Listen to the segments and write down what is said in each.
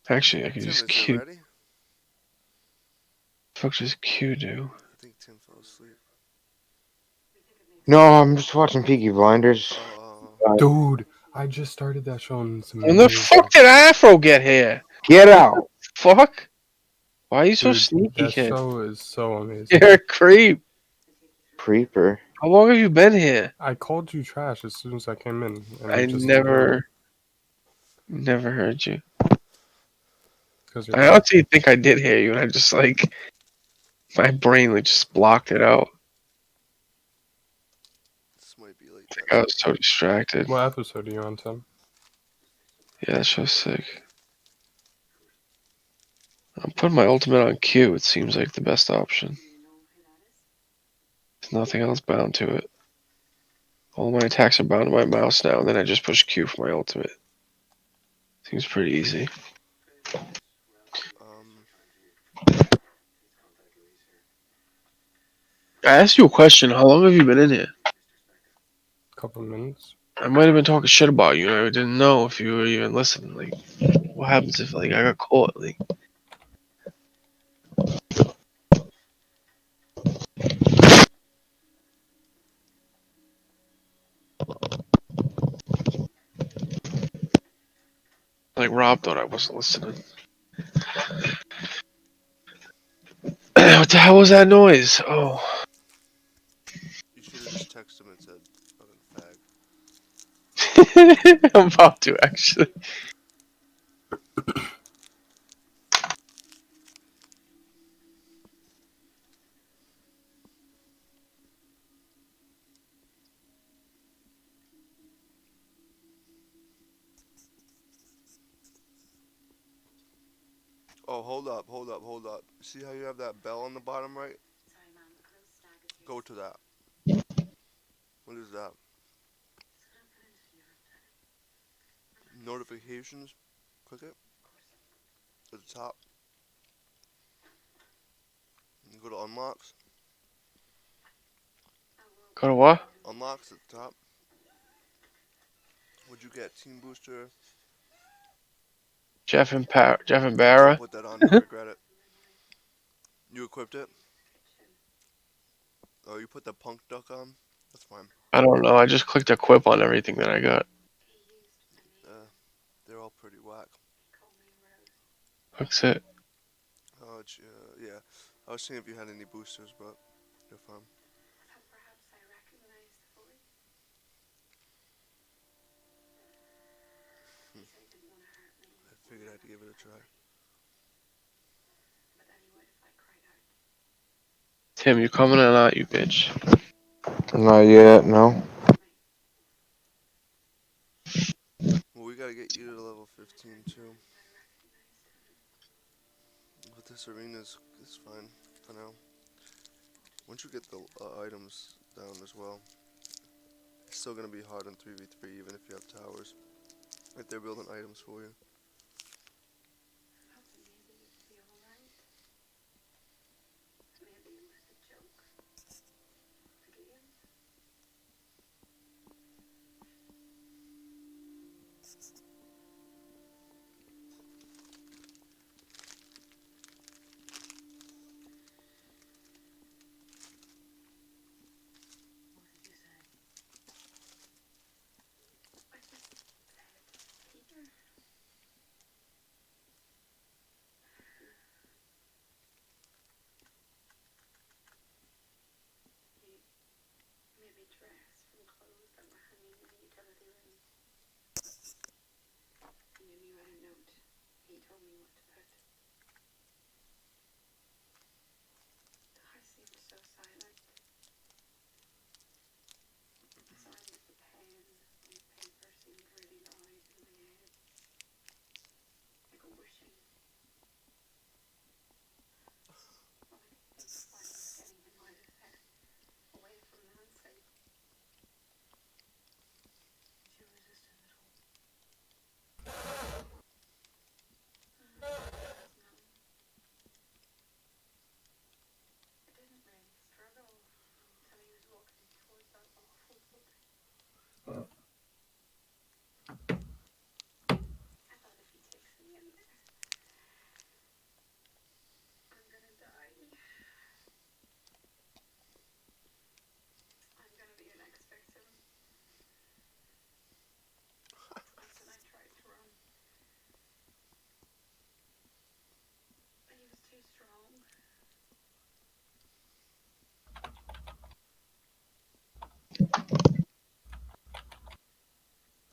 Actually, I could Tim, use is it Q. ready? Fuck does Q do? I think Tim fell asleep. No, I'm just watching Peaky Blinders. Dude, I just started that show and it's When the amazing. fuck did Afro get here? Get out! Fuck? Why are you so Dude, sneaky, that kid? show is so amazing. You're a creep. Creeper. How long have you been here? I called you trash as soon as I came in, and I you just ignored never heard you. because you're I dumb. honestly think I did hear you, and I just like my brain like just blocked it out. This might be like I think that. I was so distracted. What episode are you on, Tim? Yeah, that show's sick. I'm putting my ultimate on Q. It seems like the best option. There's nothing else bound to it. All my attacks are bound to my mouse now, and then I just push Q for my ultimate. Seems pretty easy. Um, I asked you a question. How long have you been in here? Couple minutes. I might have been talking shit about you, and I didn't know if you were even listening. Like, what happens if like I got caught? Like, Rob thought I wasn't listening. What the hell was that noise? Oh, you should have just texted him and said, "Fucking fag." I'm about to actually. Oh, hold up, hold up, hold up. See how you have that bell on the bottom right? Go to that. What is that? Notifications. Click it. At the top. You go to unlocks. Go to what? Unlocks at the top. What'd you get? Team booster. Jeff and Don't Barra. put that on. You'll regret it. You equipped it? Oh, you put the punk duck on? That's fine. I don't know. I just clicked equip on everything that I got. They're all pretty whack. That's it. Oh, yeah. I was seeing if you had any boosters, but you're fine. I figured I had to give it a try. Tim, you coming or not, you bitch? Not yet, no. Well, we gotta get you to level 15 too. But this arena is fine for now. Once you get the items down as well, it's still gonna be hard on 3v3 even if you have towers. If they're building items for you.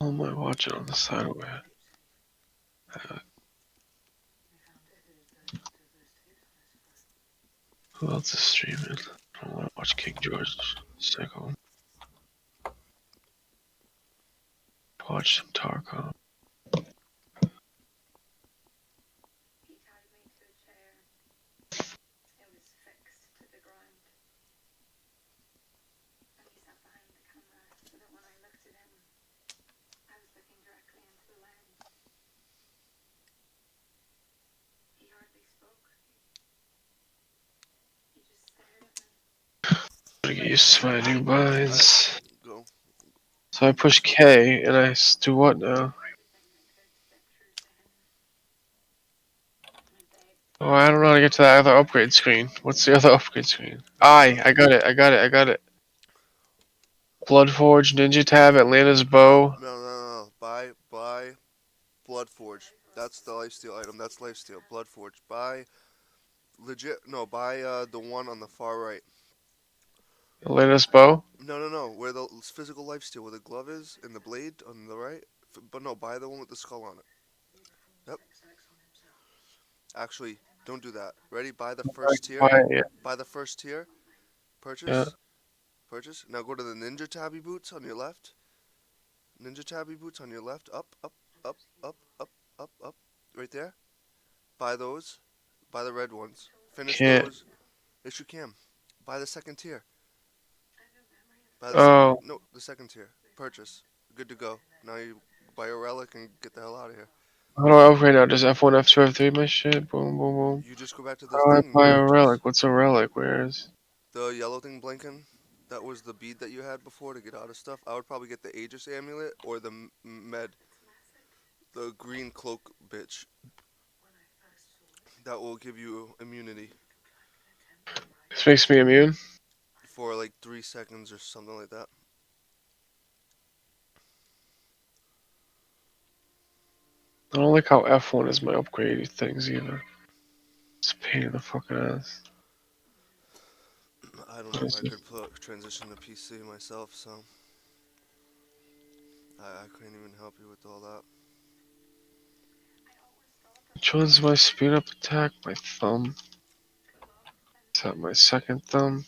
How am I watching on the side of it? Who else is streaming? I don't want to watch King George. Sicko. Watch some Tarkon. He tied me to a chair. It was fixed to the ground. And he sat behind the camera so that when I looked at him, I was looking directly into the lens. He hardly spoke. He just stared at me. Gotta get used to my new binds. Go. So I push K and I do what now? Oh, I don't know how to get to that other upgrade screen. What's the other upgrade screen? I got it. Bloodforge, Ninja Tab, Atlanta's Bow. No. Buy Bloodforge. That's the lifesteal item. That's lifesteal. Bloodforge. Buy the one on the far right. Atlanta's Bow? No. Where the physical lifesteal, where the glove is and the blade on the right. But no, buy the one with the skull on it. Yep. Actually, don't do that. Ready? Buy the first tier. Yeah. Buy the first tier. Purchase. Yeah. Purchase. Now go to the Ninja Tabby boots on your left. Ninja Tabby boots on your left. Up. Right there. Buy those. Buy the red ones. Finish Can't. those. Yes, you can. Buy the second tier. Buy Oh. the second tier. Purchase. Good to go. Now you buy a relic and get the hell out of here. How do I upgrade now? Just F1, F2, F3 my shit? Boom, boom, boom. You just go back to How this do I thing. buy a relic? What's a relic? Where is? The yellow thing blinking. That was the bead that you had before to get out of stuff. I would probably get the Aegis amulet or the med. The green cloak bitch. That will give you immunity This makes me immune? for like 3 seconds or something like that. I don't like how F1 is my upgrade things either. It's a pain in the fucking ass. I don't know if I could transition to PC myself, so I couldn't even help you with all that. Which one's my speed up attack? My thumb. Is that my second thumb?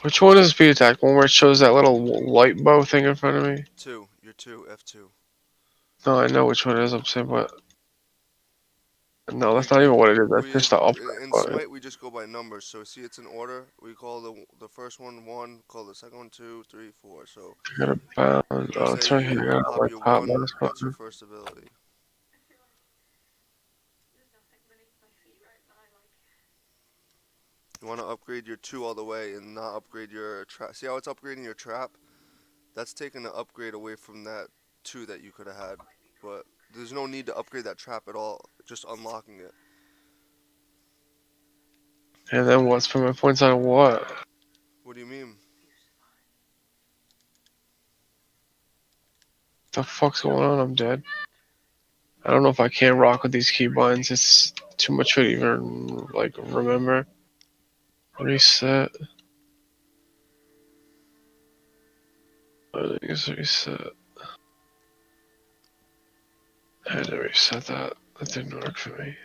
Which one is speed attack? One where it shows that little light bow thing in front of me? 2. You're 2. F2. No, I know which one it is. I'm saying, but no, that's not even what it is. That's just the upgrade In button. Smite, we just go by numbers. So see, it's in order. We call the first one 1. Call the second one 2, 3, 4. So I gotta bound. Oh, it's say right you here. pop My your top 1. mouse That's your button. first ability. You want to upgrade your 2 all the way and not upgrade your trap. See how it's upgrading your trap? That's taking the upgrade away from that 2 that you could have had. But there's no need to upgrade that trap at all. Just unlocking it. And then what's for my points on what? What do you mean? The fuck's going on? I'm dead. I don't know if I can rock with these keybinds. It's too much to even like remember. Reset. I think it's reset. I had to reset that. That didn't work for me.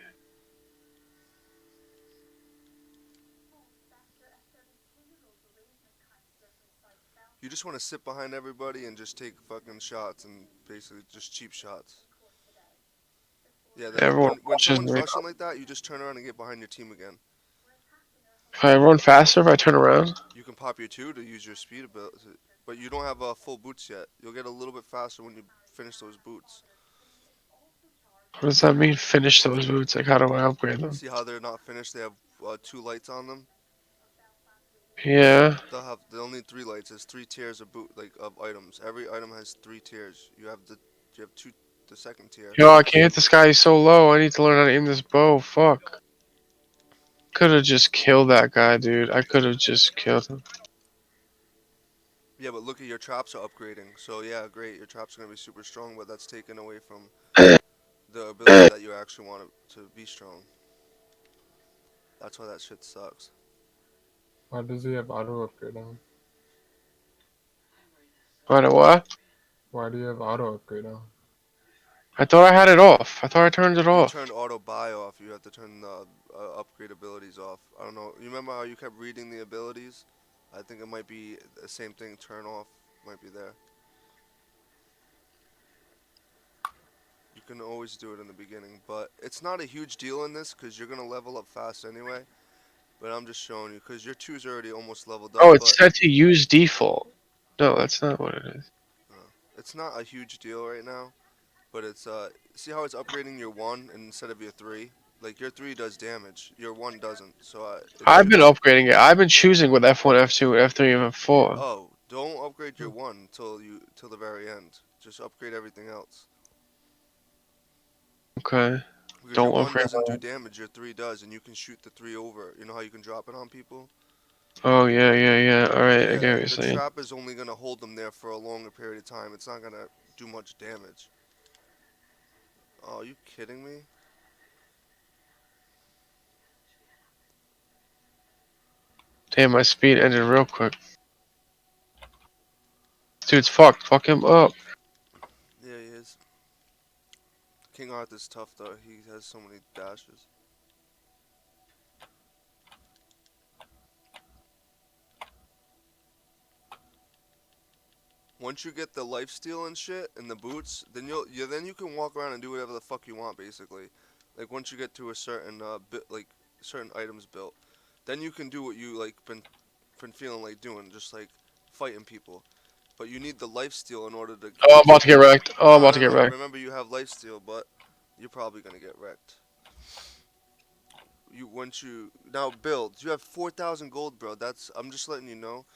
You just want to sit behind everybody and just take fucking shots and basically just cheap shots. Yeah, then Everyone when pushes someone's me. rushing like that, you just turn around and get behind your team again. If I run faster if I turn around? You can pop your 2 to use your speed ability, but you don't have full boots yet. You'll get a little bit faster when you finish those boots. What does that mean, finish those boots? Like, how do I upgrade them? See how they're not finished? They have 2 lights on them. Yeah. They'll need 3 lights. There's 3 tiers of of items. Every item has 3 tiers. You have 2 the second tier. Yo, I can't hit this guy. He's so low. I need to learn how to aim this bow. Fuck. Could have just killed that guy, dude. I could have just killed him. Yeah, but look at your traps are upgrading. So yeah, great. Your traps are gonna be super strong, but that's taken away from the ability that you actually want to be strong. That's why that shit sucks. Why does he have auto upgrade on? What? Why do you have auto upgrade on? I thought I had it off. I thought I turned it You off. turned auto buy off. You have to turn the upgrade abilities off. I don't know. You remember how you kept reading the abilities? I think it might be the same thing. Turn off might be there. You can always do it in the beginning, but it's not a huge deal in this because you're gonna level up fast anyway. But I'm just showing you because your two's already almost leveled up. Oh, it's But set to use default. No, that's not what it is. it's not a huge deal right now. But it's see how it's upgrading your one instead of your three. Like your three does damage, your one doesn't. So it I've should. been upgrading it. I've been choosing with F1, F2, F3, and F4. Oh, don't upgrade your one till the very end. Just upgrade everything else. Okay. Because your Don't one upgrade doesn't my. do damage, your three does, and you can shoot the three over. You know how you can drop it on people? Oh yeah, yeah, yeah. All right, I Yeah, get what you're the saying. trap is only gonna hold them there for a longer period of time. It's not gonna do much damage. Oh, are you kidding me? Damn, my speed ended real quick. Dude's fucked. Fuck him up. Yeah, he is. King Arthur's tough though. He has so many dashes. Once you get the lifesteal and shit and the boots, then you can walk around and do whatever the fuck you want basically. Like once you get to a certain like certain items built, then you can do what you like been feeling like doing, just like fighting people. But you need the lifesteal in order to. Oh, I'm about to get wrecked. Oh, I'm No, about to no, get no. wrecked. Remember you have lifesteal, but you're probably gonna get wrecked. You once you now build, you have 4,000 gold, bro. That's I'm just letting you know.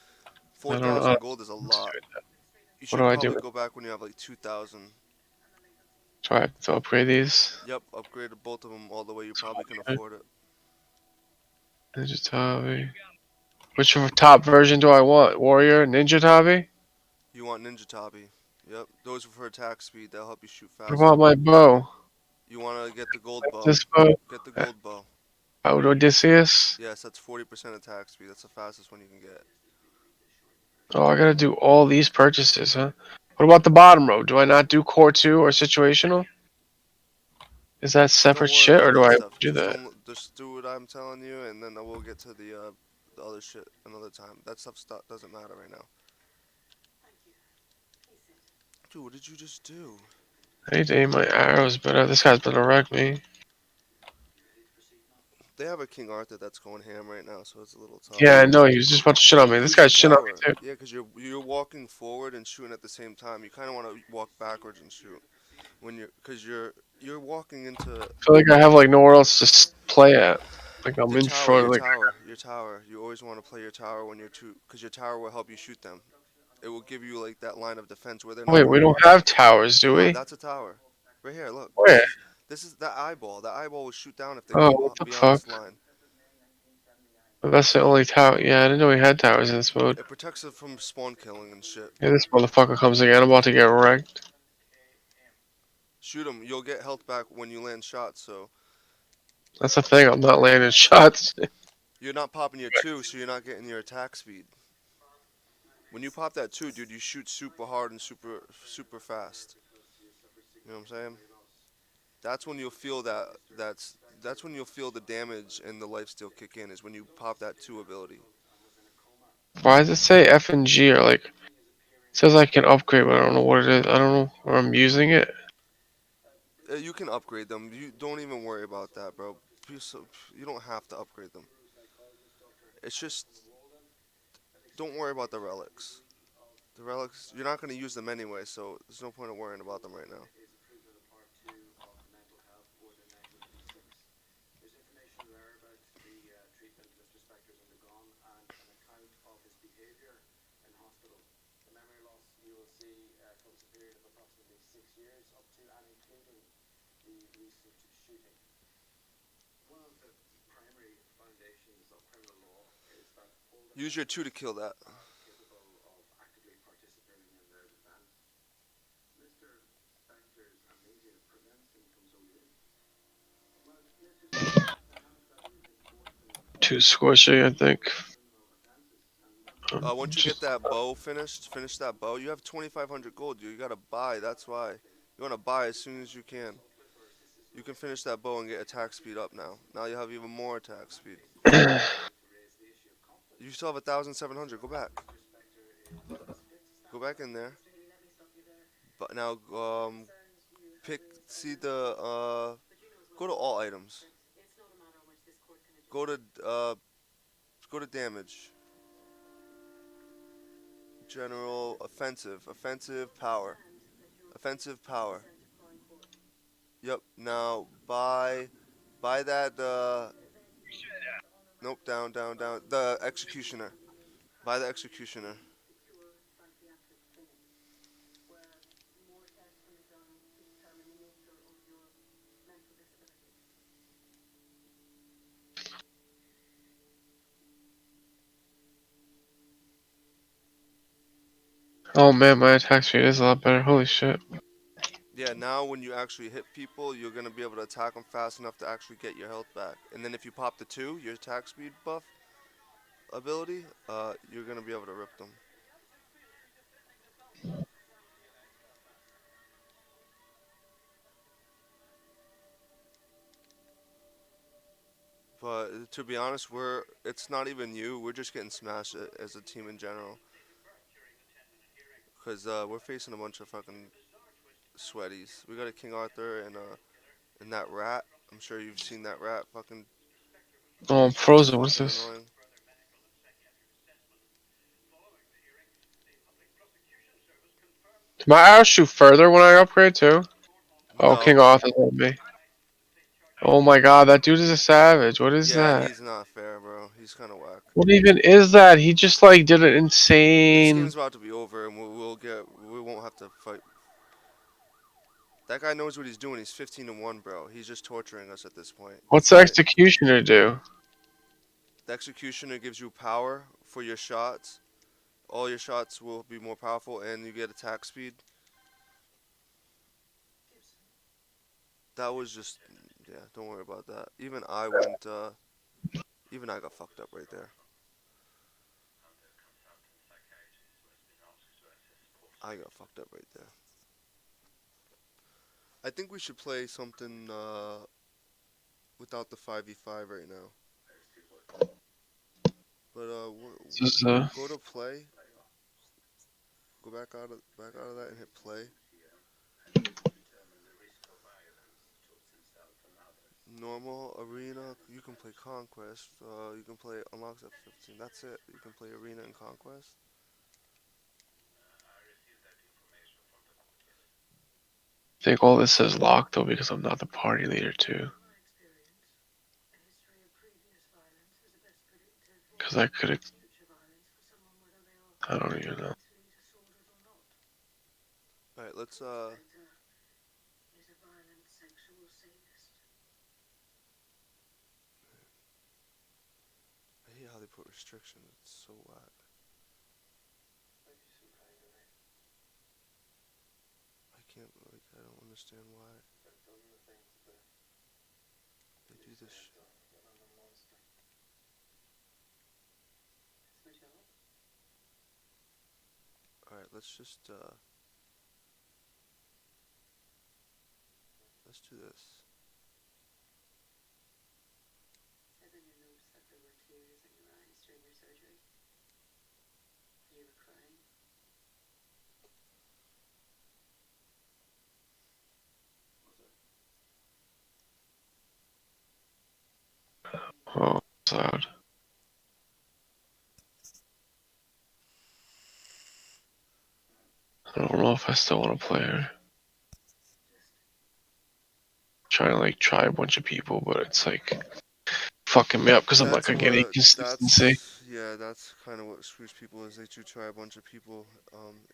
I don't know. 4,000 gold is a lot. You What do should I do? probably go back when you have like 2,000. Do I have to upgrade these? Yep, upgraded both of them all the way you probably can Okay. afford it. Ninja Tabi. Which top version do I want? Warrior, Ninja Tabi? You want Ninja Tabi. Yep, those are for attack speed. They'll help you shoot What faster. about my bow? You want to get the gold bow. This bow? Get the gold bow. Out Odysseus? Yes, that's 40% attack speed. That's the fastest one you can get. Oh, I gotta do all these purchases, huh? What about the bottom row? Do I not do core 2 or situational? Is that separate Don't worry shit, or about do that I stuff. do Just that? don't. Just do what I'm telling you, and then we'll get to the other shit another time. That stuff doesn't matter right now. Dude, what did you just do? I need to aim my arrows better. This guy's gonna wreck me. They have a King Arthur that's going ham right now, so it's a little tough. Yeah, I know. He was just about to shit on me. This Use guy's your shit on me tower. too. Yeah, because you're walking forward and shooting at the same time. You kind of want to walk backwards and shoot when because you're walking into I feel like I have like nowhere else to play at. Like I'm the in tower. front. Your Like tower. Your tower. You always want to play your tower when you're because your tower will help you shoot them. It will give you like that line of defense where they're not. wait, we don't have towers, do No, we? that's a tower. Right here, look. Where? This is the eyeball. The eyeball will shoot down if they Oh, come what up the beyond fuck? this line. But that's the only tower. Yeah, I didn't know we had towers in this mode. It protects it from spawn killing and shit. Yeah, this motherfucker comes again. I'm about to get wrecked. Shoot him. You'll get health back when you land shots. So That's the thing. I'm not landing shots. you're not popping your 2, so you're not getting your attack speed. When you pop that 2, dude, you shoot super hard and super fast. You know what I'm saying? That's when you'll feel that's when you'll feel the damage and the lifesteal kick in, is when you pop that 2 ability. Why does it say F and G or like? It says I can upgrade, but I don't know what it is. I don't know where I'm using it. You can upgrade them. You don't even worry about that, bro. You don't have to upgrade them. It's just don't worry about the relics. The relics, you're not going to use them anyway, so there's no point in worrying about them right now. Use your 2 to kill that. Too squishy, I think. I'm Once you get just that bow finish that bow. You have 2,500 gold. You gotta buy. That's why you wanna buy as soon as you can. You can finish that bow and get attack speed up now. Now you have even more attack speed. You still have 1,700. Go back. Go back in there. But now, pick. See the Go to all items. Go to go to damage. General offensive power. Offensive power. Yep. Now buy that nope, down. The executioner. Buy the executioner. oh man, my attack speed is a lot better. Holy shit. Yeah, now when you actually hit people, you're gonna be able to attack them fast enough to actually get your health back. And then if you pop the 2, your attack speed buff ability, you're gonna be able to rip them. But to be honest, it's not even you. We're just getting smashed as a team in general. Cause we're facing a bunch of fucking sweaties. We got a King Arthur and that rat. I'm sure you've seen that rat. Fucking Oh, I'm frozen. What's fucking this? annoying. Did my arrow shoot further when I upgrade too? Oh, No. King Arthur's on me. Oh my god, that dude is a savage. What is Yeah, that? he's not fair, bro. He's kind of whack. What even is that? He just like did an This insane. game's about to be over, and we won't have to fight. That guy knows what he's doing. He's 15-1, bro. He's just torturing us at this point. What's the executioner do? The executioner gives you power for your shots. All your shots will be more powerful, and you get attack speed. That was just, yeah. Don't worry about that. Even I got fucked up right there. I got fucked up right there. I think we should play something without the 5v5 right now. But This is go to play. Go back out of that and hit play. Normal arena. You can play conquest. You can play unlocks at 15. That's it. You can play arena and conquest. I think all this says locked though because I'm not the party leader too. Because I could have. I don't even know. All right, let's I hate how they put restrictions. It's so whack. I don't understand why they do this shit. Alright, let's do this. Oh, it's loud. I don't know if I still want to play her. Trying to like try a bunch of people, but it's like fucking me up because I'm not gonna get any consistency. That's kind of what screws people is they do try a bunch of people.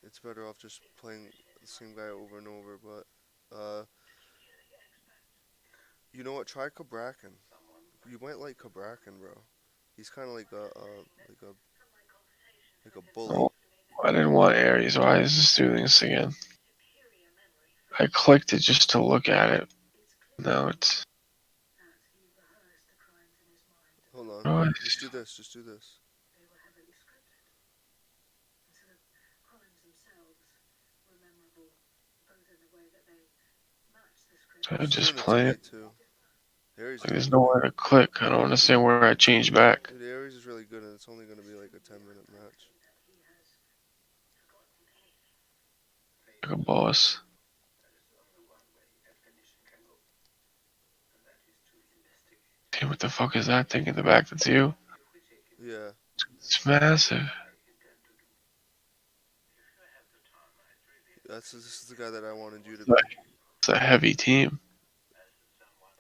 It's better off just playing the same guy over and over. But you know what? Try Kabrakan. You might like Kabrakan, bro. He's kind of like a bully. Oh, I didn't want Ares. Why is this doing this again? I clicked it just to look at it. Now it's. Hold on. Oh, Just do this. I Just do just it in a play it. 2v2. Ares Like, is there's really nowhere to click. I don't understand where I change back. good. Dude, Ares is really good, and it's only gonna be like a 10-minute match. Like a boss. Hey, what the fuck is that thing in the back? That's you? Yeah. It's massive. This is the guy that I wanted you to be. Like, it's a heavy team.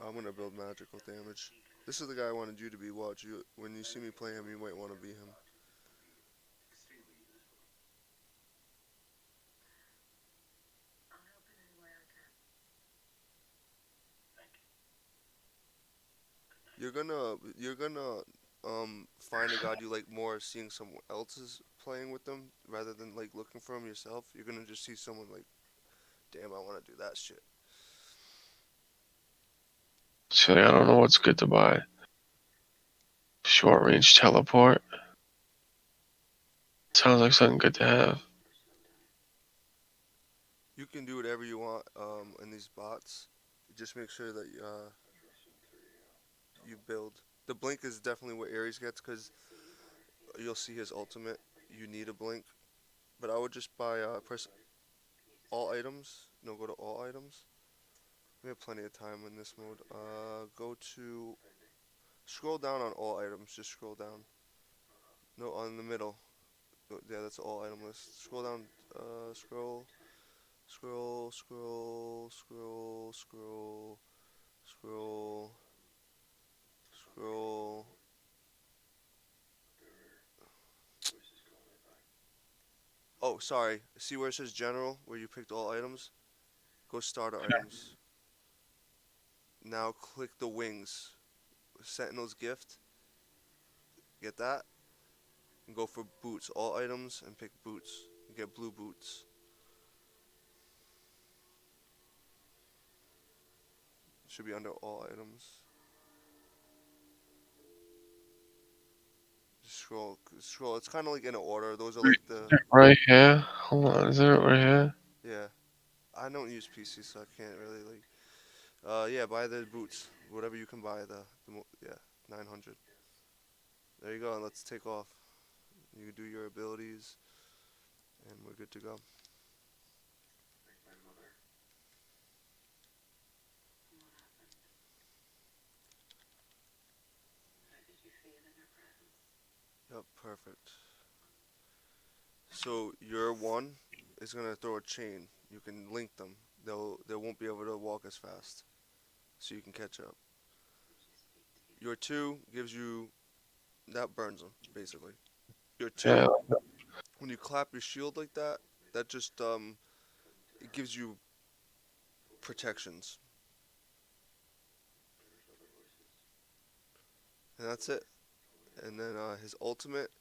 I'm gonna build magical damage. This is the guy I wanted you to be. Watch you when you see me play him, you might want to be him. You're gonna find a god you like more seeing someone else's playing with them rather than like looking for him yourself. You're gonna just see someone like, damn, I want to do that shit. So I don't know what's good to buy. Short range teleport. Sounds like something good to have. You can do whatever you want in these bots. Just make sure that you build. The blink is definitely what Ares gets because you'll see his ultimate. You need a blink, but I would just buy press all items. No, go to all items. We have plenty of time in this mode. Go to scroll down on all items. Just scroll down. No, on the middle. Yeah, that's all item list. Scroll down. Scroll. Scroll. Scroll. Scroll. Scroll. Scroll. Scroll. Oh, sorry. See where it says general, where you picked all items? Go starter items. Now click the wings. Sentinel's gift. Get that? And go for boots. All items and pick boots. You get blue boots. Should be under all items. Just scroll. Scroll. It's kind of like in order. Those are like the. Right here? Hold on, is it right here? Yeah. I don't use PC, so I can't really like. Yeah, buy the boots. Whatever you can buy. Yeah, 900. There you go. And let's take off. You do your abilities, and we're good to go. Yep, perfect. So your one is gonna throw a chain. You can link them. They won't be able to walk as fast, so you can catch up. Your two gives you that burns them basically. Your two, Yeah. when you clap your shield like that, that just it gives you protections, and that's it. And then his ultimate,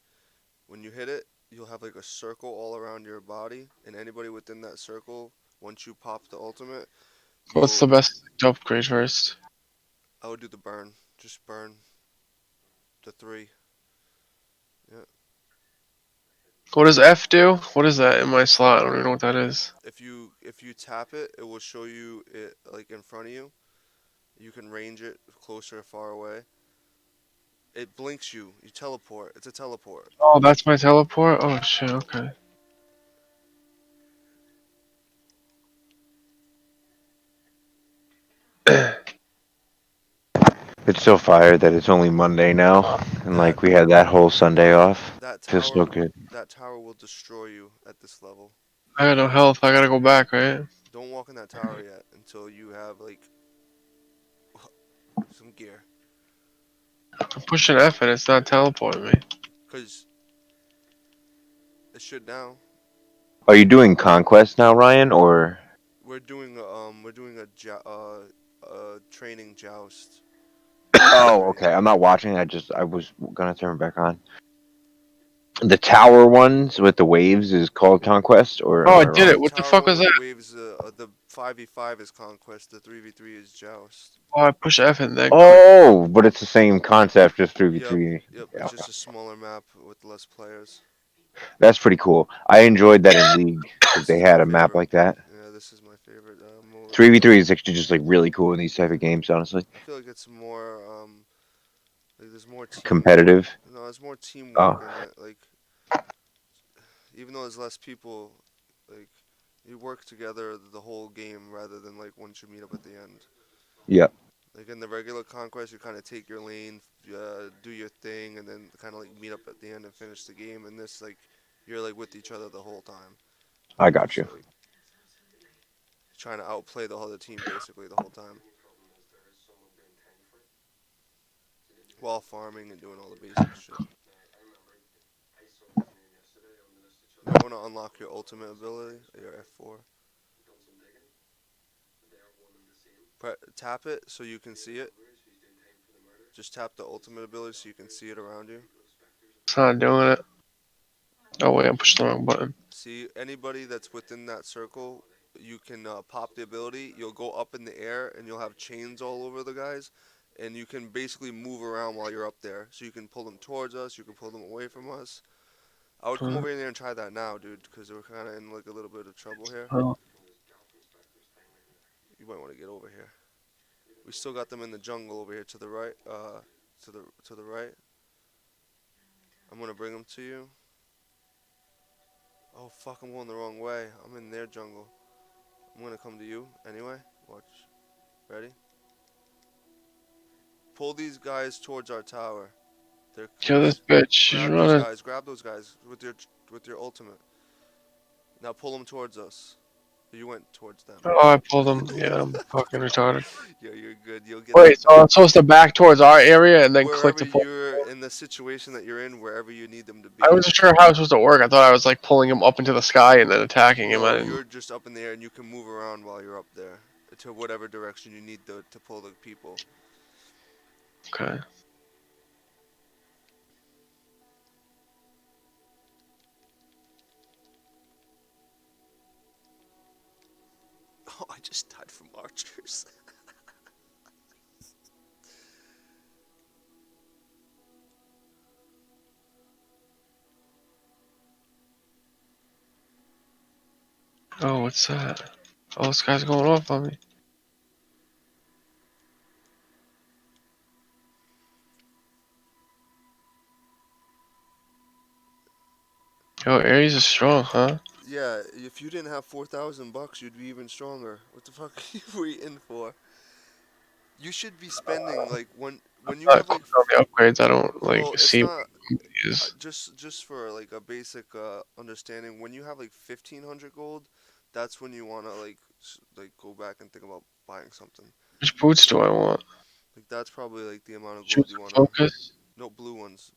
when you hit it, you'll have like a circle all around your body, and anybody within that circle, once you pop the ultimate, What's the you'll. best to upgrade first? I would do the burn. Just burn the 3. Yeah. What does F do? What is that in my slot? I don't even know what that is. If you tap it, it will show you it like in front of you. You can range it closer or far away. It blinks you. You teleport. It's a teleport. Oh, that's my teleport? Oh shit, okay. It's so fire that it's only Monday now, and like we had that whole Sunday off. That Feels so tower. good. That tower will destroy you at this level. I got no health, I gotta go back, right? Don't walk in that tower yet until you have like some gear. I'm pushing F and it's not teleporting me. Cause it should now. Are you doing Conquest now, Ryan, or? We're doing a training joust. Oh, okay. I'm not watching. I was gonna turn it back on. The tower ones with the waves is called Conquest, or Oh, am I I did wrong? it. What the Tower fuck one was with that? the waves. The 5v5 is conquest. The 3v3 is joust. Oh, I push F and then click. Oh, but it's the same concept, just 3v3. Yep. Yeah, It's okay. just a smaller map with less players. That's pretty cool. I enjoyed that in League because This they is had my a map favorite. like that. Yeah, this is my favorite mode. 3v3 is actually just like really cool in these type of games, honestly. I feel like it's more like there's more Competitive. no, there's more teamwork Oh. in it. Like even though there's less people, like you work together the whole game rather than like once you meet up at the end. Yeah. Like in the regular conquest, you kind of take your lane, do your thing, and then kind of like meet up at the end and finish the game. And this like you're like with each other the whole time, I got just you. like trying to outplay the other team basically the whole time while farming and doing all the basic shit. You might want to unlock your ultimate ability, your F4. Tap it so you can see it. Just tap the ultimate ability so you can see it around you. It's not doing it. Oh wait, I'm pushing the wrong button. See anybody that's within that circle, you can pop the ability. You'll go up in the air and you'll have chains all over the guys, and you can basically move around while you're up there. So you can pull them towards us, you can pull them away from us. I would come Huh? over in there and try that now, dude, because we're kind of in like a little bit of trouble here. Oh, You might want to get over here. We still got them in the jungle over here to the right. To the right. I'm gonna bring them to you. Oh fuck! I'm going the wrong way. I'm in their jungle. I'm gonna come to you anyway. Watch. Ready? Pull these guys towards our tower. They're kill this bitch. She's grab those running. guys. Grab those guys with your ultimate. Now pull them towards us. You went towards them. Oh, I pulled him. Yeah, I'm fucking retarded. Yeah, you're good. You'll get Wait, that so back. I'm supposed to back towards our area and then click Wherever to pull? you're in the situation that you're in, wherever you need them to be. I wasn't sure how it was supposed to work. I thought I was like pulling him up into the sky and then attacking him. I No, didn't. you're just up in the air and you can move around while you're up there to whatever direction you need to pull the people. Okay. Oh, I just died from archers. Oh, what's that? Oh, this guy's going off on me. Yo, Ares is strong, huh? Yeah, if you didn't have 4,000 bucks, you'd be even stronger. What the fuck are you waiting for? You should be spending like when you Not have like clicking on the upgrades. I don't like well, it's see what not it is. just for like a basic understanding. When you have like 1,500 gold, that's when you wanna like go back and think about buying something. Which boots do I want? Like that's probably like the amount of gold Choose you wanna. focus. No, blue ones.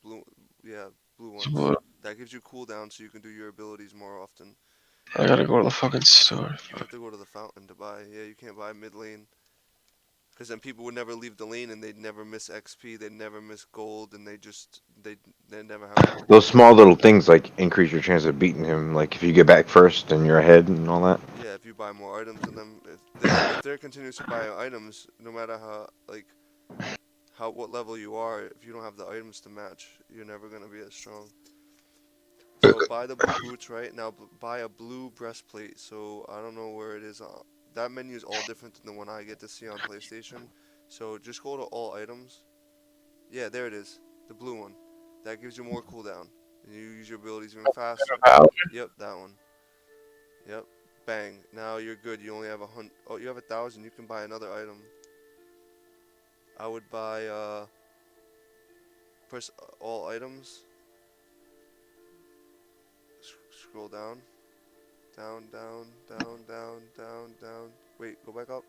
Yeah, blue It's ones. blue. That gives you cooldown so you can do your abilities more often. I gotta go to the fucking store. You have to go to the fountain to buy. Yeah, you can't buy mid lane. Because then people would never leave the lane and they'd never miss XP, they'd never miss gold, and they'd never have. Those small little things like increase your chance of beating him. Like if you get back first and you're ahead and all that. Yeah, if you buy more items than them, if they're continuous to buy items, no matter what level you are, if you don't have the items to match, you're never gonna be as strong. So buy the blue boots right now. Buy a blue breastplate. So I don't know where it is. That menu is all different than the one I get to see on PlayStation. So just go to all items. Yeah, there it is. The blue one. That gives you more cooldown. And you use your abilities even faster. Yep, that one. Yep. Bang. Now you're good. You only have 100. Oh, you have 1,000. You can buy another item. I would buy press all items. Scroll down. Down, down, down, down, down, down. Wait, go back up.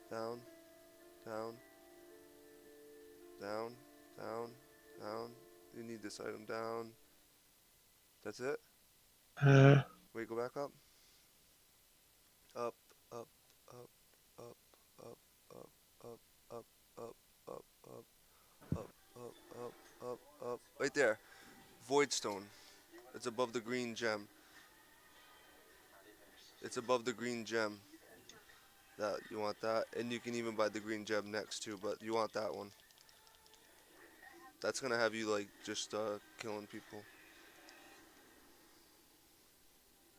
Down, down, down, down, down. You need this item down. That's it? Wait, go back up. Up, up, up, up, up, up, up, up, up, up, up, up, up, up, up, up. Right there. Voidstone. It's above the green gem. It's above the green gem. That you want that, and you can even buy the green gem next too, but you want that one. That's gonna have you like just killing people.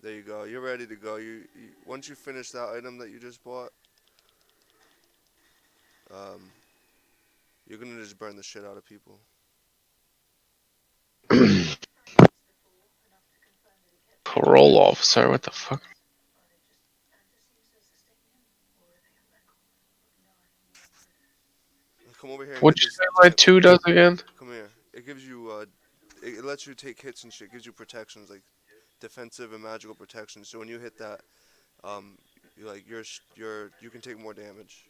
There you go. You're ready to go. You once you finish that item that you just bought, um, you're gonna just burn the shit out of people. Parole officer, what the fuck? Come over here and What get you this say my giant. 2 does again? Come here. It gives you it lets you take hits and shit. It gives you protections like defensive and magical protection. So when you hit that, um, you can take more damage.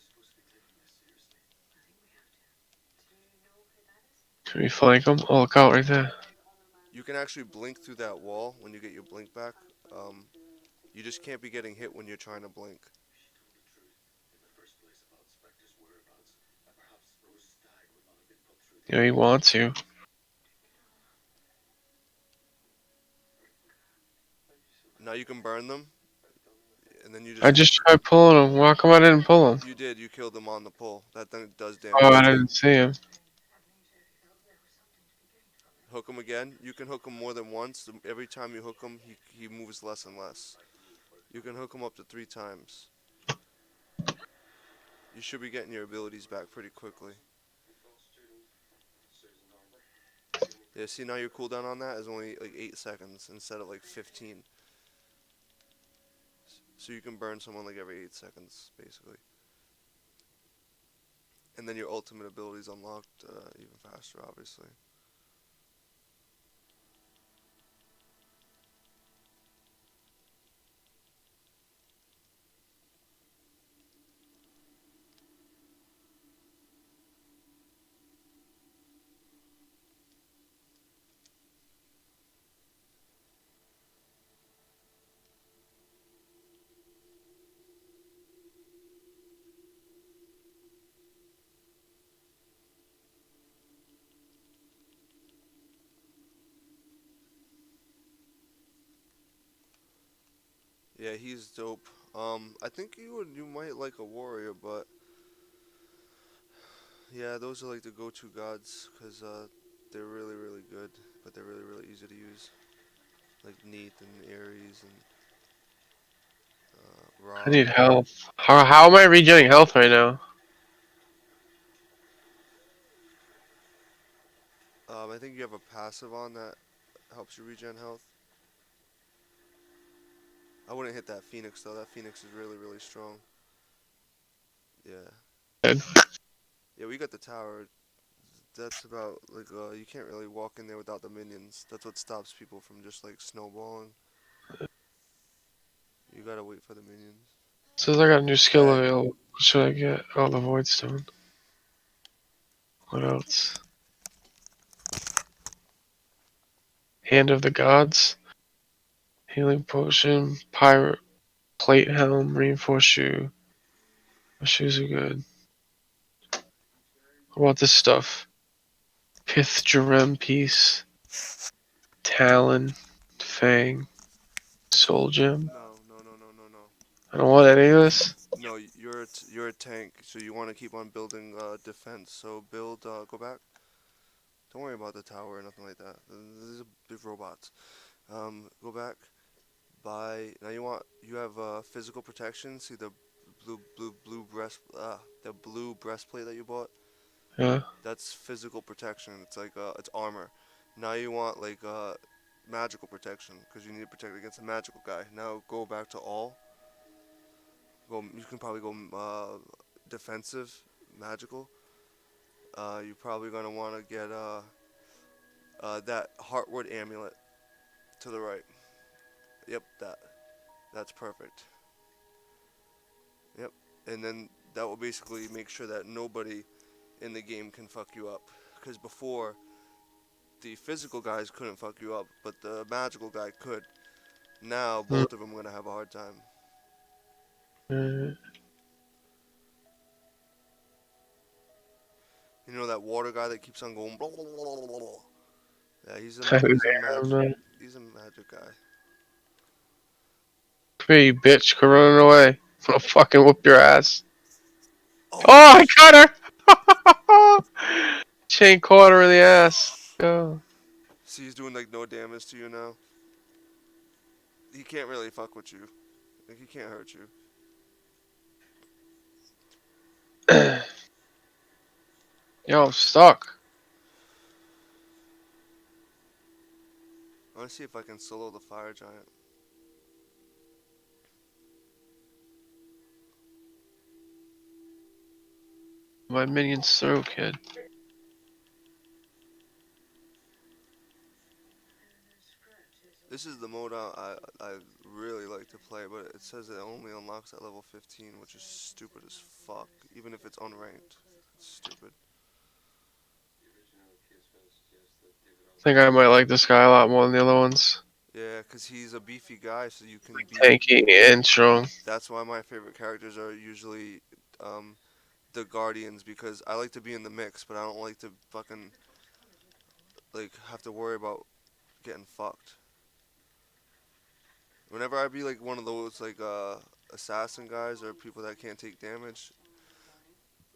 Can we flank him? Oh, look out right there. You can actually blink through that wall when you get your blink back. Um, you just can't be getting hit when you're trying to blink. Yeah, he wants you. Now you can burn them, and then you I just just tried pulling him. Why come I didn't pull him? you did you killed them on the pull. That thing does Oh, damage I too. didn't see him. Hook him again. You can hook him more than once. Every time you hook him, he moves less and less. You can hook him up to 3 times. You should be getting your abilities back pretty quickly. Yeah, see now your cooldown on that is only like 8 seconds instead of like 15. So you can burn someone like every 8 seconds, basically. And then your ultimate abilities unlocked even faster, obviously. Yeah, he's dope. I think you might like a warrior, but yeah, those are like the go-to gods because they're really really good, but they're really really easy to use. Like Neith and Ares and I Ra. need health. How am I regenerating health right now? I think you have a passive on that helps you regen health. I wouldn't hit that Phoenix though. That Phoenix is really really strong. Yeah. Good. Yeah, we got the tower. That's about like you can't really walk in there without the minions. That's what stops people from just like snowballing. You gotta wait for the minions. Says I got a new skill Hey, available. What should I get? Oh, the Void Stone. What else? Hand of the Gods. Healing Potion. Pirate Plate Helm. Reinforced Shoe. My shoes are good. What about this stuff? Pith Jerem Piece. Talon. Fang. Soul Gem. no, no, no, no, no, no. I don't want any of this. No, you're a tank, so you want to keep on building defense. So build, go back. Don't worry about the tower or nothing like that. These are big robots. Go back. Buy. Now you have physical protection. See the the blue breastplate that you bought. Yeah. That's physical protection. It's like it's armor. Now you want like magical protection because you need to protect against a magical guy. Now go back to all. Go. You can probably go defensive, magical. You're probably gonna want to get that Heartwood amulet to the right. Yep, that. That's perfect. Yep. And then that will basically make sure that nobody in the game can fuck you up. Because before, the physical guys couldn't fuck you up, but the magical guy could. Now, both of them are going to have a hard time. Uh, You know that water guy that keeps on going blah, blah, blah, blah, blah. Yeah, I don't know. he's a magic guy. Come here, you bitch. Quit running away. I'm gonna fucking whoop your ass. Oh, Oh, I got her! Chain caught her in the ass. Go. see, he's doing like no damage to you now. he can't really fuck with you. Like, he can't hurt you. Yo, I'm stuck. I want to see if I can solo the fire giant. My minion's through, kid. This is the mode I really like to play, but it says it only unlocks at level 15, which is stupid as fuck. Even if it's unranked, it's stupid. I think I might like this guy a lot more than the other ones. Yeah, cause he's a beefy guy, so you can be. Tanky and strong. That's why my favorite characters are usually um, the guardians, because I like to be in the mix, but I don't like to fucking like have to worry about getting fucked. Whenever I be like one of those like assassin guys or people that can't take damage,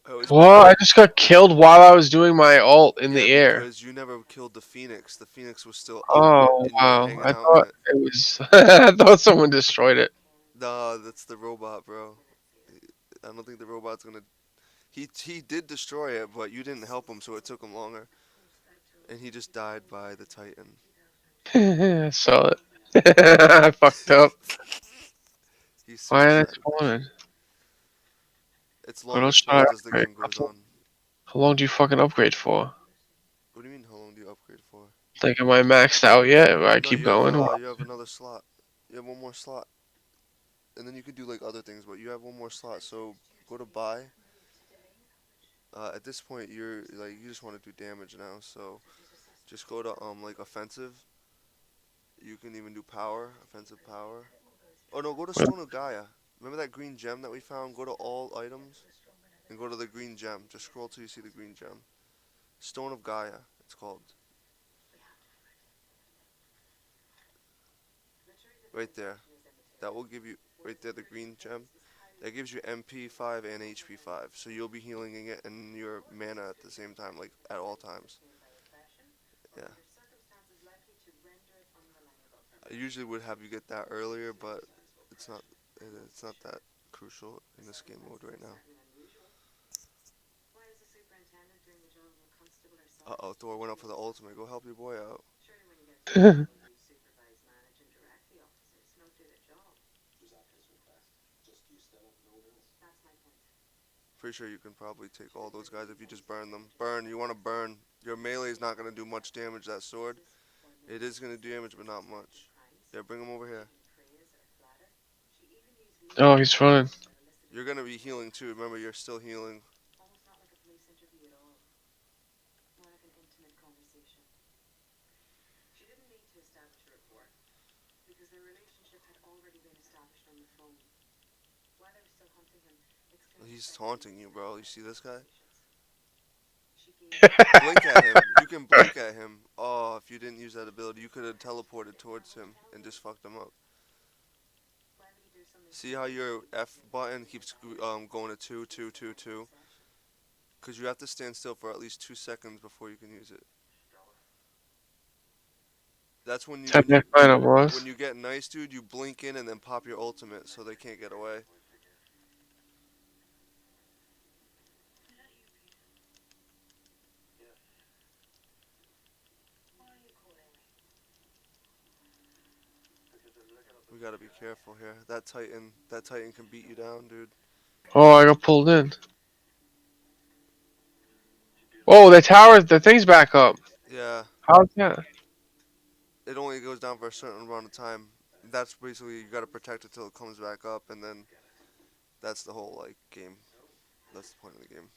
I always What? I just got killed while I was doing my ult in yeah, the air. because you never killed the phoenix. The phoenix was still up, Oh and you were wow! hanging I out in thought it. it was. I thought someone destroyed it. Nah, that's the robot, bro. I don't think the robot's gonna. He did destroy it, but you didn't help him, so it took him longer, and he just died by the Titan. I saw it. I fucked up. He's Why did I suicide. spawn it? It's What longer else should I spawns as the upgrade? game goes on. How long do you fucking upgrade for? What do you mean? How long do you upgrade for? Like, am I maxed out yet? Or I No, keep going? you have another slot. You have one more slot, and then you could do like other things, but you have one more slot. So go to buy. At this point, you're like you just want to do damage now. So just go to like offensive. You can even do power, offensive power. Oh no, go to Stone of Gaia. Remember that green gem that we found? Go to all items and go to the green gem. Just scroll till you see the green gem. Stone of Gaia, it's called. Right there. That will give you, right there, the green gem. That gives you MP5 and HP5. So you'll be healing it and your mana at the same time, like at all times. Yeah. I usually would have you get that earlier, but it's not it's not that crucial in this game mode right now. Uh-oh, Thor went up for the ultimate. Go help your boy out. Pretty sure you can probably take all those guys if you just burn them. Burn, you want to burn. Your melee is not going to do much damage, that sword. It is going to do damage, but not much. Yeah, bring him over here. Oh, he's running. You're going to be healing too. Remember, you're still healing. He's taunting you, bro. You see this guy? Blink at him. You can blink at him. Oh, if you didn't use that ability, you could have teleported towards him and just fucked him up. See how your F button keeps going to 2, 2, 2, 2? Because you have to stand still for at least 2 seconds before you can use it. That's when Tap that final when boss. you get nice, dude, you blink in and then pop your ultimate so they can't get away. We gotta be careful here. That Titan can beat you down, dude. Oh, I got pulled in. Oh, the thing's back up. Yeah, How's that? it only goes down for a certain amount of time. That's basically you gotta protect it till it comes back up, and then that's the whole like game. That's the point of the game.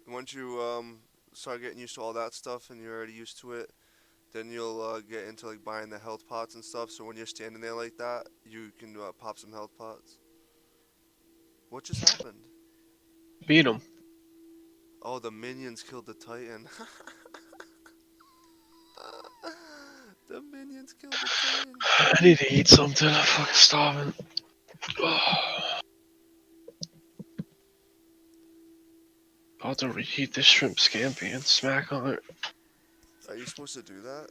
Once you start getting used to all that stuff and you're already used to it, then you'll get into like buying the health pots and stuff. So when you're standing there like that, you can pop some health pots. What just happened? Beat him. Oh, the minions killed the Titan. The minions killed the Titan. I need to eat something. I'm fucking starving. About to reheat this shrimp scampi and smack on it. Are you supposed to do that?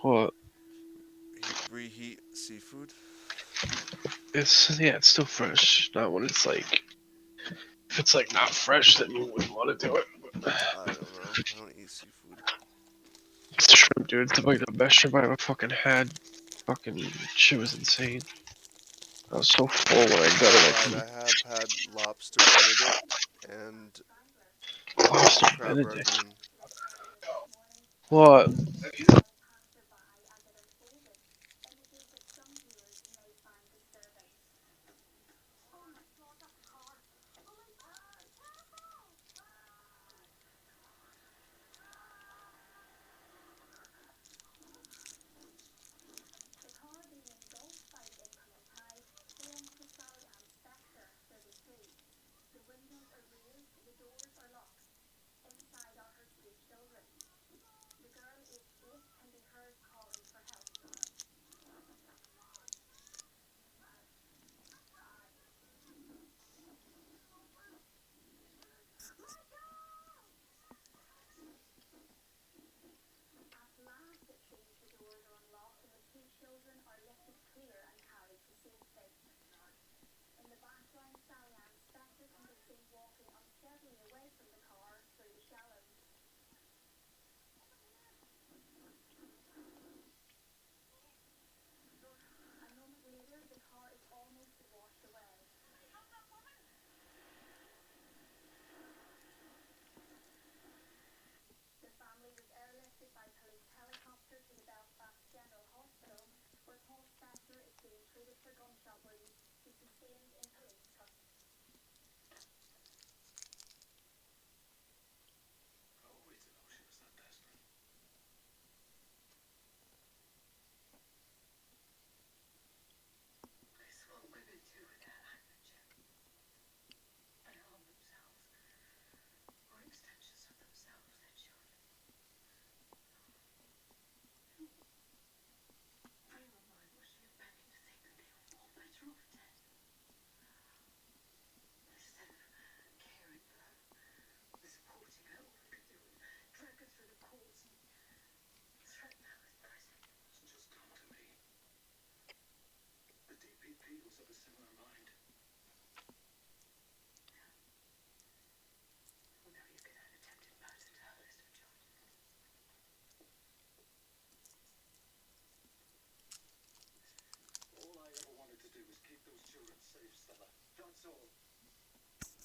What? Reheat seafood? It's it's still fresh. Not when it's like if it's like not fresh, then you wouldn't want to do it. I don't know. I don't eat seafood. It's shrimp, dude. It's like the best shrimp I ever fucking had. Fucking shit was insane. I was so full when I got it. I have had lobster Benedict and Lobster crab Benedict. rangoon. What?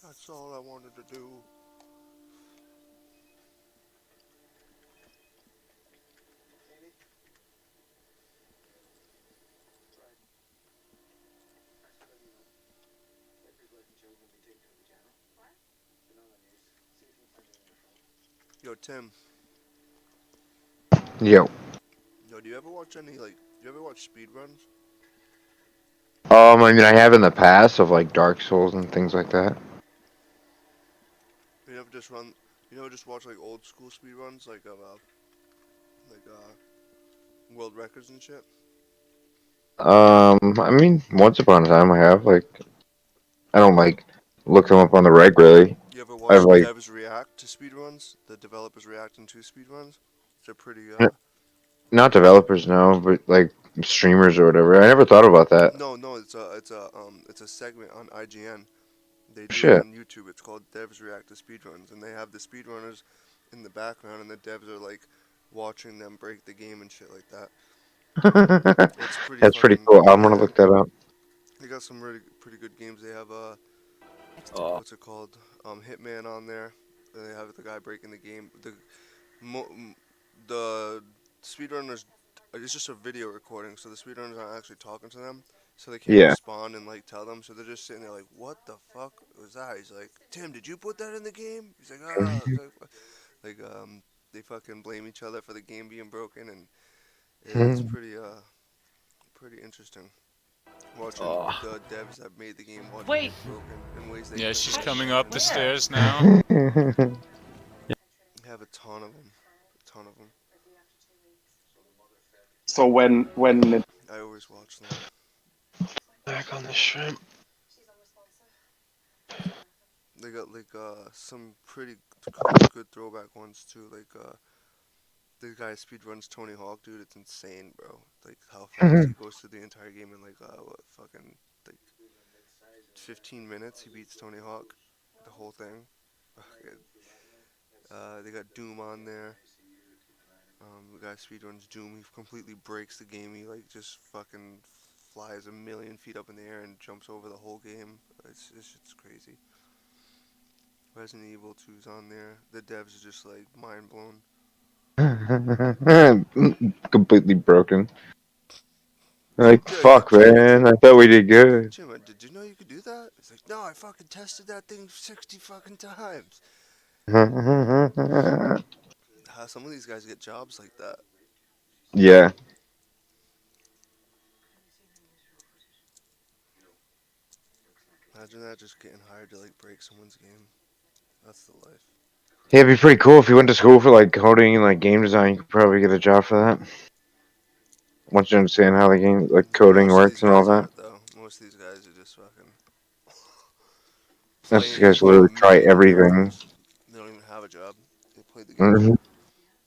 That's all I wanted to do. Yo, Tim. Yo. Yo, do you ever watch any like? Do you ever watch speed runs? I mean, I have in the past of like Dark Souls and things like that. You never just run. You never just watch like old school speed runs like of world records and shit. I mean, once upon a time I have like I don't like look them up on the regularly. You ever I've watch like devs react to speed runs? The developers reacting to speed runs. They're pretty. not developers no, but like streamers or whatever. I never thought about that. No, it's a segment on IGN. They do it Shit. on YouTube. It's called Devs React to Speedruns, and they have the speedrunners in the background, and the devs are like watching them break the game and shit like that. It's pretty That's pretty fucking cool. I'm gonna yeah. look that up. They got some really pretty good games. They have Oh. what's it called? Hitman on there. And they have the guy breaking the game. The speedrunners. It's just a video recording, so the speedrunners aren't actually talking to them, so they can't Yeah. respond and like tell them. So they're just sitting there like, "What the fuck was that?" He's like, "Tim, did you put that in the game?" He's like, "Ah." Like they fucking blame each other for the game being broken, and it's pretty interesting. Watching Oh. the devs that made the game watch Wait. it get broken in ways they Yeah, couldn't she's do. coming up the Where? stairs now. Have a ton of them. A ton of them. So when I always watch them. Back on the shrimp. They got like some pretty good throwback ones too. Like the guy speedruns Tony Hawk, dude. It's insane, bro. Like how fast he goes through the entire game in like what fucking like 15 minutes. He beats Tony Hawk, the whole thing. They got Doom on there. The guy speedruns Doom. He completely breaks the game. He like just fucking flies a million feet up in the air and jumps over the whole game. It's crazy. Resident Evil 2's on there. The devs are just like mind blown. Completely broken. Like, Yeah, fuck, man. I thought we did good. Jim, did you know you could do that? It's like, no, I fucking tested that thing 60 fucking times. How some of these guys get jobs like that. Yeah. Imagine that, just getting hired to like break someone's game. That's the life. Yeah, it'd be pretty cool if you went to school for like coding and like game design. You could probably get a job for that. Once you understand how the game, like coding Most of works these and all guys that. aren't, though. Most of these guys are just fucking. Those playing guys for literally try millions of everything. dollars. They don't even have a job. They play the game. Mhm.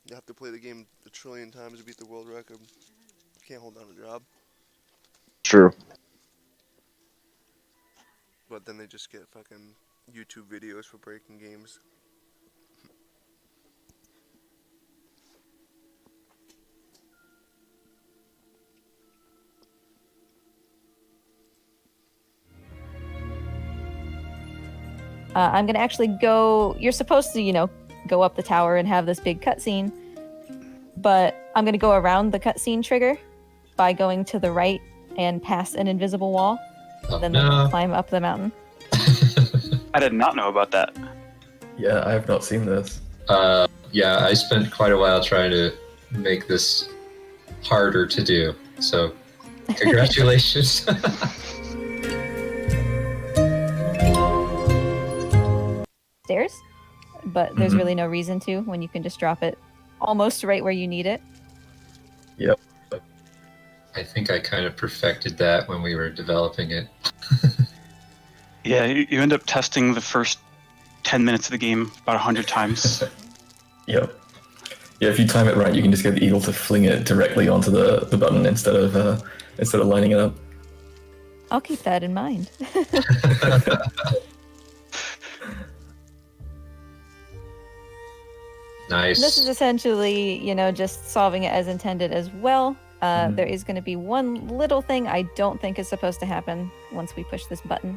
You have to play the game a trillion times to beat the world record. You can't hold down a job. True. But then they just get fucking YouTube videos for breaking games. I'm gonna actually go. You're supposed to, go up the tower and have this big cutscene, but I'm gonna go around the cutscene trigger by going to the right and past an invisible wall, then climb up the mountain. I did not know about that. Yeah, I have not seen this. Yeah, I spent quite a while trying to make this harder to do. So, congratulations. Stairs, but there's really no reason to when you can just drop it almost right where you need it. Yep. I think I kind of perfected that when we were developing it. Yeah, you end up testing the first 10 minutes of the game about 100 times. Yep. Yeah, if you time it right, you can just get the eagle to fling it directly onto the button instead of lining it up. I'll keep that in mind. Nice. This is essentially, just solving it as intended as well. There is going to be one little thing I don't think is supposed to happen once we push this button.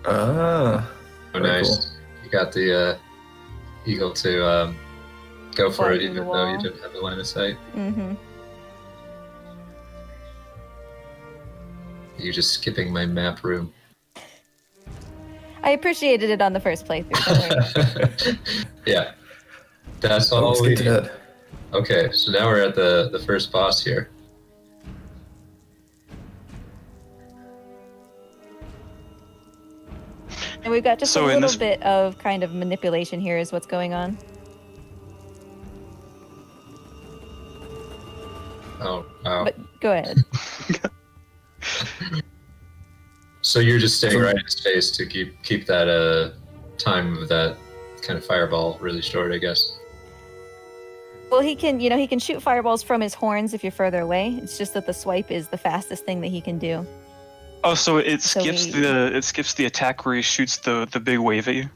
Ah. Oh, very nice. cool. You got the eagle to go for Fly it, through even the though you wall. didn't have the line of sight. Mm-hmm. You just skipping my map room. I appreciated it on the first playthrough. Don't worry. Yeah. That's Oh, all we skate to need. that. Okay, so now we're at the first boss here. And we've got just So a in little this- bit of kind of manipulation here is what's going on. Oh, wow. But go ahead. So you're just staying right in space to keep that time of that kind of fireball really short, I guess. Well, he can shoot fireballs from his horns if you're further away. It's just that the swipe is the fastest thing that he can do. Oh, so it So skips we- the attack where he shoots the big wave at you.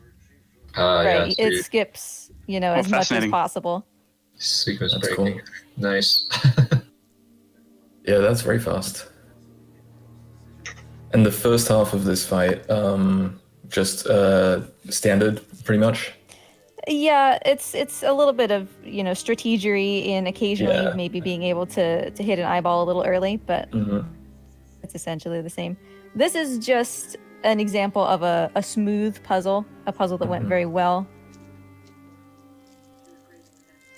Yeah, Right. so It you- skips, as much as fascinating. possible. sequence That's breaking. cool. Nice. Yeah, that's very fast. And the first half of this fight, just standard, pretty much. Yeah, it's a little bit of strategery in occasionally Yeah. maybe being able to hit an eyeball a little early, but Hmm. it's essentially the same. This is just an example of a smooth puzzle, a puzzle that went Mhm. very well.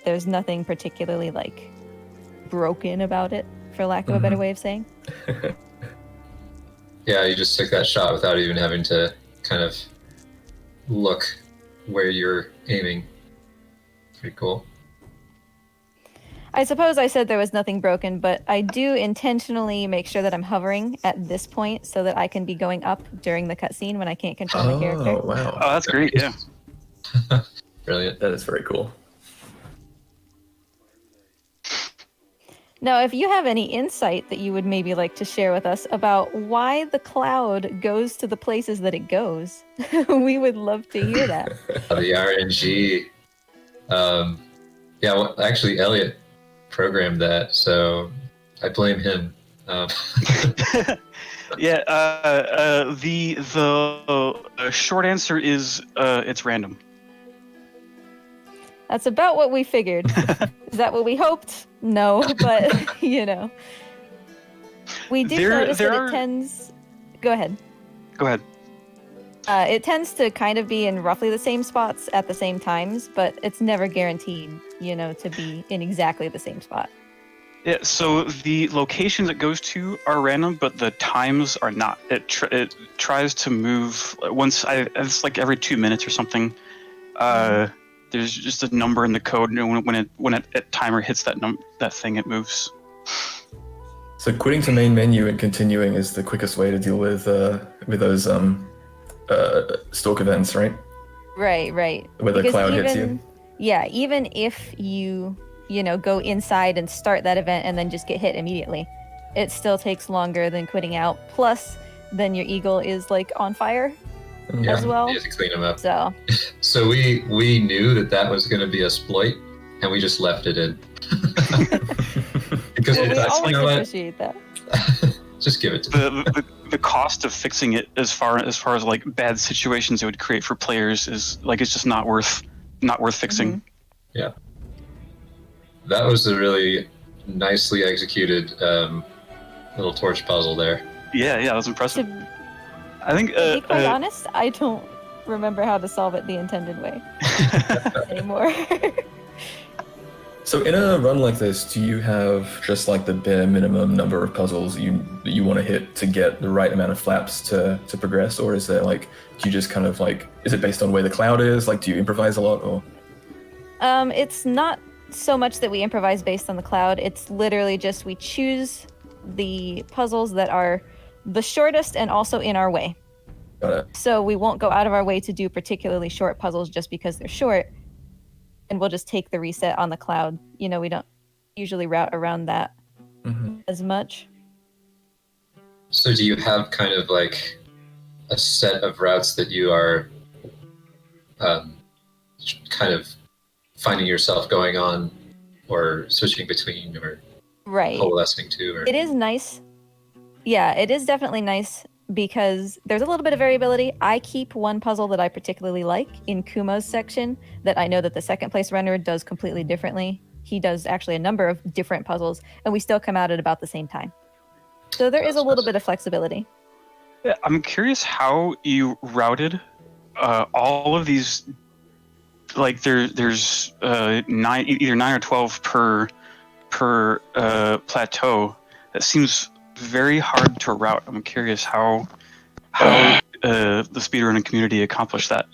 there's nothing particularly like broken about it, for lack of a better way of saying. Yeah, you just took that shot without even having to kind of look where you're aiming. Pretty cool. I suppose I said there was nothing broken, but I do intentionally make sure that I'm hovering at this point so that I can be going up during the cutscene when I can't control my character. Oh wow, Oh, that's great. Yeah. Brilliant. that is very cool. Now, if you have any insight that you would maybe like to share with us about why the cloud goes to the places that it goes, we would love to hear that. The RNG. Yeah, well, actually, Elliot programmed that, so I blame him. Yeah. The short answer is it's random. That's about what we figured. Is that what we hoped? No, but you know, we did notice that it tends. Go ahead. Go ahead. It tends to kind of be in roughly the same spots at the same times, but it's never guaranteed, you know, to be in exactly the same spot. Yeah, so the locations it goes to are random, but the times are not. It tries to move it's like every 2 minutes or something. There's just a number in the code, and when a timer hits that thing, it moves. So quitting to main menu and continuing is the quickest way to deal with those stalk events, right? Right. Where the Because cloud hits you. Yeah, even if you know, go inside and start that event and then just get hit immediately, it still takes longer than quitting out. Plus, then your eagle is like on fire as well. You have to clean them up. So So we knew that was going to be a exploit, and we just left it in. Because well, we that's always you know what? appreciate that. Just give it to me. The cost of fixing it, as far as like bad situations it would create for players, is like it's just not worth fixing. Yeah. That was a really nicely executed little torch puzzle there. Yeah, that was impressive. I think. To be quite honest, I don't remember how to solve it the intended way anymore. So in a run like this, do you have just like the bare minimum number of puzzles that you want to hit to get the right amount of flaps to progress, or is there like, do you just kind of like, is it based on where the cloud is? Like, do you improvise a lot, or? It's not so much that we improvise based on the cloud. It's literally just we choose the puzzles that are the shortest and also in our way. Got it. So we won't go out of our way to do particularly short puzzles just because they're short. And we'll just take the reset on the cloud. You know, we don't usually route around that as much. So do you have kind of like a set of routes that you are kind of finding yourself going on or switching between or coalescing to? Or... It is nice. Yeah, it is definitely nice because there's a little bit of variability. I keep one puzzle that I particularly like in Kumo's section that I know that the second place runner does completely differently. He does actually a number of different puzzles, and we still come out at about the same time. So there is a little bit of flexibility. Yeah, I'm curious how you routed all of these. Like there's either 9 or 12 per plateau. That seems very hard to route. I'm curious how the speedrunning community accomplished that.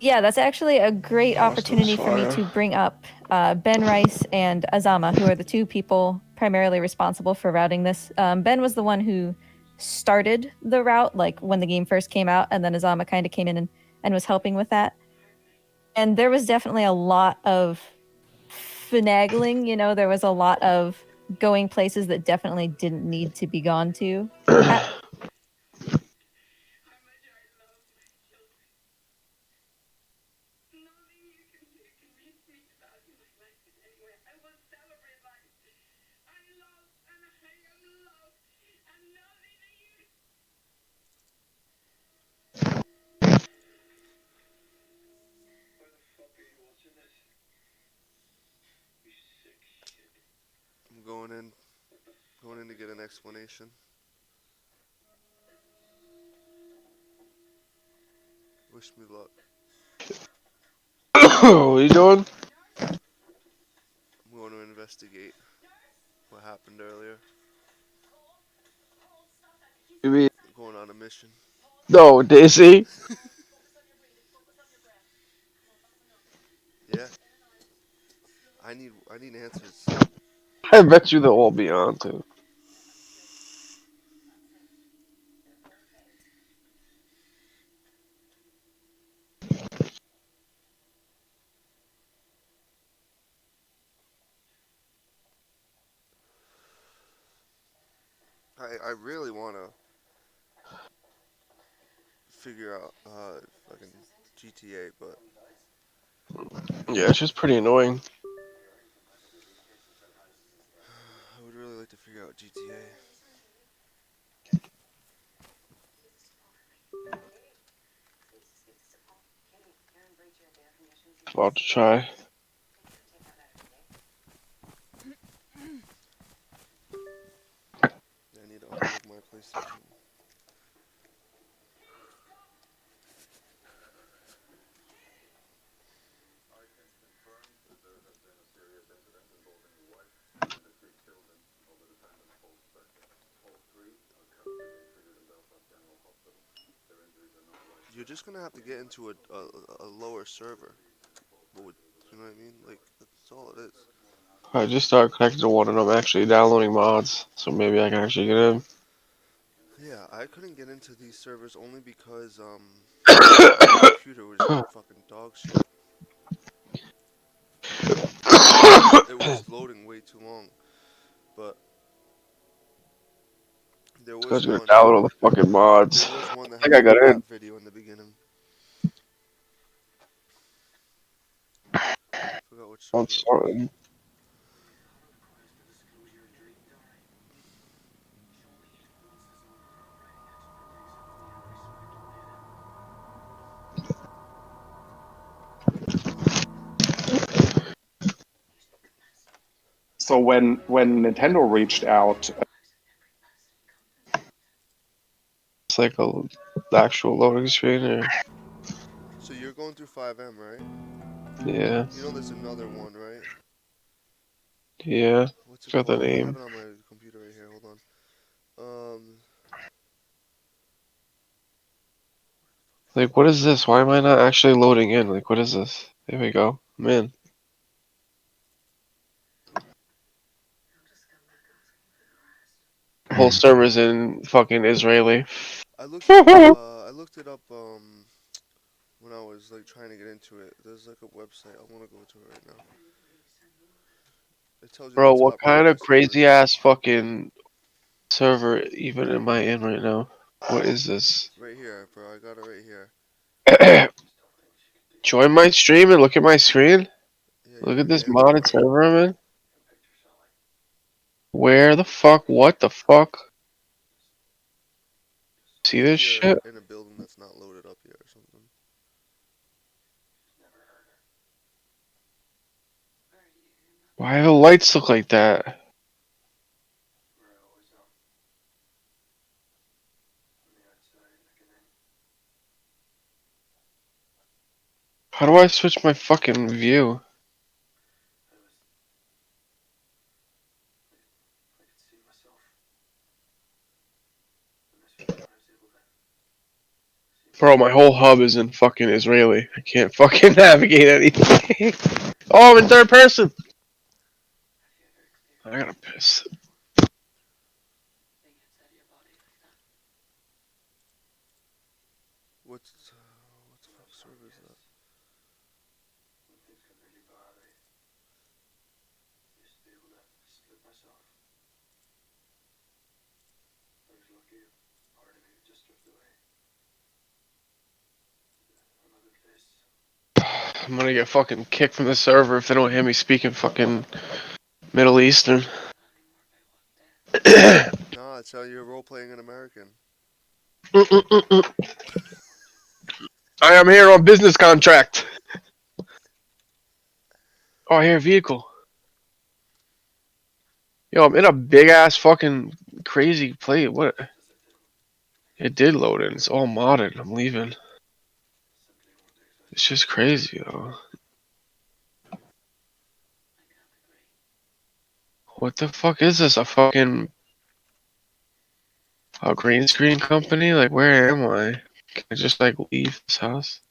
Yeah, that's actually a great opportunity for me to bring up Ben Rice and Azama, who are the two people primarily responsible for routing this. Ben was the one who started the route, like when the game first came out, and then Azama kind of came in and was helping with that. And there was definitely a lot of finagling, you know, there was a lot of going places that definitely didn't need to be gone to. I'm going in to get an explanation. Wish me luck. What are you doing? investigate what happened earlier. You mean Going on a mission. no, Daisy? Yeah. I need answers. I bet you they'll all be on too. I really want to figure out fucking GTA, but Yeah, it's just pretty annoying. I would really like to figure out GTA. About to try. I need to unplug my PlayStation. You're just gonna have to get into a lower server. You know what I mean? Like, that's all it is. I just started connecting to one and I'm actually downloading mods, so maybe I can actually get in. Yeah, I couldn't get into these servers only because my computer was fucking dog shit. It was loading way too long. But there I was was gonna one. download all the fucking mods. There was one that I had think I like a got in. rap video in the beginning. Forgot which I'm server it was. sorry. So when Nintendo reached out, It's like the actual loading screen. Or, So you're going through 5M, right? yeah, You know there's another one, right? yeah. What's it Got the called? I have name. it on my computer right here. Hold on. Like, what is this? Why am I not actually loading in? Like, what is this? There we go. I'm in. The whole server's in fucking Israeli. I looked it up when I was like trying to get into it. There's like a website. I want to go to it right now. It tells you Bro, the what top kind of rated crazy servers. ass fucking server even am I in right now? What is this? Right here, bro. I got it right here. Join my stream and look at my screen? Yeah, Look you at this can. modded server I'm in? Where the fuck? What the fuck? See this You're shit? in a building that's not loaded up yet or something. Why do the lights look like that? How do I switch my fucking view? Bro, my whole hub is in fucking Israeli. I can't fucking navigate anything. Oh, I'm in third person! I gotta piss. What the fuck server is that? I'm gonna get fucking kicked from the server if they don't hear me speaking fucking Middle Eastern. Nah, it's how you're role playing an American. I am here on business contract. Oh, I hear a vehicle. Yo, I'm in a big ass fucking crazy plate. What? It did load in. It's all modded. I'm leaving. It's just crazy though. What the fuck is this? A green screen company? Like, where am I? Can I just like leave this house?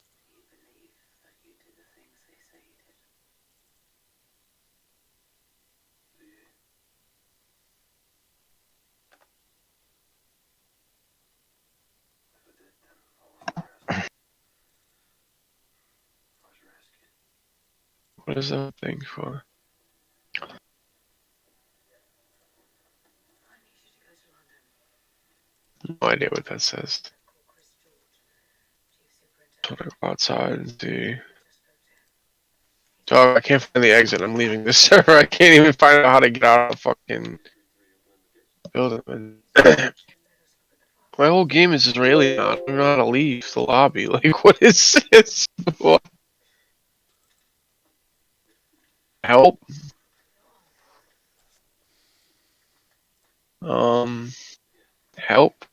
What is that thing for? No idea what that says. I'm gonna go outside and see. Dog, I can't find the exit. I'm leaving this server. I can't even find out how to get out of the fucking building. My whole game is Israeli now. I don't know how to leave the lobby. Like, what is this? What? Help? Help?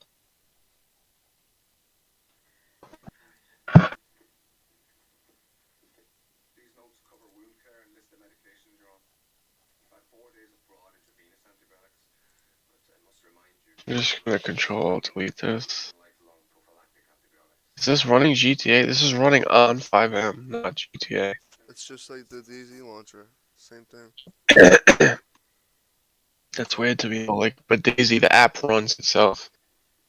I'm just gonna control delete this. Is this running GTA? This is running on 5M, not GTA. It's just like the DayZ launcher. Same thing. That's weird to me. Like, but DayZ, the app runs itself.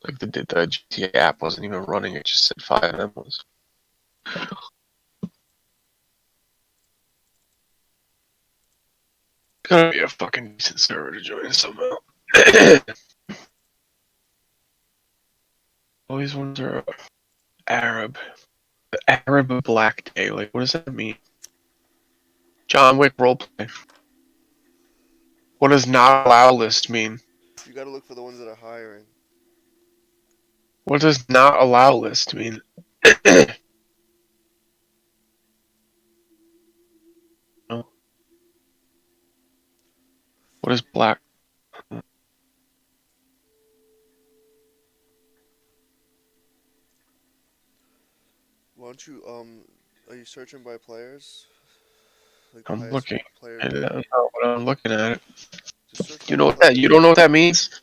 Like the GTA app wasn't even running; it just said 5M was. Gotta be a fucking decent server to join somehow. All these ones are Arab. The Arab Black Day. Like, what does that mean? John Wick roleplay. What does not allow list mean? You gotta look for the ones that are hiring. What does not allow list mean? No. What is black? Why don't you, are you searching by players? Like the I'm highest looking. player I don't rating? know what I'm looking at it. Just search You by know what player. that? You don't know what that means?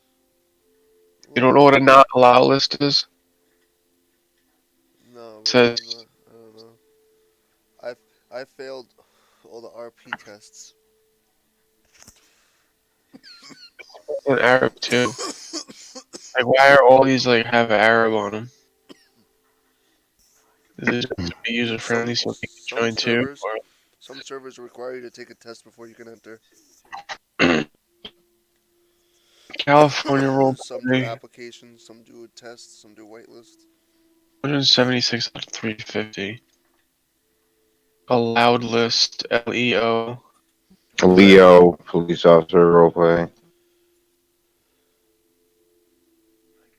You don't know what a not allow list is? No, It says I don't know. I failed all the RP tests. an Arab too. Like, why are all these like have Arab on them? Is it just to be user friendly so people can join too? Some servers require you to take a test before you can enter. California roleplay. Some do applications, some do a test, some do waitlist. 176 out of 350. Allowed list, LEO. Leo, police officer roleplay.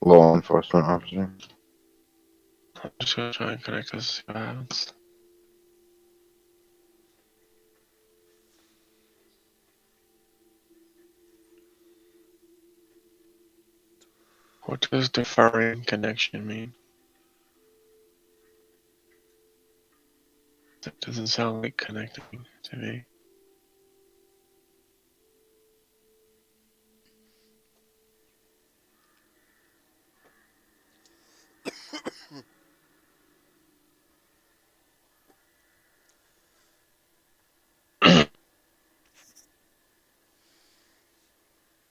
Law enforcement officer. I'm just gonna try and connect this, see what happens. What does deferring connection mean? That doesn't sound like connecting to me.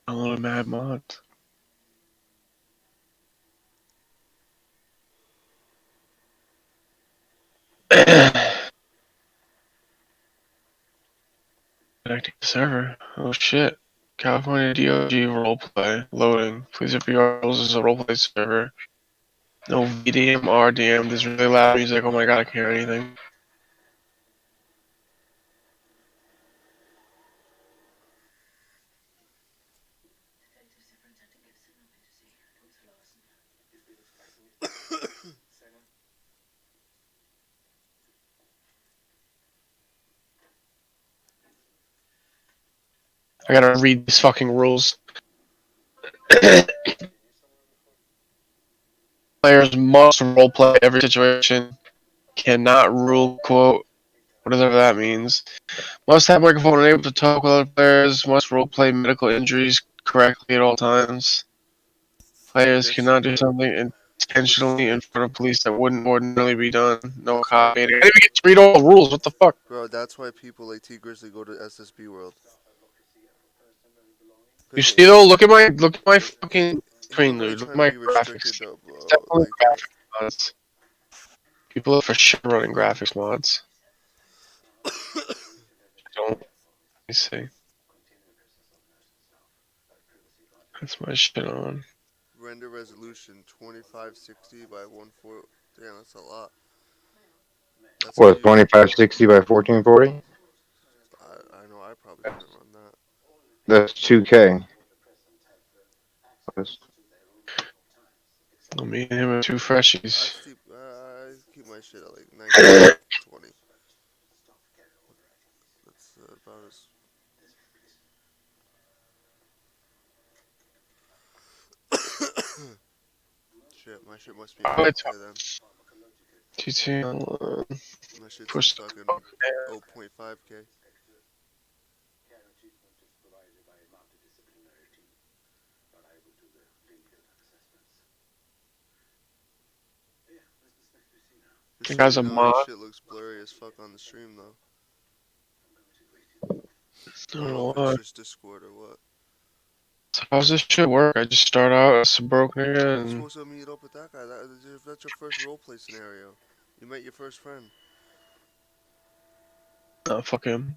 A little mad mod. Connecting the server. Oh shit. California DOG roleplay. Loading. Please if your this is a roleplay server. No VDM, RDM. There's really loud music. Oh my god, I can't hear anything. I gotta read these fucking rules. Players must roleplay every situation. Cannot rule, quote, whatever that means. Must have microphone and able to talk with other players. Must roleplay medical injuries correctly at all times. Players cannot do something intentionally in front of police that wouldn't ordinarily be done. No copying. I didn't even get to read all the rules. What the fuck? Bro, that's why people like T Grizzly go to SSB World. You see though? Look at my fucking He screen, really dude. Look at trying my to be graphics. restricted though, bro. It's definitely Like, graphics mods. People are for sure running graphics mods. Don't. Let me see. That's my shit on. render resolution 2560 by 14. Damn, that's a lot. That's What, how you- 2560 by 1440? I know I probably couldn't run that. That's 2K. Me and him are two I freshies. keep my shit at like 1920. That's about as. Shit, my shit must be Oh, it's- 4K then. GT. My shit's Push stuck in the 0.5K. You guys are Your mod. shit looks blurry as fuck on the stream though. I don't know if why. it's just Discord or what. So how's this shit work? I just start out as a broke nigga You're and supposed to meet up with that guy. That's your first roleplay scenario. You met your first friend. fuck him.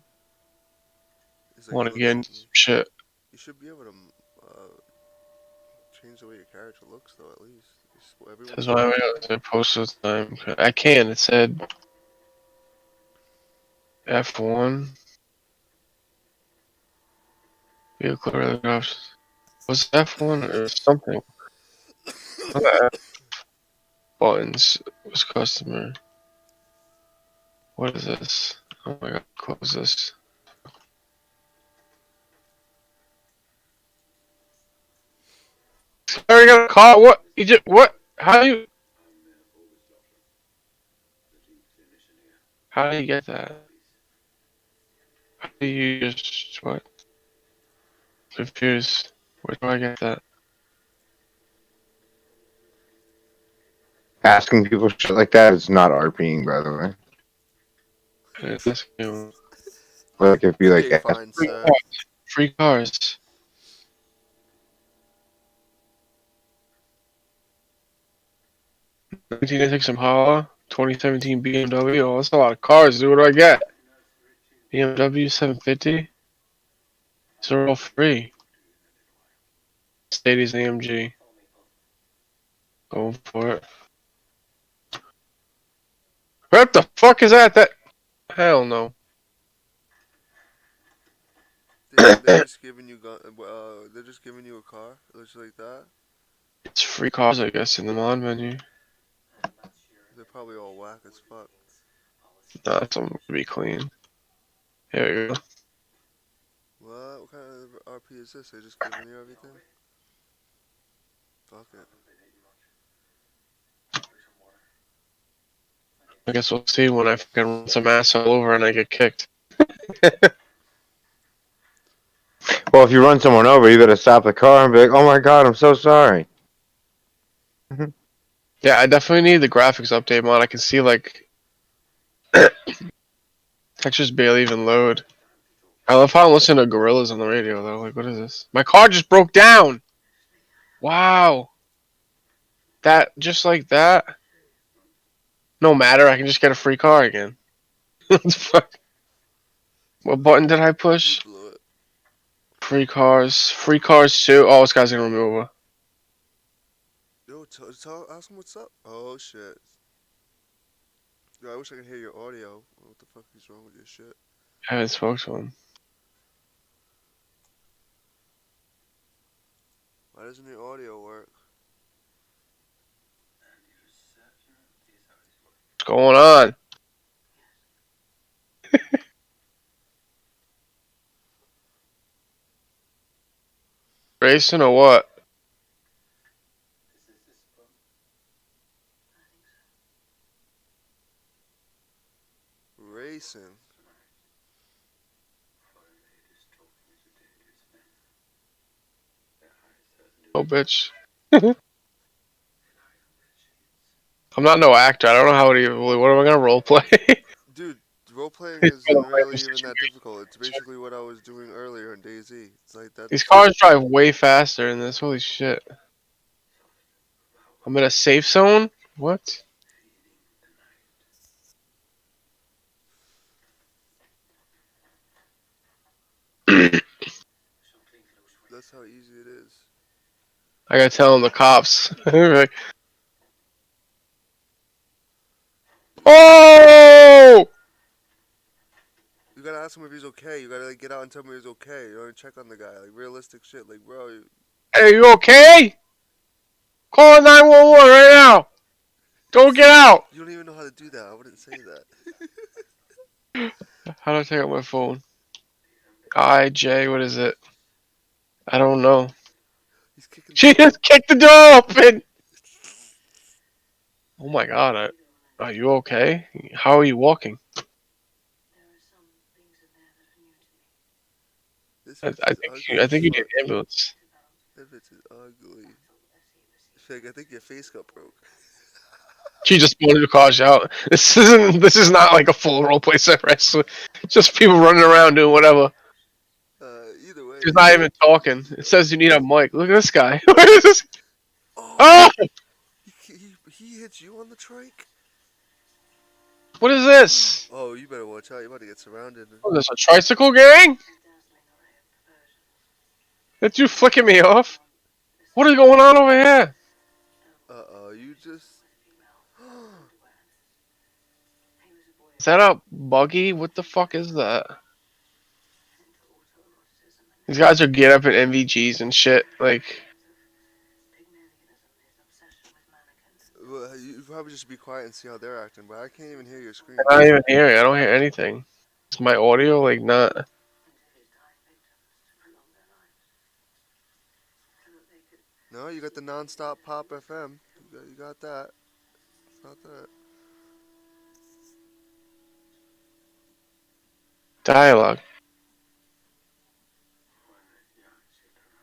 He's I want "You to look get like into me." some shit. You should be able to change the way your character looks, though. At least everyone. That's why I posted time. I can. It said F1. Vehicle related options. Was it F1 or something? What the F buttons was customer. What is this? Oh my god, close this. I already got a call. What? You just what? How do you? How do you get that? How do you just what? Confused. Where do I get that? Asking people shit like that is not RPing, by the way. This game. Like, if you, like, Okay, ask fine, sir. Free cars. $19.96 Impala, 2017 BMW. Oh, that's a lot of cars, dude. What do I get? BMW 750. These are all free. Mercedes AMG. Going for it. What the fuck is that? Hell no. They're just giving you they're just giving you a car. It looks like that. It's free cars, I guess, in the mod menu. They're probably all whack as fuck. Nah, some to be clean. Here we go. What kind of RP is this? They're just giving you everything? Fuck it. I guess we'll see when I fucking run some ass all over and I get kicked. Well, if you run someone over, you gotta stop the car and be like, "Oh my god, I'm so sorry." Yeah, I definitely need the graphics update mod. I can see like textures barely even load. I love how I'm listening to Gorillas on the radio though. Like, what is this? My car just broke down. Wow. That just like that. No matter, I can just get a free car again. What the fuck? What button did I push? You blew it. Free cars. Free cars too. Oh, this guy's gonna run me over. Yo, ask him what's up. Oh shit. Yo, I wish I could hear your audio. What the fuck is wrong with your shit? I haven't spoke to him. Why doesn't your audio work? What's going on? Racing or what? Racing. Oh, bitch. I'm not no actor. I don't know how to even. What am I gonna role play? Dude, role playing It's isn't for the really random even that difficult. It's basically what I was doing earlier in DayZ. It's like that. These cars drive way faster in this. Holy shit. I'm in a safe zone? What? That's how easy it is. I gotta tell them the cops. Like, oh! You gotta ask him if he's okay. You gotta like get out and tell him he's okay. You don't check on the guy. Like realistic shit. Like bro, Hey, you okay? Call 911 right now. Don't get out. you don't even know how to do that. I wouldn't say that. How do I take out my phone? IJ, what is it? I don't know. He's kicking. She just kicked the door open. Oh my god. Are you okay? How are you walking? This I bitch is think ugly I think as you need an fuck. ambulance. That bitch is ugly. Fig, I think your face got broke. She just wanted to call you out. This is not like a full roleplay set, right? So it's just people running around doing whatever. Either way. She's not even talking. It says you need a mic. Look at this guy. What is this? Oh! He hit you on the trike? What is this? Oh, you better watch out. You're about to get surrounded. What is this, a tricycle gang? That you flicking me off? What is going on over here? You just... Is that a buggy? What the fuck is that? These guys are get up at MVGs and shit. Like, Well, you probably just be quiet and see how they're acting, but I can't even hear your screen. I'm not even hearing. I don't hear anything. Is my audio like not? No, you got the non-stop pop FM. You got that. It's not that. Dialogue.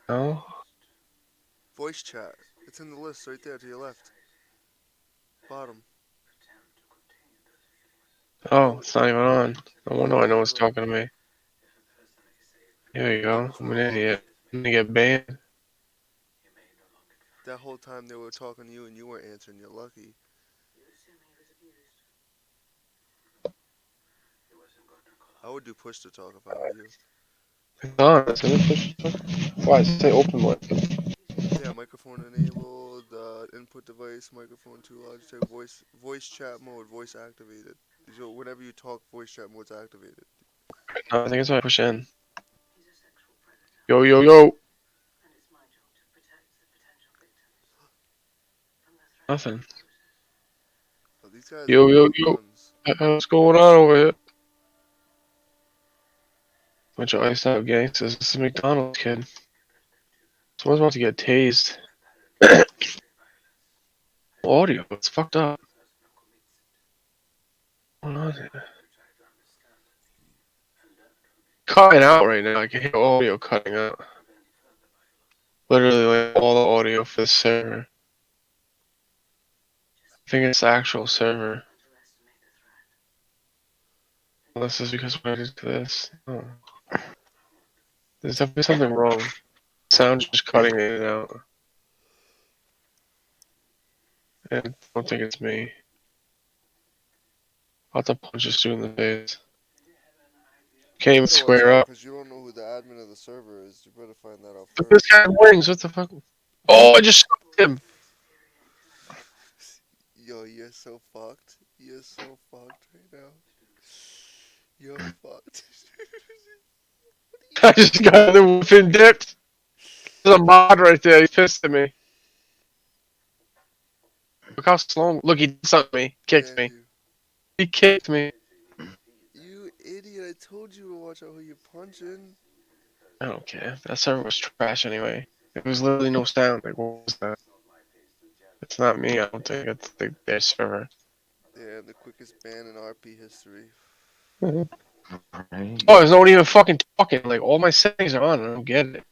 No. Voice chat. It's in the list right there to your left. Bottom. Oh, it's not even on. No wonder I know it's talking to me. Here you go. I'm an idiot. I'm gonna get banned. That whole time they were talking to you and you weren't answering. You're lucky. I would do push to talk if I were you. It's on. Is it push? Why? It say open mic. Yeah, microphone enabled, input device, microphone too large, check voice chat mode, voice activated. So whenever you talk, voice chat mode's activated. No, I think it's when I push in. Yo, yo, yo. Nothing. Oh, these guys Yo, are yo, real yo. guns. What's going on over here? Bunch of iced out gangsters. This is a McDonald's kid. Someone's about to get tased. Audio, it's fucked up. What's going on here? Cutting out right now. I can hear audio cutting out. Literally, like all the audio for the server. I think it's the actual server. Unless it's because when I did this. Oh. There's definitely something wrong. Sound just cutting in and out. And I don't think it's me. I'll have to punch this dude in the face. Can't even square up. Because you don't know who the admin of the server is. You better find that out Look at first. this guy wings. What the fuck? Oh, I just shot him. Yo, you're so fucked. You're so fucked right now. You're fucked. I just got the whipping dipped. There's a mod right there. He's pissed at me. Look how slow. Look, he did something to me. Kicked me. He kicked me. You idiot. I told you to watch out who you're punching. I don't care. That server was trash anyway. There was literally no sound. Like, what was that? It's not me. I don't think it's their server. Yeah, the quickest ban in RP history. Oh, there's no one even fucking talking. Like, all my settings are on. I don't get it.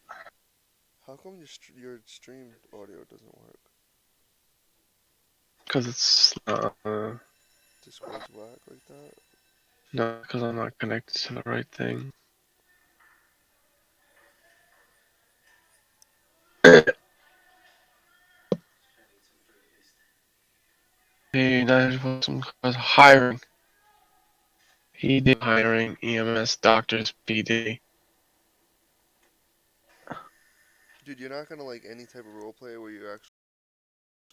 How come your stream audio doesn't work? Because it's Discord's whack like that? no, because I'm not connected to the right thing. Hey, United was hiring. He did hiring EMS doctors PD. Dude, you're not gonna like any type of roleplay where you're actually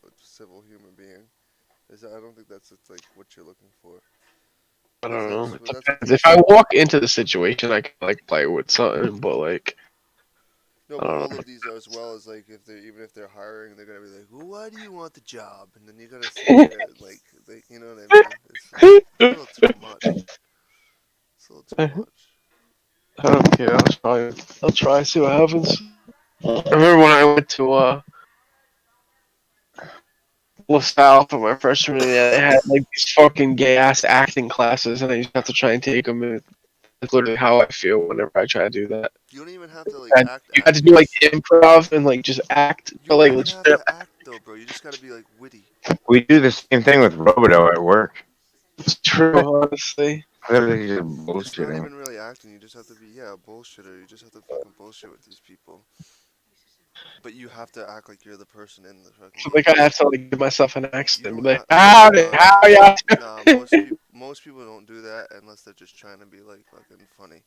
a civil human being. I don't think that's like what you're looking for. I don't know. That's It what depends. they If I said. walk into the situation, I can like play with something, but like, No, I but don't all know. of these are as well as like even if they're hiring, they're gonna be like, well, why do you want the job? And then you're gonna sit there like you know what I mean? It's a little too much. It's a little too much. I don't care. I'll try. See what happens. I remember when I went to LaSalle for my freshman year, they had like these fucking gay ass acting classes, and I used to have to try and take them. And that's literally how I feel whenever I try to do that. You don't even have to like act. You had to do like improv and like just act, You but don't like even legit. have to act though, bro. You just gotta be like witty. We do the same thing with Roboto at work. It's true, honestly. Literally just It's not bullshitting. even really acting. You just have to be a bullshitter. You just have to fucking bullshit with these people. But you have to act like you're the person in the fucking. So like I have to like give myself an accent. don't Be like, have- how ya? Nah, most people don't do that unless they're just trying to be like fucking funny.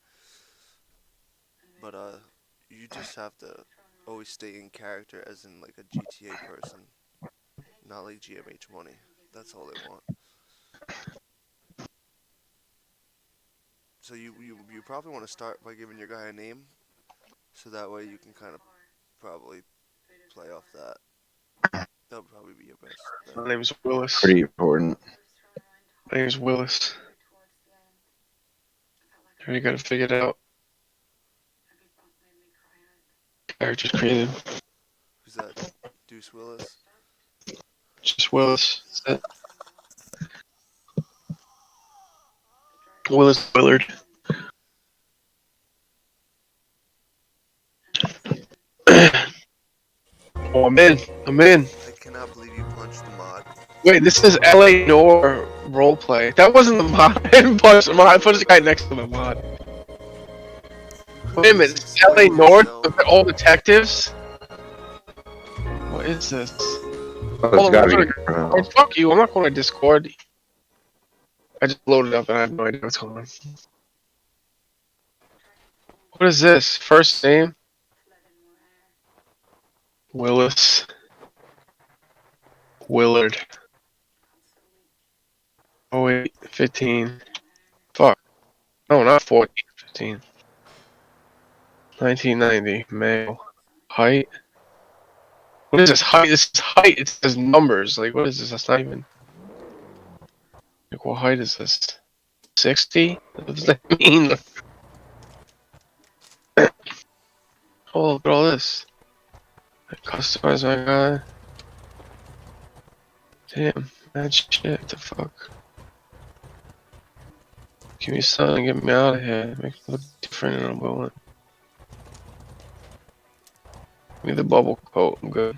But you just have to always stay in character, as in like a GTA person, not like GMH money. That's all they want. So you probably want to start by giving your guy a name, so that way you can kind of probably play off that. That would probably be your best bet. My name's Willis. Pretty important. My name's Willis. I already got it figured out. I just created. Who's that? Deuce Willis? Just Willis. That's it. Willis Willard. Oh, I'm in. I'm in. I cannot believe you punched the mod. Wait, this is LA Noir roleplay. That wasn't the mod. I didn't punch the mod. I punched the guy next to the mod. Wait a minute. It's LA North with all detectives? What is this? Oh, Hold it's on, gotta what's be. Oh, fuck you. I'm not going to Discord. I just loaded up and I have no idea what's going on. What is this? First name? Willis. Willard. Oh wait, 15. Fuck. No, not 14, 15. 1990, male. Height? What is this height? This is height. It says numbers. Like, what is this? That's not even. Like, what height is this? 60? What does that mean? Oh, look at all this. I customize my guy. Damn, mad shit. What the fuck? Give me something, get me out of here. Make it look different in a moment. Give me the bubble coat, I'm good.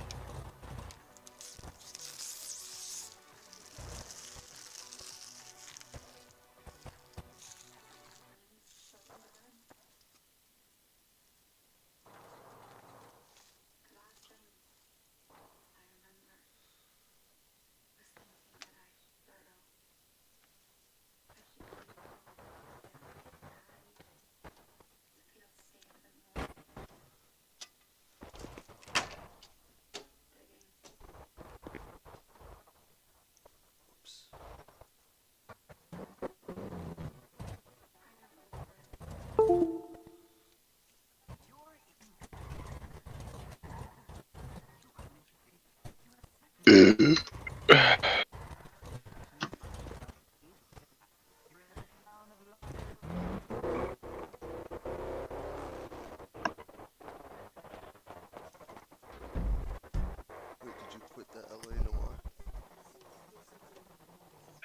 Wait, did you quit the LA Noir?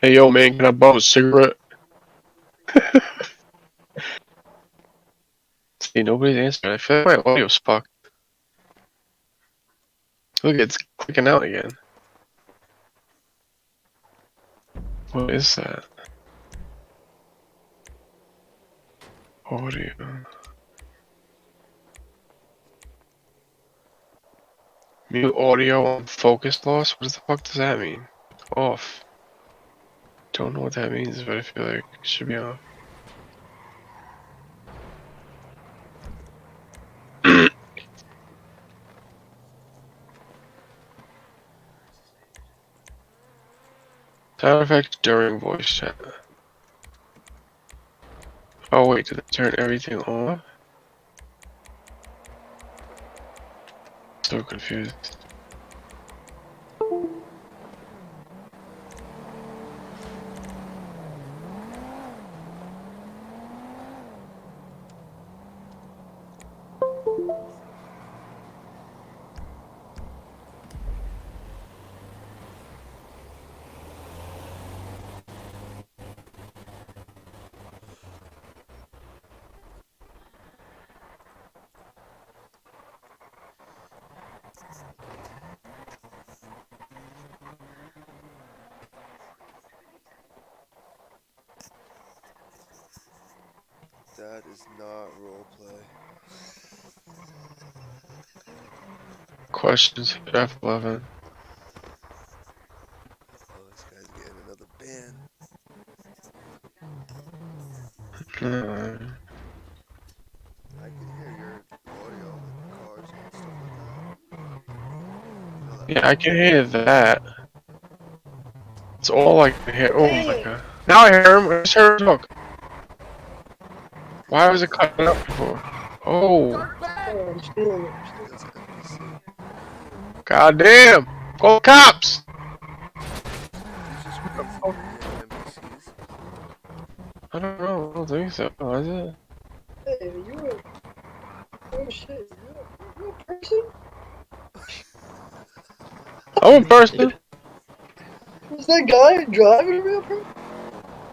Hey yo man, can I bum a cigarette? See, nobody's answering. I feel like my audio's fucked. Look, it's clicking out again. What is that? Audio. Mute audio on focus loss? What the fuck does that mean? Off. Don't know what that means, but I feel like it should be off. Sound effects during voice chat. Oh wait, did it turn everything off? So confused. That is not roleplay. Questions for F11. Oh, this guy's getting another ban. I can hear your audio in the cars and stuff like that. You know that, Yeah, I right? can hear that. It's all I can hear. Oh my god. Now I hear him. I just heard him talk. Why was it cutting up before? Oh. That's NPC. God damn. Call the cops. He's just crazy hearing NPCs. I don't know. I don't think so. Oh, is it? Hey, oh shit, you a person? I'm a person. Was that guy driving a real person?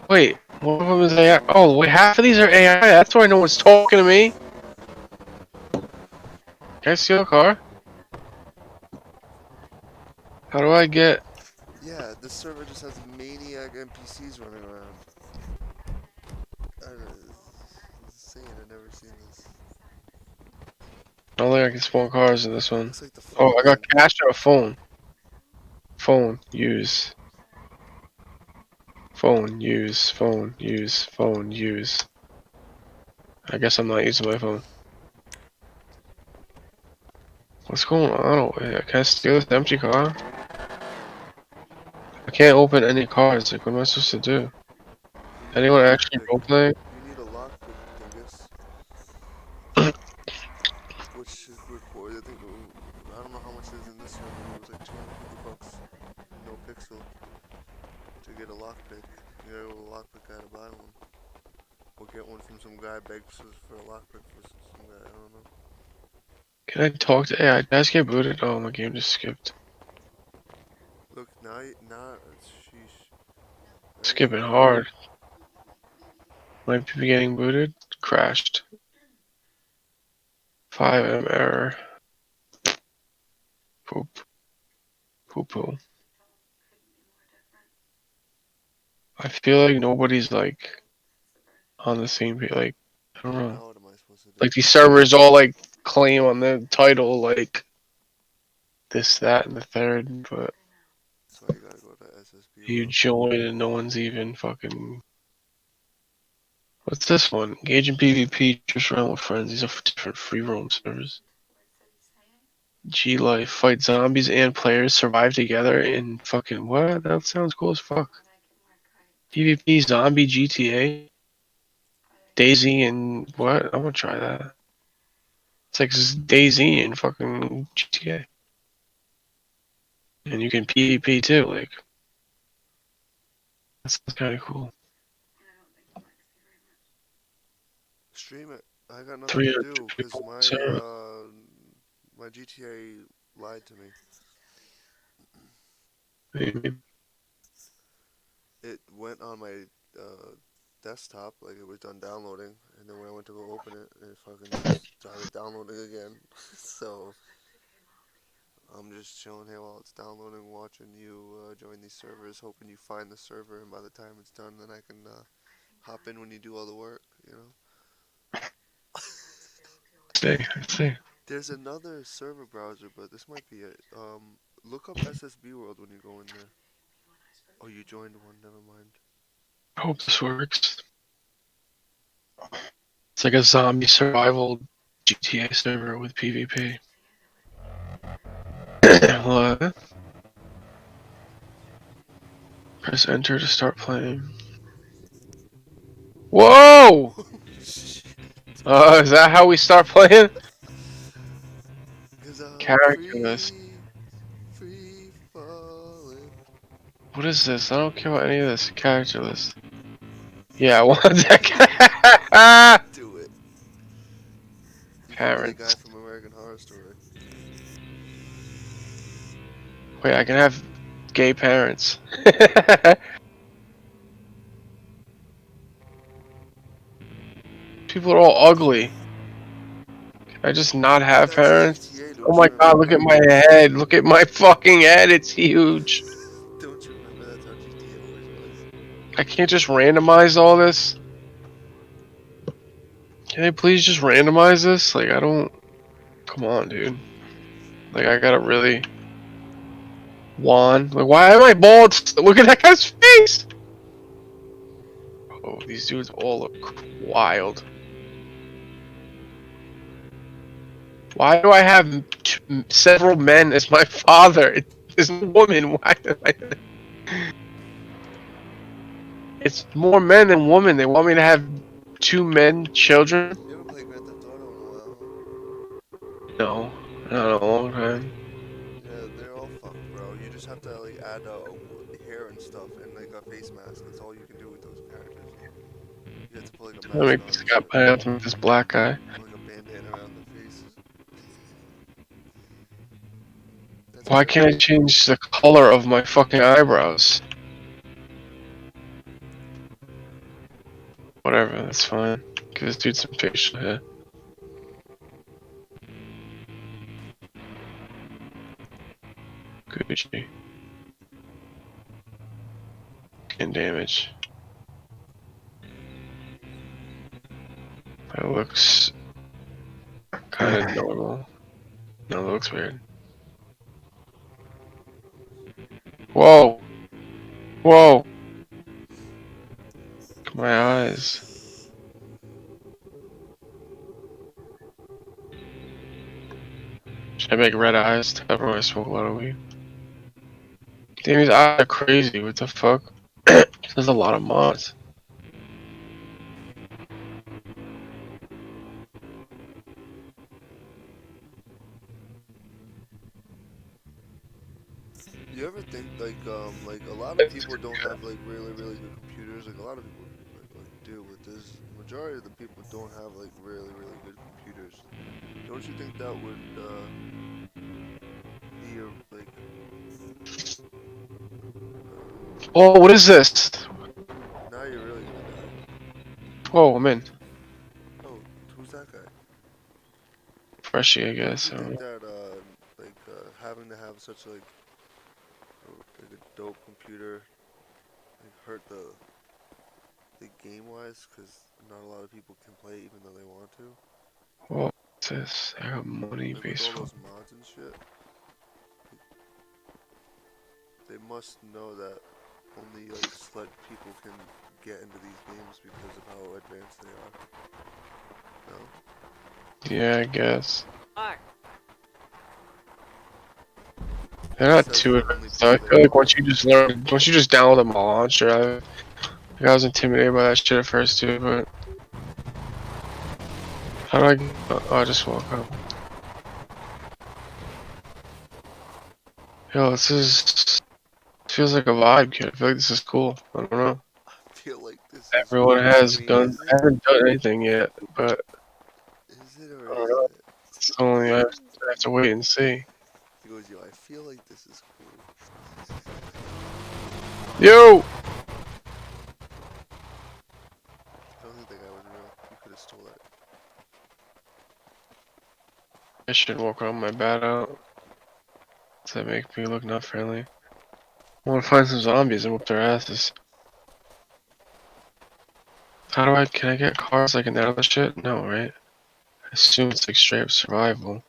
Wait, one of them is AI. Oh, wait, half of these are AI. That's why no one's talking to me. Can I steal a car? How do I get? Yeah, this server just has maniac NPCs running around. I don't know, it's insane. I've never seen this. I don't think I can spawn cars in this one. Looks like the Oh, I got thing. cash or a phone. Phone, use. Phone, use. Phone, use. Phone, use. I guess I'm not using my phone. What's going on over here? Can I steal this empty car? I can't open any cars. Like, what am I supposed to do? Anyone actually roleplay? You need a lockpick, dingus. Which should record, I think, I don't know how much it is in this server, it was like 250 bucks, no pixel, to get a lockpick. You gotta go to a lockpick guy to buy one. Or get one from some guy, begs for a lockpick for some guy, I don't know. Can I talk to AI? Did I just get booted? Oh, my game just skipped. Look, now, sheesh. Skipping hard. Might be getting booted. Crashed. 5M error. Poop. Poo poo. I feel like nobody's like on the same page. Like, I don't know. Now what am I supposed to do? Like these servers all like claim on the title like this, that, and the third, but So you gotta go to SSB. you join and no one's even fucking. What's this one? Engage in PvP, just around with friends. These are different free roam servers. G Life, fight zombies and players, survive together in fucking what? That sounds cool as fuck. PvP zombie GTA. Daisy and what? I'm gonna try that. It's like Daisy and fucking GTA. And you can PvP too, like. That's kind of cool. Stream it. I got nothing to do because Sarah. my GTA lied to me. Maybe. It went on my desktop, like it was done downloading, and then when I went to go open it, it fucking just started downloading again. So I'm just chilling here while it's downloading, watching you join these servers, hoping you find the server, and by the time it's done, then I can hop in when you do all the work, you know? I see. There's another server browser, but this might be it. Look up SSB World when you go in there. Oh, you joined one, never mind. I hope this works. It's like a zombie survival GTA server with PvP. What? Press enter to start playing. Whoa! Is that how we start playing? Character list. Free falling. What is this? I don't care about any of this. Character list. Yeah, I want that. Do it. Parents. The guy from American Horror Story. Wait, I can have gay parents. People are all ugly. Can I just not have parents? Oh my god, look at my head. Look at my fucking head. It's huge. Don't you remember that's how GTA always was? I can't just randomize all this. Can they please just randomize this? Like, I don't... Come on, dude. Like, I gotta really... Juan. Like, why am I bald? Look at that guy's face! Oh, these dudes all look wild. Why do I have several men as my father? There's no woman. Why am I... It's more men than women. They want me to have 2 men, children? You ever play Grand Theft Auto in a while? No. Not in a long time. Yeah, they're all fucked, bro. You just have to like add hair and stuff and like a face mask. That's all you can do with those characters. You have to put like a mask Let me this guy, I have to make this black guy. like a bandana around the face. Why can't I change the color of my fucking eyebrows? Whatever, that's fine. Give this dude some facial hair. Gucci. And damage. That looks kind of normal. No, that looks weird. Whoa! Whoa! My eyes. Should I make red eyes to cover when I smoke a lot of weed? Damn, these eyes are crazy. What the fuck? There's a lot of mods. You ever think like a lot of people don't have like really good computers? Like a lot of people like do, but there's majority of the people don't have like really good computers. Don't you think that would be a like? Oh, what is this? Now you're really gonna die. Whoa, I'm in. Oh, who's that guy? Freshie, I guess. Do you think that having to have such like a dope computer like hurt the game wise? Because not a lot of people can play even though they want to. What's this? I got money Like with based all on. those mods and shit. They must know that only like select people can get into these games because of how advanced they are. No? Yeah, I guess. They're not too advanced. I feel like once you just download them all launcher, I was intimidated by that shit at first too, but how do I? Oh, I just walk up. Yo, feels like a vibe, kid. I feel like this is cool. I don't know. I feel like this. Everyone has guns. I haven't done anything yet, but Is it I or don't is know. it? It's only I have to wait and see. He goes, yo, I feel like this is cool. Yo! I don't think that guy was real. You could have stole that. I should walk around my bat out. Does that make me look not friendly? I want to find some zombies and whoop their asses. Can I get cars like in that other shit? No, right? I assume it's like straight up survival.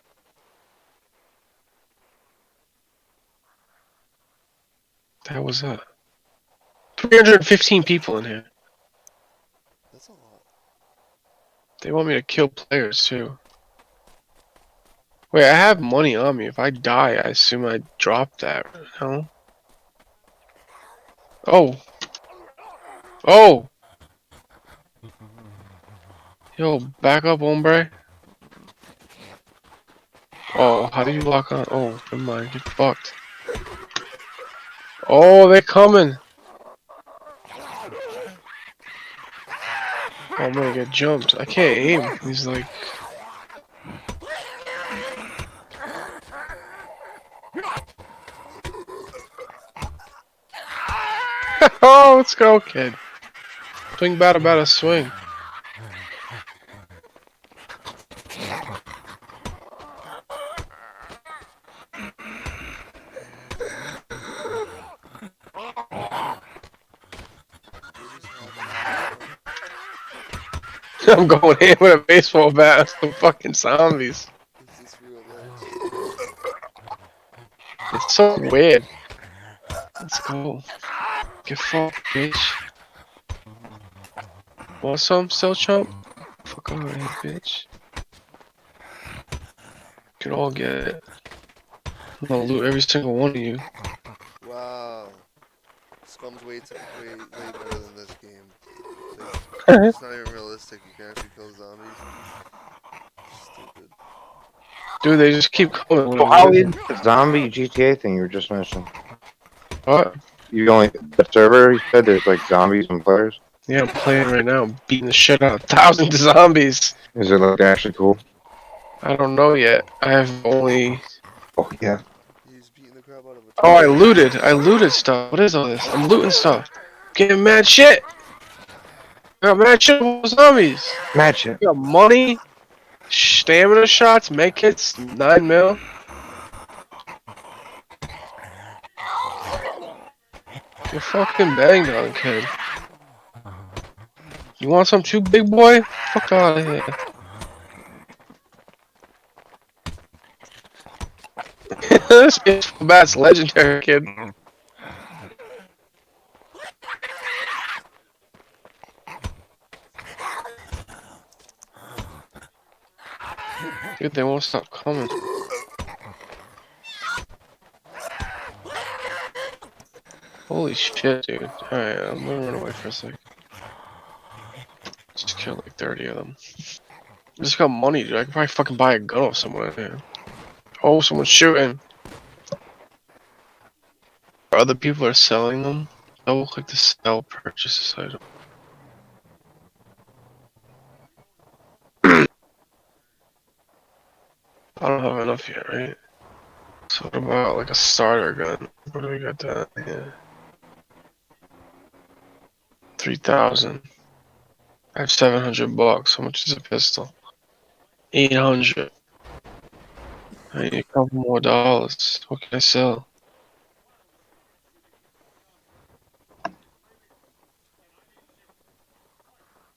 That was that. 315 people in here. That's a lot. They want me to kill players too. Wait, I have money on me. If I die, I assume I drop that. No? Oh! Oh! Yo, back up, hombre. Oh, how do you lock on? Oh, never mind. Get fucked. Oh, they're coming! Oh, I'm gonna get jumped. I can't aim. He's like... Oh, let's go, kid. Swing bada swing. I'm going in with a baseball bat. Some fucking zombies. Is this real life? It's so weird. Let's go. Get fucked, bitch. Want some, still chump? Fuck over here, bitch. Can all get it. I'm gonna loot every single one of you. Wow. Scum's way better than this game. Like, it's not even realistic. You can actually kill zombies. Stupid. Dude, they just keep coming. So how is the zombie GTA thing you were just mentioning? What? You only the server? You said there's like zombies and players. Yeah, I'm playing right now. I'm beating the shit out of 1,000 zombies. Is it like actually cool? I don't know yet. I have only... Oh yeah. He's beating the crap out of it. Oh, I looted stuff. What is all this? I'm looting stuff. Getting mad shit. I got mad shit with zombies. Mad shit. I got money, stamina shots, medkits, 9 mil. You're fucking banged on, kid. You want some too, big boy? Fuck out of here. This baseball bat's legendary, kid. Dude, they won't stop coming. Holy shit, dude. Alright, I'm gonna run away for a sec. Just killed like 30 of them. I just got money, dude. I could probably fucking buy a gun off someone, man. Oh, someone's shooting. Other people are selling them. Double click to sell, purchase this item. I don't have enough yet, right? So what about like a starter gun? What do we got down here? 3,000. I have 700 bucks. How much is a pistol? 800. I need a couple more dollars. What can I sell?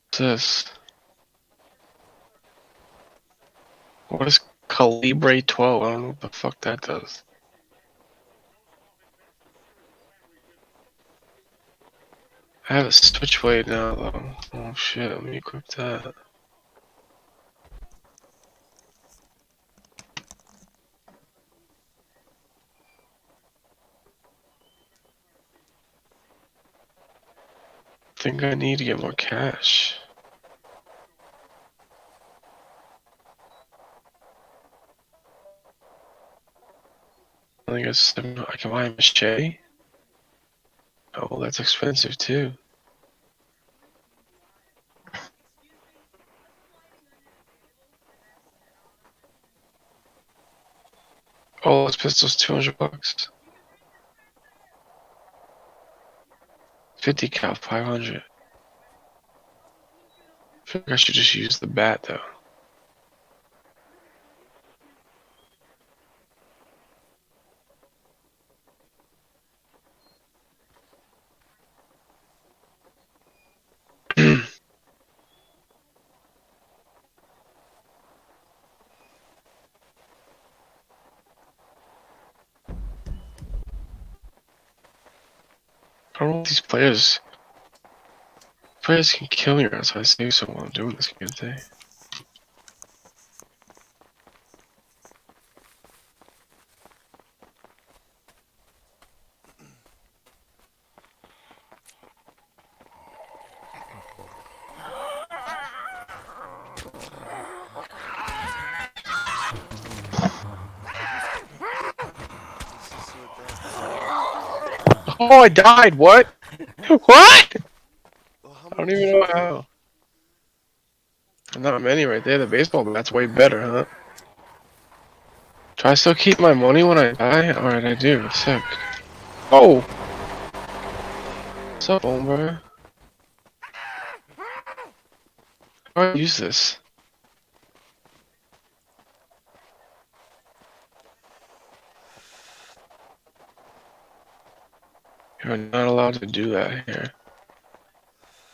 What's this? What is Calibre 12? I don't know what the fuck that does. I have a switchblade now though. Oh shit, let me equip that. I think I need to get more cash. I think I can buy a machete. Oh, that's expensive too. Oh, this pistol's 200 bucks. 50 cal, 500. I feel like I should just use the bat though. I don't know what these players. Players can kill me unless I say so while I'm doing this kind of thing. Oh, I died. What? What? Well, how I don't many even did know you get? how. Not many right there. The baseball bat's way better, huh? Do I still keep my money when I die? Alright, I do. Sick. Oh! What's up, Ombre? How do I use this? You're not allowed to do that here.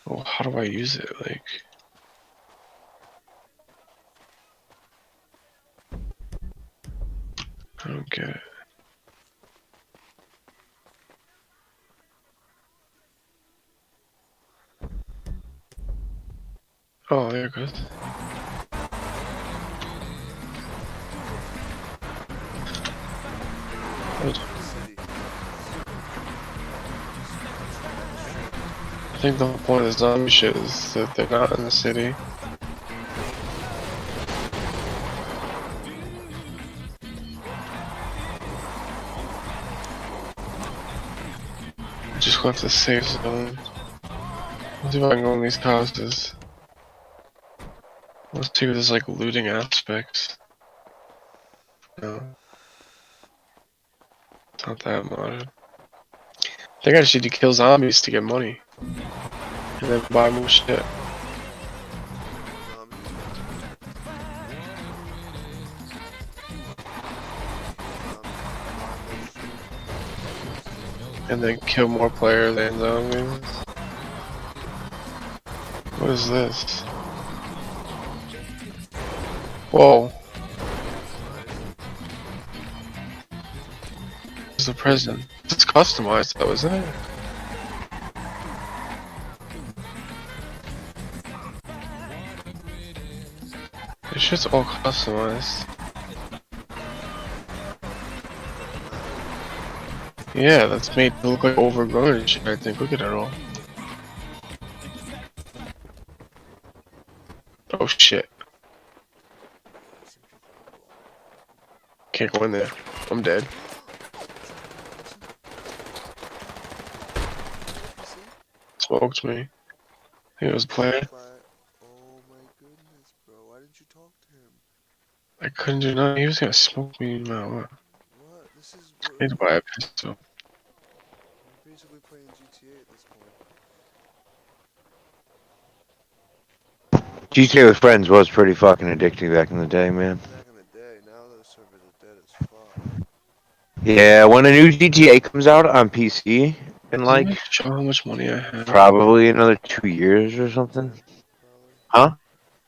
Oh, how do I use it? Like... I don't get it. Oh, there it goes. I think the whole point of the zombie shit is that they're not in the city. I just went to safe zone. Let's see if I can go in these houses. Let's see if there's like looting aspects. No. It's not that modded. I think I just need to kill zombies to get money. And then buy more shit. And then kill more players than zombies. What is this? Whoa. It's a prison. It's customized though, isn't it? This shit's all customized. Yeah, that's made to look like overgrown and shit, I think. Look at it all. Oh shit. Can't go in there. I'm dead. Smoked me. I think it was a player. Oh my goodness, bro. Why didn't you talk to him? I couldn't do nothing. He was gonna smoke me no matter what. What? This is... I need to buy a pistol. You're basically playing GTA at this point. GTA with friends was pretty fucking addicting back in the day, man. Back in the day, now those servers are dead as fuck. Yeah, when a new GTA comes out on PC in like Show how much money I have. probably another 2 years or something. Huh?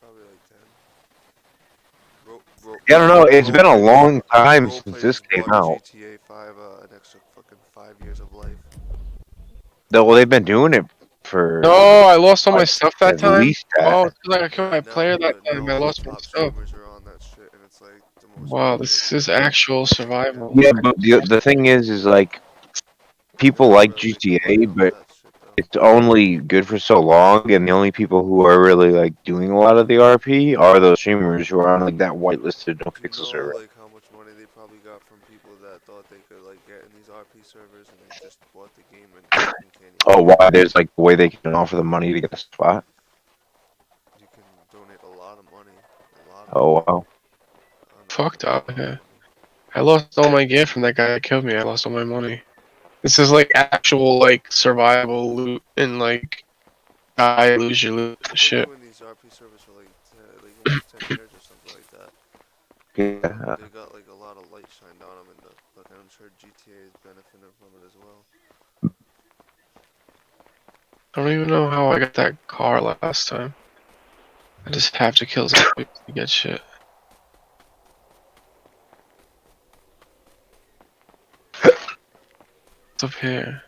Probably like 10. Yeah, I don't know. It's been a long time since this came out. GTA 5 an extra fucking 5 years of life. Though, well, they've been doing it for. No, I lost all my stuff that at time. least that. Oh, it's 'cause I killed my player that time. I lost my Top stuff. streamers are on that shit, and it's like the most Wow, this is actual survival. Yeah, but the thing is like people like GTA, but it's only good for so long, and the only people who are really like doing a lot of the RP are those streamers who are on like that whitelisted no pixel server. like how much money they probably got from people that thought they could like get in these RP servers, and they just bought the game and fucking can't Oh, why? There's like a way they can offer the money to get a spot. You can donate a lot of money. Oh wow. Fucked up. Okay. I lost all my gear from that guy that killed me. I lost all my money. This is like actual like survival loot and like die, lose your loot and shit. Doing these RP servers for like almost 10 years or something like that. Yeah. They got like a lot of light shined on them, and I'm sure GTA is benefiting from it as well. I don't even know how I got that car last time. I just have to kill zombies to get shit. What's up here?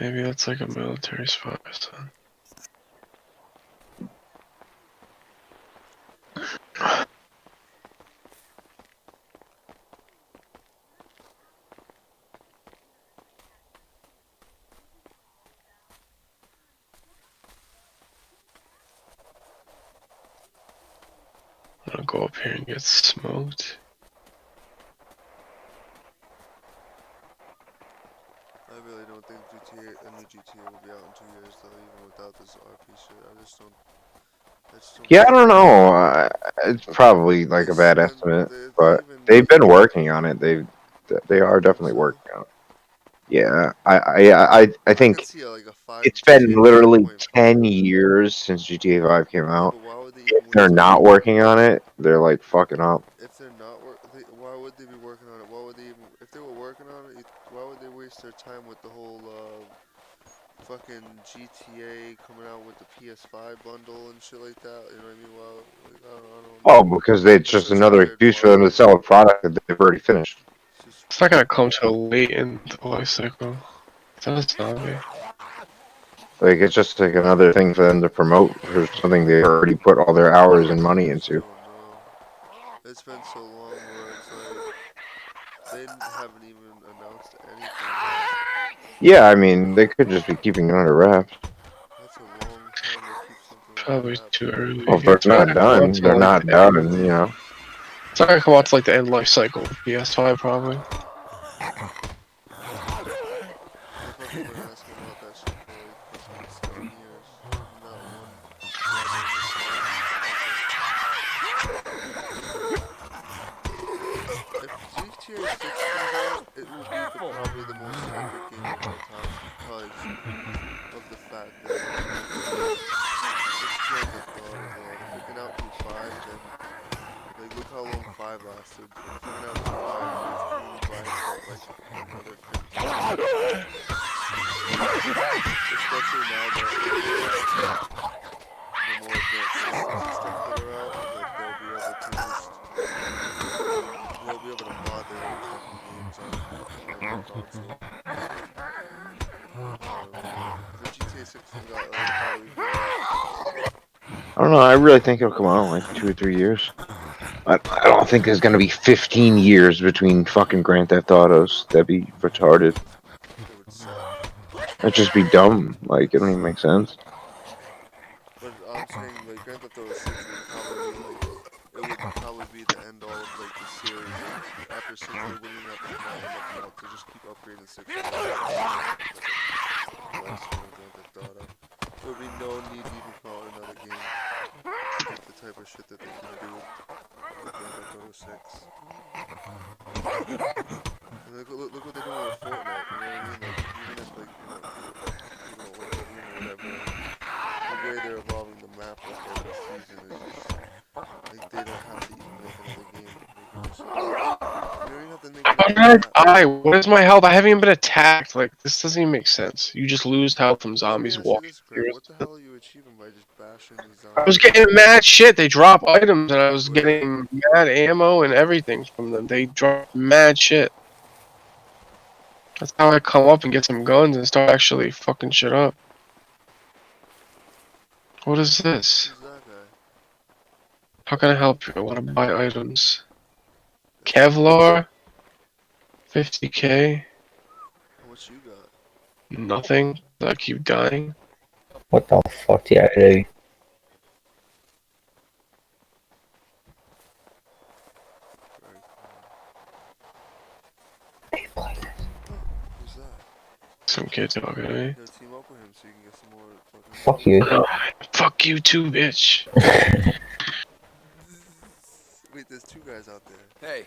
Maybe that's like a military spot or something. I'm gonna go up here and get smoked. I really don't think GTA, a new GTA will be out in 2 years though, even without this RP shit. I just don't. Yeah, I don't know. It's probably like a bad estimate, but they've been working on it. They are definitely working on it. Yeah, I think it's been literally 10 years since GTA 5 came out. If they're not working on it, they're like fucking up. If they're not why would they be working on it? Why would they even? If they were working on it, why would they waste their time with the whole fucking GTA coming out with the PS5 bundle and shit like that? You know what I mean? Well, like, I don't know. Oh, because it's just another excuse for them to sell a product that they've already finished. It's not gonna come till late in the life cycle. That's zombie. Like, it's just like another thing for them to promote for something they already put all their hours and money into. It's been so long where it's like they haven't even announced anything. Yeah, I mean, they could just be keeping it under wraps. That's a long time to keep something. Probably too early. Well, if they're not done, they're not done, you know. It's not gonna come out to like the end life cycle of PS5 probably. GTA 6 comes out, it will be probably the most epic game of all time because of the fact that it's Grand Theft Auto, bro. If it can outdo 5, then like look how long 5 lasted. If it can outdo 5, it's only by itself like another 15 years. Especially now that the more advanced systems and stuff that are out, that they'll be able to just they'll be able to mod their own fucking games on every console. The GTA 6 comes out, it'll probably be I don't know. I really think it'll come out in like 2 or 3 years. I don't think there's gonna be 15 years between fucking Grand Theft Autos. That'd be retarded. That'd just be dumb. Like, it don't even make sense. But I'm saying like Grand Theft Auto 6 would probably be the end all of like the series. Like, after 6 they wouldn't even have to come out with nothing else. They just keep upgrading 6. There would be no need to even come out with another game. Like the type of shit that they can do with Grand Theft Auto 6. And look what they're doing with Fortnite. You know what I mean? Like even if like whatever. The way they're evolving the map like every season is just like they don't have to even make another game. You don't even have to make How did I die? What is my health? I haven't even been attacked. Like, this doesn't even make sense. You just lose health from zombies walking. What the hell are you achieving by just bashing these zombies? I was getting mad shit. They drop items and I was getting mad ammo and everything from them. They drop mad shit. That's how I come up and get some guns and start actually fucking shit up. What is this? How can I help you? I want to buy items. Kevlar? 50k? How much you got? Nothing. I keep dying. What the fuck do you do? Some kid talking to me. Team up with him so you can get some more fucking... Fuck you. Fuck you too, bitch. Wait, there's 2 guys out there. Hey.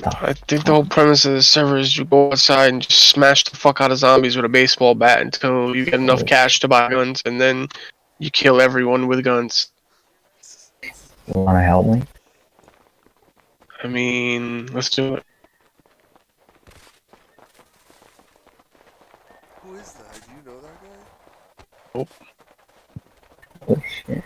I think the whole premise of the server is you go outside and just smash the fuck out of zombies with a baseball bat until you get enough cash to buy guns, and then you kill everyone with guns. You wanna help me? I mean, let's do it. Who is that? Do you know that guy? Nope. Oh shit.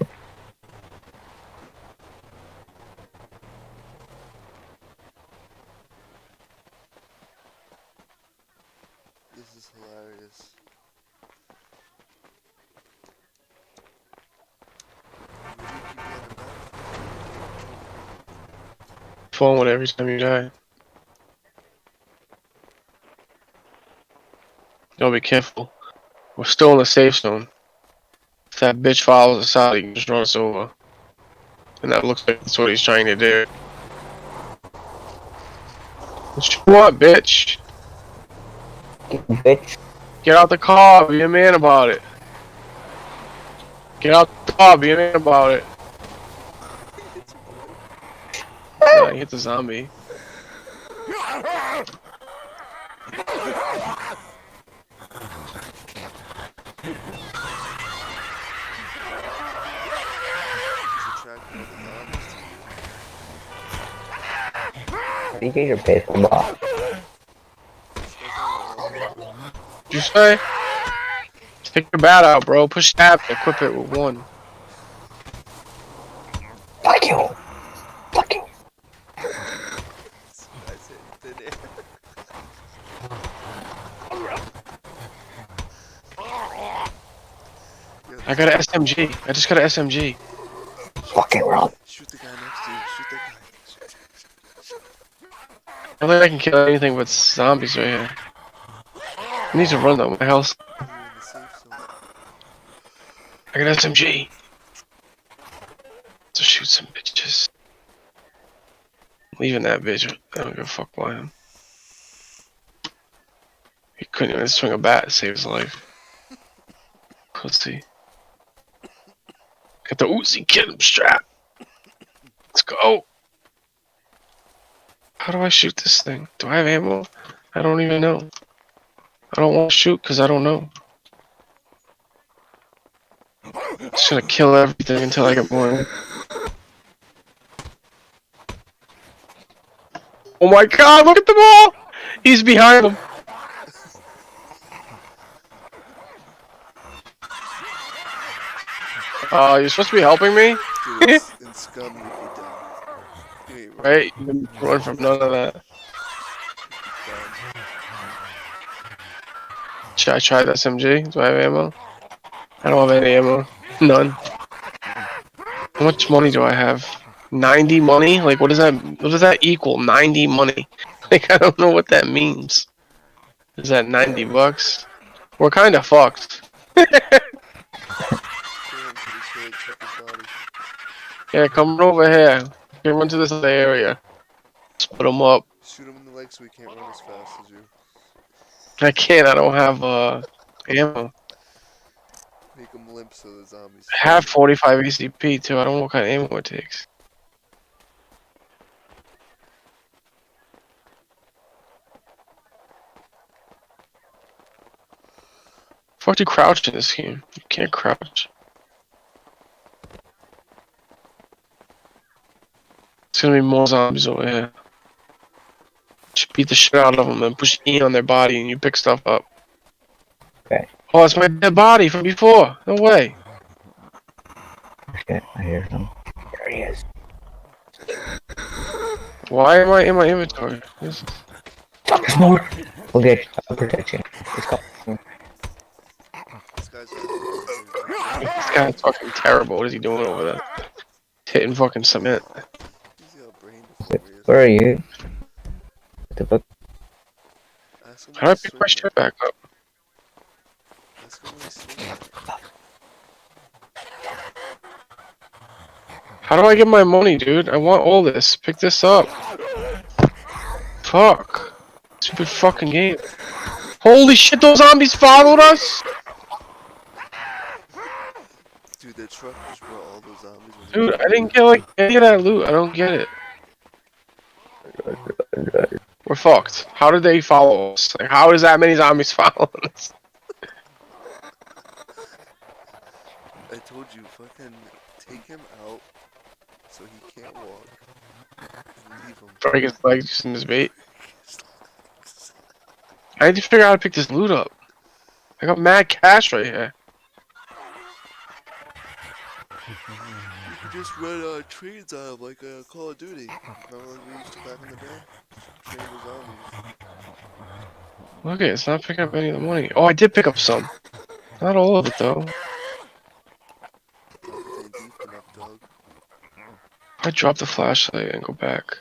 phone every time you die. Y'all be careful. We're still in the safe zone. If that bitch follows us out, he can just run us over. And that looks like that's what he's trying to do. What you want, bitch? Bitch. Get out the car, be a man about it. Get out the car, be a man about it. Nah, he hit the zombie. You get your baseball bat. What'd you say? Take your bat out, bro. Push tab and equip it with one. Fuck you. Fuck you. I got an SMG. I just got an SMG. Fucking wrong. Shoot the guy next to you. Shoot that guy. I don't think I can kill anything but zombies right here. I need to run though. My health. I got SMG. To shoot some bitches. Leaving that bitch. I don't give a fuck about him. He couldn't even swing a bat to save his life. Pussy. Got the Uzi, get him strap. Let's go. How do I shoot this thing? Do I have ammo? I don't even know. I don't want to shoot because I don't know. I'm just gonna kill everything until I get more. Oh my god, look at the ball! He's behind him. You're supposed to be helping me? Dude, in scum you put down. You ain't right. Right? You can run from none of that. Should I try the SMG? Do I have ammo? I don't have any ammo. None. How much money do I have? 90 money? Like what does that equal? 90 money. Like I don't know what that means. Is that 90 bucks? We're kinda fucked. Yeah, come over here. Get run to this other area. Split them up. Shoot him in the leg so he can't run as fast as you. I can't, I don't have ammo. Make him limp so the zombies. I have 45 ACP too, I don't know what kind of ammo it takes. Fuck, you crouch in this game. You can't crouch. It's gonna be more zombies over here. Just beat the shit out of them and push E on their body and you pick stuff up. Okay. Oh, it's my dead body from before. No way. Okay, I hear him. There he is. Why am I in my inventory? This Fuck, smoke! We'll get you. I'll protect you. Let's go. This guy's fucking terrible. What is he doing over there? Hitting fucking cement. Where are you? What the fuck? How do I pick my shit back up? How do I get my money, dude? I want all this. Pick this up. Fuck. Stupid fucking game. Holy shit, those zombies followed us? Dude, that truck just brought all those zombies. Dude, I didn't get like any of that loot. I don't get it. We're fucked. How did they follow us? Like, how is that many zombies following us? I told you, fucking take him out so he can't walk. And leave him. Break his legs using his bait. I need to figure out how to pick this loot up. I got mad cash right here. You can just run trains out of like Call of Duty. Remember like we used to back in the day? Train the zombies. Look at it, it's not picking up any of the money. Oh, I did pick up some. Not all of it though. I dropped the flashlight and go back.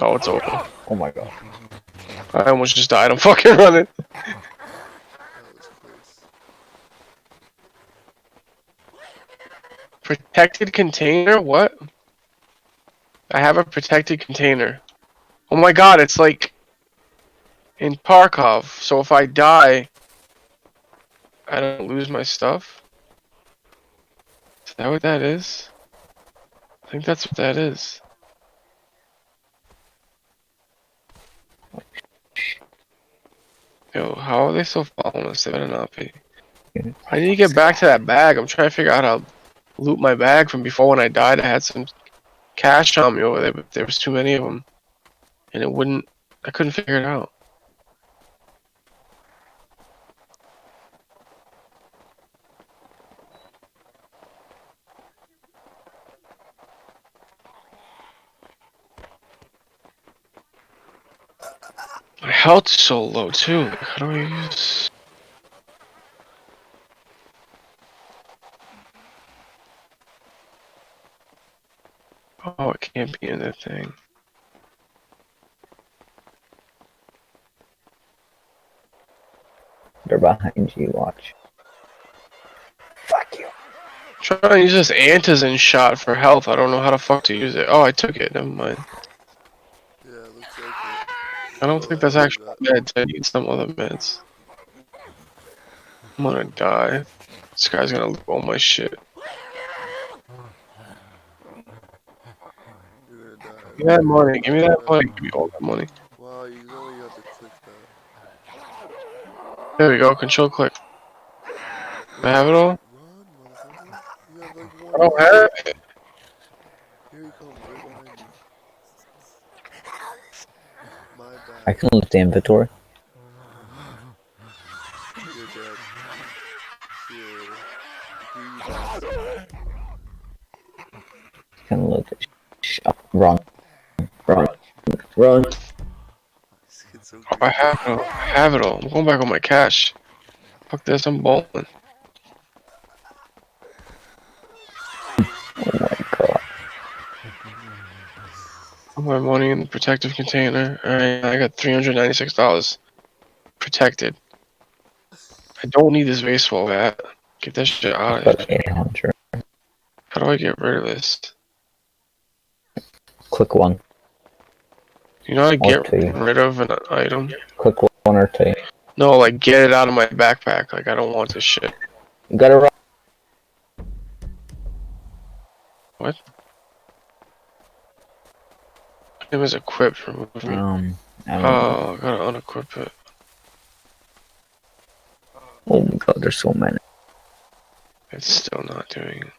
Oh, it's over. Oh my god. I almost just died. I'm fucking running. That was close. Protected container? What? I have a protected container. Oh my god, it's like in Tarkov. So if I die, I don't lose my stuff? Is that what that is? I think that's what that is. Yo, how are they still following us? They better not be. I need to get back to that bag. I'm trying to figure out how to loot my bag from before when I died. I had some cash on me over there, but there was too many of them. And it wouldn't... I couldn't figure it out. My health is so low too. Like, how do I use? Oh, it can't be in the thing. They're behind you, watch. Fuck you. I'm trying to use this antizin shot for health. I don't know how the fuck to use it. Oh, I took it. Never mind. Yeah, it looks like it. I don't think that's actual meds. I need some other meds. I'm gonna die. This guy's gonna loot all my shit. You're gonna die. Give me that money. Give me that money. Give me all that money. Wow, you only have to click that. There we go. Control click. Do I have it all? Run, motherfucker. You have like I one. don't have it. Here he comes, right behind you. My bad. I can loot the inventory. You're dead. See you later. Greedy bastard. I can loot the run. Run. Run. It's so I have it all. I have it all. I'm going back on my cash. Fuck this. I'm balling. Oh my god. Put my money in the protective container. Alright, I got $396. Protected. I don't need this baseball bat. Get that shit out of Got here. 800. How do I get rid of this? Click one. You know how to get Or two. rid of an item? Click one or two. No, like get it out of my backpack. Like I don't want this shit. You gotta run. What? It was equipped. Remove me. I don't know. Oh, I gotta unequip it. Oh my god, there's so many. It's still not doing it.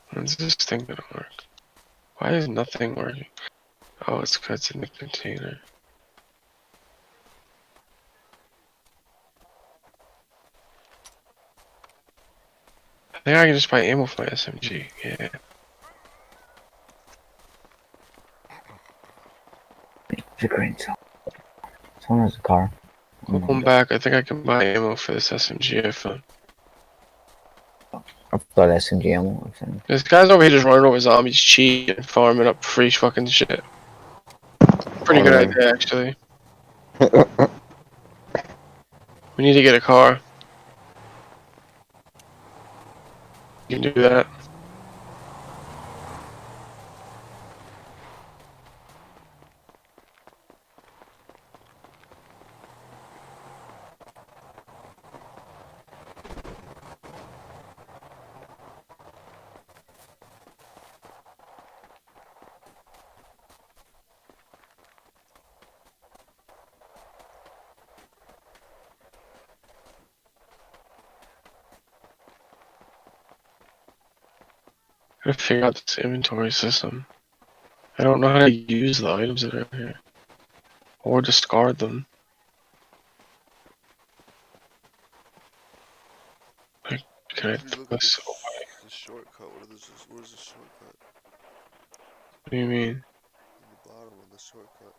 When's this thing gonna work? Why is nothing working? Oh, it's because it's in the container. I think I can just buy ammo for my SMG. Yeah. The green zone. Someone has a car. Welcome back. I think I can buy ammo for this SMG I found. I've got SMG ammo, I think. This guy's over here just running over zombies, cheating, farming up free fucking shit. Pretty good idea, actually. We need to get a car. You can do that. Gotta figure out this inventory system. I don't know how to use the items that are here. Or discard them. Like, can I If you throw look at this the, away? the shortcut, what is the shortcut? What do you mean? In the bottom of the shortcut.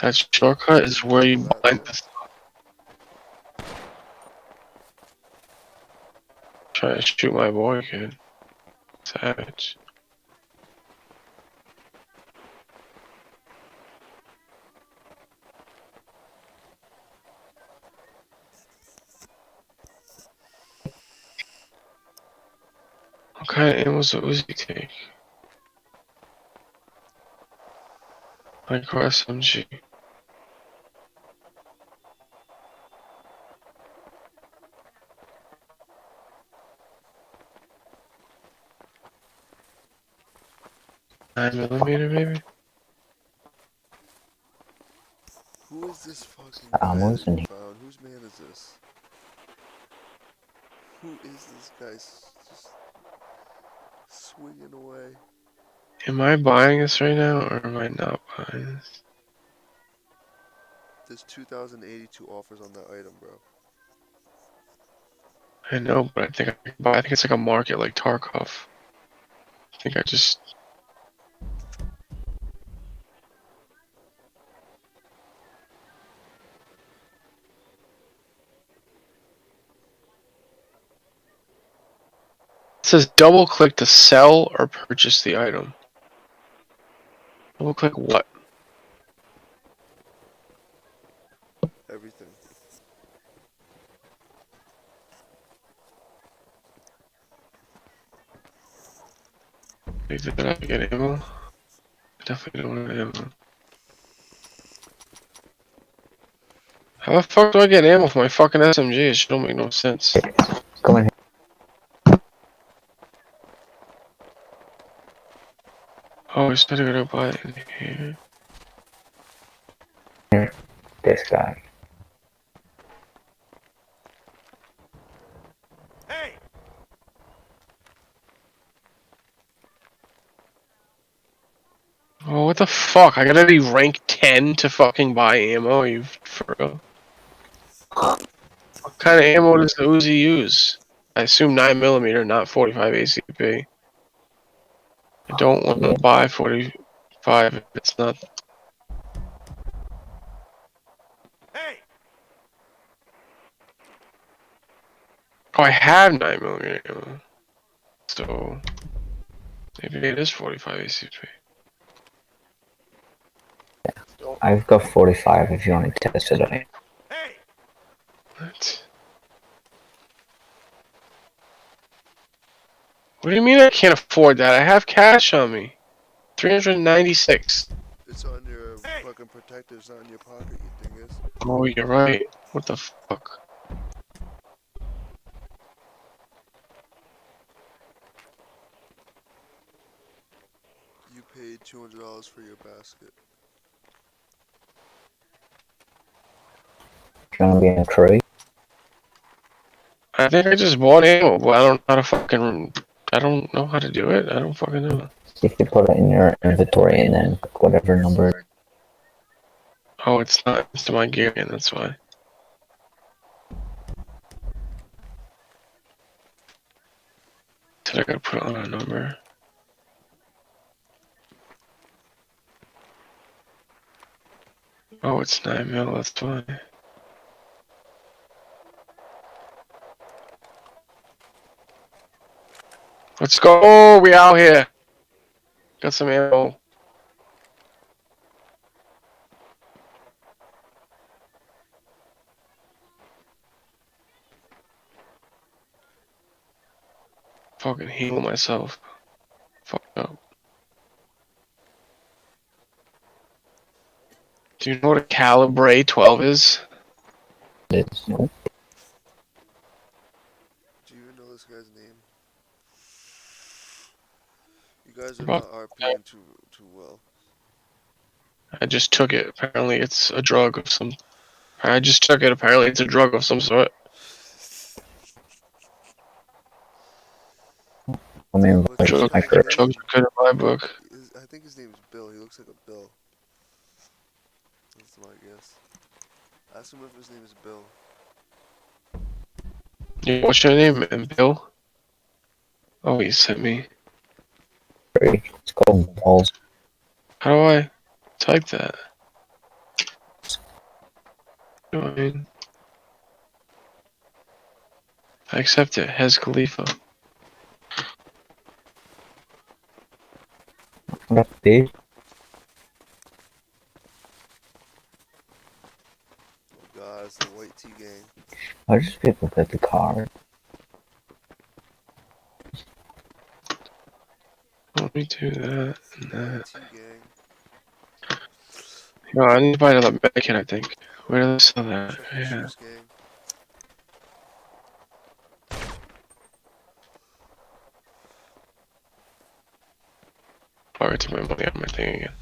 That shortcut is where you bind this. Try to shoot my boy, kid. Savage. What kind of ammo's the Uzi take? Micro SMG. Nine millimeter, maybe. Who is this fucking Ammo's guy in that here. you found? Whose man is this? Who is this guy just swinging away? Am I buying this right now, or am I not buying this? There's 2,082 offers on that item, bro. I know, but I think I can buy. I think it's like a market like Tarkov. I think I just. It says double click to sell or purchase the item. Double click what? Everything. Did I get ammo? I definitely don't want ammo. How the fuck do I get ammo for my fucking SMG? It should don't make no sense. Go in Oh, I just gotta go buy it in here. here. This guy. Oh, what the fuck? I gotta be rank 10 to fucking buy ammo, you for real? What kind of ammo does the Uzi use? I assume 9mm, not 45 ACP. I don't want to buy 45 if it's not. Oh, I have 9mm ammo. So, maybe it is 45 ACP. I've got 45 if you want to test it on it. What? What do you mean I can't afford that? I have cash on me. 396. It's on your fucking protector, it's not in your pocket, you dingus. Oh, you're right. What the fuck? You paid $200 for your basket. You want to be in a tree? I think I just bought ammo, but I don't know how to fucking. I don't know how to do it. I don't fucking know. See if you put it in your inventory and then pick whatever number. Oh, it's not. It's to my gear, and that's why. Did I gotta put on a number? Oh, it's 9mm. That's why. Let's go! We out here. Got some ammo. Fucking heal myself. Fuck up. Do you know what a Calibre 12 is? It's, nope. Do you even know this guy's name? You guys are About- not RPing too well. I just took it. Apparently, it's a drug of some. I just took it. Apparently, it's a drug of some sort. I mean, What's his Drugs name? micro. drugs are good in my book. I think his name's Bill. He looks like a Bill. That's my guess. Ask him if his name is Bill. Yeah, what's your name, man? Bill? Oh, he sent me. It's called balls. How do I type that? Join. I accept it. Hez Khalifa. What dude? God, it's the white tea gang. I just people get the card. me do that and that. IT gang. No, I need to buy another medkit, I think. Where do they sell that? Check the Yeah. Chiefs gang. Oh, I took my money out of my thing again.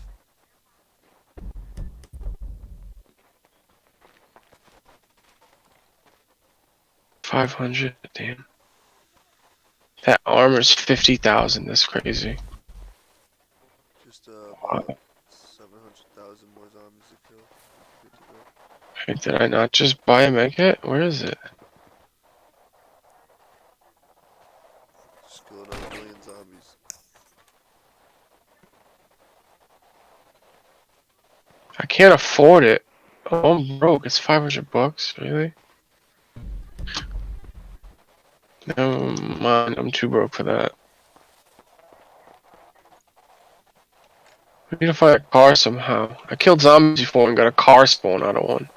$500, damn. That armor's 50,000. That's crazy. Just about 700,000 more zombies to kill. Good to go. Hey, did I not just buy a medkit? Where is it? Just kill another million zombies. I can't afford it. Oh, I'm broke. It's $500. Really? Never mind. I'm too broke for that. We need to find a car somehow. I killed zombies before and got a car spawn out of one.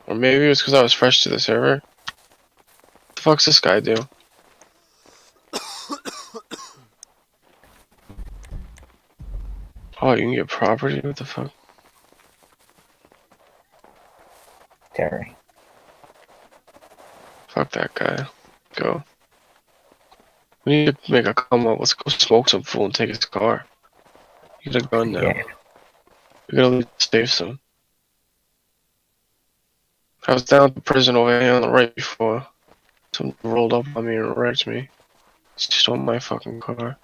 Or maybe it was because I was fresh to the server. What the fuck's this guy do? Oh, you can get property? What the fuck? Terry. Fuck that guy. Go. We need to make a come up. Let's go smoke some fool and take his car. You get a gun now. Yeah. We gotta leave the safe zone. I was down at the prison over here on the right before. Someone rolled up on me and wrecked me. Stole my fucking car.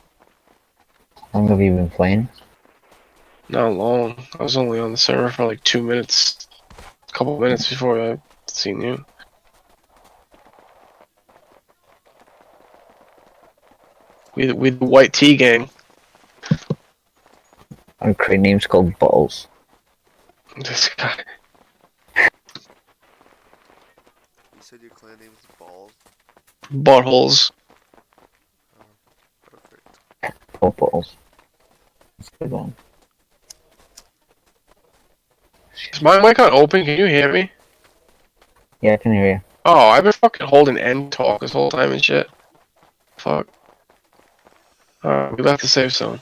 How long have you been playing? Not long. I was only on the server for like 2 minutes. A couple minutes before I seen you. We the white tea gang. Our crate name's called Balls. This guy. You said your clan name is Balls? Buttholes. Oh, perfect. Oh, Balls. That's a good one. Is my mic not open? Can you hear me? Yeah, I can hear you. Oh, I've been fucking holding end talk this whole time and shit. Fuck. Alright, we left the safe zone.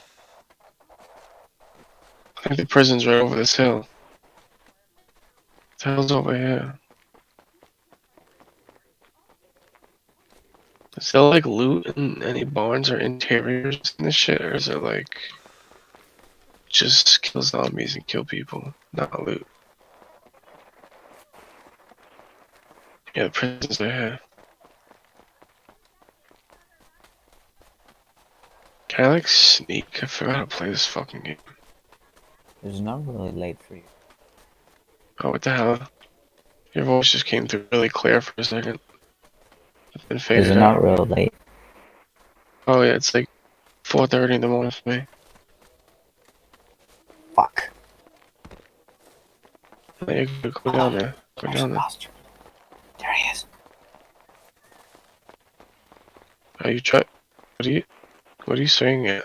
I think the prison's right over this hill. What the hell's over here? Is there like loot in any barns or interiors in this shit, or is it like just kill zombies and kill people, not loot? Yeah, the prisons are here. Can I like sneak? I forgot how to play this fucking game. It's not really late for you. Oh, what the hell? Your voice just came through really clear for a second. Then Is faded it out. not real late? Oh yeah, it's like 4:30 in the morning for me. Fuck. Yeah, go down there. Go down there. There he is. Are you try? What are you saying at?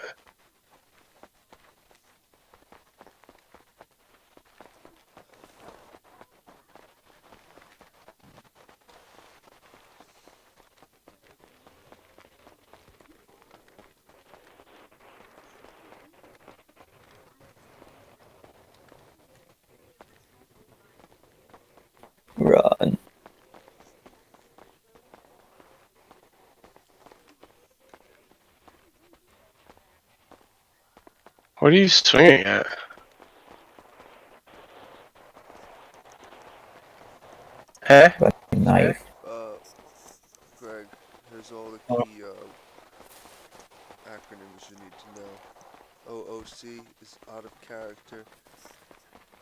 Run. What are you swinging at? Huh? Knife. Greg, here's all the key acronyms you need to know. OOC is out of character.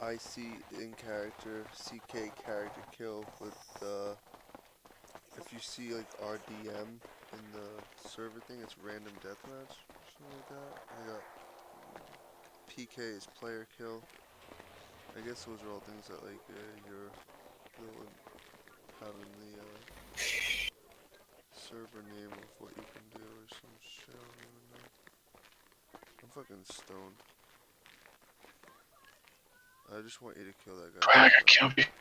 IC in character. CK character kill with if you see like RDM in the server thing, it's random deathmatch or something like that. I got PK is player kill. I guess those are all things that like you're having the server name of what you can do or some shit. I don't even know. I'm fucking stoned. I just want you to kill that guy. I gotta kill people.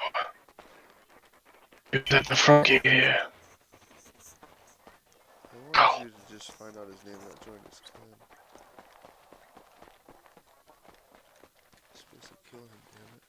You're at the front gate here. I want you to just find out his name and not join his clan. Supposed to kill him, damn it.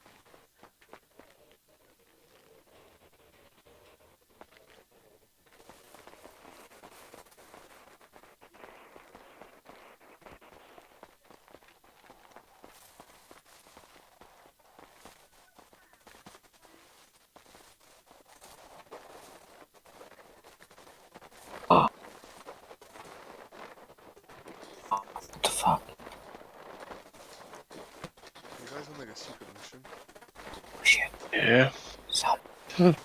What the fuck? You guys on like a secret mission? Shit. Yeah. Stop. Can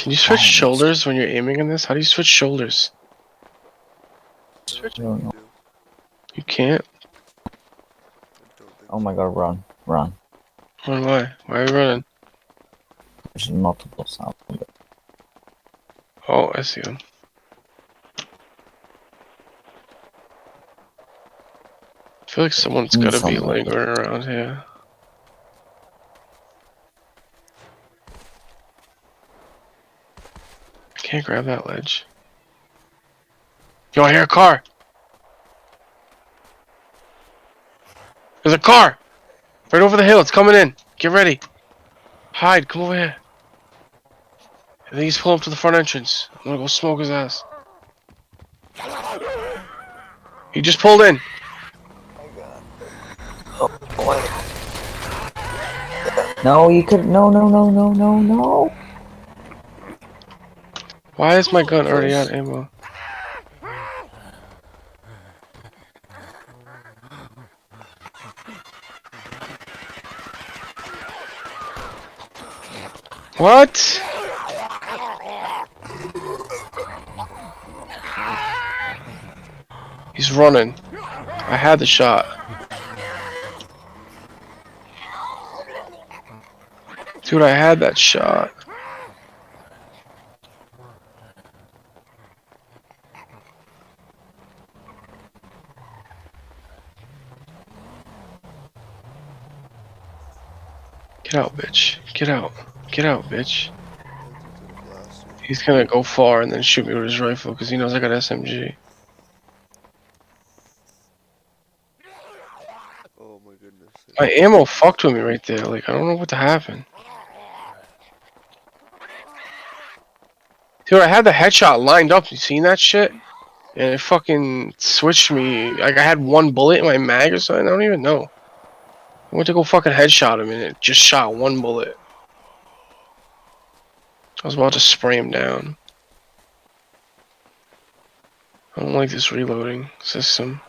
you switch shoulders when you're aiming in this? How do you switch shoulders? I don't know. You can't. Oh my god, run. Run. Run why? Why are you running? There's multiple sounds. Oh, I see them. I feel like someone's gotta be lingering around here. I can't grab that ledge. Yo, I hear a car! There's a car! Right over the hill, it's coming in. Get ready. Hide, come over here. I think he's pulling up to the front entrance. I'm gonna go smoke his ass. He just pulled in. No, you could. No, no, no, no, no, no. Why is my gun already out of ammo? What? He's running. I had the shot. Dude, I had that shot. Get out, bitch. Get out. Get out, bitch. He's gonna go far and then shoot me with his rifle because he knows I got SMG. Oh my goodness. My ammo fucked with me right there. Like, I don't know what to happen. Dude, I had the headshot lined up. You seen that shit? And it fucking switched me. Like, I had one bullet in my mag or something. I don't even know. I went to go fucking headshot him and it just shot one bullet. I was about to spray him down. I don't like this reloading system.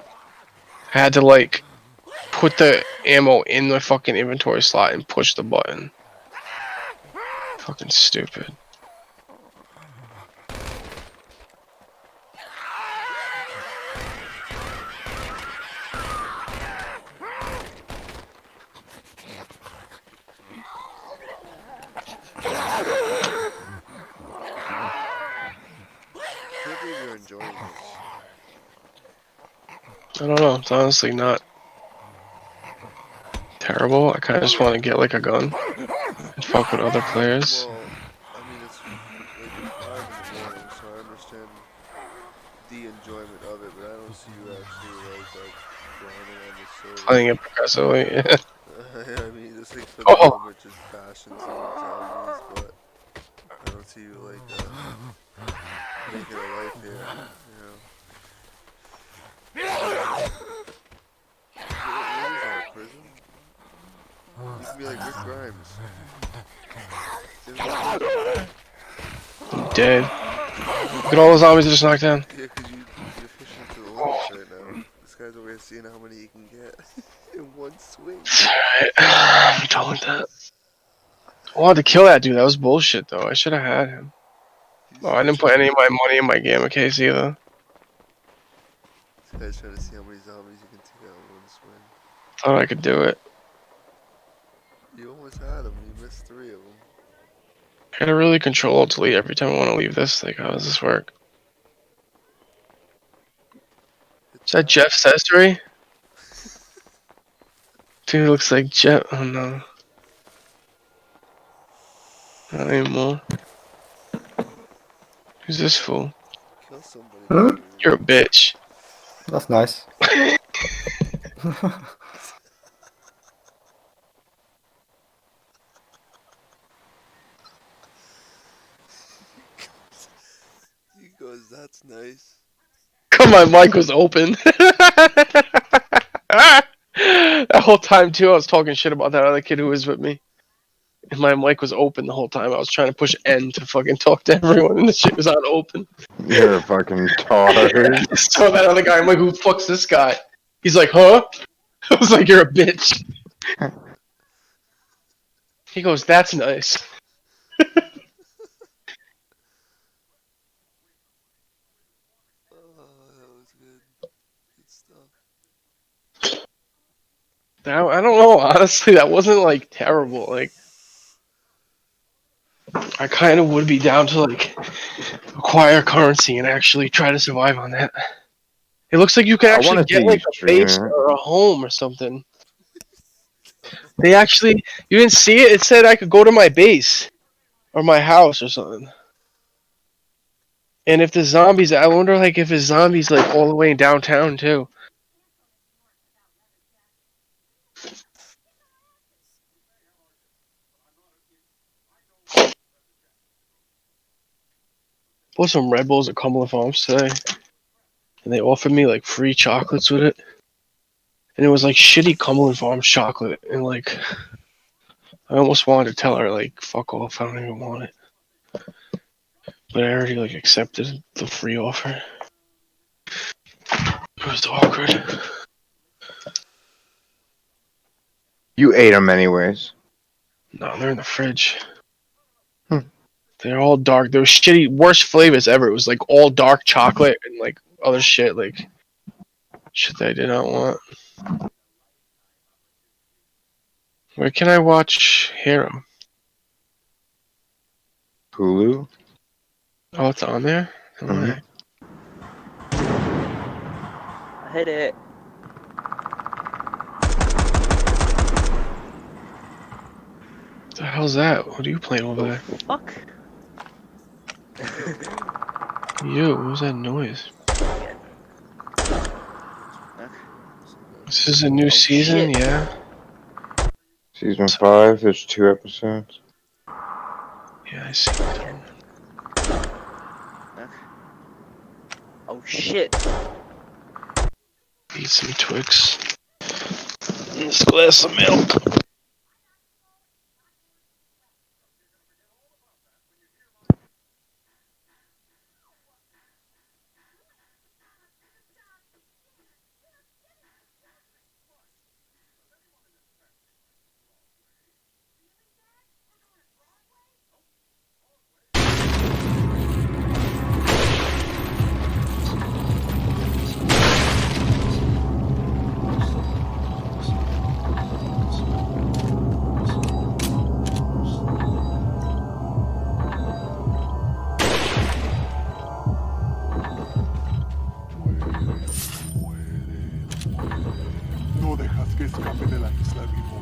I had to, like, put the ammo in the fucking inventory slot and push the button. Fucking stupid. I don't know, it's honestly not terrible. I kinda just wanna get like a gun and fuck with other players. Well, I mean, it's like 5 in the morning, so I understand the enjoyment of it, but I don't see you actually like grinding on the server. Playing it progressively, yeah. I mean, this thing's for the moment just bashing some zombies, but I don't see you like making a life here, you know. What is that, prison? You can be like Rick Grimes. I'm dead. Look at all those zombies I just knocked down. Yeah, because you're pushing to the limits right now. This guy's over here seeing how many he can get in one swing. Alright, I'm done with that. I wanted to kill that dude, that was bullshit though. I should have had him. Oh, I didn't put any of my money in my gamma case either. This guy's trying to see how many zombies you can take out in one swing. Thought I could do it. You almost had him, you missed 3 of them. I gotta really control Alt Delete every time I want to leave this. Like, how does this work? Is that Jeff Sestry? Dude, looks like Jeff. Oh no. Not anymore. Who's this fool? Kill somebody You're a bitch. That's nice. He goes, that's nice. Come on, mic was open. That whole time too, I was talking shit about that other kid who was with me. And my mic was open the whole time. I was trying to push N to fucking talk to everyone, and the shit was on open. You're a fucking tard. So that other guy, I'm like, who the fuck's this guy? He's like, huh? I was like, you're a bitch. He goes, that's nice. That was good. Good stuff. I don't know, honestly, that wasn't like terrible. Like, I kind of would be down to like acquire currency and actually try to survive on that. It looks like you can I actually wanna get see like you a base stream it. or a home or something. They actually, you didn't see it? It said I could go to my base or my house or something. And if the zombies, I wonder like if it's zombies like all the way in downtown too. Bought some Red Bulls at Cumberland Farms today, and they offered me like free chocolates with it. And it was like shitty Cumberland Farms chocolate, and like I almost wanted to tell her like fuck off, I don't even want it. But I already like accepted the free offer. It was awkward. You ate them anyways. No, they're in the fridge. They're all dark. They were shitty, worst flavors ever. It was like all dark chocolate and like other shit, like shit that I did not want. Where can I watch Hero? Hulu? Oh, it's on there? Mhm. I hit it. What the hell's that? What are you playing over there? Fuck. You, what was that noise? This is a new season, shit. yeah? Season 5, there's 2 episodes. Yeah, I see. Oh shit. Eat some Twix. And this glass of milk. No dejas que escape de la isla vivo.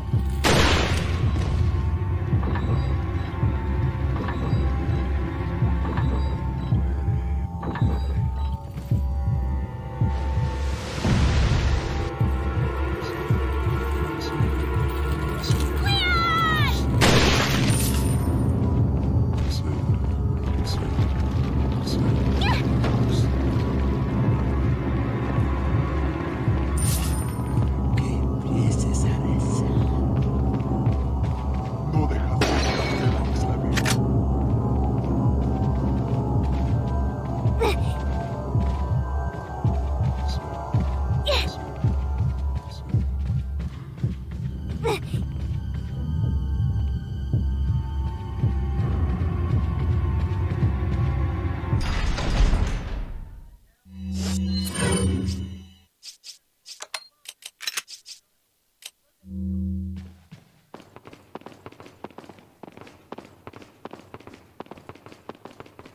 No dejas que escape de la isla vivo.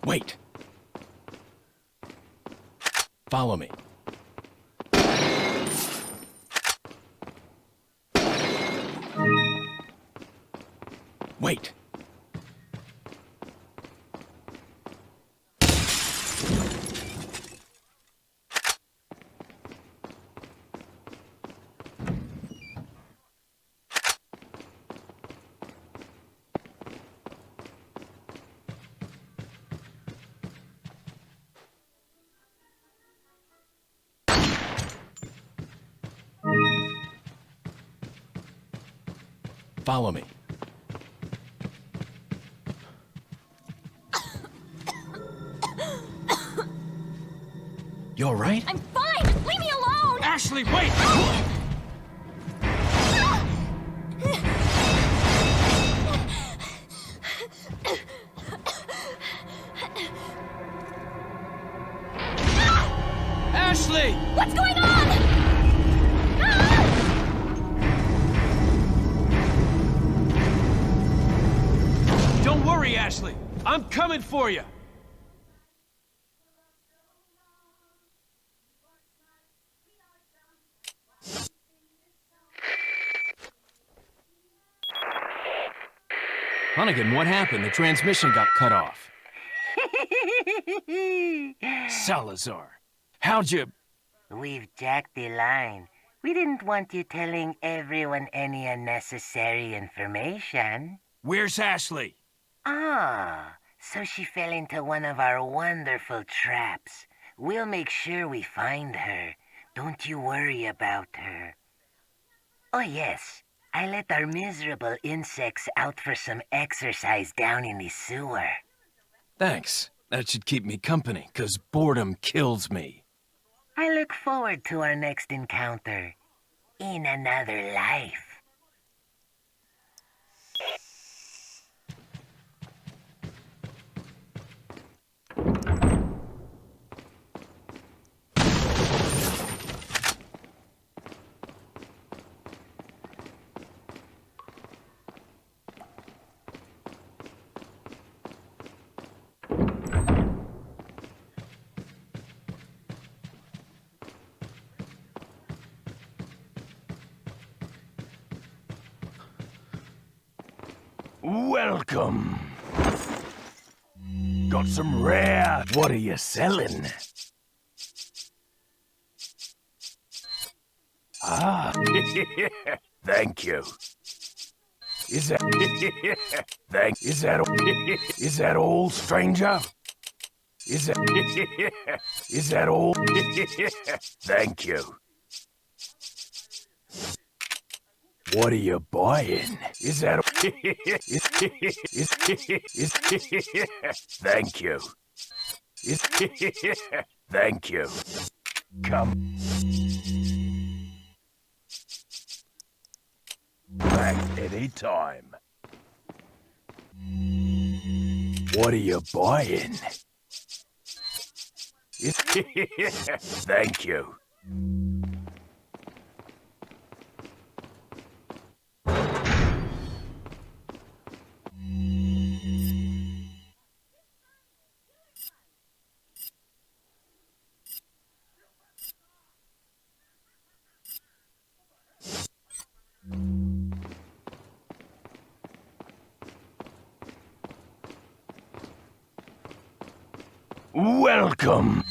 Wait. Follow me. Wait. Follow me. You all right? I'm fine! Leave me alone! Ashley, wait! Ashley! What's going on? Don't worry, Ashley. I'm coming for you. Hunnigan, what happened? The transmission got cut off. Salazar, how'd you... We've jacked the line. We didn't want you telling everyone any unnecessary information. Where's Ashley? Ah, so she fell into one of our wonderful traps. We'll make sure we find her. Don't you worry about her. Oh yes, I let our miserable insects out for some exercise down in the sewer. Thanks. That should keep me company, 'cause boredom kills me. I look forward to our next encounter. In another life. Welcome. Got some rare. What are you selling? Ah, thank you. Is that all, stranger? Is that all? Thank you. What are you buying? Is that thank you. Thank you. Come back anytime. What are you buying? Thank you. Welcome.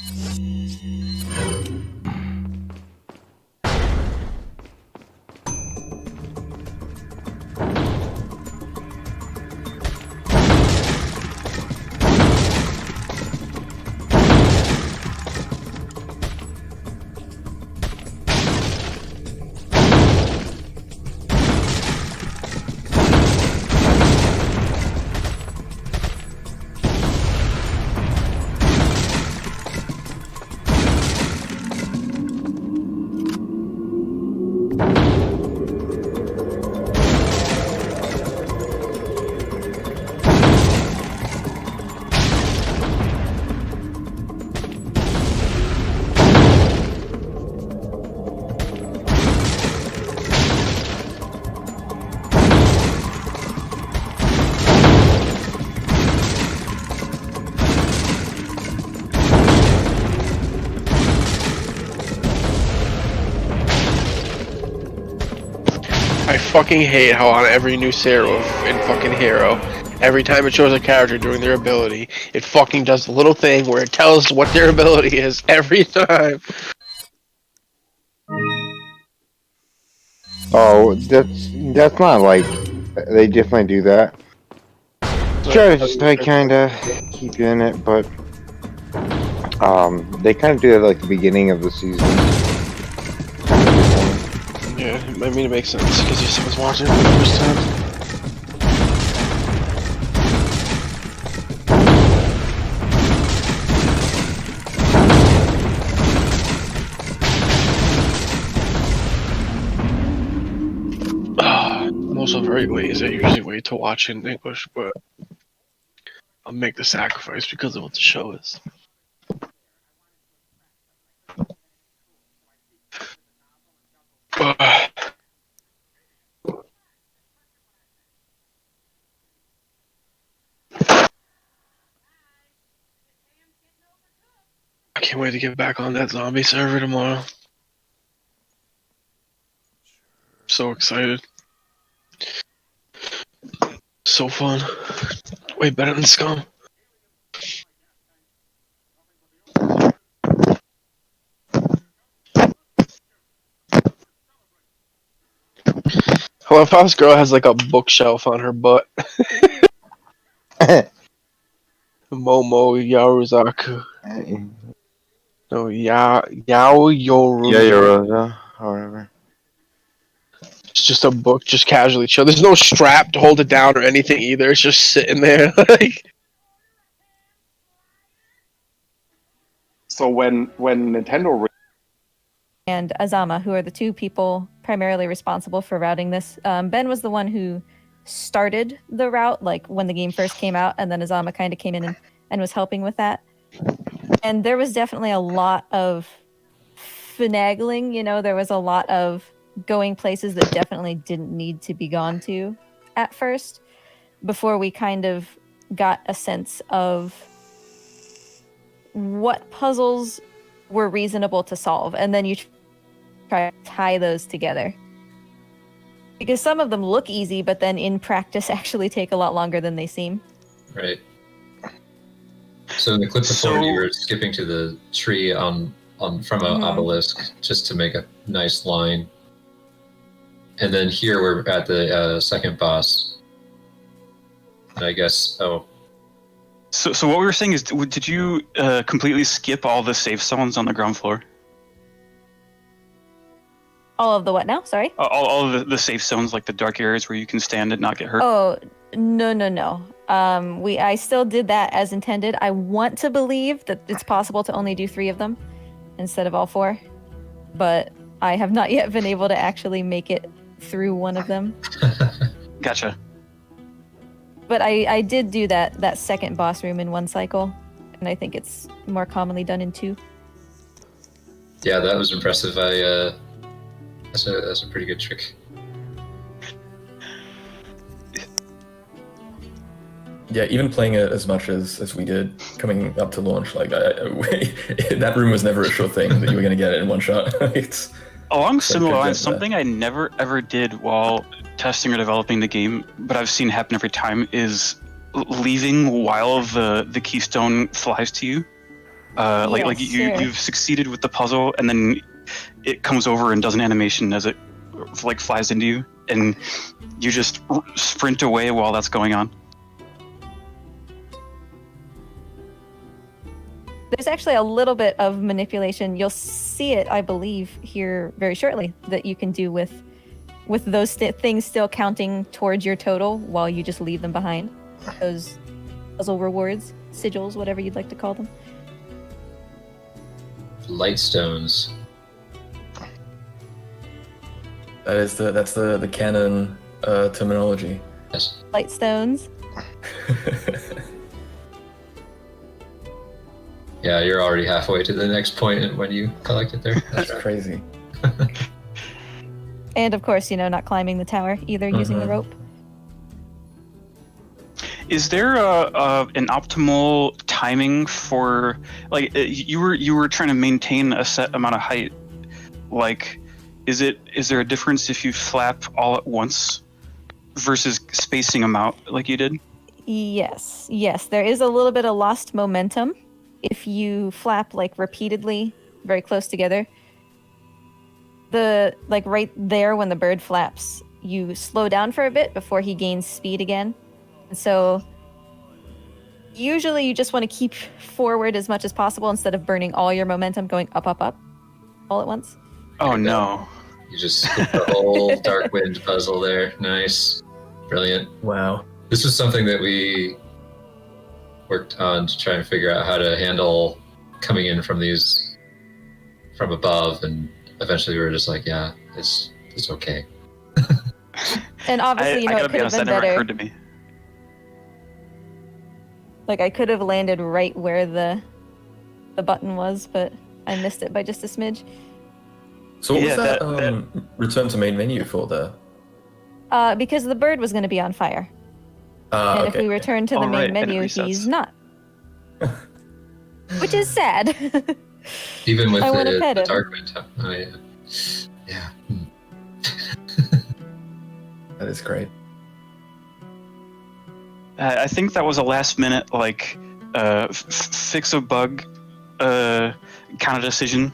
I fucking hate how on every new serial in fucking Hero, every time it shows a character doing their ability, it fucking does the little thing where it tells what their ability is every time. Oh, that's not like they definitely do that. Try to kind of keep you in it, but they kind of do it at like the beginning of the season. Yeah, I mean it makes sense because you was watching it for the first time. very lazy. I usually wait to watch in English, but I'll make the sacrifice because of what the show is. I can't wait to get back on that zombie server tomorrow. So excited. So fun. Way better than Scum. I love how this girl has like a bookshelf on her butt. Momo Yaruzaku. No, Yaoyoru. Yaoyorosa, however. It's just a book, just casually chill. There's no strap to hold it down or anything either. It's just sitting there. Like. So when Nintendo and Azama, who are the two people primarily responsible for routing this. Ben was the one who started the route, like when the game first came out, and then Azama kind of came in and was helping with that. And there was definitely a lot of finagling, you know, there was a lot of going places that definitely didn't need to be gone to at first, before we kind of got a sense of what puzzles were reasonable to solve, and then you try to tie those together. Because some of them look easy, but then in practice actually take a lot longer than they seem. Right. So in the clip before, you were skipping to the tree from an obelisk just to make a nice line. And then here we're at the second boss. And I guess, So what we were saying is, did you completely skip all the safe zones on the ground floor? All of the what now? Sorry? All of the safe zones, like the dark areas where you can stand and not get hurt? Oh, no. I still did that as intended. I want to believe that it's possible to only do 3 of them instead of all 4. But I have not yet been able to actually make it through one of them. Gotcha. But I did do that second boss room in 1 cycle, and I think it's more commonly done in 2. yeah, that was impressive. That's a pretty good trick. Yeah, even playing it as much as we did coming up to launch, like that room was never a sure thing that you were going to get it in one shot. Along similar lines, something I never ever did while testing or developing the game, but I've seen happen every time, is leaving while the keystone flies to you. You've succeeded with the puzzle, and then it comes over and does an animation as it like flies into you, and you just sprint away while that's going on. There's actually a little bit of manipulation. You'll see it, I believe, here very shortly, that you can do with those things still counting towards your total while you just leave them behind. Those puzzle rewards, sigils, whatever you'd like to call them. Light stones. That's the canon terminology. Yes. Light stones. Yeah, you're already halfway to the next point when you collect it there. That's crazy. And of course, not climbing the tower either, using the rope. Is there an optimal timing for, like, you were trying to maintain a set amount of height? Like, is there a difference if you flap all at once versus spacing them out like you did? Yes, there is a little bit of lost momentum if you flap like repeatedly, very close together. Like right there when the bird flaps, you slow down for a bit before he gains speed again. And so usually you just want to keep forward as much as possible instead of burning all your momentum going up all at once. Oh no. You just skip the whole Dark Wind puzzle there. Nice. Brilliant. Wow. This was something that we worked on to try and figure out how to handle coming in from above, and eventually we were just like, yeah, it's okay. And obviously, I it gotta could be have honest, that been never better. occurred to me. Like I could have landed right where the button was, but I missed it by just a smidge. So what was Yeah, that, return to main menu for there? Because the bird was going to be on fire. And if Okay. we return to the Oh, main right, and it menu, resets. he's not. Which is sad. Even with I wanna the pet him. dark mentality. Oh, yeah. Yeah. That is great. I think that was a last minute fix a bug kind of decision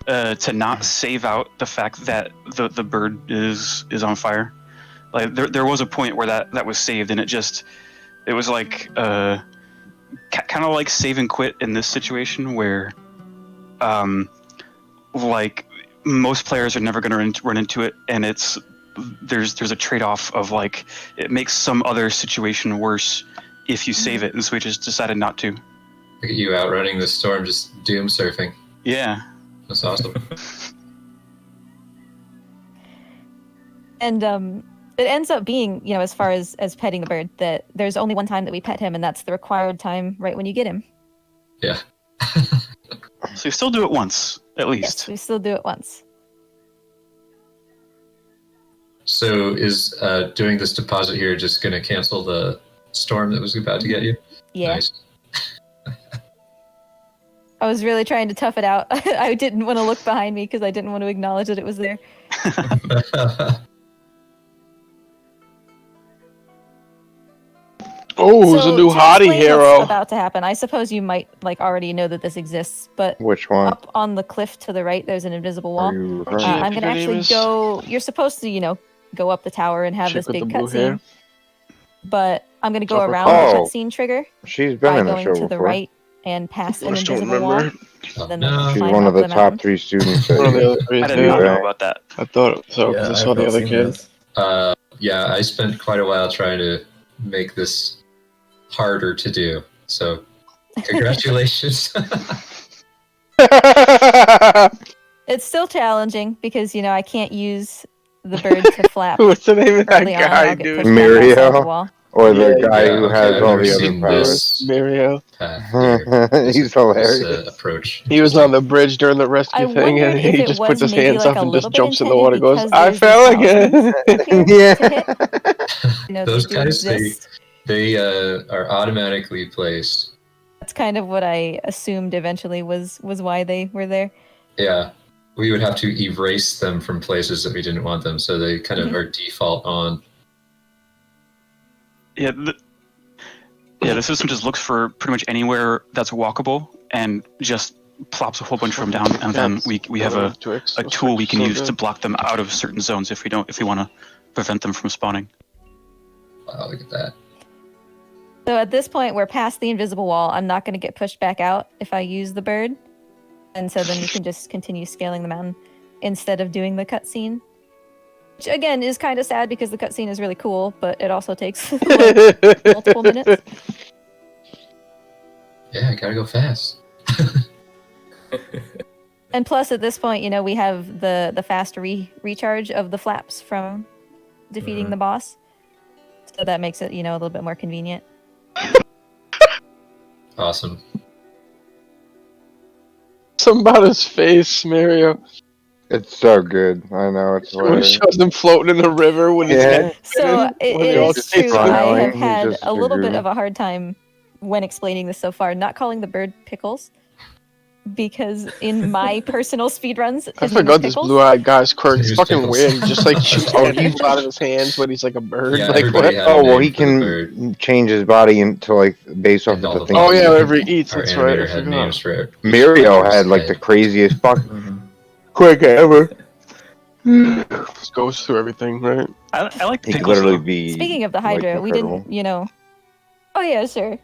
to not save out the fact that the bird is on fire. Like there was a point where that was saved, and it was like kind of like save and quit in this situation where like most players are never going to run into it, and there's a trade-off of like it makes some other situation worse if you save it, and so we just decided not to. Look at you outrunning the storm, just doom surfing. Yeah. That's awesome. And it ends up being, as far as petting the bird, that there's only one time that we pet him, and that's the required time right when you get him. Yeah. So you still do it once, at least. Yes, we still do it once. So is doing this deposit here just going to cancel the storm that was about to get you? Yeah. Nice. I was really trying to tough it out. I didn't want to look behind me because I didn't want to acknowledge that it was there. Oh, who's a So, new to hottie explain hero? What's about to happen? I suppose you might already know that this exists, but Which one? up on the cliff to the right, there's an invisible wall. Are you What's referring- your I'm gonna name actually is? go. You're supposed to, go up the tower and have Chick this with big the blue hair? cutscene. But I'm gonna go Upper around class. the Oh. cutscene trigger She's been by in the going show to the before. right and past I an just don't invisible wall. remember. Oh, Then no. She's climb one up of the mountain. top 3 students that One of the you other three I is did new, not know right? about that. I thought so because I I've saw the not other seen kid. this. Yeah, I spent quite a while trying to make this harder to do. So, congratulations. It's still challenging because I can't use the bird to flap. What's the name of that Early on, guy, I'll get dude? pushed back outside the Mirio? wall. Or the Yeah, guy yeah, who okay, has I've all never the other seen powers. this Mario. path here, He's this, hilarious. approach. He was on the bridge during the rescue I thing, and wondered if he it just was puts his maybe hands like up a and just little bit jumps in the water. intended Goes, because I there's fell these again. talismans Yeah. to hit. They Those do guys, exist. they are automatically placed. That's kind of what I assumed eventually was why they were there. Yeah, we would have to erase them from places that we didn't want them, so they kind of are default on. Yeah, the system just looks for pretty much anywhere that's walkable and just plops a whole bunch of them down, and then we have a tool we can use to block them out of certain zones if we want to prevent them from spawning. Wow, look at that. So at this point, we're past the invisible wall. I'm not going to get pushed back out if I use the bird. And so then we can just continue scaling the mountain instead of doing the cutscene. Which, again, is kind of sad because the cutscene is really cool, but it also takes like, multiple minutes. Yeah, I gotta go fast. And plus, at this point, we have the fast recharge of the flaps from defeating the boss. So that makes it, a little bit more convenient. Awesome. Something about his face, Mario. It's so good. I know, it's When it hilarious. shows him floating in the river with his Yeah. head. So it When they all is stay true. I smiling, have he's had just a little bit goofy. of a hard time when explaining this so far, not calling the bird Pickles, because in my personal speedruns, I his name is forgot this Pickles. blue-eyed guy's quirk. It's Here's fucking Pickles. weird. He just like shoots cannons out of his hands, but he's like a bird. Yeah, like everybody what? had a Oh, well, name he for the bird. can change his body into, like, based off And of all the the thing. Oh bosses. yeah, whenever he eats. Our That's right. I animator had forgot. names for it. Mirio had, like, the craziest fucking Mhm. quick ever. Just goes through everything, right? I like He could Pickles. literally though. be. Speaking of the like, Hydra, we incredible. didn't, Oh yeah, sure.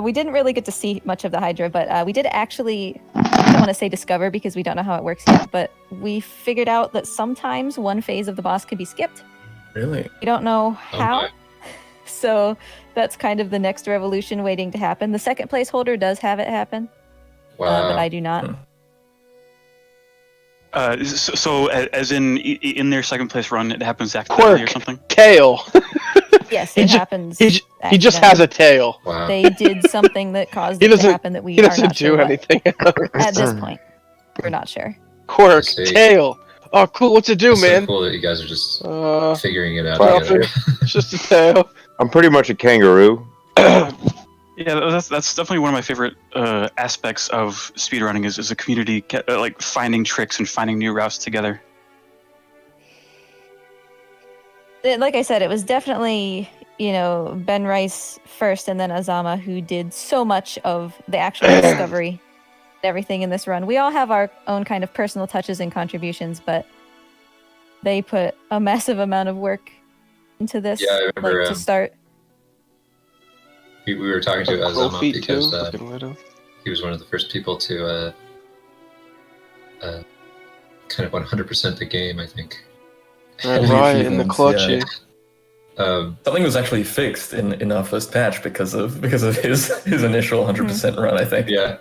We didn't really get to see much of the Hydra, but we did actually. I don't want to say discover because we don't know how it works yet, but we figured out that sometimes one phase of the boss could be skipped. Really? We don't know Oh how. my. So that's kind of the next revolution waiting to happen. The second placeholder does have it happen, Wow. but I do not. Hmm. So as in their second place run, it happens accidentally Quirk. or something. Tail. Yes, He it ju- happens. He just has a tail. Wow. They did something that caused He it to doesn't. happen that we He are doesn't not do sure what. anything. At this point, we're not sure. Quirk. I see. Tail. Oh, cool. What's it do, It's man? so cool that you guys are just Uh, figuring it out nothing. together. It's just a tail. I'm pretty much a kangaroo. Yeah, that's definitely one of my favorite aspects of speedrunning is a community like finding tricks and finding new routes together. Like I said, it was definitely, Ben Rice first and then Azama who did so much of the actual discovery and everything in this run. We all have our own kind of personal touches and contributions, but they put a massive amount of work into this, Yeah, I remember, to start. We were talking to Azama feet, because too. Fucking widow. he was one of the first people to kind of 100% the game, I think. Right in the clutchy. Something was actually fixed in our first patch because of his initial 100% run, I think. Yeah.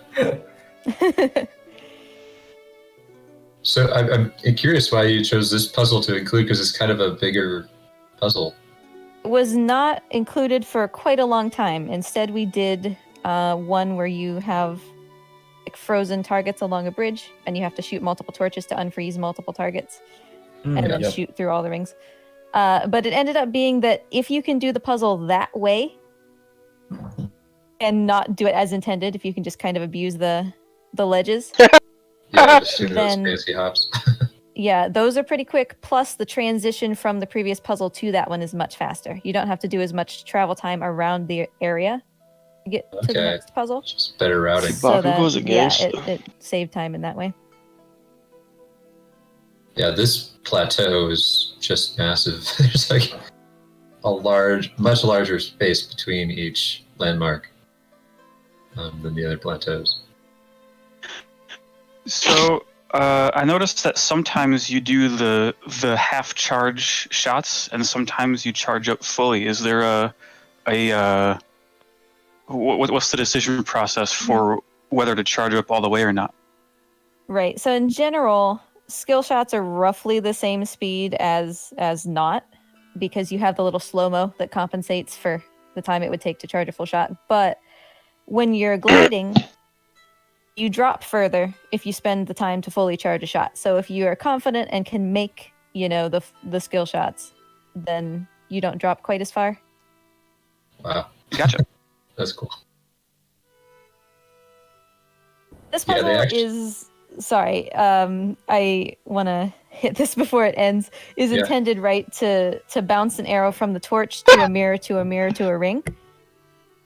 So I'm curious why you chose this puzzle to include, because it's kind of a bigger puzzle. Was not included for quite a long time. Instead, we did one where you have like frozen targets along a bridge, and you have to shoot multiple torches to unfreeze multiple targets, and then Yep. shoot through all the rings. But it ended up being that if you can do the puzzle that way, and not do it as intended, if you can just kind of abuse the ledges, Yeah, just do those Then- fancy hops. yeah, those are pretty quick. Plus, the transition from the previous puzzle to that one is much faster. You don't have to do as much travel time around the area to get to the Okay. next puzzle. Just better routing. So Bakugo that, is a yeah, gangster. it saved time in that way. Yeah, this plateau is just massive. There's like much larger space between each landmark than the other plateaus. So I noticed that sometimes you do the half charge shots, and sometimes you charge up fully. Is there what's the decision process for whether to charge up all the way or not? Right. So in general, skill shots are roughly the same speed as not, because you have the little slow-mo that compensates for the time it would take to charge a full shot. But when you're gliding, you drop further if you spend the time to fully charge a shot. So if you are confident and can make, the skill shots, then you don't drop quite as far. Wow. Gotcha. That's cool. This Yeah, puzzle they actually- is sorry. I want to hit this before it ends. Is Yeah. intended right to bounce an arrow from the torch to a mirror to a mirror to a ring.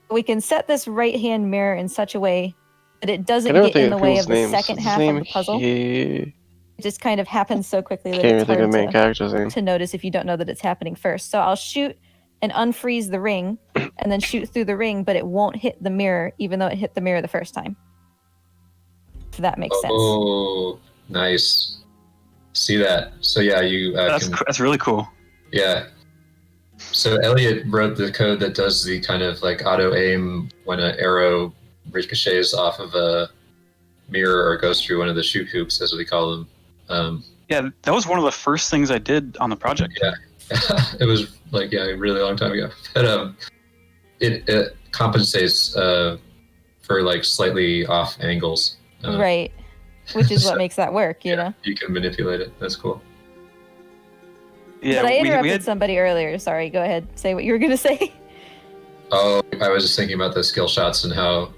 We can set this right hand mirror in such a way that it doesn't I never get think in the of way people's of the names. second What's half his of name? the puzzle. He... It just kind of happens so quickly that Can't even it's think of the main hard character's name. to notice if you don't know that it's happening first. So I'll shoot and unfreeze the ring and then shoot through the ring, but it won't hit the mirror even though it hit the mirror the first time. If that makes sense. Oh, nice. See that? So yeah, you That's really cool. Yeah. So Elliot wrote the code that does the kind of like auto aim when an arrow ricochets off of a mirror or goes through one of the shoot hoops, as we call them. Yeah, that was one of the first things I did on the project. Yeah. It was like a really long time ago. But it compensates for like slightly off angles. Right. Which is what so- makes that work, you know? You can manipulate it. That's cool. Yeah, but I interrupted we had somebody earlier. Sorry, go ahead. Say what you were going to say. Oh, I was just thinking about the skill shots and how,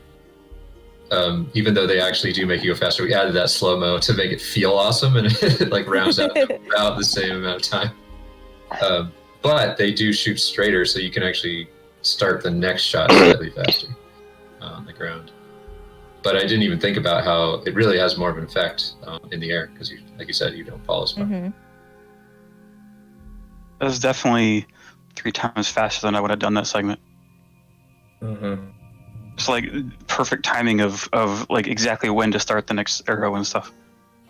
even though they actually do make you go faster, we added that slow mo to make it feel awesome, and it like rounds out about the same amount of time. But they do shoot straighter, so you can actually start the next shot slightly faster on the ground. But I didn't even think about how it really has more of an effect in the air, because, like you said, you don't fall as far. Mm-hmm. that was definitely 3 times faster than I would have done that segment. Mm-hmm. It's like perfect timing of like exactly when to start the next arrow and stuff.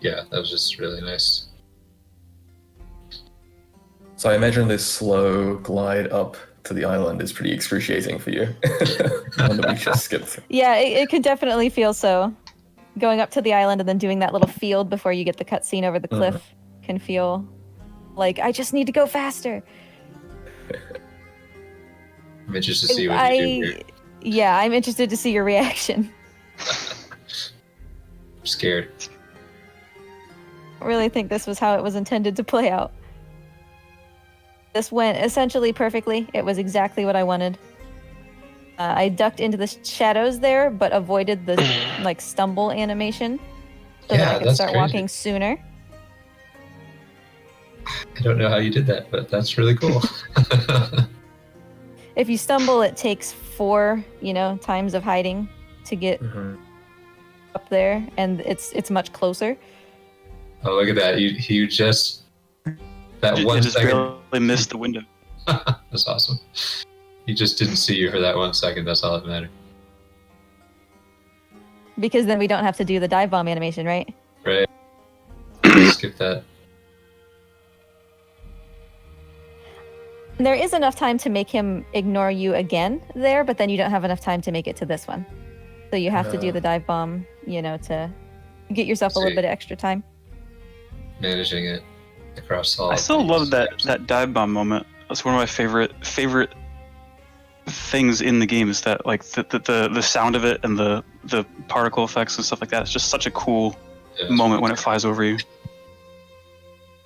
Yeah, that was just really nice. So I imagine this slow glide up to the island is pretty excruciating for you. One that we just skipped. Yeah, it could definitely feel so. going up to the island and then doing that little field before you get the cutscene over the cliff can feel like I just need to go faster. I'm interested to see what you do here. Yeah, I'm interested to see your reaction. I'm scared. I really think this was how it was intended to play out. This went essentially perfectly. It was exactly what I wanted. I ducked into the shadows there, but avoided the like stumble animation so that I could start walking sooner. I don't know how you did that, but that's really cool. If you stumble, it takes 4, times of hiding to get up there, and it's much closer. Oh, look at that! You just that 1 just second. barely missed the window. That's awesome. He just didn't see you for that 1 second. That's all that mattered. Because then we don't have to do the dive bomb animation, right? Right. Skip that. There is enough time to make him ignore you again there, but then you don't have enough time to make it to this one. So you have to do the dive bomb, to get yourself a little bit of extra time. Managing it across all. I still love that dive bomb moment. That's one of my favorite things in the game. Is that like the sound of it and the particle effects and stuff like that. It's just such a cool moment when it flies over you.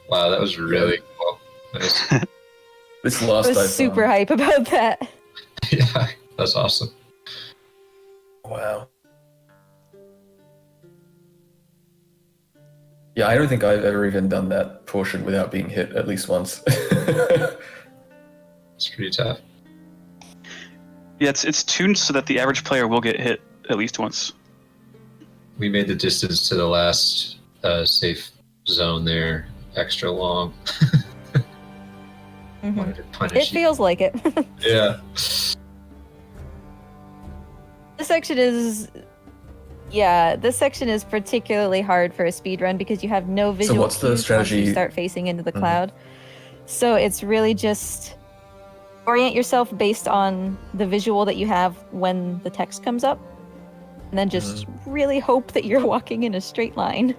Wow, that was really cool. Nice. This I last was super hype about that. Yeah, that's awesome. Wow. Yeah, I don't think I've ever even done that portion without being hit at least once. It's pretty tough. Yeah, it's tuned so that the average player will get hit at least once. We made the distance to the last safe zone there extra long. Wanted to punish It feels like it. Yeah. This section is particularly hard for a speedrun because you have no visual what's the cues strategy? once you start facing into the cloud. So it's really just orient yourself based on the visual that you have when the text comes up, and then just really hope that you're walking in a straight line.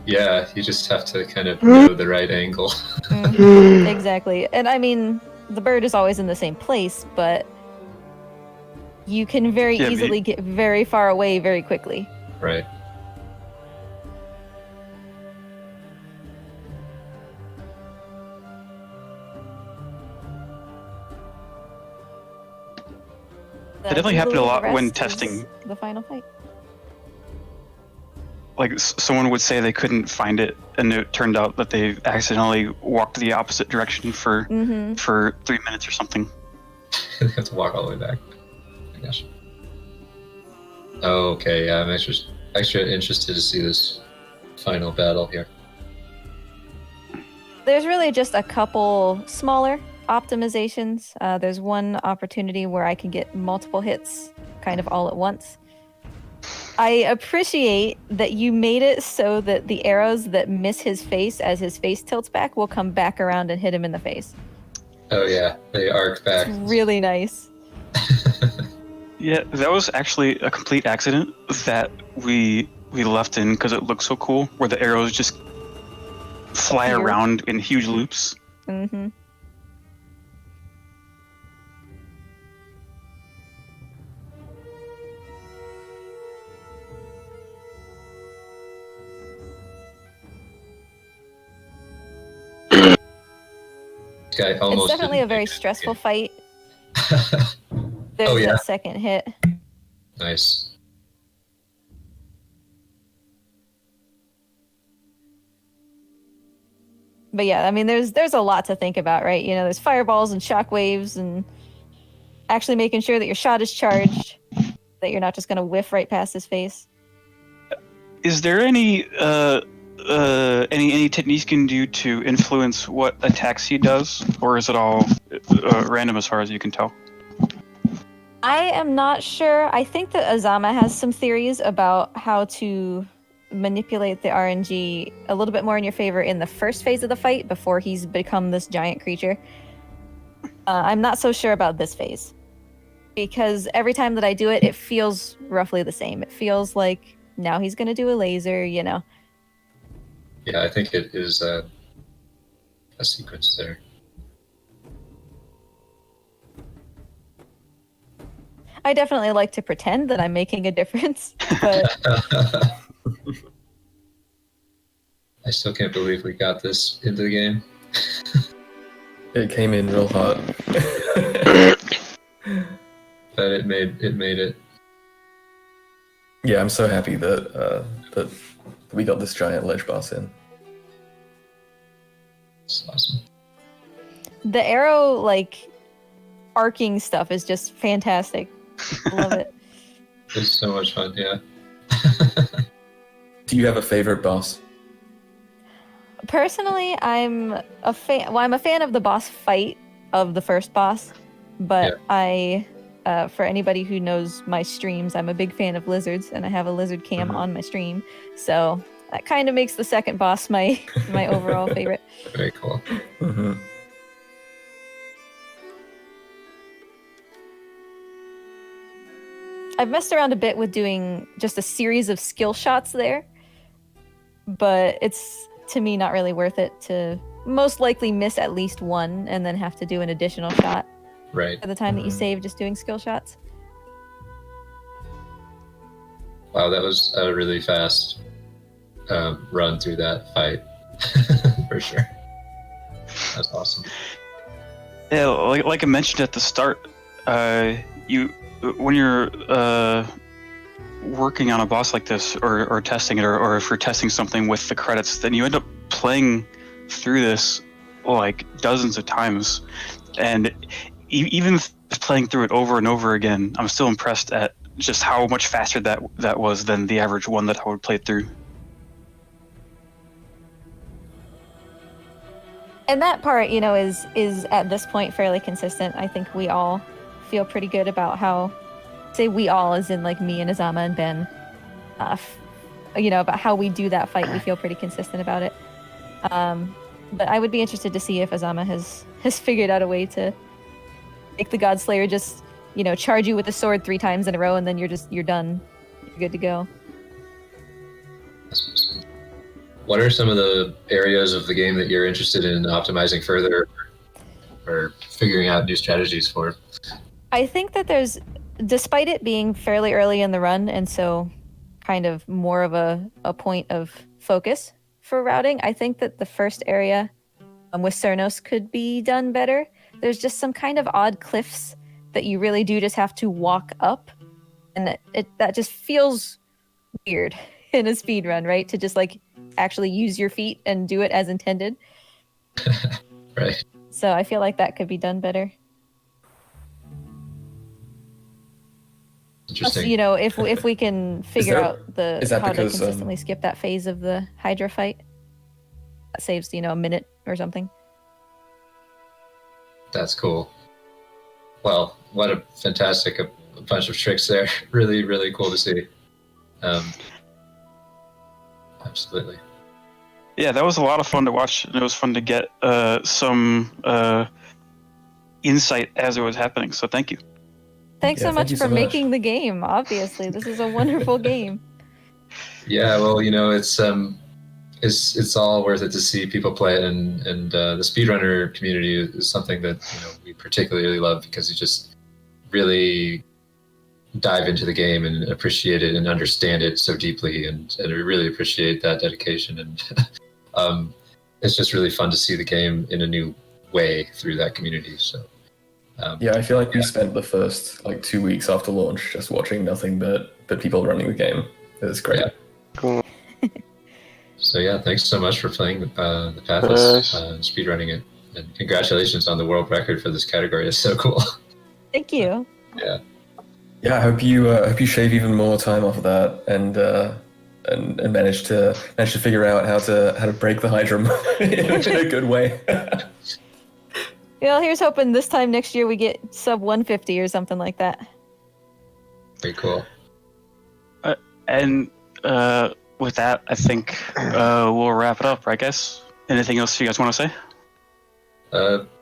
Yeah, you just have to kind of know the right angle. Exactly. And I mean, the bird is always in the same place, but you can very easily get very far away very quickly. Right. It definitely happened a The lot when rest is testing. the final fight. Like someone would say they couldn't find it, and it turned out that they accidentally walked the opposite direction for 3 minutes or something. They have to walk all the way back. Oh my gosh. Oh, okay, yeah, I'm extra interested to see this final battle here. There's really just a couple smaller optimizations. There's one opportunity where I can get multiple hits kind of all at once. I appreciate that you made it so that the arrows that miss his face as his face tilts back will come back around and hit him in the face. Oh yeah, they arc back. It's really nice. Yeah, that was actually a complete accident that we left in because it looked so cool, where the arrows just fly around in huge loops. Mm-hmm. Guy almost It's definitely a very stressful fight. There's that second hit. Nice. But yeah, I mean, there's a lot to think about, right? You know, there's fireballs and shockwaves, and actually making sure that your shot is charged, that you're not just going to whiff right past his face. Is there any techniques you can do to influence what attacks he does, or is it all random as far as you can tell? I am not sure. I think that Azama has some theories about how to manipulate the RNG a little bit more in your favor in the first phase of the fight before he's become this giant creature. I'm not so sure about this phase, because every time that I do it, it feels roughly the same. It feels like now he's gonna do a laser, you know. Yeah, I think it is a sequence there. I definitely like to pretend that I'm making a difference, but I still can't believe we got this into the game. It came in real hot. But it made it. Yeah, I'm so happy that that we got this giant ledge boss in. It's awesome. the arrow like arcing stuff is just fantastic. I love it. It's so much fun, yeah. Do you have a favorite boss? Personally, I'm a fan. Well, I'm a fan of the boss fight of the first boss, but for anybody who knows my streams, I'm a big fan of lizards, and I have a lizard cam on my stream, so that kind of makes the second boss my overall favorite. Very cool. Mm-hmm. I've messed around a bit with doing just a series of skill shots there, but it's, to me, not really worth it to most likely miss at least one and then have to do an additional shot. Right. At the time that you save just doing skill shots. Wow, that was a really fast run through that fight. For sure. That's awesome. Yeah, like I mentioned at the start, when you're working on a boss like this, or testing it, or if you're testing something with the credits, then you end up playing through this like dozens of times, and even playing through it over and over again, I'm still impressed at just how much faster that was than the average one that I would play through. And that part, is at this point fairly consistent. I think we all feel pretty good about how, say we all, as in like me and Azama and Ben, about how we do that fight. We feel pretty consistent about it. But I would be interested to see if Azama has figured out a way to make the Godslayer just, charge you with a sword 3 times in a row, and then you're done. You're good to go. What are some of the areas of the game that you're interested in optimizing further, or figuring out new strategies for? I think that there's, despite it being fairly early in the run, and so kind of more of a point of focus for routing, I think that the first area with Cernos could be done better. There's just some kind of odd cliffs that you really do just have to walk up, and that just feels weird in a speed run, right? To just like actually use your feet and do it as intended. Right. So I feel like that could be done better. Interesting. Plus, if we can figure out how to because, consistently skip that phase of the Hydra fight, that saves a minute or something. That's cool. Well, what a fantastic a bunch of tricks there. Really, really cool to see. Absolutely. Yeah, that was a lot of fun to watch. It was fun to get some insight as it was happening. So thank you. Thanks so thank much you for so much. making the game. Obviously, this is a wonderful game. Yeah, well, it's all worth it to see people play it, and the speedrunner community is something that we particularly love, because you just really dive into the game and appreciate it and understand it so deeply, and we really appreciate that dedication, and it's just really fun to see the game in a new way through that community. So Yeah, I feel like we spent the first 2 weeks after launch just watching nothing but people running the game. It was great. Yeah. Cool. So yeah, thanks so much for playing the Pathless and speedrunning it, and congratulations on the world record for this category. It's so cool. Thank you. Yeah. Yeah, I hope you shave even more time off of that and manage to figure out how to break the Hydra in a good way. Well, here's hoping this time next year we get sub 150 or something like that. Very cool. And with that, I think we'll wrap it up, right, guys? Anything else you guys want to say?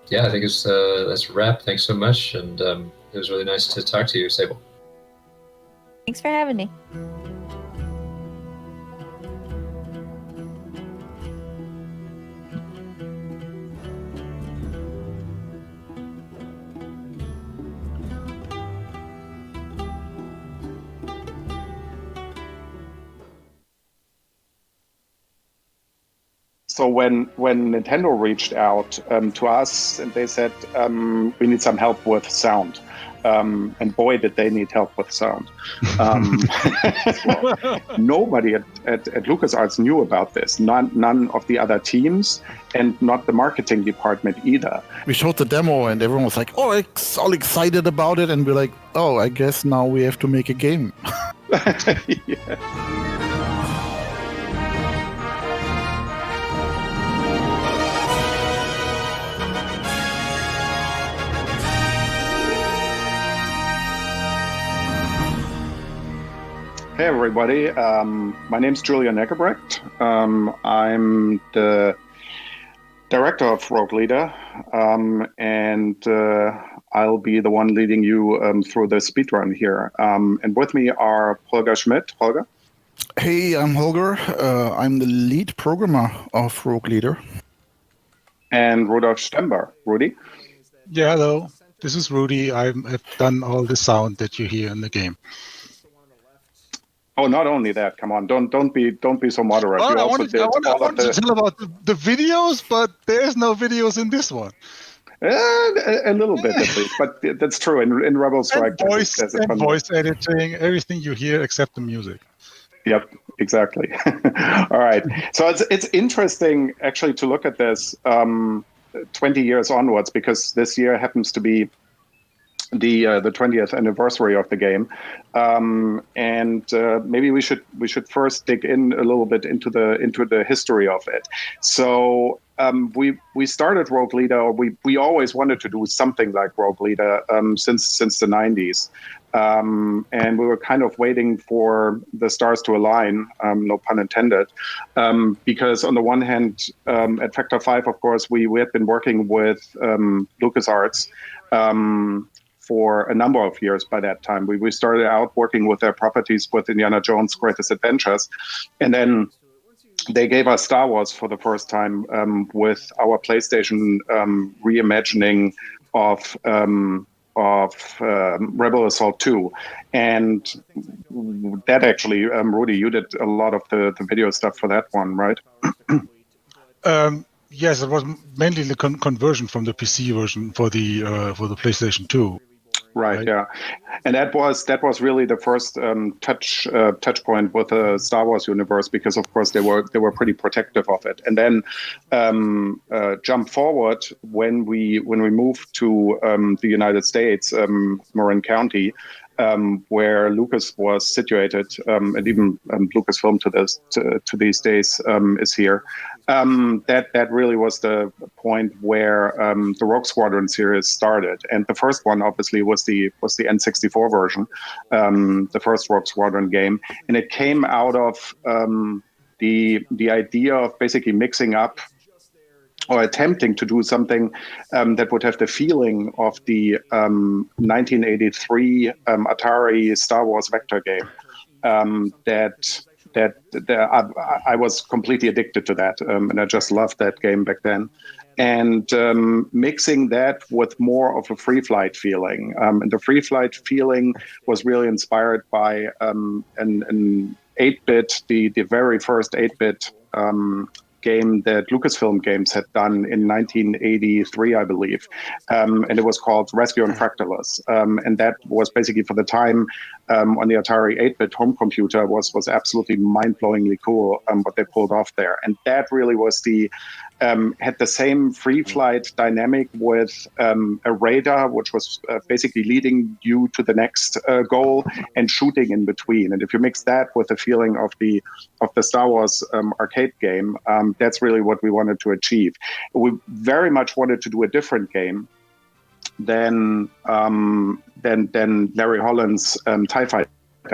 Yeah, I think that's a wrap. Thanks so much, and it was really nice to talk to you, Sable. Thanks for having me. So when Nintendo reached out to us and they said we need some help with sound, and boy did they need help with sound. Nobody at LucasArts knew about this. None of the other teams, and not the marketing department either. We showed the demo and everyone was like, "Oh, all excited about it," and we're like, "Oh, I guess now we have to make a game." Yeah. Hey everybody, my name's Julian Eggebrecht. I'm the director of Rogue Leader, and I'll be the one leading you through the speedrun here. And with me are Holger Schmidt. Holger? Hey, I'm Holger. I'm the lead programmer of Rogue Leader. And Rudolf Stember. Rudy? Yeah, hello. This is Rudy. I've done all the sound that you hear in the game. Oh, not only that. Come on, don't be so moderate. Well, You I also wanted did all of to tell about the videos, but there's no videos in this one. A little bit at least, but that's true. In Rebel Strike, there's a fun voice editing, everything you hear except the music. Yep, exactly. All right. So it's interesting actually to look at this 20 years onwards, because this year happens to be the 20th anniversary of the game, and maybe we should first dig in a little bit into the history of it. So we started Rogue Leader. We always wanted to do something like Rogue Leader since the 90s, and we were kind of waiting for the stars to align, no pun intended, because on the one hand, at Factor 5, of course, we had been working with LucasArts for a number of years by that time. We started out working with their properties with Indiana Jones' Greatest Adventures, and then they gave us Star Wars for the first time with our PlayStation reimagining of Rebel Assault 2. And that actually, Rudy, you did a lot of the video stuff for that one, right? Yes, it was mainly the conversion from the PC version for the PlayStation 2. Right. Yeah, and that was really the first touch point with the Star Wars universe, because of course they were pretty protective of it. And then jump forward when we moved to the United States, Marin County, where Lucas was situated, and even Lucasfilm to these days is here. That really was the point where the Rogue Squadron series started, and the first one obviously was the N64 version, the first Rogue Squadron game, and it came out of the idea of basically mixing up, or attempting to do something that would have the feeling of the 1983 Atari Star Wars vector game. That I was completely addicted to that, and I just loved that game back then. And mixing that with more of a free flight feeling, and the free flight feeling was really inspired by an 8-bit, the very first 8-bit game that Lucasfilm Games had done in 1983, I believe, and it was called Rescue on Fractalus, and that was basically, for the time, on the Atari 8-bit home computer, was absolutely mind-blowingly cool what they pulled off there. And that really was had the same free flight dynamic with a radar, which was basically leading you to the next goal and shooting in between. And if you mix that with the feeling of the Star Wars arcade game, that's really what we wanted to achieve. We very much wanted to do a different game than Larry Holland's TIE Fighter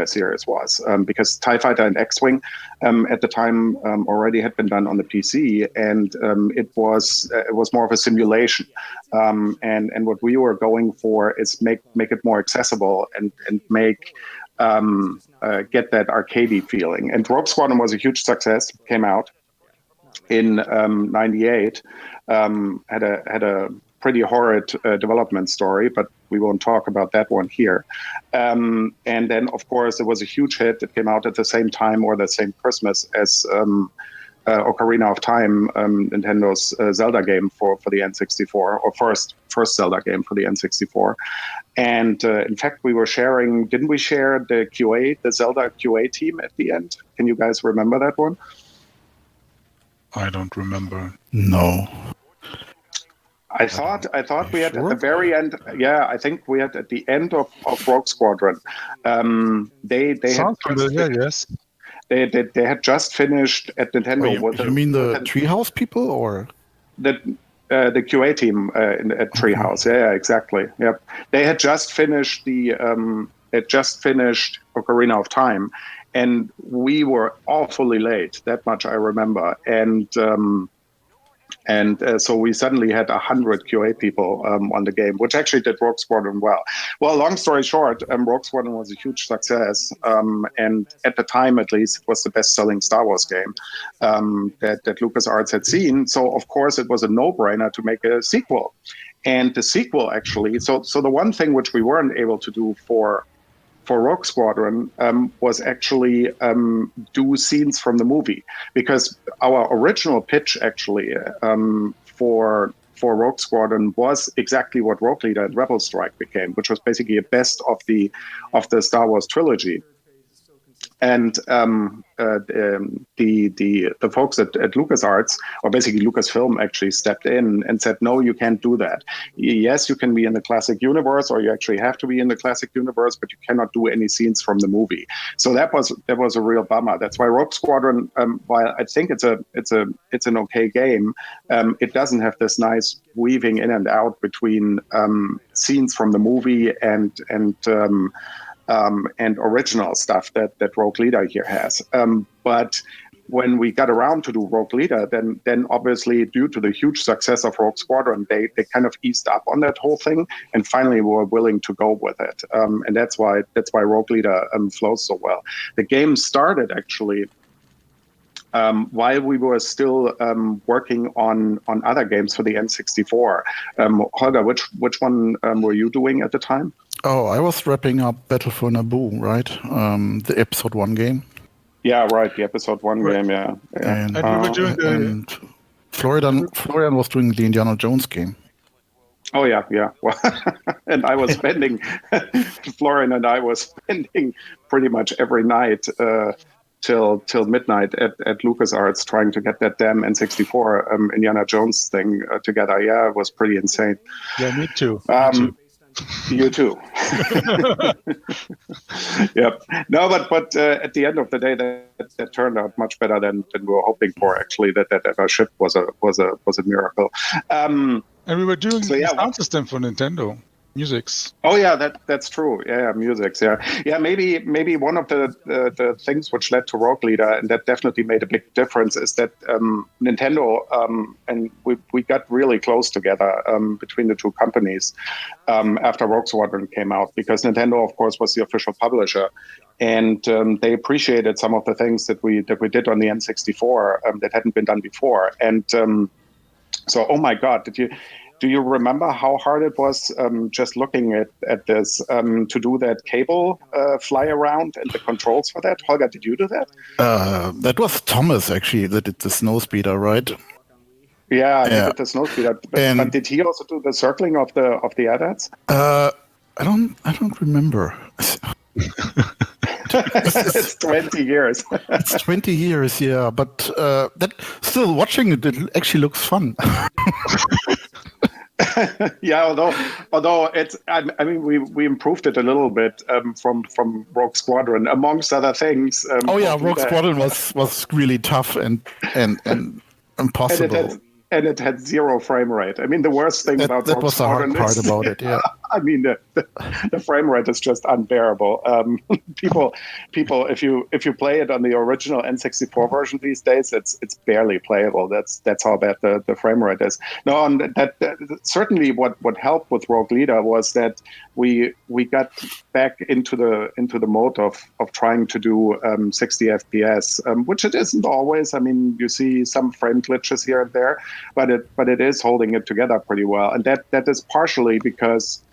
series was, because TIE Fighter and X-Wing at the time already had been done on the PC, and it was more of a simulation. And what we were going for is make it more accessible and make get that arcadey feeling. And Rogue Squadron was a huge success. Came out in '98. Had a pretty horrid development story, but we won't talk about that one here. And then, of course, it was a huge hit. It came out at the same time or the same Christmas as Ocarina of Time, Nintendo's Zelda game for the N64, or first Zelda game for the N64. And in fact, we were sharing, didn't we share the Zelda QA team at the end? Can you guys remember that one? I don't remember. No. I thought we had at the very end. Yeah, I think we had at the end of Rogue Squadron. They Sounds had familiar, yes. They had just finished at Nintendo. You mean the Treehouse people, or the QA team at Treehouse? Yeah, exactly. Yep, they had just finished Ocarina of Time, and we were awfully late. That much I remember, and so we suddenly had 100 QA people on the game, which actually did Rogue Squadron well. Well, long story short, Rogue Squadron was a huge success, and at the time, at least, it was the best-selling Star Wars game that LucasArts had seen. So, of course, it was a no-brainer to make a sequel. And the sequel, actually, so the one thing which we weren't able to do for Rogue Squadron was actually do scenes from the movie, because our original pitch actually for Rogue Squadron was exactly what Rogue Leader and Rebel Strike became, which was basically a best of the Star Wars trilogy. And the folks at LucasArts, or basically Lucasfilm, actually stepped in and said, no, you can't do that. Yes, you can be in the classic universe, or you actually have to be in the classic universe, but you cannot do any scenes from the movie. So that was a real bummer. That's why Rogue Squadron, while I think it's an okay game, it doesn't have this nice weaving in and out between scenes from the movie and original stuff that Rogue Leader here has. But when we got around to do Rogue Leader, then obviously due to the huge success of Rogue Squadron, they kind of eased up on that whole thing, and finally were willing to go with it. And that's why Rogue Leader flows so well. The game started actually while we were still working on other games for the N64. Holger, which one were you doing at the time? Oh, I was wrapping up Battle for Naboo, right? The Episode 1 game. Yeah, right, the Episode 1 game, yeah. And we were doing Florian was doing the Indiana Jones game. Oh, yeah. Well, and I was spending, Florian and I was spending pretty much every night till midnight at LucasArts trying to get that damn N64 Indiana Jones thing together. Yeah, it was pretty insane. Yeah, me too. You too. Yep. No, but at the end of the day, that turned out much better than we were hoping for. Actually, that ever shipped was a miracle. And we were doing the sound system for Nintendo. Musics. Oh yeah, that's true. Yeah, musics. Yeah. Maybe one of the things which led to Rogue Leader, and that definitely made a big difference, is that Nintendo and we got really close together between the two companies after Rogue Squadron came out, because Nintendo, of course, was the official publisher, and they appreciated some of the things that we did on the N64 that hadn't been done before, and so oh my God, do you remember how hard it was just looking at this to do that cable fly around and the controls for that? Holger, did you do that? That was Thomas, actually, that did the Snowspeeder, right? Yeah, he did the Snowspeeder. But did he also do the circling of the AT-ATs? I don't remember. It's 20 years. It's 20 years, yeah. But that still watching it actually looks fun. Yeah, although it's, I mean, we improved it a little bit from Rogue Squadron, amongst other things. Rogue Squadron was really tough and impossible. And it had 0 frame rate. I mean, the worst thing about that Rogue was the hard Squadron part about it. Yeah, I mean, the frame rate is just unbearable. People, if you play it on the original N64 version these days, it's barely playable. That's how bad the frame rate is. No, and that certainly what helped with Rogue Leader was that we got back into the mode of trying to do 60 FPS, which it isn't always. I mean, you see some frame glitches here and there, but it is holding it together pretty well, and that is partially because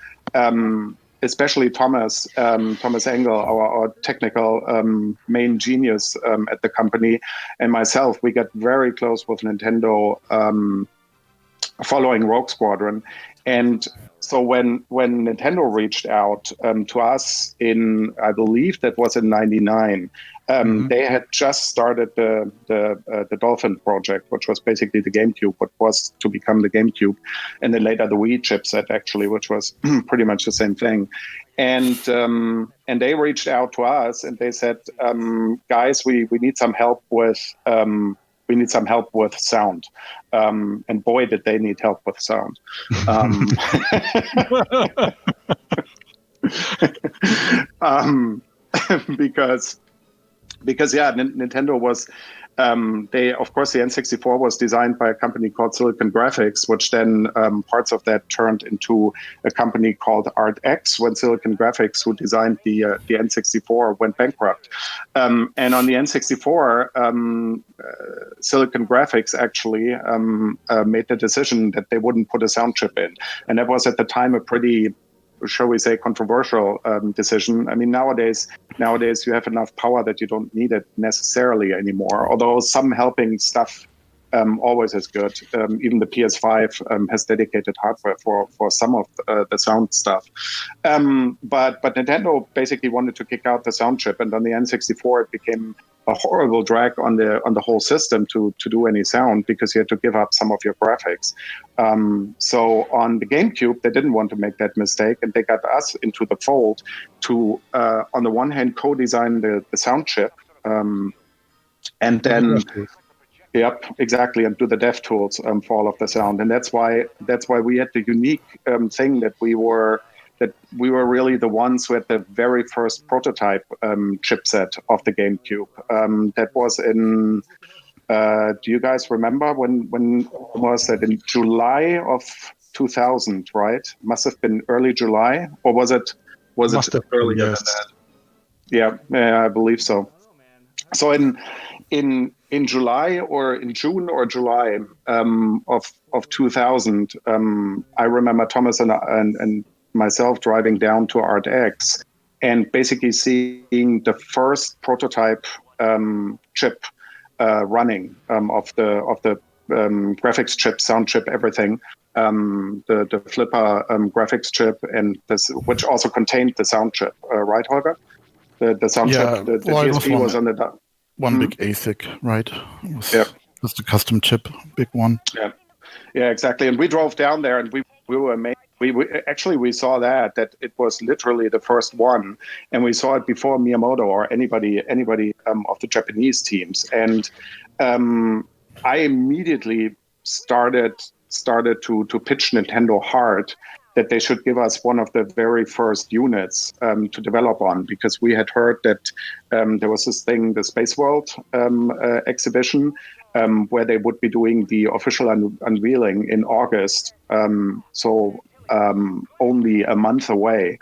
especially Thomas Engel, our technical main genius at the company, and myself, we got very close with Nintendo following Rogue Squadron. And so when Nintendo reached out to us in, I believe that was in '99, they had just started the Dolphin project, which was basically the GameCube, what was to become the GameCube, and then later the Wii chipset, actually, which was pretty much the same thing. And they reached out to us and they said, guys, we need some help with sound. And boy, did they need help with sound. Because yeah, Nintendo was, of course, the N64 was designed by a company called Silicon Graphics, which then parts of that turned into a company called ArtX when Silicon Graphics, who designed the N64, went bankrupt. And on the N64, Silicon Graphics actually made the decision that they wouldn't put a sound chip in. And that was at the time a pretty, shall we say, controversial decision. I mean, nowadays you have enough power that you don't need it necessarily anymore, although some helping stuff always is good. Even the PS5 has dedicated hardware for some of the sound stuff. But Nintendo basically wanted to kick out the sound chip, and on the N64 it became a horrible drag on the whole system to do any sound, because you had to give up some of your graphics. So on the GameCube, they didn't want to make that mistake, and they got us into the fold to, on the one hand, co-design the sound chip, and then, yep, exactly, and do the dev tools for all of the sound. And that's why we had the unique thing that we were really the ones who had the very first prototype chipset of the GameCube. That was in, do you guys remember when was that? In July of 2000, right? Must have been early July, or was it earlier than that? Yeah, I believe so. So in July, or in June or July of 2000, I remember Thomas and myself driving down to ArtX and basically seeing the first prototype chip running of the graphics chip, sound chip, everything. The Flipper graphics chip, and this, which also contained the sound chip, right, Holger? The sound chip, the DSP was on the one big ASIC, right? It was the custom chip, big one. Yeah, exactly. And we drove down there, and we were amazed. We saw that it was literally the first one, and we saw it before Miyamoto or anybody of the Japanese teams. And I immediately started to pitch Nintendo hard that they should give us one of the very first units to develop on, because we had heard that there was this thing, the Space World exhibition, where they would be doing the official unveiling in August. Only a month away,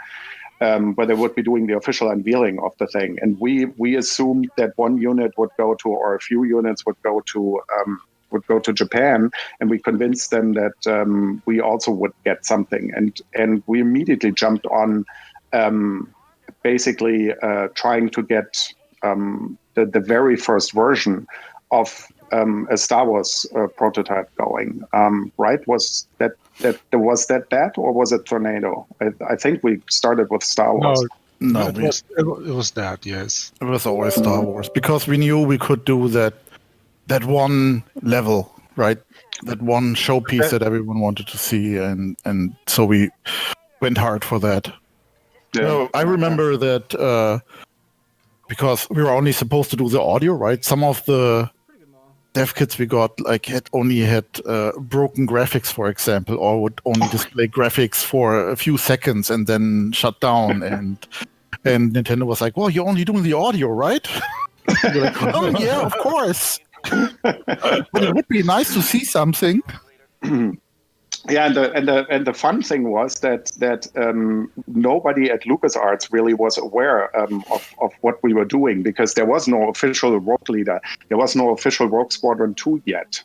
where they would be doing the official unveiling of the thing. And we assumed that one unit would go to, or a few units would go to Japan, and we convinced them that we also would get something. And we immediately jumped on basically trying to get the very first version of a Star Wars prototype going. Right? Was that, or was it Tornado? I think we started with Star Wars. No, it was that. Yes, it was always Star Wars, because we knew we could do that one level, right? That one showpiece that everyone wanted to see, and so we went hard for that. Yeah. No, I remember that because we were only supposed to do the audio, right? Some of the dev kits we got had broken graphics, for example, or would only display graphics for a few seconds and then shut down. and Nintendo was like, "Well, you're only doing the audio, right?" We're like, "Oh yeah, of course." But it would be nice to see something. Yeah, and the fun thing was that nobody at LucasArts really was aware of what we were doing, because there was no official Rogue Leader, there was no official Rogue Squadron 2 yet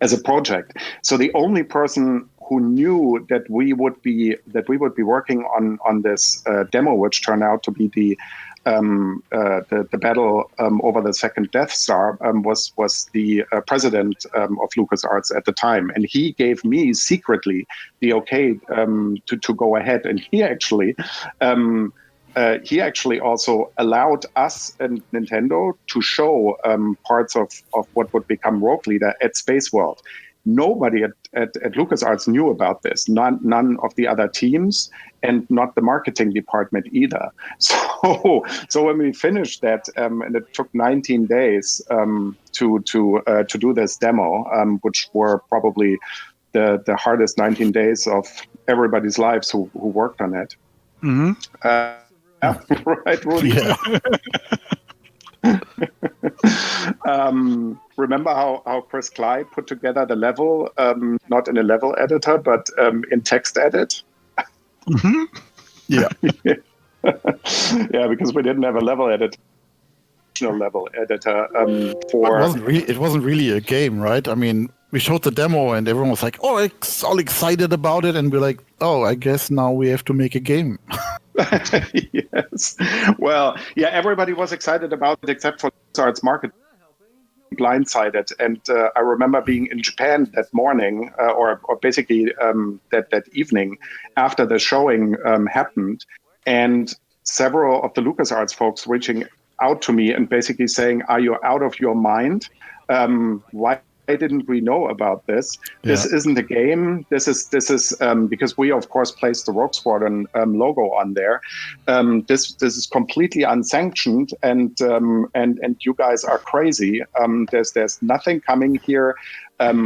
as a project. So the only person who knew that we would be working on this demo, which turned out to be the battle over the second Death Star, was the president of LucasArts at the time, and he gave me secretly the okay to go ahead, and he actually also allowed us and Nintendo to show parts of what would become Rogue Leader at Space World. Nobody at LucasArts knew about this. None of the other teams, and not the marketing department either. So when we finished that, and it took 19 days to do this demo, which were probably the hardest 19 days of everybody's lives who worked on it. Mm-hmm. Right, Rudy? Yeah. Remember how Chris Cly put together the level, not in a level editor, but in text edit? Mm-hmm. Yeah. Yeah, because we didn't have a level editor. Level editor for. It wasn't really a game, right? I mean, we showed the demo and everyone was like, "Oh, all excited about it," and we're like, "Oh, I guess now we have to make a game." Yes. Well, yeah, everybody was excited about it except for LucasArts marketing. Blindsided, and I remember being in Japan that morning, or basically that evening after the showing happened, and several of the LucasArts folks reaching out to me and basically saying, "Are you out of your mind? Why didn't we know about this? This isn't a game. This is because we of course placed the Rogue Squadron logo on there. This is completely unsanctioned, and you guys are crazy. There's nothing coming here.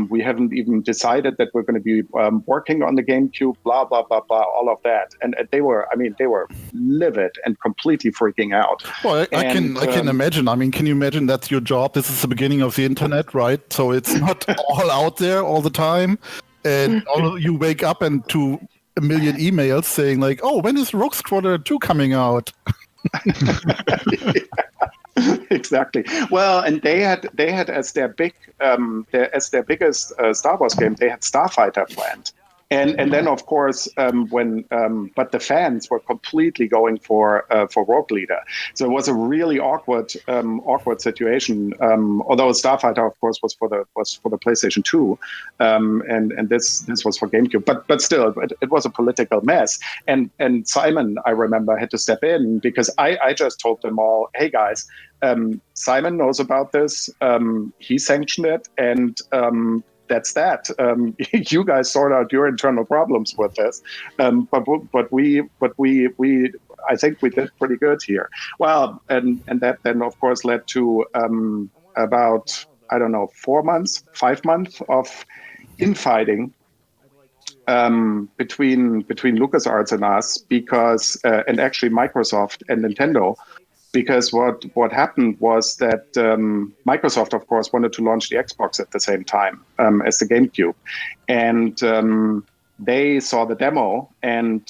We haven't even decided that we're going to be working on the GameCube. Blah blah blah blah. All of that, and they were livid and completely freaking out. Well, I can imagine. I mean, can you imagine that's your job? This is the beginning of the internet, right? So it's not all out there all the time, and you wake up and to a million emails saying like, "Oh, when is Rogue Squadron 2 coming out?" Exactly. Well, and they had as their biggest Star Wars game, they had Starfighter planned. And then of course but the fans were completely going for Rogue Leader, so it was a really awkward situation. Although Starfighter of course was for the PlayStation 2, and this was for GameCube, but still it was a political mess. And Simon, I remember, had to step in because I just told them all, hey guys, Simon knows about this, he sanctioned it, and that's that. You guys sort out your internal problems with this, but we I think we did pretty good here. Well, and that then of course led to about 5 months of infighting between LucasArts and us, because and actually Microsoft and Nintendo. Because what happened was that Microsoft, of course, wanted to launch the Xbox at the same time as the GameCube. And they saw the demo, and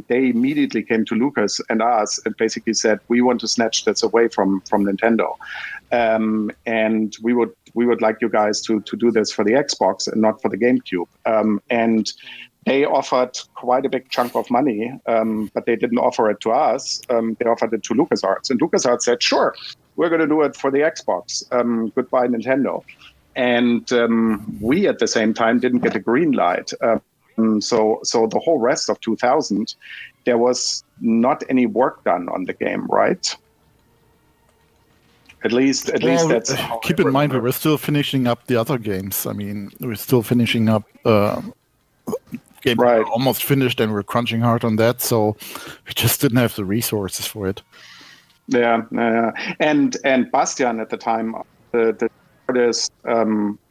they immediately came to Lucas and us and basically said, we want to snatch this away from Nintendo. And we would like you guys to do this for the Xbox and not for the GameCube. And they offered quite a big chunk of money, but they didn't offer it to us. They offered it to LucasArts. And LucasArts said, sure, we're going to do it for the Xbox. Goodbye, Nintendo. And we, at the same time, didn't get a green light. So the whole rest of 2000, there was not any work done on the game, right? At least that's how keep in mind we were still finishing up the other games. I mean, we're still finishing up game right. Almost finished, and we're crunching hard on that, so we just didn't have the resources for it. Yeah. And Bastian at the time, the artist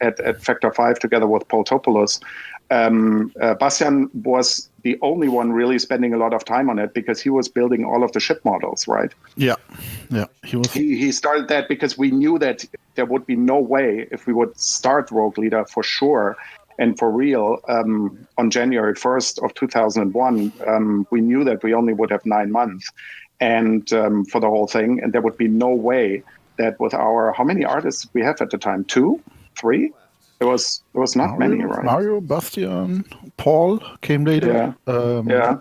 at Factor 5 together with Paul Topoulos, Bastian was the only one really spending a lot of time on it because he was building all of the ship models, right? Yeah. He was. He started that because we knew that there would be no way if we would start Rogue Leader for sure and for real on January 1st of 2001. We knew that we only would have 9 months and for the whole thing, and there would be no way that with our, how many artists did we have at the time? 2, 3? There was not many, right? Mario, Bastian, Paul came later. Yeah. Yeah.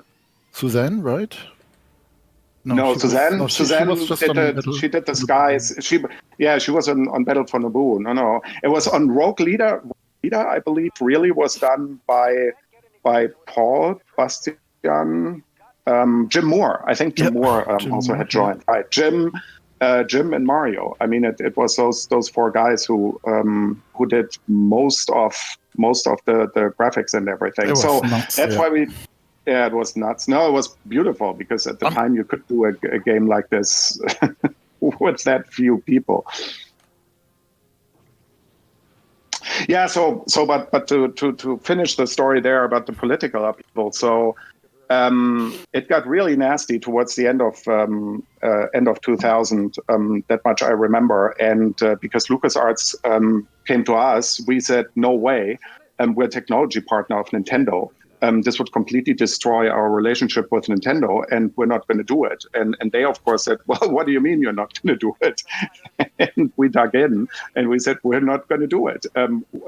Suzanne, right? No, she Suzanne. was- she Suzanne was just did on the Battle- she did the skies. She was on Battle for Naboo. No, it was on Rogue Leader. Leader, I believe, really was done by Paul, Bastian, Jim Moore. I think Jim Moore Jim also Moore, had joined. Right, Jim and Mario. I mean, it was those four guys who did most of the graphics and everything. It was So nuts, that's yeah. why we. Yeah, it was nuts. No, it was beautiful because at the time you could do a game like this with that few people. Yeah, but to finish the story there about the political upheaval, so it got really nasty towards the end of 2000. That much I remember, and because LucasArts came to us, we said no way. We're a technology partner of Nintendo. This would completely destroy our relationship with Nintendo, and we're not going to do it. And they, of course, said, well, what do you mean you're not going to do it? And we dug in, and we said, we're not going to do it.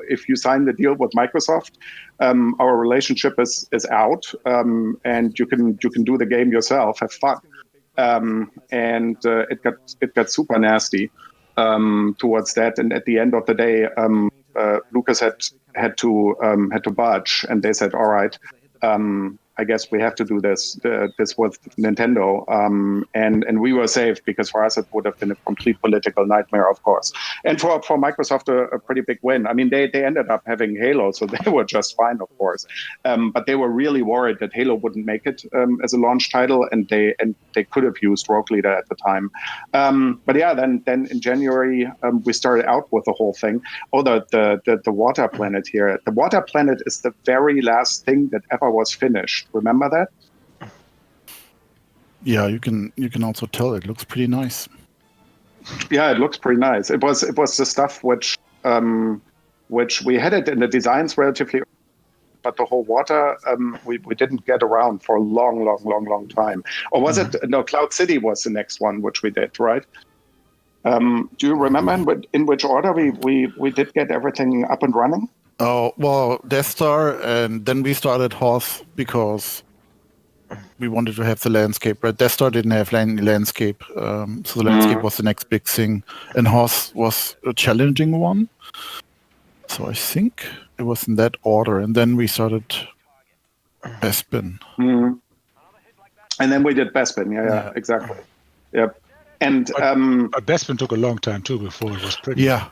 If you sign the deal with Microsoft, our relationship is out, and you can do the game yourself, have fun. And it got super nasty towards that. And at the end of the day, Lucas had to budge, and they said, "All right, I guess we have to do this with Nintendo." And we were safe because for us it would have been a complete political nightmare, of course. And for Microsoft, a pretty big win. I mean, they ended up having Halo, so they were just fine, of course. But they were really worried that Halo wouldn't make it as a launch title, and they could have used Rogue Leader at the time. But yeah, then in January we started out with the whole thing. Oh, the water planet here. The water planet is the very last thing that ever was finished. Remember that? Yeah, you can also tell it looks pretty nice. Yeah, it looks pretty nice. It was the stuff which we had it in the designs relatively, but the whole water we didn't get around for a long time. Or was it? No, Cloud City was the next one which we did, right? Do you remember in which order we did get everything up and running? Oh, well, Death Star, and then we started Hoth because we wanted to have the landscape, right? Death Star didn't have landscape, so the landscape was the next big thing, and Hoth was a challenging one. So I think it was in that order, and then we started Bespin. And then we did Bespin, yeah, exactly. Yep. And but Bespin took a long time too before it was pretty. Yeah.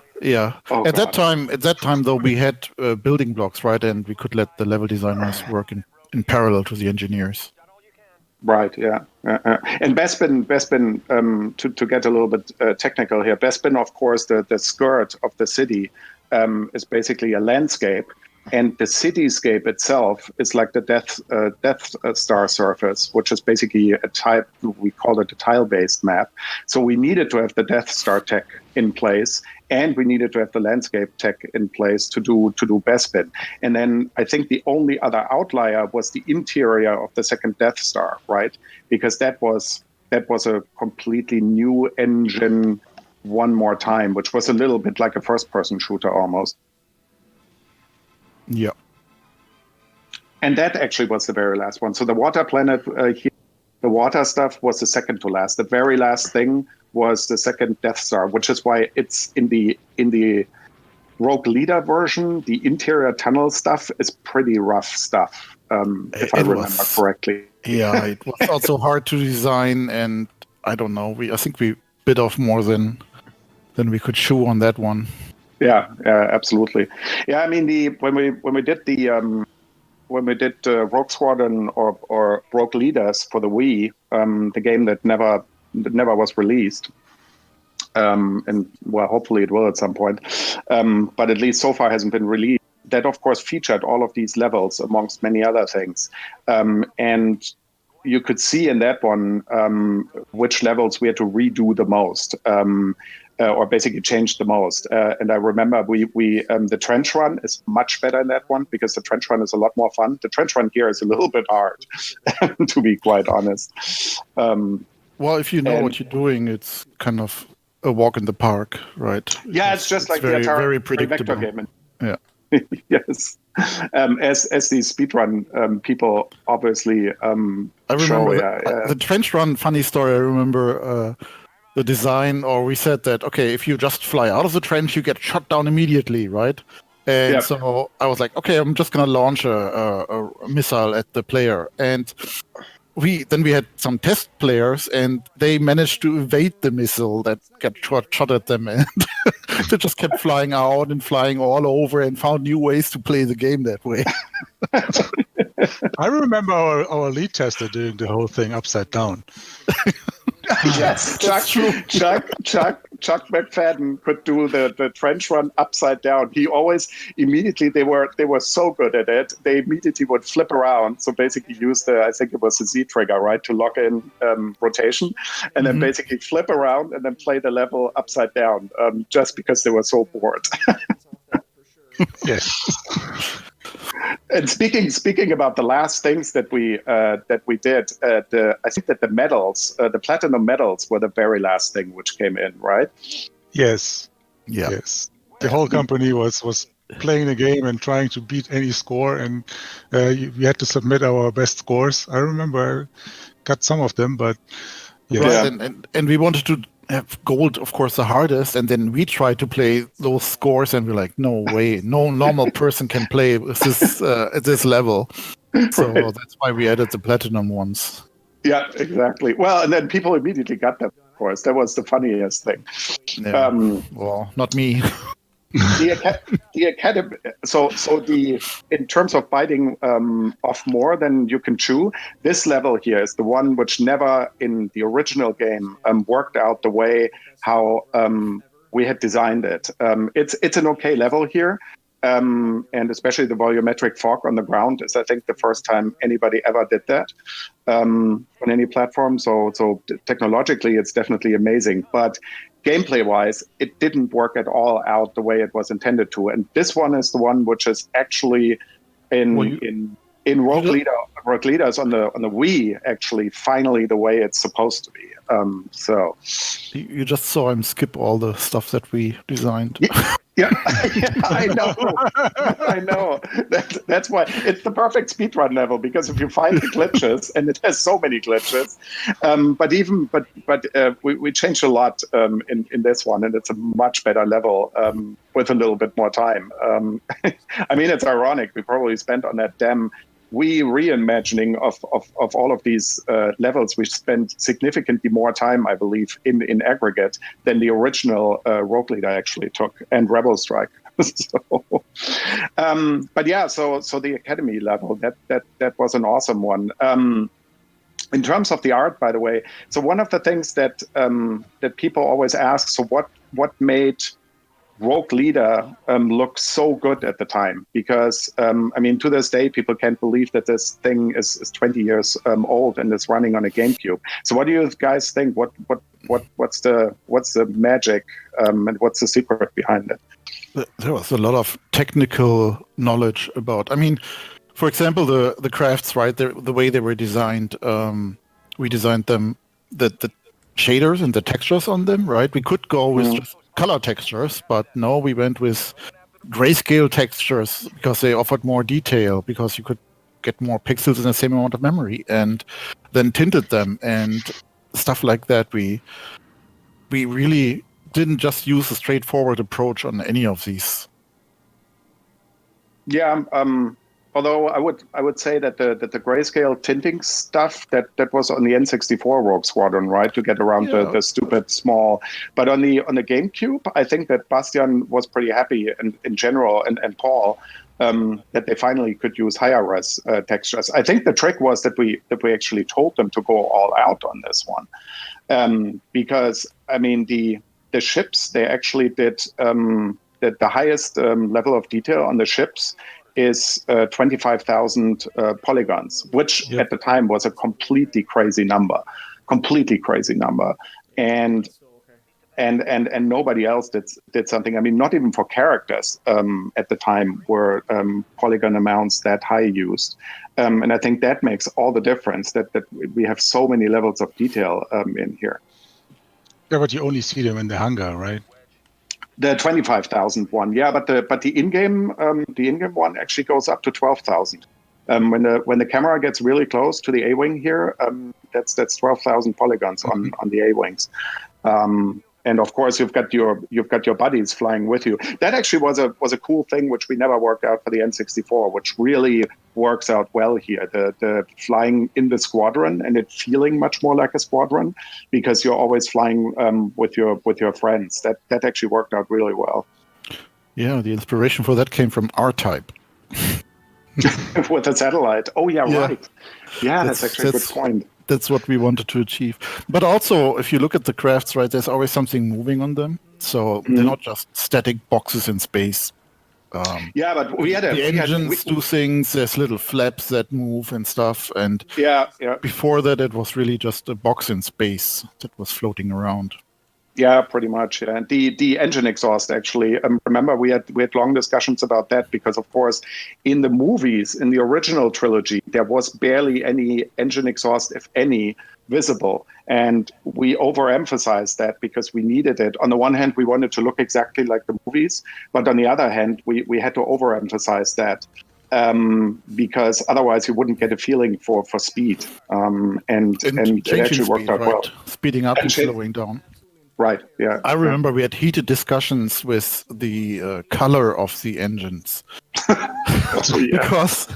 Oh, at that time, though, we had building blocks, right, and we could let the level designers work in parallel to the engineers. Right. Yeah. And Bespin, to get a little bit technical here, Bespin, of course, the skirt of the city is basically a landscape. And the cityscape itself is like the Death Star surface, which is basically a type, we call it a tile-based map. So we needed to have the Death Star tech in place, and we needed to have the landscape tech in place to do Bespin. And then I think the only other outlier was the interior of the second Death Star, right? Because that was a completely new engine one more time, which was a little bit like a first-person shooter almost. Yeah. And that actually was the very last one. So the water planet here, the water stuff was the second to last. The very last thing was the second Death Star, which is why it's in the Rogue Leader version. The interior tunnel stuff is pretty rough stuff, if I remember correctly. Yeah, it was also hard to design, and I don't know. I think we bit off more than we could chew on that one. Yeah, absolutely. Yeah, I mean when we did Rogue Squadron or Rogue Leaders for the Wii, the game that never was released, and well, hopefully it will at some point, but at least so far hasn't been released. That of course featured all of these levels amongst many other things, and you could see in that one which levels we had to redo the most. Or basically changed the most. And I remember we the trench run is much better in that one because the trench run is a lot more fun. The trench run here is a little bit hard, to be quite honest. Well, if you know what you're doing, it's kind of a walk in the park, right? Yeah, it's just like very, the Atari very Vector predictable game. Yeah. Yes. As these speedrun people obviously I remember the trench run. Funny story. I remember the design, or we said that okay, if you just fly out of the trench, you get shot down immediately, right? And so I was like, okay, I'm just gonna launch a missile at the player, and we had some test players, and they managed to evade the missile that got shot at them, and they just kept flying out and flying all over, and found new ways to play the game that way. I remember our lead tester doing the whole thing upside down. Yes, Chuck McFadden could do the trench run upside down. He always immediately they were so good at it. They immediately would flip around. So basically use I think it was the Z trigger, right, to lock in rotation, and then basically flip around and then play the level upside down, just because they were so bored. Yes. And speaking about the last things that we did, I think that the medals, the platinum medals, were the very last thing which came in, right? Yes. Yeah. Yes. The whole company was playing the game and trying to beat any score, and we had to submit our best scores. I remember I got some of them, but yeah. Right, and we wanted to have gold, of course, the hardest, and then we tried to play those scores, and we're like, no way, no normal person can play this at this level. So that's why we added the platinum ones. Yeah, exactly. Well, and then people immediately got them, of course. That was the funniest thing. Yeah. Well, not me. The academy. So in terms of biting off more than you can chew, this level here is the one which never in the original game worked out the way how we had designed it. It's an okay level here, and especially the volumetric fog on the ground is, I think, the first time anybody ever did that on any platform. So technologically, it's definitely amazing, but gameplay-wise, it didn't work at all out the way it was intended to. And this one is the one which is actually in Rogue Leaders on the Wii, actually finally the way it's supposed to be. So you just saw him skip all the stuff that we designed. Yeah, I know. That's why it's the perfect speedrun level, because if you find the glitches, and it has so many glitches, but we changed a lot in this one, and it's a much better level with a little bit more time. I mean, it's ironic. We probably spent on that damn reimagining of all of these levels, we spent significantly more time, I believe, in aggregate than the original Rogue Leader actually took, and Rebel Strike. But yeah, so the Academy level, that was an awesome one. In terms of the art, by the way, so one of the things that people always ask, so what made Rogue Leader looked so good at the time? Because I mean, to this day, people can't believe that this thing is 20 years old and is running on a GameCube. So, what do you guys think? What's the magic and what's the secret behind it? There was a lot of technical knowledge about. I mean, for example, the crafts, right? The way they were designed, we designed them, the shaders and the textures on them, right? We could go with just color textures, but no, we went with grayscale textures because they offered more detail, because you could get more pixels in the same amount of memory, and then tinted them and stuff like that. We really didn't just use a straightforward approach on any of these. Yeah, although I would say that the grayscale tinting stuff that was on the N64 Rogue Squadron, right, to get around the stupid small. But on the GameCube, I think that Bastian was pretty happy in general, and Paul, that they finally could use higher res textures. I think the trick was that we actually told them to go all out on this one, because I mean the ships, they actually did the highest level of detail on the ships is 25,000 polygons, which at the time was a completely crazy number, and nobody else did something. I mean, not even for characters at the time were polygon amounts that high used, and I think that makes all the difference. That we have so many levels of detail in here. Yeah, but you only see them in the hangar, right? The 25,000 one, yeah, but the in-game one actually goes up to 12,000. When the camera gets really close to the A-wing here, that's 12,000 polygons on the A-wings. And of course, you've got your buddies flying with you. That actually was a cool thing which we never worked out for the N64, which really works out well here. The flying in the squadron and it feeling much more like a squadron because you're always flying with your friends. That actually worked out really well. Yeah, the inspiration for that came from R-Type. With the satellite. Oh yeah, right. Yeah, that's actually a good point. That's what we wanted to achieve. But also, if you look at the crafts, right, there's always something moving on them. So they're not just static boxes in space. Yeah, but we had the engines do things. There's little flaps that move and stuff. And before that, it was really just a box in space that was floating around. Yeah, pretty much. Yeah. And the engine exhaust, actually, remember we had long discussions about that because, of course, in the movies, in the original trilogy, there was barely any engine exhaust, if any, visible. And we overemphasized that because we needed it. On the one hand, we wanted to look exactly like the movies, but on the other hand, we had to overemphasize that. Because otherwise you wouldn't get a feeling for speed. And it actually worked out well. Speeding up and slowing down. Right, yeah. I remember we had heated discussions with the color of the engines. Because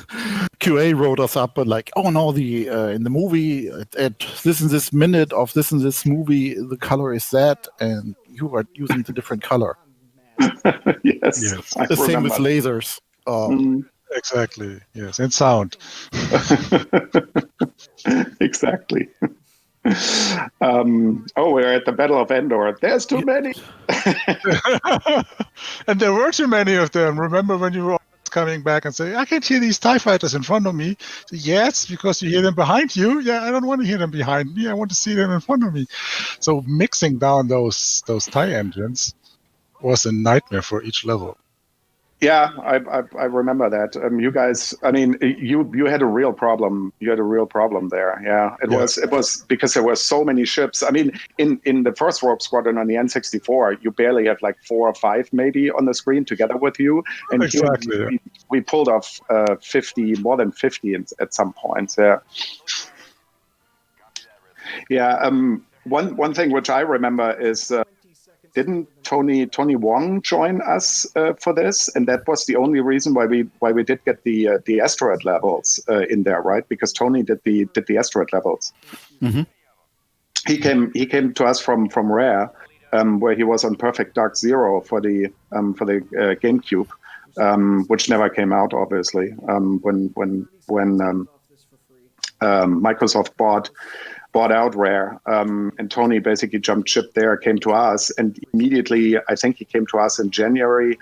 QA wrote us up like, oh no, in the movie, at this and this minute of this and this movie, the color is that, and you are using the different color. Yes. The same with lasers. Exactly, yes, and sound. Exactly. We're at the Battle of Endor. There's too many. And there were too many of them. Remember when you were coming back and say, I can't hear these TIE fighters in front of me. So, yes, because you hear them behind you. Yeah, I don't want to hear them behind me. I want to see them in front of me. So mixing down those TIE engines was a nightmare for each level. Yeah, I remember that. You guys, I mean, you had a real problem. You had a real problem there. Yeah, it was because there were so many ships. I mean, in the first Rogue Squadron on the N64, you barely had like 4 or 5 maybe on the screen together with you, and we pulled off 50, more than 50 at some points. Yeah. Yeah. One thing which I remember is. Didn't Tony Wong join us for this? And that was the only reason why we did get the asteroid levels in there, right? Because Tony did the asteroid levels. Mm-hmm. He came to us from Rare, where he was on Perfect Dark Zero for the GameCube, which never came out, obviously. When Microsoft bought out Rare, and Tony basically jumped ship there, came to us, and immediately, I think he came to us in January.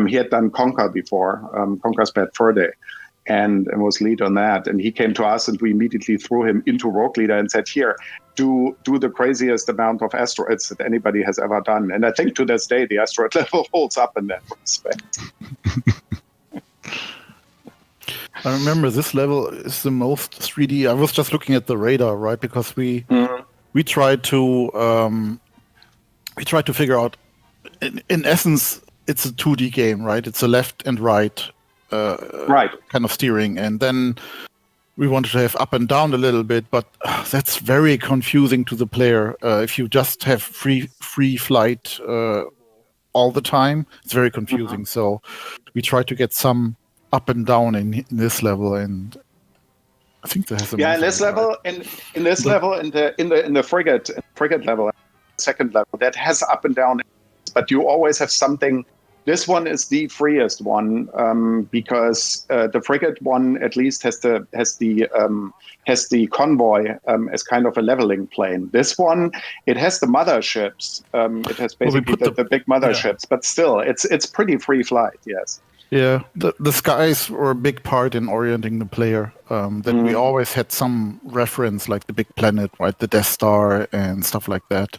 He had done Conquer before, Conquer's Bad Fur Day, and was lead on that. And he came to us, and we immediately threw him into Rogue Leader and said, here, do the craziest amount of asteroids that anybody has ever done. And I think to this day, the asteroid level holds up in that respect. I remember this level is the most 3D. I was just looking at the radar, right? Because we tried to figure out. In essence, it's a 2D game, right? It's a left and right, kind of steering, and then we wanted to have up and down a little bit, but that's very confusing to the player. If you just have free flight all the time, it's very confusing. So we tried to get some up and down in this level, and I think there has in this level, in the frigate level, second level, that has up and down, but you always have something. This one is the freest one because the frigate one at least has the convoy as kind of a leveling plane. This one, it has the motherships. It has basically the big motherships, but still, it's pretty free flight. Yes. Yeah, the skies were a big part in orienting the player. That we always had some reference, like the big planet, right, the Death Star and stuff like that.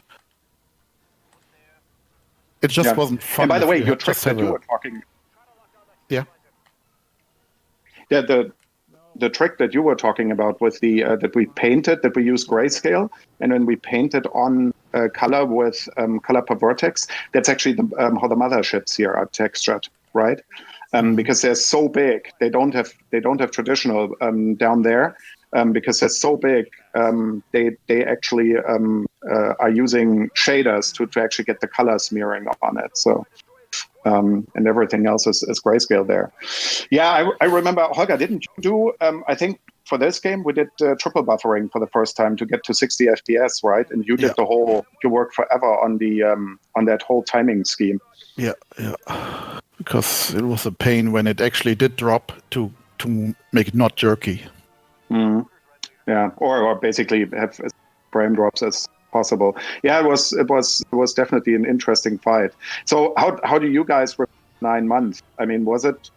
It just wasn't fun. And by the way, your trick that you were talking. Yeah. Yeah, the trick that you were talking about with the that we used grayscale, and then we painted on color with color per vertex. That's actually how the motherships here are textured, right? Because they're so big, they don't have traditional down there. Because they're so big, they actually are using shaders to actually get the color smearing on it. So, and everything else is grayscale there. Yeah, I remember, Holger, didn't you do, I think for this game, we did triple buffering for the first time to get to 60 FPS, right? And you did you worked forever on that whole timing scheme. Yeah. Because it was a pain when it actually did drop to make it not jerky. Mm. Yeah, or basically have as frame drops as possible. Yeah, it was definitely an interesting fight. So how do you guys remember 9 months? I mean, was it?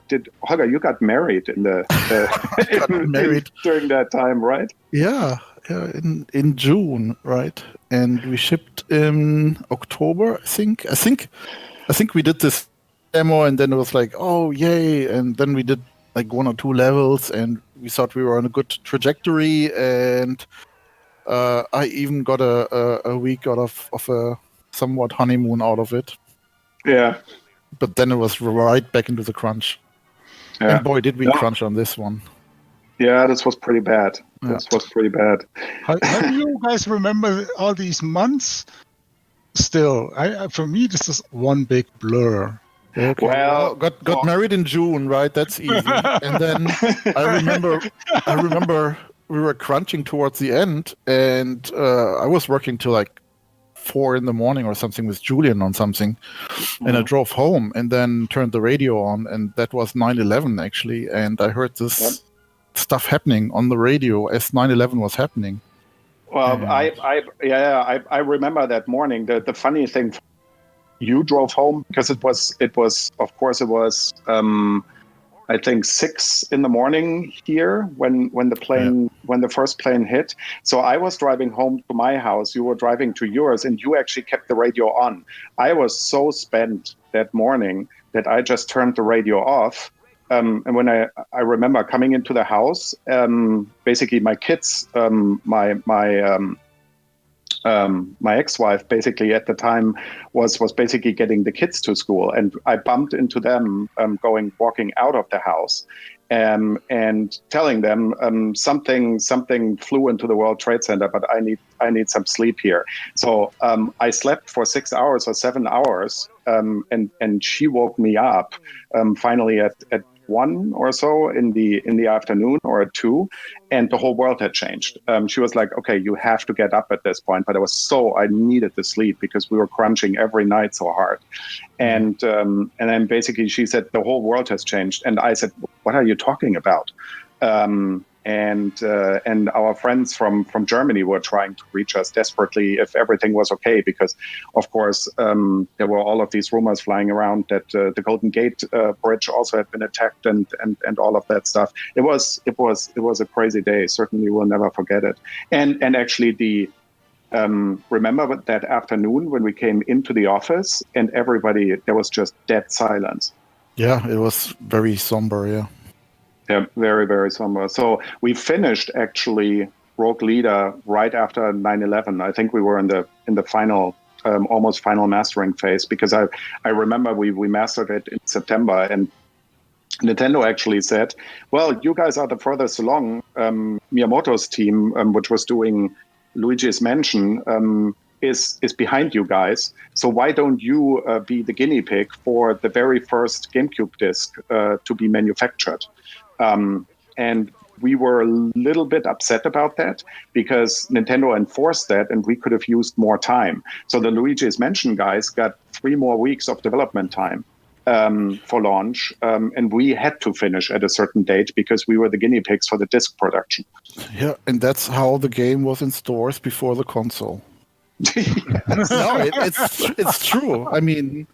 Did Holger, you got married in married during that time, right? Yeah, in June, right? And we shipped in October, I think. I think we did this demo, and then it was like, oh yay! And then we did like 1 or 2 levels, and we thought we were on a good trajectory. And I even got a week out of a somewhat honeymoon out of it. Yeah. But then it was right back into the crunch. Yeah. And boy, did we crunch on this one. Yeah, this was pretty bad. Yeah. This was pretty bad. How do you guys remember all these months? Still, for me, this is one big blur. Okay. Well, got married in June, right? That's easy. And then I remember we were crunching towards the end, and I was working till like 4 a.m. or something with Julian on something, and I drove home and then turned the radio on, and that was 9/11 actually, and I heard this stuff happening on the radio as 9/11 was happening. Well, I remember that morning. The funny thing, you drove home because it was of course it was I think 6 a.m. here when the first plane hit. So I was driving home to my house. You were driving to yours, and you actually kept the radio on. I was so spent that morning that I just turned the radio off. And when I remember coming into the house, basically my kids, my ex-wife basically at the time was basically getting the kids to school, and I bumped into them walking out of the house, and telling them something flew into the World Trade Center, but I need some sleep here. So I slept for 6 hours or 7 hours, and she woke me up finally at 1 or so in the afternoon, or at 2, and the whole world had changed. She was like, okay, you have to get up at this point. But I needed to sleep because we were crunching every night so hard. And then basically she said, the whole world has changed. And I said, what are you talking about? And our friends from Germany were trying to reach us desperately if everything was okay, because of course there were all of these rumors flying around that the Golden Gate Bridge also had been attacked and all of that stuff. It was a crazy day. Certainly we'll never forget it. And actually remember that afternoon when we came into the office and there was just dead silence. Yeah, it was very somber. Yeah. Yeah, very, very somber. So we finished actually Rogue Leader right after 9/11. I think we were in the final, almost final mastering phase, because I remember we mastered it in September, and Nintendo actually said, well, you guys are the furthest along. Miyamoto's team, which was doing Luigi's Mansion, is behind you guys. So why don't you be the guinea pig for the very first GameCube disc to be manufactured? And we were a little bit upset about that because Nintendo enforced that, and we could have used more time. So the Luigi's Mansion guys got 3 more weeks of development time for launch, and we had to finish at a certain date because we were the guinea pigs for the disc production. Yeah, and that's how the game was in stores before the console. No, it's true. I mean,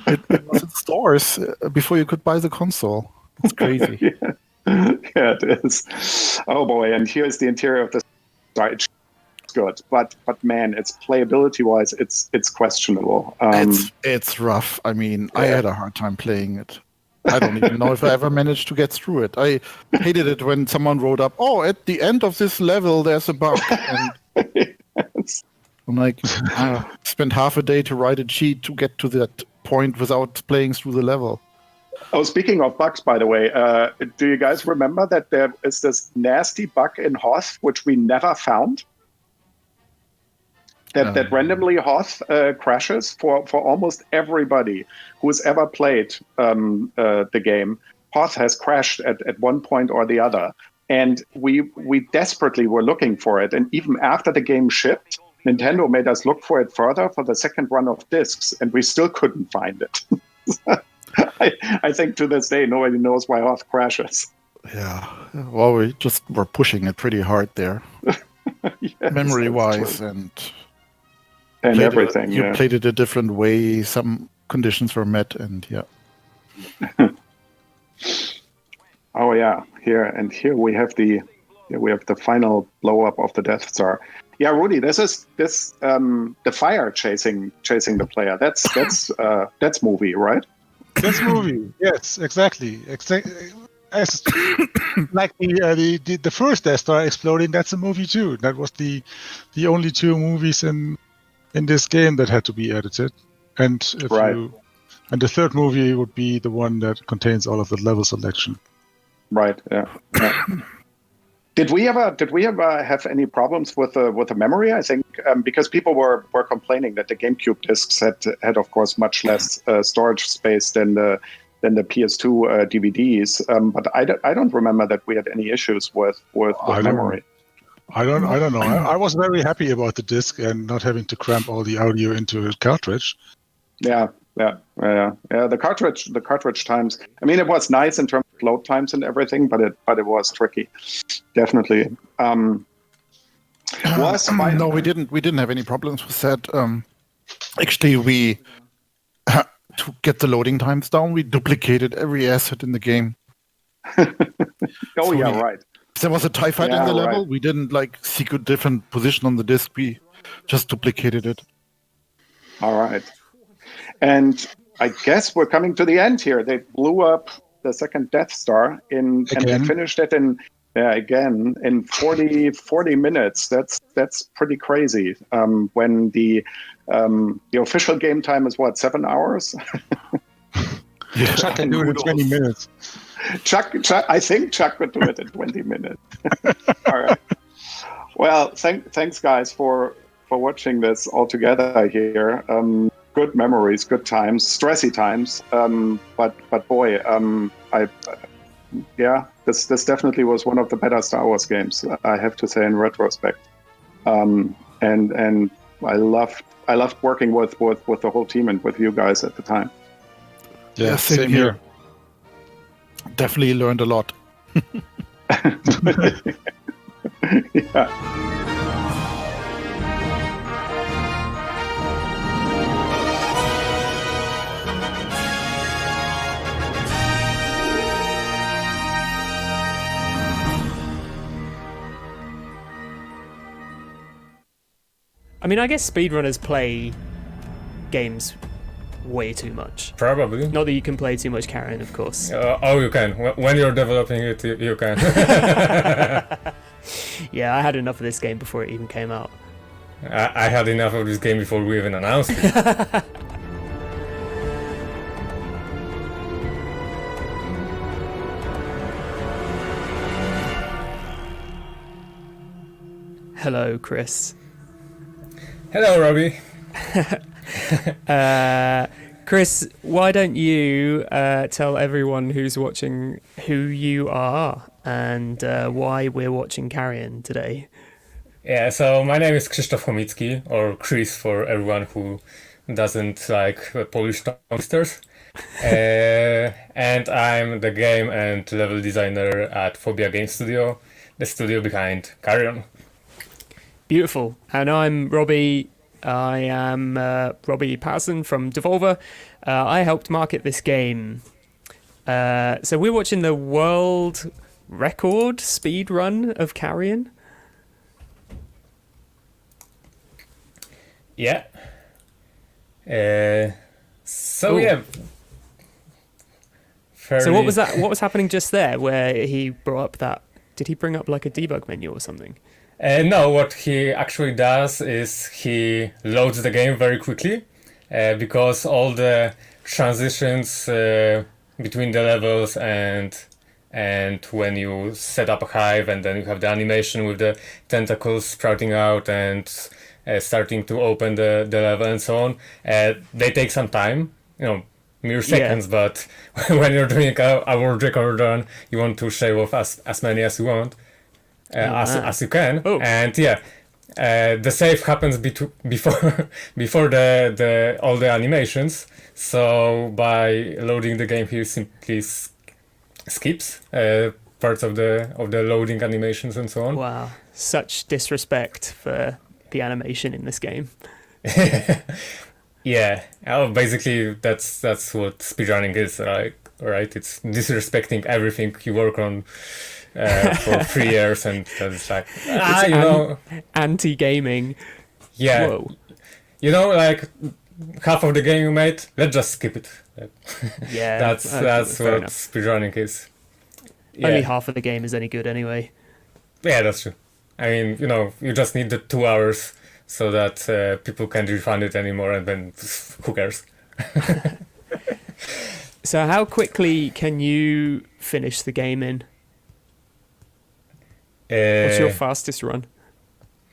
it was in stores before you could buy the console. It's crazy. Yeah, it is. Oh boy, and here's the interior of the. Sorry, it's good, but man, it's playability wise, it's questionable. It's rough. I mean, I had a hard time playing it. I don't even know if I ever managed to get through it. I hated it when someone wrote up, "Oh, at the end of this level, there's a bug." And And like, spent half a day to write a cheat to get to that point without playing through the level. Oh, speaking of bugs, by the way, do you guys remember that there is this nasty bug in Hoth which we never found? That randomly Hoth crashes for almost everybody who's ever played the game. Hoth has crashed at one point or the other. And we desperately were looking for it. And even after the game shipped, Nintendo made us look for it further for the second run of discs, and we still couldn't find it. I think to this day, nobody knows why Hoth crashes. Yeah. Well, we just were pushing it pretty hard there. Yes, memory-wise and played everything. You Yeah. played it a different way. Some conditions were met, and yeah. Oh yeah, here we have the final blow up of the Death Star. Yeah, Rudy, this is the fire chasing the player. That's movie, right? That's movie. Yes, exactly. As like the first Death Star exploding, that's a movie too. That was the only two movies in this game that had to be edited. And and the third movie would be the one that contains all of the level selection. Right. Yeah. Did we ever have any problems with the memory? I think because people were complaining that the GameCube discs had of course much less storage space than the PS2 DVDs. But I don't remember that we had any issues with memory. I don't know. I was very happy about the disc and not having to cramp all the audio into a cartridge. Yeah. The cartridge times. I mean, it was nice in terms of load times and everything, but it was tricky, definitely. No, we didn't have any problems with that. Actually, we to get the loading times down, we duplicated every asset in the game. Right. If there was a TIE fighter in the level, right. we didn't seek a different position on the disc. We just duplicated it. All right. And I guess we're coming to the end here. They blew up the second Death Star and they finished it in 40 minutes. That's pretty crazy. When the official game time is 7 hours? Chuck can do it in 20 minutes. Chuck, I think Chuck could do it in 20 minutes. All right. Well, thanks guys for watching this all together here. Good memories, good times, stressy times. But boy, this definitely was one of the better Star Wars games, I have to say in retrospect. And I loved working with the whole team and with you guys at the time. Yeah, same here. Definitely learned a lot. Yeah. I mean, I guess speedrunners play games way too much. Probably. Not that you can play too much Carrion, of course. You can. When you're developing it, you can. Yeah, I had enough of this game before it even came out. I had enough of this game before we even announced it. Hello, Chris. Hello, Robbie. Chris, why don't you tell everyone who's watching who you are and why we're watching Carrion today? Yeah, so my name is Krzysztof Chomicki, or Chris for everyone who doesn't like Polish tonguesters. And I'm the game and level designer at Phobia Game Studio, the studio behind Carrion. Beautiful. And I'm Robbie. I am Robbie Patterson from Devolver. I helped market this game. So we're watching the world record speed run of Carrion. Yeah. So Ooh. yeah. So what was happening just there where he brought up that... Did he bring up like a debug menu or something? No, what he actually does is he loads the game very quickly because all the transitions between the levels and when you set up a hive and then you have the animation with the tentacles sprouting out and starting to open the level and so on, they take some time, mere seconds, but when you're doing a world record run, you want to shave off as many as you want. As you can, and the save happens before the all the animations. So by loading the game, he simply skips parts of the loading animations and so on. Wow, such disrespect for the animation in this game. Yeah, basically that's what speedrunning is, right? It's disrespecting everything you work on for 3 years, and it's like anti-gaming. Yeah. Whoa. Like half of the game you made, let's just skip it. Yeah, that's what speedrunning is. Yeah. Only half of the game is any good anyway. Yeah, that's true. I mean, you just need the 2 hours so that people can't refund it anymore, and then who cares? So how quickly can you finish the game in? What's your fastest run?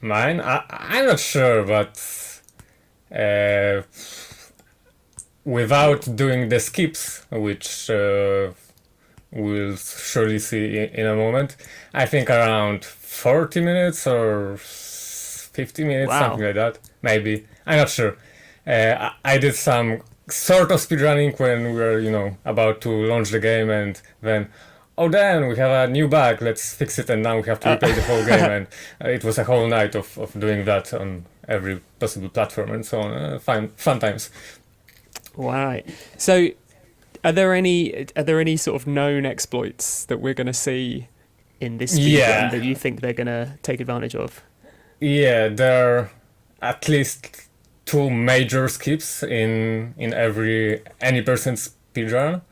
Mine? I'm not sure, but without doing the skips, which we'll surely see in a moment, I think around 40 minutes or 50 minutes, something like that. Maybe. I'm not sure. I did some sort of speedrunning when we were, about to launch the game, and then oh damn, we have a new bug, let's fix it, and now we have to replay the whole game, and it was a whole night of doing that on every possible platform and so on. Fun times. Right. So are there any sort of known exploits that we're going to see in this speedrun that you think they're going to take advantage of? Yeah, there are at least 2 major skips in any person's speedrun.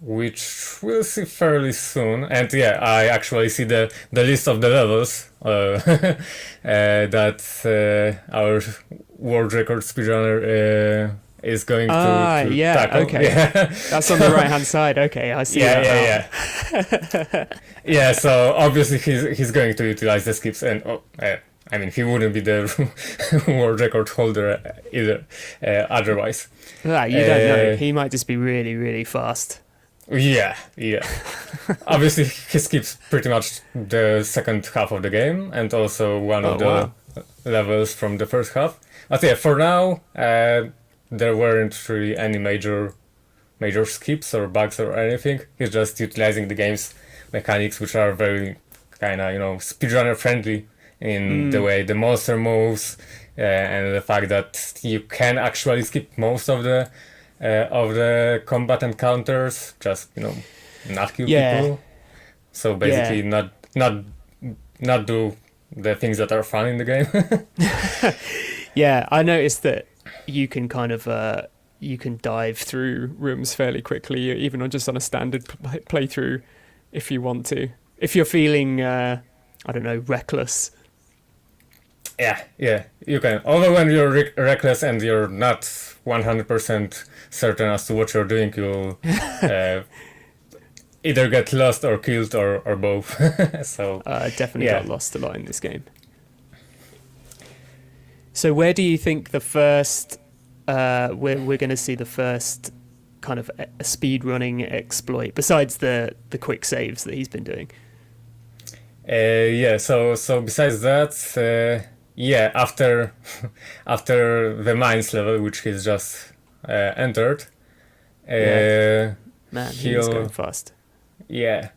Which we'll see fairly soon. And I actually see the list of the levels that our world record speedrunner is going to tackle. Okay. Yeah. That's on the right hand side. Okay, I see that. Yeah, so obviously he's going to utilize the skips, and I mean, he wouldn't be the world record holder either otherwise. You don't know. He might just be really, really fast. Yeah. Obviously, he skips pretty much the second half of the game, and also one of the levels from the first half. But for now, there weren't really any major skips or bugs or anything. He's just utilizing the game's mechanics, which are very kind of speedrunner friendly in the way the monster moves, and the fact that you can actually skip most of the combat encounters, just not kill people. So basically, not do the things that are fun in the game. Yeah, I noticed that you can kind of you can dive through rooms fairly quickly, even on a standard playthrough, if you want to. If you're feeling, reckless. Yeah, you can. Although when you're reckless and you're not 100% certain as to what you're doing, you'll either get lost or killed or both. So I definitely got lost a lot in this game. So where do you think the first we're going to see the first kind of a speed running exploit besides the quick saves that he's been doing? So besides that, after the mines level, which he's just entered, man, he's going fast. Yeah,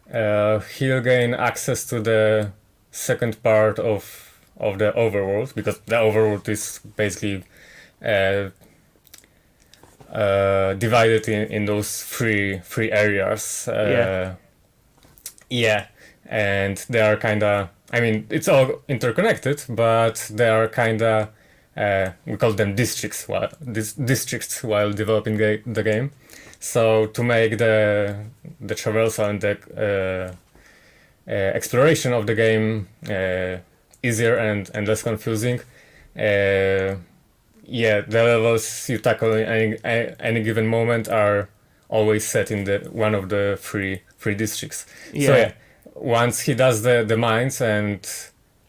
he'll gain access to the second part of the overworld, because the overworld is basically divided in those three areas. And they are kind of, I mean, it's all interconnected, but they are kind of, we call them districts while developing the game. So to make the traversal and exploration of the game easier and less confusing. Yeah, the levels you tackle in any given moment are always set in one of the three districts. Yeah. So yeah, once he does the mines and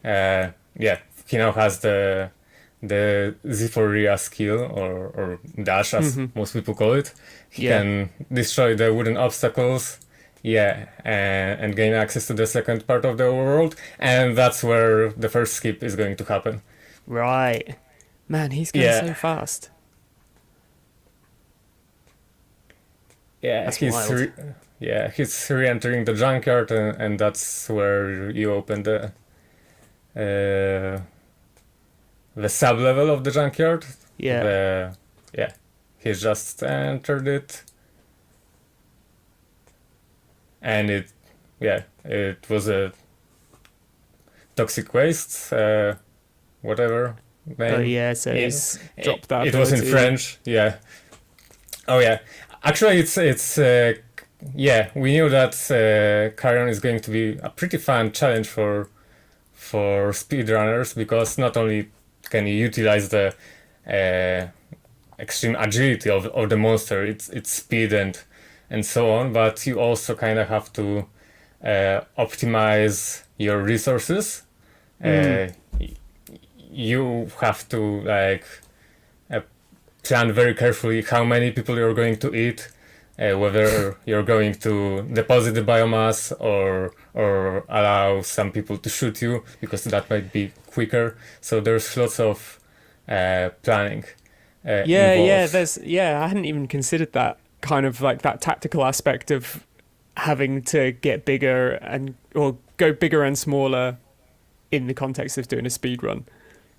he now has the Zephyria skill or dash as most people call it. He can destroy the wooden obstacles. Yeah, and gain access to the second part of the overworld, and that's where the first skip is going to happen. Right. Man, he's going so fast. Yeah, That's he's wild. he's re-entering the junkyard, and that's where you open the sub level of the junkyard. Yeah. He's just entered it, and it was a toxic waste, whatever. Oh yeah, so he's dropped that. It was in ability. French, yeah. Oh yeah, actually it's we knew that Carrion is going to be a pretty fun challenge for speedrunners, because not only can you utilize the extreme agility of the monster, its speed and so on, but you also kind of have to optimize your resources. You have to plan very carefully how many people you're going to eat, whether you're going to deposit the biomass or allow some people to shoot you, because that might be quicker. So there's lots of planning. Involved. I hadn't even considered that kind of like that tactical aspect of having to get bigger or go bigger and smaller in the context of doing a speed run.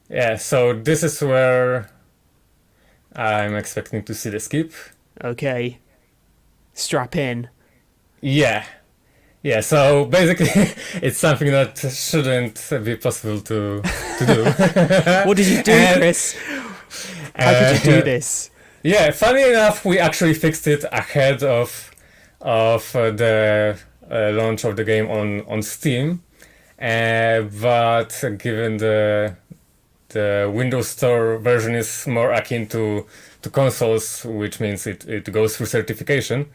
Yeah, so this is where I'm expecting to see the skip. Okay. Strap in. Yeah, so basically it's something that shouldn't be possible to do. What did you do, Chris? How did you do this? Yeah, funny enough, we actually fixed it ahead of the launch of the game on Steam, but given the Windows Store version is more akin to consoles, which means it goes through certification,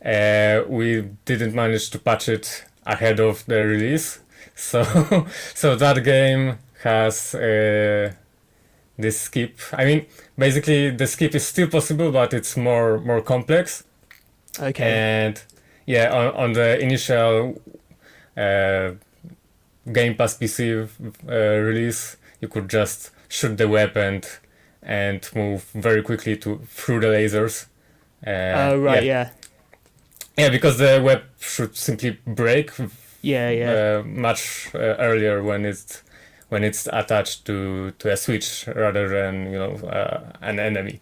we didn't manage to patch it ahead of the release. So that game has this skip. I mean, basically the skip is still possible, but it's more complex. Okay. And yeah, on the initial Game Pass PC release, you could just shoot the web and move very quickly through the lasers. Yeah, because the web should simply break. Yeah. Much earlier when it's attached to a switch rather than an enemy.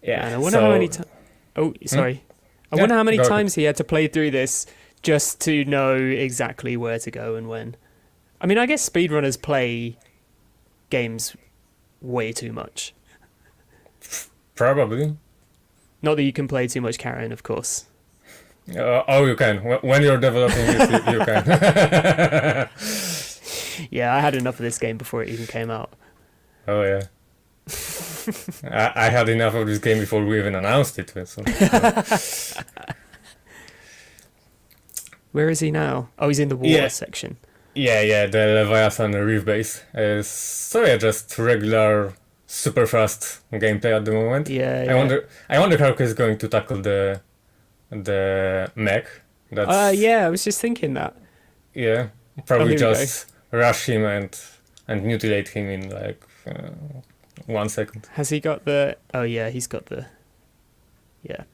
Yeah. And I wonder how many times. Oh, sorry. I wonder how many times he had to play through this just to know exactly where to go and when. I mean, I guess speedrunners play games way too much. Probably. Not that you can play too much Carrion, of course. You can. When you're developing it, you can. Yeah, I had enough of this game before it even came out. Oh, yeah. I had enough of this game before we even announced it. So. Where is he now? Oh, he's in the water section. Yeah, the Leviathan Reef Base. Just regular, super fast gameplay at the moment. Yeah. I wonder how he's going to tackle the mech. I was just thinking that. Yeah, probably just rush him and mutilate him in 1 second. Has he got the? Oh yeah, he's got the. Yeah.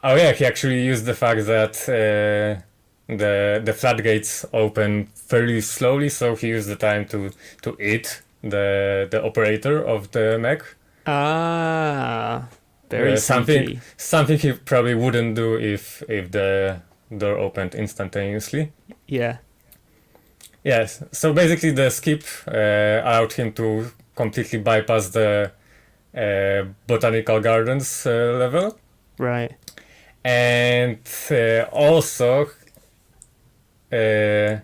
Oh yeah, he actually used the fact that the floodgates open fairly slowly, so he used the time to eat the operator of the mech. Very something he probably wouldn't do if the door opened instantaneously. Yeah. Yes. So basically, the skip allowed him to completely bypass the botanical gardens level. Right. And also, the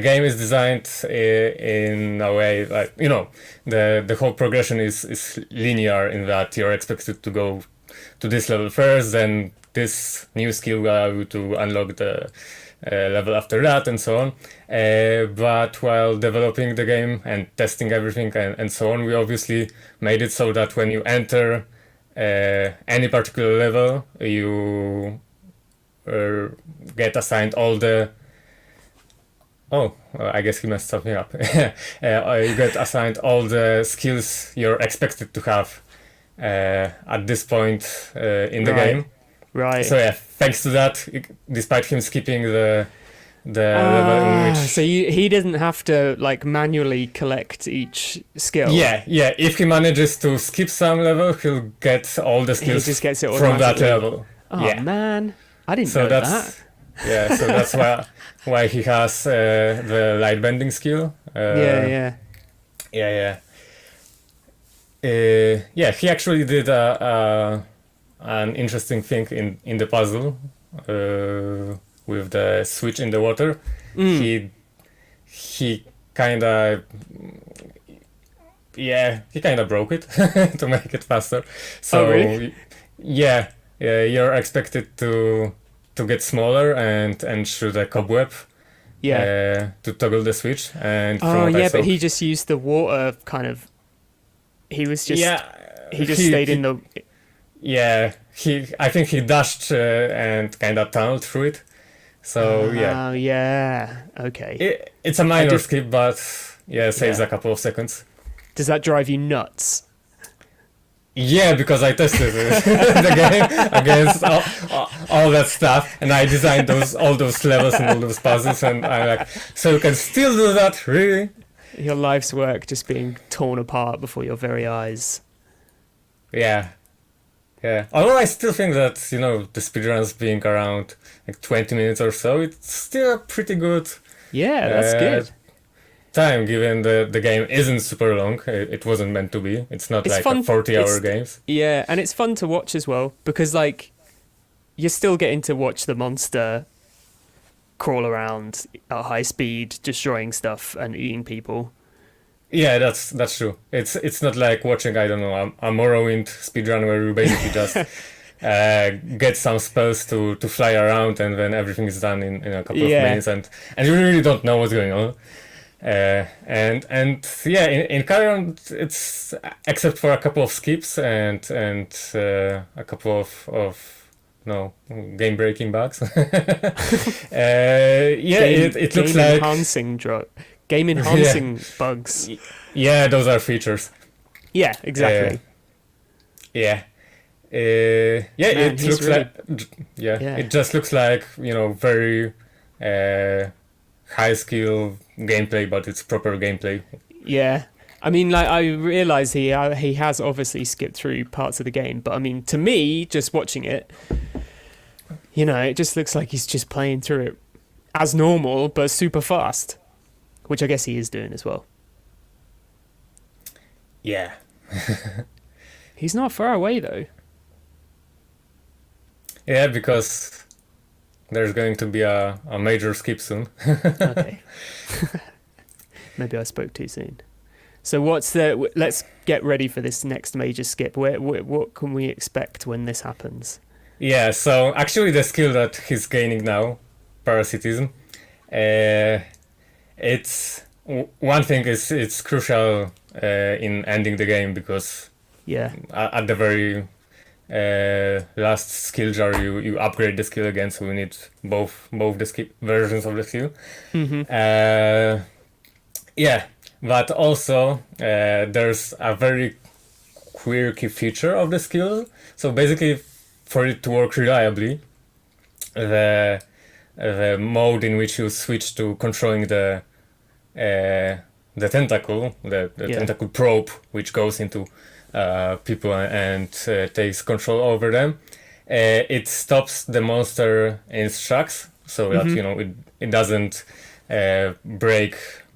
game is designed in a way like, you know, the whole progression is linear in that you're expected to go to this level first, then this new skill will allow you to unlock the level after that, and so on. But while developing the game and testing everything and so on, we obviously made it so that when you enter any particular level, you get assigned all the... Oh, I guess he messed something up. You get assigned all the skills you're expected to have at this point in the game. Right. So yeah, thanks to that, despite him skipping the level in which... So he doesn't have to like manually collect each skill. Yeah. If he manages to skip some level, he'll get all the skills He just gets it from that automatically. level. Oh Yeah. man, I didn't So know that's that. yeah. So that's why he has the light bending skill. Yeah. He actually did an interesting thing in the puzzle with the switch in the water. He kind of broke it to make it faster. So Oh, really? yeah, you're expected to get smaller and shoot a cobweb. To toggle the switch. And from Oh what I yeah, saw, but he just used the water kind of. He was just. He just he- stayed he- in the. Yeah, I think he dashed and kind of tunneled through it. So yeah, Oh yeah. Okay. it's a minor just- skip, but yeah, saves Yeah. a couple of seconds. Does that drive you nuts? Yeah, because I tested the game against all that stuff, and I designed all those levels and all those puzzles, and I'm like, so you can still do that, really? Your life's work just being torn apart before your very eyes. Yeah. Although I still think that, you know, the speedruns being around like 20 minutes or so, it's still pretty good. Yeah, that's good. Time, given the game isn't super long. It wasn't meant to be. It's not It's like fun- a 40-hour it's- game. Yeah, and it's fun to watch as well because like you're still getting to watch the monster crawl around at high speed, destroying stuff and eating people. Yeah, that's true. It's not like watching, I don't know, a Morrowind speedrun where you basically just get some spells to fly around and then everything is done in a couple of Yeah. minutes and you really don't know what's going on. And yeah, in Carrion, it's except for a couple of skips and a couple of game breaking bugs. It looks game like enhancing game enhancing bugs. Yeah, those are features. Yeah, exactly. Man, he's looks really- like it just looks like, you know, very high skill gameplay, but it's proper gameplay. Yeah. I mean, like, I realise he has obviously skipped through parts of the game, but I mean, to me, just watching it, you know, it just looks like he's just playing through it as normal, but super fast, which I guess he is doing as well. Yeah. He's not far away, though. Yeah, because there's going to be a major skip soon. Okay. Maybe I spoke too soon. So let's get ready for this next major skip. What can we expect when this happens? Yeah, so actually the skill that he's gaining now, Parasitism, it's one thing is it's crucial in ending the game because at the very last skill jar you upgrade the skill again, so we need both the skip versions of the skill. But also there's a very quirky feature of the skill. So basically, for it to work reliably, the mode in which you switch to controlling the tentacle, the tentacle probe, which goes into people and takes control over them, it stops the monster in its tracks, so that you know it doesn't break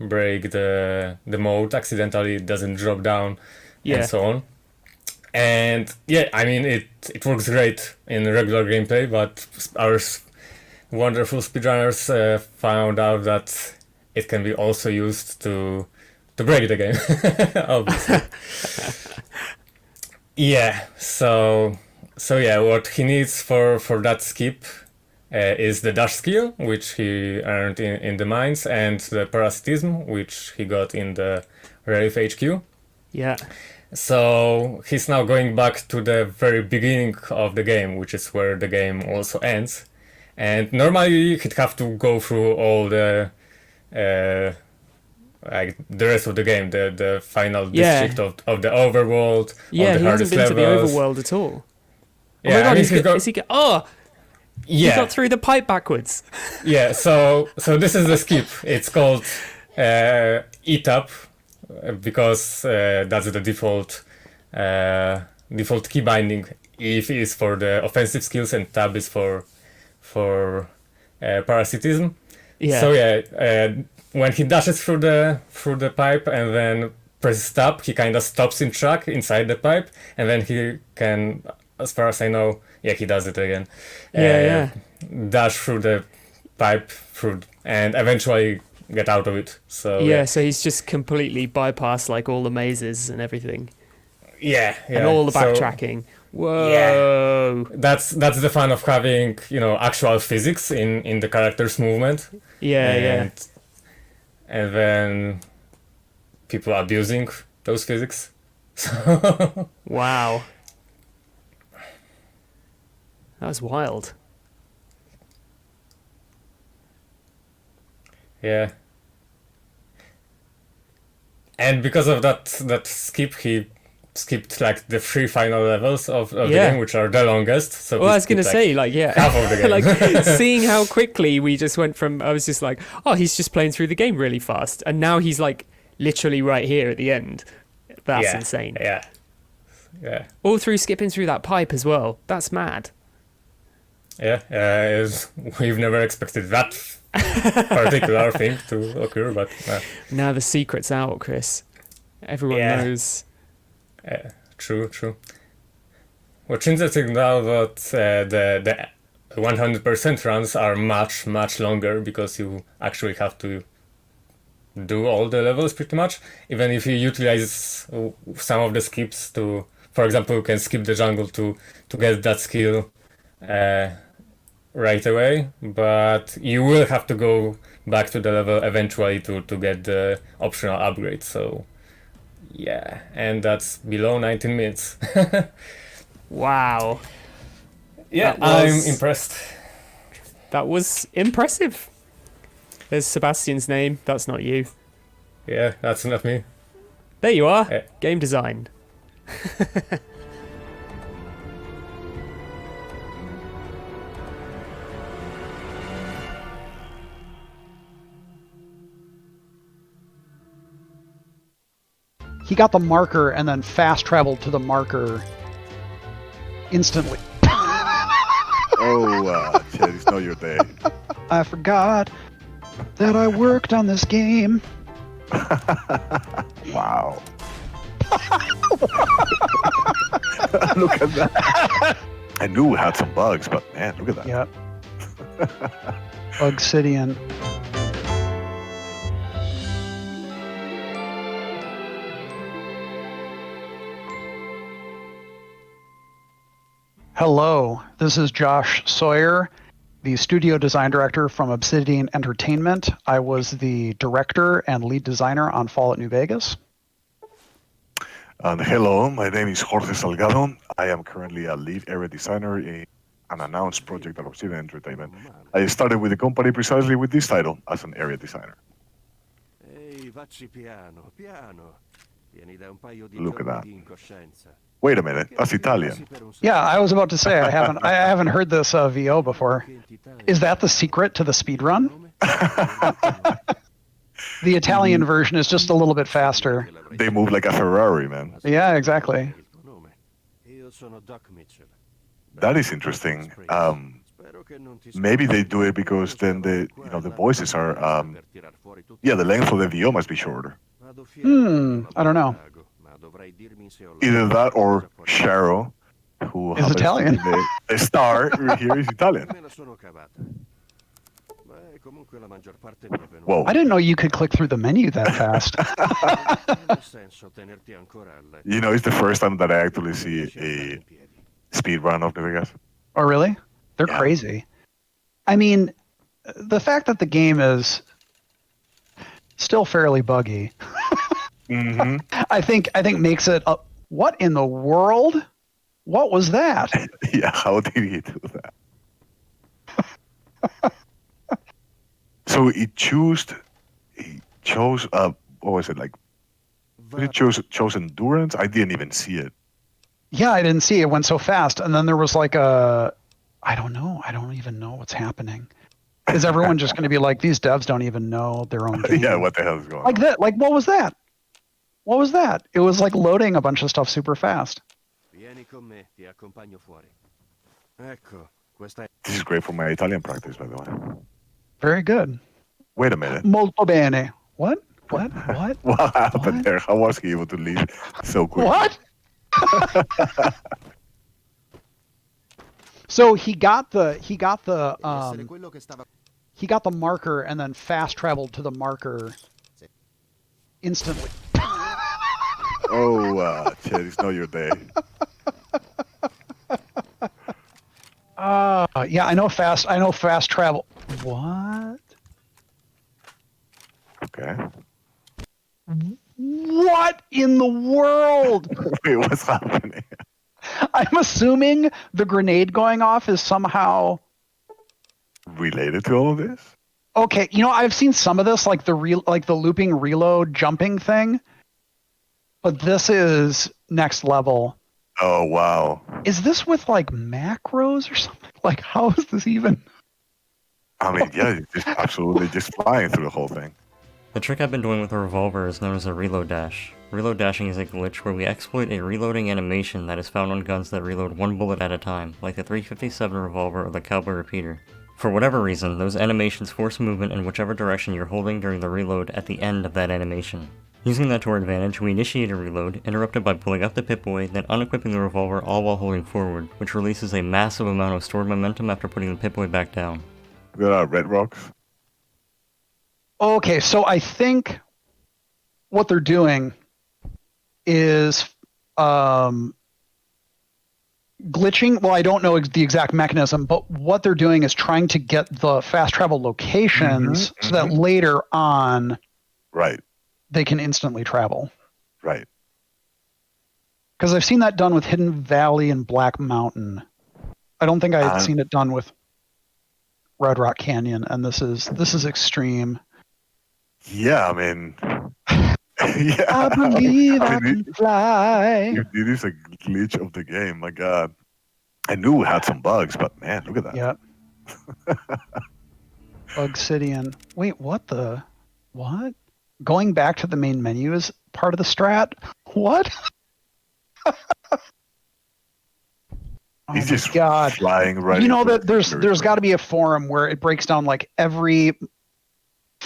break the mode accidentally, it doesn't drop down, Yeah. and so on. And yeah, I mean it works great in regular gameplay, but our wonderful speedrunners found out that it can be also used to break the game, obviously. Yeah, so yeah, what he needs for that skip is the dash skill, which he earned in the mines, and the parasitism, which he got in the Relief HQ. Yeah. So he's now going back to the very beginning of the game, which is where the game also ends. And normally he'd have to go through all the like the rest of the game, the final district of the overworld, Yeah, all the he hasn't hardest been to the levels. overworld at all. Yeah, Oh my god, I mean, he's he's got, got- is he got, oh! Yeah. He got through the pipe backwards. Yeah, so this is the skip. It's called ETAP because that's the default key binding. EF is for the offensive skills and tab is for parasitism. Yeah. So yeah, when he dashes through the pipe and then presses tab, he kind of stops in track inside the pipe, and then he can, as far as I know, yeah, he does it again. Dash through the pipe through and eventually get out of it. So Yeah, so he's just completely bypassed like all the mazes and everything. Yeah, And all the so- backtracking. Whoa. That's the fun of having, actual physics in the character's movement. Yeah. And then people abusing those physics. So Wow. That was wild. yeah. And because of that skip, he skipped like the 3 final levels of the Yeah. game, which are the longest. So Well, he I was gonna skipped, say, like, yeah, half of the game. like seeing how quickly we just went from. I was just like, oh, he's just playing through the game really fast, and now he's like literally right here at the end. That's Yeah, insane. Yeah. All through skipping through that pipe as well. That's mad. Yeah, we've never expected that particular thing to occur, but Now the secret's out, Chris. Everyone Yeah. knows. True. What's interesting now that the 100% runs are much longer because you actually have to do all the levels pretty much. Even if you utilize some of the skips to, for example, you can skip the jungle to get that skill right away, but you will have to go back to the level eventually to get the optional upgrade. So yeah, and that's below 19 minutes. Wow. Yeah, That was- I'm impressed. That was impressive. There's Sebastian's name. That's not you. Yeah, that's not me. There you are. Yeah. Game design. He got the marker and then fast traveled to the marker instantly. Oh, Chase, know your day. I forgot that I worked on this game. Wow. Look at that. I knew we had some bugs, but man, look at that. Yep. Bugsidian. Hello, this is Josh Sawyer, the studio design director from Obsidian Entertainment. I was the director and lead designer on Fallout New Vegas. And hello, my name is Jorge Salgado. I am currently a lead area designer in an announced project at Obsidian Entertainment. I started with the company precisely with this title as an area designer. Look at that. Wait a minute, that's Italian. Yeah, I was about to say I haven't heard this VO before. Is that the secret to the speed run? The Italian version is just a little bit faster. They move like a Ferrari, man. Yeah, exactly. That is interesting. Maybe they do it because then the voices are the length of the VO must be shorter. I don't know. Either that or Sharo, who is Italian. The star here is Italian. Whoa! I didn't know you could click through the menu that fast. It's the first time that I actually see a speed run of New Vegas. Oh, really? They're crazy. I mean, the fact that the game is still fairly buggy, I think makes it. What in the world? What was that? Yeah, how did he do that? So he chose. What was it like? He chose endurance. I didn't even see it. Yeah, I didn't see it. It went so fast, and then there was like a. I don't know. I don't even know what's happening. Is everyone just going to be like, these devs don't even know their own game? Yeah, what the hell is going on? Like that. Like, what was that? What was that? It was like loading a bunch of stuff super fast. This is great for my Italian practice, by the way. Very good. Wait a minute. Molto bene. What? What? What happened there? How was he able to leave so quick? What? So he got the marker and then fast traveled to the marker instantly. Oh, Chad, it's not your day. Yeah, I know fast travel. What? Okay. What in the world? Wait, what's happening? I'm assuming the grenade going off is somehow related to all of this. Okay, I've seen some of this, like the looping reload jumping thing, but this is next level. Oh wow! Is this with like macros or something? Like, how is this even? I mean, yeah, just absolutely just flying through the whole thing. The trick I've been doing with a revolver is known as a reload dash. Reload dashing is a glitch where we exploit a reloading animation that is found on guns that reload one bullet at a time, like the 357 revolver or the Cowboy repeater. For whatever reason, those animations force movement in whichever direction you're holding during the reload at the end of that animation. Using that to our advantage, we initiate a reload, interrupted by pulling up the Pip-Boy, then unequipping the revolver all while holding forward, which releases a massive amount of stored momentum after putting the Pip-Boy back down. There are red rocks. Okay, so I think what they're doing is glitching. Well, I don't know the exact mechanism, but what they're doing is trying to get the fast travel locations so that later on, they can instantly travel. Right. Because I've seen that done with Hidden Valley and Black Mountain. I don't think I had seen it done with Red Rock Canyon, and this is extreme. Yeah, I mean, yeah. I believe I can fly. It is a glitch of the game. My God, I knew we had some bugs, but man, look at that. Yep. Bugsidian. Wait, what? Going back to the main menu is part of the strat? What? He's just flying right. You know that there's got to be a forum where it breaks down like every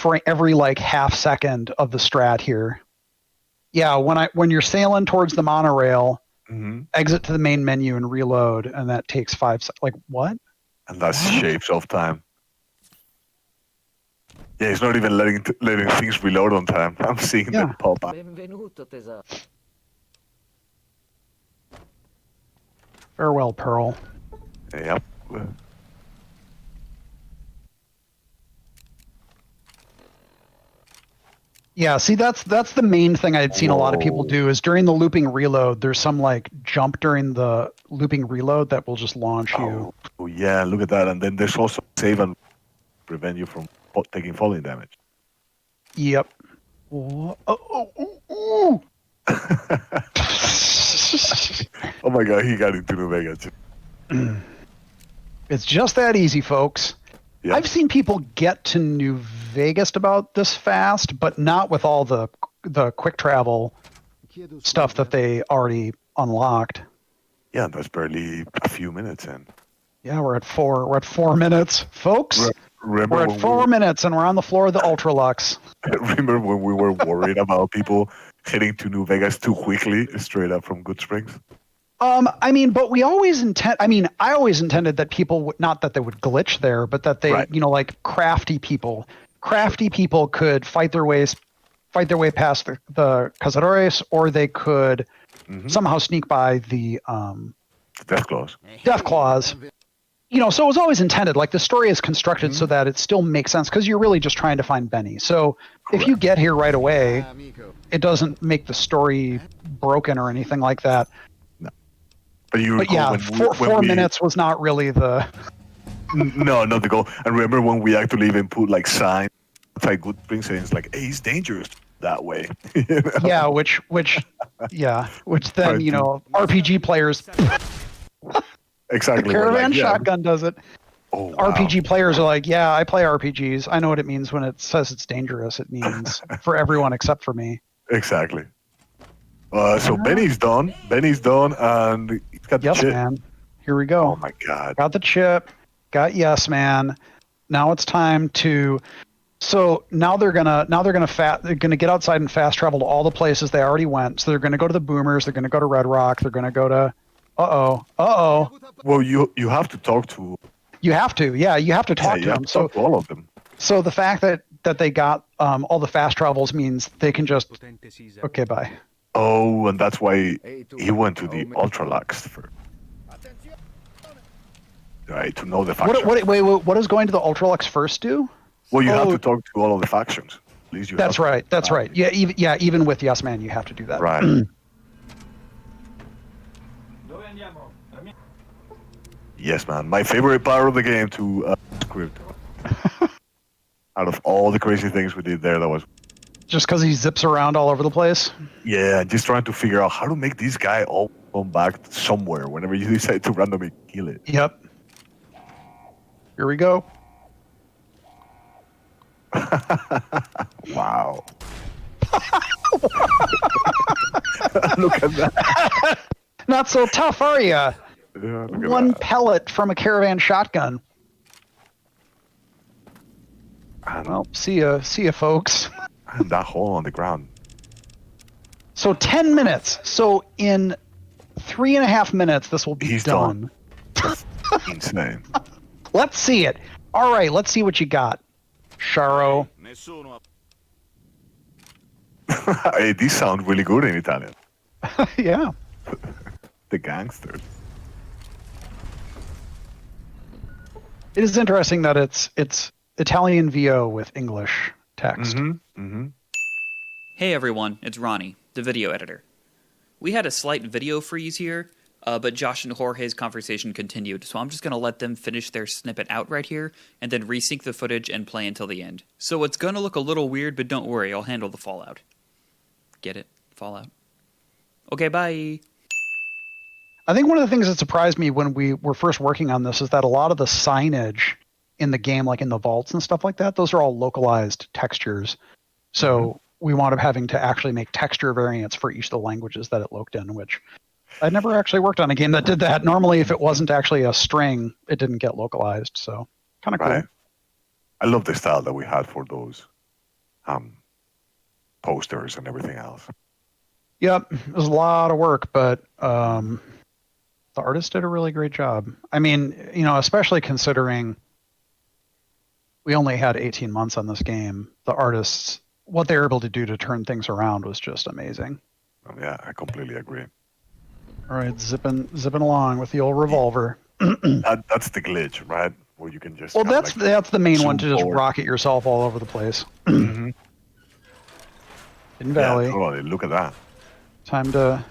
like half second of the strat here. Yeah, when you're sailing towards the monorail, exit to the main menu and reload, and that takes 5 seconds. Like what? And that's shapes of time. Yeah, he's not even letting things reload on time. I'm seeing them pop up. Farewell, Pearl. Yep. Yeah, see, that's the main thing I'd seen a lot of people do is during the looping reload, there's some like jump during the looping reload that will just launch you. Oh yeah, look at that. And then there's also save and prevent you from taking falling damage. Yep. Oh my God, he got into New Vegas. It's just that easy, folks. Yep. I've seen people get to New Vegas about this fast, but not with all the quick travel stuff that they already unlocked. Yeah, that's barely a few minutes in. Yeah, we're at 4 minutes, folks. Remember We're at when 4 minutes, and we're on the floor of the Ultralux. Remember when we were worried about people heading to New Vegas too quickly, straight up from Good Springs? I mean, but we always I always intended that people would, not that they would glitch there, but that they, like crafty people could fight their way past the Cazadores, or they could somehow sneak by the Death Claws. Death Claws. So it was always intended. Like the story is constructed so that it still makes sense because you're really just trying to find Benny. So if you get here right away, it doesn't make the story broken or anything like that. But yeah, 4 minutes was not really the. No, not the goal. And remember when we actually even put like signs outside Good Springs saying it's like, hey, it's dangerous that way. Yeah, which then RPG players. Exactly. The Caravan Shotgun does it. Oh, wow. RPG players are like, yeah, I play RPGs. I know what it means when it says it's dangerous. It means for everyone except for me. Exactly. So Benny's done. And he's got the Yes, chip. man. Here we go. Oh my God. Got the chip. Got Yes, man. Now it's time to. So now they're gonna get outside and fast travel to all the places they already went. So they're gonna go to the Boomers. They're gonna go to Red Rock. They're gonna go to. Well, you have to talk to. You have to, yeah. You have to talk to them. Talk to all of them. So the fact that they got all the fast travels means they can just. Okay, bye. Oh, and that's why he went to the Ultralux first. Right, to know the factions. Wait, what does going to the Ultralux first do? Well, you have to talk to all of the factions. At least you. That's right. That's right. Yeah, even with Yes Man, you have to do that. Right. Yes, man. My favorite part of the game to script. Out of all the crazy things we did there, that was. Just because he zips around all over the place? Yeah, just trying to figure out how to make this guy all come back somewhere whenever you decide to randomly kill it. Yep. Here we go. Wow. Look at that. Not so tough, are you? Yeah, One pellet from a Caravan Shotgun. Well, see ya, folks. And that hole on the ground. So 10 minutes. So in 3.5 minutes, this will be done. That's insane. Let's see it. All right, let's see what you got, Sharo. Hey, these sound really good in Italian. Yeah. The gangsters. It is interesting that it's Italian VO with English text. Hey everyone, it's Ronnie, the video editor. We had a slight video freeze here, but Josh and Jorge's conversation continued, so I'm just going to let them finish their snippet out right here, and then resync the footage and play until the end. So it's going to look a little weird, but don't worry, I'll handle the fallout. Get it? Fallout. Okay, bye! I think one of the things that surprised me when we were first working on this is that a lot of the signage in the game, like in the vaults and stuff like that, those are all localized textures. So we wound up having to actually make texture variants for each of the languages that it looked in, which I'd never actually worked on a game that did that. Normally, if it wasn't actually a string, it didn't get localized. So kind of cool. I love the style that we had for those posters and everything else. Yep, it was a lot of work, but the artist did a really great job. I mean, especially considering we only had 18 months on this game, the artists, what they were able to do to turn things around was just amazing. Yeah, I completely agree. All right, zipping along with the old revolver. That's the glitch, right? Where you can just. Well, that's the main one, to just forward. rocket yourself all over the place. Hidden Valley. Yeah, totally. Look at that. Time to.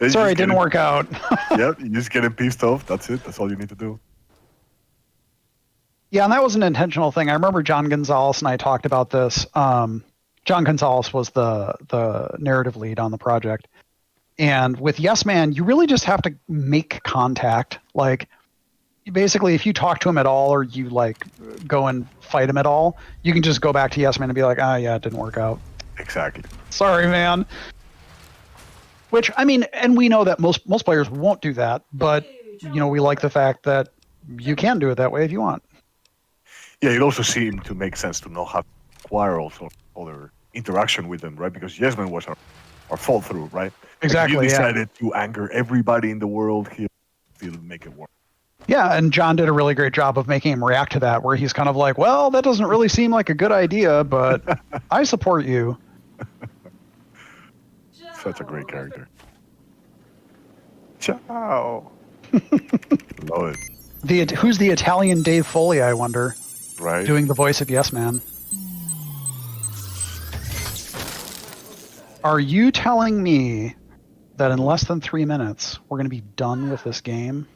Sorry, it didn't work out. Yep, you're just getting pissed off. That's it. That's all you need to do. Yeah, and that was an intentional thing. I remember John Gonzalez and I talked about this. John Gonzalez was the narrative lead on the project. And with Yes Man, you really just have to make contact. Like, basically, if you talk to him at all or you, like, go and fight him at all, you can just go back to Yes Man and be like, yeah, it didn't work out. Exactly. Sorry, man. Which, I mean, and we know that most players won't do that, but we like the fact that you can do it that way if you want. Yeah, it also seemed to make sense to not have to acquire also other interaction with them, right? Because Yesman was our fall through, right? Exactly. Like, you decided to anger everybody in the world, he'll still make it work. Yeah, and John did a really great job of making him react to that, where he's kind of like, well, that doesn't really seem like a good idea, but I support you. Such a great character. Ciao. Love it. Who's the Italian Dave Foley, I wonder? Right. Doing the voice of Yes Man. Are you telling me that in less than 3 minutes, we're going to be done with this game?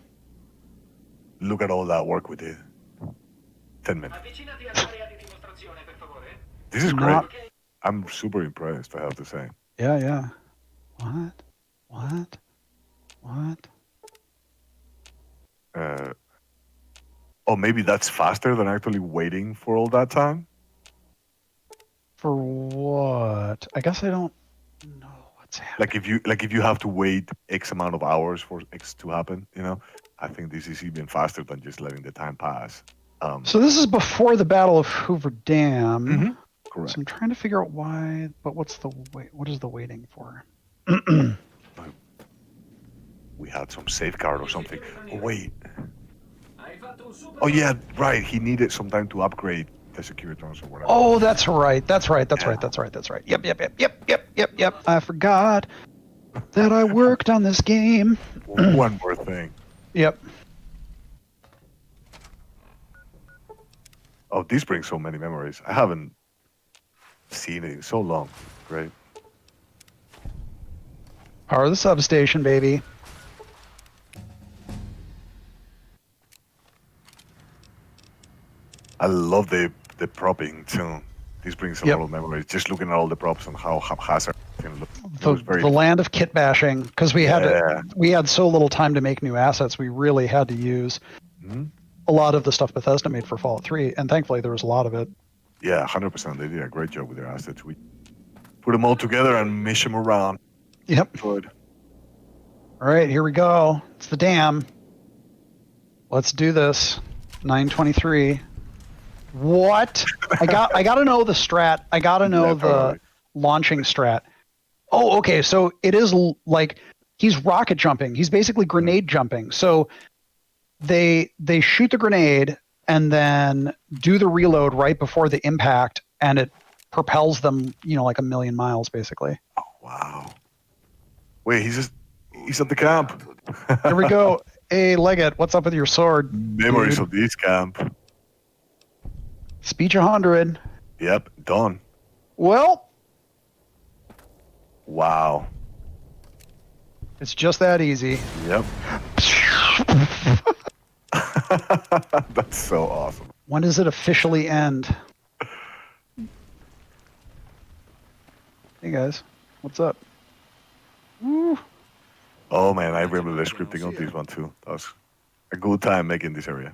Look at all that work we did. 10 minutes. This is great. I'm super impressed, I have to say. Yeah. What? Oh, maybe that's faster than actually waiting for all that time? For what? I guess I don't know what's happening. Like if you have to wait X amount of hours for X to happen, I think this is even faster than just letting the time pass. So this is before the Battle of Hoover Dam. Mm-hmm. Correct. So I'm trying to figure out why, but what is the waiting for? We had some safeguard or something. Oh, wait. Oh, yeah, right. He needed some time to upgrade the security or whatever. Oh, that's right. That's right. Yep. I forgot that I worked on this game. One more thing. Yep. Oh, this brings so many memories. I haven't seen it in so long. Great. Power the substation, baby. I love the propping too. This brings a lot of memories. Just looking at all the props and how haphazard everything looked. The land of kit bashing, because we had so little time to make new assets. We really had to use a lot of the stuff Bethesda made for Fallout 3, and thankfully there was a lot of it. Yeah, 100%. They did a great job with their assets. We put them all together and mish them around. Yep. Good. All right, here we go. It's the dam. Let's do this. 923. What? I got to know the strat. I got to know the launching strat. Oh, okay. So it is like he's rocket jumping. He's basically grenade jumping. So they shoot the grenade and then do the reload right before the impact, and it propels them, like a million miles, basically. Oh, wow. Wait, he's at the camp. Here we go. Hey, Leggett, what's up with your sword? Memories of this camp. Speech 100. Yep, done. Well. Wow. It's just that easy. Yep. That's so awesome. When does it officially end? Hey guys, what's up? Woo. Oh man, I remember the scripting on this one too. That was a good time making this area.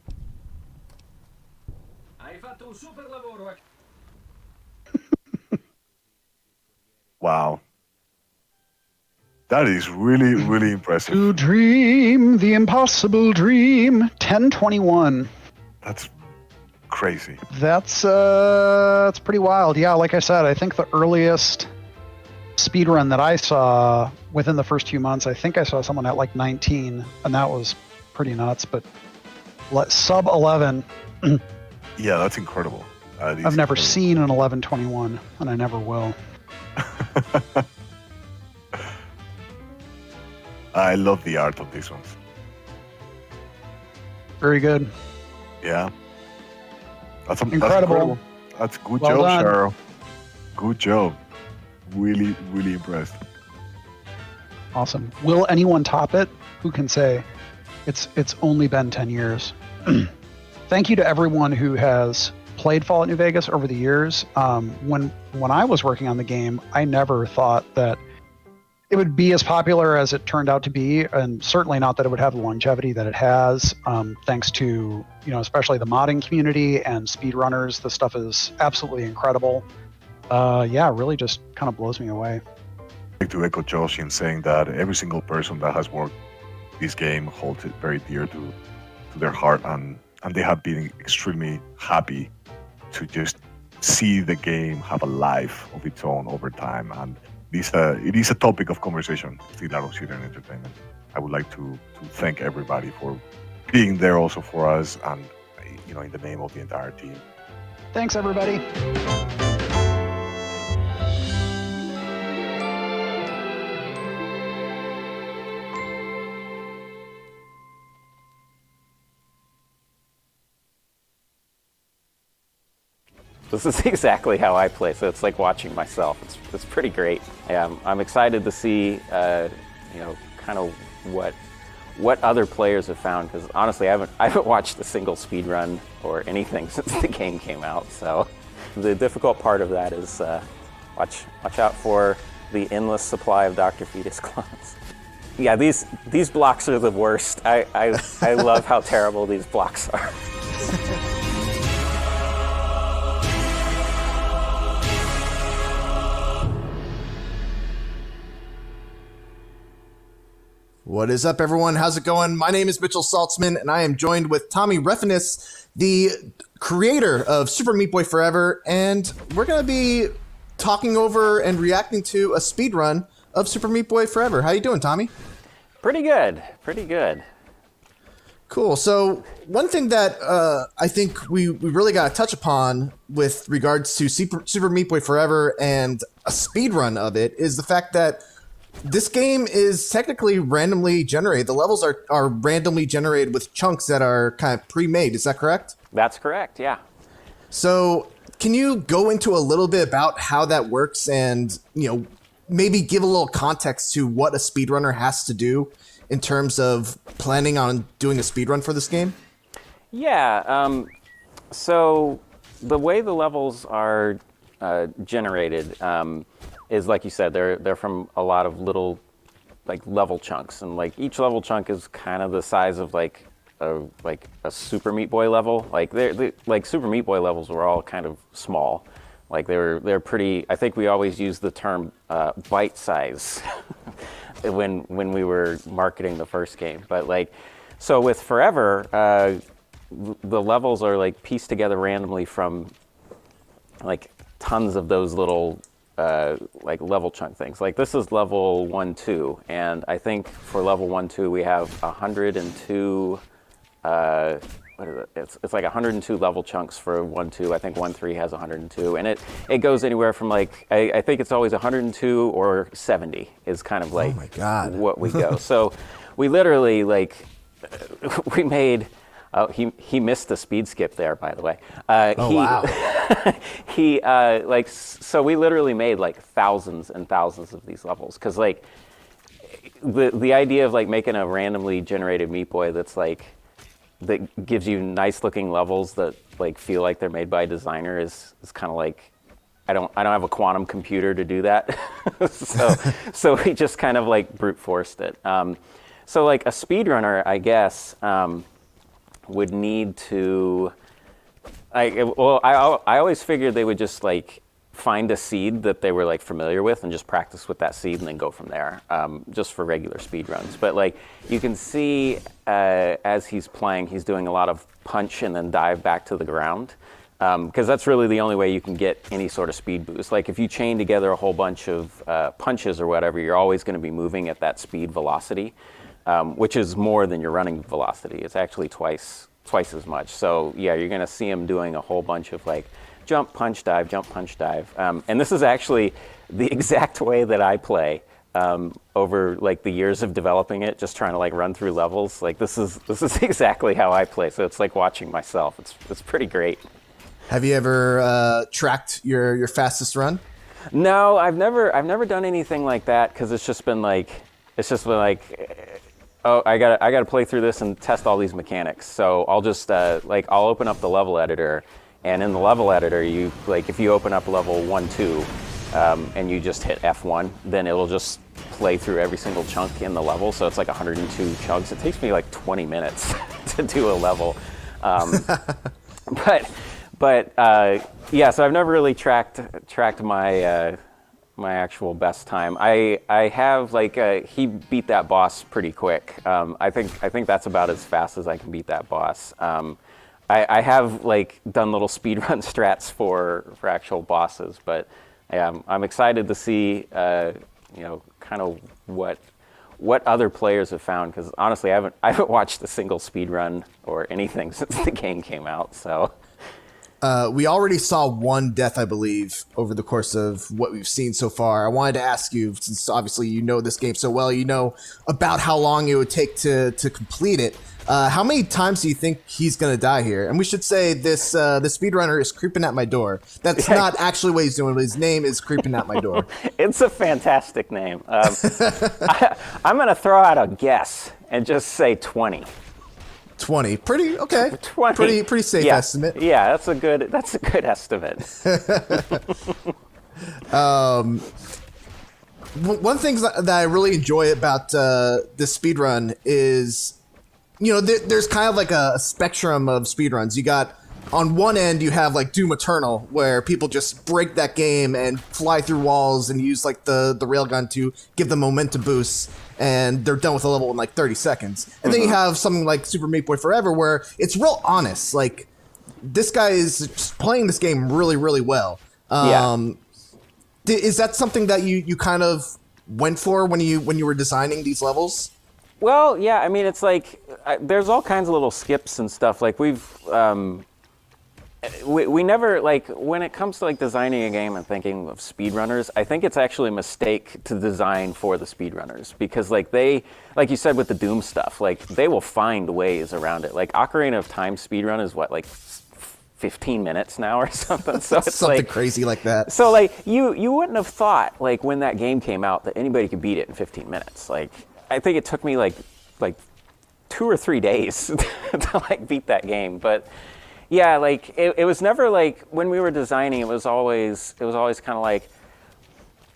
Wow. That is really, really impressive. To dream the impossible dream. 1021. That's crazy. That's pretty wild. Yeah, like I said, I think the earliest speedrun that I saw within the first few months, I think I saw someone at like 19, and that was pretty nuts. But sub 11. Yeah, that's incredible. I've never seen an 1121, and I never will. I love the art of these ones. Very good. Yeah. That's incredible. That's good Well job, done. Cheryl. Good job. Really, really impressed. Awesome. Will anyone top it? Who can say? It's only been 10 years. Thank you to everyone who has played Fallout New Vegas over the years. When I was working on the game, I never thought that it would be as popular as it turned out to be, and certainly not that it would have the longevity that it has. Thanks to especially the modding community and speedrunners, the stuff is absolutely incredible. Yeah, really just kind of blows me away. like to echo Josh in saying that every single person that has worked this game holds it very dear to their heart, and they have been extremely happy to just see the game have a life of its own over time. And it is a topic of conversation still at Obsidian Entertainment. I would like to thank everybody for being there also for us, and in the name of the entire team. Thanks, everybody. This is exactly how I play, so it's like watching myself. It's pretty great. I'm excited to see, kind of what other players have found, because honestly, I haven't watched a single speed run or anything since the game came out. So the difficult part of that is watch out for the endless supply of Dr. Fetus clones. Yeah, these blocks are the worst. I love how terrible these blocks are. What is up, everyone? How's it going? My name is Mitchell Saltzman, and I am joined with Tommy Reffinis, the creator of Super Meat Boy Forever, and we're going to be talking over and reacting to a speedrun of Super Meat Boy Forever. How you doing, Tommy? Pretty good. Pretty good. Cool. So one thing that I think we really got to touch upon with regards to Super Meat Boy Forever and a speedrun of it is the fact that this game is technically randomly generated. The levels are randomly generated with chunks that are kind of pre-made. Is that correct? That's correct, yeah. So can you go into a little bit about how that works and, maybe give a little context to what a speedrunner has to do in terms of planning on doing a speedrun for this game? Yeah, so the way the levels are generated is, like you said, they're from a lot of little level chunks, and each level chunk is kind of the size of a Super Meat Boy level. Super Meat Boy levels were all kind of small. They're pretty. I think we always use the term bite size when we were marketing the first game. But so with Forever, the levels are pieced together randomly from tons of those little level chunk things. This is level 1, 2, and I think for level 1, 2 we have 102. What is it? It's 102 level chunks for 1, 2. I think 1, 3 has 102, and it goes anywhere from I think it's always 102 or 70 is kind of oh my God. What we go. So we literally we made. Oh, he missed the speed skip there, by the way. Wow. So we literally made thousands and thousands of these levels, because the idea of making a randomly generated Meat Boy that gives you nice looking levels that feel like they're made by a designer is kind of I don't have a quantum computer to do that. so we just kind of brute forced it. So a speedrunner, I guess, would need to. I always figured they would just find a seed that they were familiar with and just practice with that seed and then go from there, just for regular speed runs. But you can see as he's playing, he's doing a lot of punch and then dive back to the ground, because that's really the only way you can get any sort of speed boost. If you chain together a whole bunch of punches or whatever, you're always going to be moving at that speed velocity, which is more than your running velocity. It's actually twice as much. So yeah, you're going to see him doing a whole bunch of jump, punch, dive, jump, punch, dive. And this is actually the exact way that I play over the years of developing it, just trying to run through levels. This is exactly how I play. So it's watching myself. It's pretty great. Have you ever tracked your fastest run? No, I've never done anything like that, because it's just been oh, I gotta play through this and test all these mechanics. So I'll just I'll open up the level editor. And in the level editor, you if you open up level 1, 2, and you just hit F1, then it'll just play through every single chunk in the level. So it's 102 chunks. It takes me 20 minutes to do a level. But yeah. So I've never really tracked my my actual best time. I have like he beat that boss pretty quick. I think that's about as fast as I can beat that boss. I have like done little speedrun strats for actual bosses, but I'm excited to see kind of what other players have found, because honestly I haven't watched a single speedrun or anything since the game came out. So we already saw one death, I believe, over the course of what we've seen so far. I wanted to ask you, since obviously you know this game so well, you know about how long it would take to complete it. How many times do you think he's going to die here? And we should say this the speedrunner is creeping at my door. That's not actually what he's doing, but his name is creeping at my door. It's a fantastic name. I'm going to throw out a guess and just say 20. 20. Pretty okay. 20. Pretty safe estimate. Yeah, that's a good estimate. One thing that I really enjoy about this speedrun is, there's kind of like a spectrum of speedruns. You got, on one end, you have like Doom Eternal, where people just break that game and fly through walls and use like the railgun to give them momentum boosts, and they're done with a level in like 30 seconds. And then you have something like Super Meat Boy Forever, where it's real honest. Like, this guy is playing this game really, really well. Is that something that you kind of went for when you were designing these levels? Well, yeah. I mean, it's like there's all kinds of little skips and stuff. Like we never, like, when it comes to like designing a game and thinking of speedrunners, I think it's actually a mistake to design for the speedrunners, because like like you said with the Doom stuff, like they will find ways around it. Like Ocarina of Time speedrun is what, like 15 minutes now or something. So it's something like crazy like that. So like you wouldn't have thought, like, when that game came out, that anybody could beat it in 15 minutes. Like, I think it took me like 2 or 3 days to like beat that game. But yeah, like it was never like, when we were designing, it was always kind of like,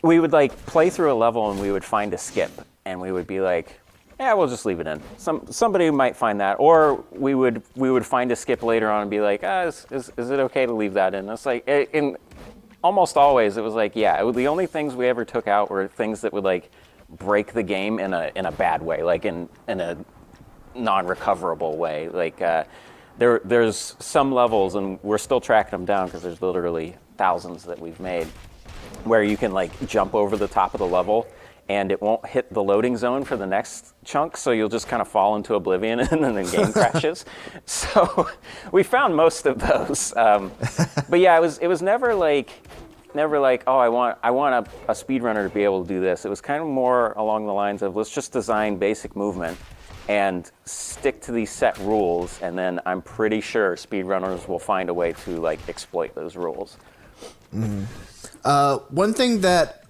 we would like play through a level and we would find a skip and we would be like, yeah, we'll just leave it in. Somebody might find that, or we would find a skip later on and be like, is it okay to leave that in? It's like, in almost always it was like, the only things we ever took out were things that would like break the game in a bad way, like in a non-recoverable way. Like there's some levels, and we're still tracking them down because there's literally thousands that we've made, where you can like jump over the top of the level and it won't hit the loading zone for the next chunk, so you'll just kind of fall into oblivion and then the game crashes. So we found most of those. But yeah, it was never like, oh, I want a speedrunner to be able to do this. It was kind of more along the lines of, let's just design basic movement and stick to these set rules, and then I'm pretty sure speedrunners will find a way to like exploit those rules. One thing that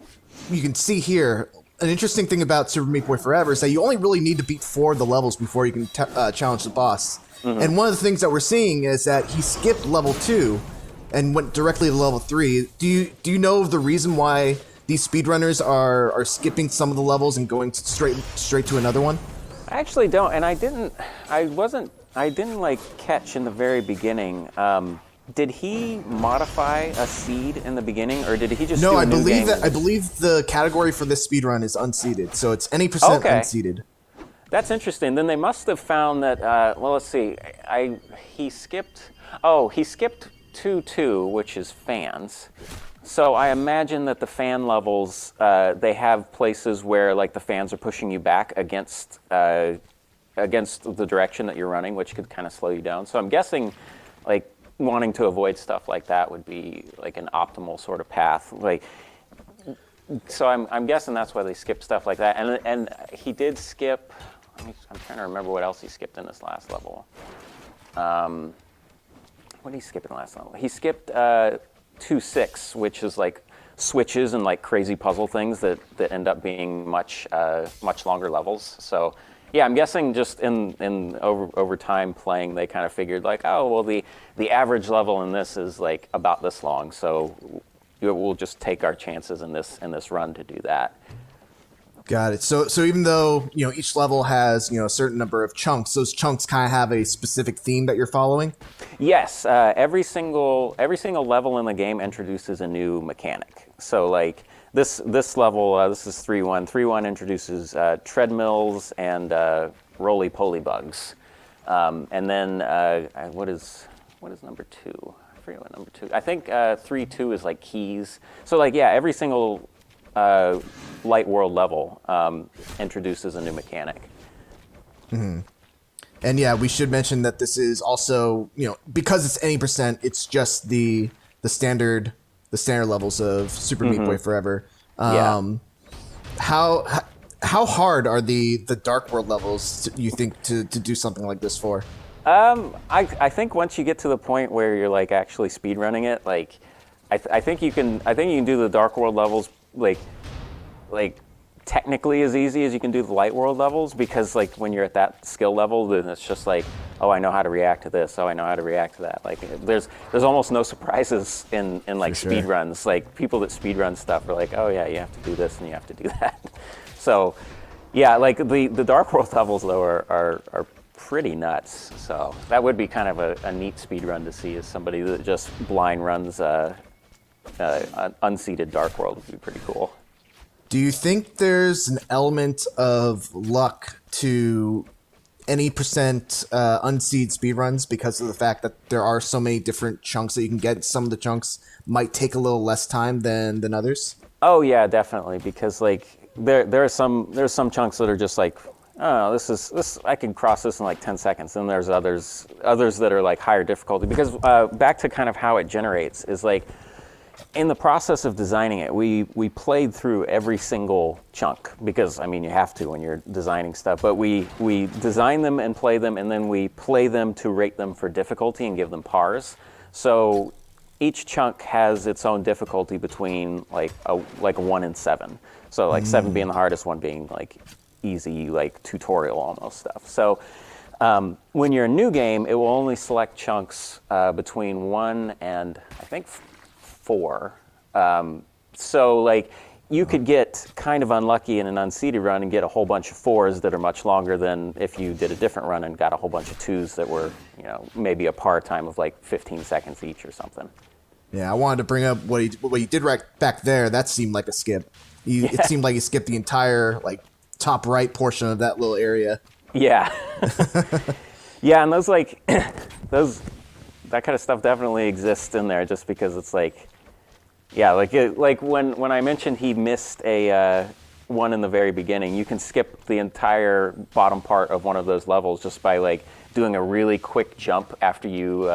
you can see here, an interesting thing about Super Meat Boy Forever, is that you only really need to beat 4 of the levels before you can challenge the boss. And one of the things that we're seeing is that he skipped level 2 and went directly to level 3. Do you know the reason why these speedrunners are skipping some of the levels and going straight to another one? I actually don't, and I didn't like catch in the very beginning. Did he modify a seed in the beginning, or did he just do a new game? I believe the category for this speedrun is unseeded, so it's any percent unseeded. That's interesting. Then they must have found that. Well, let's see. He skipped 2-2, which is fans. So I imagine that the fan levels, they have places where like the fans are pushing you back against the direction that you're running, which could kind of slow you down. So I'm guessing, like, wanting to avoid stuff like that would be like an optimal sort of path. Like, so I'm guessing that's why they skip stuff like that. And he did skip. I'm trying to remember what else he skipped in this last level. What did he skip in the last level? He skipped 2-6, which is like switches and like crazy puzzle things that end up being much longer levels. So yeah, I'm guessing just in over time playing, they kind of figured like, oh well, the average level in this is like about this long, so we'll just take our chances in this run to do that. Got it. So even though each level has a certain number of chunks, those chunks kind of have a specific theme that you're following. Yes, every single level in the game introduces a new mechanic. So like this level, this is 3-1. 3-1 introduces treadmills and roly-poly bugs. And then what is number 2? I forget what number 2. I think 3-2 is like keys. So like every single Light World level introduces a new mechanic. Mm-hmm. And yeah, we should mention that this is also, because it's any percent, it's just the standard levels of Super Meat Boy Forever. How hard are the Dark World levels, you think, to do something like this for? I think once you get to the point where you're like actually speedrunning it, like I think you can do the Dark World levels like technically as easy as you can do the Light World levels, because like when you're at that skill level, then it's just like, oh, I know how to react to this, oh, I know how to react to that. Like there's almost no surprises in like speed runs. Like people that speed run stuff are like, oh yeah, you have to do this and you have to do that. So yeah, like the Dark World levels though are pretty nuts. So that would be kind of a neat speed run to see, as somebody that just blind runs an unseeded Dark World would be pretty cool. Do you think there's an element of luck to any percent unseed speedruns because of the fact that there are so many different chunks that you can get? Some of the chunks might take a little less time than others. Oh yeah, definitely. Because like there's some chunks that are just like, oh, this I can cross this in like 10 seconds. And there's others that are like higher difficulty. Because back to kind of how it generates is like, in the process of designing it, we played through every single chunk, because I mean you have to when you're designing stuff, but we design them and play them, and then we play them to rate them for difficulty and give them pars. So each chunk has its own difficulty between like a 1 and 7. So like 7 being the hardest, 1 being like easy, like tutorial almost stuff. So when you're a new game, it will only select chunks between 1 and I think 4. So like you could get kind of unlucky in an unseeded run and get a whole bunch of 4s that are much longer than if you did a different run and got a whole bunch of 2s that were, maybe a par time of like 15 seconds each or something. Yeah, I wanted to bring up what you did right back there. That seemed like a skip. It seemed like you skipped the entire like top right portion of that little area. Yeah. Yeah, and those like that kind of stuff definitely exists in there, just because it's like, yeah, like when I mentioned he missed a one in the very beginning, you can skip the entire bottom part of one of those levels just by like doing a really quick jump after you.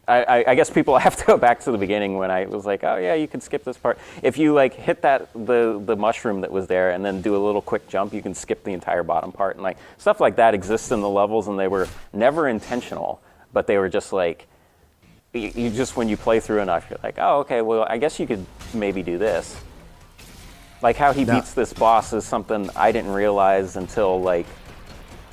I guess people have to go back to the beginning when I was like, oh yeah, you can skip this part. If you like hit the mushroom that was there and then do a little quick jump, you can skip the entire bottom part, and like stuff like that exists in the levels, and they were never intentional. But they were just like, you just, when you play through enough, you're like, oh, okay, well, I guess you could maybe do this. Like how he beats this boss is something I didn't realize until like,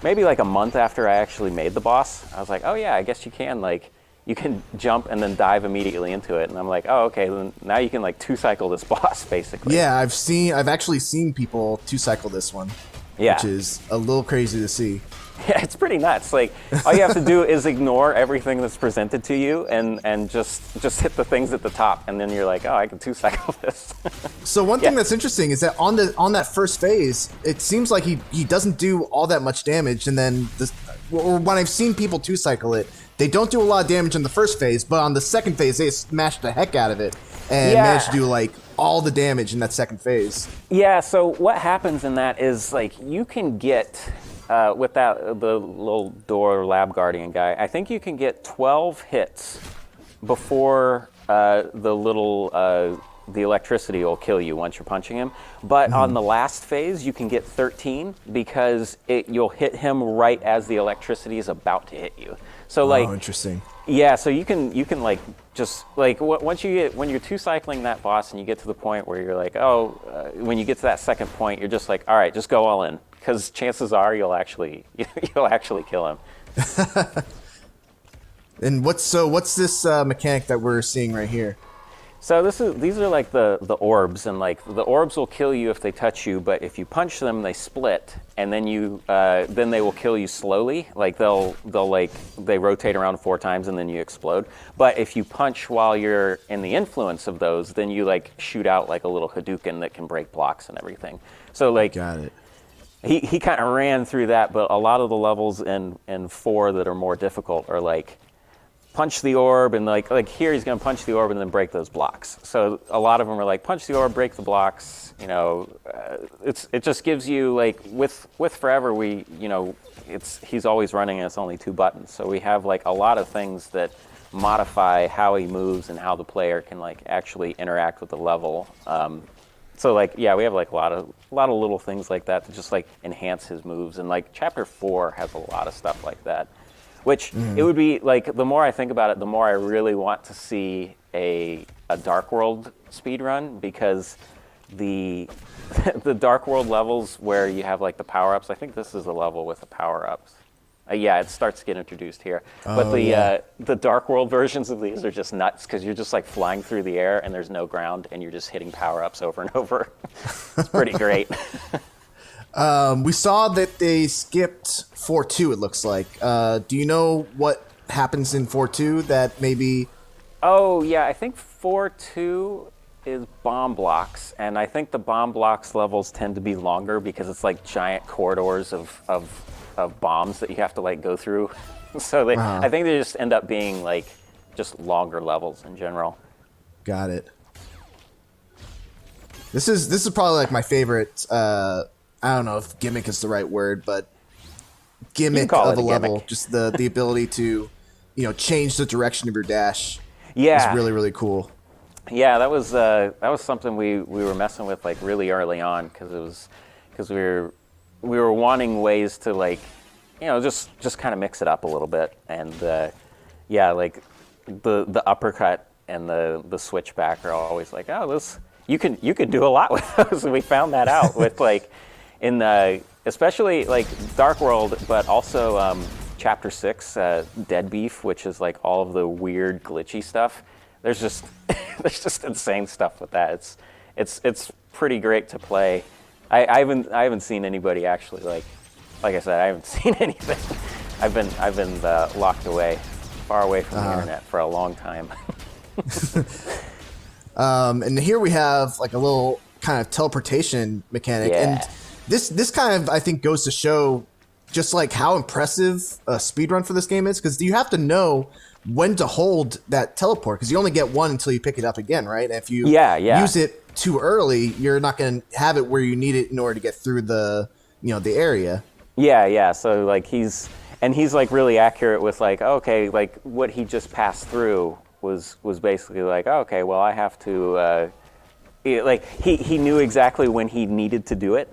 maybe like a month after I actually made the boss. I was like, oh yeah, I guess you can, like, you can jump and then dive immediately into it. And I'm like, oh, okay, then now you can like 2-cycle this boss, basically. Yeah, I've actually seen people 2-cycle this one. Yeah. Which is a little crazy to see. Yeah, it's pretty nuts. Like, all you have to do is ignore everything that's presented to you and just hit the things at the top, and then you're like, oh, I can 2-cycle this. So one thing that's interesting is that on that first phase, it seems like he doesn't do all that much damage, and then when I've seen people 2-cycle it, they don't do a lot of damage in the first phase, but on the second phase, they smash the heck out of it and manage to do like all the damage in that second phase. Yeah, so what happens in that is like you can get, with the little door lab guardian guy, I think you can get 12 hits before the electricity will kill you once you're punching him. But on the last phase, you can get 13 because you'll hit him right as the electricity is about to hit you. So like, oh, interesting. Yeah, so you can like just like when you're 2-cycling that boss and you get to the point where you're like, when you get to that second point, you're just like, all right, just go all in, because chances are you'll actually kill him. And what's this mechanic that we're seeing right here? So these are like the orbs, and like the orbs will kill you if they touch you, but if you punch them, they split, and then they will kill you slowly. Like they rotate around 4 times, and then you explode. But if you punch while you're in the influence of those, then you like shoot out like a little Hadouken that can break blocks and everything. So like, got it. He kind of ran through that, but a lot of the levels in 4 that are more difficult are like, punch the orb, and like here he's gonna punch the orb and then break those blocks. So a lot of them are like punch the orb, break the blocks. You know, it just gives you like with Forever he's always running and it's only 2 buttons. So we have like a lot of things that modify how he moves and how the player can like actually interact with the level. So like we have like a lot of little things like that to just like enhance his moves, and like Chapter 4 has a lot of stuff like that. Which it would be like, the more I think about it, the more I really want to see a Dark World speedrun, because the Dark World levels where you have like the power-ups, I think this is a level with the power-ups. It starts to get introduced here. But the Dark World versions of these are just nuts, because you're just like flying through the air and there's no ground and you're just hitting power-ups over and over. It's pretty great. We saw that they skipped 4.2, it looks like. Do you know what happens in 4.2 that maybe... Oh, yeah, I think 4.2 is bomb blocks, and I think the bomb blocks levels tend to be longer because it's like giant corridors of bombs that you have to like go through. So I think they just end up being like just longer levels in general. Got it. This is probably like my favorite... I don't know if gimmick is the right word, but gimmick of a level. Just the ability to, change the direction of your dash. Yeah, is really, really cool. Yeah, that was something we were messing with like really early on, because we were wanting ways to like, just kind of mix it up a little bit, and like the uppercut and the switchback are always like, oh, this you can do a lot with those. And we found that out with like. Especially like Dark World, but also Chapter 6, Dead Beef, which is like all of the weird glitchy stuff. There's just insane stuff with that. It's pretty great to play. I haven't seen anybody actually like I said, I haven't seen anything. I've been locked away, far away from the internet for a long time. And here we have like a little kind of teleportation mechanic, and this kind of, I think, goes to show just like how impressive a speedrun for this game is, because you have to know when to hold that teleport, because you only get one until you pick it up again, right? And if you use it too early, you're not going to have it where you need it in order to get through the area. Yeah. So like he's like really accurate with like, okay, like what he just passed through was basically like, okay, well I have to. Like he knew exactly when he needed to do it.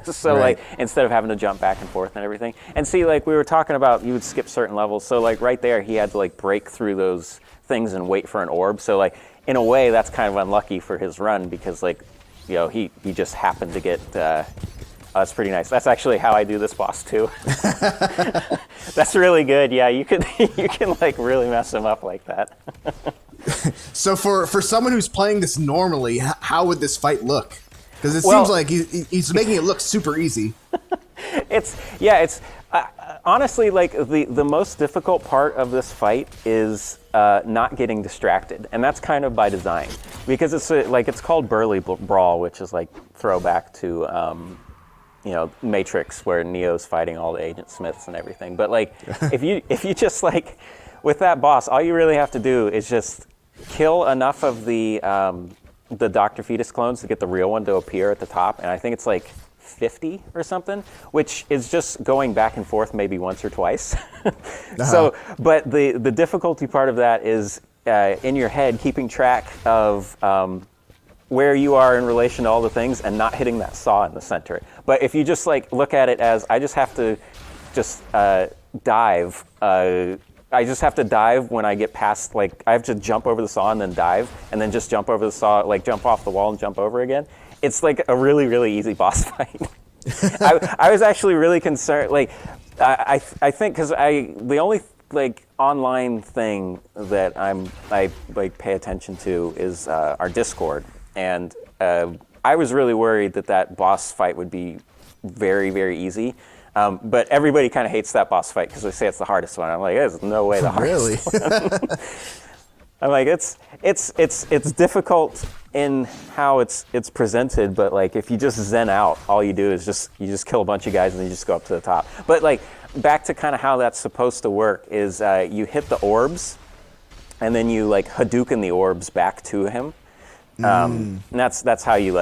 So like instead of having to jump back and forth and everything. And see, like we were talking about, you would skip certain levels. So like right there, he had to like break through those things and wait for an orb. So like in a way, that's kind of unlucky for his run, because like, he just happened to get. That's pretty nice. That's actually how I do this boss too. That's really good. Yeah, you can like really mess him up like that. So for someone who's playing this normally, how would this fight look? Because it seems like he's making it look super easy. It's honestly like the most difficult part of this fight is not getting distracted, and that's kind of by design, because it's called Burly Brawl, which is like throwback to Matrix, where Neo's fighting all the Agent Smiths and everything. But like if you just like with that boss, all you really have to do is just kill enough of the Dr. Fetus clones to get the real one to appear at the top, and I think it's like 50 or something, which is just going back and forth maybe once or twice. So, but the difficulty part of that is in your head keeping track of where you are in relation to all the things and not hitting that saw in the center. But if you just like look at it as I just have to dive. I just have to dive when I get past, like, I have to jump over the saw and then dive, and then just jump over the saw, like jump off the wall and jump over again. It's like a really, really easy boss fight. I was actually really concerned, like, I think, because the only like online thing that I like pay attention to is our Discord, and I was really worried that boss fight would be very, very easy. But everybody kind of hates that boss fight because they say it's the hardest one. I'm like, there's no way the hardest one. I'm like, it's difficult in how it's presented, but like if you just zen out, all you do is you just kill a bunch of guys and then you just go up to the top. But like back to kind of how that's supposed to work is you hit the orbs, and then you like Hadouken the orbs back to him. And that's how you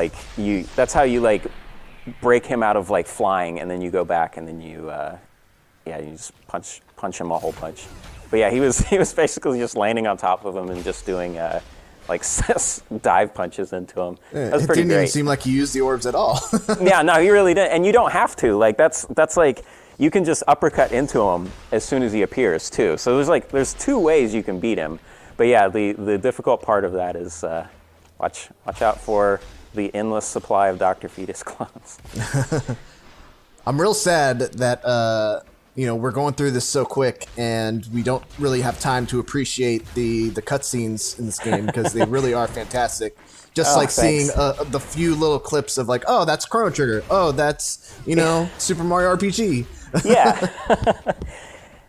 break him out of like flying, and then you go back and then you just punch him a whole punch. But yeah, he was basically just landing on top of him and just doing like dive punches into him. Yeah, That's pretty it didn't great. even seem like he used the orbs at all. Yeah, no, he really didn't, and you don't have to. Like that's like you can just uppercut into him as soon as he appears too. So there's two ways you can beat him. But yeah, the difficult part of that is watch out for the endless supply of Dr. Fetus clones. I'm real sad that we're going through this so quick and we don't really have time to appreciate the cutscenes in this game because they really are fantastic. Just thanks. seeing the few little clips of like, oh, that's Chrono Trigger. Oh, that's Super Mario RPG. Yeah,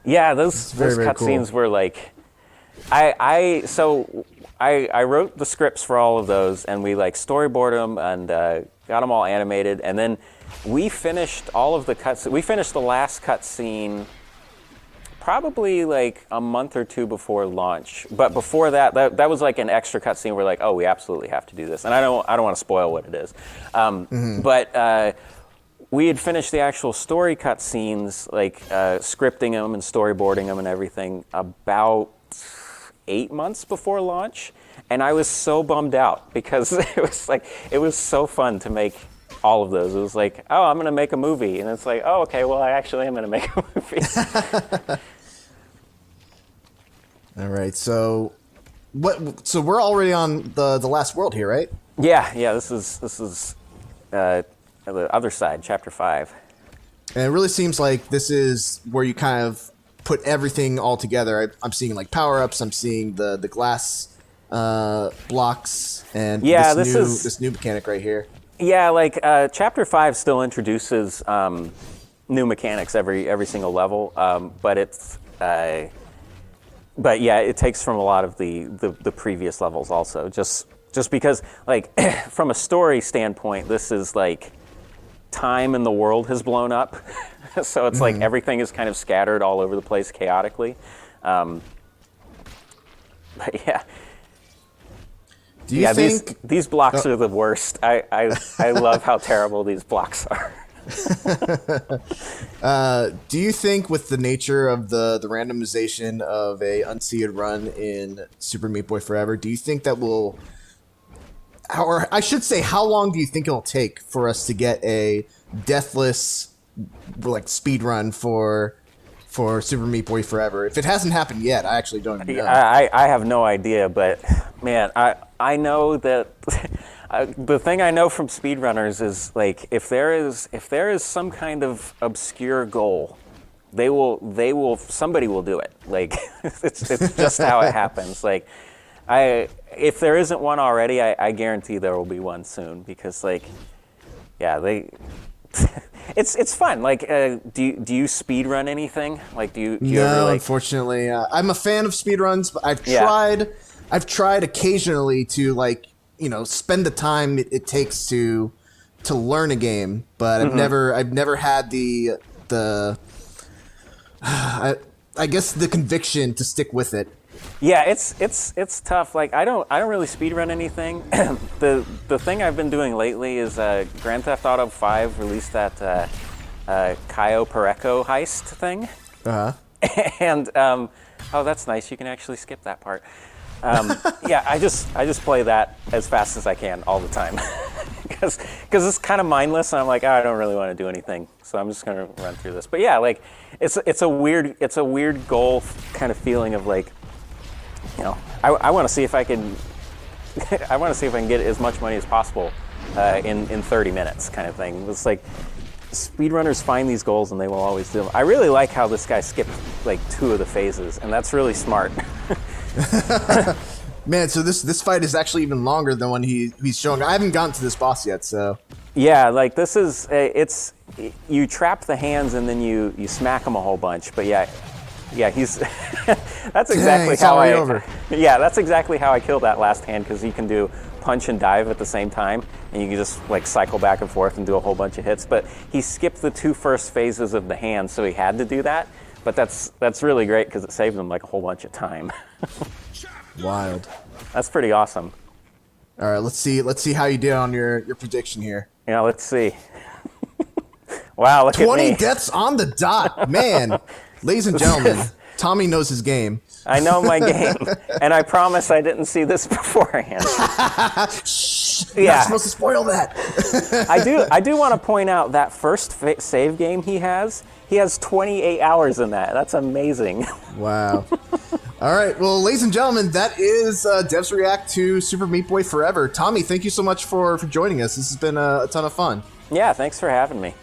yeah. Those very, very cutscenes cool. were like, I wrote the scripts for all of those, and we like storyboarded them and got them all animated, and then we finished all of the cuts. We finished the last cutscene probably like a month or two before launch. But before that that was like an extra cutscene. We're like, oh, we absolutely have to do this, and I don't want to spoil what it is. But we had finished the actual story cutscenes, like scripting them and storyboarding them and everything about 8 months before launch, and I was so bummed out because it was so fun to make all of those. It was like, oh, I'm gonna make a movie, and it's like, oh, okay, well, I actually am gonna make a movie. All right, so we're already on the last world here, right? Yeah. This is the other side, chapter 5. And it really seems like this is where you kind of put everything all together. I'm seeing like power-ups. I'm seeing the glass blocks and this new mechanic right here. Yeah, like chapter 5 still introduces new mechanics every single level, but it takes from a lot of the previous levels also. Just because, like, from a story standpoint, this is like time in the world has blown up, so it's like everything is kind of scattered all over the place chaotically. But yeah. Do you think these blocks are the worst? I love how terrible these blocks are. Do you think with the nature of the randomization of a unseeded run in Super Meat Boy Forever, do you think that will, or I should say, how long do you think it'll take for us to get a deathless like speed run for Super Meat Boy Forever? If it hasn't happened yet, I actually don't even know. I have no idea, but man, I know that the thing I know from speedrunners is like if there is some kind of obscure goal, somebody will do it. Like it's just how it happens. Like if there isn't one already, I guarantee there will be one soon because like it's fun. Like do you speed run anything? Like do you no, ever, like... Unfortunately, I'm a fan of speedruns, but I've tried occasionally to like spend the time it takes to learn a game, but I've never had the I guess the conviction to stick with it. Yeah, it's tough. Like I don't really speedrun anything. The thing I've been doing lately is Grand Theft Auto 5 released that Cayo Perico heist thing. And oh, that's nice. You can actually skip that part. Yeah, I just play that as fast as I can all the time because it's kind of mindless, and I'm like, I don't really want to do anything, so I'm just gonna run through this. But yeah, like it's a weird goal kind of feeling of like, I want to see if I can get as much money as possible in 30 minutes kind of thing. It's like speedrunners find these goals and they will always do them. I really like how this guy skipped like 2 of the phases, and that's really smart. Man, so this fight is actually even longer than when he's showing. I haven't gotten to this boss yet, so. Yeah, like this is you trap the hands and then you smack him a whole bunch. But yeah, he's that's exactly how I over. Yeah, that's exactly how I killed that last hand, because you can do punch and dive at the same time, and you can just like cycle back and forth and do a whole bunch of hits. But he skipped the 2 first phases of the hand, so he had to do that. But that's really great because it saved him like a whole bunch of time. Wild. That's pretty awesome. All right, let's see how you did on your prediction here. Yeah, let's see. Wow, look at me. 20 deaths on the dot, man. Ladies and gentlemen, Tommy knows his game. I know my game, and I promise I didn't see this beforehand. You're not supposed to spoil that. I do want to point out that first save game he has 28 hours in that. That's amazing. Wow. All right, well, ladies and gentlemen, that is Devs React to Super Meat Boy Forever. Tommy, thank you so much for joining us. This has been a ton of fun. Yeah, thanks for having me.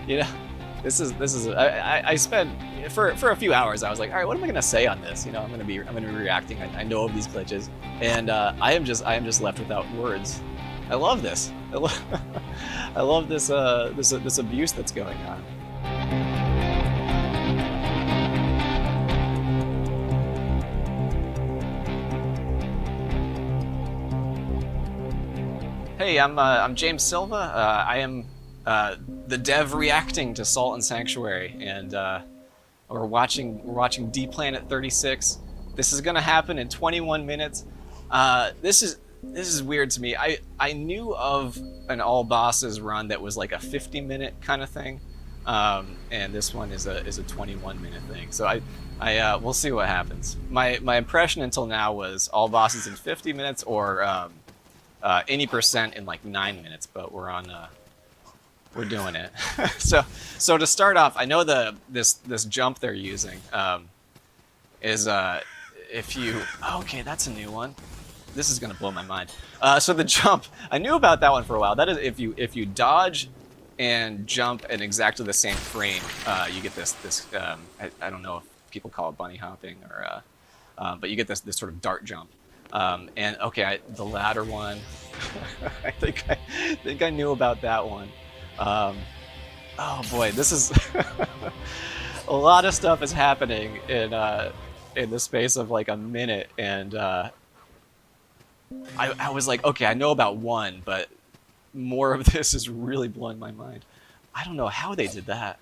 You know, this is I spent for a few hours. I was like, all right, what am I gonna say on this? You know, I'm gonna be reacting. I know of these glitches, and I am just left without words. I love this. I love this this abuse that's going on. Hey, I'm James Silva. I am the dev reacting to Salt and Sanctuary, and we're watching D Planet 36. This is gonna happen in 21 minutes. This is weird to me. I knew of an all bosses run that was like a 50-minute kind of thing, and this one is a 21-minute thing. So I we'll see what happens. My impression until now was all bosses in 50 minutes or any percent in like 9 minutes, but we're doing it. so to start off, I know this jump they're using is if you okay, that's a new one. This is gonna blow my mind. So the jump, I knew about that one for a while. That is if you dodge and jump in exactly the same frame, you get this I don't know if people call it bunny hopping or but you get this sort of dart jump. And okay, the ladder one, I think I knew about that one. Oh boy, this is a lot of stuff is happening in the space of like a minute, and I was like, okay, I know about one, but more of this is really blowing my mind. I don't know how they did that.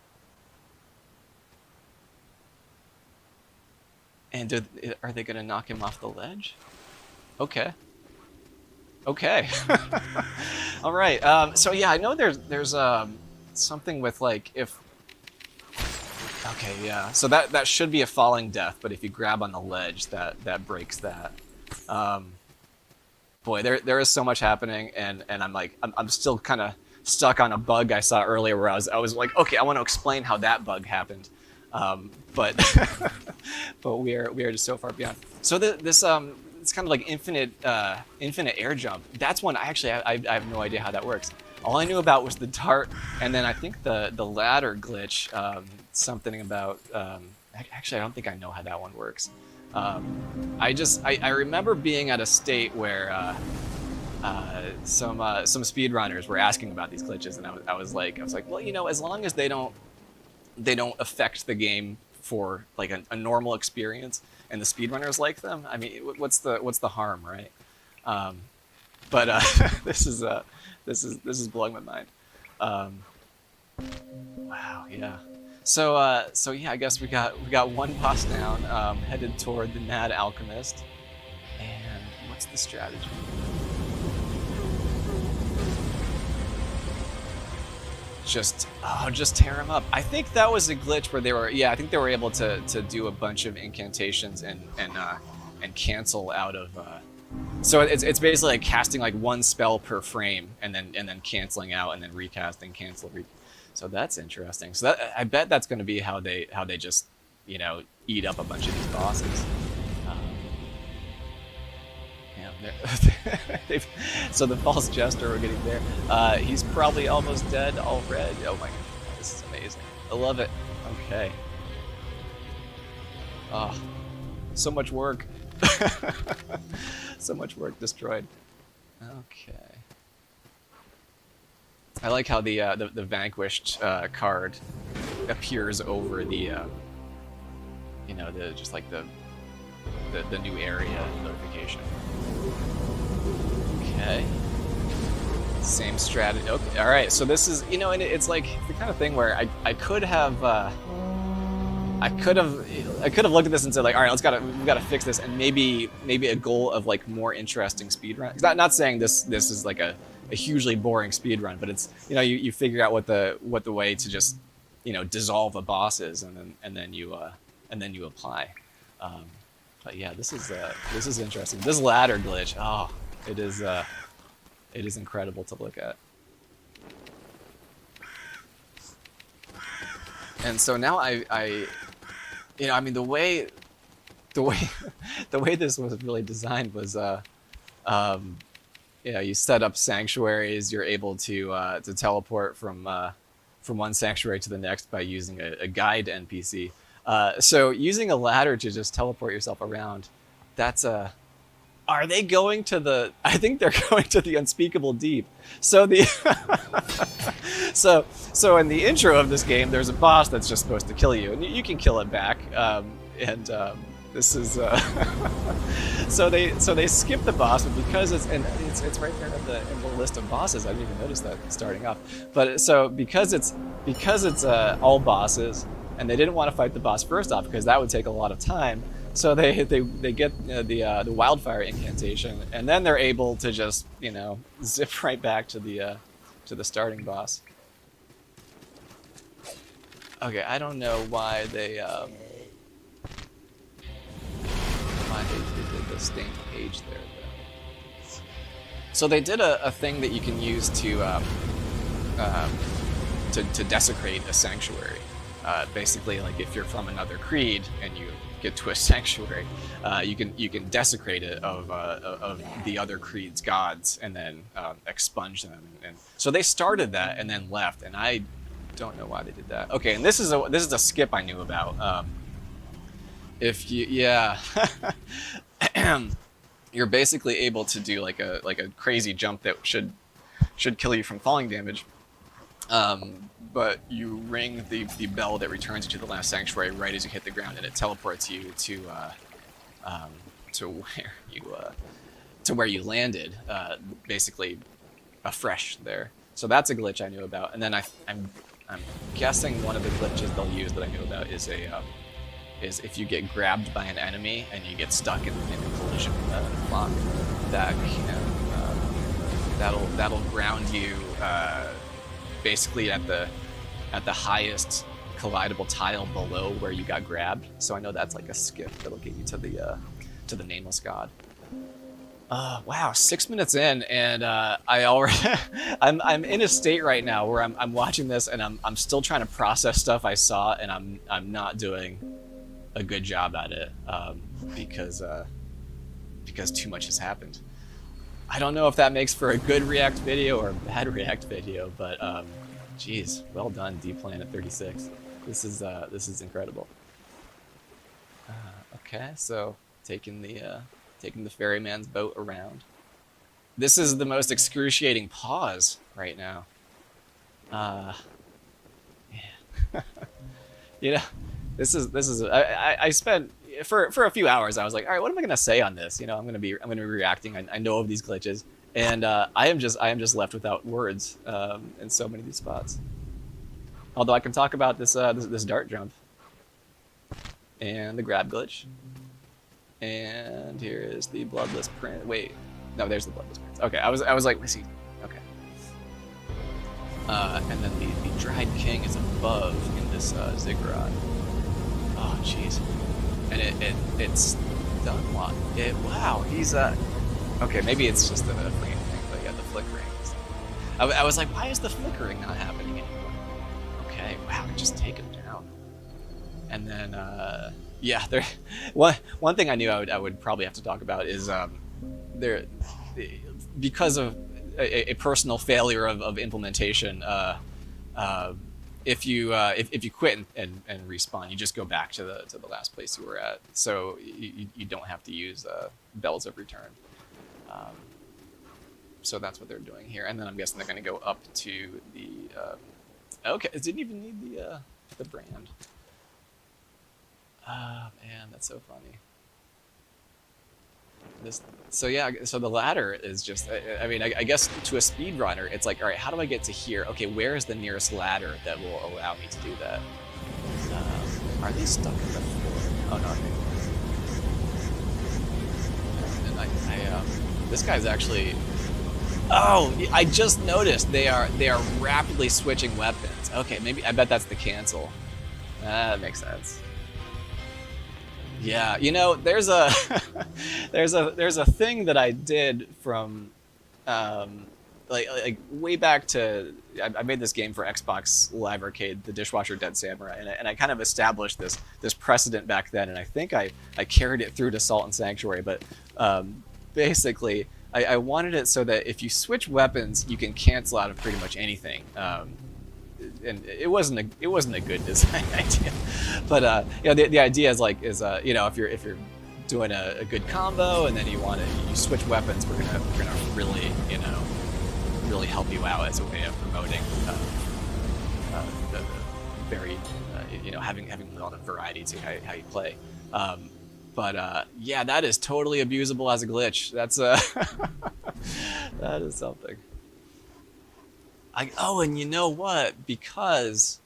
And are they gonna knock him off the ledge? Okay. Okay. All right. So yeah, I know there's something with like if. Okay, yeah. So that should be a falling death, but if you grab on the ledge, that breaks that. Boy, there is so much happening, and I'm still kind of stuck on a bug I saw earlier where I was like, okay, I want to explain how that bug happened, but but we are just so far beyond. So this it's kind of like infinite air jump. That's one I have no idea how that works. All I knew about was the dart, and then I think the ladder glitch. Something about actually I don't think I know how that one works. I remember being at a state where some speedrunners were asking about these glitches, and I was like, well, you know, as long as they don't affect the game for like a normal experience, and the speedrunners like them, I mean, what's the harm, right? But this is blowing my mind. Wow, yeah. So yeah, I guess we got one boss down, headed toward the Mad Alchemist. And what's the strategy? Just tear him up. I think that was a glitch where they were able to do a bunch of incantations and cancel out of So it's basically like casting like one spell per frame and then canceling out and then recasting, cancel, so that's interesting. So that, I bet that's going to be how they just, you know, eat up a bunch of these bosses. So the false jester, we're getting there. He's probably almost dead already. Oh my god, this is amazing. I love it. Okay. Oh, so much work. So much work destroyed. Okay. I like how the vanquished card appears over the you know, the just like the new area notification. Okay. Same strategy. Okay. All right. So this is, you know, and it's like the kind of thing where I could have looked at this and said like, all right, we've got to fix this, and maybe a goal of like more interesting speedrun. Not saying this is like a hugely boring speedrun, but it's, you know, you figure out what the way to just, you know, dissolve a boss is, and then you apply. But yeah, this is interesting. This ladder glitch, oh, it is incredible to look at. And so now I you know, I mean, the way this was really designed was, you know, you set up sanctuaries. You're able to teleport from one sanctuary to the next by using a guide NPC. So using a ladder to just teleport yourself around, that's a. Are they going to the? I think they're going to the unspeakable deep. So the. So in the intro of this game, there's a boss that's just supposed to kill you, and you can kill it back. This is. So they skip the boss, but because it's right there in the list of bosses. I didn't even notice that starting off. but so because it's all bosses. And they didn't want to fight the boss first off because that would take a lot of time. So they get the wildfire incantation, and then they're able to just, you know, zip right back to the starting boss. Okay, I don't know why they did the stained page there though. So they did a thing that you can use to desecrate a sanctuary. Basically, like if you're from another creed and you get to a sanctuary, you can desecrate it of the other creed's gods and then expunge them. And so they started that and then left, and I don't know why they did that. Okay, and this is a skip I knew about. If you you're basically able to do like a crazy jump that should kill you from falling damage. But you ring the bell that returns you to the last sanctuary right as you hit the ground, and it teleports you to where you landed, basically afresh there. So that's a glitch I knew about. And then I'm guessing one of the glitches they'll use that I knew about is if you get grabbed by an enemy and you get stuck in a collision block, that that'll ground you basically at the highest collidable tile below where you got grabbed. So I know that's like a skip that'll get you to the nameless god. Wow, 6 minutes in, and I already I'm in a state right now where I'm watching this and I'm still trying to process stuff I saw, and I'm not doing a good job at it because too much has happened. I don't know if that makes for a good React video or a bad React video, but geez, well done, DPlanet36. This is incredible. Okay, so taking the ferryman's boat around. This is the most excruciating pause right now. Yeah. You know, this is I spent for a few hours. I was like, all right, what am I gonna say on this? You know, I'm gonna be reacting. I know of these glitches, and I am just left without words in so many of these spots. Although I can talk about this dart jump and the grab glitch, and here is the bloodless print. Wait, no, there's the bloodless prince. Okay, I was like, let's see. Okay, and then the dried king is above in this ziggurat. Oh jeez. And it's done what? Wow, he's Okay, maybe it's just a frame thing, but yeah, the flickering. I was like, why is the flickering not happening anymore? Okay, wow, just take him down. And then, yeah, there. One thing I knew I would probably have to talk about is there, because of a personal failure of implementation. If you quit and respawn, you just go back to the last place you were at. So you don't have to use bells of return. So that's what they're doing here, and then I'm guessing they're going to go up to the. Okay, it didn't even need the brand. Ah, man, that's so funny. So yeah, so the ladder is just. I mean, I guess to a speedrunner, it's like, all right, how do I get to here? Okay, where is the nearest ladder that will allow me to do that? Are they stuck in the floor? Oh no. And this guy's actually. Oh, I just noticed they are rapidly switching weapons. Okay, maybe I bet that's the cancel. That makes sense. Yeah, you know, there's a there's a thing that I did from like way back to I made this game for Xbox Live Arcade, the Dishwasher Dead Samurai, and I kind of established this precedent back then, and I think I carried it through to Salt and Sanctuary, but basically. I wanted it so that if you switch weapons, you can cancel out of pretty much anything. And it wasn't a good design idea, but you know, the idea is like you know, if you're doing a good combo and then you switch weapons, we're gonna really, you know, really help you out as a way of promoting the very you know, having a lot of variety to how you play. But yeah, that is totally abusable as a glitch. That's that is something. Oh, and you know what? Because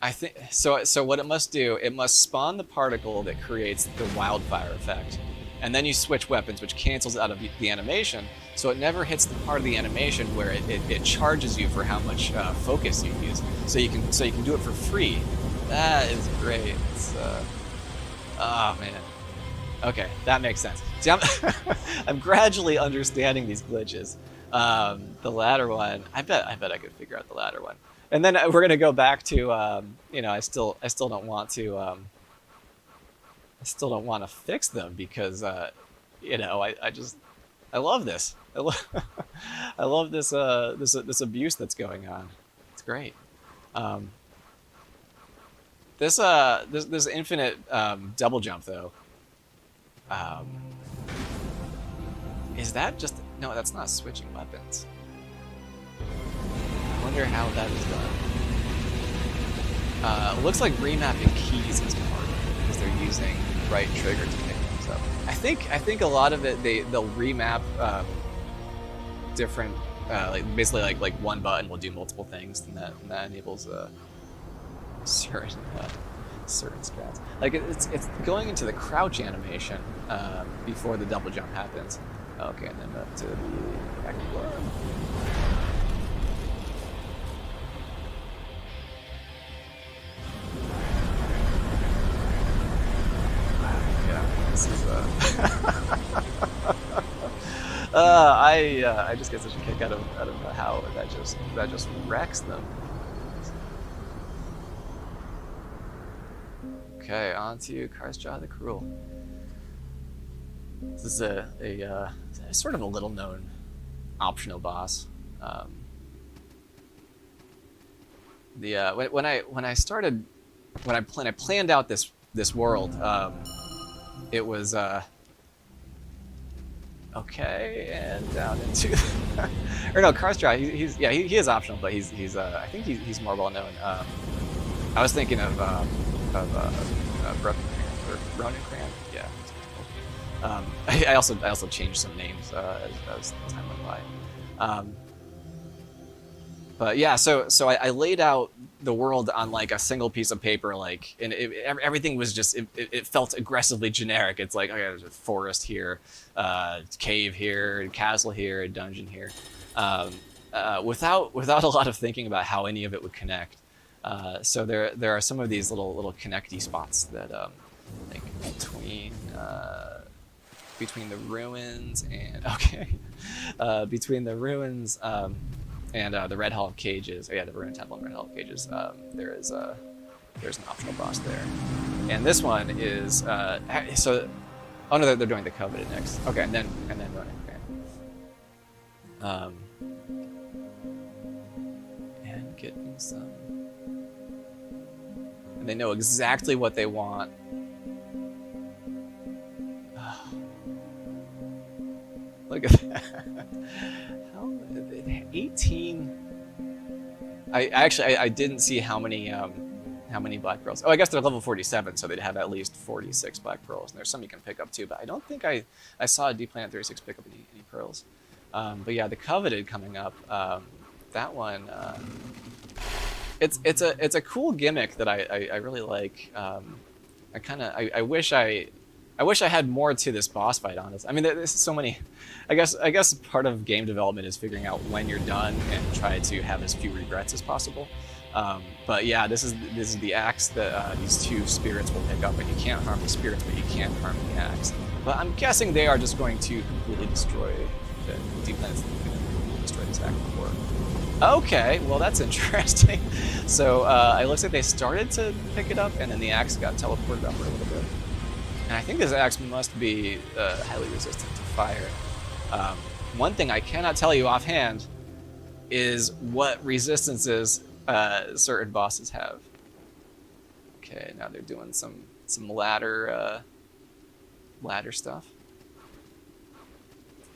I think so. So what it must do, it must spawn the particle that creates the wildfire effect, and then you switch weapons, which cancels out of the animation. So it never hits the part of the animation where it charges you for how much focus you use. So you can do it for free. That is great. It's, oh man. Okay, that makes sense. See, I'm gradually understanding these glitches. The ladder one, I bet I could figure out the ladder one. And then we're gonna go back to, you know, I still don't want to fix them because, you know, I love this. I love this this abuse that's going on. It's great. This infinite double jump though. Is that just no? That's not switching weapons. I wonder how that is done. It looks like remapping keys is part of it because they're using the right trigger to pick things up. I think a lot of it they'll remap different like basically like one button will do multiple things, and that enables certain strats. Like it's going into the crouch animation before the double jump happens. Okay, and then up to the explode. Yeah, this is I just get such a kick out of how that just wrecks them. Okay, on to Karsja the Cruel. This is a sort of a little known optional boss. When I planned out this world, it was okay, and down into or no, Karsja. He is optional, but he's I think he's more well known. I was thinking of Ronancran. Yeah. I also changed some names as time went by. But yeah, so I laid out the world on like a single piece of paper, like, and everything was just it felt aggressively generic. It's like, okay, there's a forest here, cave here, castle here, dungeon here, without a lot of thinking about how any of it would connect. So there are some of these little connecty spots that like between between the ruins and between the ruins and the Red Hall of Cages. Oh yeah, the Ruined Temple and Red Hall of Cages. There's an optional boss there, and this one is so. Oh no, they're doing the Coveted next. Okay, and then running. Okay. And getting some. And they know exactly what they want. Look at that. How 18. I didn't see how many black pearls. Oh, I guess they're level 47, so they'd have at least 46 black pearls. And there's some you can pick up too, but I don't think I saw a Deep Planet 36 pick up any pearls. But yeah, the Coveted coming up. That one. It's a cool gimmick that I really like. I wish I had more to this boss fight, honestly. I mean, there's so many. I guess part of game development is figuring out when you're done and try to have as few regrets as possible. But yeah, this is the axe that these two spirits will pick up, and you can't harm the spirits, but you can't harm the axe. But I'm guessing they are just going to completely destroy the Deep Planet's going to destroy this axe before. Okay, well that's interesting. So it looks like they started to pick it up, and then the axe got teleported up for a little bit. And I think this axe must be highly resistant to fire. One thing I cannot tell you offhand is what resistances certain bosses have. Okay, now they're doing some ladder stuff.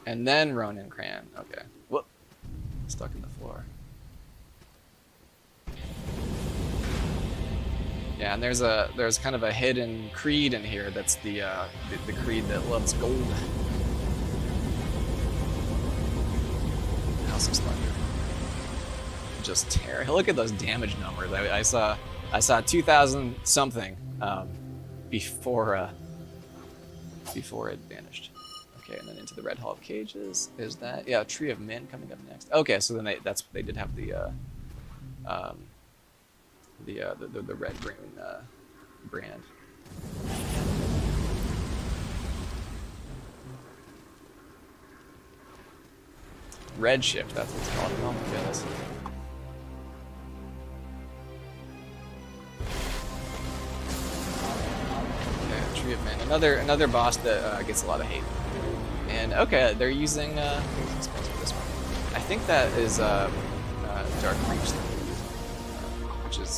And then Ronin Cran. Okay. Whoop. Stuck in the floor. Yeah, and there's kind of a hidden creed in here that's the creed that loves gold. House of Splendor. Just tear. Look at those damage numbers. I saw 2,000 something before it vanished. Okay, and then into the Red Hall of Cages. Is that Tree of Min coming up next? Okay, so then they did have the red green brand. Redshift, that's what it's called. Oh my goodness. Okay, Tree of Min. Another boss that gets a lot of hate. And okay, they're using this one. I think that is Dark Reach,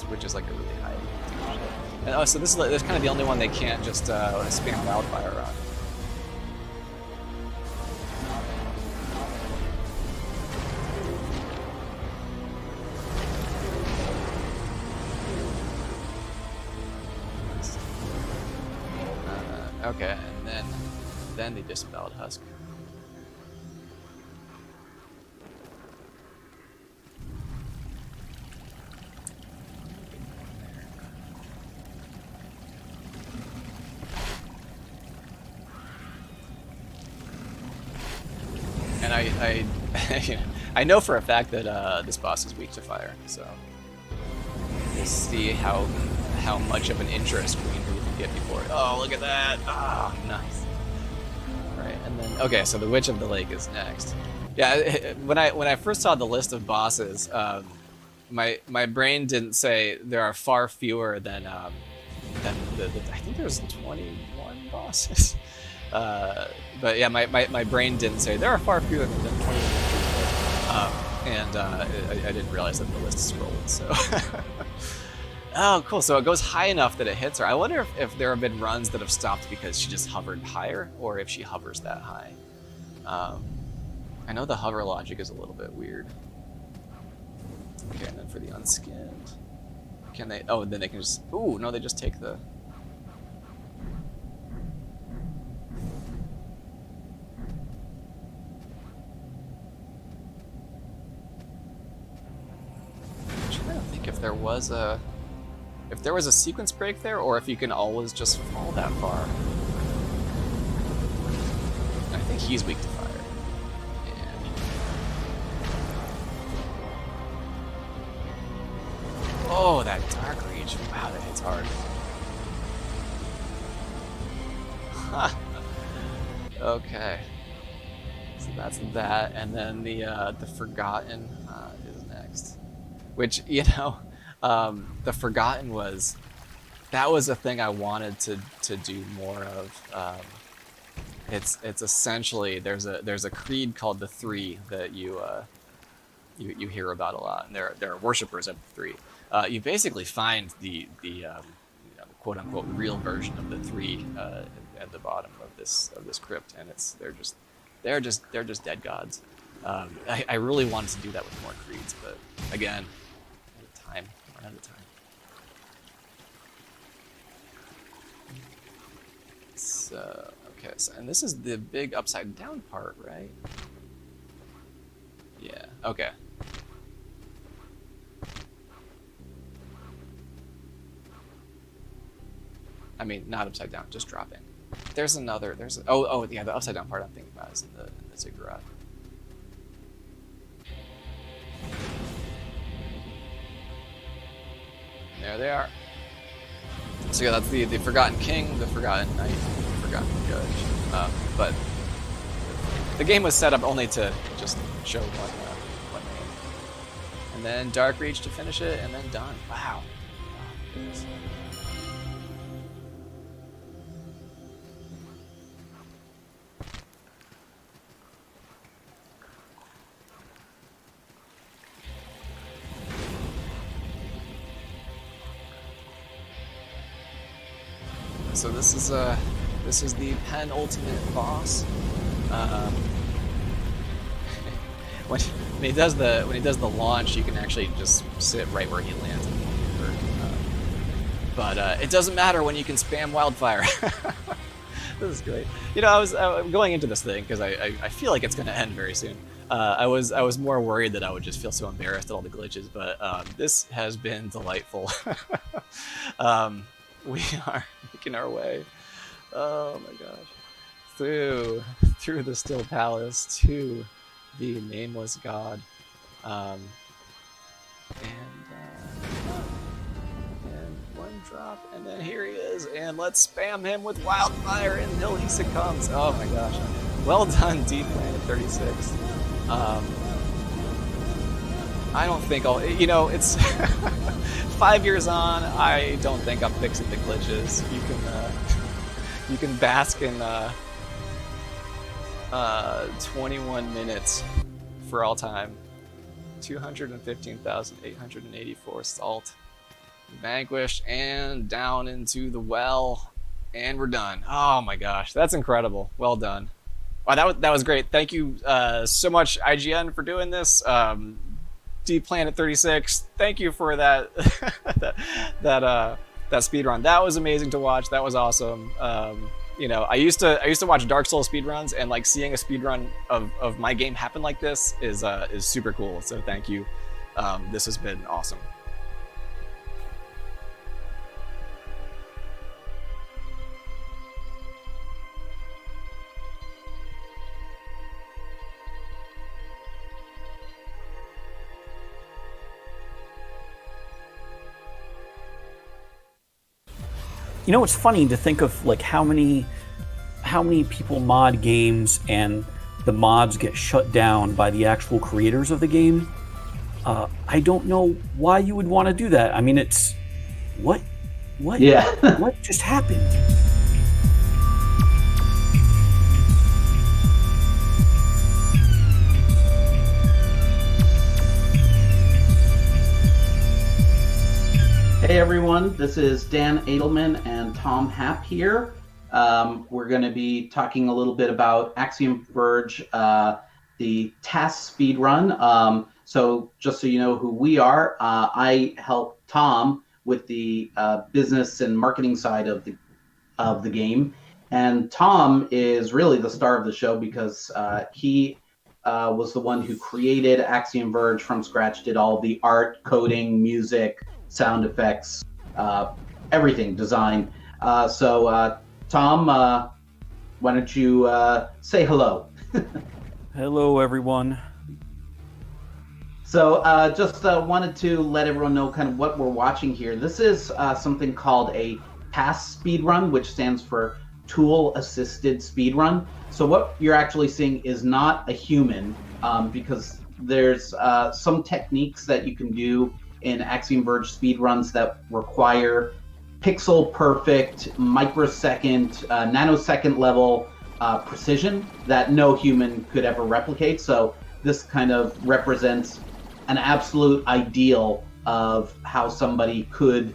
which is like a really high. And so this is kind of the only one they can't just spam Wildfire on. Okay, and then the Disemboweled Husk. And I know for a fact that this boss is weak to fire, so we'll see how much of an interest Queen Bee can get before it. Oh, look at that! Ah, oh, nice. Right, and then okay, so the Witch of the Lake is next. Yeah, when I first saw the list of bosses, my brain didn't say there are far fewer than I think there's 21 bosses. But yeah, my brain didn't say there are far fewer than 21 and I didn't realize that the list scrolled. So. Oh, cool. So it goes high enough that it hits her. I wonder if there have been runs that have stopped because she just hovered higher, or if she hovers that high. I know the hover logic is a little bit weird. Okay, and then for the unskinned, can they? Oh, then they can just. Ooh, no, they just take the. I'm trying to think if there was a. If there was a sequence break there, or if you can always just fall that far. I think he's weak to fire. And... oh, that Dark Reach. Wow, that hits hard. Okay. So that's that, and then the Forgotten is next. Which, you know, the Forgotten was a thing I wanted to do more of. It's essentially there's a creed called the Three that you hear about a lot, and there are worshippers of the Three. You basically find the quote unquote real version of the Three at the bottom of this crypt, and they're just dead gods. I really wanted to do that with more creeds, but again, run out of time. So okay, and this is the big upside down part, right? Yeah. Okay. I mean, not upside down, just dropping. Oh yeah, the upside down part I'm thinking about is in the ziggurat. There they are. So yeah, that's the Forgotten King, the Forgotten Knight, the Forgotten Judge. But the game was set up only to just show one name. And then Dark Reach to finish it, and then done. Wow. Goodness. So this is the penultimate boss. When he does the launch, you can actually just sit right where he lands. But it doesn't matter when you can spam wildfire. This is great. You know, I was going into this thing because I feel like it's going to end very soon. I was more worried that I would just feel so embarrassed at all the glitches, but this has been delightful. We are making our way, oh my gosh, through the Still Palace to the Nameless God, and one drop, and then here he is, and let's spam him with wildfire until he succumbs. Oh my gosh, well done, D-Planet 36. I don't think it's 5 years on. I don't think I'm fixing the glitches. You can bask in 21 minutes for all time. 215,884 salt. Vanquished and down into the well, and we're done. Oh my gosh, that's incredible. Well done. Wow, that was great. Thank you so much, IGN, for doing this. D-Planet 36, thank you for that that speedrun. That was amazing to watch. That was awesome. You know, I used to watch Dark Souls speedruns, and like seeing a speedrun of my game happen like this is super cool. So thank you. This has been awesome. You know, it's funny to think of like how many people mod games and the mods get shut down by the actual creators of the game. I don't know why you would want to do that. I mean, it's what? Yeah. What just happened? Hey everyone, this is Dan Edelman and Tom Happ here. We're going to be talking a little bit about Axiom Verge, the TAS speedrun. So just so you know who we are, I help Tom with the business and marketing side of the game. And Tom is really the star of the show because he was the one who created Axiom Verge from scratch, did all the art, coding, music, sound effects, everything, design. So Tom, why don't you say hello? Hello, everyone. So just wanted to let everyone know kind of what we're watching here. This is something called a TAS speedrun, which stands for tool-assisted speedrun. So what you're actually seeing is not a human, because there's some techniques that you can do in Axiom Verge speedruns that require pixel perfect, microsecond, nanosecond level precision that no human could ever replicate. So this kind of represents an absolute ideal of how somebody could,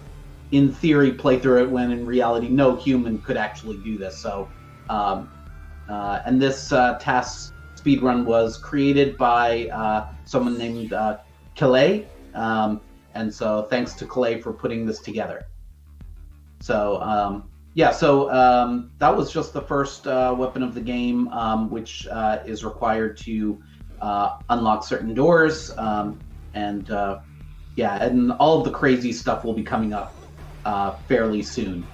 in theory, play through it, when in reality no human could actually do this. So, and this TAS speedrun was created by someone named Calais, and so thanks to Calais for putting this together. So that was just the first weapon of the game, which is required to unlock certain doors, and all of the crazy stuff will be coming up fairly soon.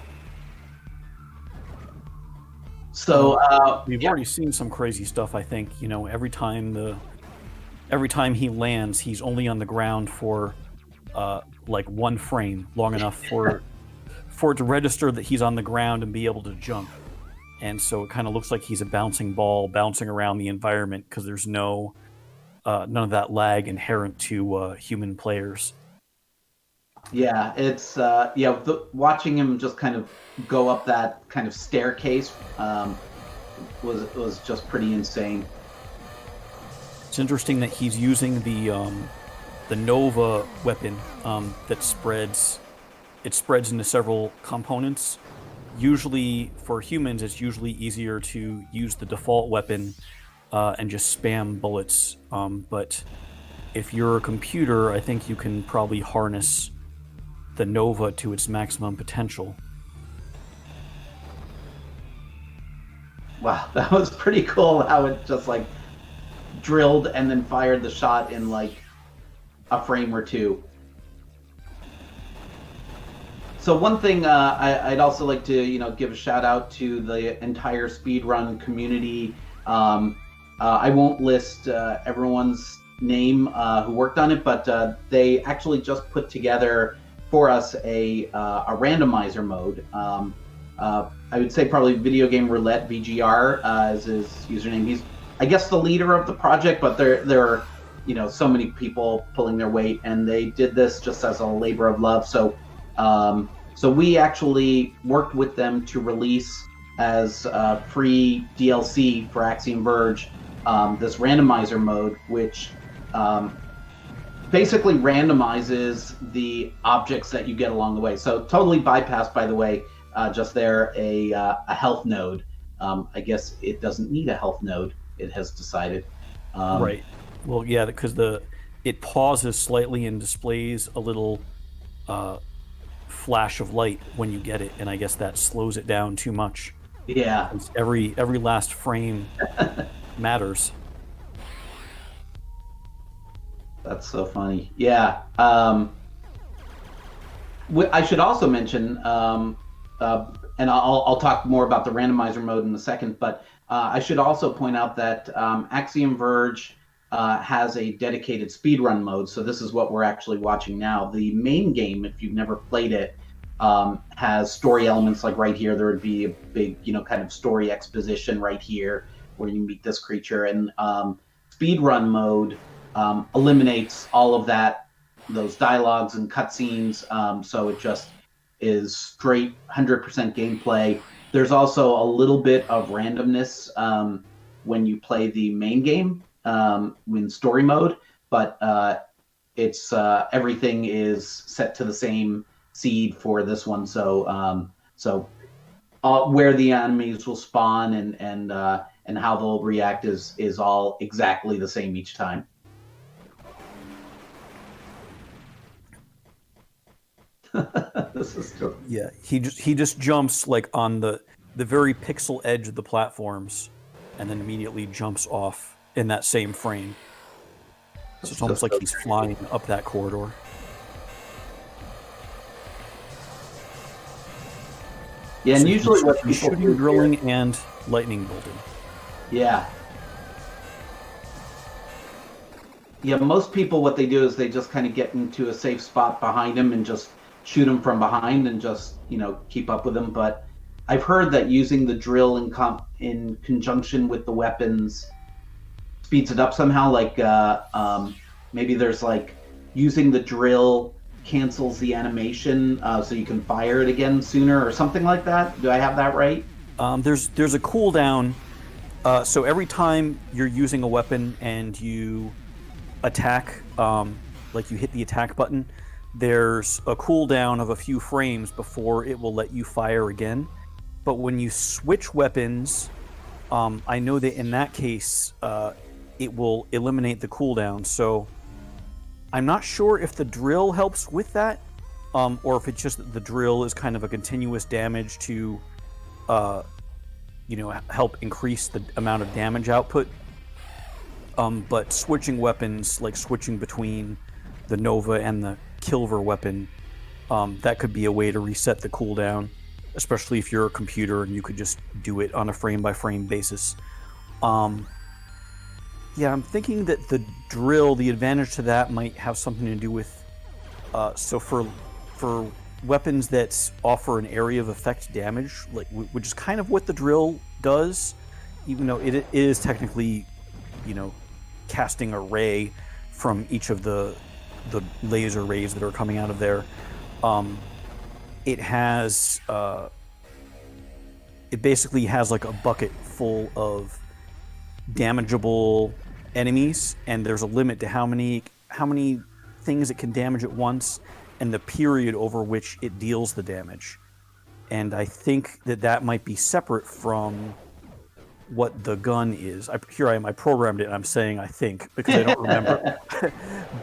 So we've already seen some crazy stuff. I think every time he lands, he's only on the ground for like 1 frame, long enough for it to register that he's on the ground and be able to jump. And so it kind of looks like he's a bouncing ball bouncing around the environment, because there's none of that lag inherent to human players. Yeah, it's watching him just kind of go up that kind of staircase was just pretty insane. It's interesting that he's using the Nova weapon that spreads into several components. Usually for humans, it's usually easier to use the default weapon and just spam bullets. But if you're a computer, I think you can probably harness the Nova to its maximum potential. Wow, that was pretty cool how it just like drilled and then fired the shot in like a frame or two. So one thing I'd also like to give a shout out to the entire speedrun community. I won't list everyone's name who worked on it, but they actually just put together for us a randomizer mode. I would say probably Video Game Roulette VGR is his username. He's, I guess, the leader of the project, but there are so many people pulling their weight, and they did this just as a labor of love. So we actually worked with them to release as free DLC for Axiom Verge this randomizer mode, which basically randomizes the objects that you get along the way. So totally bypassed, by the way, just there a health node. I guess it doesn't need a health node, it has decided. Right. Well, yeah, because it pauses slightly and displays a little flash of light when you get it, and I guess that slows it down too much. Yeah. Every last frame matters. That's so funny. Yeah. I should also mention, and I'll talk more about the randomizer mode in a second, but I should also point out that Axiom Verge has a dedicated speedrun mode. So this is what we're actually watching now. The main game, if you've never played it, has story elements like right here. There would be a big, kind of story exposition right here where you meet this creature. And speedrun mode eliminates all of that, those dialogues and cutscenes. So it just is straight 100% gameplay. There's also a little bit of randomness when you play the main game in story mode, but it's everything is set to the same seed for this one. So where the enemies will spawn and how they'll react is all exactly the same each time. This is true. Yeah, he just jumps like on the very pixel edge of the platforms, and then immediately jumps off in that same frame. So it's almost like he's flying up that corridor. Yeah, and usually what people shooting, do drilling, here, and lightning bolting. Yeah. Yeah, most people, what they do is they just kind of get into a safe spot behind him and just shoot him from behind and just, keep up with him. But I've heard that using the drill in conjunction with the weapons speeds it up somehow. Like maybe there's like using the drill cancels the animation, so you can fire it again sooner or something like that. Do I have that right? There's a cooldown. So every time you're using a weapon and you attack, like you hit the attack button, there's a cooldown of a few frames before it will let you fire again. But when you switch weapons, I know that in that case, it will eliminate the cooldown. So I'm not sure if the drill helps with that, or if it's just that the drill is kind of a continuous damage to, help increase the amount of damage output. But switching weapons, like switching between the Nova and the Kilver weapon, that could be a way to reset the cooldown, especially if you're a computer and you could just do it on a frame-by-frame basis. Yeah, I'm thinking that the drill, the advantage to that might have something to do with, so for weapons that offer an area of effect damage, like which is kind of what the drill does, even though it is technically, casting a ray from each of the laser rays that are coming out of there. It has, it basically has like a bucket full of damageable enemies, and there's a limit to how many things it can damage at once and the period over which it deals the damage. And I think that might be separate from what the gun is. Here I am, I programmed it, and I'm saying I think, because I don't remember.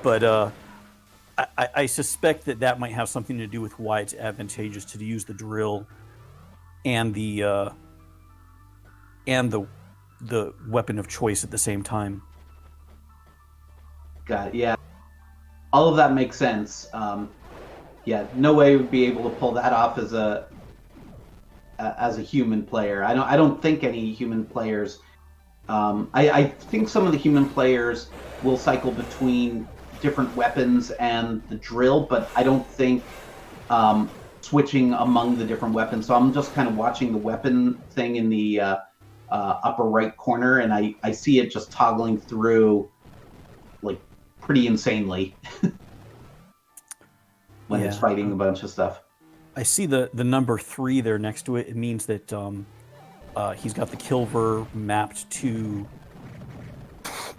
But I suspect that might have something to do with why it's advantageous to use the drill and the weapon of choice at the same time. Got it, yeah. All of that makes sense. Yeah, no way would be able to pull that off as a human player. I don't think any human players. I think some of the human players will cycle between different weapons and the drill, but I don't think switching among the different weapons. So I'm just kind of watching the weapon thing in the upper right corner, and I see it just toggling through like pretty insanely when it's fighting a bunch of stuff. I see the number 3 there next to it. It means that he's got the Kilver mapped to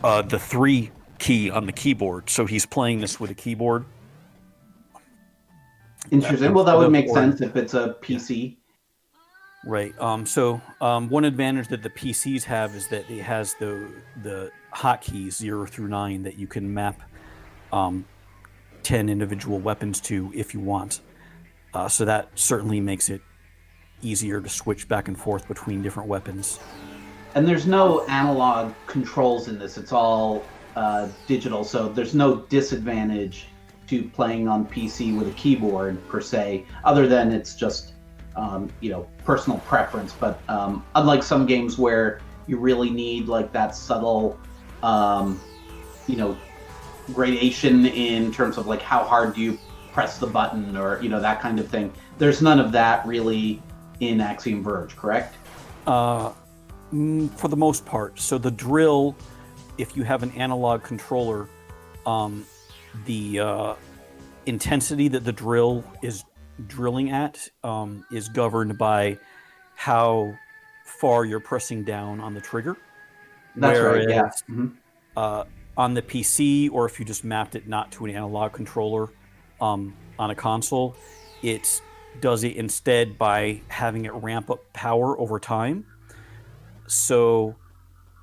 the 3 key on the keyboard. So he's playing this with a keyboard. Interesting. Well, that would make sense if it's a PC. Right. So one advantage that the PCs have is that it has the hotkeys 0 through 9 that you can map 10 individual weapons to if you want. So that certainly makes it easier to switch back and forth between different weapons. And there's no analog controls in this. It's all digital, so there's no disadvantage to playing on PC with a keyboard per se, other than it's just personal preference. But unlike some games where you really need like that subtle gradation in terms of like how hard do you press the button or that kind of thing, there's none of that really in Axiom Verge, correct? For the most part. So the drill, if you have an analog controller, the intensity that the drill is drilling at is governed by how far you're pressing down on the trigger. That's right, yeah. On the PC, or if you just mapped it not to an analog controller on a console, it does it instead by having it ramp up power over time. So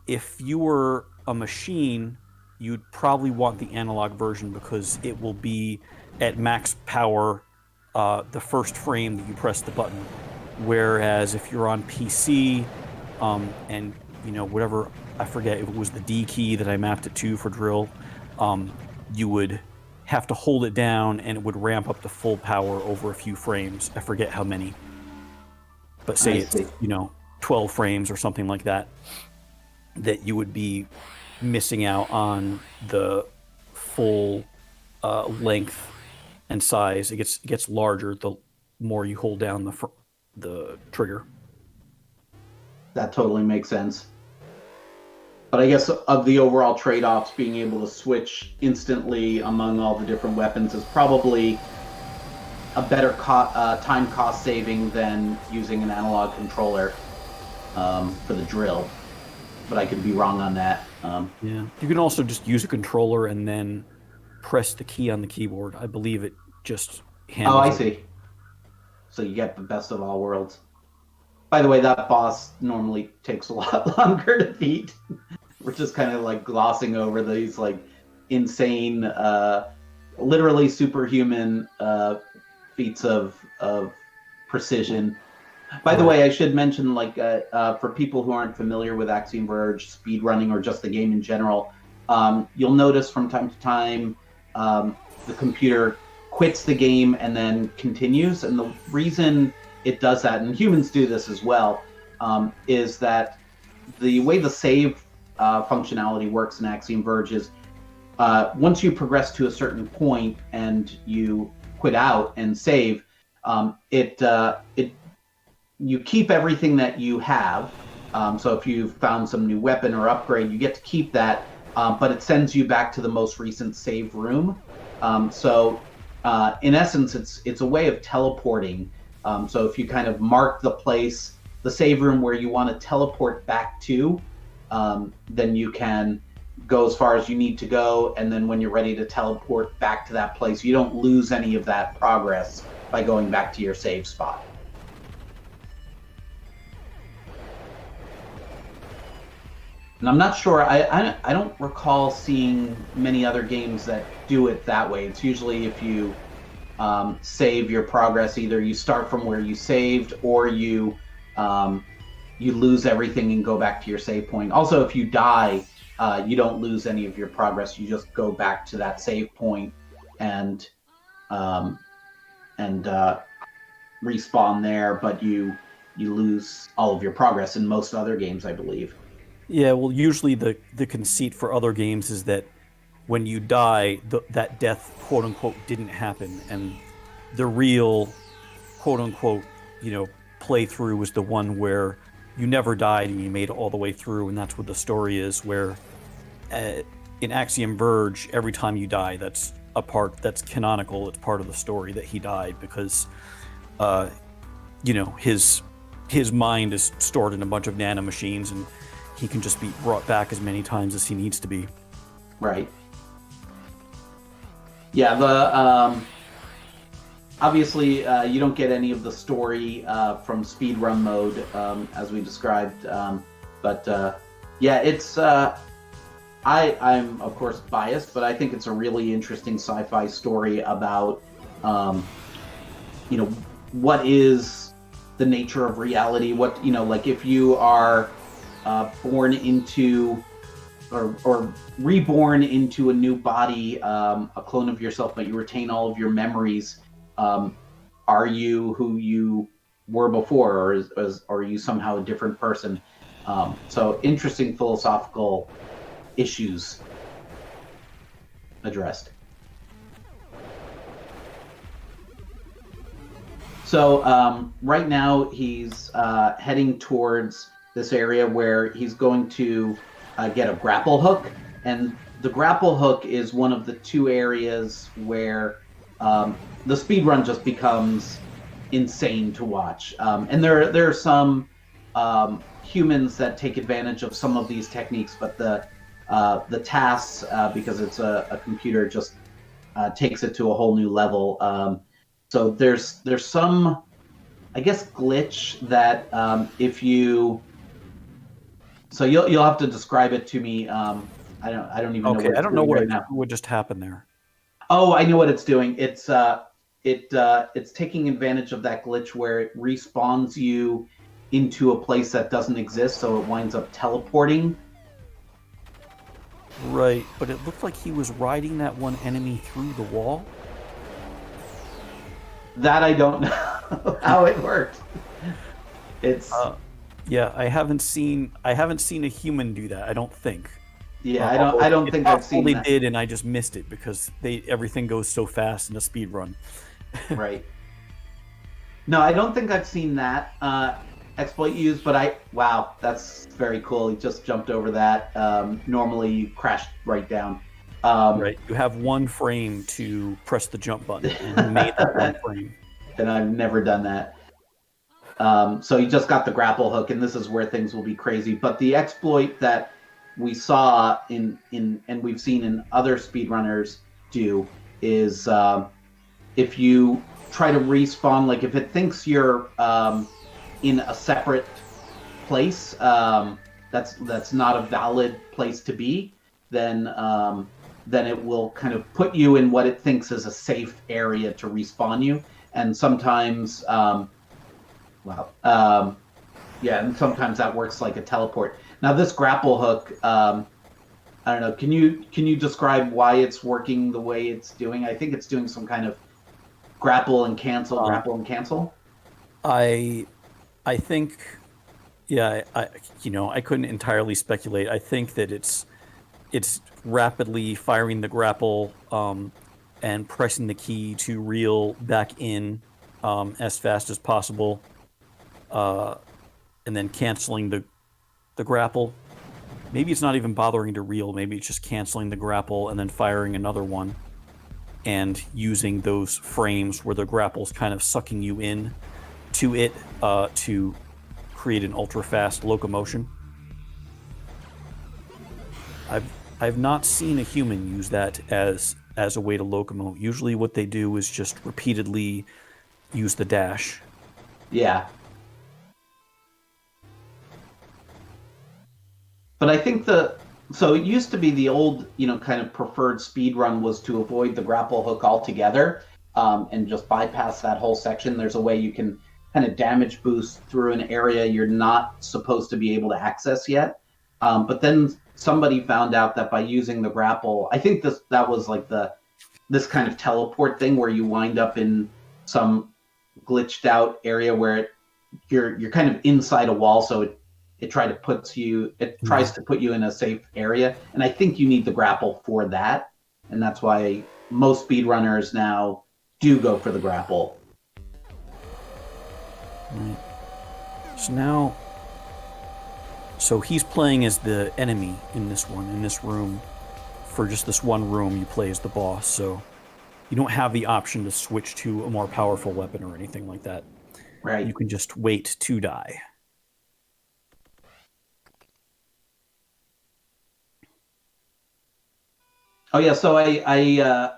if you were a machine, you'd probably want the analog version because it will be at max power the first frame that you press the button. Whereas if you're on PC and whatever, I forget if it was the D key that I mapped it to for drill, you would have to hold it down and it would ramp up to full power over a few frames. I forget how many, but say it's 12 frames or something like that, that you would be missing out on the full length and size. It gets larger the more you hold down the trigger. That totally makes sense. But I guess of the overall trade-offs, being able to switch instantly among all the different weapons is probably a better time cost saving than using an analog controller for the drill. But I could be wrong on that. Yeah, you can also just use a controller and then press the key on the keyboard. I believe it just handles. Oh, I it. see. So you get the best of all worlds. By the way, that boss normally takes a lot longer to beat. We're just kind of like glossing over these like insane, literally superhuman feats of precision. By the way, I should mention, like, for people who aren't familiar with Axiom Verge, speedrunning, or just the game in general, you'll notice from time to time the computer quits the game and then continues. And the reason it does that, and humans do this as well, is that the way the save functionality works in Axiom Verge is once you progress to a certain point and you quit out and save, you keep everything that you have. So if you've found some new weapon or upgrade, you get to keep that, but it sends you back to the most recent save room. So in essence, it's a way of teleporting. So if you kind of mark the place, the save room where you want to teleport back to, then you can go as far as you need to go, and then when you're ready to teleport back to that place, you don't lose any of that progress by going back to your save spot. And I'm not sure, I don't recall seeing many other games that do it that way. It's usually if you save your progress, either you start from where you saved, or you lose everything and go back to your save point. Also, if you die, you don't lose any of your progress. You just go back to that save point and respawn there, but you lose all of your progress in most other games, I believe. Yeah, well, usually the conceit for other games is that when you die, that death, quote unquote, didn't happen, and the real, quote unquote, playthrough was the one where you never died and you made it all the way through, and that's what the story is. Where in Axiom Verge, every time you die, that's a part that's canonical. It's part of the story that he died because, his mind is stored in a bunch of nanomachines, and he can just be brought back as many times as he needs to be. Right. Yeah, the obviously you don't get any of the story from speedrun mode as we described, but yeah, it's I'm of course biased, but I think it's a really interesting sci-fi story about what is the nature of reality, what like if you are born into or reborn into a new body, a clone of yourself, but you retain all of your memories. Are you who you were before, or are you somehow a different person? So interesting philosophical issues addressed. So right now he's heading towards this area where he's going to get a grapple hook, and the grapple hook is one of the two areas where the speedrun just becomes insane to watch. And there are some humans that take advantage of some of these techniques, but the tasks, because it's a computer, just takes it to a whole new level. So there's some, I guess, glitch that if you, so you'll have to describe it to me. I don't even know. Okay, I don't know what just happened there. Oh, I know what it's doing. It's taking advantage of that glitch where it respawns you into a place that doesn't exist, so it winds up teleporting. Right, but it looked like he was riding that one enemy through the wall. That I don't know how it worked. It's yeah, I haven't seen a human do that. I don't think. Yeah, I don't think I've seen they that. did, and I just missed it because everything goes so fast in a speed run. Right. No, I don't think I've seen that exploit used, but wow, that's very cool. He just jumped over that. Normally you crash right down. Right, you have one frame to press the jump button, and he made that one frame. And I've never done that. So you just got the grapple hook, and this is where things will be crazy. But the exploit that we saw and we've seen in other speedrunners do is if you try to respawn, like if it thinks you're in a separate place, that's not a valid place to be, then it will kind of put you in what it thinks is a safe area to respawn you. And sometimes, and sometimes that works like a teleport. Now this grapple hook, I don't know. Can you describe why it's working the way it's doing? I think it's doing some kind of grapple and cancel. I think, yeah. I couldn't entirely speculate. I think that it's rapidly firing the grapple and pressing the key to reel back in as fast as possible, and then canceling the grapple. Maybe it's not even bothering to reel. Maybe it's just canceling the grapple and then firing another one, and using those frames where the grapple's kind of sucking you in to it to create an ultra fast locomotion. I've not seen a human use that as a way to locomote. Usually what they do is just repeatedly use the dash. Yeah. But I think so it used to be the old, kind of preferred speed run was to avoid the grapple hook altogether, and just bypass that whole section. There's a way you can kind of damage boost through an area you're not supposed to be able to access yet. But then somebody found out that by using the grapple, I think that was like this kind of teleport thing where you wind up in some glitched out area where you're kind of inside a wall, so it tries to put you in a safe area, and I think you need the grapple for that, and that's why most speedrunners now do go for the grapple. Right. So he's playing as the enemy in this room. For just this one room, you play as the boss, so you don't have the option to switch to a more powerful weapon or anything like that. Right. You can just wait to die. Oh yeah, so I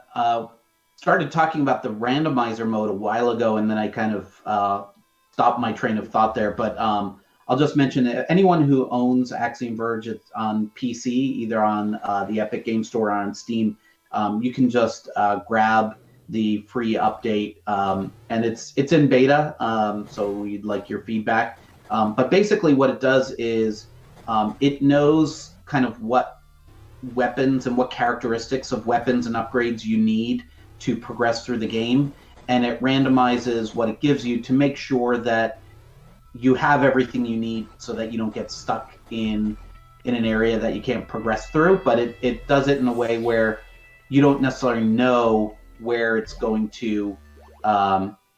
started talking about the randomizer mode a while ago, and then I kind of stopped my train of thought there. But I'll just mention that anyone who owns Axiom Verge, it's on PC, either on the Epic Game Store or on Steam, you can just grab the free update, and it's in beta, so we'd like your feedback. But basically what it does is it knows kind of what weapons and what characteristics of weapons and upgrades you need to progress through the game, and it randomizes what it gives you to make sure that you have everything you need so that you don't get stuck in an area that you can't progress through. But it does it in a way where you don't necessarily know where it's going to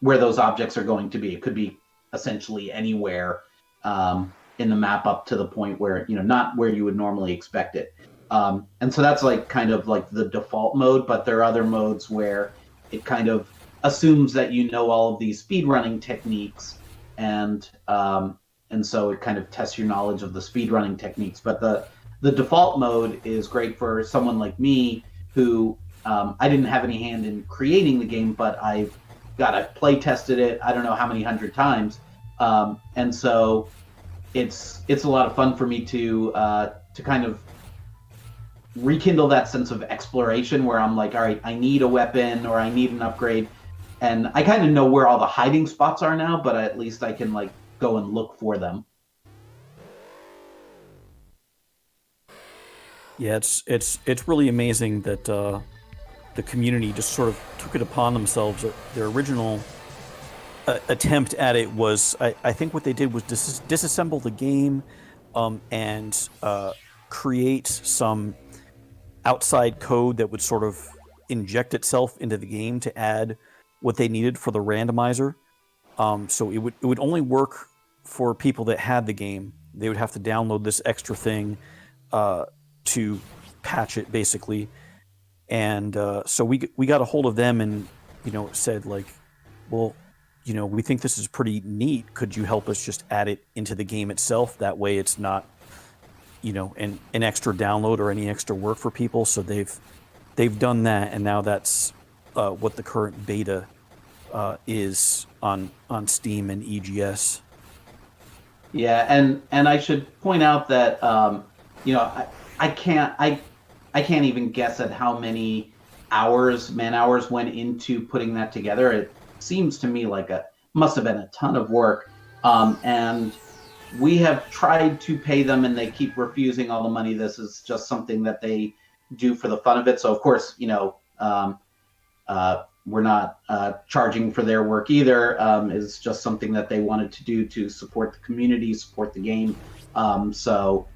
where those objects are going to be. It could be essentially anywhere in the map up to the point where, not where you would normally expect it. And so that's like kind of like the default mode, but there are other modes where it kind of assumes that you know all of these speedrunning techniques, and so it kind of tests your knowledge of the speedrunning techniques. But the default mode is great for someone like me who I didn't have any hand in creating the game, but I've play tested it I don't know how many 100 times, and so it's a lot of fun for me to kind of rekindle that sense of exploration where I'm like, all right, I need a weapon or I need an upgrade, and I kind of know where all the hiding spots are now, but at least I can like go and look for them. Yeah, it's really amazing that the community just sort of took it upon themselves. Their original attempt at it was, I think what they did was disassemble the game and create some outside code that would sort of inject itself into the game to add what they needed for the randomizer. So it would only work for people that had the game. They would have to download this extra thing to patch it, basically. And so we got a hold of them and, said like, well, we think this is pretty neat. Could you help us just add it into the game itself? That way it's not, an extra download or any extra work for people. So they've done that, and now that's what the current beta is on Steam and EGS. Yeah, and I should point out that I can't even guess at how many man hours went into putting that together. It seems to me like must have been a ton of work, and we have tried to pay them and they keep refusing all the money. This is just something that they do for the fun of it. So of course, we're not charging for their work either. It's just something that they wanted to do to support the community, support the game. So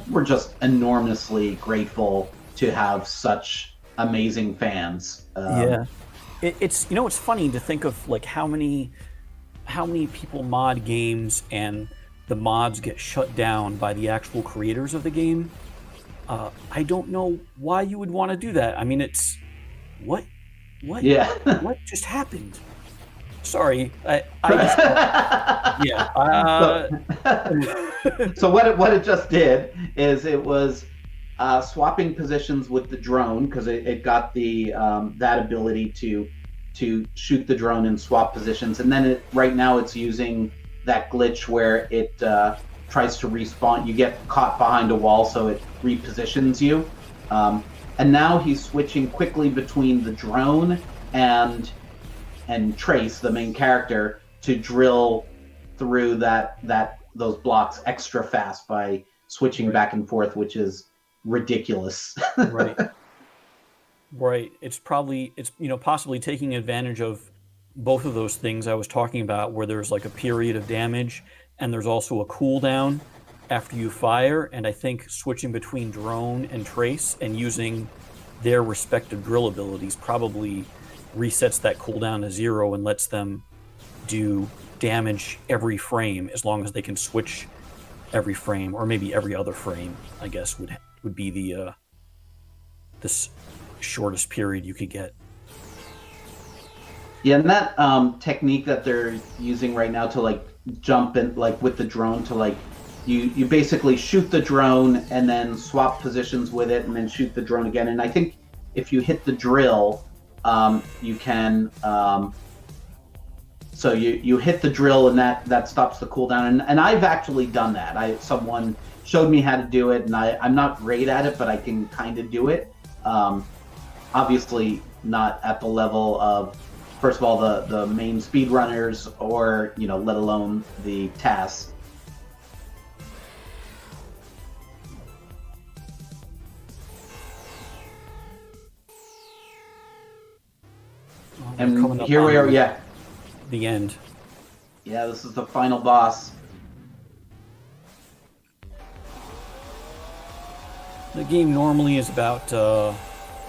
we're just enormously grateful to have such amazing fans. Yeah, it's it's funny to think of like how many people mod games and the mods get shut down by the actual creators of the game. I don't know why you would want to do that. I mean, it's what? Yeah. What just happened? Sorry, I just, yeah. So what it just did is it was swapping positions with the drone, because it got the that ability to shoot the drone and swap positions, and then right now it's using that glitch where it tries to respawn. You get caught behind a wall, so it repositions you. And now he's switching quickly between the drone and Trace, the main character, to drill through those blocks extra fast by switching back and forth, which is ridiculous. Right. It's possibly taking advantage of both of those things I was talking about, where there's like a period of damage and there's also a cooldown after you fire, and I think switching between drone and Trace and using their respective drill abilities probably resets that cooldown to 0 and lets them do damage every frame, as long as they can switch every frame, or maybe every other frame, I guess would be the shortest period you could get. Yeah, and that technique that they're using right now to like jump in, like with the drone, to like you basically shoot the drone and then swap positions with it and then shoot the drone again. And I think if you hit the drill, you can so you hit the drill and that stops the cooldown. And I've actually done that. Someone showed me how to do it, and I'm not great at it, but I can kind of do it. Obviously not at the level of, first of all, the main speedrunners, or let alone the tasks. And here we are, yeah. The end. Yeah, this is the final boss. The game normally is about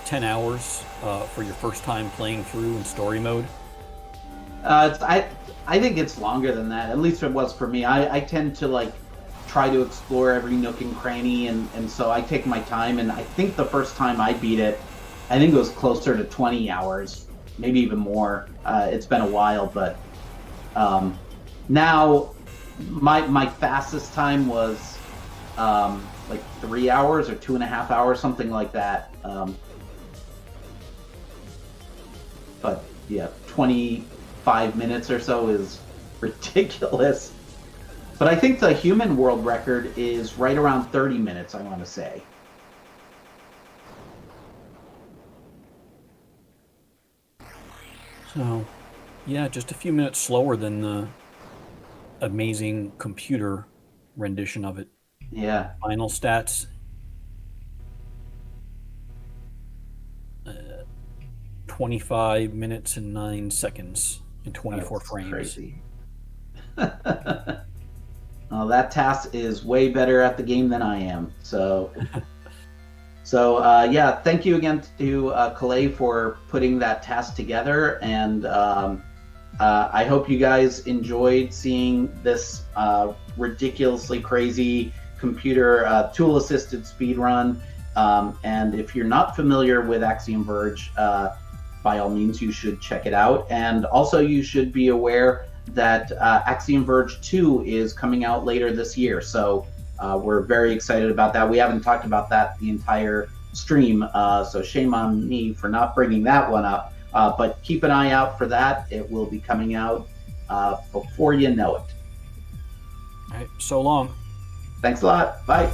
10 hours for your first time playing through in story mode. I think it's longer than that. At least it was for me. I tend to try to explore every nook and cranny, and so I take my time. And I think the first time I beat it, I think it was closer to 20 hours, maybe even more. It's been a while, but now my fastest time was 3 hours or 2.5 hours, something like that. But yeah, 25 minutes or so is ridiculous. But I think the human world record is right around 30 minutes, I want to say. So, yeah, just a few minutes slower than the amazing computer rendition of it. Yeah. Final stats. 25 minutes and 9 seconds and 24 frames. Crazy. Well, that task is way better at the game than I am. So yeah, thank you again to Calais for putting that task together. And I hope you guys enjoyed seeing this ridiculously crazy computer tool-assisted speedrun. And if you're not familiar with Axiom Verge, by all means, you should check it out. And also, you should be aware that Axiom Verge 2 is coming out later this year. So we're very excited about that. We haven't talked about that the entire stream, so shame on me for not bringing that one up. But keep an eye out for that. It will be coming out before you know it. All right, so long. Thanks a lot. Bye.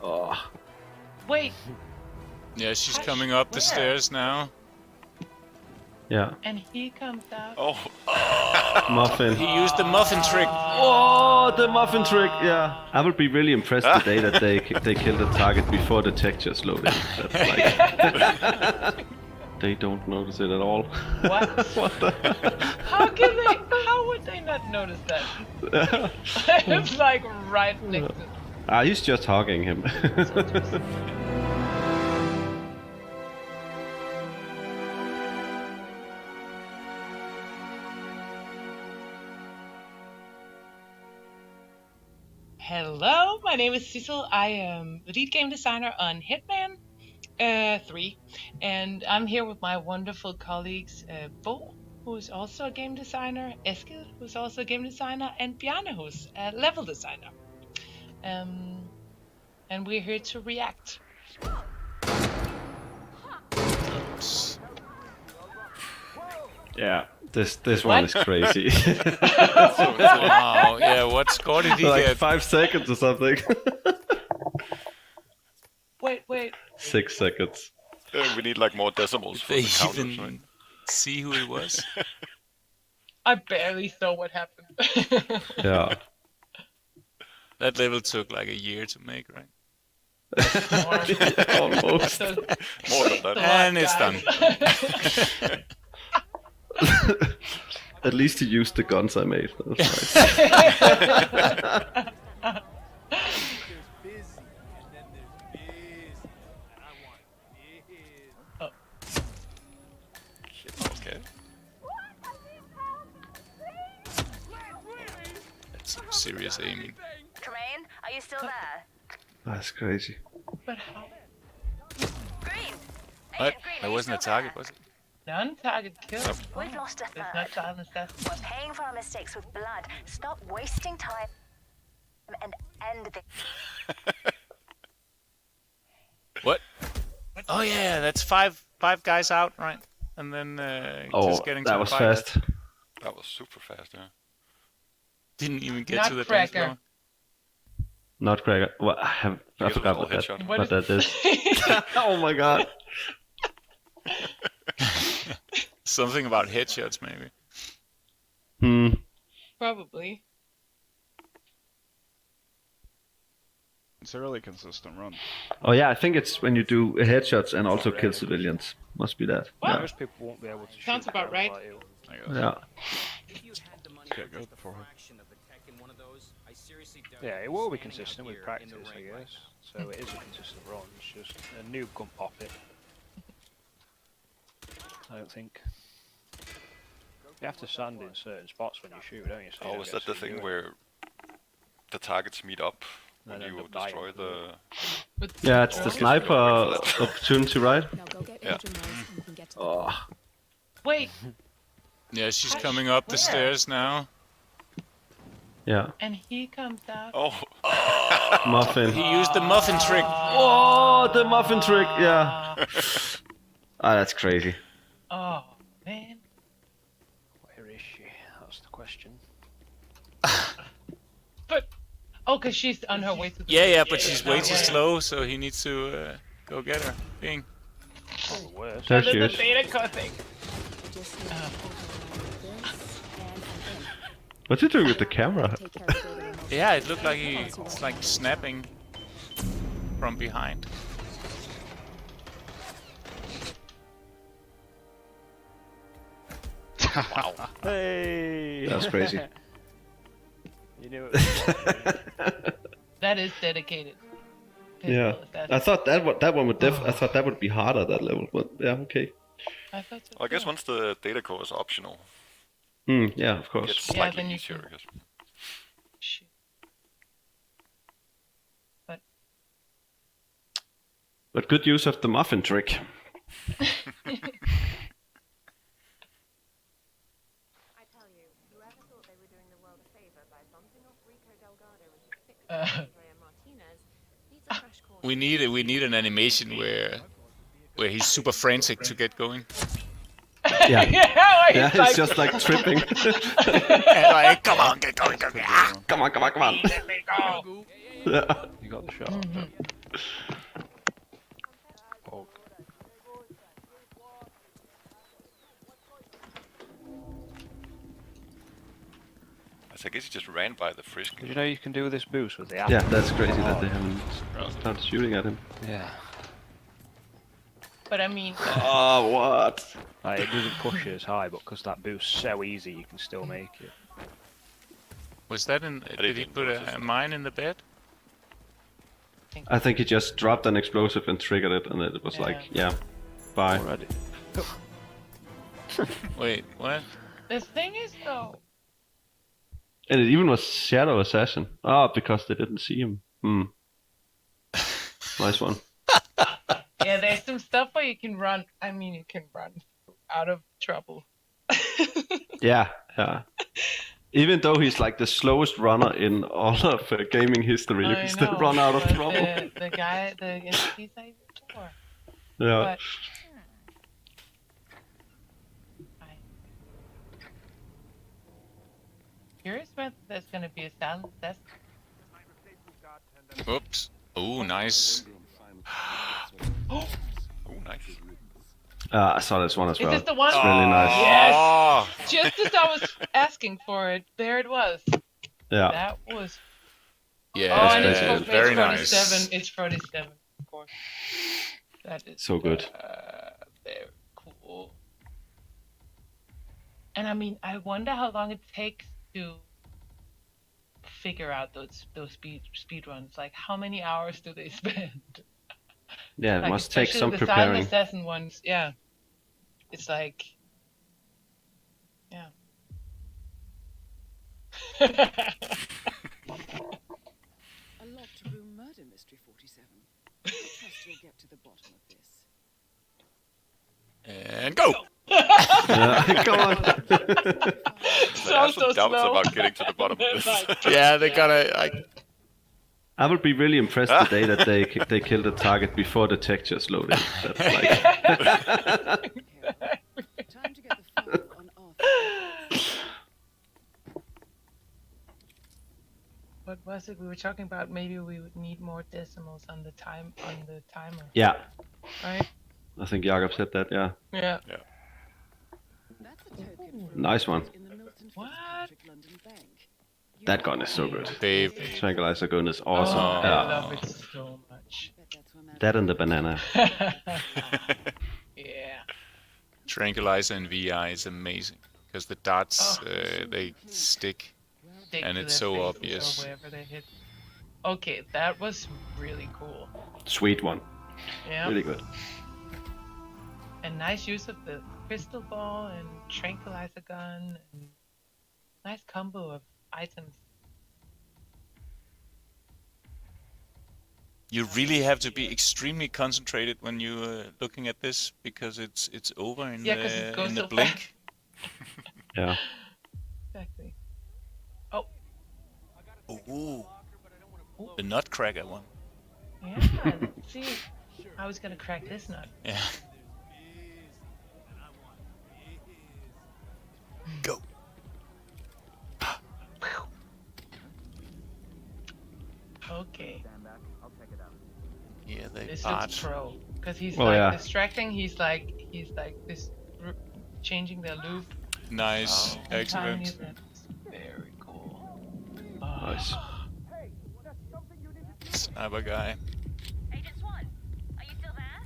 Oh. Wait, Yeah, she's coming up the stairs now. Yeah. and he comes out. Oh. Muffin. He used the muffin trick. Oh, the muffin trick! Yeah. I would be really impressed today that they killed the target before the textures loaded. That's like they don't notice it at all. What? What the? How would they not notice that? It's like right next to. He's just hogging him. Hello, my name is Cecil. I am the lead game designer on Hitman 3, and I'm here with my wonderful colleagues Bo, who is also a game designer, Eskil, who's also a game designer, and Bjarne, who's a level designer. And we're here to react. Yeah, this one is crazy. Wow, yeah, what score did he like get? 5 seconds or something. Wait. 6 seconds. We need like more decimals for They the counters, even right? see who it was. I barely saw what happened. Yeah. That level took like a year to make, right? Almost. More than that. And it's done. At least he used the guns I made. That was nice. Okay. That's some serious aiming. Tremaine, are you still there? That's crazy. But how? What? That wasn't a target, was it? Non-target kill. We've lost a third. There's no silence death. We're paying for our mistakes with blood. Stop wasting time and end the. What? Oh yeah, that's five guys out, right? And then just getting to that the was fight. fast. That was super fast, yeah. Didn't even get to the dance Nutcracker. floor. Nutcracker. Well, I forgot what that is. Oh my god. Something about headshots, maybe. Probably. It's a really consistent run. Oh yeah, I think it's when you do headshots and also kill civilians. Must be that. What? Most people won't be able to Sounds shoot about right. Yeah. Get good for her. Yeah, it will be consistent with practice, I guess. So it is a consistent run. It's just a noob can't pop it. I don't think. You have to stand in certain spots when you shoot, don't you? So you Oh, don't is get that the to thing do it. where the targets meet up when And you end up dying. destroy the... Yeah, it's the sniper opportunity, right? Yeah. Oh. Wait, Yeah, she's coming up the stairs now. Yeah. and he comes out. Oh. Muffin. He used the muffin trick. Oh, the muffin trick. Yeah. That's crazy. Oh man. Where is she? That's the question. But because she's on her way to. The Yeah, but she's way too Yeah. slow, so he needs to go get her. Bing. There she is. The data cutting. What's he doing with the camera? Yeah, it looked like it's like snapping from behind. Wow. Hey. That's crazy. You knew it. That is dedicated. Yeah, I thought that one would I thought that would be harder, that level, but yeah, okay. I thought so. Well, I guess once the data core is optional, Yeah, of course. it's slightly easier. I guess. But good use of the muffin trick. We need an animation where he's super frantic to get going. Yeah. Yeah, It's just like tripping. Like, come on, get going, go. Come on. Let me go. Yeah. You got the shot. Oh. I guess he just ran by the frisk. Did you know you can do this boost with the app? Yeah, that's crazy that they haven't started shooting at him. Yeah. But I mean, Oh, what? Like, it doesn't push it as high, but because that boost's so easy, you can still make it. Was that in? Did he put a mine in the bed? I think he just dropped an explosive and triggered it, and it was like, yeah, bye. Already. Wait, what? the thing is though, And it even was Shadow Assassin. Because they didn't see him. Nice one. yeah, there's some stuff where you can run. I mean, you can run out of trouble. Yeah. Even though he's like the slowest runner in all of gaming history, you can still run out of trouble. The guy, the NPC's not even sure. Yeah. Curious whether there's going to be a silent assassin. Oops. Oh, nice. Oh, nice. I saw this one as well. Is this the one? It's really nice. Yes! Just as I was asking for it, there it was. Yeah. That was... Yeah, and it's very 47. nice. It's 47, of course. That is So good. very cool. And I mean, I wonder how long it takes to figure out those speed runs. Like, how many hours do they spend? Yeah, it Like, must take especially some the preparing. silent assassin ones. Yeah, it's like, yeah. A locked room murder mystery 47. I trust you'll get to the bottom of this. And go! Come on. I have some doubts about getting to the bottom of this. Yeah, they gotta. I would be really impressed today that they killed the target before the textures loaded. That's like... Time to get the fire on Arthur. What was it we were talking about? Maybe we would need more decimals on the timer. Yeah. Right. I think Jakob said that, yeah. Yeah. Nice one. What? That gun is so good. Dave. Tranquilizer gun is awesome. Oh, Yeah. I love it so much. That and the banana. Yeah. Tranquilizer in VI is amazing because the dots they stick, Stick and to it's their so faces obvious. or wherever they hit. Okay, that was really cool. Sweet one. Yeah. Really good. And nice use of the crystal ball and tranquilizer gun. And nice combo of items. You really have to be extremely concentrated when you're looking at this because it's over in Yeah, 'cause it goes in the so blink. Yeah. Exactly. Oh. Ooh. The Nutcracker one. Yeah. See, I was gonna crack this nut. Yeah. Go. Okay. Yeah, they This part. looks pro because he's Oh, like yeah. distracting. He's like this, changing their loop. Nice And timing accident. it. That's very cool. Nice. Sniper guy. Agent Swan, are you still there?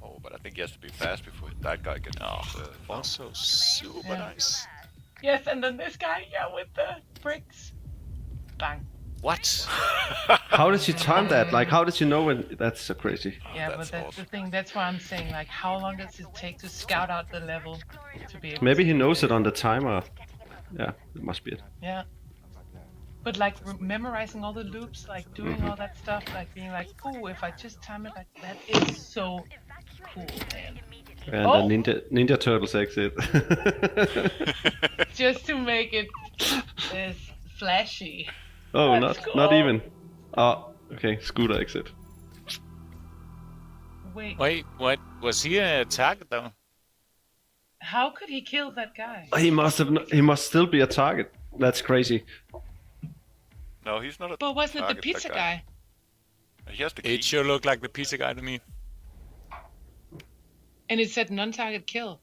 Oh, But I think he has to be fast before that guy gets also super Yeah. nice. Yes, and then this guy, with the bricks. Bang. What? How did you time that? Like, how did you know when? That's so crazy. Yeah, but that's the thing. That's why I'm saying, like, how long does it take to scout out the level to be able Maybe to he do knows it on the timer. Yeah, it must be it. Yeah. But like memorizing all the loops, like doing all that stuff, like being like, oh, if I just time it like that is so cool, man. And the Ninja Turtles exit. Just to make it flashy. Oh, Let's not go. even. Oh, okay, scooter exit. Wait, what? Was he a target though? how could he kill that guy? He must still be a target. That's crazy. No, he's not a But wasn't it the target, pizza that guy? He has the key. It sure looked like the pizza guy to me. And it said non-target kill.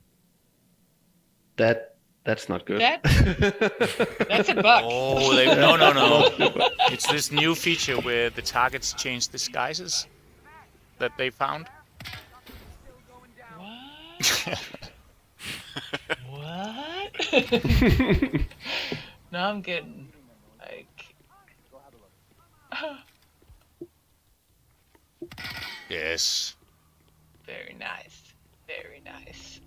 That's not good. That's a bug. Oh, no. It's this new feature where the targets change disguises that they found. What? Now I'm getting like. Yes. Very nice. Very nice.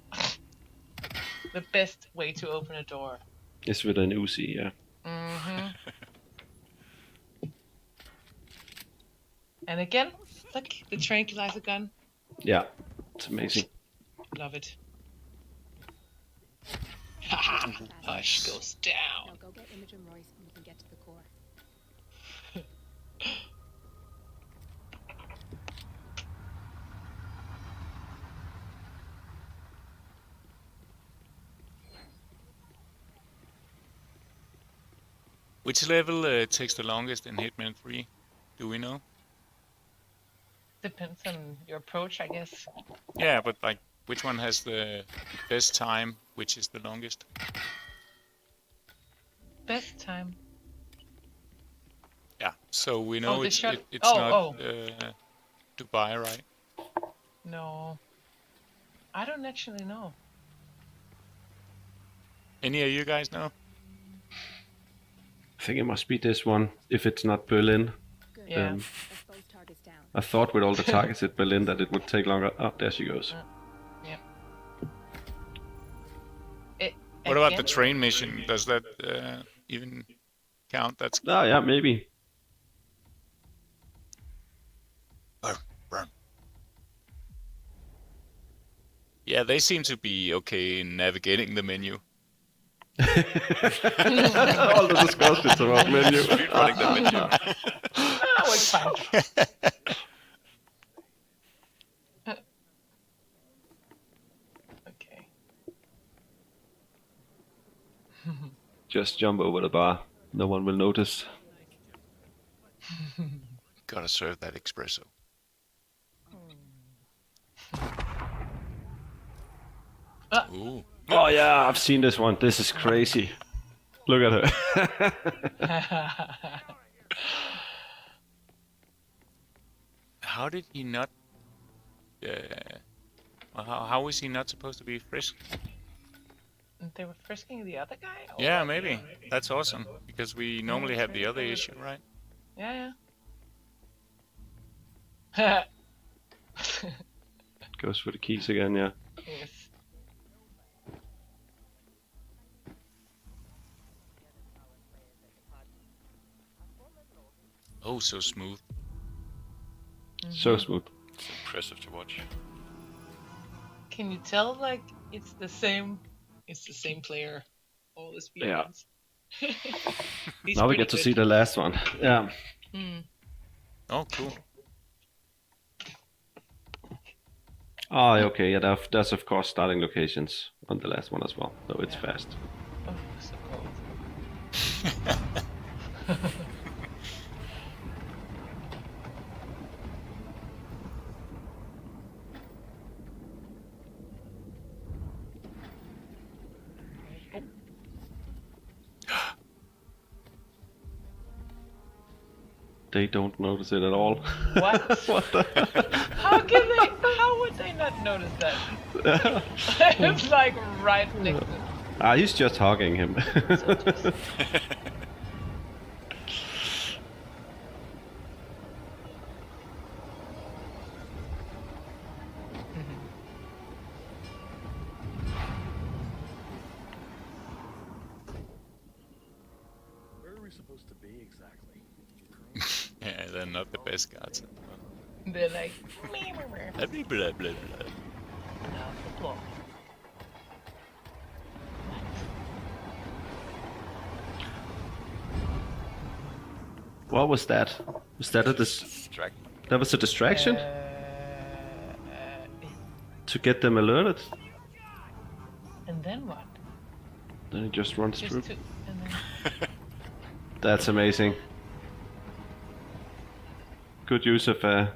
The best way to open a door. It's with an Uzi, yeah. Mm-hmm. And again, look, the tranquilizer gun. Yeah, it's amazing. Love it. Hush goes down. Now go get Imogen Royce and we can get to the core. Which level takes the longest in Hitman 3? Do we know? Depends on your approach, I guess. Yeah, but like, which one has the best time? Which is the longest? Best time. Yeah, so we know the it's shot- it's oh, not Dubai, right? No. I don't actually know. Any of you guys know? I think it must be this one, if it's not Berlin. Yeah. I thought with all the targets at Berlin that it would take longer. Oh, there she goes. Yep. What about the train mission? Does that even count? That's Oh, yeah, maybe. yeah. They seem to be okay in navigating the menu. All the discussions about menu. Running the menu. Oh, it's fine. Okay. Just jump over the bar. No one will notice. Gotta serve that espresso. Ooh. Oh yeah, I've seen this one. This is crazy. Look at her. How did he not? How is he not supposed to be frisked? They were frisking the other guy? Or Yeah, what? maybe. That's awesome because we normally have the other issue, right? Yeah, Goes for the keys again, yeah. Yes. Oh, so smooth. So smooth. It's impressive to watch. Can you tell like it's the same player all the speed Yeah. runs? He's Now we pretty get to good. see the last one. Yeah. Hmm. Oh, cool. Oh, okay. Yeah, that's of course starting locations on the last one as well. So it's fast. Oh, so cold. They don't notice it at all. What? How would they not notice that? It's like right next to He's just hugging him. Where are we supposed to be exactly? Yeah, they're not the best guards. They're like, Blah, blah, blah, blah. What was that? Was that that was a distraction? To get them alerted? and then what? Then he just runs Just through. to, and then... That's amazing. Good use of a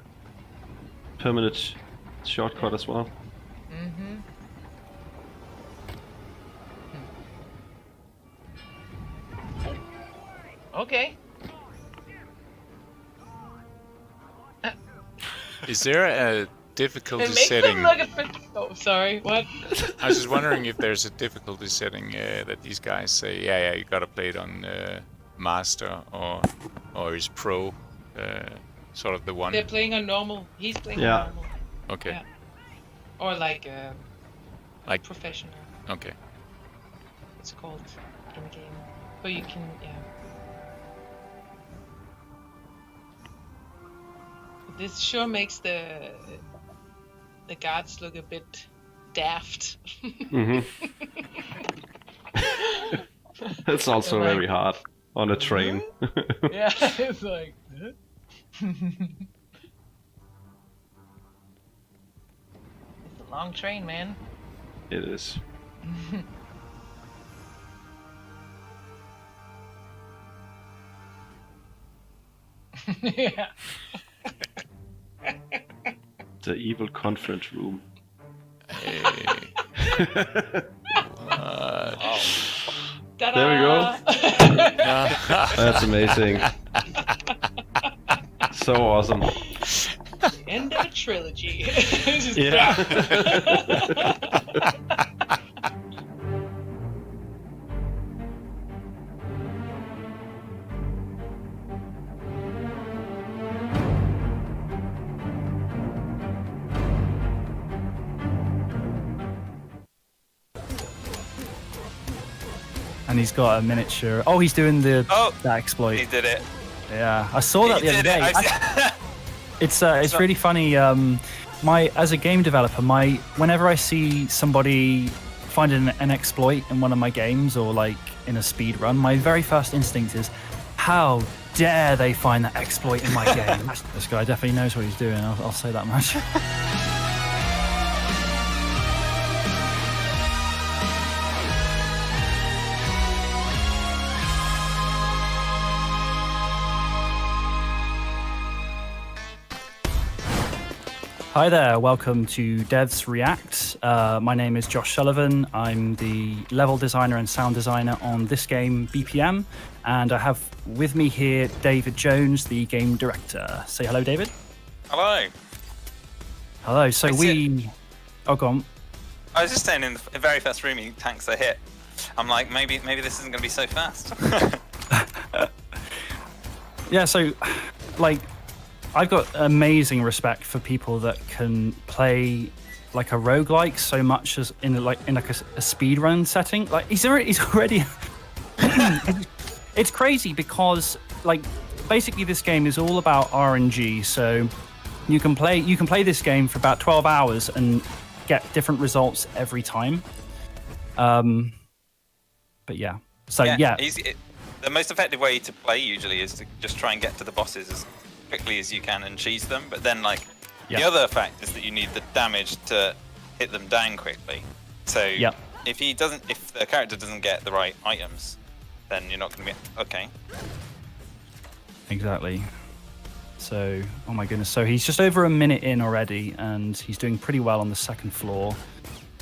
permanent shortcut as well. Mm-hmm. Okay. Is there a It difficulty makes setting? them look a bit... Oh, sorry, what? I was just wondering if there's a difficulty setting that these guys say, yeah, you gotta play it on master or is pro, sort of the one. They're playing on normal. He's playing Yeah. on normal. Okay. Yeah. Or like Like professional. Okay. It's called in game. But you can, yeah. This sure makes the guards look a bit daft. Mm-hmm. It's also Like- very hard on a train. Yeah, it's like. Huh? It's a long train, man. It is. Yeah. The evil conference room. There we go. That's amazing. So awesome. End of a trilogy. Just Yeah. And he's got a miniature. Oh, he's doing that exploit. He did it. Yeah, I saw that He the other did it. day. It's really funny. As a game developer, whenever I see somebody finding an exploit in one of my games or like in a speed run, my very first instinct is, how dare they find that exploit in my game? This guy definitely knows what he's doing. I'll say that much. Hi there, welcome to Devs React. My name is Josh Sullivan. I'm the level designer and sound designer on this game, BPM, and I have with me here David Jones, the game director. Say hello, David. Hello. Hello. So Oh, go on. I was just saying in the very first room, tanks are hit. I'm like, maybe this isn't going to be so fast. Yeah, so, like, I've got amazing respect for people that can play like a roguelike so much as in a speedrun setting. Like he's already it's crazy because like basically this game is all about RNG. So you can play this game for about 12 hours and get different results every time. But yeah. So yeah. The most effective way to play usually is to just try and get to the bosses as quickly as you can and cheese them, but then the other fact is that you need the damage to hit them down quickly. So if the character doesn't get the right items, then you're not going to be okay. Exactly. So, oh my goodness. So he's just over a minute in already, and he's doing pretty well on the second floor.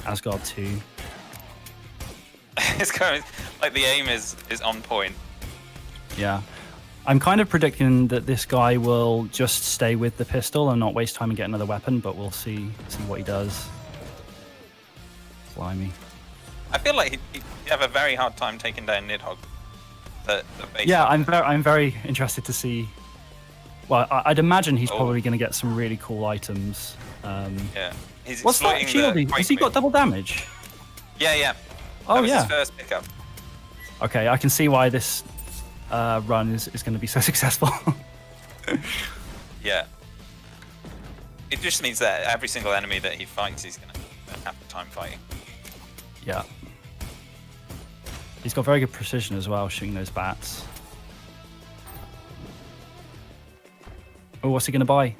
Asgard 2. It's kind of like the aim is on point. Yeah. I'm kind of predicting that this guy will just stay with the pistol and not waste time and get another weapon, but we'll see what he does. Blimey. I feel like he'd have a very hard time taking down Nidhogg. The base Yeah, I'm very interested to see. Well, I'd imagine he's probably going to get some really cool items. Yeah. He's What's that exploiting shield? Has he got double damage? Yeah. Oh, that was yeah. his first pickup. Okay, I can see why this run is going to be so successful. Yeah. It just means that every single enemy that he fights, he's going to have time fighting. Yeah. He's got very good precision as well, shooting those bats. Oh, what's he going to buy?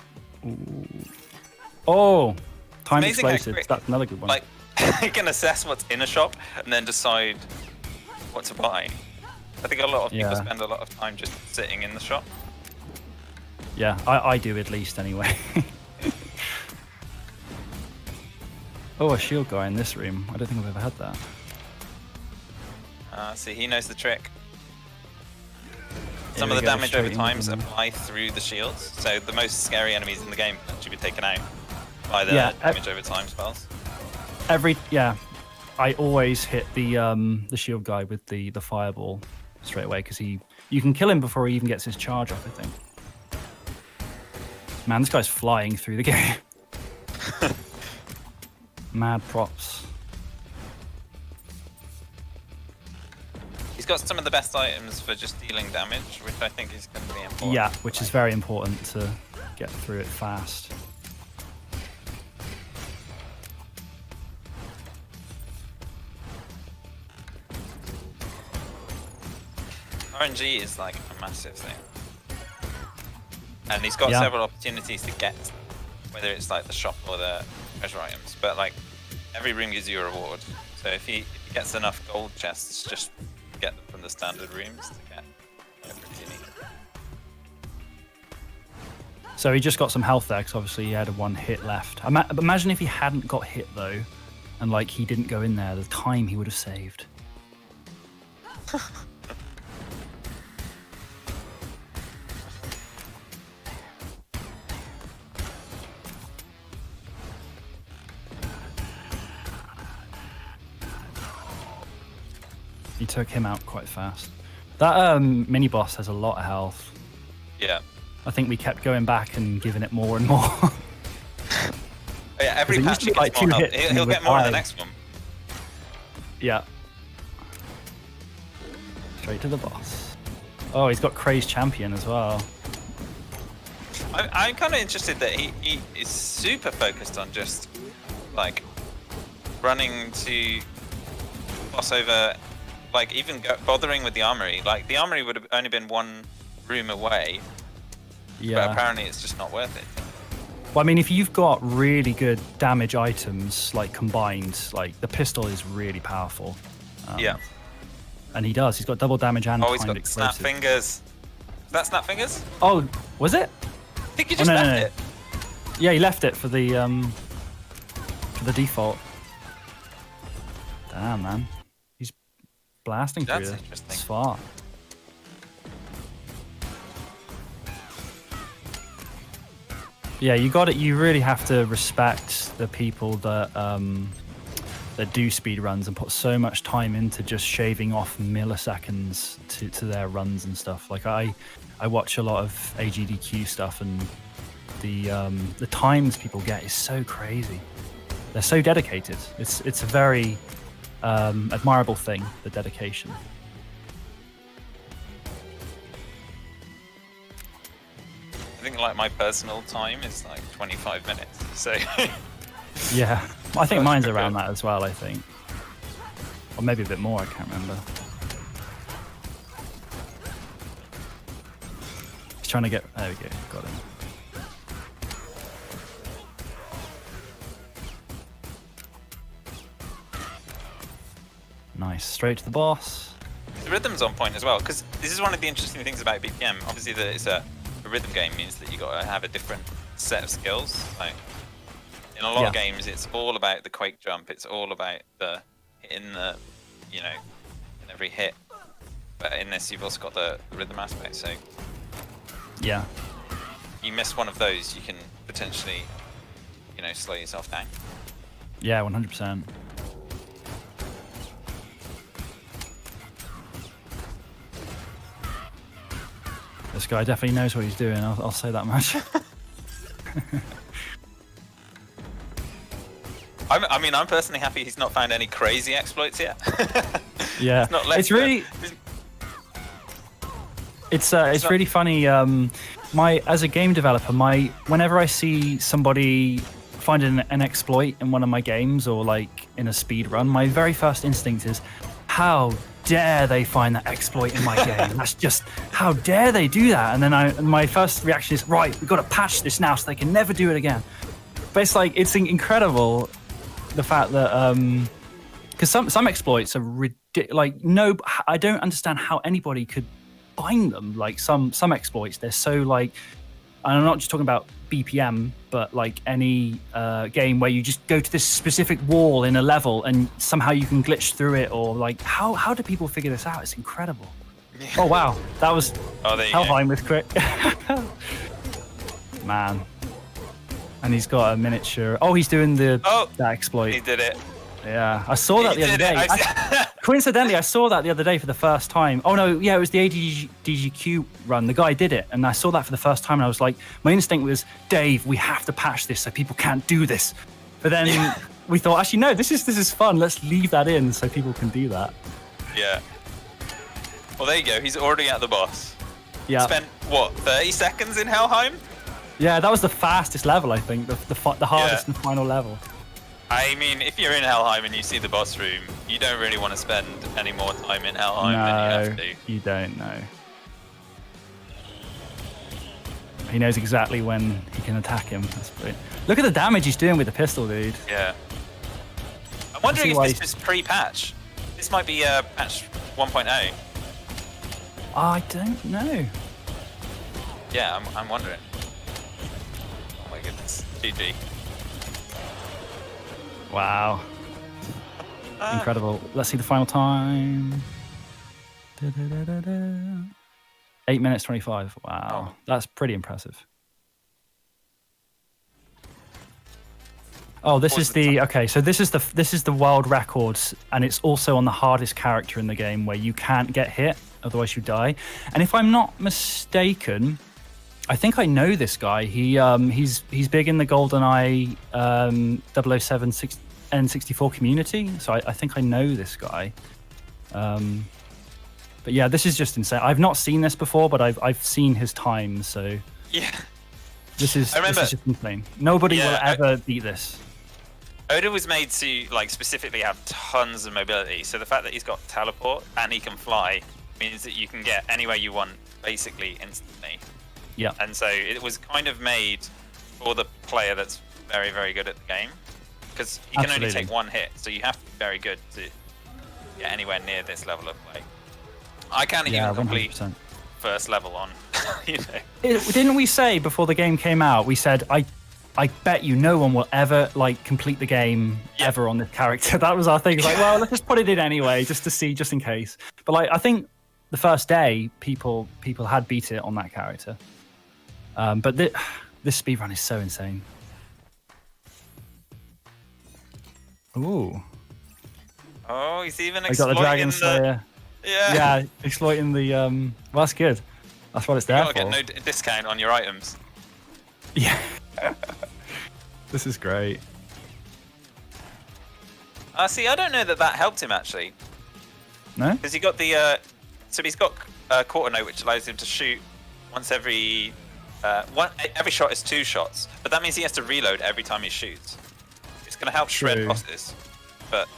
Ooh. Oh, timed Amazing how explosives. quick- That's another good one. Like, he can assess what's in a shop and then decide what to buy. I think a lot of people Yeah. spend a lot of time just sitting in the shop. Yeah, I do at least anyway. Oh, a shield guy in this room. I don't think I've ever had that. See, he knows the trick. Some Here of we the go, damage straight over into times them. apply through the shields, so the most scary enemies in the game can actually be taken out by the Yeah, damage over time spells. I always hit the shield guy with the fireball straight away because you can kill him before he even gets his charge off, I think. Man, this guy's flying through the game. Mad props. He's got some of the best items for just dealing damage, which I think is going to be important. Yeah, which is very important to get through it fast. RNG is like a massive thing. And he's got Yeah. several opportunities to get, whether it's like the shop or the treasure items, but like every room gives you a reward. So if he gets enough gold chests, just get them from the standard rooms to get everything you need. So he just got some health there because obviously he had one hit left. Imagine if he hadn't got hit though, and like he didn't go in there, the time he would have saved. He took him out quite fast. That mini boss has a lot of health. Yeah. I think we kept going back and giving it more and more. Oh, yeah, every Because it patch used to he be gets like more 2 health. hits and He'll he get more in the revived. next one. Yeah. Straight to the boss. Oh, he's got Crazed Champion as well. I'm kind of interested that he is super focused on just like running to boss over, like even bothering with the armory. Like the armory would have only been one room away, Yeah. but apparently it's just not worth it. Well, I mean, if you've got really good damage items, like combined, like the pistol is really powerful. Yeah. And he does. He's got double damage and Oh, he's timed got snap explosive. fingers. Is that snap fingers? Oh, was it? I think you just left it. Yeah, he left it for the default. Damn, man. He's blasting through That's this. interesting. It's far. Yeah, you got it. You really have to respect the people that that do speed runs and put so much time into just shaving off milliseconds to their runs and stuff. Like I watch a lot of AGDQ stuff, and the times people get is so crazy. They're so dedicated. It's a very admirable thing, the dedication. I think like my personal time is like 25 minutes. So Yeah, I think mine's around that as well, I think. Or maybe a bit more, I can't remember. He's trying to get... There we go, got him. Nice, straight to the boss. the rhythm's on point as well, because this is one of the interesting things about BPM. Obviously, that it's a rhythm game means that you got to have a different set of skills. Like in a lot of games, it's all about the quake jump. It's all about the hitting the, you know, in every hit. But in this, you've also got the rhythm aspect. So Yeah. You miss one of those, you can potentially, slow yourself down. Yeah, 100%. This guy definitely knows what he's doing. I'll say that much. I'm personally happy he's not found any crazy exploits yet. Yeah, it's really, it's really funny. As a game developer, whenever I see somebody finding an exploit in one of my games or like in a speed run, my very first instinct is, how dare they find that exploit in my game? That's just, how dare they do that? And then my first reaction is, right, we've got to patch this now so they can never do it again. But it's like, it's incredible the fact that because some exploits are ridiculous. Like, no, I don't understand how anybody could find them. Like some exploits, they're so like, and I'm not just talking about BPM, but like any game where you just go to this specific wall in a level and somehow you can glitch through it, or like how do people figure this out? It's incredible. Oh wow, that was Helheim with quick. Man. And he's got a miniature. Oh, he's doing that exploit. He did it. Yeah, I saw that the other day. Coincidentally, I saw that the other day for the first time. Oh no, yeah, it was the ADGQ run. The guy did it, and I saw that for the first time, and I was like, my instinct was, Dave, we have to patch this so people can't do this. But then we thought, actually, no, this is fun. Let's leave that in so people can do that. Yeah. Well, there you go. He's already at the boss. Yeah. Spent what, 30 seconds in Helheim? Yeah, that was the fastest level, I think, the hardest and final level. I mean, if you're in Helheim and you see the boss room, you don't really want to spend any more time in Helheim than you have to. You don't know. He knows exactly when he can attack him. That's brilliant. Look at the damage he's doing with the pistol, dude. Yeah. I'm wondering if this is pre-patch. This might be patch 1.0. I don't know. Yeah, I'm wondering. Oh my goodness. GG. Wow. Incredible. Let's see the final time. 8 minutes 25. Wow. That's pretty impressive. Oh, this is the okay. So this is the world records, and it's also on the hardest character in the game, where you can't get hit, otherwise you die. And if I'm not mistaken, I think I know this guy. He's big in the GoldenEye 007 N64 community, so I think I know this guy. But yeah, this is just insane. I've not seen this before, but I've seen his time. So yeah, this is just insane. Nobody will ever beat this. Oda was made to specifically have tons of mobility, so the fact that he's got teleport and he can fly means that you can get anywhere you want basically instantly. Yeah. And so it was kind of made for the player that's very, very good at the game, because he can only take one hit, so you have to be very good to get anywhere near this level of play. I can't even complete 100%. First level on. Didn't we say before the game came out? We said I bet you no one will ever complete the game ever on this character. That was our thing. It's like, well, let's just put it in anyway, just to see, just in case. But I think the first day people had beat it on that character. But this speedrun is so insane. Ooh. Oh, he's even I got the Dragon Slayer. Yeah, exploiting the well, that's good. That's what it's there for. You gotta get no discount on your items. Yeah. This is great. See, I don't know that helped him actually. No? Because he got the so he's got quarter note, which allows him to shoot once every every shot is 2 shots, but that means he has to reload every time he shoots. It's gonna help shred bosses, but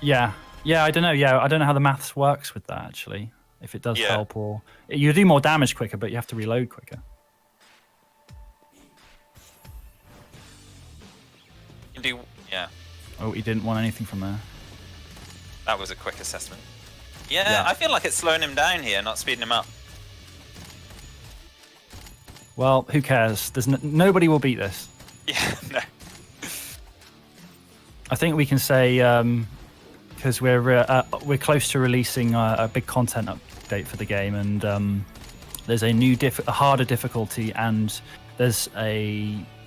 yeah, I don't know. Yeah, I don't know how the maths works with that actually. If it does help, or you do more damage quicker, but you have to reload quicker. You can do Oh, he didn't want anything from there. That was a quick assessment. Yeah, I feel like it's slowing him down here, not speeding him up. Well, who cares? There's nobody will beat this. Yeah, no. I think we can say because we're close to releasing a big content update for the game, and There's a new a harder difficulty, and there's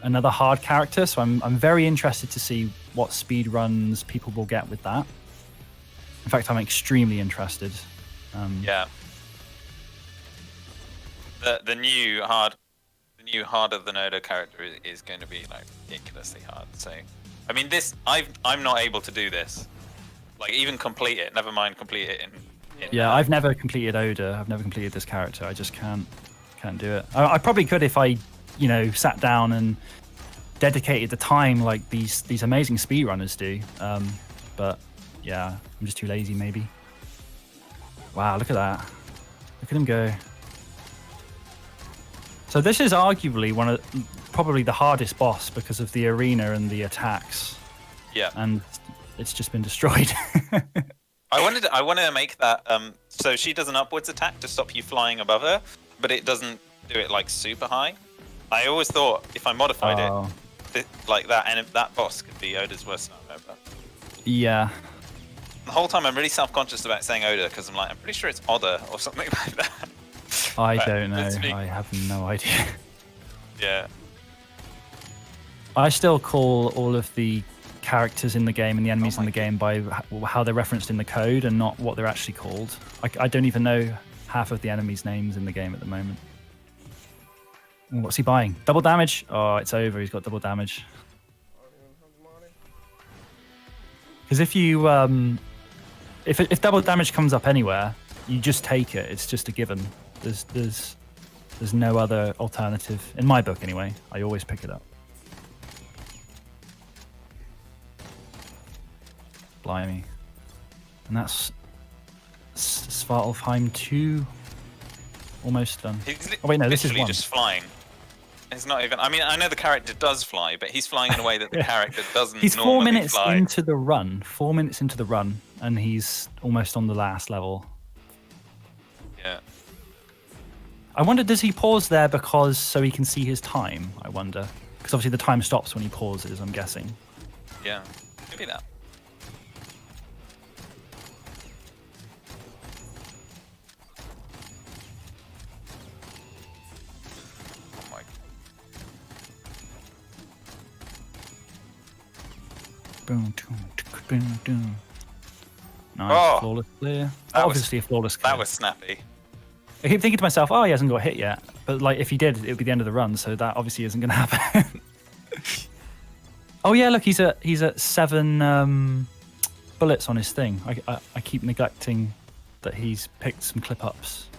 another hard character. So I'm very interested to see what speed runs people will get with that. In fact, I'm extremely interested. Yeah. The new harder than Oda character is going to be like ridiculously hard. So, I mean, I'm not able to do this. Like even complete it. Never mind complete it in yeah, I've never completed Oda. I've never completed this character. I just can't do it. I probably could if I, sat down and dedicated the time like these amazing speedrunners do. But yeah, I'm just too lazy maybe. Wow, look at that. Look at him go. So this is arguably probably the hardest boss because of the arena and the attacks. Yeah. And it's just been destroyed. I wanted to make that so she does an upwards attack to stop you flying above her, but it doesn't do it like super high. I always thought if I modified it like that, and that boss could be Oda's worst nightmare ever. Yeah. The whole time I'm really self-conscious about saying Oda because I'm pretty sure it's Oda or something like that. I don't know. I have no idea. Yeah. I still call all of the characters in the game and the enemies in the game by how they're referenced in the code and not what they're actually called. I don't even know half of the enemies' names in the game at the moment. What's he buying? Double damage? Oh, it's over. He's got double damage. Because if you if double damage comes up anywhere, you just take it. It's just a given. There's no other alternative in my book anyway. I always pick it up. Blimey. And that's Svartalfheim 2 almost done. Oh wait, no, this is 1. Just flying. It's not even. I mean, I know the character does fly, but he's flying in a way that the character doesn't. He's normally 4 minutes fly. into the run. 4 minutes into the run, and he's almost on the last level. Yeah. I wonder, does he pause there because so he can see his time? I wonder, because obviously the time stops when he pauses. I'm guessing. Yeah, maybe that. Boom, boom, boom. Nice, flawless clear. Obviously a flawless clear. That was snappy. I keep thinking to myself, oh, he hasn't got hit yet. But like, if he did, it would be the end of the run. So that obviously isn't going to happen. Oh yeah, look, he's at 7 bullets on his thing. I keep neglecting that he's picked some clip ups.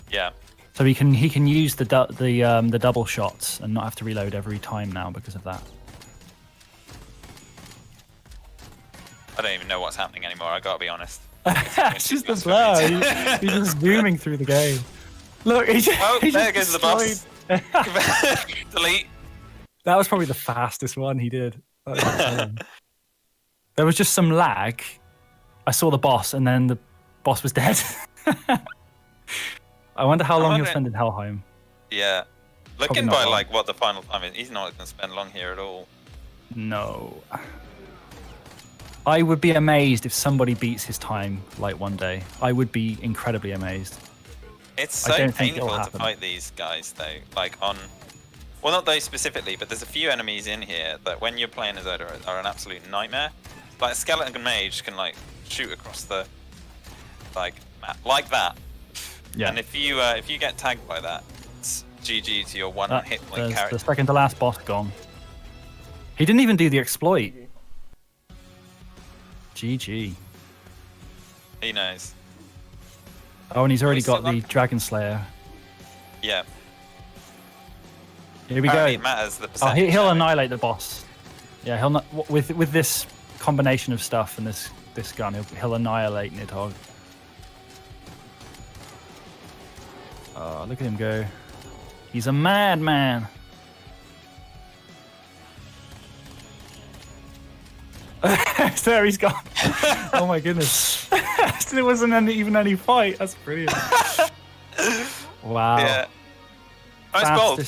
Yeah. So he can use the double shots and not have to reload every time now because of that. I don't even know what's happening anymore. I gotta be honest. It's just a blur. He's just zooming through the game. Look, there goes the boss. Delete. That was probably the fastest one he did. There was just some lag. I saw the boss, and then the boss was dead. I wonder how long he'll spend in Helheim. Yeah. Looking by like what the final time is, he's not going to spend long here at all. No. I would be amazed if somebody beats his time like one day. I would be incredibly amazed. It's so painful to fight these guys though. Like on, well, not those specifically, but there's a few enemies in here that when you're playing as Oda are an absolute nightmare. Like a skeleton mage can like shoot across the map like that. Yeah. And if you get tagged by that, it's GG to your one hit point character. The second to last boss gone. He didn't even do the exploit. GG. He knows. Oh, and he's already got the Dragon Slayer. Yeah. Here we Apparently go. It matters the Oh, percentage. he'll annihilate the boss. Yeah, he'll not with this combination of stuff and this gun. He'll annihilate Nidhogg. Oh, look at him go. He's a madman. There he's gone. Oh my goodness. There wasn't even any fight. That's brilliant. Wow. Yeah. Nice bold.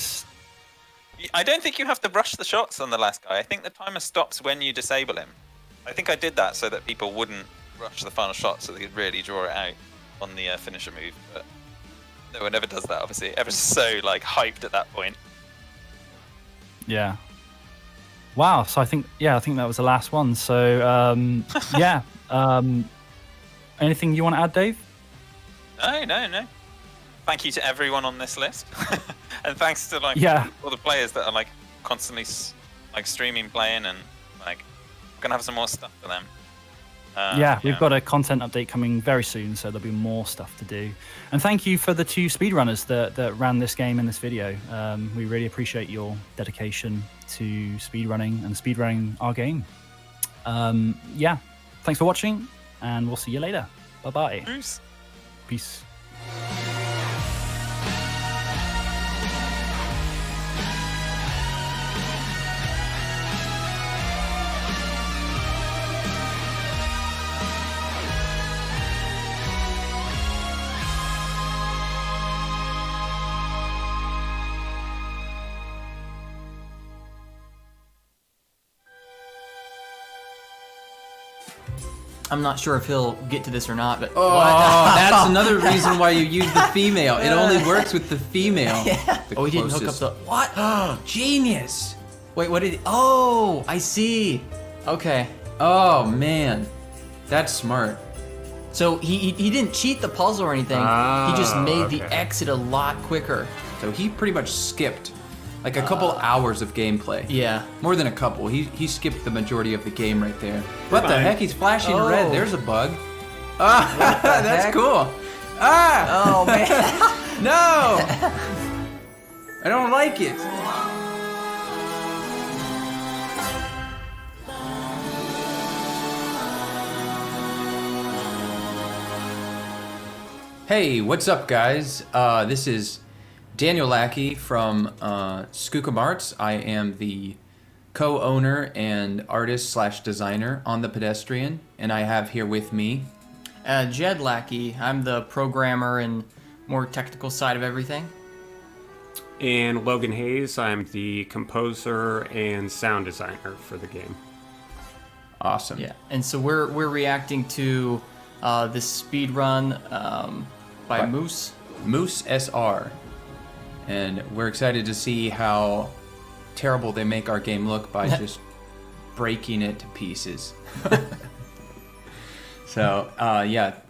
I don't think you have to rush the shots on the last guy. I think the timer stops when you disable him. I think I did that so that people wouldn't rush the final shot so they could really draw it out on the finisher move. But No one ever does that, obviously. Everyone's so like hyped at that point. Yeah. Wow. So I think that was the last one. So yeah. Anything you want to add, Dave? No. Thank you to everyone on this list, and thanks to all the players that are like constantly like streaming, playing, and like we're gonna have some more stuff for them. We've got a content update coming very soon, so there'll be more stuff to do. And thank you for the 2 speedrunners that ran this game in this video. We really appreciate your dedication to speedrunning and speedrunning our game. Thanks for watching, and we'll see you later. Bye-bye. Peace. I'm not sure if he'll get to this or not, but that's another reason why you use the female. It only works with the female. Yeah. The he didn't hook up closest. the what? Genius. Wait, what did he? Oh, I see. Okay. Oh man, that's smart. So he didn't cheat the puzzle or anything. He just made the exit a lot quicker. So he pretty much skipped like a couple hours of gameplay. Yeah. More than a couple. He skipped the majority of the game right there. What the heck? He's flashing red. There's a bug. That's cool. Oh man. No. I don't like it. Hey, what's up, guys? This is Daniel Lackey from Skookum Arts. I am the co-owner and artist/designer on The Pedestrian, and I have here with me Jed Lackey. I'm the programmer and more technical side of everything. And Logan Hayes. I'm the composer and sound designer for the game. Awesome. Yeah, and so we're reacting to this speed run by Moose SR, and we're excited to see how terrible they make our game look by just breaking it to pieces. So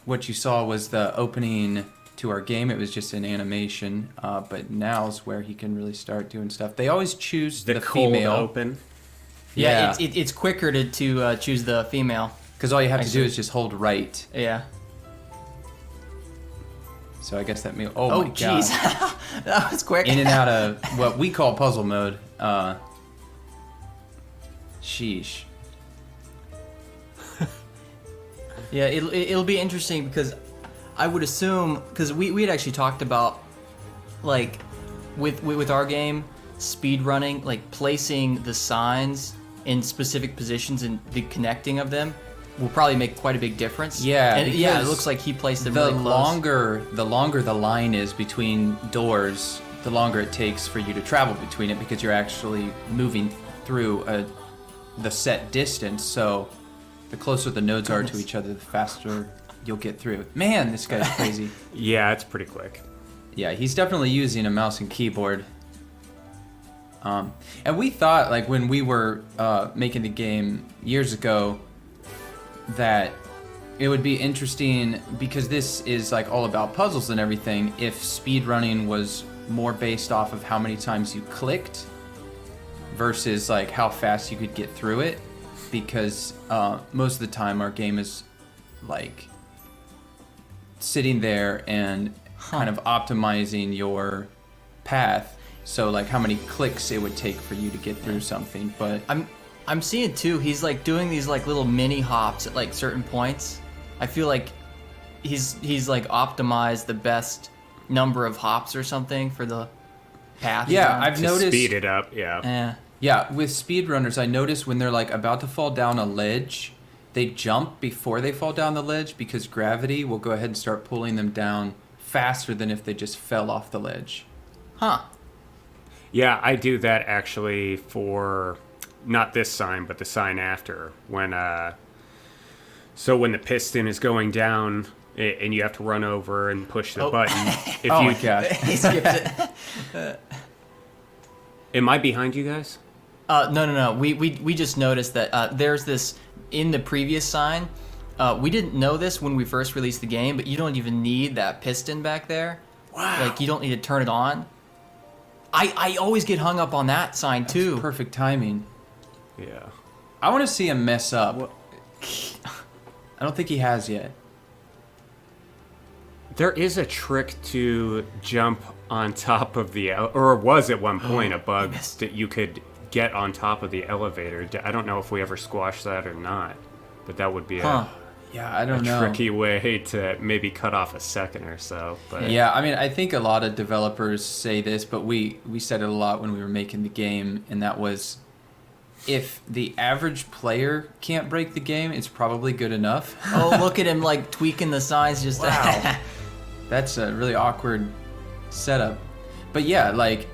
what you saw was the opening to our game. It was just an animation, but now's where he can really start doing stuff. They always choose the cold female open. Yeah, it's quicker to choose the female. Because all you have to do is just hold right. Yeah. So I guess that means... Oh my jeez. That was quick. In and out of what we call puzzle mode. Sheesh. Yeah, it'll be interesting because I would assume... Because we had actually talked about, like, with our game, speed running, like placing the signs in specific positions and the connecting of them will probably make quite a big difference. Yeah, and it looks like he placed them really close. The longer the line is between doors, the longer it takes for you to travel between it because you're actually moving through the set distance. So the closer the nodes are to each other, the faster you'll get through. Man, this guy's crazy. Yeah, it's pretty quick. Yeah, he's definitely using a mouse and keyboard. And we thought, like, when we were making the game years ago, that it would be interesting, because this is, like, all about puzzles and everything, if speedrunning was more based off of how many times you clicked versus, like, how fast you could get through it. Because most of the time our game is, like, sitting there and kind of optimizing your path. So, like, how many clicks it would take for you to get through something, but... I'm seeing, too, he's, like, doing these, like, little mini hops at, like, certain points. I feel like he's like, optimized the best number of hops or something for the path. Yeah, I've noticed... Speed it up, yeah. Yeah, with speedrunners, I notice when they're, like, about to fall down a ledge, they jump before they fall down the ledge because gravity will go ahead and start pulling them down faster than if they just fell off the ledge. Huh. Yeah, I do that actually for not this sign, but the sign after. When so when the piston is going down and you have to run over and push the Oh. button. If Oh you, my gosh. He skipped it. Am I behind you guys? No. We just noticed that there's this in the previous sign. We didn't know this when we first released the game, but you don't even need that piston back there. Wow. Like, you don't need to turn it on. I always get hung up on that sign, too. Perfect timing. Yeah. I want to see him mess up. I don't think he has yet. There is a trick to jump on top of the, or was at one point a bug that you could get on top of the elevator. I don't know if we ever squashed that or not, but that would be Yeah, I don't a know. tricky way to maybe cut off a second or so. But Yeah, I mean, I think a lot of developers say this, but we said it a lot when we were making the game, and that was, if the average player can't break the game, it's probably good enough. Oh, look at him, like, tweaking the signs just... Wow. That's a really awkward setup. But yeah, like,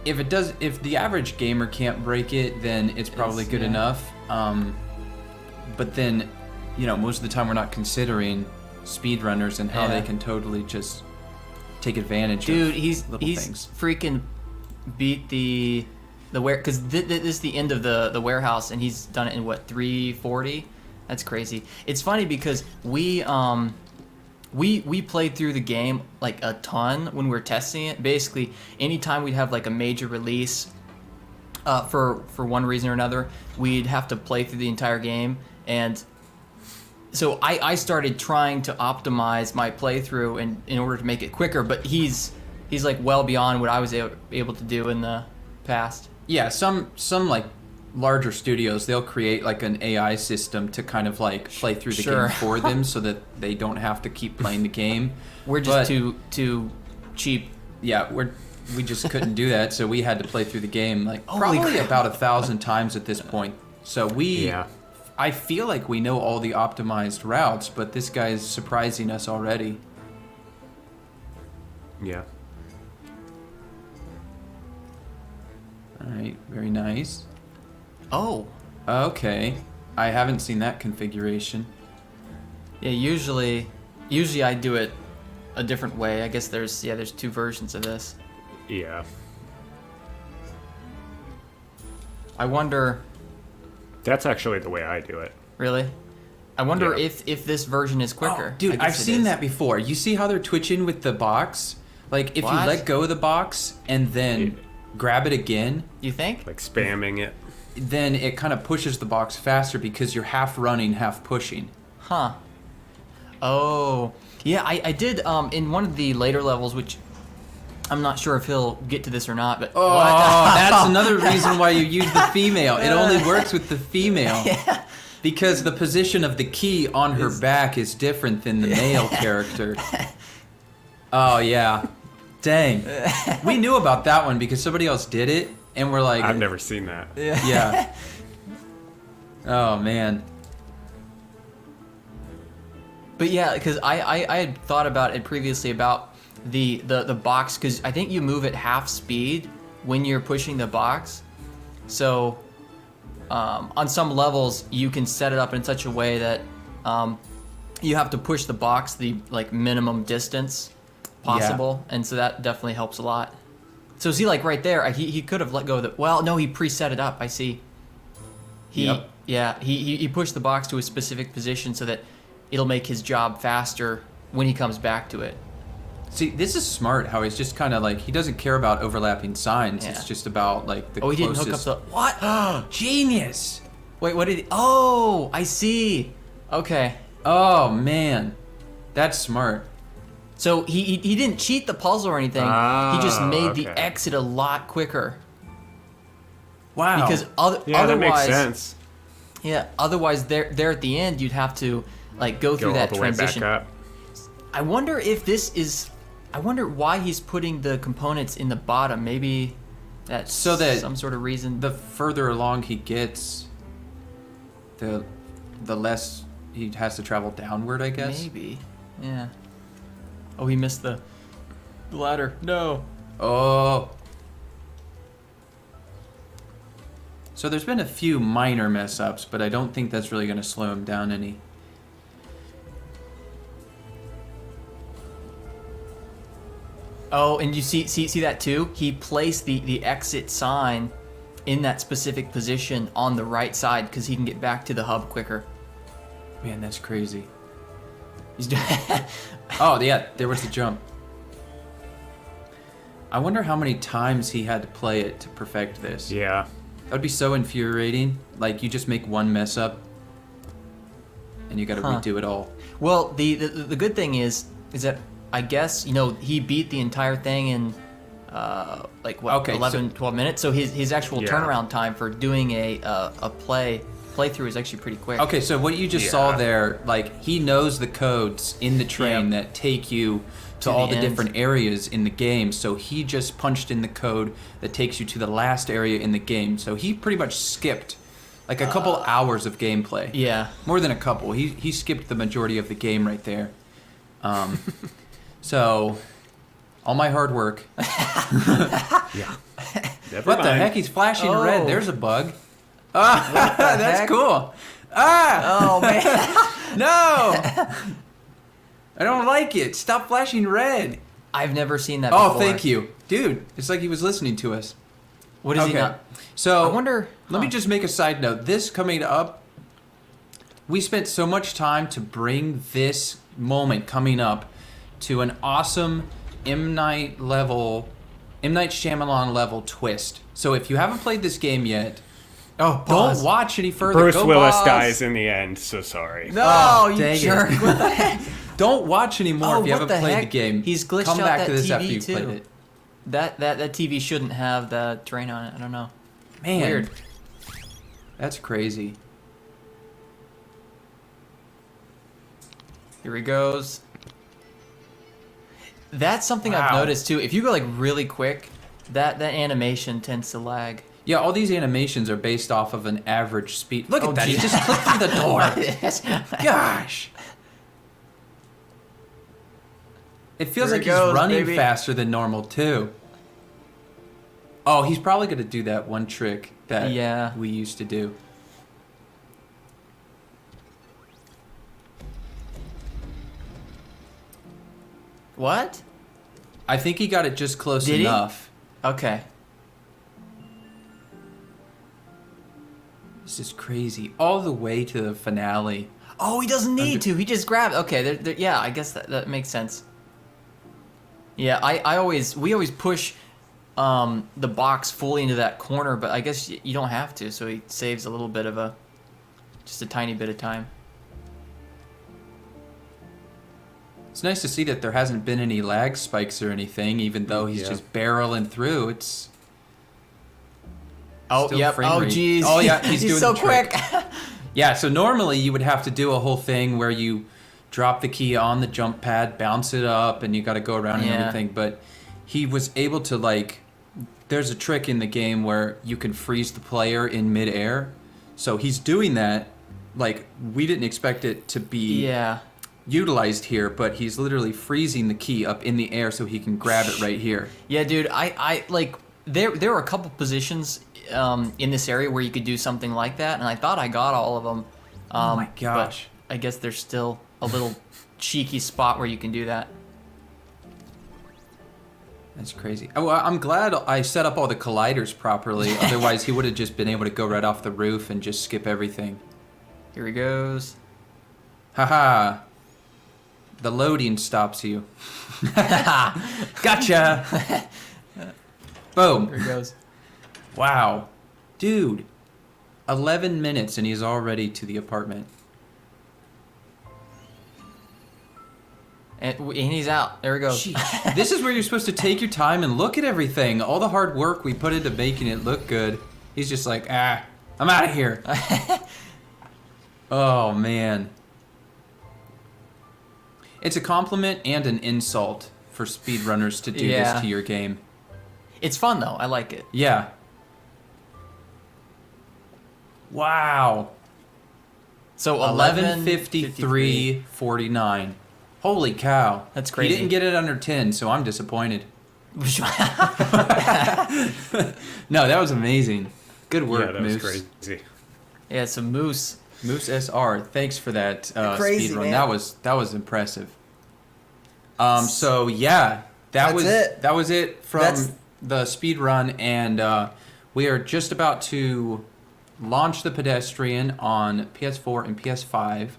if the average gamer can't break it, then it's probably good yeah. enough. But then, most of the time we're not considering speedrunners and how Yeah. they can totally just take advantage Dude, of he's little things. freaking beat the because this is the end of the warehouse, and he's done it in what, 340? That's crazy. It's funny because we played through the game like a ton when we were testing it. Basically, anytime we'd have like a major release, for one reason or another, we'd have to play through the entire game. And so I started trying to optimize my playthrough in order to make it quicker, but he's like well beyond what I was able to do in the past. Yeah, some like larger studios, they'll create like an AI system to kind of like play through the Sure. game for them so that they don't have to keep playing the game. We're just too cheap. Yeah, we just couldn't do that, so we had to play through the game like Holy probably crap. about 1,000 times at this point. So I feel like we know all the optimized routes, but this guy's surprising us already. Yeah. All right, very nice. Oh. Okay. I haven't seen that configuration. Yeah, usually I do it a different way. I guess there's two versions of this. Yeah. I wonder. That's actually the way I do it. Really? I wonder Yeah. if this version is quicker. Oh, dude, I guess I've it seen is. that before. You see how they're twitching with the box? Like, if you What? let go of the box and then grab it again, You think? Like spamming it. then it kind of pushes the box faster because you're half running, half pushing. Huh. Oh. Yeah, I did in one of the later levels, which I'm not sure if he'll get to this or not, but Oh, that's another reason why you use the female. It only works with the female. Yeah. Because the position of the key on her back is different than the male character. Oh, yeah. Dang. We knew about that one because somebody else did it, and we're like... I've never seen that. Yeah. Oh, man. But yeah, because I had thought about it previously about the box, because I think you move at half speed when you're pushing the box. So on some levels you can set it up in such a way that you have to push the box the like minimum distance possible, and so that definitely helps a lot. So see, like right there, he could have let go of the. Well, no, he preset it up. I see. Yep. Yeah, he pushed the box to a specific position so that it'll make his job faster when he comes back to it. See, this is smart how he's just kind of like, he doesn't care about overlapping signs. Yeah. It's just about like the Oh, he closest... didn't hook up the... What? Genius! Wait, what did he... Oh, I see. Okay. Oh, man. That's smart. So he didn't cheat the puzzle or anything. He just made the exit a lot quicker. Wow. Because otherwise... that makes sense. Yeah, otherwise there at the end, you'd have to like go through that all the way transition. back up. I wonder if this is... I wonder why he's putting the components in the bottom. Maybe that's So that some sort of reason. The further along he gets, the less he has to travel downward, I guess. Maybe. Yeah. Oh, he missed the ladder. No. Oh. So there's been a few minor mess ups, but I don't think that's really going to slow him down any. Oh, and you see that too? He placed the exit sign in that specific position on the right side because he can get back to the hub quicker. Man, that's crazy. He's Oh, yeah, there was the jump. I wonder how many times he had to play it to perfect this. Yeah. That would be so infuriating. Like, you just make one mess up, and you gotta redo it all. Well, the good thing is that I guess, he beat the entire thing in, 11, 12 minutes. So his actual turnaround time for doing a playthrough is actually pretty quick. Okay, so what you just saw there, like, he knows the codes in the train that take you to all the different areas in the game. So he just punched in the code that takes you to the last area in the game. So he pretty much skipped like a couple hours of gameplay. Yeah. More than a couple. He skipped the majority of the game right there. So all my hard work. Yeah. What the heck? He's flashing red. There's a bug. That's heck? cool. Ah! Oh, man. No! I don't like it. Stop flashing red. I've never seen that before. Oh, thank you. Dude, it's like he was listening to us. What is he not? So, I wonder... Let me just make a side note. This coming up, we spent so much time to bring this moment coming up to an awesome M. Night Shyamalan level twist. So if you haven't played this game yet, don't watch any further. Bruce Willis pause. dies in the end, so sorry. No, you dang jerk. it. What the heck? Don't watch anymore if you what haven't the played heck? the game. He's glitched Come out back that to this TV after you've too. played it. That TV shouldn't have the terrain on it. I don't know. Man, Weird. That's crazy. Here he goes. That's something I've Wow. noticed too. If you go like really quick, that animation tends to lag. Yeah, all these animations are based off of an average speed. Look Oh, at that. He geez. just clicked through the door. Gosh. It feels Here like it goes, he's running baby. faster than normal, too. Oh, he's probably going to do that one trick that we used to do. What? I think he got it just close Did he? enough. Okay. This is crazy. All the way to the finale. Oh, he doesn't need to. He just grabbed. Okay, yeah, I guess that makes sense. Yeah, we always push the box fully into that corner, but I guess you don't have to, so he saves a little bit of just a tiny bit of time. It's nice to see that there hasn't been any lag spikes or anything, even though he's just barreling through. It's Oh, still yep. frame Oh, rate. geez. Oh, yeah, he's doing so the trick. quick. Yeah, so normally you would have to do a whole thing where you drop the key on the jump pad, bounce it up, and you got to go around and everything. But he was able to, like, there's a trick in the game where you can freeze the player in midair. So he's doing that. Like, we didn't expect it to be utilized here, but he's literally freezing the key up in the air so he can grab it right here. Yeah, dude, I like there were a couple positions in this area where you could do something like that, and I thought I got all of them. Oh my gosh. But I guess there's still a little cheeky spot where you can do that. That's crazy. Oh, I'm glad I set up all the colliders properly. Otherwise, he would have just been able to go right off the roof and just skip everything. Here he goes. Haha. The loading stops you. Gotcha. Boom. Here he goes. Wow. Dude. 11 minutes and he's already to the apartment. And he's out. There we go. This is where you're supposed to take your time and look at everything. All the hard work we put into making it look good. He's just like, I'm out of here. Oh, man. It's a compliment and an insult for speedrunners to do this to your game. It's fun, though. I like it. Yeah. Wow. So 11:53:49. Holy cow. That's crazy. He didn't get it under 10, so I'm disappointed. No, that was amazing. Good work, Yeah, that Moose. was crazy. Yeah, so Moose. Moose SR, thanks for that Crazy, speed run. man. That was impressive. So yeah, That That's was it from the speed run, and we are just about to launch the Pedestrian on PS4 and PS5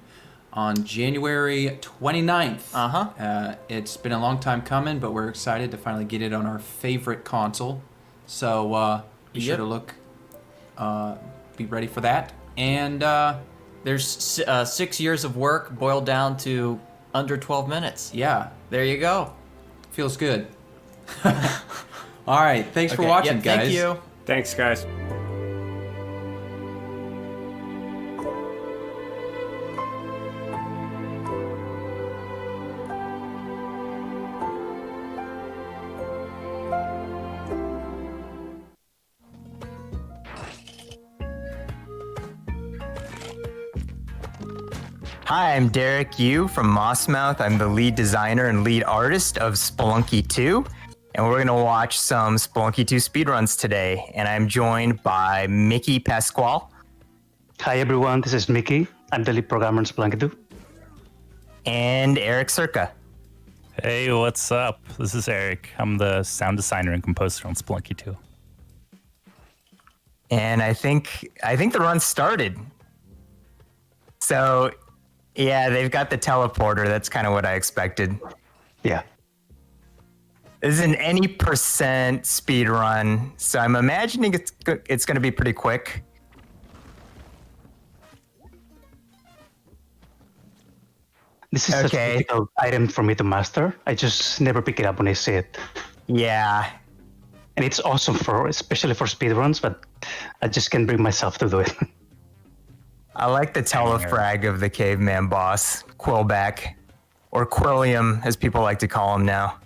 on January 29th. It's been a long time coming, but we're excited to finally get it on our favorite console. So be sure to look, be ready for that. And there's 6 years of work boiled down to under 12 minutes. Yeah. There you go. Feels good. All right. Thanks for watching, guys. Thank you. Thanks, guys. Hi, I'm Derek Yu from Mossmouth. I'm the lead designer and lead artist of Spelunky 2, and we're going to watch some Spelunky 2 speedruns today. And I'm joined by Mickey Pasquale. Hi, everyone. This is Mickey. I'm the lead programmer in Spelunky 2. And Eric Circa. Hey, what's up? This is Eric. I'm the sound designer and composer on Spelunky 2. And I think the run started. So, yeah, they've got the teleporter. That's kind of what I expected. Yeah. This is an any percent speed run, so I'm imagining it's going to be pretty quick. This is such a difficult item for me to master. I just never pick it up when I see it. Yeah. And it's awesome especially for speedruns, but I just can't bring myself to do it. I like the telefrag of the caveman boss, Quillback, or Quilliam, as people like to call him now.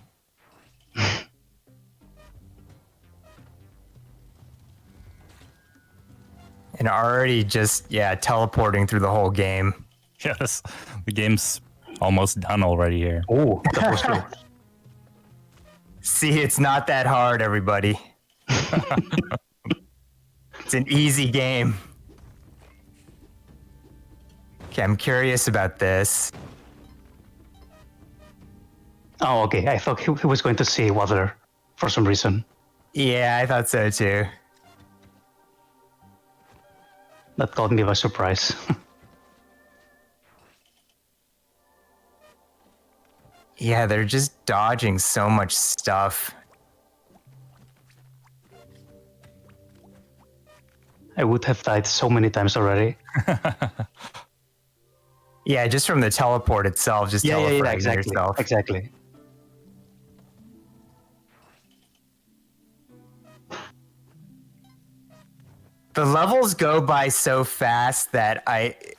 And already just, teleporting through the whole game. Yes, the game's almost done already here. Oh, that was close. See, it's not that hard, everybody. It's an easy game. Okay, I'm curious about this. Oh, okay. I thought he was going to say water for some reason. Yeah, I thought so too. That caught me by surprise. Yeah, they're just dodging so much stuff. I would have died so many times already. Yeah, just from the teleport itself, just teleporting yourself. Exactly. The levels go by so fast that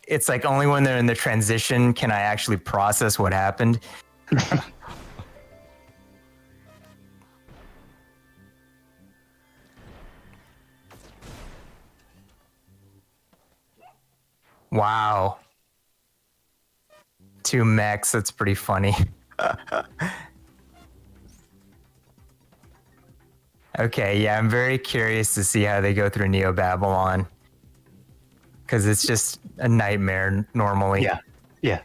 it's like only when they're in the transition can I actually process what happened. Wow. 2 mechs, that's pretty funny. Okay, yeah, I'm very curious to see how they go through Neo Babylon. Because it's just a nightmare normally. Yeah.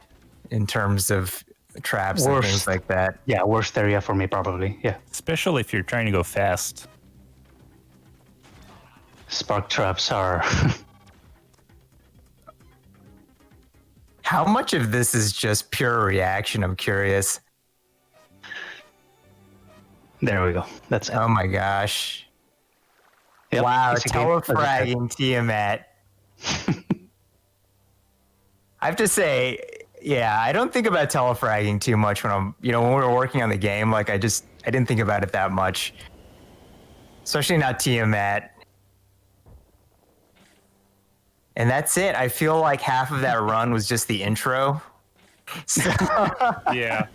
In terms of traps and things like that. Yeah, worst area for me probably, yeah. Especially if you're trying to go fast. Spark traps are... How much of this is just pure reaction? I'm curious. There we go. That's it. Oh my gosh. Yep, wow, it's a game. telefragging Tiamat. I have to say, yeah, I don't think about telefragging too much when when we're working on the game. Like, I didn't think about it that much. Especially not Tiamat. And that's it. I feel like half of that run was just the intro. So Yeah.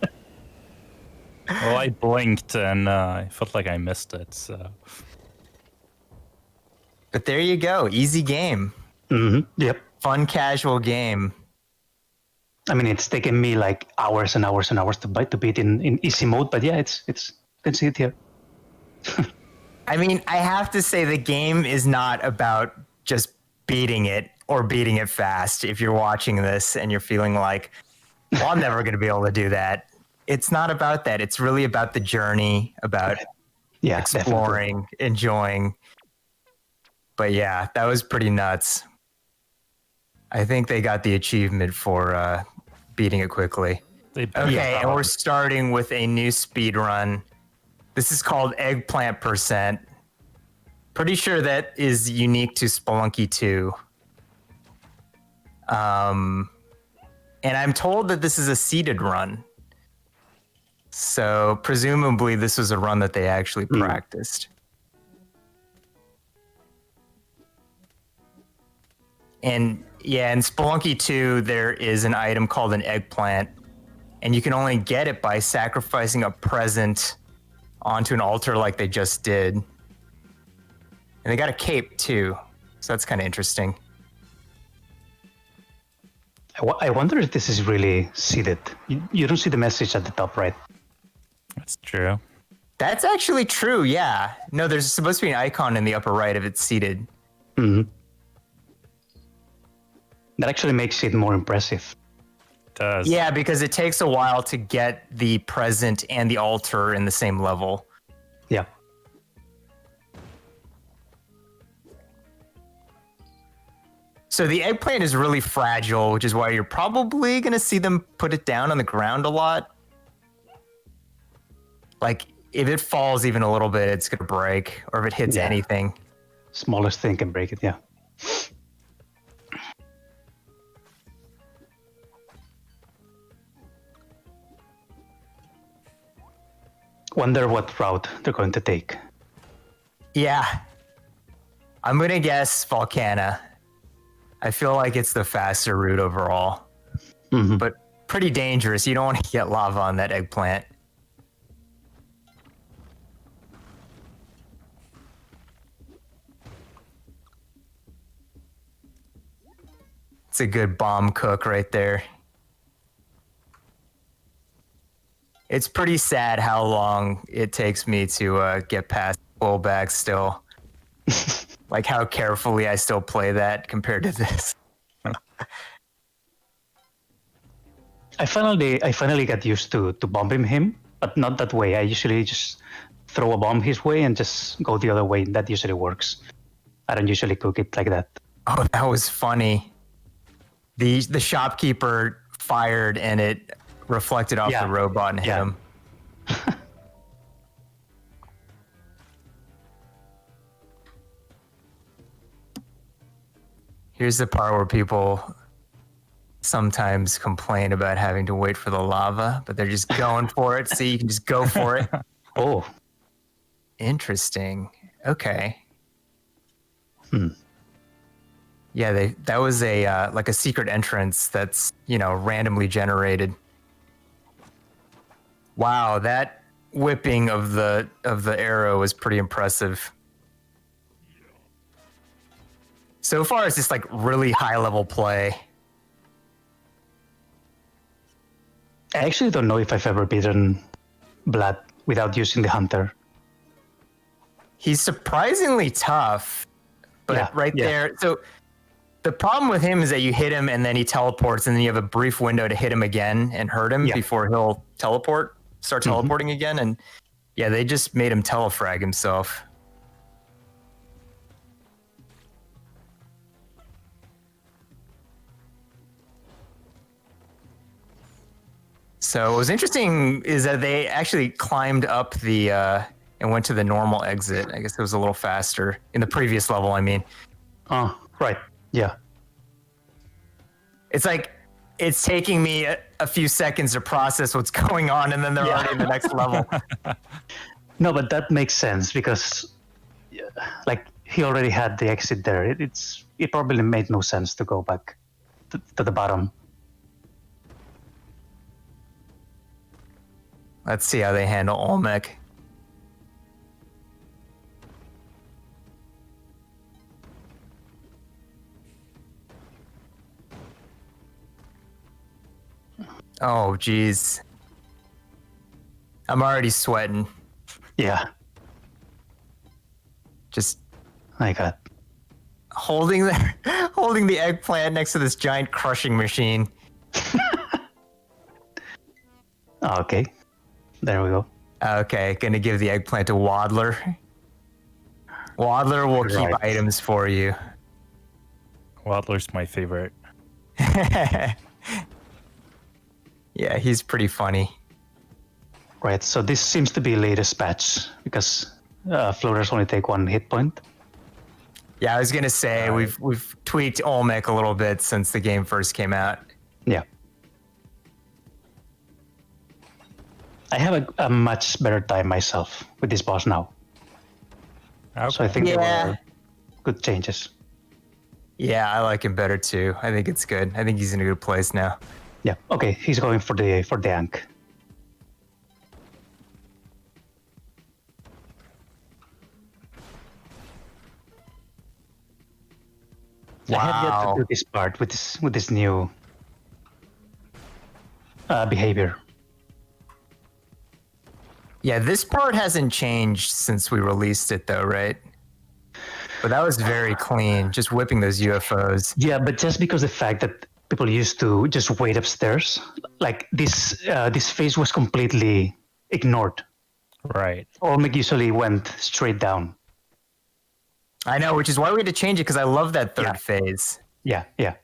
Well, I blinked and I felt like I missed it, so. But there you go. Easy game. Mm-hmm. Yep. Fun, casual game. I mean, it's taken me like hours and hours and hours to beat in easy mode, but yeah, it's you can see it here. I mean, I have to say the game is not about just beating it or beating it fast. If you're watching this and you're feeling like, well, I'm never going to be able to do that. it's not about that. It's really about the journey, about exploring, enjoying. But yeah, that was pretty nuts. I think they got the achievement for beating it quickly. Okay, and we're starting with a new speed run. This is called Eggplant Percent. Pretty sure that is unique to Spelunky 2. And I'm told that this is a seeded run. So presumably this was a run that they actually practiced. And yeah, in Spelunky 2, there is an item called an eggplant. And you can only get it by sacrificing a present onto an altar like they just did. And they got a cape too. So that's kind of interesting. I wonder if this is really seeded. You don't see the message at the top, right? That's true. That's actually true, yeah. No, there's supposed to be an icon in the upper right if it's seeded. Mm-hmm. That actually makes it more impressive. It does. Yeah, because it takes a while to get the present and the altar in the same level. Yeah. So the eggplant is really fragile, which is why you're probably going to see them put it down on the ground a lot. Like, if it falls even a little bit, it's going to break. Or if it hits anything. Smallest thing can break it, yeah. Wonder what route they're going to take. Yeah. I'm going to guess Volcana. I feel like it's the faster route overall. Mm-hmm. But pretty dangerous. You don't want to get lava on that eggplant. It's a good bomb cook right there. It's pretty sad how long it takes me to get past pullback still. Like how carefully I still play that compared to this. I finally got used to bombing him, but not that way. I usually just throw a bomb his way and just go the other way. That usually works. I don't usually cook it like that. Oh, that was funny. The shopkeeper fired and it reflected off the robot and hit him. Here's the part where people sometimes complain about having to wait for the lava, but they're just going for it. So you can just go for it. Oh. Interesting. Okay. Yeah, that was a like a secret entrance that's, randomly generated. Wow, that whipping of the arrow was pretty impressive. So far, it's just like really high level play. I actually don't know if I've ever beaten Blood without using the hunter. He's surprisingly tough, but there. So the problem with him is that you hit him and then he teleports, and then you have a brief window to hit him again and hurt him before he'll start teleporting again. And yeah, they just made him telefrag himself. So what was interesting is that they actually climbed up the and went to the normal exit. I guess it was a little faster in the previous level, I mean. Oh, right. Yeah. It's like it's taking me a few seconds to process what's going on, and then they're already in the next level. No, but that makes sense because like he already had the exit there. It probably made no sense to go back to the bottom. Let's see how they handle Olmec. Oh, geez. I'm already sweating. Yeah. Just I got holding the eggplant next to this giant crushing machine. Okay. There we go. Okay, gonna give the eggplant to Waddler. Waddler will keep items for you. Waddler's my favorite. Yeah, he's pretty funny. Right, so this seems to be latest patch because floaters only take 1 hit point. Yeah, I was gonna say we've tweaked Olmec a little bit since the game first came out. Yeah. I have a much better time myself with this boss now. Okay. So I think they were good changes. Yeah, I like him better too. I think it's good. I think he's in a good place now. Yeah. Okay, he's going for the Ankh. I have yet to do this part with this new behavior. Yeah, this part hasn't changed since we released it though, right? But that was very clean, just whipping those UFOs. Yeah, but just because the fact that people used to just wait upstairs, like this phase was completely ignored. Right. Olmec usually went straight down. I know, which is why we had to change it, because I love that third phase. Yeah, yeah.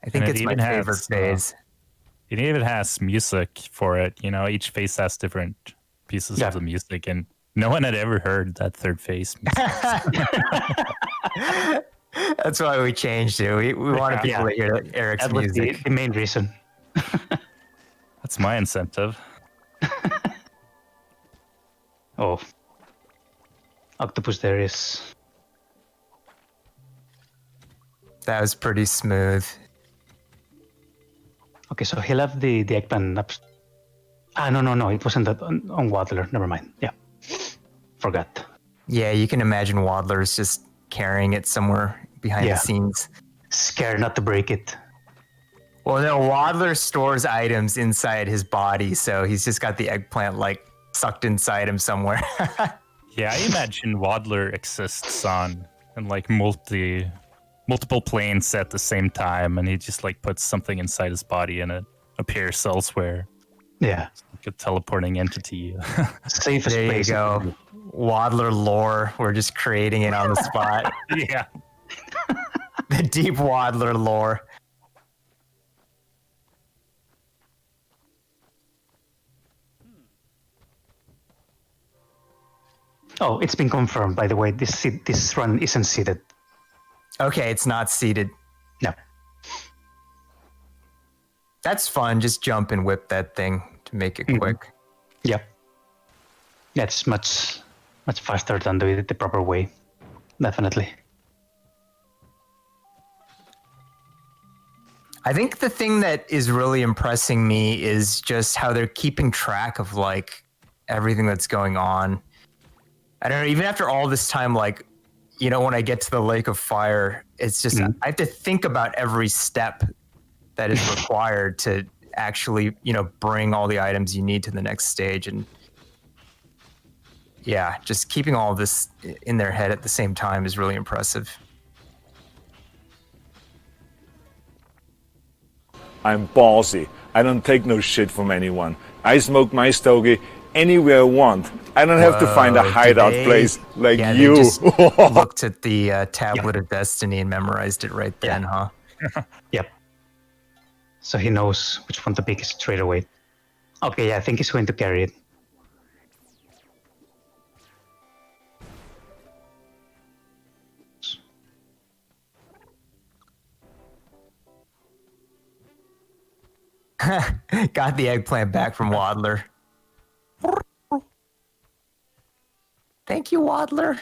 I think it's my favorite phase. It even has music for it. You know, each phase has different pieces of the music, and no one had ever heard that third phase music. That's why we changed it. We wanted people to hear Eric's that was music. the main reason. That's my incentive. Oh. Octopus there is. That was pretty smooth. Okay, so he left the eggplant up. No. It wasn't that on Waddler. Never mind. Yeah. Forgot. Yeah, you can imagine Waddler's just carrying it somewhere behind the scenes. Scared not to break it. Well, no, Waddler stores items inside his body, so he's just got the eggplant like sucked inside him somewhere. Yeah, I imagine Waddler exists on like multiple planes at the same time, and he just like puts something inside his body and it appears elsewhere. Yeah, it's like a teleporting entity. Safest there place. You go. Waddler lore. We're just creating it on the spot. Yeah. The deep Waddler lore. Oh, it's been confirmed, by the way. This run isn't seeded. Okay, it's not seeded. No. That's fun. Just jump and whip that thing to make it quick. Yep. That's much faster than doing it the proper way. Definitely. I think the thing that is really impressing me is just how they're keeping track of like everything that's going on. I don't know, even after all this time, like, you know, when I get to the Lake of Fire, it's just, I have to think about every step that is required to actually, you know, bring all the items you need to the next stage. And yeah, just keeping all of this in their head at the same time is really impressive. I'm ballsy. I don't take no shit from anyone. I smoke my stogie anywhere I want. I don't have to find a hideout place like you. They just looked at the tablet of destiny and memorized it right then, huh? Yep. So he knows which one to pick straight away. Okay, yeah, I think he's going to carry it. Got the eggplant back from Waddler. Thank you, Waddler.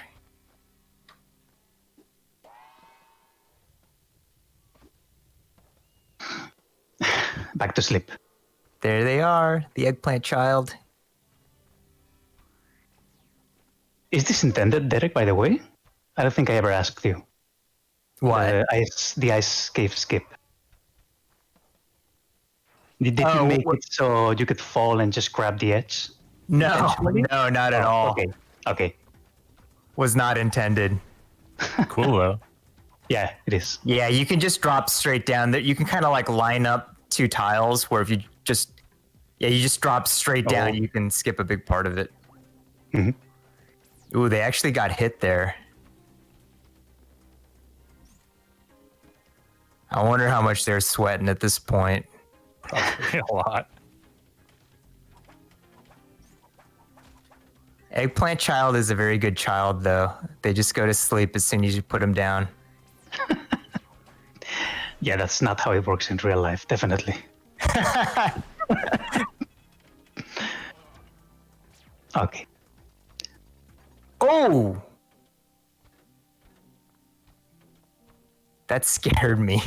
Back to sleep. There they are, the eggplant child. Is this intended, Derek, by the way? I don't think I ever asked you. What? The ice cave skip. Did you make it so you could fall and just grab the edge? No, no, not at all. Okay. Was not intended. Cool though. Yeah, it is. Yeah, you can just drop straight down. You can kind of like line up two tiles where if you just you just drop straight down. You can skip a big part of it. Ooh, they actually got hit there. I wonder how much they're sweating at this point. Probably a lot. Eggplant child is a very good child, though. They just go to sleep as soon as you put them down. Yeah, that's not how it works in real life, definitely. Okay. Oh! That scared me.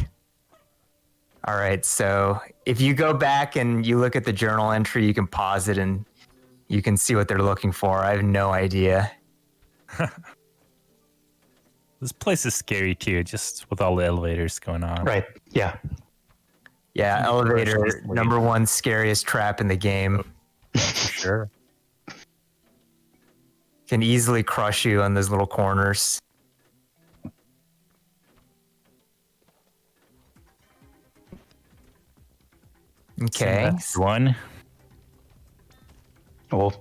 All right, so if you go back and you look at the journal entry, you can pause it and you can see what they're looking for. I have no idea. This place is scary too, just with all the elevators going on. Right, yeah. Yeah, elevator, number one scariest trap in the game. For sure. Can easily crush you on those little corners. Okay. Next one. Oh.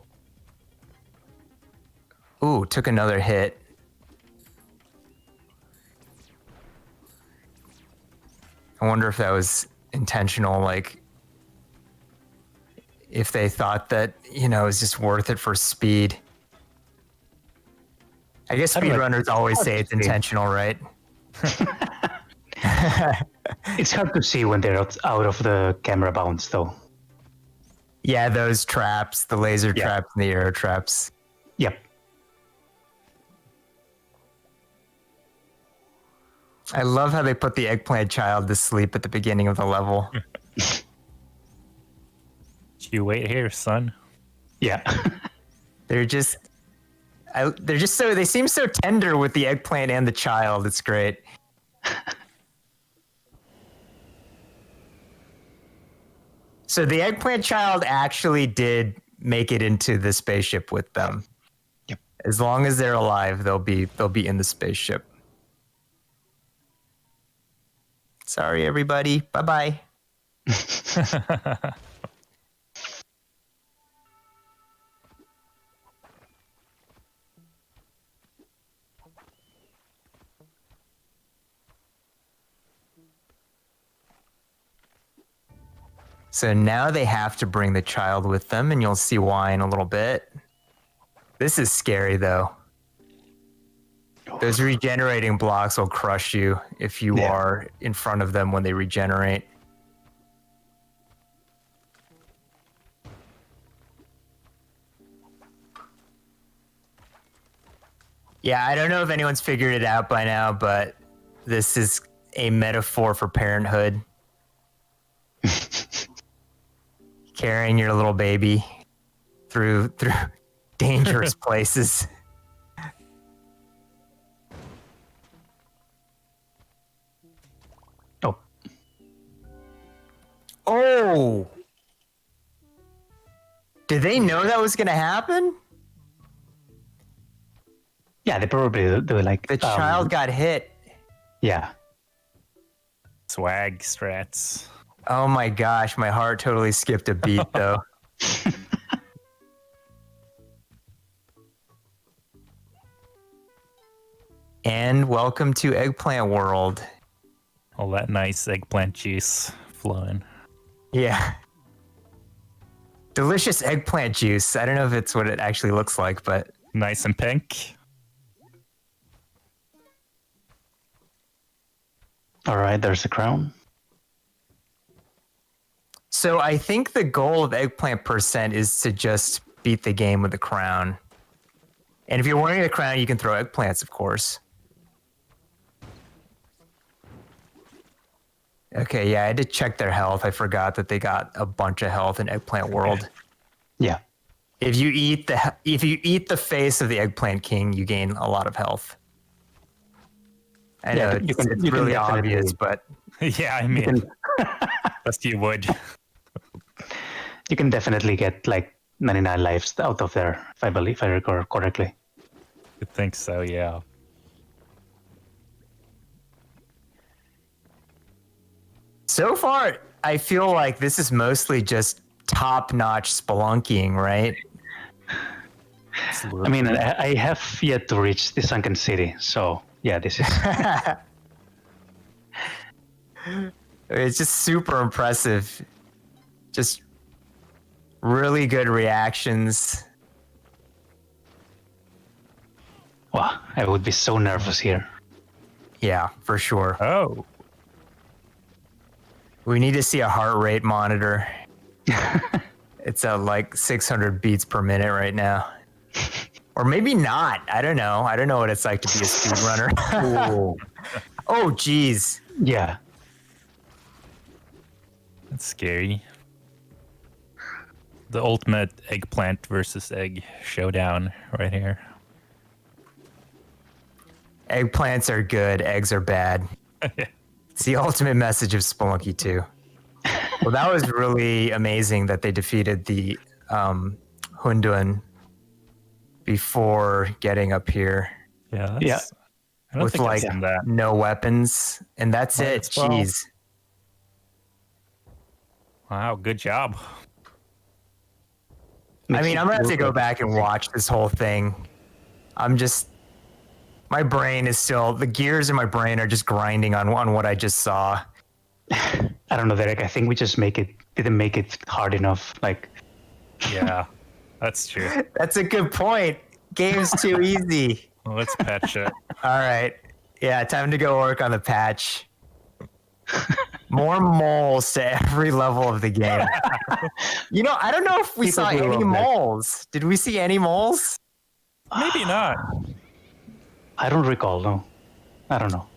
Ooh, took another hit. I wonder if that was intentional, like if they thought that, you know, it was just worth it for speed. I guess speedrunners always say it's intentional, right? It's hard to see when they're out of the camera bounds, though. Yeah, those traps, the laser traps and the arrow traps. Yep. I love how they put the eggplant child to sleep at the beginning of the level. You wait here, son. Yeah. They're just so, they seem so tender with the eggplant and the child. It's great. So the eggplant child actually did make it into the spaceship with them. Yep. As long as they're alive, they'll be in the spaceship. Sorry, everybody. Bye-bye. So now they have to bring the child with them, and you'll see why in a little bit. This is scary, though. Those regenerating blocks will crush you if you are in front of them when they regenerate. Yeah, I don't know if anyone's figured it out by now, but this is a metaphor for parenthood. Carrying your little baby through dangerous places. Oh! Did they know that was gonna happen? Yeah, they probably do. Like the child got hit. Yeah. Swag strats. Oh my gosh, my heart totally skipped a beat though. And welcome to Eggplant World. All that nice eggplant juice flowing. Yeah. Delicious eggplant juice. I don't know if it's what it actually looks like, but nice and pink. All right, there's the crown. So I think the goal of Eggplant Percent is to just beat the game with the crown. And if you're wearing the crown, you can throw eggplants, of course. Okay, yeah, I had to check their health. I forgot that they got a bunch of health in Eggplant World. Yeah. If you eat the face of the Eggplant King, you gain a lot of health. I know it's really obvious, but yeah, I mean, best you would. You can definitely get like 99 lives out of there, if I recall correctly. I think so, yeah. So far, I feel like this is mostly just top-notch spelunking, right? I mean, I have yet to reach the sunken city, so yeah, this is. It's just super impressive. Just really good reactions. Wow, I would be so nervous here. Yeah, for sure. Oh. We need to see a heart rate monitor. It's at like 600 beats per minute right now. Or maybe not. I don't know. I don't know what it's like to be a speedrunner. Oh, geez. Yeah. That's scary. The ultimate eggplant versus egg showdown right here. Eggplants are good, eggs are bad. It's the ultimate message of Spelunky 2. Well, that was really amazing that they defeated the Hundun before getting up here. Yeah. Yeah. I don't With think I've like seen that. no weapons, and that's Might it. as well. Jeez. Wow, good job. I mean, I'm gonna have to go back and watch this whole thing. My brain is still, the gears in my brain are just grinding on what I just saw. I don't know, Derek. I think we just didn't make it hard enough. Like, Yeah, that's true. That's a good point. Game's too easy. Well, let's patch it. All right. Yeah, time to go work on the patch. More moles to every level of the game. You know, I don't know if we People saw do any love that. moles. Did we see any moles? Maybe not. I don't recall. No, I don't know.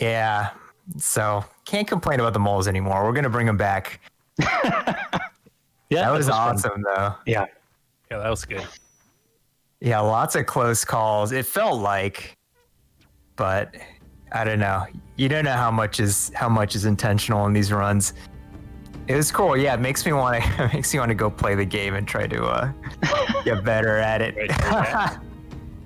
Yeah. So can't complain about the moles anymore. We're gonna bring them back. Yeah, That was fun. awesome, though. Yeah. Yeah, that was good. Yeah, lots of close calls. It felt like, but I don't know. You don't know how much is intentional in these runs. It was cool. Yeah, it makes me want to go play the game and try to get better at it.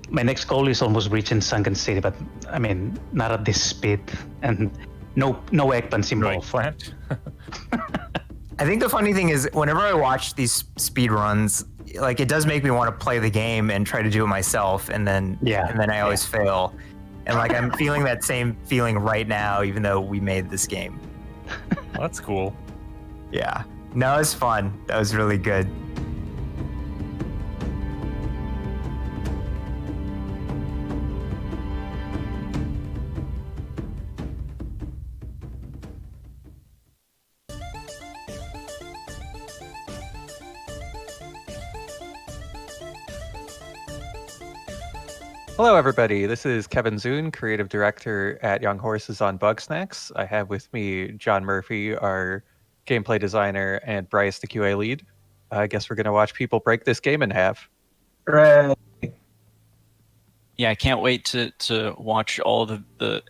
My next goal is almost reaching Sunken City, but I mean, not at this speed and no eggplants involved. Plant. I think the funny thing is, whenever I watch these speed runs, like it does make me want to play the game and try to do it myself, and then I always fail. And like I'm feeling that same feeling right now, even though we made this game. Well, that's cool. Yeah. No, it was fun. That was really good. Hello, everybody. This is Kevin Zune, creative director at Young Horses on Bugsnax. I have with me John Murphy, our gameplay designer, and Bryce, the QA lead. I guess we're going to watch people break this game in half. Hooray. Yeah, I can't wait to watch all the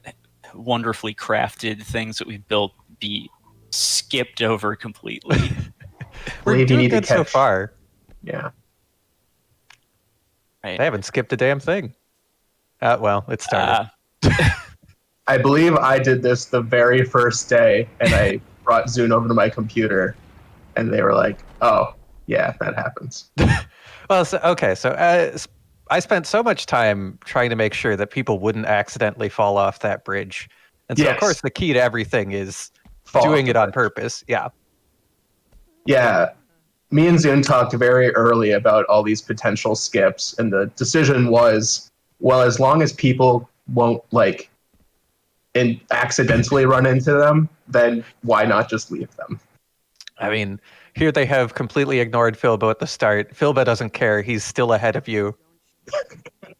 wonderfully crafted things that we've built be skipped over completely. We're doing good so far. Yeah. They haven't skipped a damn thing. Well, it started. I believe I did this the very first day, and I brought Zune over to my computer, and they were like, "Oh, yeah, that happens." Well, so I spent so much time trying to make sure that people wouldn't accidentally fall off that bridge. And so, of course, the key to everything is doing it on purpose. Yeah. Yeah. Me and Zune talked very early about all these potential skips, and the decision was, well, as long as people won't accidentally run into them, then why not just leave them? I mean, here they have completely ignored Philbo at the start. Philbo doesn't care. He's still ahead of you.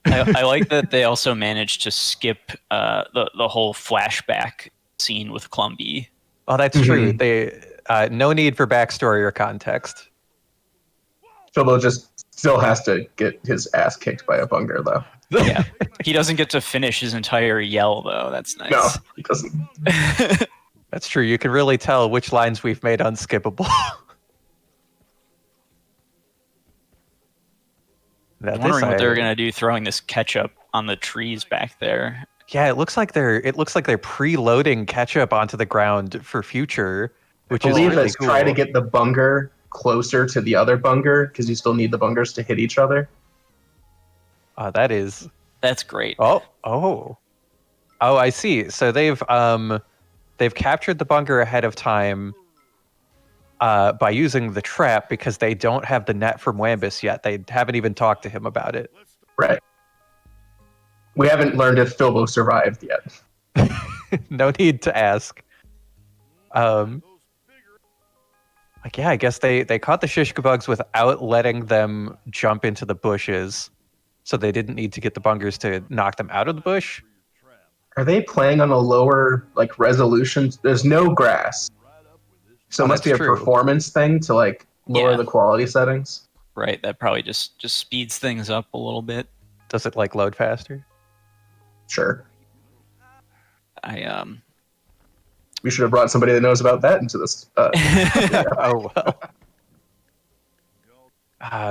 I like that they also managed to skip the whole flashback scene with Clumby. Oh, that's true. They no need for backstory or context. Philbo just still has to get his ass kicked by a bunger, though. Yeah, he doesn't get to finish his entire yell, though. That's nice. No, he doesn't. That's true. You can really tell which lines we've made unskippable. I'm wondering what they're gonna do throwing this ketchup on the trees back there. Yeah, it looks like they're preloading ketchup onto the ground for future. which I is believe really it's cool. try to get the bunger closer to the other bunger because you still need the bungers to hit each other. That's great. Oh, I see. So they've captured the bunger ahead of time by using the trap because they don't have the net from Wambus yet. They haven't even talked to him about it. Right. We haven't learned if Filbo survived yet. No need to ask. I guess they caught the Shishka bugs without letting them jump into the bushes, so they didn't need to get the bungers to knock them out of the bush. Are they playing on a lower resolution? There's no grass, so it must be a performance thing to lower the quality settings. Right, that probably just speeds things up a little bit. Does it load faster? Sure. We should have brought somebody that knows about that into this. Oh well.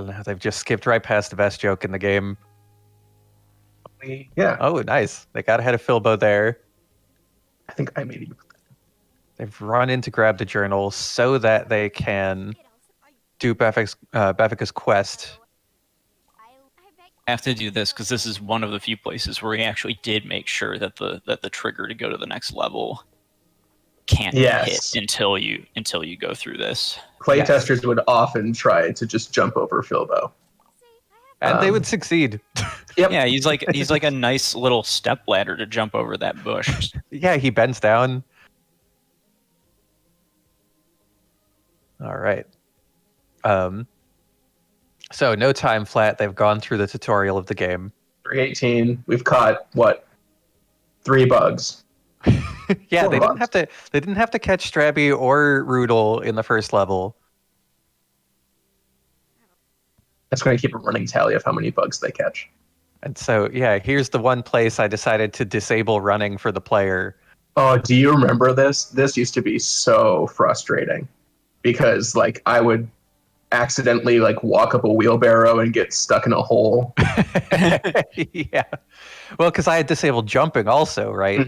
No, they've just skipped right past the best joke in the game. Yeah. Oh, nice. They got ahead of Filbo there. I think I maybe. They've run in to grab the journal so that they can do Beffica's quest. I have to do this because this is one of the few places where we actually did make sure that the trigger to go to the next level can't be hit until you go through this. Playtesters would often try to just jump over Filbo. And they would succeed. Yep. Yeah, he's like a nice little step ladder to jump over that bush. Yeah, he bends down. All right. So no time flat. They've gone through the tutorial of the game. 318. We've caught what? 3 bugs. Yeah, they didn't have to catch Strabby or Rudel in the first level. That's going to keep a running tally of how many bugs they catch. And so, yeah, here's the one place I decided to disable running for the player. Oh, do you remember this? This used to be so frustrating because I would accidentally walk up a wheelbarrow and get stuck in a hole. Yeah. Well, because I had disabled jumping also, right?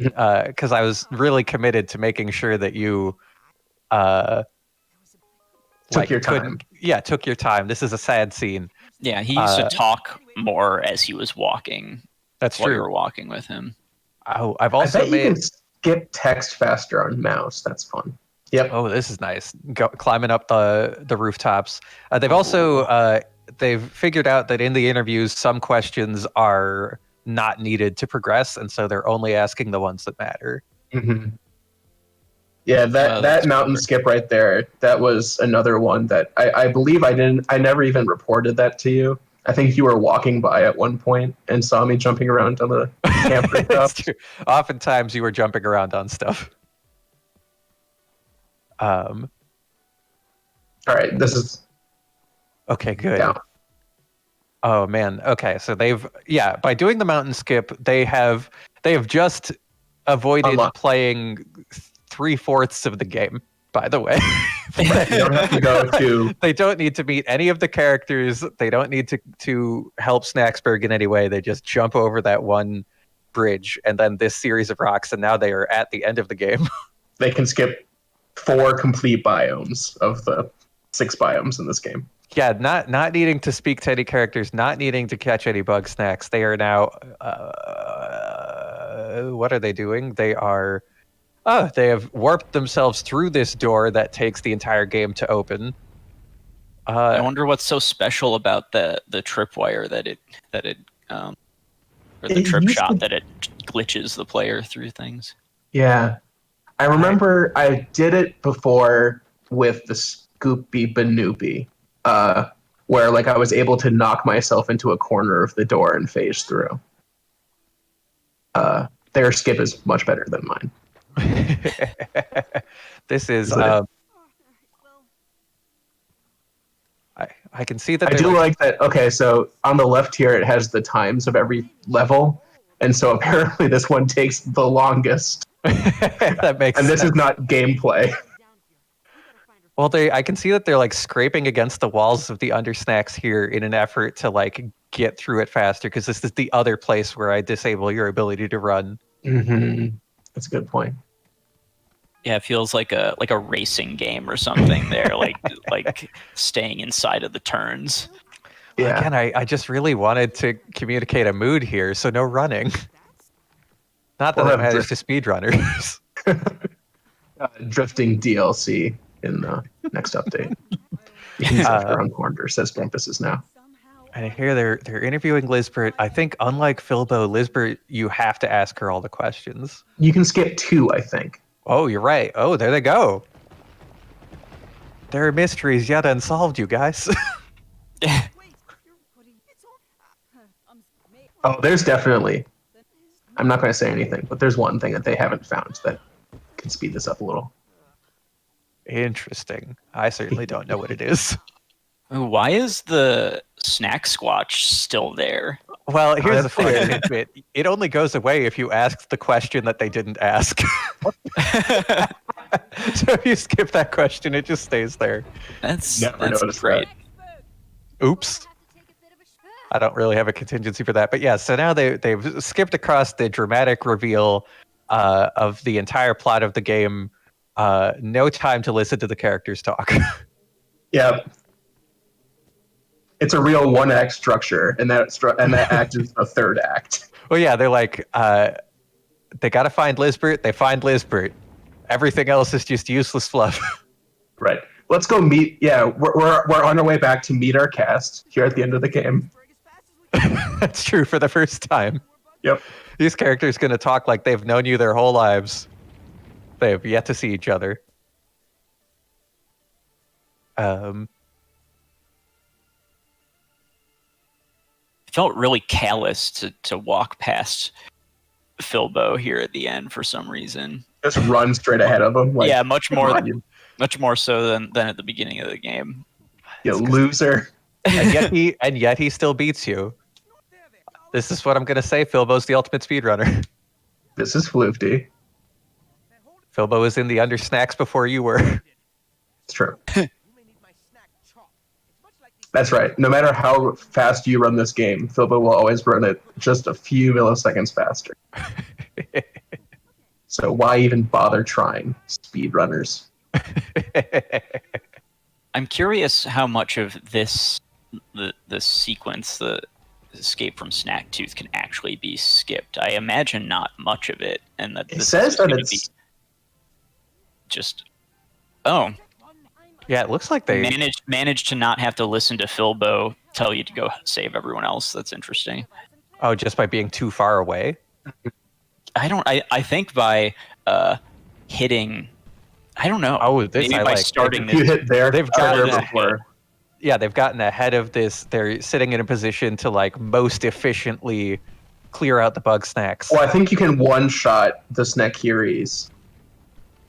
Because I was really committed to making sure that you took your time. Took your time. This is a sad scene. Yeah, he used to talk more as he was walking. That's while true. you were walking with him. Oh, I've also I bet you can skip text faster on mouse. That's fun. Yep. Oh, this is nice. Climbing up the rooftops. They've also they've figured out that in the interviews, some questions are not needed to progress, and so they're only asking the ones that matter. Mm-hmm. Yeah, that mountain skip right there. That was another one that I believe I never even reported that to you. I think you were walking by at one point and saw me jumping around on the camper. That's true. Oftentimes you were jumping around on stuff. All right, this is okay. Good. Yeah. Oh man. Okay, so by doing the mountain skip, they have just avoided playing 3/4 of the game. By the way, you don't have to go to. They don't need to meet any of the characters. They don't need to help Snacksburg in any way. They just jump over that one bridge and then this series of rocks, and now they are at the end of the game. They can skip 4 complete biomes of the 6 biomes in this game. Yeah, not needing to speak to any characters, not needing to catch any bug snacks. They are now. What are they doing? They are. They have warped themselves through this door that takes the entire game to open. I wonder what's so special about the tripwire that it or the trip shot that it glitches the player through things. Yeah, I remember I did it before with the Scoopy Banoopy, where I was able to knock myself into a corner of the door and phase through. Their skip is much better than mine. This is I can see that I do like that. Okay, so on the left here it has the times of every level, and so apparently this one takes the longest. That makes and this sense. is not gameplay. Well, I can see that they're scraping against the walls of the undersnacks here in an effort to get through it faster, because this is the other place where I disable your ability to run. Mm-hmm. That's a good point. Yeah, it feels like a racing game or something there, like staying inside of the turns. Yeah. Again, I just really wanted to communicate a mood here, so no running. Not that it matters to speedrunners. Drifting DLC in the next update. You can drift around corners, says Bumpus now. And here they're interviewing Lisbert. I think unlike Philbo, Lisbert, you have to ask her all the questions. You can skip 2, I think. Oh, you're right. Oh, there they go. There are mysteries yet unsolved, you guys. Oh, there's definitely. I'm not going to say anything, but there's one thing that they haven't found that can speed this up a little. Interesting. I certainly don't know what it is. Why is the snack squatch still there? Well, here's the thing. It only goes away if you ask the question that they didn't ask. So if you skip that question, it just stays there. That's great. Oops. I don't really have a contingency for that. But yeah, so now they've skipped across the dramatic reveal of the entire plot of the game. No time to listen to the characters talk. Yeah. It's a real 1-act structure, and that act is a 3rd act. Well, yeah, they're like, they got to find Lisbert. They find Lisbert. Everything else is just useless fluff. Right. Let's go meet. Yeah, we're on our way back to meet our cast here at the end of the game. That's true for the first time. Yep. These characters going to talk like they've known you their whole lives. They have yet to see each other. Felt really callous to walk past Philbo here at the end for some reason. Just run straight ahead of him. Like, yeah, much more so than at the beginning of the game. You loser. And yet he still beats you. This is what I'm gonna say. Philbo's the ultimate speedrunner. This is Floofty. Philbo was in the under snacks before you were. It's true. That's right. No matter how fast you run this game, Philbo will always run it just a few milliseconds faster. So why even bother trying, speedrunners? I'm curious how much of this the sequence, the escape from Snacktooth, can actually be skipped. I imagine not much of it, and that it says that it's just. Oh. Yeah, it looks like they managed to not have to listen to Philbo tell you to go save everyone else. That's interesting. Oh, just by being too far away? I think by hitting. I don't know. Oh, this maybe by starting. If you hit there, they've gotten before. Yeah, they've gotten ahead of this. They're sitting in a position to like most efficiently clear out the bug snacks. Well, I think you can one-shot the Snackiris.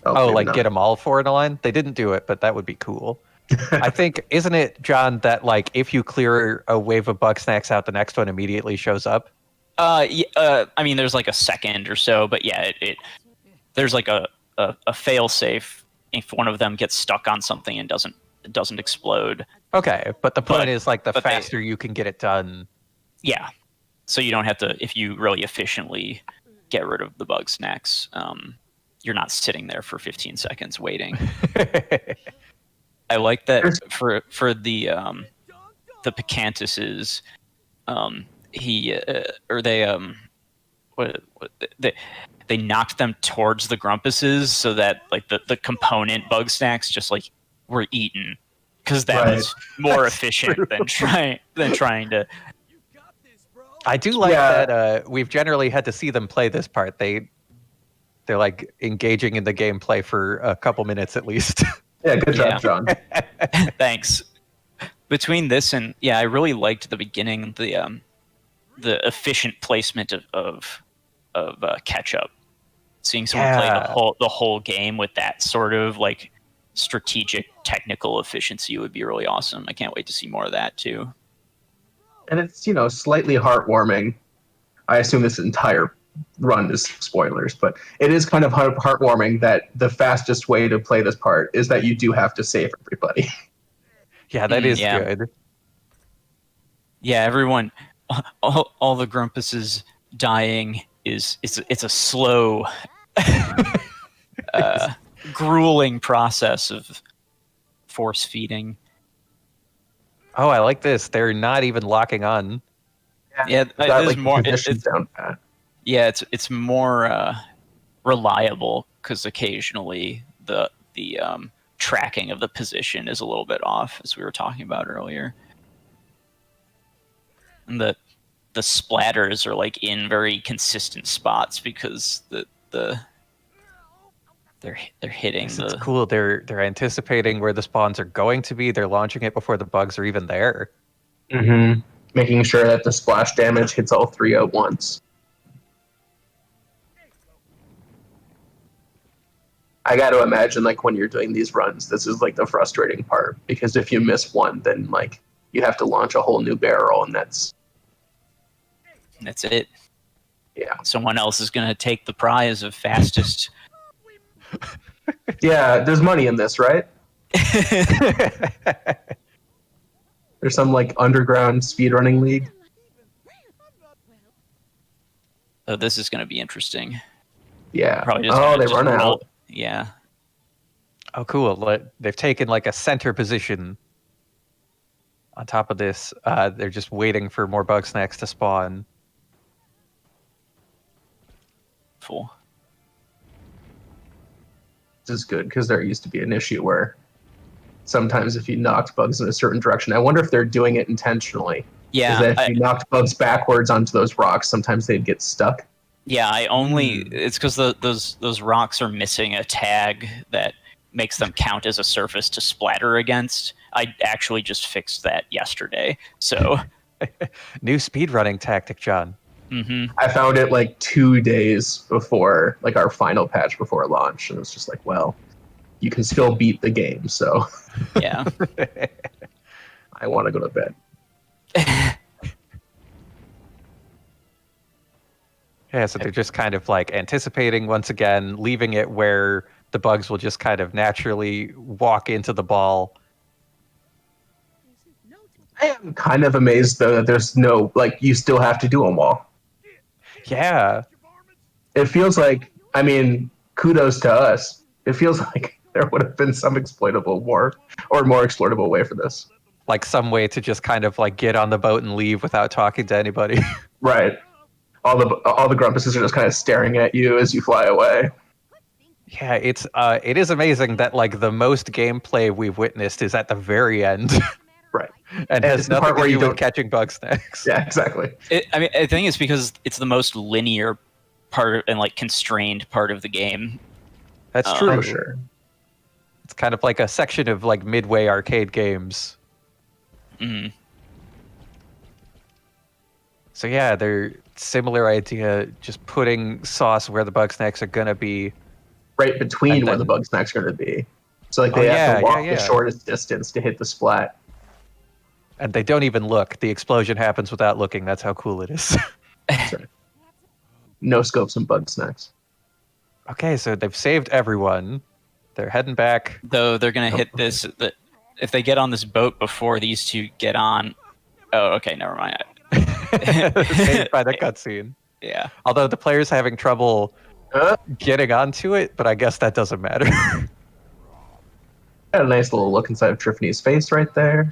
Oh, like get them all four in a line? They didn't do it, but that would be cool. I think, isn't it, John, that like if you clear a wave of bug snacks out, the next one immediately shows up? I mean, there's like a second or so, but yeah, there's like a fail safe if one of them gets stuck on something and doesn't explode. Okay, but the point is like the faster you can get it done. Yeah, so you don't have to, if you really efficiently get rid of the bug snacks, you're not sitting there for 15 seconds waiting. I like that for the Picantuses, they knocked them towards the Grumpuses so that like the component bug snacks just like were eaten, because that was more efficient than trying to. I do like that we've generally had to see them play this part. They're like engaging in the gameplay for a couple minutes at least. Yeah, good job, John. Thanks. Between this and I really liked the beginning, the efficient placement of Ketchup. Seeing someone play the whole game with that sort of like strategic technical efficiency would be really awesome. I can't wait to see more of that too. And it's, slightly heartwarming. I assume this entire run is spoilers, but it is kind of heartwarming that the fastest way to play this part is that you do have to save everybody. Yeah, that is good. Yeah, everyone, all the Grumpuses dying it's a slow grueling process of force feeding. Oh, I like this. They're not even locking on. Yeah, there's more. Down pat. Yeah, it's more reliable because occasionally the tracking of the position is a little bit off, as we were talking about earlier. And the splatters are like in very consistent spots because they're hitting It's the. cool. They're anticipating where the spawns are going to be. They're launching it before the bugs are even there. Mm-hmm. Making sure that the splash damage hits all three at once. I got to imagine, like, when you're doing these runs, this is like the frustrating part, because if you miss one, then like you have to launch a whole new barrel, and that's it. Yeah. Someone else is going to take the prize of fastest. Yeah, there's money in this, right? There's some like underground speedrunning league. Oh, this is going to be interesting. Yeah. Probably just Oh, they run out. Yeah. Oh, cool. They've taken like a center position on top of this. They're just waiting for more bug snacks to spawn. Cool. This is good because there used to be an issue where sometimes if you knocked bugs in a certain direction, I wonder if they're doing it intentionally. Yeah, Is that if you knocked bugs backwards onto those rocks, sometimes they'd get stuck. Yeah, it's because those rocks are missing a tag that makes them count as a surface to splatter against. I actually just fixed that yesterday. So new speedrunning tactic, John. Mm-hmm. I found it like 2 days before like our final patch before launch, and it was just like, well, you can still beat the game, so yeah. I want to go to bed. Yeah, so they're just kind of like anticipating once again, leaving it where the bugs will just kind of naturally walk into the ball. I am kind of amazed though that there's no like you still have to do them all. Yeah. It feels like, I mean, kudos to us. It feels like there would have been some exploitable more exploitable way for this. Like some way to just kind of like get on the boat and leave without talking to anybody. Right. All the grumpuses are just kind of staring at you as you fly away. Yeah, it is amazing that like the most gameplay we've witnessed is at the very end. Right. And has nothing to do with catching bug snacks. Yeah, exactly. I think it's because it's the most linear part and like constrained part of the game. That's true. For sure. It's kind of like a section of like Midway arcade games. Mm-hmm. So yeah, they're similar idea, just putting sauce where the bug snacks are gonna be. Right between where the bug snacks are gonna be. So like they have to walk the shortest distance to hit the splat. And they don't even look. The explosion happens without looking. That's how cool it is. That's right. No scopes and bug snacks. Okay, so they've saved everyone. They're heading back. Though they're gonna hit this. If they get on this boat before these two get on. Oh, okay, never mind. Saved by the cutscene. Yeah. Although the player's having trouble getting onto it, but I guess that doesn't matter. Got a nice little look inside of Triffany's face right there.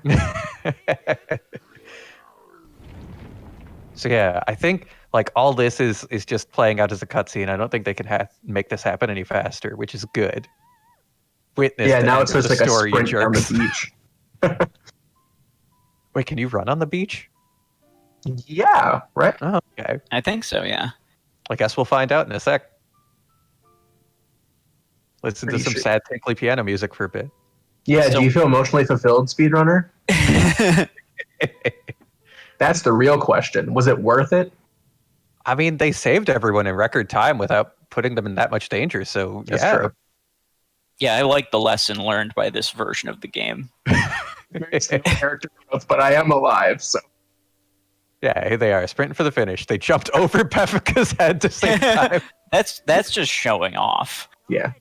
So yeah, I think like all this is just playing out as a cutscene. I don't think they can make this happen any faster, which is good. Witness. Yeah, now it's just like a story, sprint on jerks. the beach. Wait, can you run on the beach? Yeah, right. Oh, okay. I think so. Yeah. I guess we'll find out in a sec. Listen to Pretty some sure. sad, tinkly piano music for a bit. Yeah, do you feel emotionally fulfilled, speedrunner? That's the real question. Was it worth it? I mean, they saved everyone in record time without putting them in that much danger. So That's yeah, true. Yeah, I like the lesson learned by this version of the game. There's no character growth, but I am alive, so. Yeah, here they are, sprinting for the finish. They jumped over Peffica's head to save time. That's just showing off. Yeah.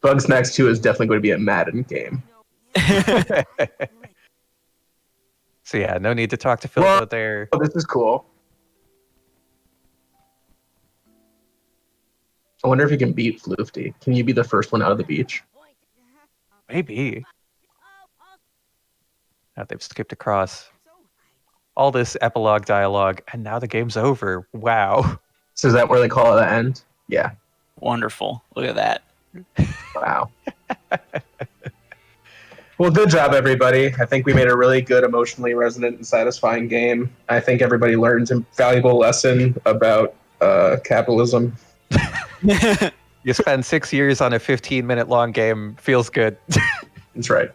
Bugsnax 2 is definitely going to be a Madden game. So yeah, no need to talk to Phil out there. Oh, this is cool. I wonder if you can beat Floofty. Can you be the first one out of the beach? Maybe. Now they've skipped across all this epilogue dialogue, and now the game's over. Wow. So is that where they call it the end? Yeah. Wonderful. Look at that. Wow. Well, good job, everybody. I think we made a really good, emotionally resonant and satisfying game. I think everybody learned a valuable lesson about capitalism. You spend 6 years on a 15-minute long game. Feels good. That's right.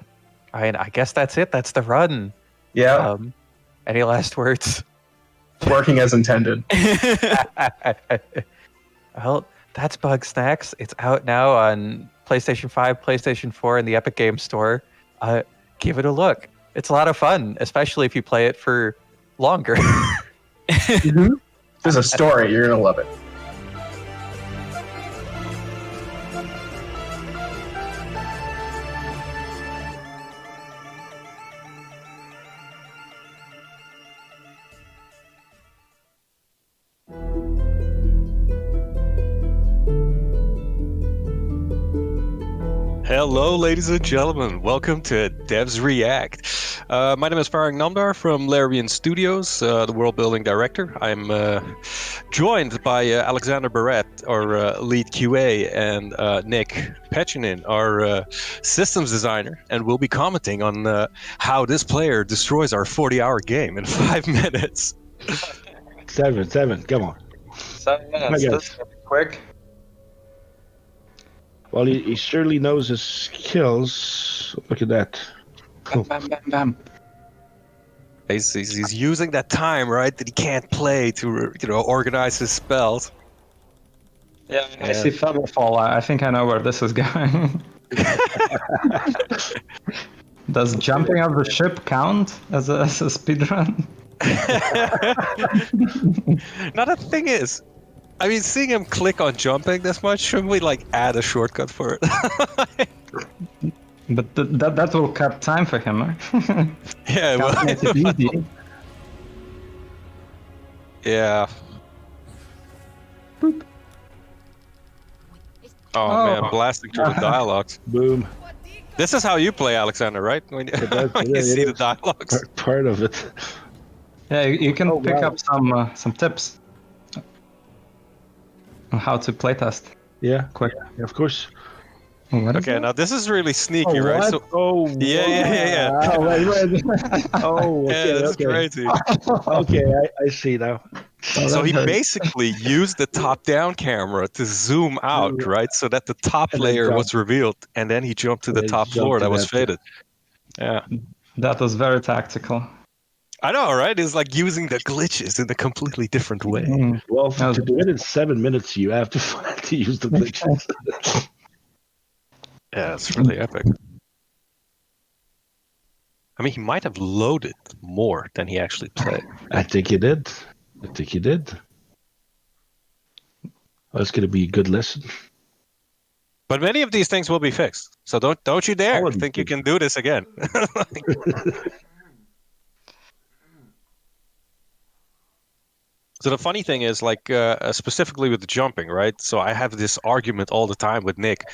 I guess that's it. That's the run. Yeah. Any last words? Working as intended. Well, that's Bugsnax. It's out now on PlayStation 5, PlayStation 4, and the Epic Games Store. Give it a look. It's a lot of fun, especially if you play it for longer. There's a story. You're going to love it. Hello, ladies and gentlemen. Welcome to Devs React. My name is Farang Namdar from Larian Studios, the world building director. I'm joined by Alexander Barrett, our lead QA, and Nick Pechinin, our systems designer, and we'll be commenting on how this player destroys our 40-hour game in 5 minutes. Seven, come on. 7 minutes. This is quick. Well, he surely knows his skills. Look at that. Bam, bam, bam, bam. He's using that time, right, that he can't play to, organize his spells. Yeah, I see Featherfall. I think I know where this is going. Does jumping off the ship count as a speedrun? Now the thing is, I mean, seeing him click on jumping this much, shouldn't we add a shortcut for it? But that will cut time for him, right? Yeah, well, make it easy. Yeah. Boop. Oh man, blasting through the dialogues. Boom. This is how you play, Alexander, right? When you, you see the dialogues. Part of it. Yeah, you can pick up some tips on how to playtest. Yeah, quick. Yeah, of course. Okay, now this is really sneaky, right? So, yeah. Oh, wait. Oh, okay, yeah, that's crazy. Okay, I see now. So he basically used the top-down camera to zoom out, right? So that the top layer was revealed, and then he jumped to the top floor that was faded. Yeah. That was very tactical. I know, right? It's like using the glitches in a completely different way. Well, to do it in 7 minutes, you have to use the glitches. Yeah, it's really epic. I mean, he might have loaded more than he actually played. I think he did. That's going to be a good lesson. But many of these things will be fixed. So don't you dare think you can do this again. So the funny thing is, specifically with the jumping, right? So I have this argument all the time with Nick,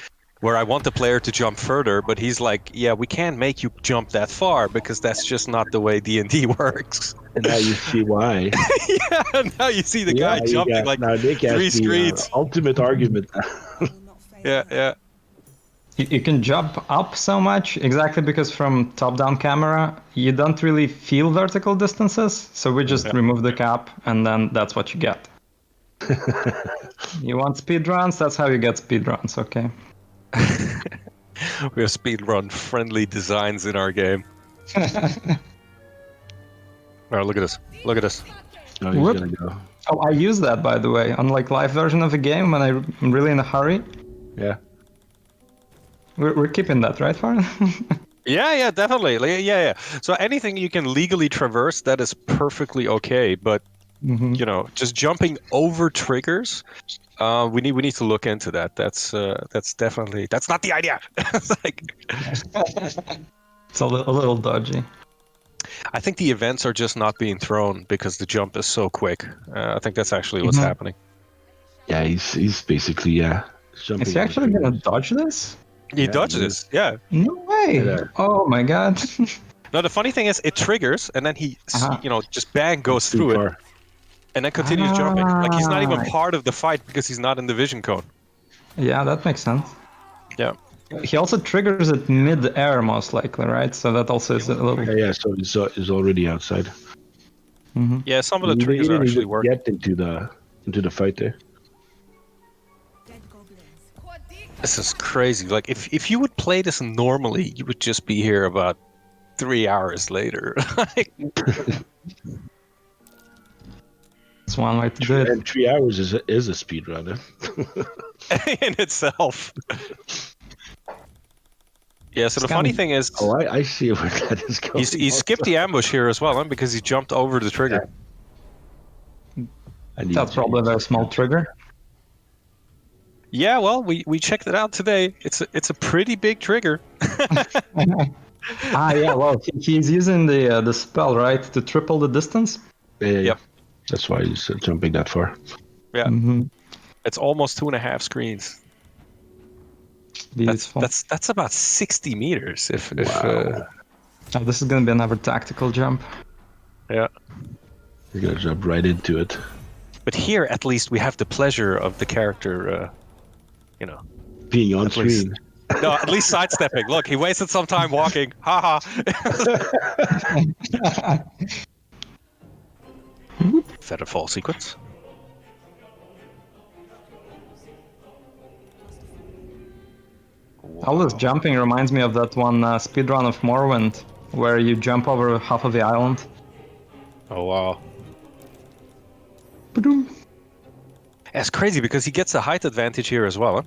where I want the player to jump further, but he's like, yeah, we can't make you jump that far because that's just not the way D&D works. And now you see why. Yeah, now you see the guy jumping now Nick 3 screens. Ultimate argument. Yeah. You can jump up so much exactly because from top-down camera you don't really feel vertical distances, so we just remove the cap and then that's what you get. You want speedruns? That's how you get speedruns, okay? We have speedrun friendly designs in our game. Alright, look at this. Oh, he's gonna go. Oh, I use that, by the way, on live version of a game when I'm really in a hurry. Yeah. We're keeping that, right, Farn? Yeah, definitely. Yeah. So anything you can legally traverse, that is perfectly okay. But just jumping over triggers, we need to look into that. That's definitely not the idea. It's a little dodgy. I think the events are just not being thrown because the jump is so quick. I think that's actually what's happening. Yeah, he's basically jumping. Is he actually gonna dodge this? He dodges this, yeah. No way! Oh my god. No, the funny thing is, it triggers, and then he, just bang goes through it, and then continues jumping. Like he's not even part of the fight because he's not in the vision cone. Yeah, that makes sense. Yeah. He also triggers it mid-air, most likely, right? So that also is a little. Yeah. So he's already outside. Mm-hmm. Yeah, some of the triggers are actually working. Get into the fight there. This is crazy. Like if you would play this normally, you would just be here about 3 hours later. It's one way to do it. And 3 hours is a speed run, in itself. Yeah. So the funny thing is, I see where that is going. He skipped the ambush here as well, because he jumped over the trigger. That's probably a very small trigger. Yeah, well, we checked it out today. It's a pretty big trigger. Yeah, well, he's using the spell, right, to triple the distance? Yeah. That's why he's jumping that far. Yeah. Mm-hmm. It's almost 2.5 screens. Beautiful. That's about 60 meters. Oh, this is gonna be another tactical jump. Yeah. You're gonna jump right into it. But here, at least, we have the pleasure of the character, being on screen. No, at least sidestepping. Look, he wasted some time walking. Haha. Featherfall sequence. All this jumping reminds me of that one speedrun of Morrowind, where you jump over half of the island. Oh, wow. That's crazy because he gets a height advantage here as well, huh?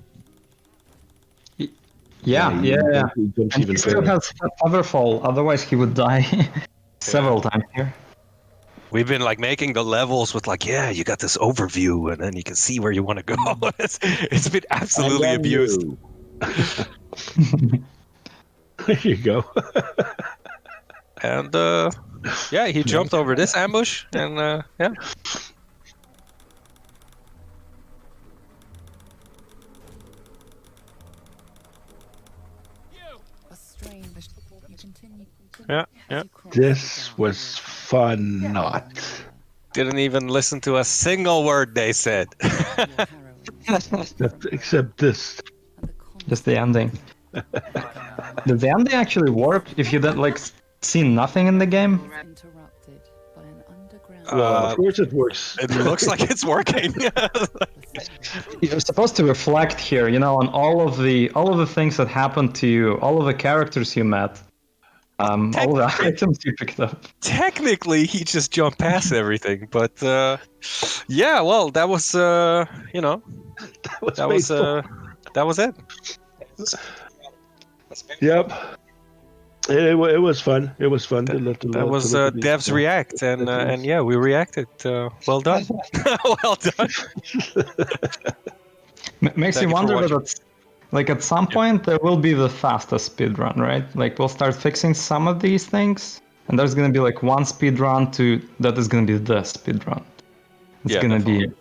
Yeah. He jumps And even he still further. has Featherfall, otherwise he would die several times here. We've been making the levels with you got this overview and then you can see where you want to go. It's been absolutely abused. There you go. And he jumped over this ambush and yeah. Yeah. This was fun. Not. Didn't even listen to a single word they said. Except this. Just the ending. Did the ending actually work if you didn't see nothing in the game? Well, of course it works. It looks like it's working. You're supposed to reflect here, on all of the things that happened to you, all of the characters you met, all the items you picked up. Technically, he just jumped past everything, but yeah, well, that was that was it. Yep. It was fun. It was fun. That was Devs React, and yeah, we reacted. Well done. Well done. Makes you wonder that at some point there will be the fastest speedrun, right? We'll start fixing some of these things, and there's gonna be one speedrun that is gonna be the speedrun. It's gonna be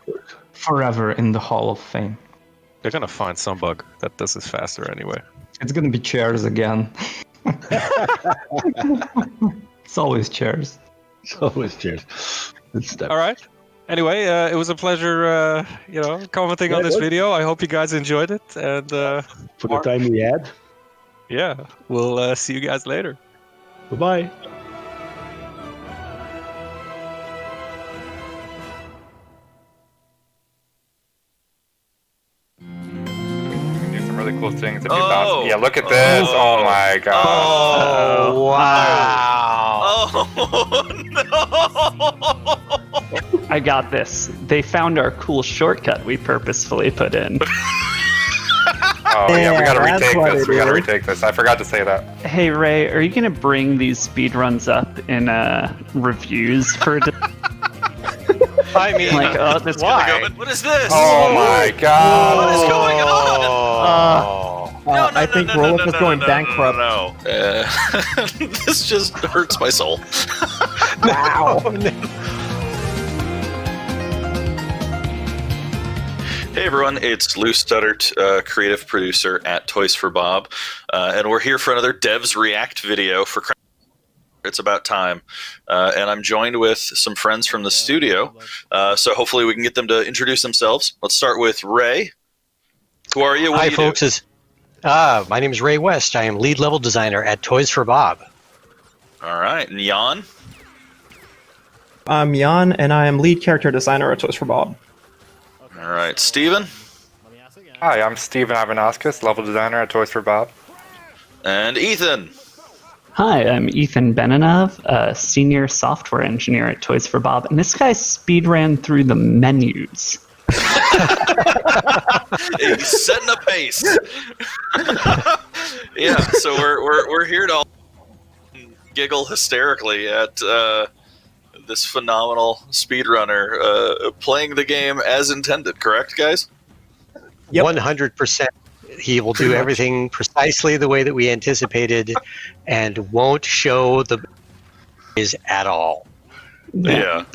forever in the Hall of Fame. They're gonna find some bug that does this faster anyway. It's gonna be chairs again. It's always chairs. It's always chairs. All right. Anyway, it was a pleasure, commenting on this video. I hope you guys enjoyed it, and for the time we had. Yeah, we'll see you guys later. Bye-bye. Really cool things if you bounce. Yeah, look at this. Oh my god. Oh, wow. Oh, no. I got this. They found our cool shortcut we purposefully put in. Oh, yeah, we gotta retake this. We gotta retake this. I forgot to say that. Hey, Ray, are you going to bring these speedruns up in reviews for... I mean, this why? What is this? Oh my god. What is going on? I think Roloff is going bankrupt. No. This just hurts my soul. Wow. Hey everyone, it's Lou Studdert, creative producer at Toys for Bob, and we're here for another Devs React video for It's About Time, and I'm joined with some friends from the studio, so hopefully we can get them to introduce themselves. Let's start with Ray. Who are you? What Hi do you folks, my name is Ray West. I am lead level designer at Toys for Bob. All right, and Jan? I'm Jan, and I am lead character designer at Toys for Bob. All right, Steven? Hi, I'm Steven Ivanauskas, level designer at Toys for Bob. And Ethan? Hi, I'm Ethan Benanov, a senior software engineer at Toys for Bob, and this guy speed ran through the menus. He's setting a pace. Yeah, so we're here to all giggle hysterically at this phenomenal speedrunner playing the game as intended, correct, guys? 100%. He will do everything precisely the way that we anticipated and won't show the is at all. Yeah.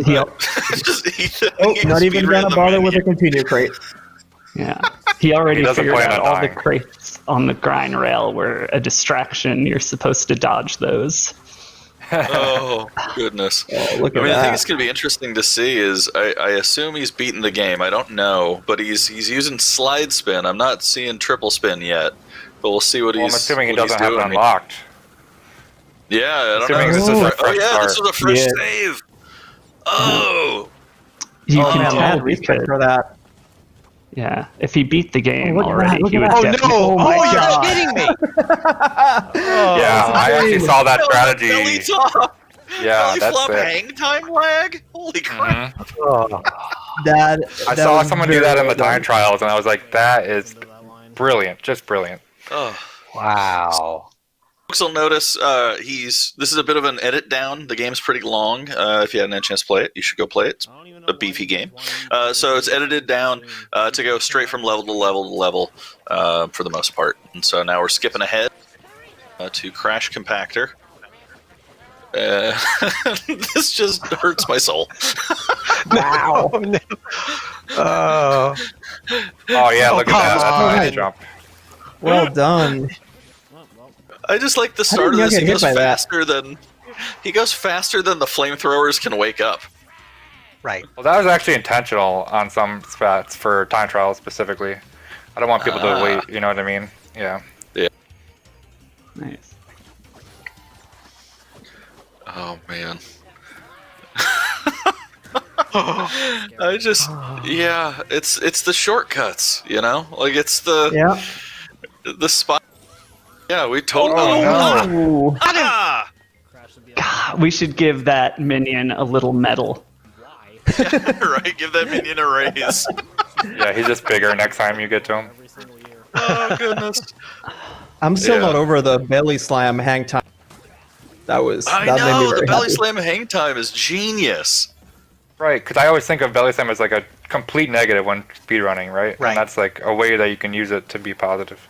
Not even gonna bother with a continue crate. Yeah. He already He doesn't figured plan out on all the dying. crates on the grind rail were a distraction. You're supposed to dodge those. Oh, goodness. Look I at mean, I think that. it's going to be interesting to see is, I assume he's beaten the game. I don't know, but he's using slide spin. I'm not seeing triple spin yet, but we'll see what Well, I'm he's assuming he what he's doesn't have it doing. unlocked. Yeah, I don't Assuming know. this is a Oh fresh yeah, start. this was a fresh Yeah. save. Oh! You Oh, can man, tell mad respect for that. Yeah, if he beat the game look at already, that, look he at would that. Oh, definitely. no! my Oh, you're God. kidding me! Yeah, I actually saw that strategy. Belly top! Yeah, Belly that's flop it. hang time lag? Holy crap. That I that saw was someone do that in the very well time trials, and I was like, that is brilliant, just brilliant. Oh. Wow. Folks will notice this is a bit of an edit down. The game's pretty long. If you hadn't had a chance to play it, you should go play it. It's a beefy game. So it's edited down to go straight from level to level to level for the most part. And so now we're skipping ahead to Crash Compactor. This just hurts my soul. Wow. Oh, no. Oh. Oh yeah, look at that. That's a on. nice jump. Well done. I just like the How start of did you this. He get hit goes by that? faster than the flamethrowers can wake up. Right. Well, that was actually intentional on some spots for time trials specifically. I don't want people to wait. You know what I mean? Yeah. Yeah. Nice. Oh man. It's the shortcuts, you know? Like it's the spot. Yeah, we totally Oh, God, we should give that minion a little medal. right, give that minion a raise. Yeah, he's just bigger next time you get to him. Oh goodness. I'm still Yeah. not over the belly slam hang time. That I made me know, very the belly happy. slam hang time is genius. Right, because I always think of belly slam as like a complete negative when speedrunning, right? Right. And that's like a way that you can use it to be positive.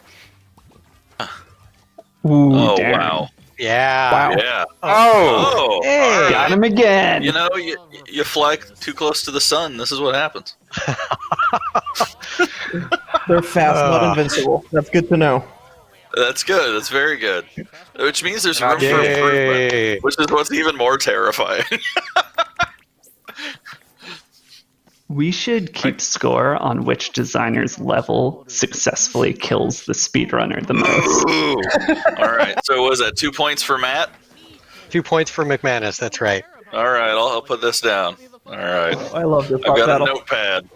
Ooh, Oh damn. wow. Yeah. Wow. Yeah. Oh! Hey. Got him again. You know, you fly too close to the sun, this is what happens. They're fast, not invincible. That's good to know. That's good. That's very good. Which means there's room for Yay. improvement, which is what's even more terrifying. We should keep score on which designer's level successfully kills the speedrunner the most. Ooh. All right. So what was that? 2 points for Matt? 2 points for McManus, that's right. All right. I'll put this down. All right. I love this I've got battle. a notepad.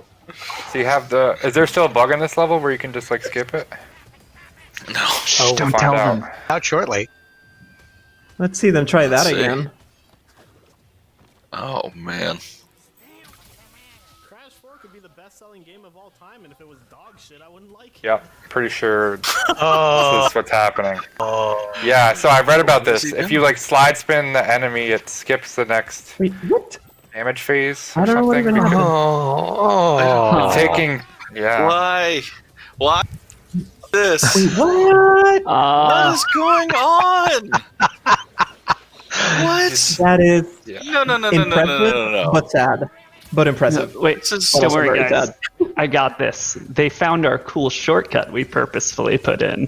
So you have the. Is there still a bug in this level where you can just like skip it? No. Oh, Don't Find tell out. them. Out shortly. Let's see them try that Let's see. again. Oh man. Crash 4 could be the best-selling game of all time, and if it was dog shit, I wouldn't like it. Yep, pretty sure Oh. this is what's happening. Oh. Yeah, so I read about What's this. he If doing? you like slide spin the enemy, it skips the next Wait, what? damage phase I or don't know what something. even because Oh. it's taking, yeah. Why? Why this? Wait, what? What is going on? What? That is No. impressive, but sad. but impressive. No, wait, But don't also worry, very guys. sad. I got this. They found our cool shortcut we purposefully put in.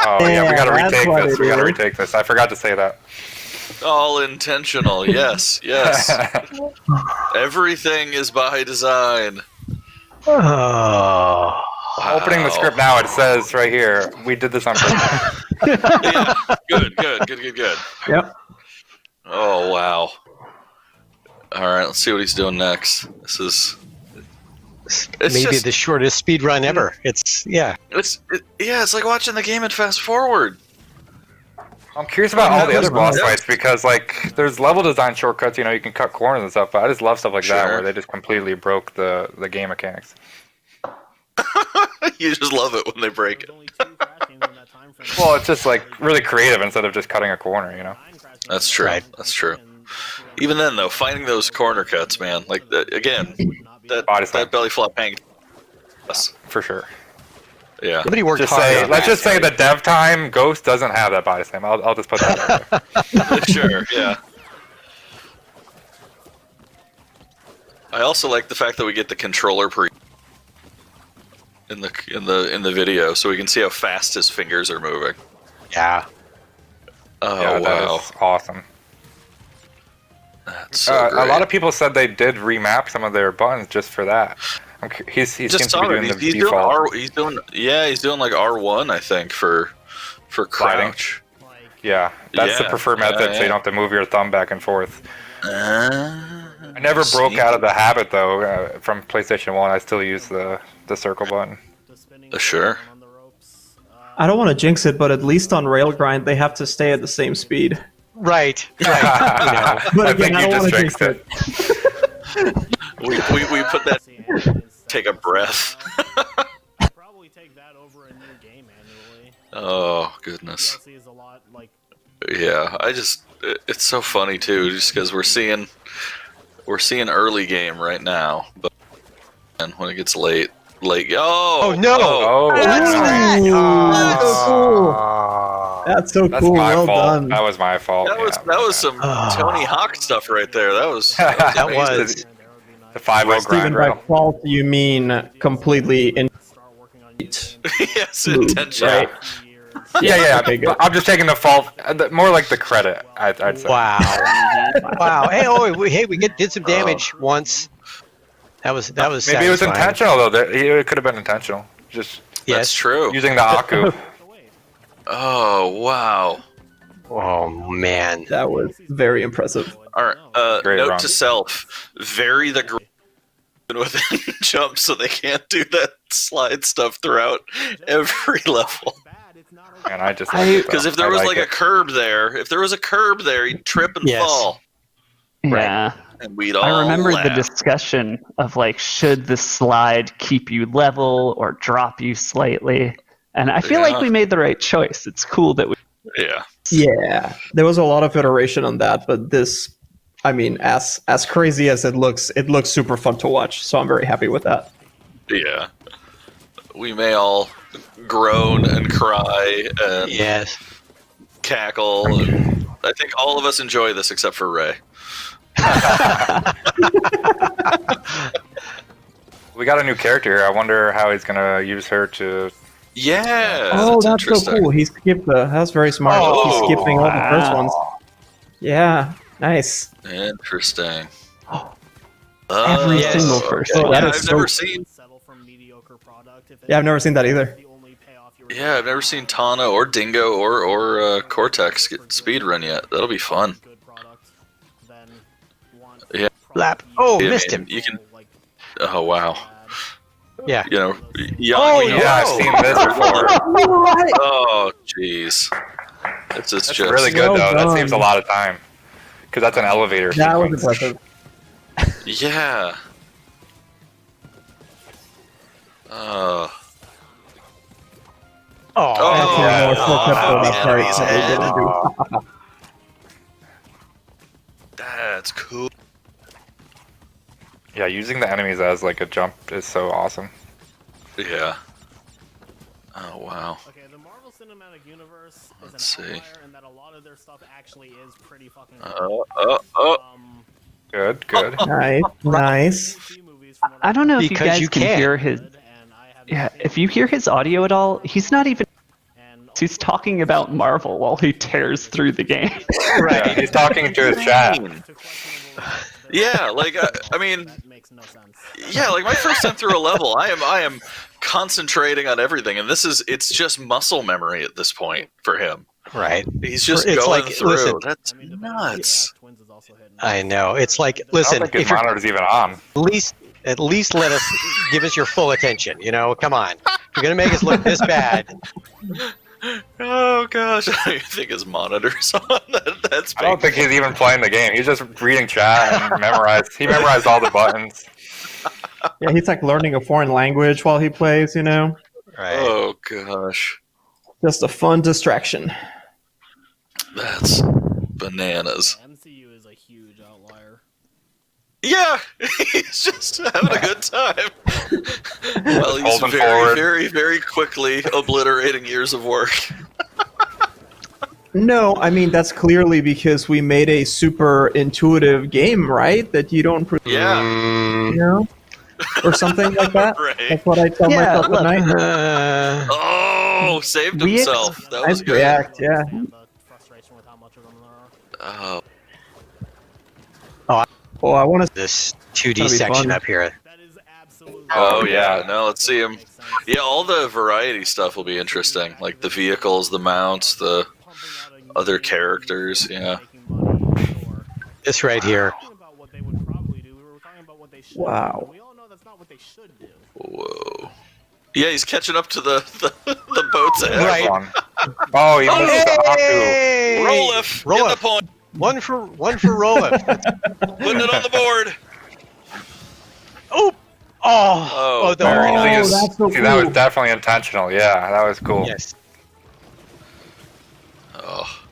Oh yeah, we gotta that's retake what this. it We gotta is. retake this. I forgot to say that. All intentional. Yes, yes. Everything is by design. Oh. Opening the script now, it says right here, we did this on purpose. Yeah, good. Yep. Oh wow. All right, let's see what he's doing next. This is Maybe just- the shortest speed run ever. It's it's like watching the game and fast forward. I'm curious about all the other boss fights because, like, there's level design shortcuts. You know, you can cut corners and stuff. But I just love stuff like that Sure. where they just completely broke the game mechanics. You just love it when they break it. Well, it's just like really creative instead of just cutting a corner. You know. That's true. That's true. Even then, though, finding those corner cuts, man, like again, that belly flop hang. For sure. Yeah. Nobody worked Just hard say, on let's that. just say the dev time Ghost doesn't have that body slam. I'll just put that out there. Sure. Yeah. I also like the fact that we get the controller in the video, so we can see how fast his fingers are moving. Yeah. Oh Yeah, that wow. is awesome. That's so A great. lot of people said they did remap some of their buttons just for that. He seems Just to saw be it. doing the He's doing default. he's doing like R1, I think, for crouch. Yeah, that's the Yeah, preferred method, so yeah. you don't have to move your thumb back and forth. I never broke sneaky. out of the habit though. From PlayStation 1, I still use the circle button. Sure. I don't want to jinx it, but at least on rail grind, they have to stay at the same speed. Right. But I again, think I you don't want just to jinx jinxed it. it. We put that. Take a breath. Probably take that over a new game annually. Oh goodness. DLC is a lot like Yeah, it's so funny too, just because we're seeing early game right now, but and when it gets late, Oh no! Oh, What's that? That's so That's cool. my Well fault. done. That was my fault. that was some Tony Hawk stuff right there. That was That amazing. was. The 5-0 Steven, grind by rail. fault, you mean completely in. Yes, intentional. Right? Yeah. Okay, good. I'm just taking the fault, more like the credit. I'd say. Wow. Wow. Hey, we did some damage once. That was Maybe it was satisfying. intentional though. It could have been intentional. Just That's true. using the Aku. Oh wow. Oh man. That was very impressive. All right. Great Note run. to self: vary the within jump so they can't do that slide stuff throughout every level. And I just Because if there was like a curb there, you'd trip and Yes. fall, Yeah. and we'd all. I remember the laugh. discussion of like, should the slide keep you level or drop you slightly? And I feel like Yeah. we made the right choice. It's cool that we. Yeah. Yeah, there was a lot of iteration on that, but this, I mean, as crazy as it looks super fun to watch. So I'm very happy with that. Yeah. We may all groan and cry and Yes. cackle. And I think all of us enjoy this except for Ray. We got a new character here. I wonder how he's gonna use her to. Yeah. Oh, that's so interesting. cool. He skipped that's very smart. He's Oh, skipping all the first ones. Wow. Yeah, nice. Interesting. Every yes. single first Oh, one. that Yeah, is I've so never cool. seen. Yeah, I've never seen that either. Yeah, I've never seen Tana or Dingo or Cortex get speedrun yet. That'll be fun. Yeah. Flap. Oh, I missed mean, him. You can. Oh wow. Yeah. You know. Oh, Yeah, I've seen this before. Oh jeez. This is That's just really good Well though. That done. saves a lot of time. Because that's an elevator. That was sequence. impressive. Yeah. Oh. That's yeah. more shortcut for that part enemy's that they head. didn't do. That's cool. Yeah, using the enemies as like a jump is so awesome. Yeah. Oh wow. Okay, the Marvel Cinematic Universe Let's is an see. outlier in that a lot of their stuff actually is pretty fucking Oh. Good, good. Nice. I don't know if Because you guys you can can. hear his. Yeah, if you hear his audio at all, he's not even. He's talking about Marvel while he tears through the game. Right. Yeah, he's talking to his chat. Yeah, like I mean, yeah, like my first time through a level, I am concentrating on everything, and it's just muscle memory at this point for him. Right. He's just It's going like, through. listen, That's nuts. I know. It's like, I listen, don't think his if you're monitor's even on. at least let us give us your full attention. You know, come on. If you're gonna make us look this bad, Oh gosh, I think his monitor's on. That's I don't think he's even playing the game. He's just reading chat and He memorized all the buttons. Yeah, he's like learning a foreign language while he plays, you know? Right. Oh gosh, Just a fun distraction. that's bananas. MCU is a huge outlier. Yeah, he's just having a good time. Well, he's Holding very, forward. very, very quickly obliterating years of work. No, I mean that's clearly because we made a super intuitive game, right? That you don't, Yeah. you know, or something like that. Right. That's what I tell myself at night. Oh, saved We himself. That was Nice good. react, yeah. Oh, Oh, I want to. this 2D That'll be section fun. up here. oh yeah. No, let's see him. Yeah, all the variety stuff will be interesting, like the vehicles, the mounts, the other characters. Yeah. This right here. Wow. Whoa. Yeah, he's catching up to the boats ahead. Right. Oh, he missed the Aku. Hey! Roloff, get the point. One for Roloff. Putting it on the board. Oh, Oh, the Very nice. that's so See, that was cool. definitely intentional. Yeah, that was cool. yes. Oh.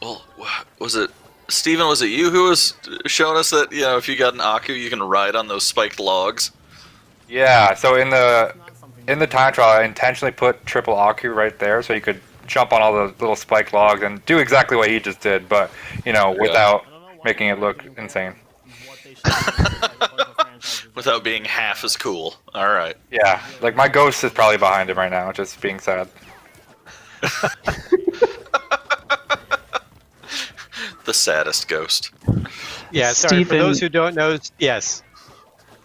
Well, was it Steven? Was it you who was showing us that if you got an Aku, you can ride on those spiked logs? Yeah. So in the time trial, I intentionally put triple Aku right there, so you could jump on all the little spiked logs and do exactly what he just did, but without making it look insane. Without being half as cool. All right. Yeah, like my ghost is probably behind him right now, just being sad. The saddest ghost. Yeah, sorry. For Stephen- those who don't know, yes.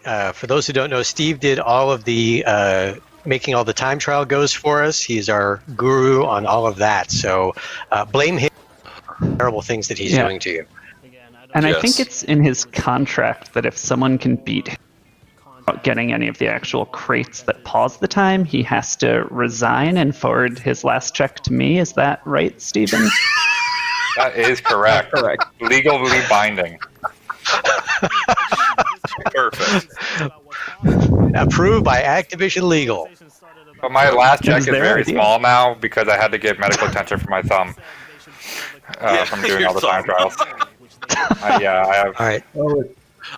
For those who don't know, Steve did all of the making all the time trial goes for us. He's our guru on all of that. So blame him for the terrible things that he's Yeah. doing to you. And I Yes. think it's in his contract that if someone can beat him without getting any of the actual crates that pause the time, he has to resign and forward his last check to me. Is that right, Stephen? That is correct. Correct. Legally binding. Perfect. Approved by Activision Legal. But my last check Is is there very idea? small now because I had to get medical attention for my thumb from doing all the time trials. Yeah, I have. All right.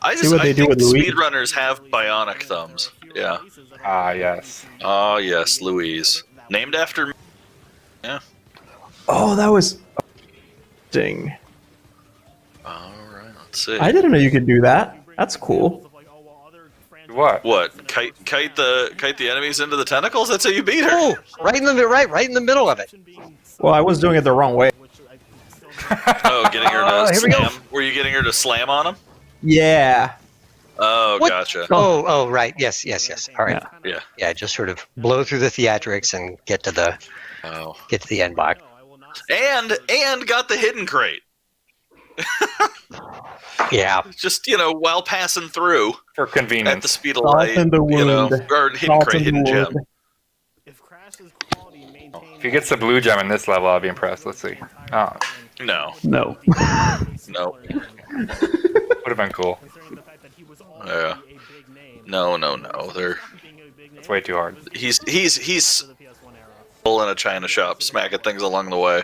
I See what they do think with Louise. speedrunners have bionic thumbs. Yeah. Yes. Oh yes, Louise. Named after me. Yeah. Oh, that was. Ding. All right. Let's see. I didn't know you could do that. That's cool. What? What? Kite the enemies into the tentacles? That's how you beat her. Oh, right in the middle of it. Well, I was doing it the wrong way. Oh, getting her to here we go. slam. Were you getting her to slam on him? Yeah. Oh, What? gotcha. Oh, right. Yes. All right. Yeah. Yeah, just sort of blow through the theatrics and get to the end box. And got the hidden crate. Yeah. Just while passing through For convenience. at the speed of Salt light. in the wound. Or hidden Salt crate, in the hidden wound. gem. If he gets the blue gem in this level, I'll be impressed. Let's see. Oh, No. No. No. would have been cool. Yeah. No. They're. It's way too hard. He's in a china shop, smacking things along the way.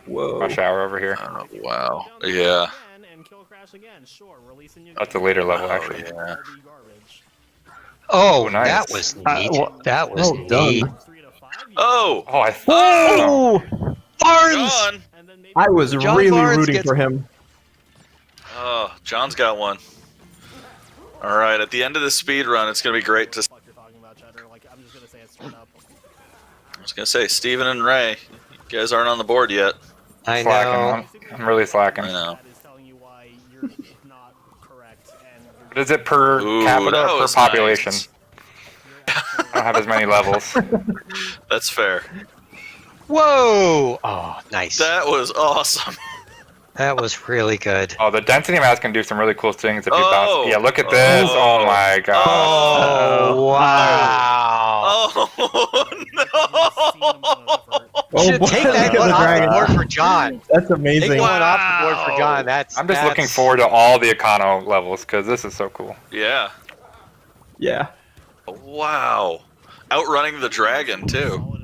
Whoa. Rush hour over here. Oh, wow. Yeah. That's a later level, actually. Yeah. Oh, nice. that was neat. That was Well done. neat. Oh. Oh, I. Oh, Barnes! John. I was John really Lawrence rooting gets- for him. Oh, John's got one. All right, at the end of the speed run, it's going to be great to. I was going to say, Steven and Ray, you guys aren't on the board yet. I Slacking. I'm really slacking. I know. What is it per capita that or per was population? nice. I don't have as many levels. That's fair. Whoa! Oh, nice. That was awesome. That was really good. Oh, the density mask can do some really cool things if you Oh. bounce. Yeah, look at this. Oh, my god. Oh, wow. Oh, no! Should take that one off the board for John. That's amazing. Take one off the board for John. I'm just looking forward to all the Econo levels because this is so cool. Yeah. Yeah. Wow. Outrunning the dragon, too.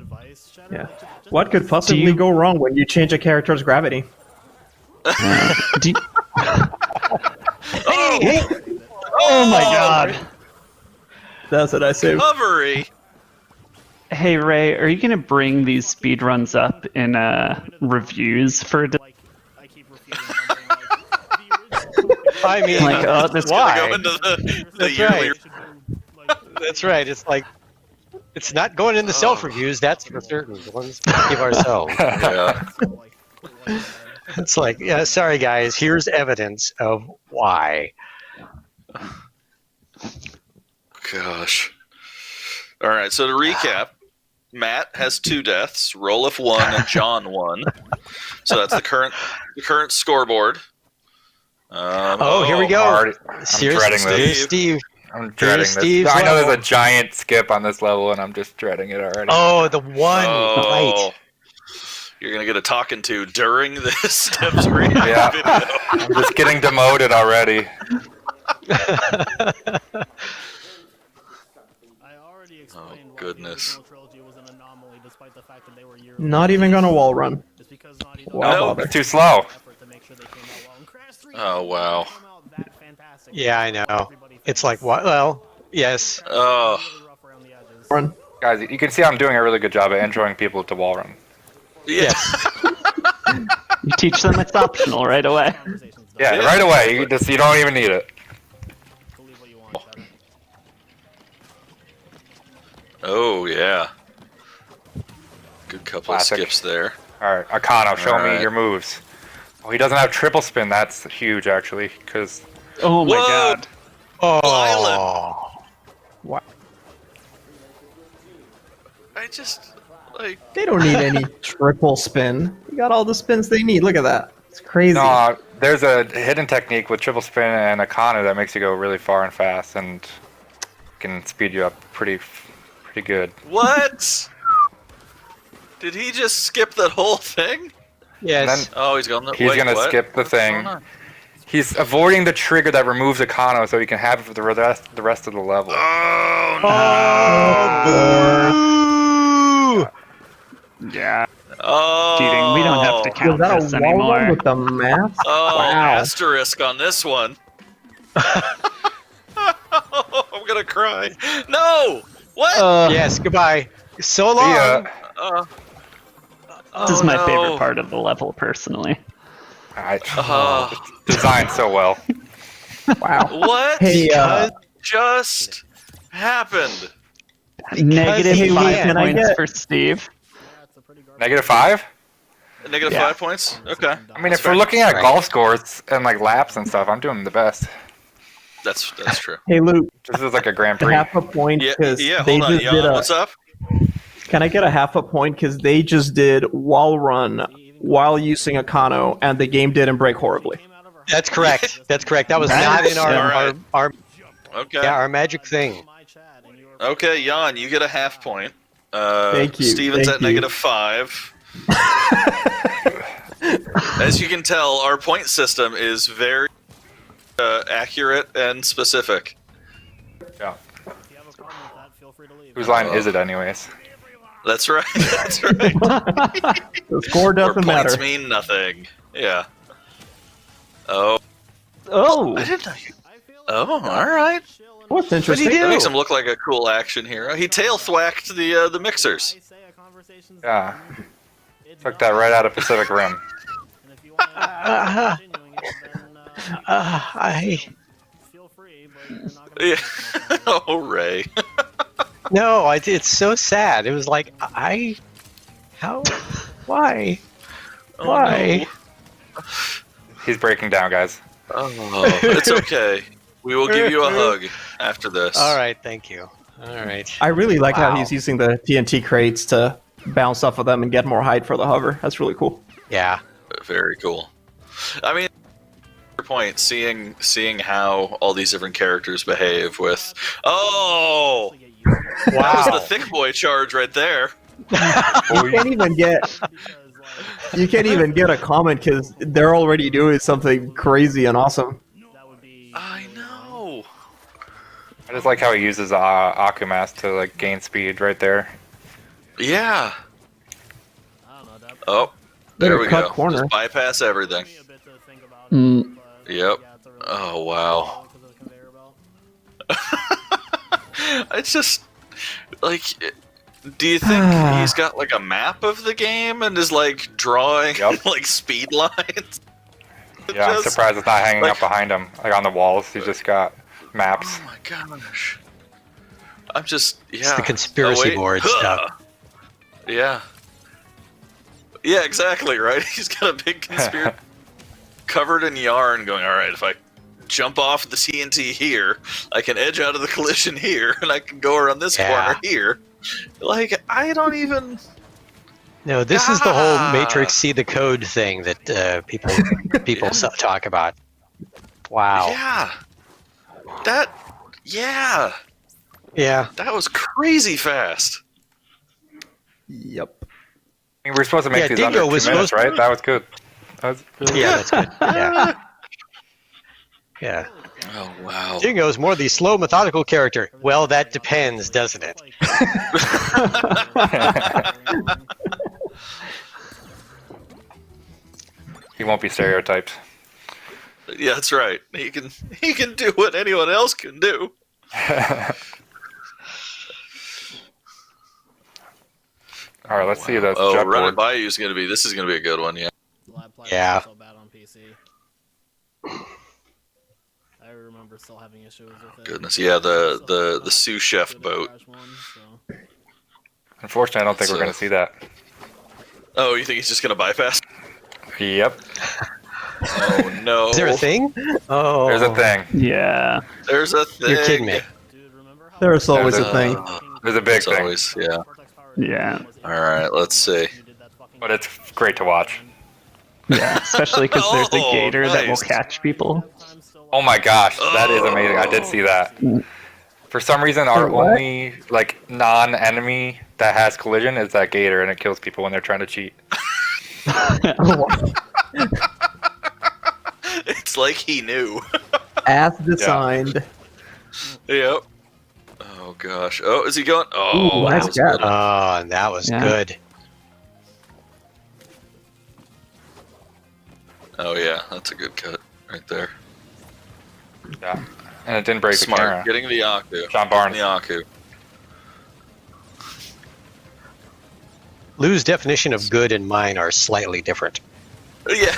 Yeah. What could possibly go wrong when you change a character's gravity? Oh my god. That's what I say. Recovery. Hey Ray, are you gonna bring these speedruns up in reviews for? I mean, Like, oh, this why? Go into the That's yearly. right. That's right. It's like it's not going in the self reviews. That's for certain. The ones we give ourselves. Yeah. It's like, yeah, sorry guys. Here's evidence of why. Gosh. All right. So to recap, Matt has 2 deaths. Roloff 1 and John 1. So that's the current scoreboard. Here we go. I'm Here's dreading Steve. this. Steve. I'm dreading this. Steve's I know level. there's a giant skip on this level, and I'm just dreading it already. Oh, the one. Oh. Right. You're gonna get a talking to during this Steps React Yeah. video. I'm just getting demoted already. Oh goodness. Not even gonna wall run. Why No. bother? Too slow. Oh wow. Yeah, I know. It's like what? Well, yes. Oh. Run. Guys, you can see I'm doing a really good job at introing people to wall run. Yeah. You teach them it's optional right away. Yeah, Yeah. right away. You don't even need it. Oh yeah. Good couple Classic. of skips there. All right, Akano, show me Alright. your moves. Oh, he doesn't have triple spin. That's huge, actually, because Oh my Whoa. god. Oh. I just like They don't need any triple spin. You got all the spins they need. Look at that. It's crazy. no, there's a hidden technique with triple spin and Akano that makes you go really far and fast and can speed you up pretty good. what? Did he just skip that whole thing? Yes. And then Oh, he's going. he's Wait, gonna what? skip the What's going thing. on? He's avoiding the trigger that removes Akano so he can have it for the rest of the level. Oh Yeah. no! Oh. Cheating. We don't have to Was count that this a wall run anymore. with the mask? Oh, Wow. asterisk on this one. I'm gonna cry. No! What? Yes. Goodbye. So See ya. long. This is my no. favorite part of the level, personally. Oh. It's designed so well. Wow. What Hey, just happened? Negative he 5 can. points for Steve. -5? Negative Yeah. 5 points? Okay. I mean, if we're looking at golf scores and like laps and stuff, I'm doing the best. That's true. Hey, Luke. This is like a Grand Prix. Half a point Yeah, because yeah. they Hold on, just did Jan. a. What's up? Can I get a half a point because they just did wall run while using Akano and the game didn't break horribly. That's correct. That's correct. That was not in Alright. our Okay. yeah, our magic thing. Okay, Jan, you get a half point. Thank you, Steven's thank at you. -5. As you can tell, our point system is very accurate and specific. Yeah. Whose line is it, anyways? That's right. That's right. The score Where doesn't points matter. mean nothing. Yeah. Oh. Oh! I didn't know you. Oh, all right. What's interesting? That makes him look like a cool action hero. He tail thwacked the mixers. Yeah. Took that right out of Pacific Rim. Yeah. Oh, Ray. No, it's so sad. It was like why? Oh, Why? no. He's breaking down, guys. Oh, it's okay. We will give you a hug after this. All right, thank you. All right. I really like how Wow. he's using the TNT crates to bounce off of them and get more height for the hover. That's really cool. Yeah. Very cool. I mean, your point, seeing how all these different characters behave with. Oh, that was the thick boy charge right there. You can't even get. You can't even get a comment because they're already doing something crazy and awesome. I know. I just like how he uses Akumas to like gain speed right there. Yeah. Oh, there Better we cut go. corner. Just bypass everything. Mm. Yep. Oh wow. It's just like, do you think he's got like a map of the game and is like drawing like speed lines? Yeah, I'm Just, surprised it's not hanging like- up behind him, like on the walls. He's just got maps. Oh my gosh. I'm just It's the conspiracy board stuff. Yeah. Yeah, exactly, right? He's got a big conspiracy covered in yarn going, all right, if I jump off the TNT here, I can edge out of the collision here, and I can go around this corner here. Like, I don't even... No, this is the whole Matrix see the code thing that people talk about. Wow. Yeah. Yeah. Yeah. That was crazy fast. Yep. I mean, we're supposed to make Yeah, these Dingo under was 2 minutes, supposed to- right? That was good. That was really Yeah, good. that's good. Yeah. Yeah. Oh, wow. Dingo's more the slow, methodical character. Well, that depends, doesn't it? He won't be stereotyped. Yeah, that's right. He can do what anyone else can do. All right, let's see this. Oh, jet Run board. It By You is gonna be. This is gonna be a good one. Yeah. Yeah. So bad on PC. I remember still having issues with it. Goodness, yeah. The sous chef boat. Unfortunately, I don't think we're So- going to see that. Oh, you think he's just gonna bypass? Yep. Oh no. Is there a thing? Oh. There's a thing. Yeah. There's a thing. You're kidding me. There's always There's a thing. There's a big It's thing. always, yeah. Yeah. All right, let's see. But it's great to watch. Yeah. Especially because there's the Oh, gator that will nice. catch people. Oh my gosh, that is amazing. I did see that. For some reason, our For what? only like non-enemy that has collision is that gator, and it kills people when they're trying to cheat. It's like he knew. As designed. Yep. Oh gosh. Oh, is he going? Oh, Ooh, nice that was catch. good. Oh, and that was Yeah. good. Oh yeah, that's a good cut right there. Yeah, and it didn't break the Smart. camera. Getting the Aku. John Barnes. Getting the Aku. Lou's definition of good and mine are slightly different. Yeah.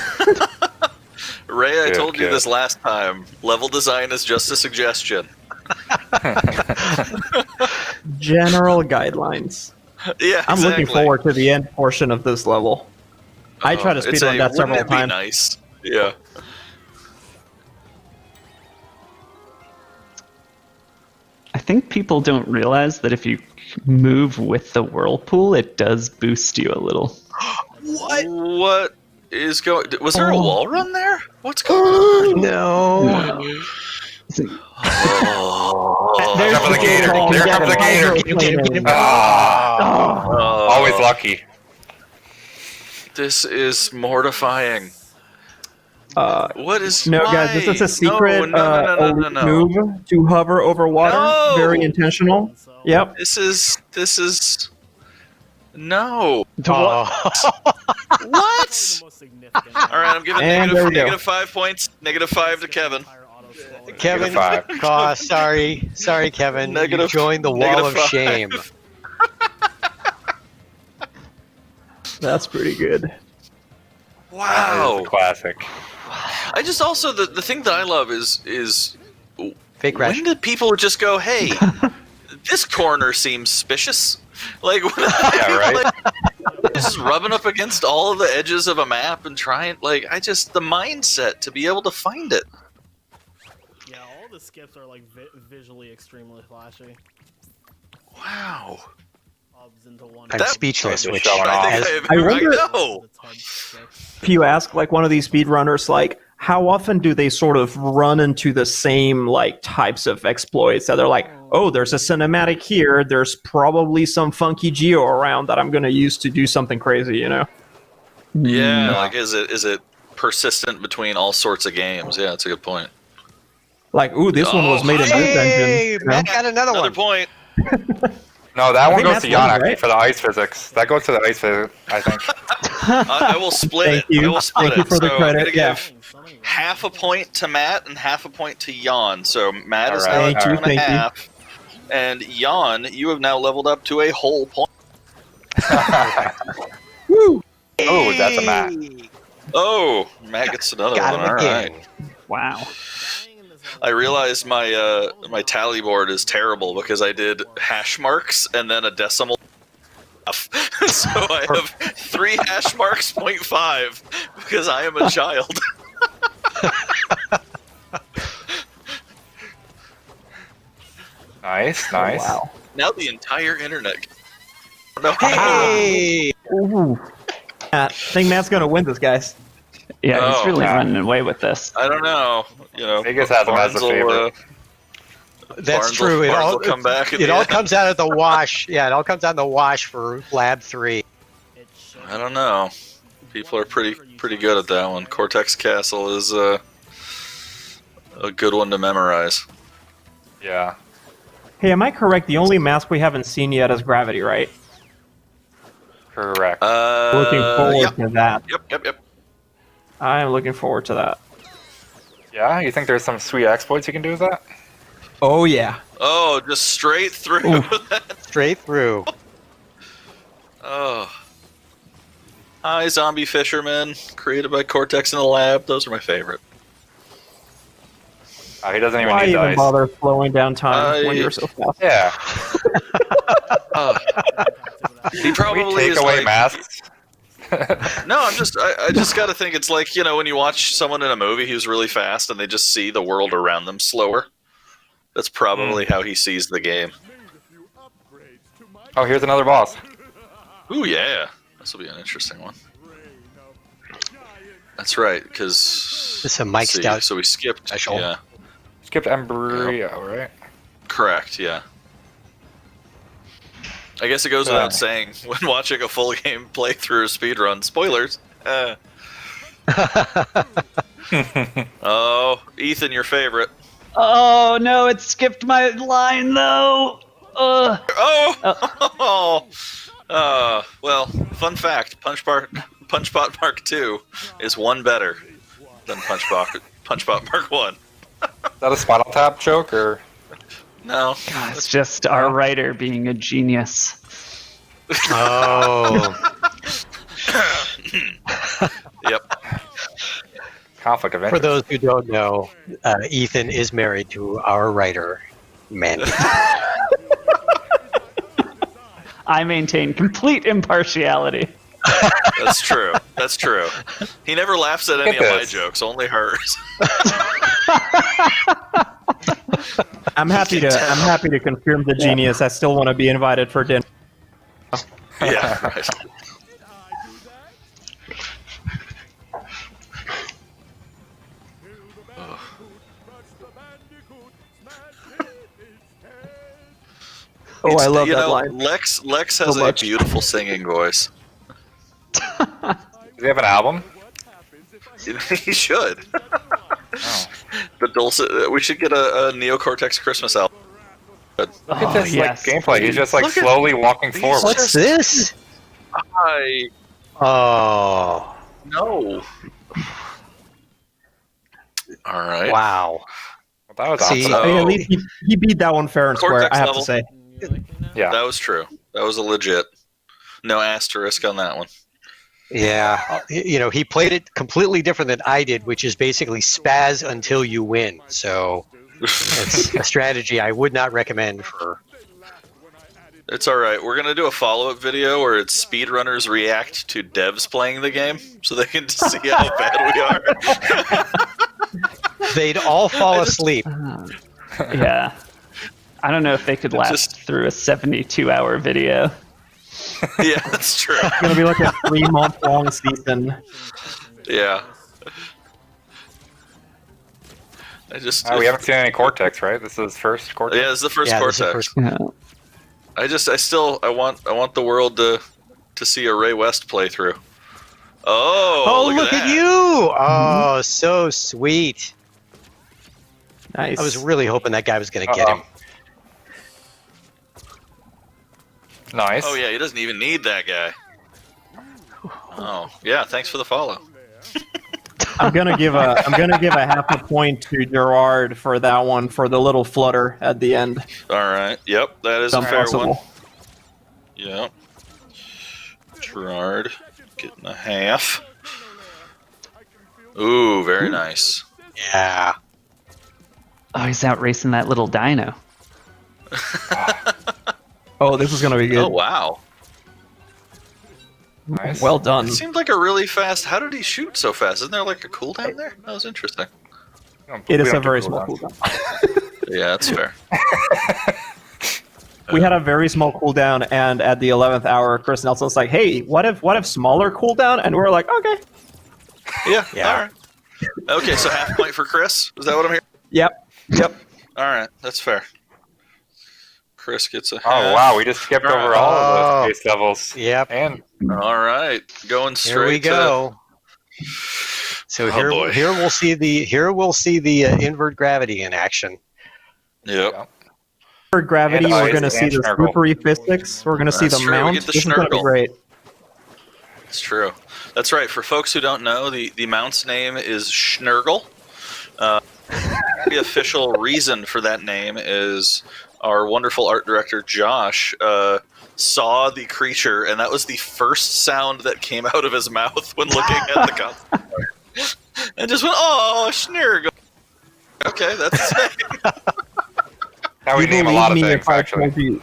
Ray, I Good, told you good. this last time. Level design is just a suggestion. General guidelines. Yeah, I'm looking exactly. forward to the end portion of this level. I tried to It's speedrun that wouldn't several it be times. nice? Yeah. I think people don't realize that if you move with the whirlpool, it does boost you a little. What is going? Was there a wall run there? What's going on? No. Oh. There comes the gator. There comes the gator. Ah. Always lucky. This is mortifying. What is? No, why? guys, this is a secret No. move to hover over water. No. Very intentional. Yep. This is. No. Oh. What? All right, I'm giving And there we go. negative 5 points. -5 to Kevin. Kevin, -5. oh, sorry, Kevin. You Negative- joined the wall of -5. shame. That's pretty good. Wow. That is a classic. I just also the thing that I love is Fake crash. when did people just go, hey, this corner seems suspicious? Like, Yeah, right? like, just rubbing up against all of the edges of a map and trying, like, the mindset to be able to find it. Yeah, all the skips are like visually extremely flashy. Wow. Into one. I'm speechless. Which I wonder if you ask like one of these speedrunners, like how often do they sort of run into the same like types of exploits that they're like, oh, there's a cinematic here, there's probably some funky geo around that I'm going to use to do something crazy, you know? Yeah, like is it persistent between all sorts of games? Yeah, that's a good point. Like, ooh, this one was made in this engine. You know? Matt got another one. Point. No, that one goes to Jan actually right? for the ice physics. That goes to the ice physics, I think. I will split Thank it. I you. will split Thank you it. for the So credit, I'm gonna yeah. give half a point to Matt and half a point to Jan. So Matt is Alright, now Thank you, 2.5, thank you. and Jan, you have now leveled up to a whole point. Woo! Oh, that's a Matt. Oh, Matt gets another Got one. him All again. right. Wow. I realized my tally board is terrible because I did hash marks and then a decimal. So I have 3 hash marks, 0.5, because I am a child. Nice, nice. Wow. Now the entire internet. No, Hey! Ooh. I think Matt's going to win this, guys. Yeah, he's Oh, really yeah. running away with this. I don't know. You know, Vegas has him as a Barnes will, favorite. That's Barnes true. will- It Barnes all will come back at It the all end. comes out of the wash. Yeah, it all comes out of the wash for Lab 3. I don't know. People are pretty good at that one. Cortex Castle is a good one to memorize. Yeah. Hey, am I correct? The only mask we haven't seen yet is Gravity, right? Correct. Looking forward Yep. to that. Yep. I am looking forward to that. Yeah, you think there's some sweet exploits you can do with that? Oh, yeah. Oh, just straight through. Straight through. Oh. Hi, Zombie Fisherman, created by Cortex in the Lab. Those are my favorite. Oh, he doesn't even Why need even dice. bother slowing down time when I- you're so fast? Yeah. He probably we take is away like, masks. No, I just got to think it's like, you know, when you watch someone in a movie who's really fast and they just see the world around them slower. That's probably how he sees the game. Oh, here's another boss. Ooh, yeah. This will be an interesting one. That's right, because... This is a Mike Stout So we skipped... special. Yeah. Skipped Embryo, right? Correct, yeah. I guess it goes without saying, when watching a full game playthrough speedrun, spoilers. Oh, Ethan, your favorite. Oh no, it skipped my line though. Oh! Well, fun fact, Punchbot Mark 2 is one better than Punchbot Mark 1. Is that a Spinal Tap joke, or...? No. God, it's just our writer being a genius. Oh. Yep. Conflict of For interest. those who don't know, Ethan is married to our writer, Mandy. I maintain complete impartiality. That's true. That's true. He never laughs at any Look of at my this. jokes, only hers. I'm happy to confirm the genius. I still want to be invited for dinner. Yeah, right. Oh, I love you that know, line. Lex So has a much. beautiful singing voice. Does he have an album? He should. The dulcet. We should get a Neocortex Christmas album. Look at this yes. like gameplay. He's just like Look at slowly walking these forward. What's this? I Oh. no. All right. Wow. Well, that was See, awesome. I mean, at least he beat that one fair and square, Cortex I have level. to say. Yeah. That was true. That was a legit. No asterisk on that one. Yeah, he played it completely different than I did, which is basically spaz until you win. So it's a strategy I would not recommend for. It's all right. We're gonna do a follow-up video where it's speedrunners react to devs playing the game, so they can see how bad we are. They'd all fall asleep. Yeah. I don't know if they could last through a 72-hour video. Yeah, that's true. It's gonna be like a 3-month-long season. Yeah. We haven't seen any Cortex, right? This is first Cortex. Yeah, this is the first Cortex. I want the world to see a Ray West playthrough. Oh, look at you! Oh, so sweet. Nice. I was really hoping that guy was going to get him. Nice. Oh yeah, he doesn't even need that guy. Oh yeah, thanks for the follow. I'm gonna give a half a point to Gerard for that one for the little flutter at the end. All right. Yep, that is a fair one. Yep. Gerard getting a half. Ooh, very nice. Yeah. Oh, he's out racing that little dino. Oh, this is gonna be good. Oh wow. Nice. Well done. It seemed like a really fast. How did he shoot so fast? Isn't there like a cooldown there? That was interesting. It is a very small cooldown. Yeah, that's fair. We had a very small cooldown, and at the 11th hour, Chris Nelson's like, "Hey, what if smaller cooldown?" And we're like, "Okay." Yeah. All right. Okay, so half point for Chris. Is that what I'm hearing? Yep. All right, that's fair. Chris gets a half. Oh wow, we just skipped over all of those base levels. Yep. And all right, going straight. Here we go. So here we'll see the invert gravity in action. Yep. Invert gravity. And We're going to ice see and the Schnurgle. slippery physics. We're going to see That's the true, we mount. get the This is going to be Schnurgle. great. It's true. That's right. For folks who don't know, the mount's name is Schnurgle. The official reason for that name is our wonderful art director Josh saw the creature, and that was the first sound that came out of his mouth when looking at the console, and just went, "Oh, Schnurgle." Okay, that's his name. now we name a lot of things, actually.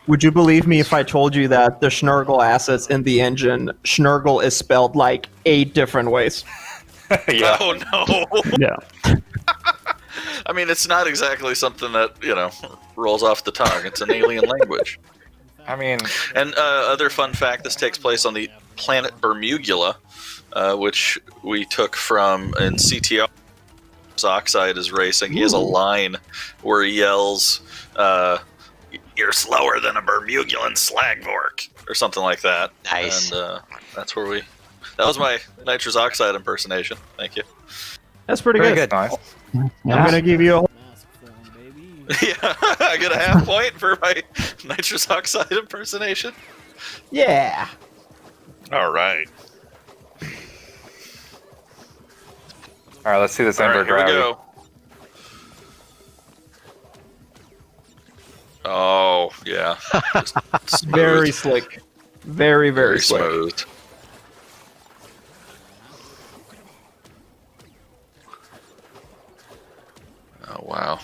Would you believe me if I told you that the Schnurgle assets in the engine, Schnurgle is spelled like 8 different ways? Yeah. Oh no. Yeah. I mean, it's not exactly something that rolls off the tongue. It's an alien language. I mean, and other fun fact: this takes place on the planet Bermugula, which we took from in CTR. Oxide is racing. He has a line where he yells, "You're slower than a Bermugulan slagvork," or something like that. Nice. And that's where we. That was my nitrous oxide impersonation. Thank you. That's pretty Very good. good. Nice. I'm going to give you a Yeah, I get a half point for my nitrous oxide impersonation. Yeah. All right. All right, let's see this All invert right, here we gravity. go. Oh, yeah. Just smooth. Very slick. Very, very slick. smooth. Oh, wow.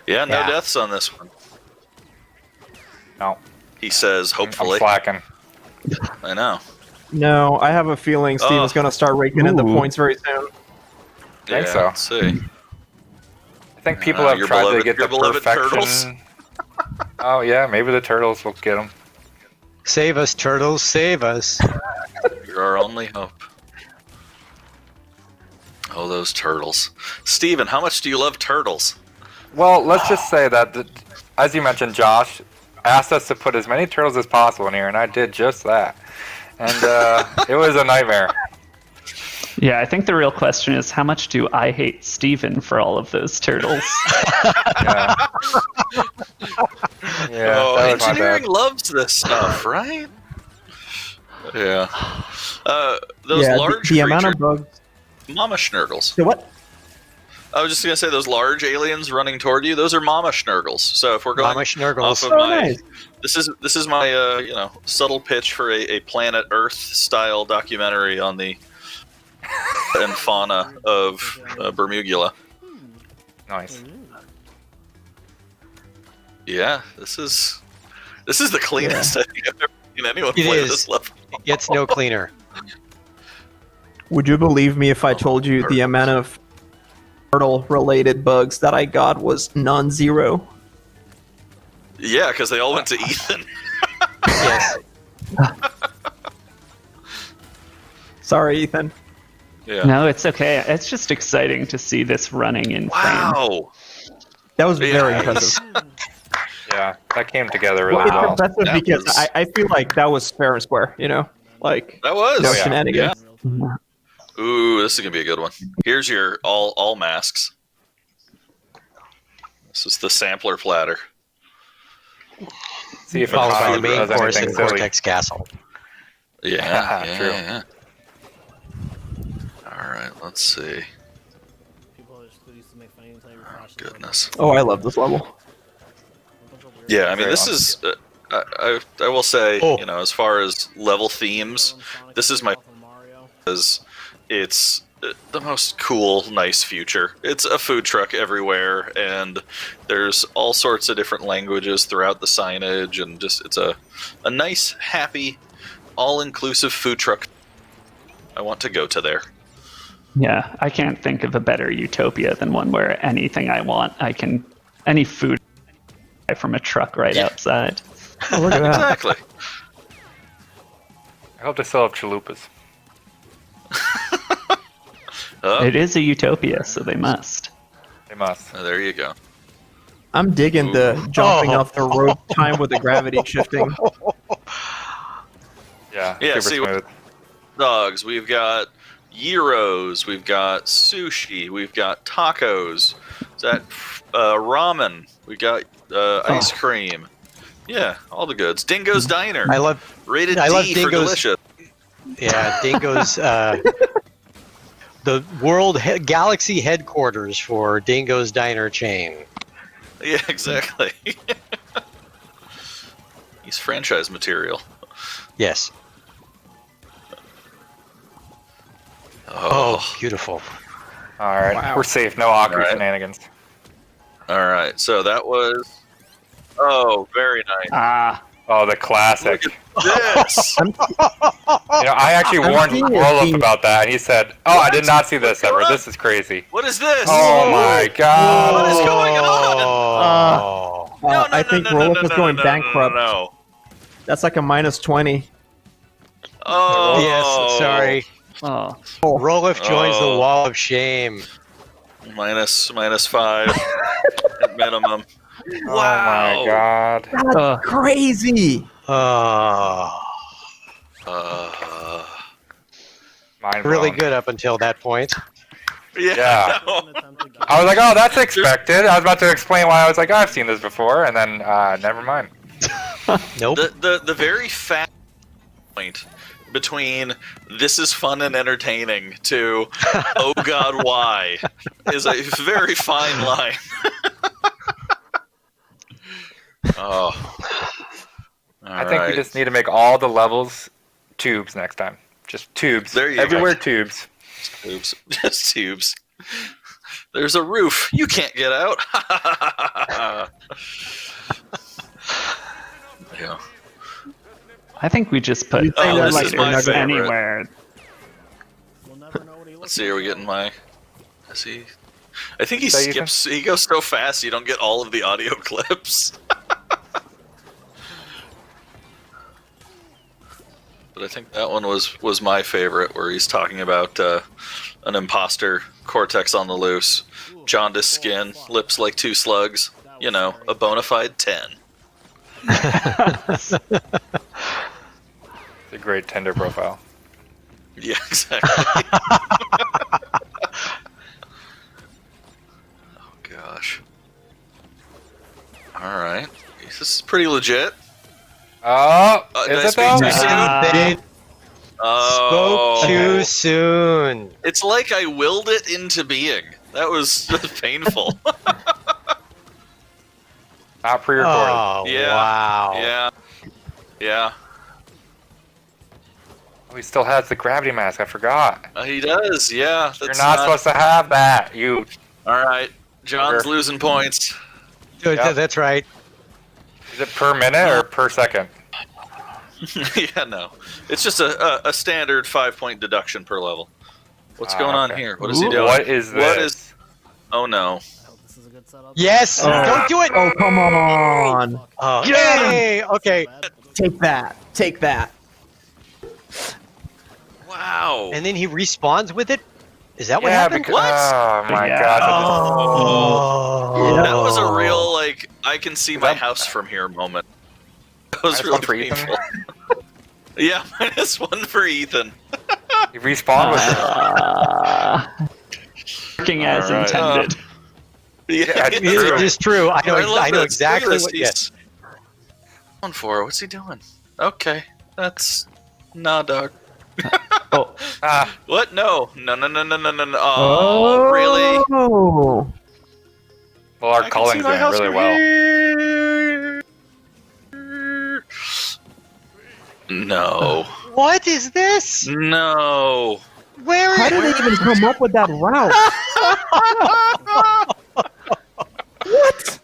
Yeah, no Yeah. deaths on this one. No. He says, hopefully. I'm slacking. I know. No, I have a feeling Steven's going to start raking in the points very soon. Think Yeah, so. let's see. I think people have your tried to beloved- get your the beloved perfection. turtles. Oh yeah, maybe the turtles will get them. Save us, turtles! Save us! You're our only hope. Oh, those turtles. Steven, how much do you love turtles? Well, let's just say that, as you mentioned, Josh asked us to put as many turtles as possible in here, and I did just that. And it was a nightmare. Yeah, I think the real question is how much do I hate Steven for all of those turtles? Yeah, Oh, that was my engineering bad. loves this stuff, right? Yeah. Those Yeah, large the amount of creatures, bugs. mama schnurgles. So what? I was just gonna say those large aliens running toward you. Those are Mama Schnurgles. So if we're going Mama Schnurgles. off of Oh, my, nice. this is my subtle pitch for a Planet Earth style documentary on the and fauna of Bermugula. Nice. Yeah, this is the cleanest I think I've ever seen anyone It play is. this level. It gets no cleaner. Would you believe me if I told you the amount of turtle-related bugs that I got was non-zero? Yeah, because they all went to Ethan. Yes. Sorry, Ethan. Yeah. No, it's okay. It's just exciting to see this running in frame. Wow. That was very Yes. impressive. Yeah, that came together really It's well. impressive That because was- I feel like that was fair and square, you know? Like, That was. no Oh, yeah. shenanigans. Ooh, this is gonna be a good one. Here's your all masks. This is the sampler platter. See if Followed by the Akana main does course anything in silly. Cortex Castle. Yeah, True. yeah. All right, let's see. Goodness. Oh, I love this level. Yeah, I mean, Very this is. I will say, as far as level themes, this is my. Because it's the most cool, nice future. It's a food truck everywhere, and there's all sorts of different languages throughout the signage, and just it's a nice, happy, all-inclusive food truck. I want to go to there. Yeah, I can't think of a better utopia than one where anything I want, any food from a truck right outside. Oh, look at that. Exactly. I hope they still have chalupas. It is a utopia, so they must. They must. There you go. I'm digging the jumping off the rope time with the gravity shifting. Yeah, Yeah, super see, smooth. dogs. We've got gyros. We've got sushi. We've got tacos. Is that ramen? We got ice cream. Yeah, all the goods. Dingo's Diner. I love rated I D love for Dingo's- delicious. Yeah, Dingo's the galaxy headquarters for Dingo's Diner chain. Yeah, exactly. He's franchise material. Yes. Oh, beautiful. All right, Wow. we're safe. No awkward All right. shenanigans. All right, so that was. Oh, very nice. Ah. Oh, the classic. This. I actually I'm warned seeing it, Roloff Steve. about that, and he said, "Oh, I did not see this ever. This is crazy." What is this? Oh my god! What is going on? I think Roloff is going bankrupt. No. That's like a -20. Oh. Yes, sorry. Oh. Roloff joins the Oh. wall of shame. -5 at minimum. Oh my god! That's crazy. Mind Really blown. good up until that point. Yeah. I was like, "Oh, that's expected." I was about to explain why I was like, "I've seen this before," and then never mind. Nope. The very fat point between this is fun and entertaining to oh god why is a very fine line. Oh. I think we just need to make all the levels tubes next time. Just tubes. There you Everywhere go. tubes. Tubes. Just tubes. There's a roof. You can't get out. Yeah. I think we just put Oh, this is my elevators favorite. anywhere. Let's see, are we getting my... Is he... I think he Is that skips... He goes so fast you don't get all of the audio clips. But I think that one was my favorite, where he's talking about an imposter, Cortex on the loose, jaundiced skin, lips like 2 slugs, you know, a bona fide 10. It's a great Tinder profile. Yeah, exactly. Oh, gosh. Alright. This is pretty legit. Oh, did I is it speak though? too soon? They Oh. spoke too soon. It's like I willed it into being. That was painful. Not pre-recorded. Oh, Yeah. wow. Yeah. Yeah. Oh, he still has the gravity mask. I forgot. He does. Yeah. You're not supposed to have that. You. All right. John's Sugar. losing points. Yep. That's right. Is it per minute or per second? Yeah, no. It's just a standard 5-point deduction per level. What's going on here? What is he doing? What is What this? is? Oh no. Yes! Don't do it! Oh, come on! Oh, Yeah. yay! Okay. Take that. Take that. Wow. And then he respawns with it? Is that what Yeah, happened? because, oh my god. Oh. That was a real, like, I can see my house from here moment. That was Minus really one for Ethan? painful. Yeah, -1 for Ethan. He respawned with Working as All right. intended. Yeah, It is true. I know love this. exactly Look at what. this. Yes. Going for it. What's he doing? Okay, that's dog. Oh. What? No. Oh, really? Oh. Well, our I can calling's see my doing house really from well. here. No. What is this? No. Where How is did they even come up with that route? What?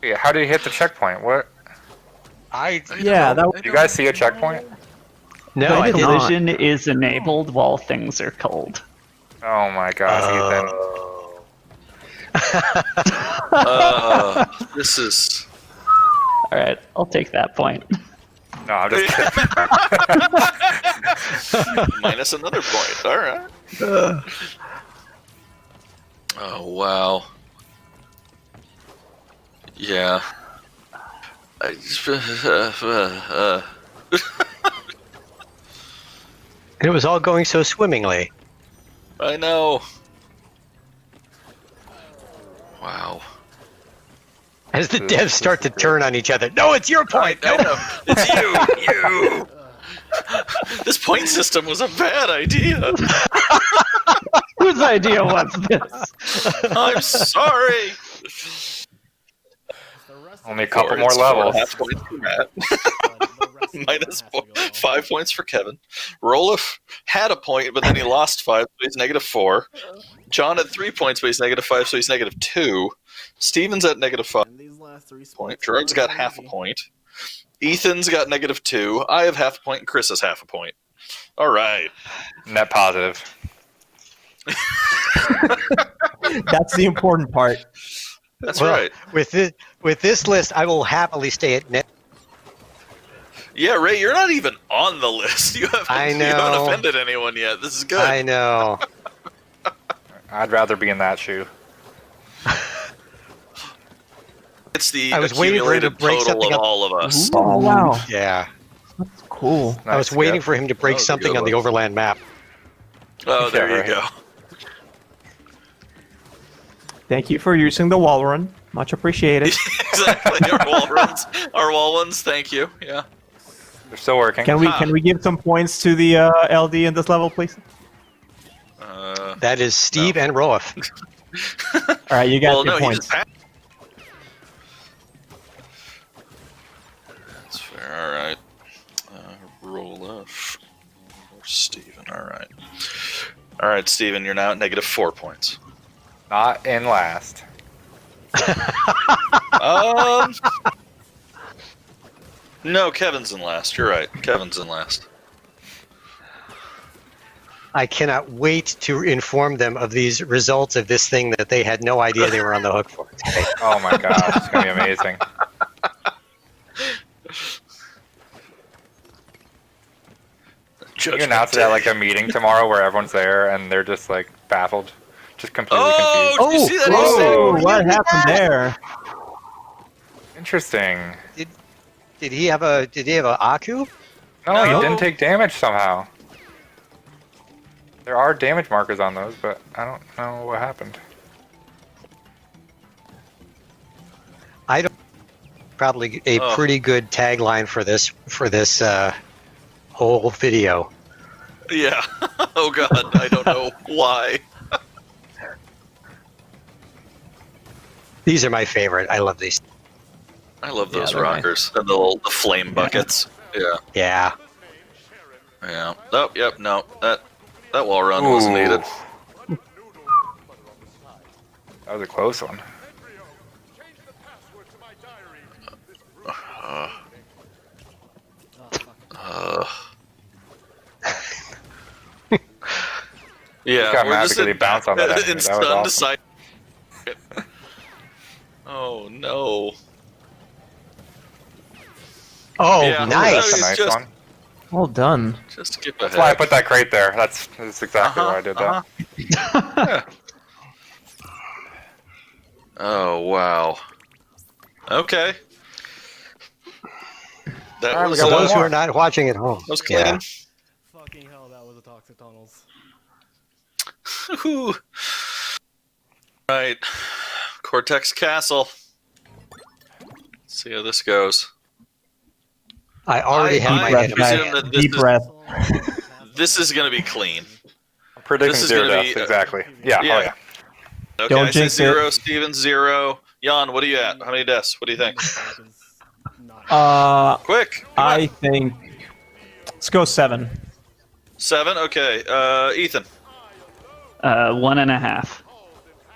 Yeah, how did he hit the checkpoint? What? Yeah, that. Do you guys see a checkpoint? No, I I did did not. Collision is enabled while things are cold. Oh my gosh, Ethan. This is. All right, I'll take that point. No, I'm just kidding. Minus another point. All right. Oh wow. Yeah. I just, And it was all going so swimmingly. I know. Wow. As the devs start to turn on each other. No, it's your point. I know. It's you. This point system was a bad idea. Whose idea was this? I'm sorry. Only a couple more It's levels. 4.5 points for Matt. -5 points for Kevin. Roloff had a point, but then he lost 5, so he's -4. John had 3 points, but he's -5, so he's -2. Steven's at -5 point. Gerard's got half a point. Ethan's got -2. I have half a point, and Chris has half a point. All right. Net positive. That's the important part. That's Well, right. With this list, I will happily stay at net. Yeah, Ray, you're not even on the list. You haven't, I You haven't know. offended anyone yet. This is good. I know. I'd rather be in that shoe. It's the I was waiting for him to accumulated break total something of up. all of us. Oh wow, Yeah. that's cool. I was waiting for him to break That was a something good on the one. overland map. Oh, there Yeah, you right. go. Thank you for using the wall run. Much appreciated. Exactly. Our wall ones. Thank you. Yeah. They're still working. Can we give some points to the LD in this level, please? That is Steve and Roaf. All right, you got Well, your no, he points. just passed. That's fair. All right. Roll off. Steven. All right. All right, Steven, you're now at -4 points. Not in last. No, Kevin's in last. You're right. Kevin's in last. I cannot wait to inform them of these results of this thing that they had no idea they were on the hook for. today. Oh my gosh, it's gonna be amazing. Can you announce it at like a meeting tomorrow where everyone's there and they're just like baffled, just completely confused? Did you see that? Whoa, what happened there? Interesting. Did he have a Aku? No, No. he didn't take damage somehow. There are damage markers on those, but I don't know what happened. I don't. Probably a Oh. pretty good tagline for this whole video. Yeah. Oh God, I don't know why. These are my favorite. I love these. I love those they're rockers and the flame buckets. Yeah. Yeah. Yeah. Oh, yep. No, that wall run wasn't needed. That was a close one. Yeah, Just got we're mad just because he bounced on that enemy. in That was awesome. decide. Oh no! Oh, Yeah, nice. That's a nice just, one. Well done. Just skip That's ahead. why I put that crate there. That's exactly why I did that. Yeah. Oh wow. Okay. That Alright, we was got For one those who more. are not watching at home. that was clean. Yeah. Fucking hell, that was a toxic tunnels. Whew. Right. Cortex Castle. Let's see how this goes. I already have my I enemy. presume that this Deep is, breath. this is going to be clean. Predicting This is 0 gonna deaths, be, exactly. Yeah, yeah. oh yeah. Okay, Don't I say jinx 0, Steven 0. Jan, what are you at? How many deaths? What do you think? Quick! I think. Let's go 7. 7? Okay. Ethan. 1.5.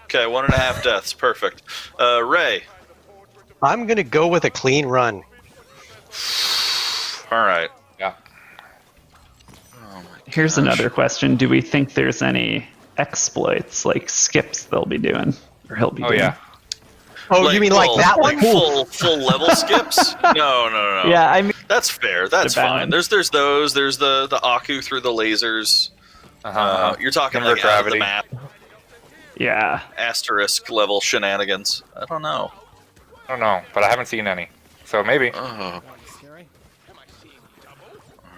Okay, 1.5 deaths. Perfect. Ray. I'm going to go with a clean run. All right. Yeah. Here's another question: do we think there's any exploits like skips they'll be doing, or he'll be Oh doing? yeah. Oh, you mean like full- that one? Full level skips? No. Yeah, I mean, That's fair. That's The fine. balance. There's those. There's the Aku through the lasers. You're talking Center like out of the gravity. map Yeah. asterisk level shenanigans. I don't know. I don't know, but I haven't seen any. So maybe. Oh.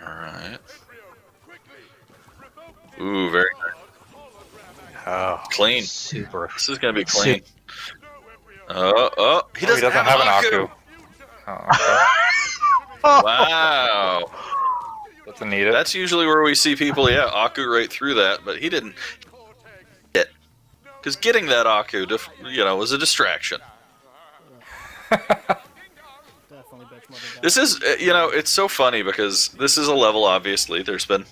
All right. Ooh, very nice. Oh, Clean. super. This is gonna be clean. He Oh, he doesn't have an Aku. Oh, okay. Wow. Doesn't need it. That's usually where we see people, Aku right through that, but he didn't get. Because getting that Aku, was a distraction. This is, it's so funny because this is a level, obviously. There's been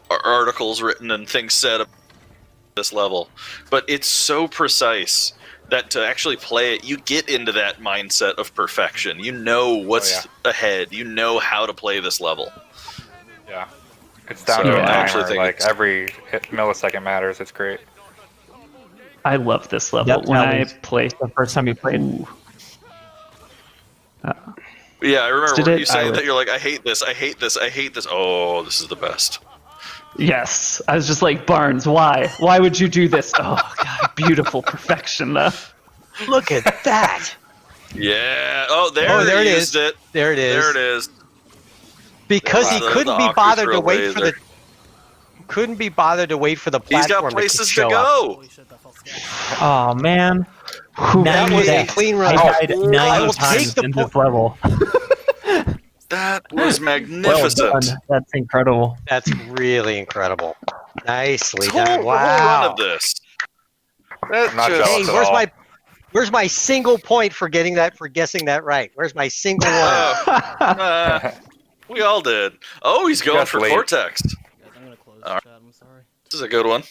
articles written and things said about this level. But it's so precise that to actually play it, you get into that mindset of perfection. You know what's ahead. You know how to play this level. Yeah. It's down So to a I actually timer. think Like it's- every millisecond matters. It's great. I love this level. Yep, When that I was play, the first time you played. Yeah, I remember Did when it- you saying I that was- you're like, I hate this, I hate this, I hate this. Oh, this is the best. yes, I was just like, Barnes, why? Why would you do this? Oh God, beautiful perfection though. Look at that. Yeah. Oh, there, Oh, there he it used is. it. There it is. There it is. Because he The couldn't be Aku bothered through to a wait for the laser. couldn't be bothered to wait for the He's platform got places to show up. go. Oh man. That was a clean run. I died I 9 will times take the in this level. That was Well magnificent. done. That's incredible. That's really incredible. Nicely The whole done. run Wow. of this. That's I'm not just, jealous Hey, at all. where's my single point for getting that for guessing that right? Where's my single one? we all did. Oh, he's going got for late. Cortex. I'm gonna close All right. chat, I'm sorry. This is a good one.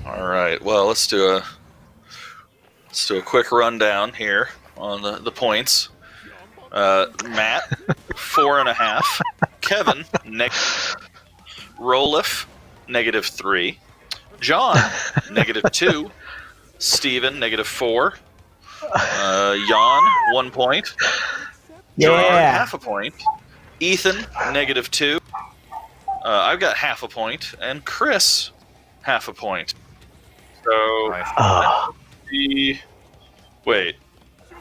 All right. Well, let's do a quick rundown here on the points. Matt, 4.5. Kevin, Rolif, -3. John, -2. Steven, -4. Jan, 1 point. Gerard, Yeah. half a point. Ethan, -2. I've got half a point. And Chris, half a point. So, wait.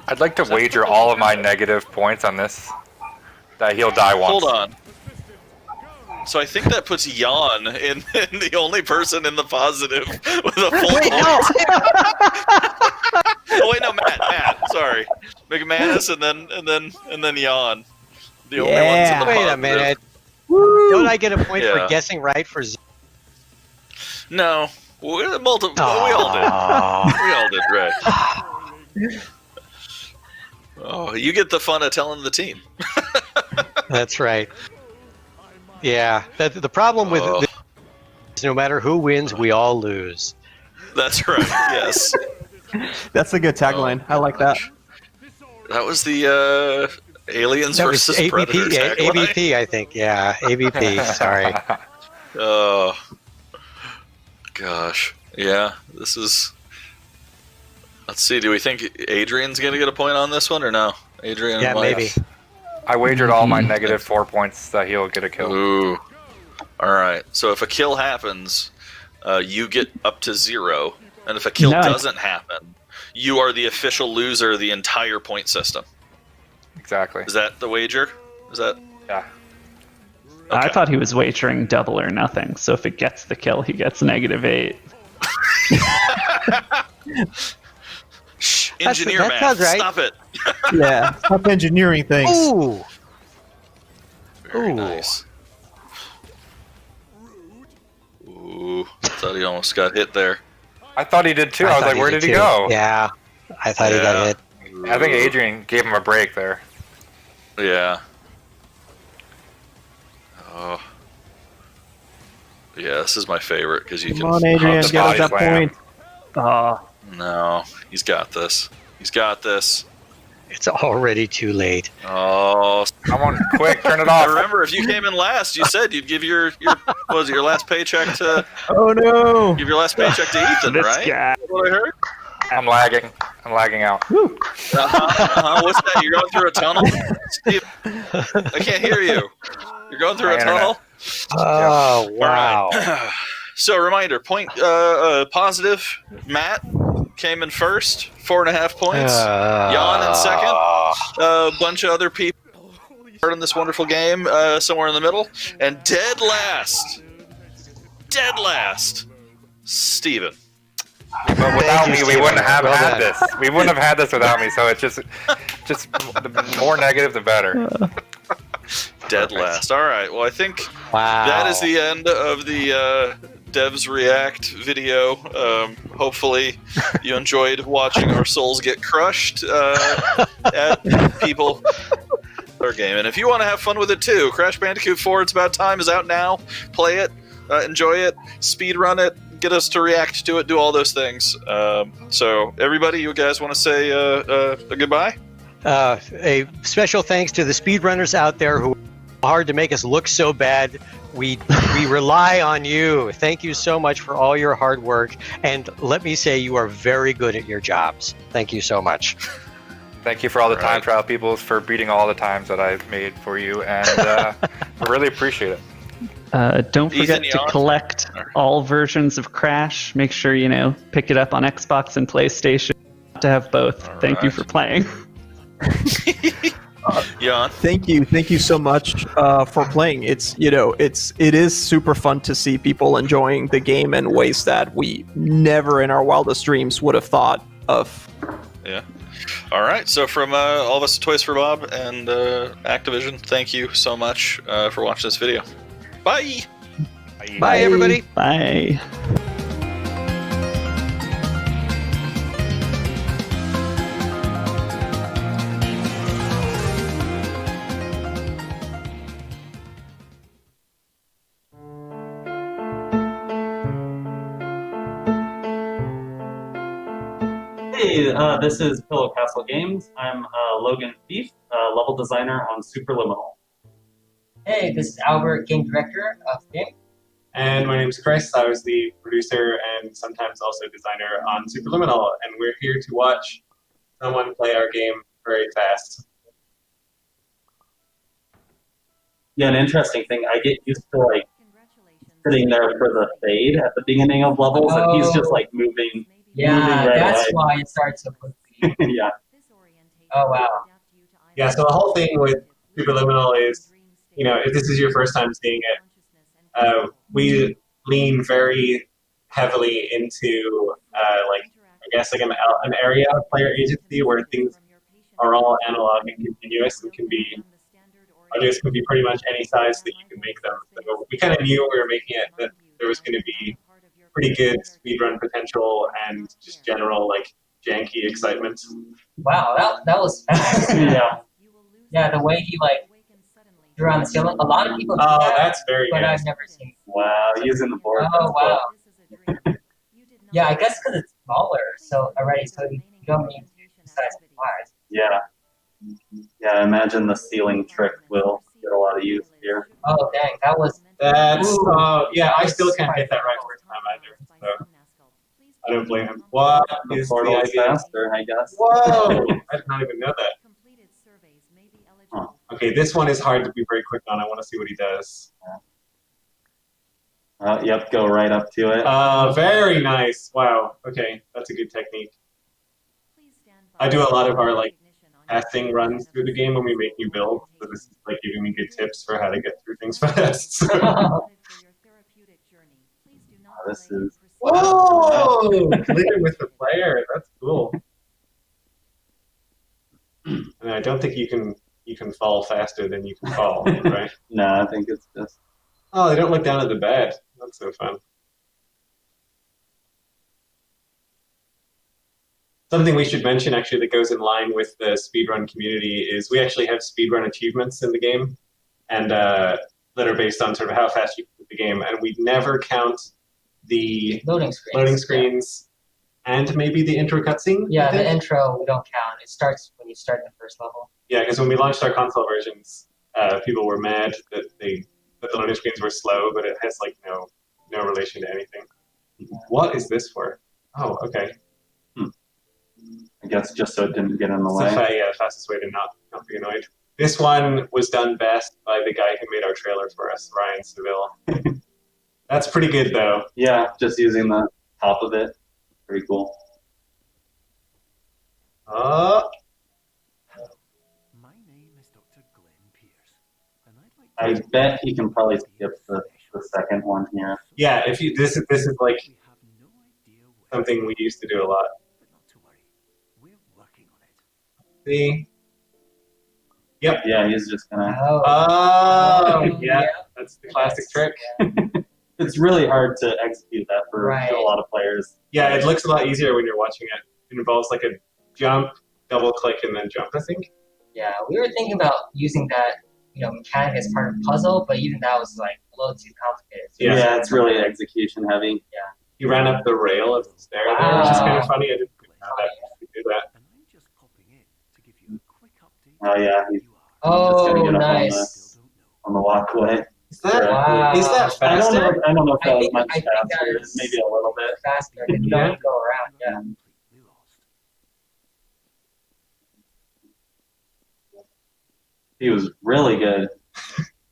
I'd like to wager all of my negative points on this. That he'll die once. Hold on. So I think that puts Jan in the only person in the positive with a full Wait, point. no. Oh wait, no, Matt. Sorry, McManus and then Jan. The only ones in the Wait positive. a minute. Don't I get a point Yeah. for guessing right for? No, We all did. We all did, right? Oh, you get the fun of telling the team. That's right. Yeah, the problem with this is no matter who wins, we all lose. That's right. Yes. That's a good tagline. I like that. That was the Aliens That was versus Predator AVP, yeah, tagline. AVP, I think. Yeah, AVP. Sorry. Oh, gosh. Yeah, this is... Let's see, do we think Adrian's going to get a point on this one or no? Adrian? Yeah, Mike? maybe. I wagered all my negative 4 points that he'll get a kill. Ooh. All right. So if a kill happens, you get up to 0. And if a kill doesn't happen, you are the official loser of the entire point system. Exactly. Is that the wager? Is that? Yeah. I thought he was wagering double or nothing. So if it gets the kill, he gets -8. Shh, engineer that math. sounds right. Stop it. Yeah, stop engineering things. Ooh. Very nice. Ooh, I thought he almost got hit there. I thought he did too. I was like, where did he go? Yeah, I thought he got hit. I think Adrian gave him a break there. Yeah. Oh. Yeah, this is my favorite because you can. Come on, Adrian, get us that point. No, he's got this. He's got this. It's already too late. Oh, come on, quick, turn it off. Remember, if you came in last, you said you'd give your what was it, your last paycheck to? Oh no! Give your last paycheck to Ethan, This right? guy. That's what I heard. I'm lagging. I'm lagging out. What's that? You're going through a tunnel? Steve, I can't hear you. You're going through a tunnel? Oh, wow. All right. So, reminder, point positive. Matt came in first, 4.5 points. Jan in second. A bunch of other people in this wonderful game somewhere in the middle. And dead last, Steven. But without me, we wouldn't have had this. We wouldn't have had this without me. So it's just the more negative, the better. Dead last. All right. Well, I think Wow. that is the end of the Devs React video. Hopefully, you enjoyed watching our souls get crushed at people. Our game, and if you want to have fun with it too, Crash Bandicoot 4: It's About Time is out now. Play it, enjoy it, speedrun it, get us to react to it, do all those things. So, everybody, you guys want to say a goodbye? A special thanks to the speedrunners out there who are hard to make us look so bad. We rely on you. Thank you so much for all your hard work. And let me say, you are very good at your jobs. Thank you so much. Thank you for all the time trial people for beating all the times that I've made for you, and I really appreciate it. Don't forget Ethan, to Jan? collect all versions of Crash. Make sure, pick it up on Xbox and PlayStation. To have both. Thank you for playing. Jan? Thank you so much for playing. It is super fun to see people enjoying the game in ways that we never in our wildest dreams would have thought of. Yeah. All right. So from all of us at Toys for Bob and Activision, thank you so much for watching this video. Bye. Bye everybody. Bye. Hey, this is Pillow Castle Games. I'm Logan Thief, level designer on Superliminal. Hey, this is Albert, game director of the game. And my name is Chris. I was the producer and sometimes also designer on Superliminal, and we're here to watch someone play our game very fast. Yeah, an interesting thing, I get used to sitting there for the fade at the beginning of levels, and he's just moving. Yeah, moving right that's away. why it starts so quickly. Yeah. Oh, wow. Yeah, so the whole thing with Superliminal is, if this is your first time seeing it, we lean very heavily into, an area of player agency where things are all analog and continuous and objects can be pretty much any size that you can make them. So we kind of knew when we were making it that there was going to be pretty good speedrun potential and just general like janky excitement. Wow, that was fast. Yeah. Yeah, the way he like drew on the ceiling. A lot of people do Oh, that, that's very but good. I've never seen. Wow, using the board. Oh wow. Yeah, I guess because it's smaller, so you don't need to size it wide. Yeah. Yeah, I imagine the ceiling trick will get a lot of use here. Oh dang, that was. That's Ooh, yeah. I still can't hit that right first time either. So I don't blame him. What The is portal the is idea? faster, I guess. Whoa! I did not even know that. Okay, this one is hard to be very quick on. I want to see what he does. Yep, go right up to it. Very nice. Wow. Okay, that's a good technique. I do a lot of our like testing runs through the game when we make new builds. So this is like giving me good tips for how to get through things fast. So. This is. Whoa! Clear with the player. That's cool. And I don't think you can fall faster than you can fall, right? No, I think it's just. Oh, they don't look down at the bed. That's so fun. Something we should mention actually that goes in line with the speedrun community is we actually have speedrun achievements in the game, and that are based on sort of how fast you complete the game, and we never count the loading screens, and maybe the intro cutscene. Yeah, the intro we don't count. It starts when you start the first level. Yeah, because when we launched our console versions, people were mad that the loading screens were slow, but it has like no relation to anything. What is this for? Oh, okay. I guess just so it didn't get in the It's way. the fastest way to not be annoyed. This one was done best by the guy who made our trailer for us, Ryan Seville. That's pretty good, though. Yeah, just using the top of it. Pretty cool. I bet he can probably skip the second one here. Yeah, if you this is like something we used to do a lot. See? Yep. Yeah, he's just gonna. Oh, yeah. That's the classic trick. It's really hard to execute that for Right. a lot of players. Yeah, it looks a lot easier when you're watching it. It involves like a jump, double click, and then jump, I think. Yeah, we were thinking about using that, mechanic as part of the puzzle, but even that was like a little too complicated. So Yeah, it's really execution heavy. Yeah. He ran up the rail of the stair there, which is kind of funny. I didn't know that he could do that. Oh yeah, he's Oh, just gonna get up nice. on the walkway. Is that is that faster? I don't know if that was much I think that faster. is Maybe a little bit. faster. You don't go around. Yeah. He was really good.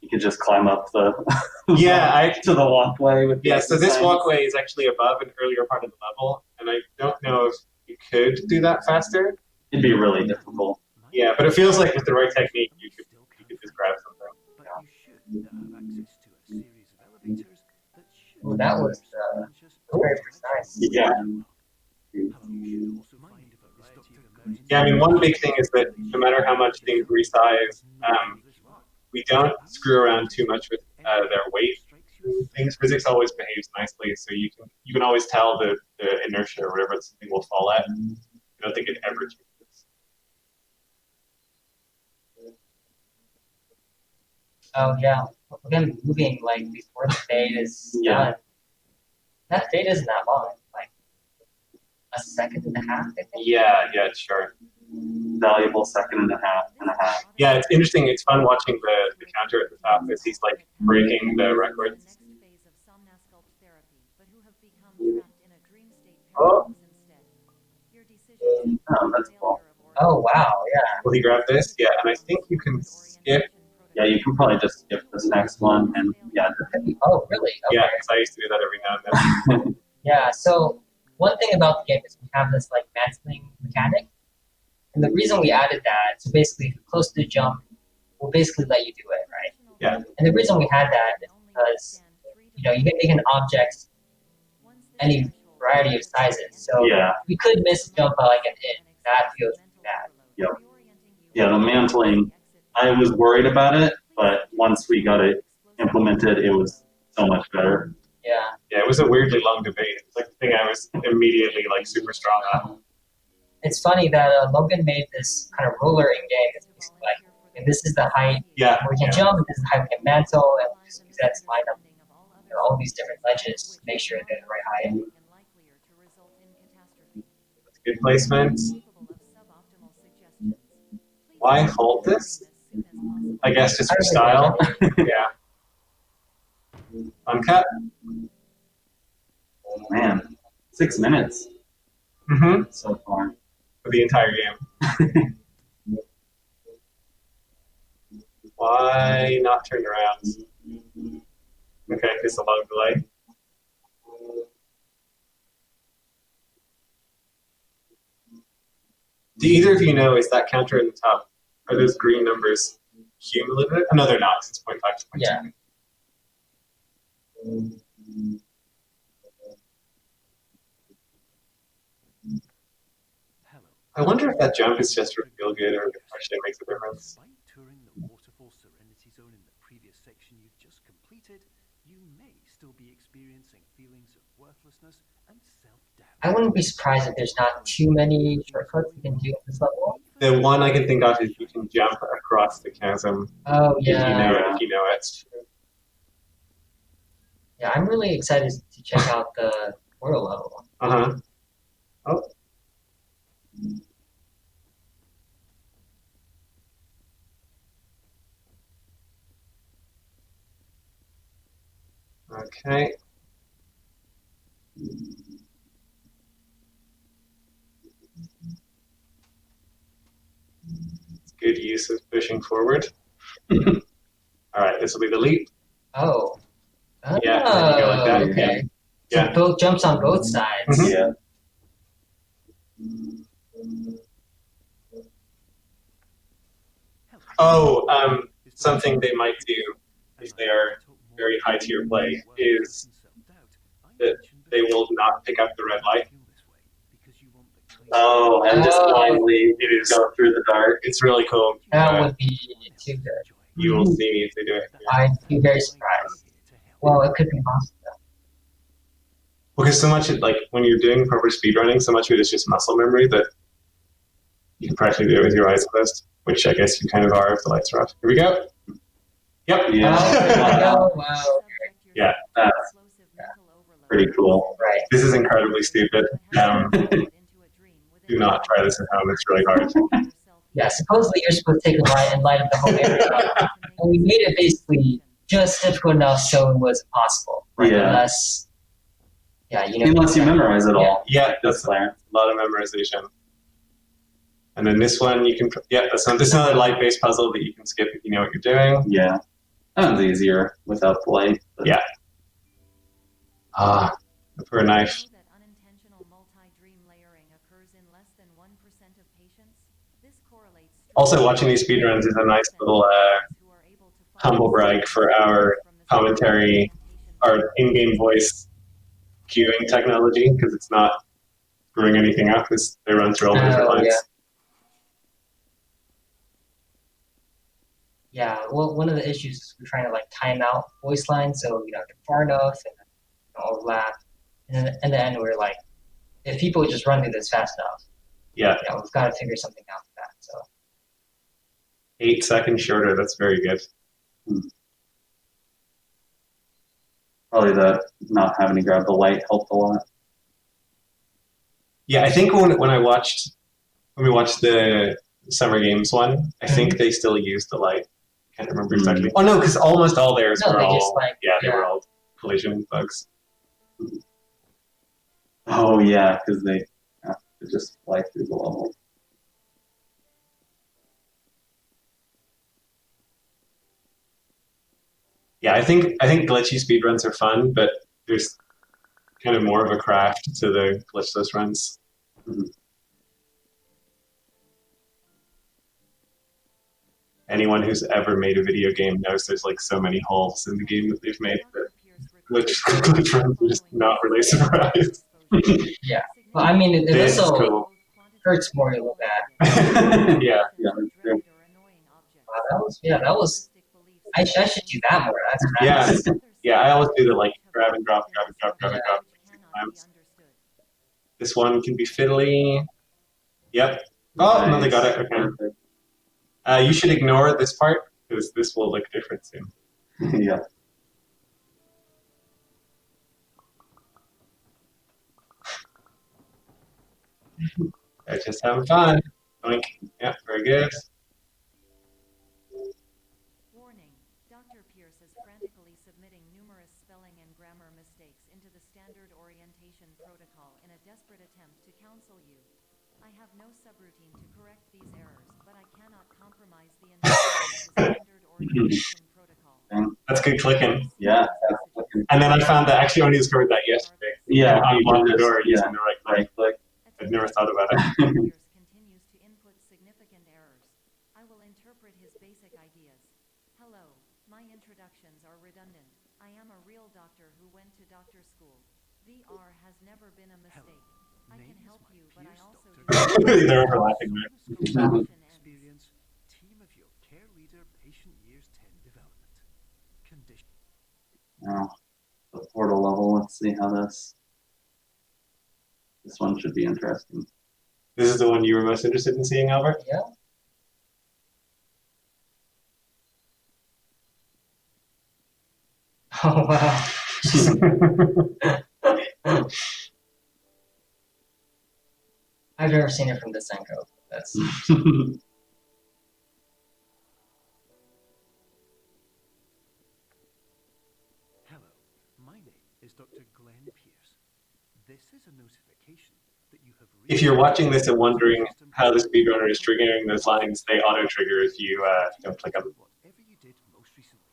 You could just climb up the Yeah, to the walkway with the so this signs. walkway is actually above an earlier part of the level, and I don't know if you could do that faster. It'd be really difficult. Yeah, but it feels like with the right technique, you could just grab something. Well, that was very precise. Yeah. Yeah, I mean, one big thing is that no matter how much things resize, we don't screw around too much with their weight. Things physics always behaves nicely, so you can always tell the inertia or whatever something will fall at. I don't think it ever changes. Oh yeah, again, moving like before the fade is done. That fade isn't that long, like a second and a half, I think. Yeah, sure. Valuable second and a half. Yeah, it's interesting. It's fun watching the counter at the top as he's like breaking the records. Oh. Oh, that's cool. Oh wow, yeah. Will he grab this? Yeah, and I think you can skip. Yeah, you can probably just skip this next one and Oh really? Okay. Yeah, because I used to do that every now and then. Yeah, so one thing about the game is we have this like mantling mechanic. And the reason we added that, so basically if you're close to the jump, we'll basically let you do it, right? Yeah. And the reason we had that is because, you can make an object any variety of sizes. So we could miss jump by like an inch. That feels bad. Yep. Yeah, the mantling, I was worried about it, but once we got it implemented, it was so much better. Yeah. Yeah, it was a weirdly long debate. It's like the thing I was immediately like super strong on. It's funny that Logan made this kind of ruler in game. It's basically like, okay, this is the height Yeah, we can jump, this is the height we can mantle, and we just use that to line up all these different ledges to make sure they're the right height. That's good placement. Why hold this? I guess just for style. Yeah. Uncut. Oh, man, 6 minutes so far. For the entire game. Why not turn around? Okay, just a long delay. Do either of you know, is that counter in the top? Are those green numbers cumulative? Oh, no, they're not. It's 0.5 to 0.2. Yeah. I wonder if that jump is just for feel good or if it actually makes a difference. Touring the waterfall Serenity Zone in the previous section you've just completed, you may still be experiencing feelings of worthlessness and self-doubt. I wouldn't be surprised if there's not too many shortcuts you can do at this level. The one I can think of is you can jump across the chasm. Oh, yeah. If you know it. Yeah, I'm really excited to check out the portal level. Uh-huh. Oh. Okay. It's good use of pushing forward. All right, this will be the leap. Oh. Yeah, and then you go like that. Okay. Yeah. So both jumps on both sides. Mhm. Yeah. Oh, something they might do if they are very high tier play is that they will not pick up the red light. Oh, and just blindly it is go through the dark. It's really cool. That would be too good. You will see me if they do it. I'd be very surprised. Well, it could be possible. Because so much, like when you're doing proper speedrunning, so much of it is just muscle memory that you can practically do it with your eyes closed, which I guess you kind of are if the lights are off. Here we go. Yep. Yeah. Oh, wow. Yeah. That's pretty cool. Right. This is incredibly stupid. Do not try this at home. It's really hard. Yeah, supposedly you're supposed to take a light and light up the whole area. And we made it basically just difficult enough so it was possible. Right? Yeah. Unless, Unless you memorize it all. Yeah, that's a lot of memorization. And then this one, you can, this is another light-based puzzle that you can skip if you know what you're doing. Yeah. That one's easier without the light. But... Yeah. For a knife. Also, watching these speedruns is a nice little humble brag for our commentary, our in-game voice queuing technology, because it's not screwing anything up because they run through all the different lines. Yeah, well, one of the issues is we're trying to time out voice lines so we don't get far enough and overlap. And then in the end, we're like, if people just run through this fast enough, we've got to figure something out for that. So 8 seconds shorter. That's very good. Probably the not having to grab the light helped a lot. Yeah, I think when we watched the Summer Games one, I think they still used the light. Can't remember exactly. Oh no, because almost all theirs were all they were all collision bugs. Oh yeah, because they have to just fly through the level. Yeah, I think glitchy speedruns are fun, but there's kind of more of a craft to the glitchless runs. Mm-hmm. Anyone who's ever made a video game knows there's so many holes in the game that they've made that glitch runs are just not really surprised. Yeah. Well, I mean, it also hurts more to look at. Yeah. Wow, that was. I should do that more. That's Yeah, I always do the like grab and drop, grab and drop, grab and drop 6 times. This one can be fiddly. Yep. Oh, no, they got it. Okay. You should ignore this part because this will look different soon. Yeah. They're just having fun. Oink. Yeah, very good. Warning. Dr. Pierce is frantically submitting numerous spelling and grammar mistakes into the standard orientation protocol in a desperate attempt to counsel you. I have no subroutine to correct these errors, but I cannot compromise the integrity of the standard orientation protocol. That's good clicking. Yeah, that's clicking. And then I found that actually only discovered that yesterday. Yeah, I unlocked the door yeah, using the right click. I'd never thought about it. Continues to input significant errors. I will interpret his basic ideas. Hello, my introductions are redundant. I am a real doctor who went to doctor school. VR has never been a mistake. I can help you, but I also do. They're overlapping there. Experience, team of your care leader, patient years 10 development. Condition. Now, the portal level. Let's see how this one should be interesting. This is the one you were most interested in seeing, Albert? Yeah. Oh, wow. I've never seen it from this angle. That's Hello, my name is Dr. Glenn Pierce. This is a notification that you have If you're watching this and wondering how the speedrunner is triggering those lines, they auto-trigger if you don't click them. whatever you did most recently,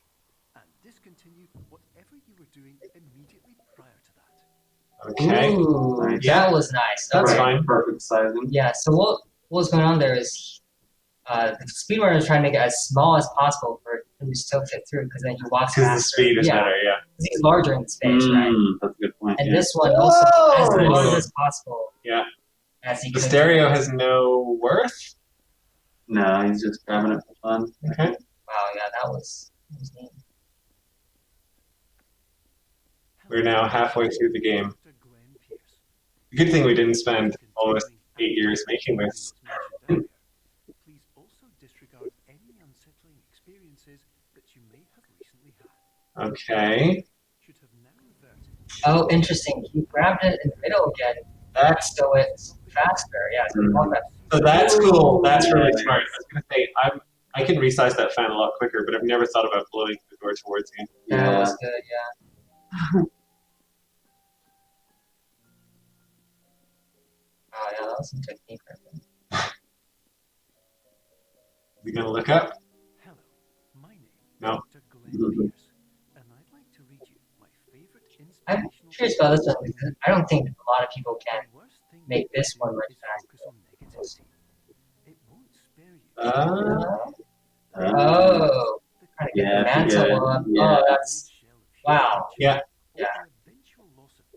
and discontinue whatever you were doing immediately prior to that. Okay. Ooh, Yeah. that was nice. That's Okay. fine. Perfect sizing. Yeah, so what was going on there is the speedrunner is trying to make it as small as possible for him to still fit through because then he walks Because faster. the speed is better, yeah. 'Cause he's larger in space, right? That's a good point. And yeah. this one also as large as possible. Yeah. As he The could. stereo has no worth. No, he's just grabbing it for fun. Okay. Wow, yeah, that was neat. We're now halfway through the game. The good thing we didn't spend almost 8 years making this. Please also disregard any unsettling experiences that you may have recently had. Okay. Should have now reverted. Oh, interesting. He grabbed it in the middle again. That's So it's faster. Yeah, so he walked that. So that's cool. That's really smart. I was gonna say I can resize that fan a lot quicker, but I've never thought about blowing the door towards you. That was good, yeah. Oh, yeah, that was some technique right there. You gonna look up? Hello, my name No. is Dr. Glenn Pierce, and I'd like to read you my favorite I'm inspirational curious about this one because I don't think a lot of people can make this one much faster. It won't spare you. Oh, trying to get Yeah, the mantle yeah, up. yeah. Oh, that's wow. Yeah. Yeah.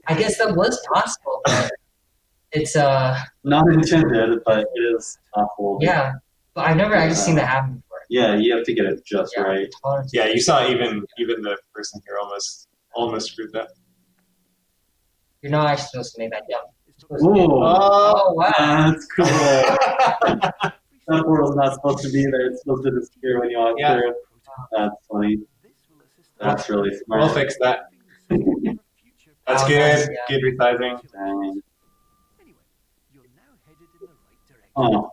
I guess that was possible, but it's Not intended, but it is awful. yeah. But I've never actually seen that happen before. Yeah, you have to get it just Yeah. right. Yeah, you saw even the person here almost screwed that. You're not actually supposed to make that jump. Ooh, Oh wow. that's cool. That portal's not supposed to be there. It's supposed to disappear when you walk Yeah. through. That's funny. That's really smart. We'll fix that. That's Oh, good. nice, yeah. Good resizing. Dang. Oh,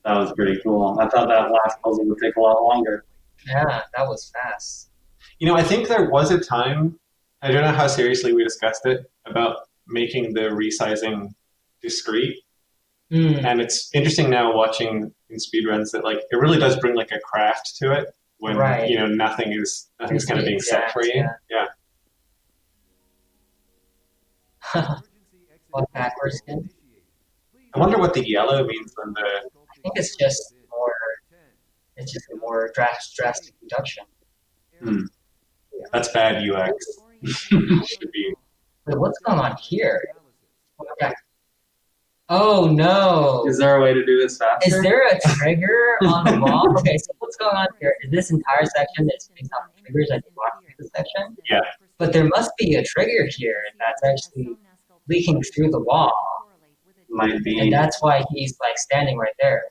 that was pretty cool. I thought that last puzzle would take a lot longer. Yeah, that was fast. You know, I think there was a time, I don't know how seriously we discussed it, about making the resizing discrete. And it's interesting now watching in speedruns that like it really does bring like a craft to it when Right. you know nothing's kind of being Exact, set for you. yeah. Yeah. What backwards again? I wonder what the yellow means on the. I think it's just more. It's just a more drastic reduction. That's bad UX. Should be. Wait, what's going on here? Okay. Oh no! Is there a way to do this faster? Is there a trigger on the wall? Okay, so what's going on here? Is this entire section that's based on triggers that you walk through this section. Yeah. But there must be a trigger here that's actually leaking through the wall. Might be. And that's why he's like standing right there.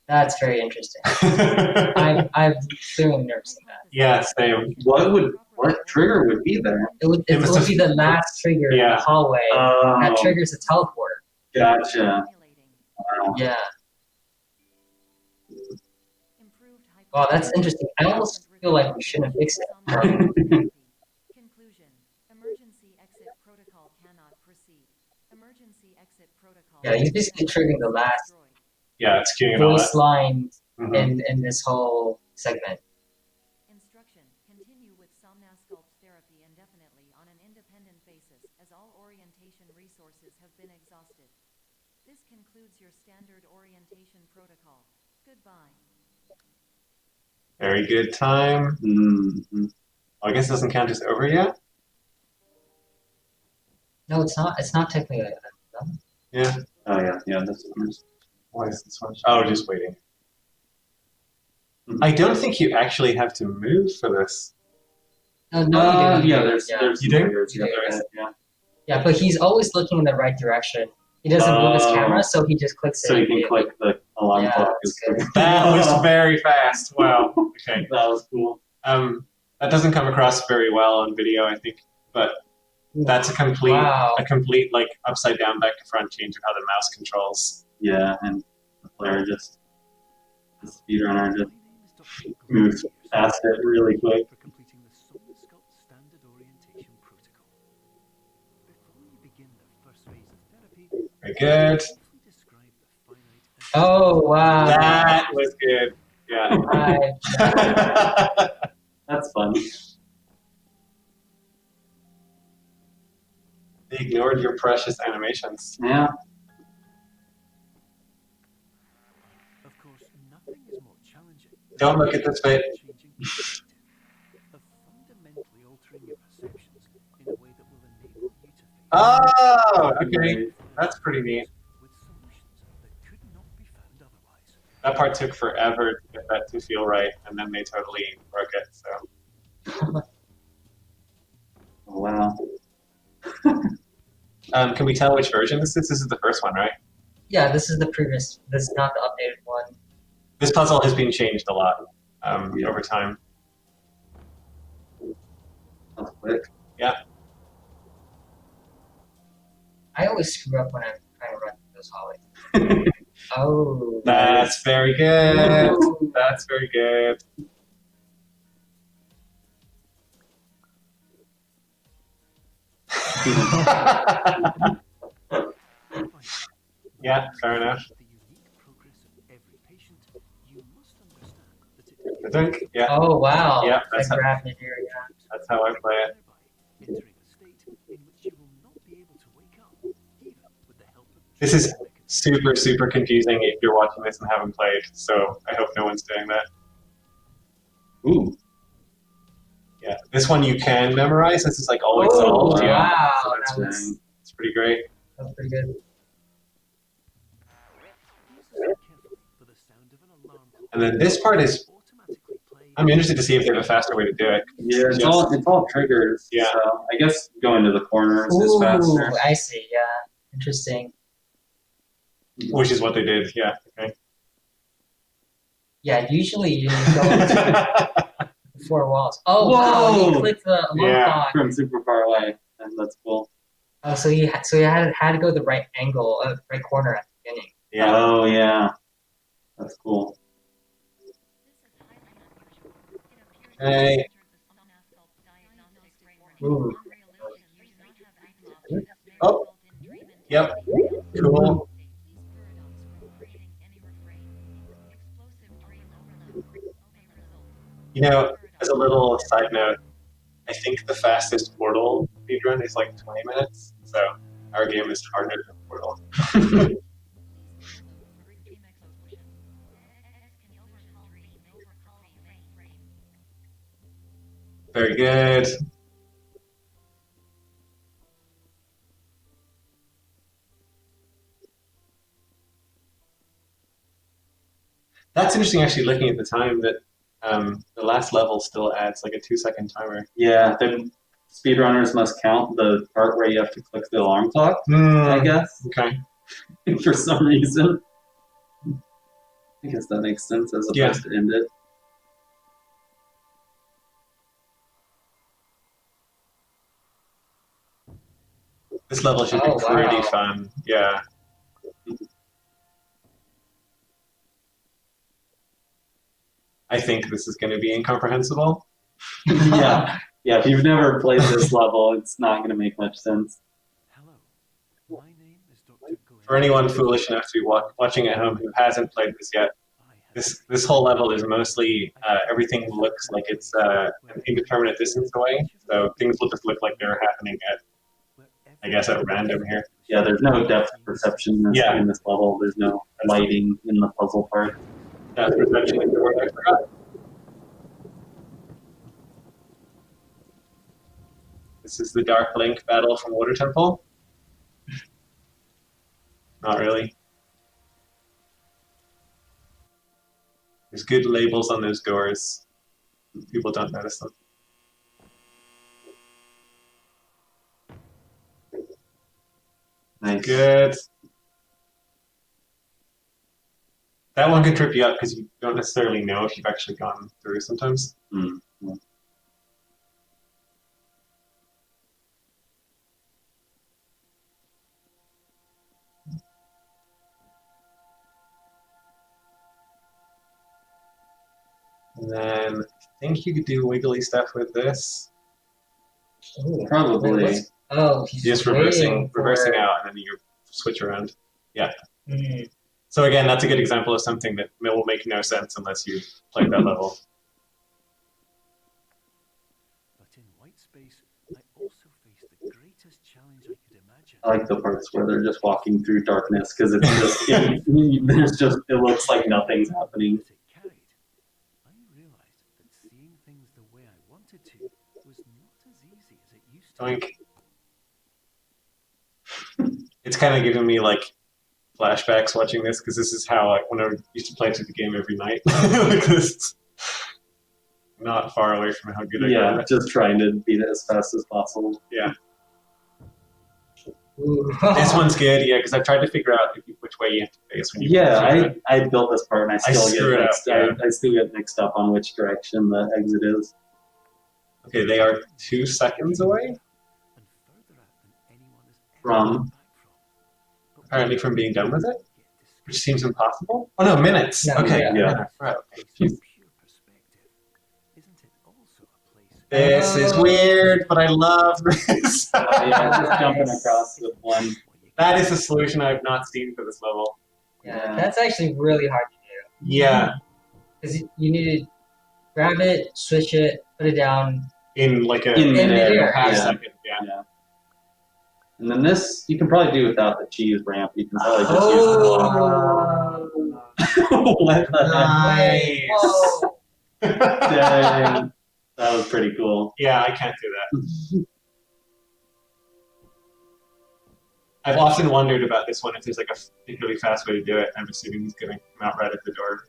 That's very interesting. I've clearly never seen that. Yeah, same. What trigger would be there? It would be the last trigger in the hallway that triggers the teleporter. Gotcha. Wow. Yeah. Wow, that's interesting. I almost feel like we shouldn't fix it. Conclusion. Emergency exit protocol cannot proceed. Emergency exit protocol. Yeah, he's basically triggering the last Yeah, it's queuing all voice that. line Mhm. in this whole segment. Instruction. Continue with Somnasculpt therapy indefinitely on an independent basis as all orientation resources have been exhausted. This concludes your standard orientation protocol. Goodbye. Very good time. Well, I guess it doesn't count as over yet. No, it's not. It's not technically like that. Yeah. Oh yeah, yeah. This is. Why is this one? Oh, just waiting. I don't think you actually have to move for this. No, you do. Yeah, there's You do? triggers, You do, yeah, yeah. Yeah, but he's always looking in the right direction. He doesn't move his camera, so he just clicks it. So you can click the alarm Yeah, clock. that's good. That was very fast. Wow. Okay. That was cool. That doesn't come across very well on video, I think, but that's a complete like upside down, back to front change of how the mouse controls. Yeah, and the player the speedrunner just moves past it really quick. For completing the Somnasculpt standard orientation protocol. Before you begin the first phase of therapy, Very good. Oh wow. That was good. Yeah. That's fun. They ignored your precious animations. Yeah. of course, nothing is more challenging. Don't look at this bit. Of fundamentally altering your perceptions in a way that will enable you to face Oh, okay. That's pretty neat. with solutions that could not be found otherwise. That part took forever to get that to feel right, and then they totally broke it. So. Wow. Can we tell which version this is? This is the first one, right? Yeah, this is the previous. This is not the updated one. This puzzle has been changed a lot over time. That's quick. Yeah. I always screw up when I'm trying to run through those hallways. Oh. That's very good. That's very good. Yeah, fair enough. I think, yeah. Oh wow. Yeah, I that's how, grabbed it here. Yeah. that's how I play it. This is super, super confusing if you're watching this and haven't played, so I hope no one's doing that. Ooh. Yeah, this one you can memorize. This is like always solved. Yeah, Wow. so that's That was, it's pretty great. that's pretty good. And then this part is, I'm interested to see if they have a faster way to do it. Yeah, it's all triggers. Yeah. So I guess going to the corners is Ooh, faster. I see. Yeah. Interesting. Which is what they did. Yeah. Okay. Yeah. Usually you go into four walls. Oh wow! Whoa! He clicked the alarm Yeah. clock. From super far away, and that's cool. Oh, so he had to go the right angle, right corner at the beginning. Yeah. Oh yeah, that's cool. Okay. Ooh. Oh. Yep. Cool. You know, as a little side note, I think the fastest Portal speedrun is like 20 minutes, so our game is harder than Portal. Very good. That's interesting, actually, looking at the time, that The last level still adds like a 2-second timer. Yeah, the speedrunners must count the part where you have to click the alarm clock, I guess. Okay. For some reason. I guess that makes sense as opposed to end it. This level should be pretty fun. Yeah. I think this is going to be incomprehensible. Yeah. Yeah, if you've never played this level, it's not going to make much sense. For anyone foolish enough to be watching at home who hasn't played this yet, this whole level is mostly everything looks like it's an indeterminate distance away. So things will just look like they're happening at, I guess, at random here. Yeah, there's no depth perception in this level. There's no lighting in the puzzle part. Depth perception is the word I forgot. This is the Dark Link battle from Water Temple. Not really. There's good labels on those doors. People don't notice them. Nice. Good. That one can trip you up because you don't necessarily know if you've actually gone through sometimes. Mm-hmm. And then I think you could do wiggly stuff with this. Ooh, Probably. He's just reversing out, and then you switch around. Yeah. Mm. So again, that's a good example of something that will make no sense unless you played that level. But in White Space, I also faced the greatest challenge I could imagine. I like the parts where they're just walking through darkness because it's just there's just it looks like nothing's happening. I realized that seeing things the way I wanted to was not as easy as it used to. Doink. It's kind of giving me like flashbacks watching this because this is how when I used to play through the game every night. Like this, not far away from how good I got it. Just trying to beat it as fast as possible. Yeah. This one's good, yeah, because I tried to figure out which way you have to face when you. I built this part and I still get mixed. I still get mixed up on which direction the exit is. Okay, they are 2 seconds away. From. Apparently from being done with it, which seems impossible. Oh no, minutes. No, okay, yeah. Right. This is weird, but I love this. Just jumping across with one. That is a solution I've not seen for this level. Yeah, that's actually really hard to do. Yeah. Because you need to grab it, switch it, put it down. In like a midair. Half second, yeah. And then this, you can probably do without the cheese ramp. You can probably just use the block. What the heck? Dang. That was pretty cool. Yeah, I can't do that. I've often wondered about this one, if there's like a particularly fast way to do it. I'm assuming he's going to come out right at the door.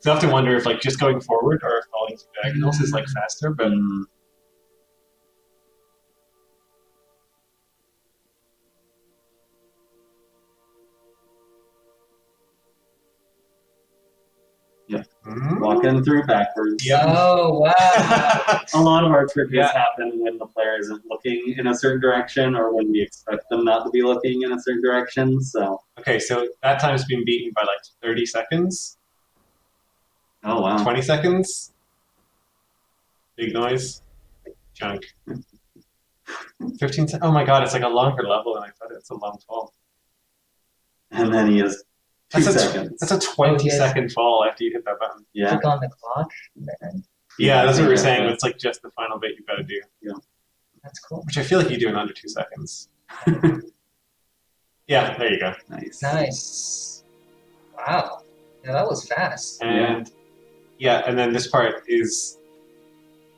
So I often wonder if like just going forward or if falling through diagonals is like faster, but... Yeah. Walking through backwards. Yep. Oh, wow. A lot of our tricks happen when the player isn't looking in a certain direction or when we expect them not to be looking in a certain direction. So. Okay, so that time's been beaten by like 30 seconds. Oh, wow. 20 seconds. Big noise. Chunk. 15 seconds. Oh my god, it's like a longer level and I thought it's a long fall. And then he is 2 seconds. That's a 20-second fall after you hit that button. Yeah. Click on the clock. Yeah, that's what we're saying. It's like just the final bit you've got to do. Yeah. That's cool. Which I feel like you do in under 2 seconds. Yeah, there you go. Nice. Wow. Yeah, that was fast. And and then this part is,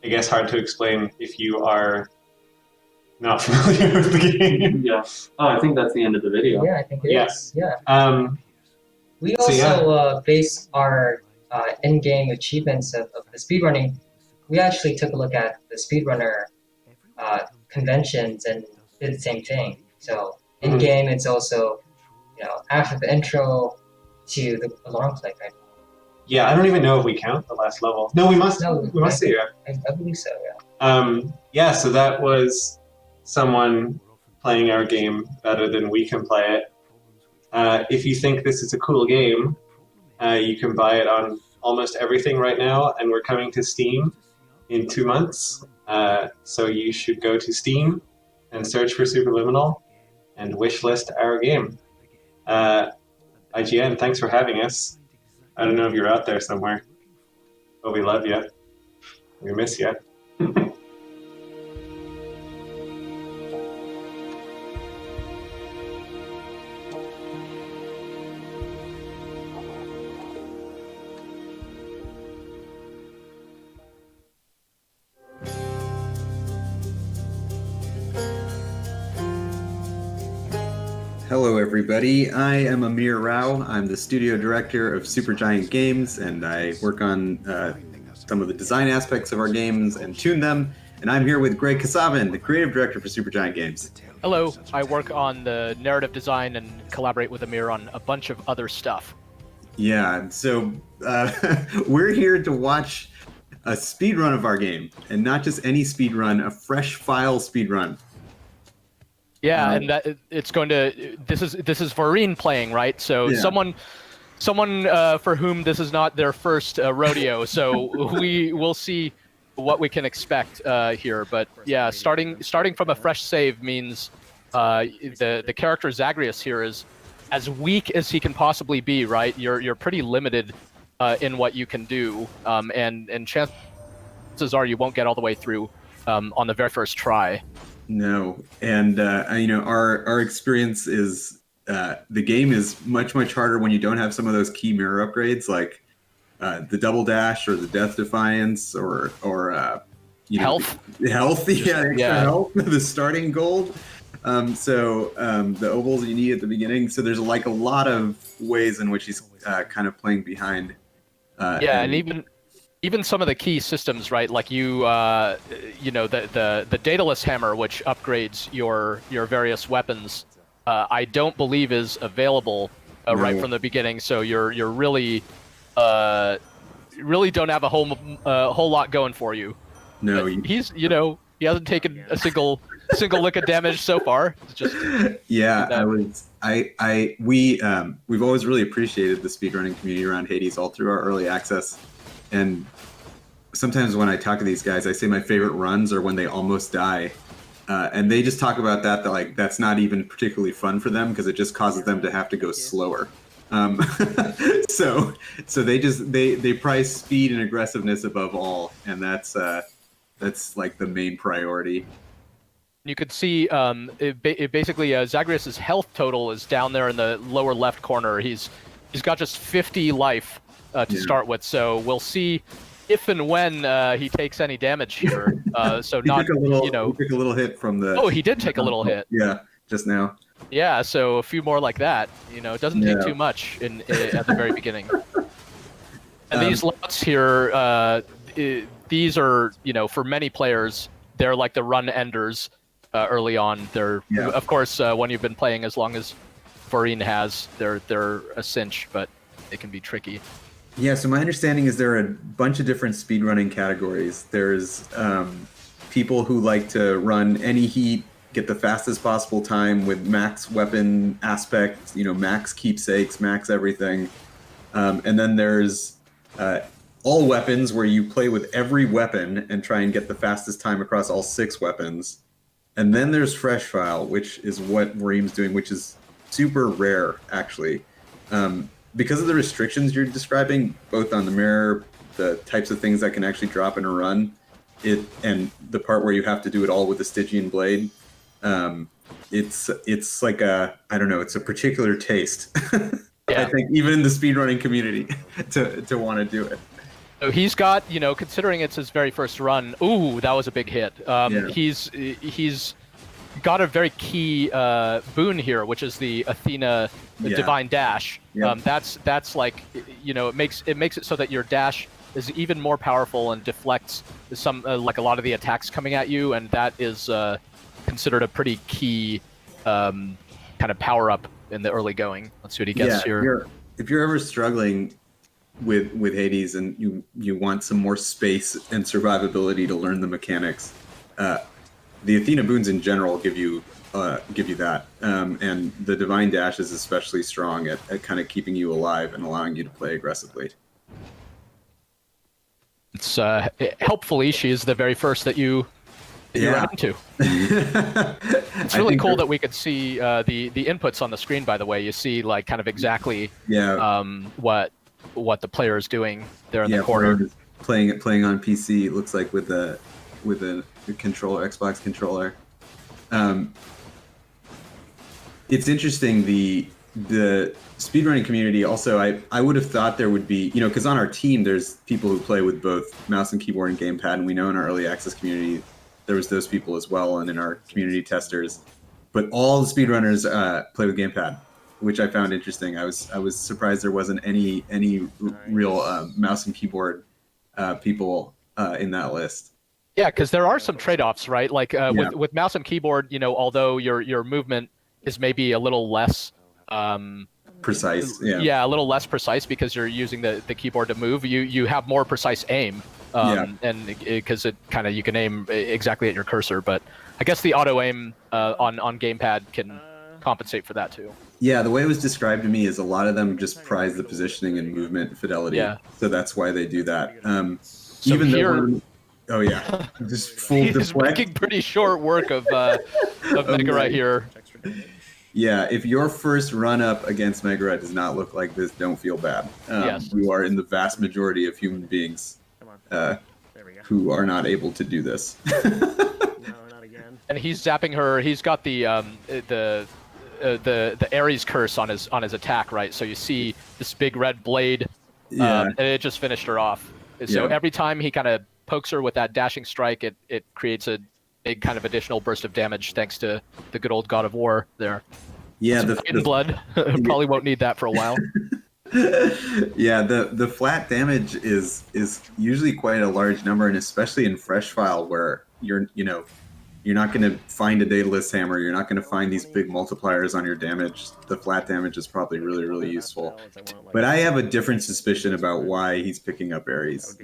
I guess, hard to explain if you are not familiar with the game. Yeah. Oh, I think that's the end of the video. Yeah, I think it is. Yeah. So We also base our in-game achievements of the speedrunning, we actually took a look at the speedrunner conventions and did the same thing. So in-game, it's also, after the intro to the alarm click, right? Yeah, I don't even know if we count the last level. No, we must. We must see. Yeah. I believe so. Yeah. Yeah. So that was someone playing our game better than we can play it. If you think this is a cool game, you can buy it on almost everything right now, and we're coming to Steam in 2 months. So you should go to Steam and search for Superliminal and wishlist our game. IGN, thanks for having us. I don't know if you're out there somewhere, but we love you. We miss you. Hello everybody, I am Amir Rao. I'm the studio director of Supergiant Games, and I work on some of the design aspects of our games and tune them. And I'm here with Greg Kasavin, the creative director for Supergiant Games. Hello, I work on the narrative design and collaborate with Amir on a bunch of other stuff. Yeah, so we're here to watch a speedrun of our game, and not just any speedrun, a fresh file speedrun. Yeah, and it's going to. This is Vareen playing, right? So Yeah. someone for whom this is not their first rodeo. So we will see what we can expect here. But yeah, starting from a fresh save means the character Zagreus here is as weak as he can possibly be, right? You're pretty limited in what you can do, and chances are you won't get all the way through on the very first try. No, and our experience is the game is much harder when you don't have some of those key mirror upgrades like the double dash or the death defiance or health. Health, yeah, health, the starting gold. So the ovals you need at the beginning. So there's like a lot of ways in which he's kind of playing behind. And even some of the key systems, right? Like the Daedalus hammer, which upgrades your various weapons, I don't believe is available right from the beginning. So you're really don't have a whole lot going for you. No, he hasn't taken a single lick of damage so far. It's just we've always really appreciated the speedrunning community around Hades all through our early access. And sometimes when I talk to these guys, I say my favorite runs are when they almost die. And they just talk about that that's not even particularly fun for them because it just causes them to have to go slower. So they prize speed and aggressiveness above all, and that's like the main priority. You could see basically Zagreus' health total is down there in the lower left corner. He's got just 50 life to start with, so we'll see if and when he takes any damage here. So he took a little hit from the. Oh, he did take a little hit. Yeah, just now. Yeah, so a few more like that. It doesn't take too much at the very beginning. And these lots here, these are for many players, they're like the run enders early on. They're of course when you've been playing as long as Vareen has, they're a cinch, but it can be tricky. Yeah, so my understanding is there are a bunch of different speedrunning categories. There's people who like to run any heat, get the fastest possible time with max weapon aspect, max keepsakes, max everything. And then there's all weapons, where you play with every weapon and try and get the fastest time across all 6 weapons. And then there's Fresh File, which is what Vareem's doing, which is super rare, actually. Because of the restrictions you're describing, both on the mirror, the types of things that can actually drop in a run, and the part where you have to do it all with the Stygian blade, it's like it's a particular taste. I think even in the speedrunning community to want to do it. So he's got, considering it's his very first run. Ooh, that was a big hit. He's got a very key boon here, which is the Athena Divine Dash. Yep. That's like, it makes it so that your dash is even more powerful and deflects some like a lot of the attacks coming at you, and that is considered a pretty key kind of power up in the early going. Let's see what he gets here. If you're ever struggling with Hades and you want some more space and survivability to learn the mechanics, the Athena boons in general give you that, and the Divine Dash is especially strong at kind of keeping you alive and allowing you to play aggressively. It's helpfully she is the very first that you run into. It's really cool that we could see the inputs on the screen. By the way, you see like kind of exactly what the player is doing there in the corner. Playing on PC, it looks like with a controller, Xbox controller. It's interesting, the speedrunning community also, I would have thought there would be, because on our team there's people who play with both mouse and keyboard and gamepad, and we know in our early access community there was those people as well, and in our community testers, but all the speedrunners play with gamepad, which I found interesting. I was surprised there wasn't any real mouse and keyboard people in that list. Yeah, because there are some trade-offs, right? Like with mouse and keyboard, although your movement is maybe a little less precise. Yeah, a little less precise because you're using the keyboard to move. You have more precise aim, and because you can aim exactly at your cursor. But I guess the auto aim on gamepad can compensate for that too. Yeah, the way it was described to me is a lot of them just prize the positioning and movement fidelity. Yeah. So that's why they do that. Even here. Oh yeah, just full He's making pretty short work of Megarite here. Yeah, if your first run up against Megarite does not look like this, don't feel bad. You are in the vast majority of human beings who are not able to do this. And he's zapping her. He's got the Ares curse on his attack, right? So you see this big red blade, and it just finished her off. So every time he kind of pokes her with that dashing strike, it creates a big kind of additional burst of damage thanks to the good old God of War there. Yeah, the blood probably won't need that for a while. Yeah, the flat damage is usually quite a large number, and especially in fresh file where you're not going to find a Daedalus hammer, you're not going to find these big multipliers on your damage. The flat damage is probably really, really useful. But I have a different suspicion about why he's picking up Ares.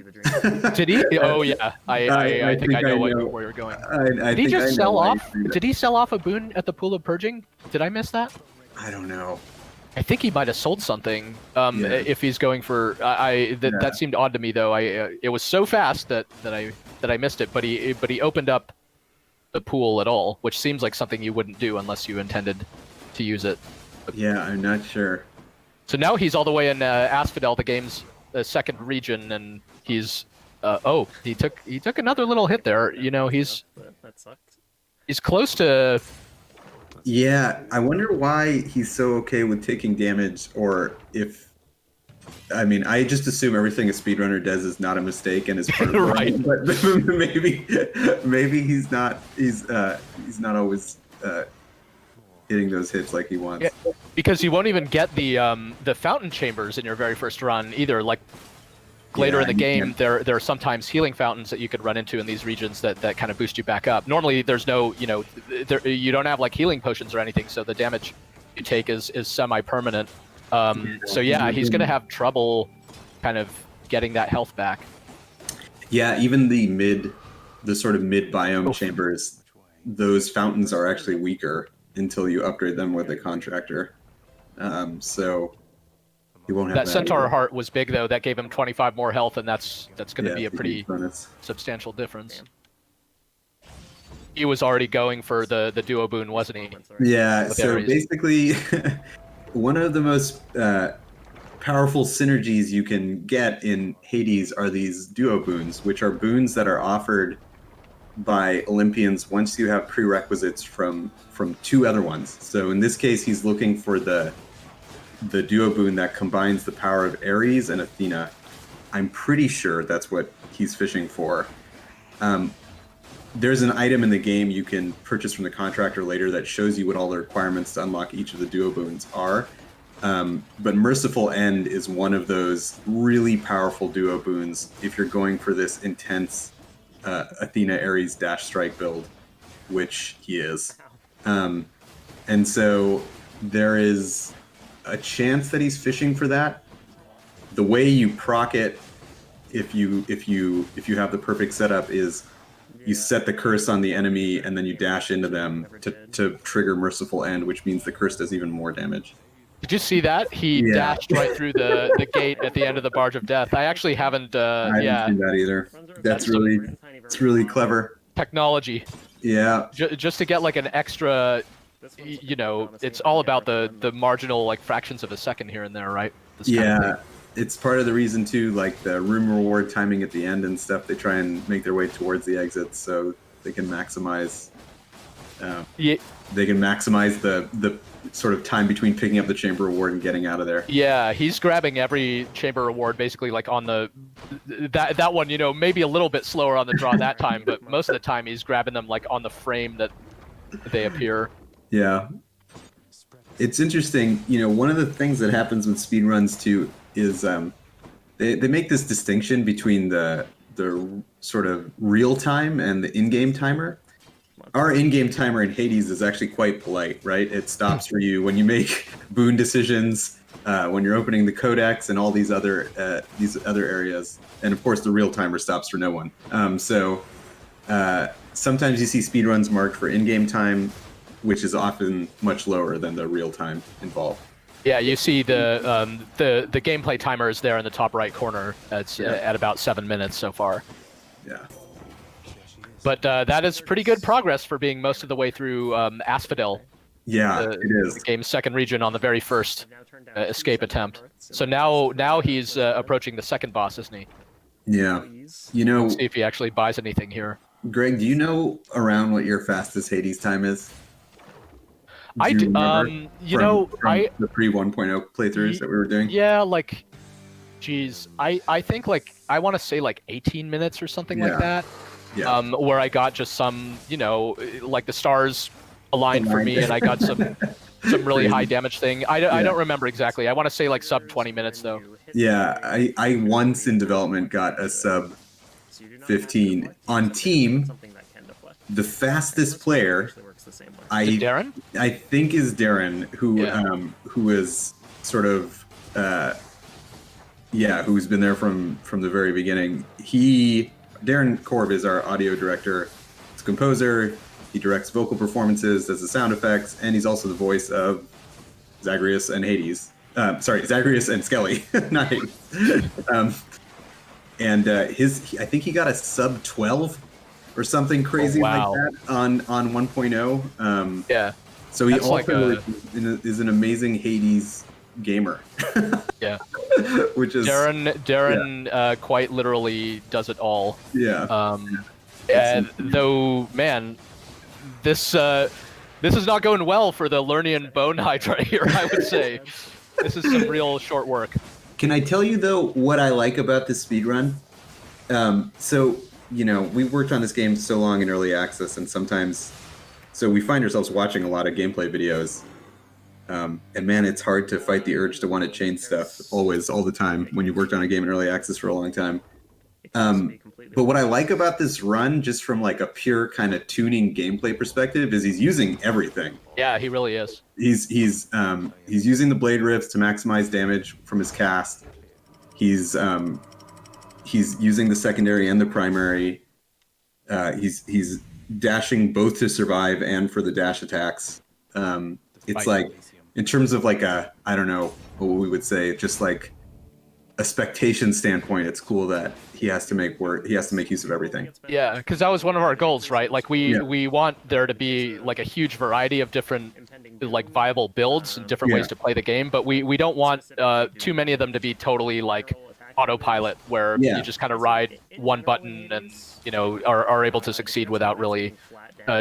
Did he? Oh yeah, I think I know where you're going. Did he just sell off? Did he sell off a boon at the Pool of Purging? Did I miss that? I don't know. I think he might have sold something. If he's going for, that seemed odd to me though. It was so fast that I missed it. But he opened up the pool at all, which seems like something you wouldn't do unless you intended to use it. Yeah, I'm not sure. So now he's all the way in Asphodel, the game's second region, and he's he took another little hit there. He's that sucked. He's close to. Yeah, I wonder why he's so okay with taking damage, or if. I mean, I just assume everything a speedrunner does is not a mistake and is part of right. But maybe he's not always hitting those hits like he wants. Yeah, because you won't even get the fountain chambers in your very first run either. Like later in the game, there are sometimes healing fountains that you could run into in these regions that kind of boost you back up. Normally, there's no you don't have like healing potions or anything, so the damage you take is semi-permanent. So yeah, he's gonna have trouble kind of getting that health back. Yeah, even the sort of mid biome chambers, those fountains are actually weaker until you upgrade them with a contractor. So you won't have that Centaur heart was big though. That gave him 25 more health, and that's gonna be a pretty substantial difference. He was already going for the duo boon, wasn't he? Yeah. So basically. One of the most powerful synergies you can get in Hades are these duo boons, which are boons that are offered by Olympians once you have prerequisites from two other ones. So in this case, he's looking for the duo boon that combines the power of Ares and Athena. I'm pretty sure that's what he's fishing for. there's an item in the game you can purchase from the contractor later that shows you what all the requirements to unlock each of the duo boons are. But Merciful End is one of those really powerful duo boons if you're going for this intense Athena Ares dash strike build, which he is. And so there is a chance that he's fishing for that. The way you proc it, if you have the perfect setup, is you set the curse on the enemy and then you dash into them to trigger Merciful End, which means the curse does even more damage. Did you see that? He dashed right through the gate at the end of the Barge of Death. I actually haven't. I haven't seen that either. It's really clever technology. Yeah. Just to get like an extra, you know, it's all about the marginal like fractions of a second here and there, right? This kind of thing. It's part of the reason too, like the room reward timing at the end and stuff. They try and make their way towards the exits so they can maximize. They can maximize the sort of time between picking up the chamber reward and getting out of there. Yeah, he's grabbing every chamber reward basically like on the that one, you know, maybe a little bit slower on the draw that time, but most of the time he's grabbing them like on the frame that they appear. Yeah. It's interesting, you know, one of the things that happens with speedruns too is they make this distinction between the sort of real time and the in-game timer. Our in-game timer in Hades is actually quite polite, right? It stops for you when you make boon decisions, when you're opening the codex and all these other areas, and of course the real timer stops for no one. Sometimes you see speedruns marked for in-game time, which is often much lower than the real time involved. Yeah, you see the gameplay timer is there in the top right corner. It's at about 7 minutes so far. Yeah. But that is pretty good progress for being most of the way through Asphodel. Yeah, it is. The game's second region on the very first escape attempt. So now he's approaching the second boss, isn't he? Yeah. You know, let's see if he actually buys anything here. Greg, do you know around what your fastest Hades time is? I do. The pre 1.0 playthroughs that we were doing. Yeah, like, geez, I think like I want to say like 18 minutes or something like that. Yeah. Where I got just some, you know, like the stars aligned for me, and I got some really high damage thing. I don't remember exactly. I want to say like sub 20 minutes though. Yeah, I once in development got a sub 15 on team. The fastest player, I think is Darren, who is sort of who's been there from the very beginning. Darren Korb is our audio director. He's a composer. He directs vocal performances, does the sound effects, and he's also the voice of Zagreus and Hades. Zagreus and Skelly, not Hades. I think he got a sub 12 or something crazy like that on 1.0. Yeah. So he also is an amazing Hades gamer. Yeah. Which is Darren quite literally does it all. Yeah. Though, man, this is not going well for the Lernian Bone Hydra here, I would say. This is some real short work. Can I tell you, though, what I like about this speedrun? So, you know, we worked on this game so long in early access, and sometimes... So we find ourselves watching a lot of gameplay videos. And man, it's hard to fight the urge to want to change stuff all the time when you've worked on a game in early access for a long time. But what I like about this run, just from like a pure kind of tuning gameplay perspective, is he's using everything. Yeah, he really is. He's using the blade rifts to maximize damage from his cast. He's using the secondary and the primary. He's dashing both to survive and for the dash attacks. It's like, in terms of like I don't know what we would say, just like a spectation standpoint, it's cool that he has to make use of everything. Yeah, because that was one of our goals, right? Like we want there to be like a huge variety of different like viable builds and different ways to play the game, but we don't want too many of them to be totally like autopilot where you just kind of ride one button and you know are able to succeed without really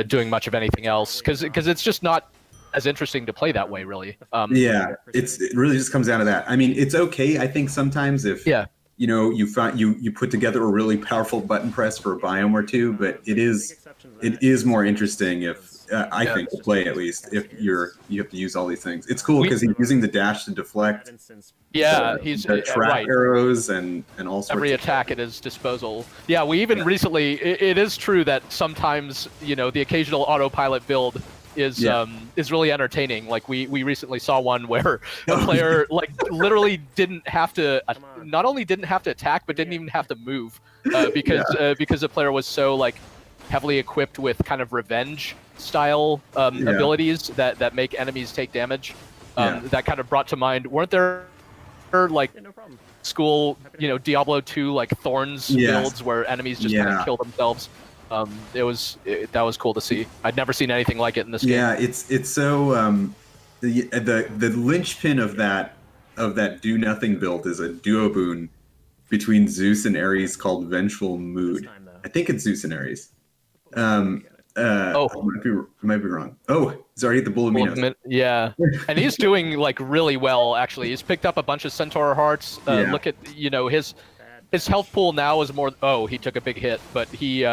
doing much of anything else, because it's just not as interesting to play that way, really. It really just comes down to that. I mean, it's okay, I think, sometimes if you put together a really powerful button press for a biome or two, but it is more interesting if I think to play at least if you have to use all these things. It's cool because he's using the dash to deflect. Yeah, he's he's trap right. arrows and all sorts. Every of attack at his disposal. Yeah, we even recently. It is true that sometimes the occasional autopilot build is really entertaining. Like we recently saw one where a player like literally didn't have to not only didn't have to attack but didn't even have to move because the player was so like heavily equipped with kind of revenge style abilities that make enemies take damage. That kind of brought to mind. Weren't there like school Diablo 2 like thorns builds where enemies just kind of kill themselves? That was cool to see. I'd never seen anything like it in this game. Yeah, it's so the linchpin of that do nothing build is a duo boon between Zeus and Ares called Vengeful Mood. I think it's Zeus and Ares. Might be wrong. Oh, it's already the Bulliminos. Yeah, and he's doing like really well actually. He's picked up a bunch of Centaur hearts. Look at his health pool now is more. Oh, he took a big hit, but he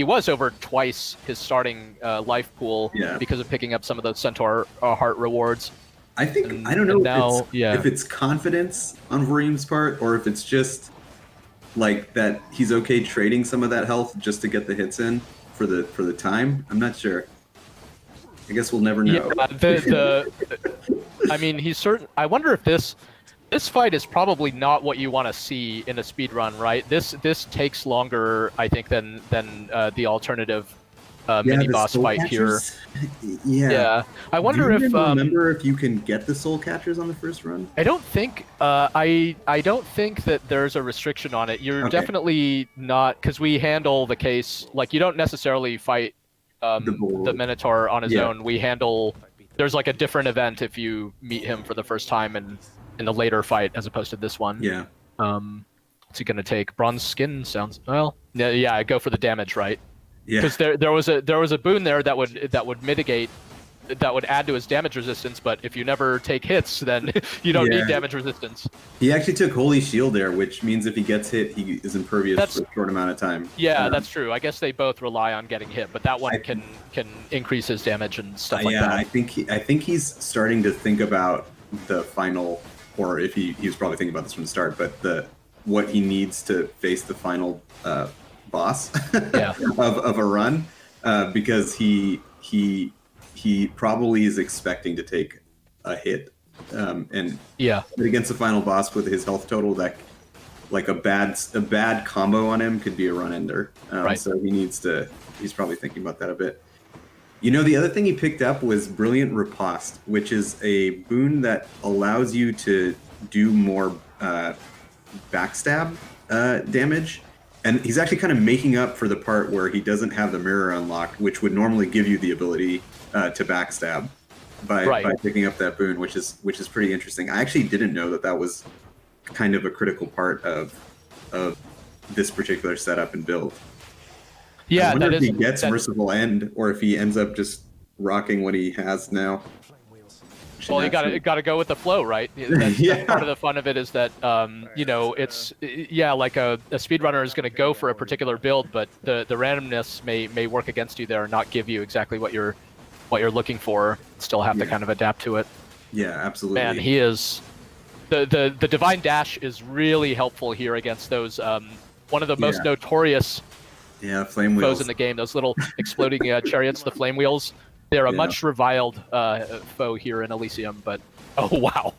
was over twice his starting life pool because of picking up some of the Centaur heart rewards. I think I don't know if it's confidence on Vareem's part or if it's just like that he's okay trading some of that health just to get the hits in for the time. I'm not sure. I guess we'll never know. Yeah, I mean, he's certain. I wonder if this fight is probably not what you want to see in a speed run, right? This takes longer, I think, than the alternative mini boss fight catchers? here. Yeah. I wonder Do you if remember if you can get the soul catchers on the first run. I don't think I don't think that there's a restriction on it. You're definitely not, because we handle the case like you don't necessarily fight the Minotaur on his own. We handle. There's like a different event if you meet him for the first time in the later fight as opposed to this one. Yeah. What's he gonna take? Bronze skin sounds well. Yeah, I go for the damage, right? Yeah. Because there was a boon there that would mitigate, that would add to his damage resistance. But if you never take hits, then you don't need damage resistance. He actually took Holy Shield there, which means if he gets hit, he is impervious for a short amount of time. Yeah, that's true. I guess they both rely on getting hit, but that one can increase his damage and stuff like that. I think he's starting to think about the final, or if he was probably thinking about this from the start, but what he needs to face the final boss of a run, because he probably is expecting to take a hit, and against the final boss with his health total, that like a bad combo on him could be a run ender. So he's probably thinking about that a bit. The other thing he picked up was Brilliant Riposte, which is a boon that allows you to do more backstab damage. And he's actually kind of making up for the part where he doesn't have the mirror unlocked, which would normally give you the ability to backstab by picking up that boon, which is pretty interesting. I actually didn't know that was kind of a critical part of this particular setup and build. Yeah, I wonder if he gets Merciful End, or if he ends up just rocking what he has now. Well, you got to go with the flow, right? That's part of the fun of it is that it's like a speedrunner is going to go for a particular build, but the randomness may work against you there and not give you exactly what you're looking for. Still have to kind of adapt to it. Yeah, absolutely. Man, he is the Divine Dash is really helpful here against those one of the most notorious flame wheels foes in the game. Those little exploding chariots, the flame wheels. They're a much reviled foe here in Elysium, but oh wow,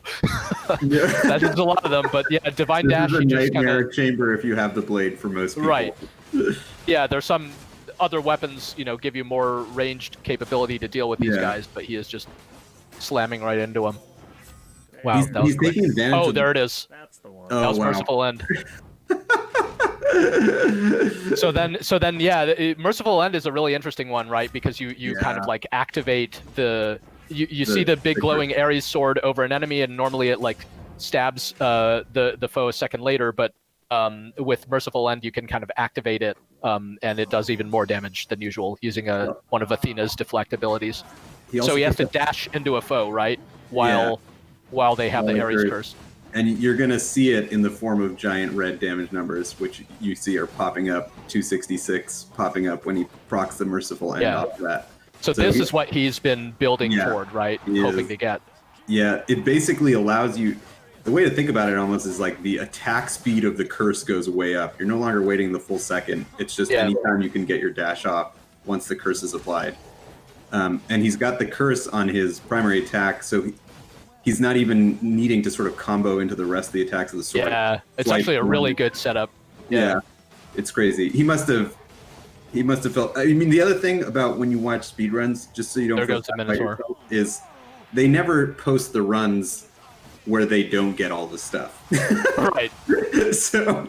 that's a lot of them. But yeah, Divine Dash. This is a nightmare chamber if you have the blade for most people. Right. Yeah, there's some other weapons, give you more ranged capability to deal with these guys, but he is just slamming right into them. Wow, he's taking advantage. Oh, there it is. That's the one. That was Merciful End. So then, Merciful End is a really interesting one, right? Because you kind of like activate you see the big glowing Ares sword over an enemy, and normally it like stabs the foe a second later. But with Merciful End, you can kind of activate it, and it does even more damage than usual using one of Athena's deflect abilities. So he has to dash into a foe, right? While they have the Ares curse. And you're going to see it in the form of giant red damage numbers, which you see are popping up, 266 popping up when he procs the Merciful End off of that. So this is what he's been building toward, right? Hoping to get. Yeah, it basically allows you... The way to think about it almost is like the attack speed of the curse goes way up. You're no longer waiting the full second. It's just anytime you can get your dash off once the curse is applied. And he's got the curse on his primary attack, so he's not even needing to sort of combo into the rest of the attacks of the sword. Yeah, it's actually a really good setup. Yeah, it's crazy. He must have felt... I mean, the other thing about when you watch speedruns, just so you don't feel bad about yourself, is they never post the runs where they don't get all the stuff. Right. So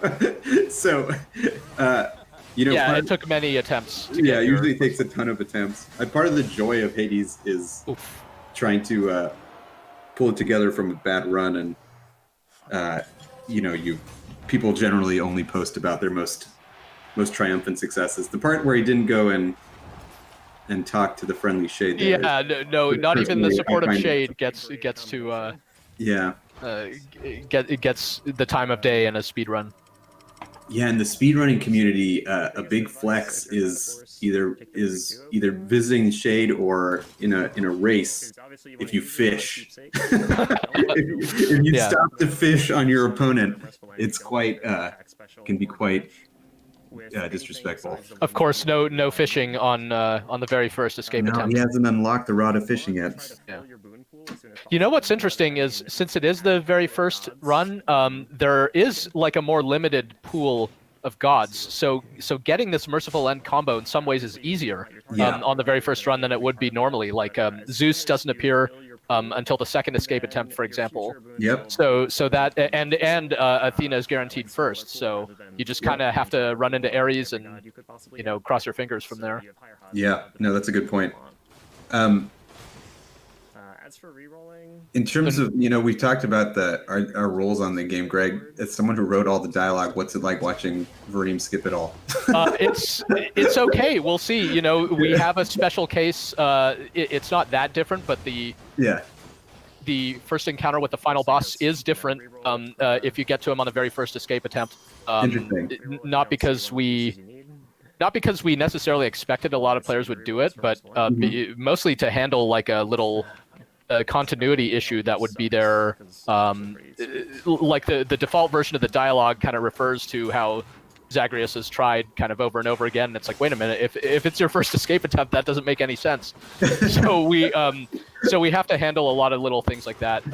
it took many attempts to get it usually takes a ton of attempts. Part of the joy of Hades is trying to pull it together from a bad run, and people generally only post about their most triumphant successes. The part where he didn't go and talk to the friendly Shade there, not even the supportive Shade gets to it gets the time of day in a speed run. Yeah, in the speedrunning community, a big flex is either visiting Shade or in a race. If you fish, if you stop to fish on your opponent, it's can be quite disrespectful. Of course, no fishing on the very first escape attempt. He hasn't unlocked the rod of fishing yet. Yeah. You know what's interesting is, since it is the very first run, there is like a more limited pool of gods. So getting this Merciful End combo in some ways is easier on the very first run than it would be normally. Like Zeus doesn't appear until the second escape attempt, for example. Yep. So that and Athena is guaranteed first. So you just kind of have to run into Ares and cross your fingers from there. Yeah. No, that's a good point. As for rerolling, in terms of we've talked about our roles on the game. Greg, as someone who wrote all the dialogue, what's it like watching Vareem skip it all? It's okay. We'll see. We have a special case. It's not that different, but the first encounter with the final boss is different. If you get to him on the very first escape attempt. Interesting. Not because we necessarily expected a lot of players would do it, but mostly to handle like a little continuity issue that would be there. Like the default version of the dialogue kind of refers to how Zagreus has tried kind of over and over again. And it's like, wait a minute, if it's your first escape attempt, that doesn't make any sense. So we have to handle a lot of little things like that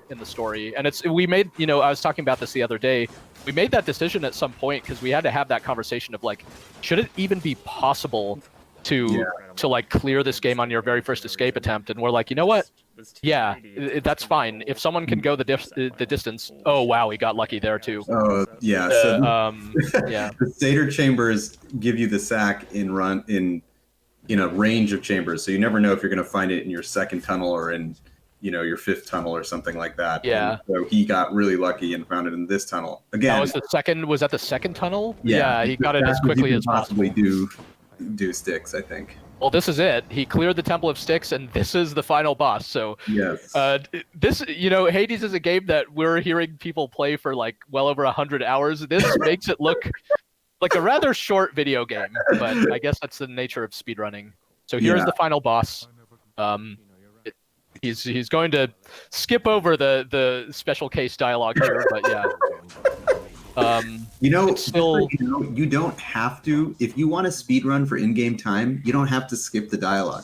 in the story. And we made, I was talking about this the other day. We made that decision at some point because we had to have that conversation of like, should it even be possible to like clear this game on your very first escape attempt? And we're like, you know what? Yeah, that's fine. If someone can go the distance, oh wow, he got lucky there too. Oh yeah. The Satyr chambers give you the sack in a range of chambers, so you never know if you're going to find it in your second tunnel or in your fifth tunnel or something like that. Yeah. And so he got really lucky and found it in this tunnel. Again, that was the second. Was that the second tunnel? Yeah, he got it as quickly as possible. Do Styx, I think. Well, this is it. He cleared the Temple of Styx, and this is the final boss. So, yes. This, Hades is a game that we're hearing people play for like well over 100 hours. This makes it look like a rather short video game, but I guess that's the nature of speedrunning. So here's the final boss. He's going to skip over the special case dialogue here, but yeah. You don't have to. If you want to speedrun for in-game time, you don't have to skip the dialogue.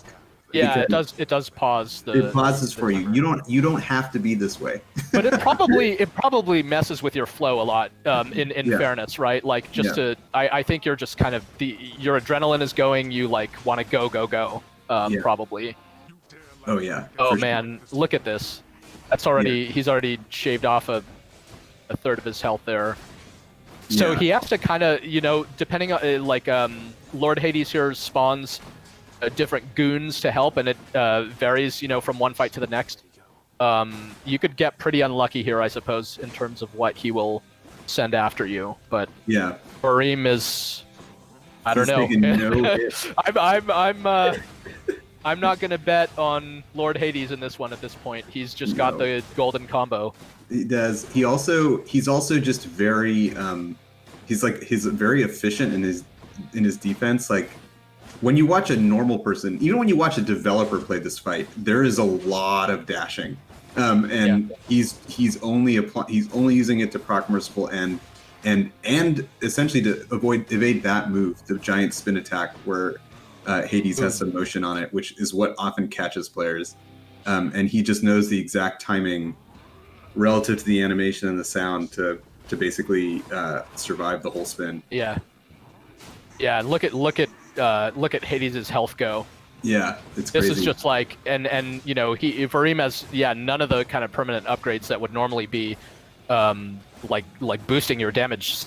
Yeah, it does pause. It pauses for you. You don't have to be this way. But it probably messes with your flow a lot. In fairness, right? Like I think you're just kind of your adrenaline is going. You like want to go. Probably. Oh yeah. Oh man, look at this. That's already he's already shaved off a third of his health there. So he has to kind of, depending on, Lord Hades here spawns different goons to help, and it varies, from one fight to the next. You could get pretty unlucky here, I suppose, in terms of what he will send after you. But Vareem is, I don't know. I'm not gonna bet on Lord Hades in this one at this point. He's just got the golden combo. He does. He's also just very he's very efficient in his defense. Like when you watch a normal person, even when you watch a developer play this fight, there is a lot of dashing. He's only using it to proc merciful and essentially to evade that move, the giant spin attack where Hades has some motion on it, which is what often catches players. And he just knows the exact timing relative to the animation and the sound to basically survive the whole spin. Yeah. Look at Hades' health go. Yeah, it's this crazy. is just like and you know Vareem has none of the kind of permanent upgrades that would normally be like boosting your damage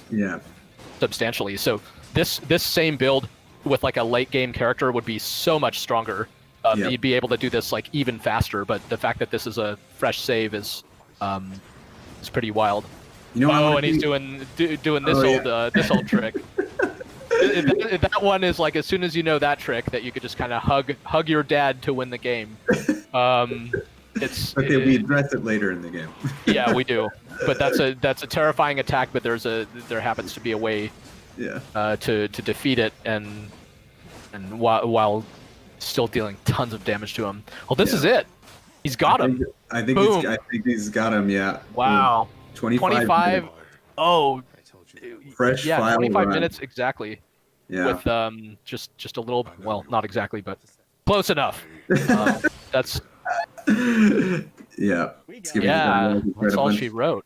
substantially. So this same build with like a late game character would be so much stronger. You'd be able to do this like even faster. But the fact that this is a fresh save is pretty wild. You know, and he's doing this old trick. That one is like as soon as you know that trick that you could just kind of hug your dad to win the game. We address it later in the game. Yeah, we do. But that's a terrifying attack. But there happens to be a way to defeat it and while still dealing tons of damage to him. Well, this is it. He's got him. I think he's got him. Yeah. Wow. 25. Oh. Fresh. Yeah, file 25 run. minutes exactly. Yeah. With just a little, well, not exactly, but close enough. That's. Yeah. That's all she wrote.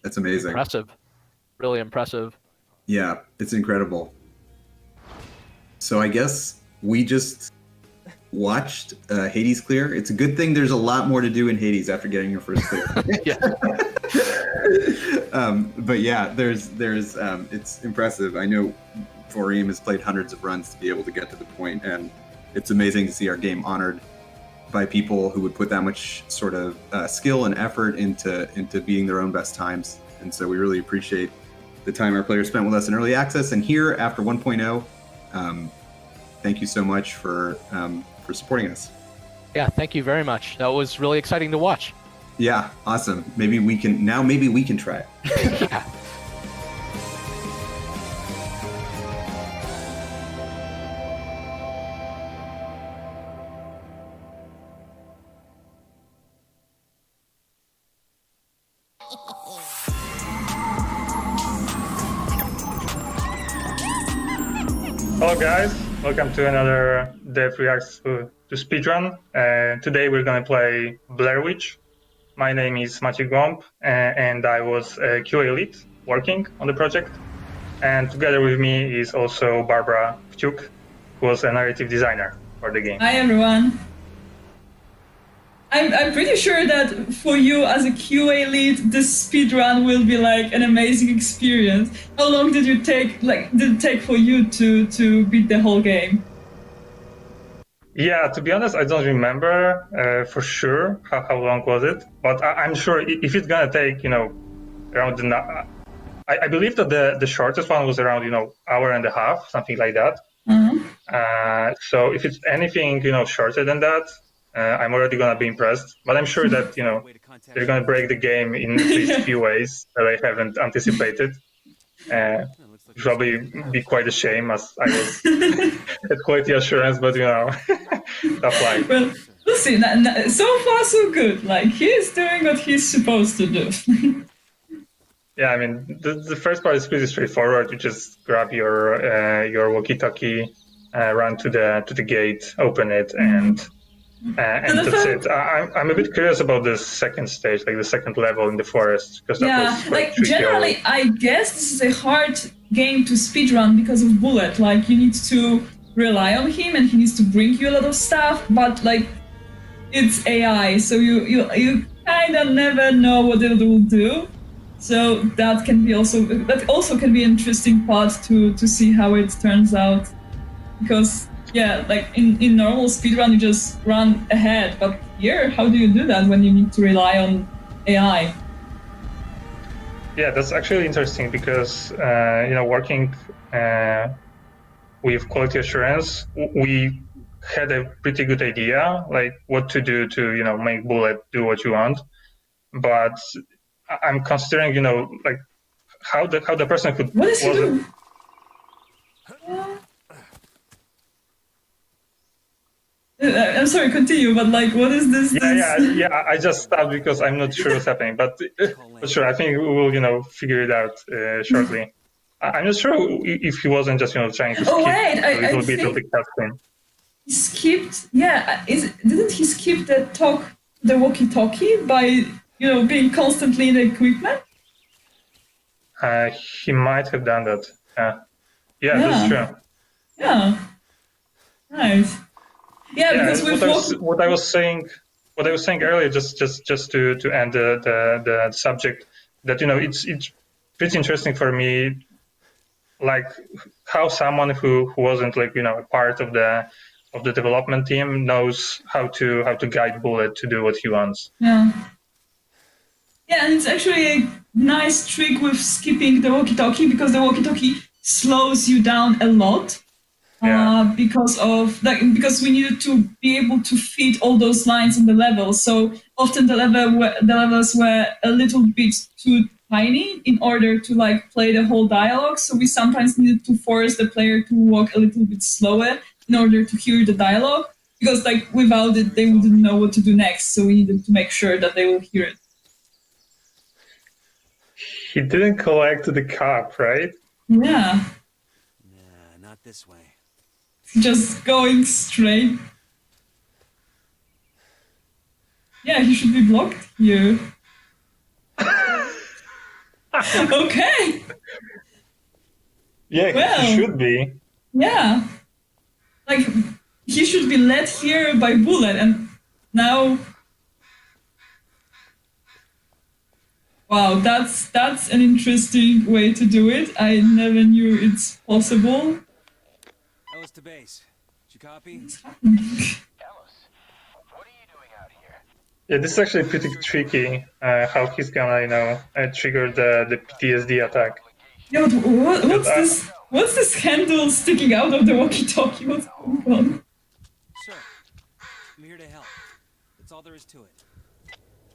That's amazing. Impressive. Really impressive. Yeah, it's incredible. So I guess we just watched Hades clear. It's a good thing there's a lot more to do in Hades after getting your first clear. But yeah, there's it's impressive. I know Vareem has played hundreds of runs to be able to get to the point, and it's amazing to see our game honored by people who would put that much sort of skill and effort into beating their own best times. And so we really appreciate the time our players spent with us in early access and here after 1.0. Thank you so much for supporting us. Yeah, thank you very much. That was really exciting to watch. Yeah, awesome. Maybe we can try it. Yeah. Hello guys, welcome to another Dev Reacts to Speedrun. Today we're gonna play Blair Witch. My name is Maciej Gomb, and I was a QA lead working on the project. And together with me is also Barbara Wciuk, who was a narrative designer for the game. Hi everyone. I'm pretty sure that for you as a QA lead, this speedrun will be like an amazing experience. How long did it take for you to beat the whole game? Yeah, to be honest, I don't remember for sure how long was it, but I'm sure if it's gonna take, around I believe that the shortest one was around, hour and a half, something like that. Mm-hmm. So if it's anything, shorter than that, I'm already gonna be impressed. But I'm sure that, they're gonna break the game in at least a few ways that I haven't anticipated. It'll probably be quite a shame as I was at quality assurance, but tough life. Well, we'll see. So far, so good. Like, he's doing what he's supposed to do. Yeah, I mean, the first part is pretty straightforward. You just grab your walkie-talkie, run to the gate, open it, and that's it. I'm a bit curious about the second stage, like the second level in the forest, because that was quite tricky. Generally, I guess this is a hard game to speedrun because of Bullet. Like, you need to rely on him, and he needs to bring you a lot of stuff. But like, it's AI, so you kind of never know what it will do. So that also can be an interesting part to see how it turns out, because. Yeah, like in normal speedrun, you just run ahead. But here, how do you do that when you need to rely on AI? Yeah, that's actually interesting because, working with quality assurance, we had a pretty good idea, like what to do to, make Bullet do what you want. But I'm considering, like how the person who What is he wasn't. doing? I'm sorry, continue. But like, what is this? Yeah. I just stopped because I'm not sure what's happening. But sure, I think we will, figure it out shortly. I'm not sure if he wasn't just, trying to skip a little bit of the cutscene. He skipped. Yeah, didn't he skip the walkie-talkie by being constantly in the equipment? He might have done that. Yeah, that's true. Yeah. Nice. Yeah, because what I was saying earlier, just to end the subject, that it's pretty interesting for me, like how someone who wasn't like a part of the development team knows how to guide Bullet to do what he wants. Yeah, and it's actually a nice trick with skipping the walkie-talkie, because the walkie-talkie slows you down a lot. Because we needed to be able to fit all those lines on the level. So often the levels were a little bit too tiny in order to like play the whole dialogue. So we sometimes needed to force the player to walk a little bit slower in order to hear the dialogue, because like without it they wouldn't know what to do next. So we needed to make sure that they will hear it. He didn't collect the cup, right? Yeah. Nah, not this way. Just going straight. Yeah, he should be blocked here. Okay. Yeah, he should be. Yeah. Like, he should be led here by Bullet, and now... Wow, that's an interesting way to do it. I never knew it's possible. Ellis to base. Did you copy? Yeah, this is actually pretty tricky. How he's gonna, trigger the PTSD attack. Yeah, but what's this? What's this handle sticking out of the walkie-talkie? What's going on? Sir, I'm here to help. That's all there is to it.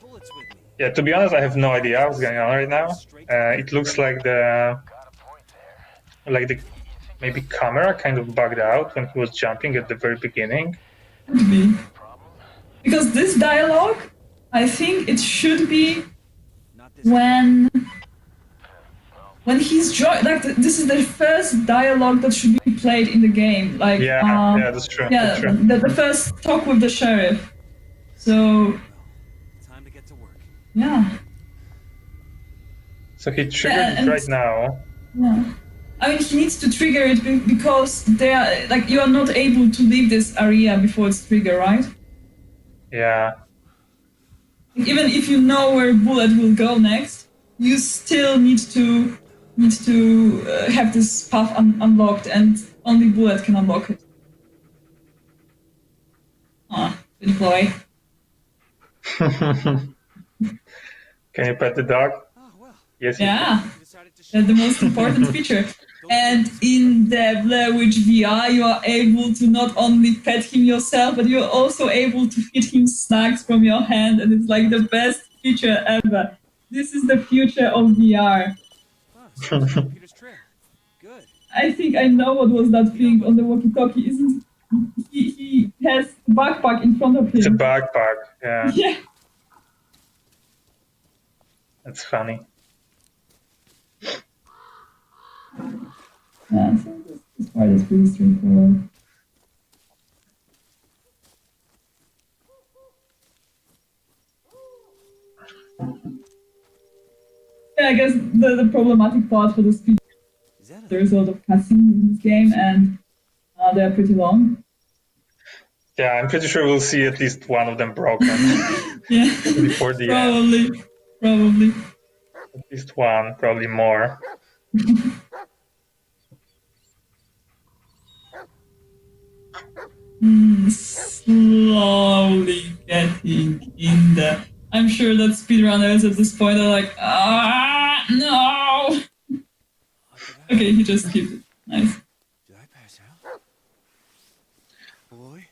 Bullet's with me. Yeah, to be honest, I have no idea what's going on right now. It looks like the maybe camera kind of bugged out when he was jumping at the very beginning. Could be. Because this dialogue, I think it should be when he's like this is the first dialogue that should be played in the game. Like yeah, that's true. Yeah, that's true. The first talk with the sheriff. So. Time to get to work. Yeah. So he triggered it right now. Yeah. I mean, he needs to trigger it because they are like you are not able to leave this area before it's triggered, right? Yeah. Even if you know where Bullet will go next, you still need to have this path unlocked, and only Bullet can unlock it. Ah, good boy. Can you pet the dog? Yes. Yeah, that's the most important feature. And in the Blair Witch VR, you are able to not only pet him yourself, but you're also able to feed him snacks from your hand, and it's like the best feature ever. This is the future of VR. I think I know what was that thing on the walkie-talkie. Isn't he has backpack in front of him? It's a backpack, yeah. Yeah. That's funny. Yeah, so this part is pretty straightforward. Yeah, I guess the problematic part for the speed, there's a lot of cutscenes in this game, and they're pretty long. Yeah, I'm pretty sure we'll see at least one of them broken. Yeah, before the end. Probably. At least one, probably more. Slowly getting in there. I'm sure that speedrunners at this point are like, no! Okay, he just skipped it. Nice. Did I pass out? Boy,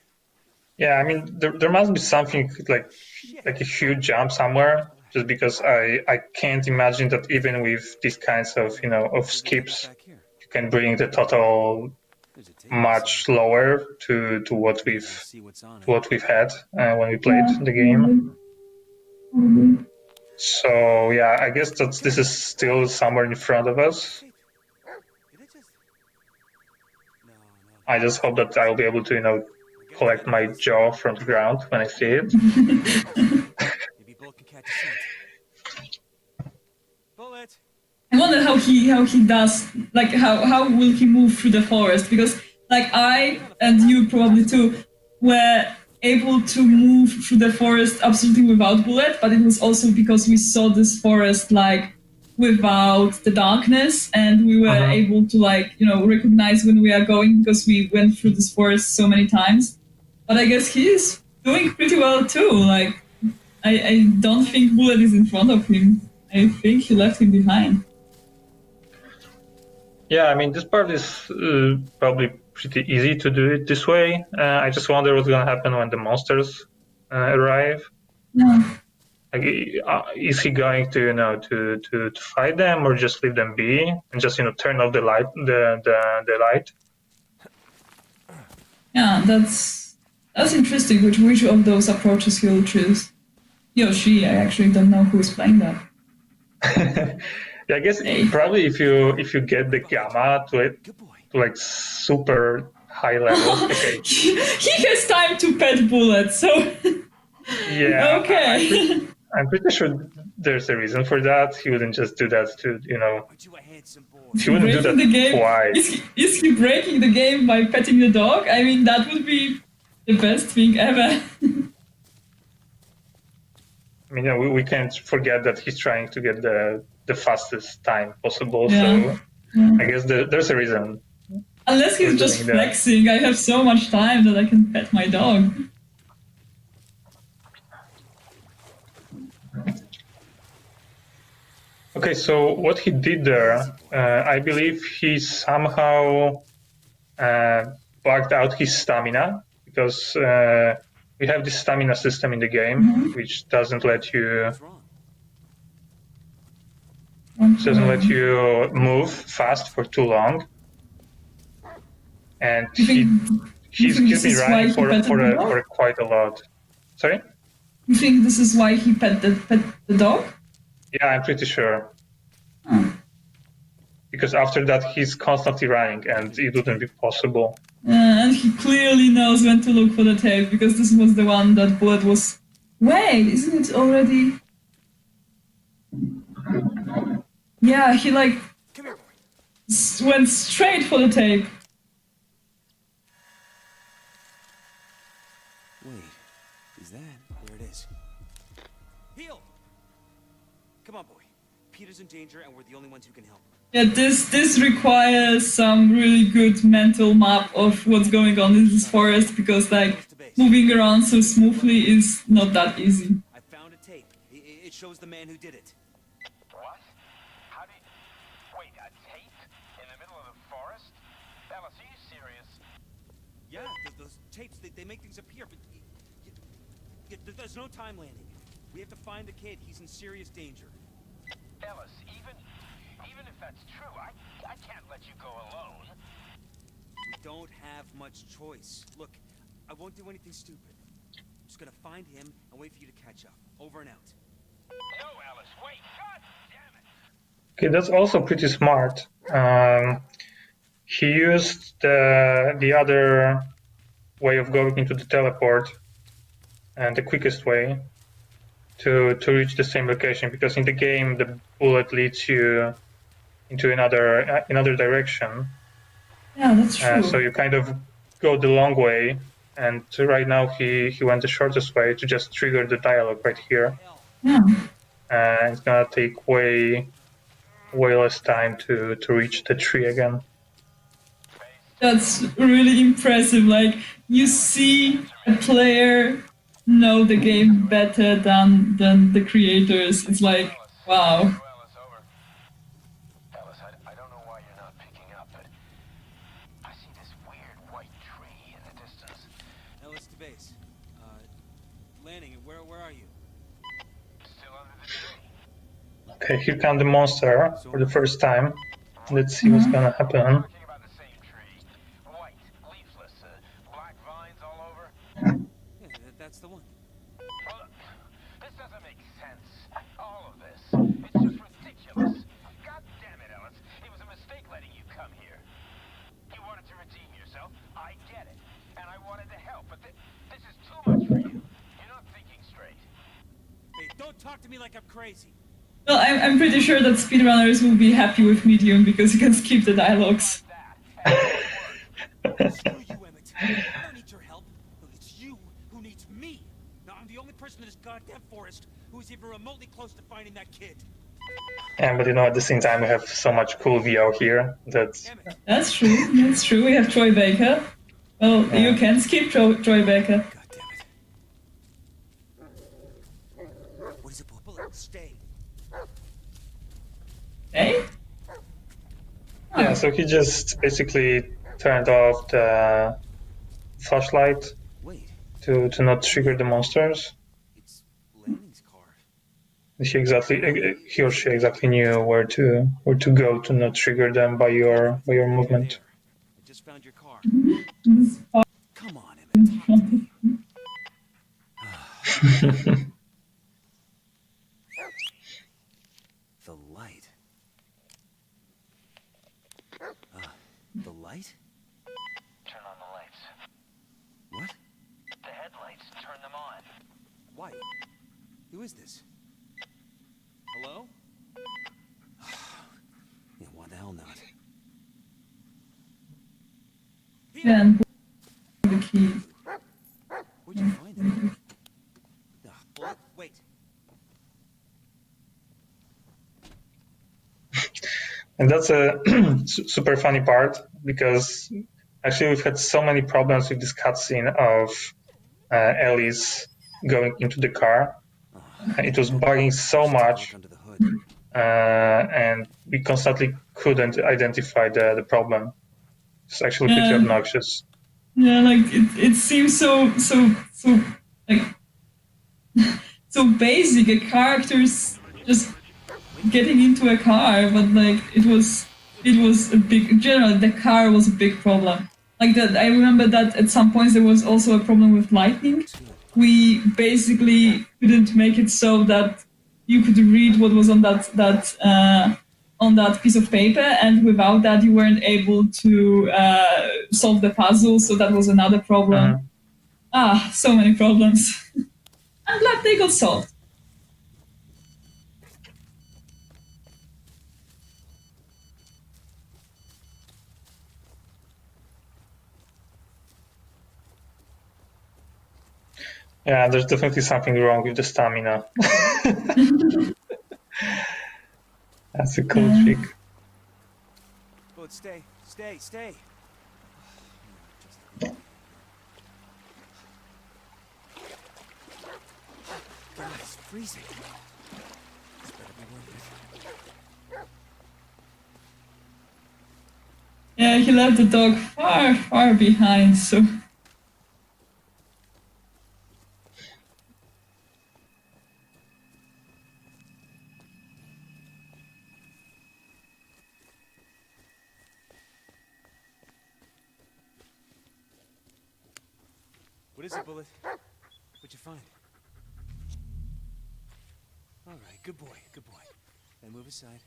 Yeah, I mean, there must be something like a huge jump somewhere, just because I can't imagine that even with these kinds of of skips, you can bring the total much lower to what we've had when we played the game. So yeah, I guess this is still somewhere in front of us. I just hope that I'll be able to collect my jaw from the ground when I see it. I wonder how he does, like how will he move through the forest, because like I and you probably too were able to move through the forest absolutely without bullet, but it was also because we saw this forest like without the darkness, and we were able to recognize when we are going because we went through this forest so many times. But I guess he is doing pretty well too. Like I don't think bullet is in front of him. I think he left him behind. Yeah, I mean, this part is probably pretty easy to do it this way. I just wonder what's gonna happen when the monsters arrive. Yeah. Like, is he going to to fight them, or just leave them be and just turn off the light, the light? Yeah, that's interesting. Which of those approaches he'll choose? He or she? I actually don't know who is playing that. Yeah, I guess probably if you get the gamma to like super high levels. Okay. He has time to pet bullet, so Yeah. okay. I'm pretty sure there's a reason for that. He wouldn't just do that to He wouldn't do that breaking the game. twice. Is he breaking the game by petting the dog? I mean, that would be the best thing ever. I mean, we can't forget that he's trying to get the fastest time possible. Yeah. So Yeah. I guess there's a reason. Unless he's for just doing that. flexing. I have so much time that I can pet my dog. Okay, so what he did there, I believe he somehow bugged out his stamina, because we have this stamina system in the game, which doesn't let you move fast for too long. And he's been running for quite a lot. Sorry? You think this is why he pet the dog? Yeah, I'm pretty sure. Because after that, he's constantly running, and it wouldn't be possible. And he clearly knows when to look for the tape, because this was the one that Bullet was... Wait, isn't it already... Yeah, he like... went straight for the tape. Wait, is that? There it is. Heal! Come on, boy. Peter's in danger, and we're the only ones who can help. Yeah, this requires some really good mental map of what's going on in this forest, because like moving around so smoothly is not that easy. I found a tape. It shows the man who did it. What? How did... Wait, a tape? In the middle of the forest? Ellis, are you serious? Yeah, those tapes, they make things appear, but there's no time landing. We have to find the kid. He's in serious danger. Ellis, even if that's true, I can't let you go alone. We don't have much choice. Look, I won't do anything stupid. I'm just gonna find him and wait for you to catch up. Over and out. No, Ellis, wait! God damn it! Okay, that's also pretty smart. He used the other way of going into the teleport, and the quickest way to reach the same location, because in the game the bullet leads you into another direction. Yeah, that's true. So you kind of go the long way, and right now he went the shortest way to just trigger the dialogue right here. Yeah. It's gonna take way less time to reach the tree again. That's really impressive. Like, you see a player know the game better than the creators. It's like, wow. Ellis, I don't know why you're not picking up, but I see this weird white tree in the distance. Ellis to base. landing. Where are you? Okay, here comes the monster for the first time. Let's see what's gonna happen. Yeah, that's the one. Well, this doesn't make sense. All of this. It's just ridiculous. God damn it, Ellis. It was a mistake letting you come here. You wanted to redeem yourself. I get it. And I wanted to help, but this is too much for you. You're not thinking straight. Hey, don't talk to me like I'm crazy. Well, I'm pretty sure that speedrunners will be happy with Medium because you can skip the dialogues. Screw you, Emmett. I don't need your help. It's you who needs me. Now, I'm the only person in this goddamn forest who is even remotely close to finding that kid. And but you know, at the same time, we have so much cool VO here that That's true. That's true. We have Troy Baker. Well, you can skip Troy Baker. What is it, Bullet? Stay. Hey? yeah. So he just basically turned off the flashlight to not trigger the monsters. He or she exactly knew where to go to not trigger them by your movement. I just found your car. Come on, Emmett. Talk to me. The light. The light? Turn on the lights. What? The headlights. Turn them on. Why? Who is this? Hello? Yeah, why the hell not? And the key. Where'd you find it? Bullet, wait. And that's a super funny part because actually we've had so many problems with this cutscene of Ellis going into the car. It was bugging so much, and we constantly couldn't identify the problem. It's actually pretty obnoxious. Yeah, like it seems so like so basic. A character's just getting into a car, but like it was a big. In general, the car was a big problem. Like that, I remember that at some points there was also a problem with lighting. We basically couldn't make it so that you could read what was on that piece of paper, and without that you weren't able to solve the puzzle. So that was another problem. So many problems. I'm glad they got solved. Yeah, there's definitely something wrong with the stamina. That's a cool trick. Bullet, stay. God, it's freezing. This better be worth it. Yeah, he left the dog far behind, so. What is it, Bullet? What'd you find? All right, good boy. Now move aside.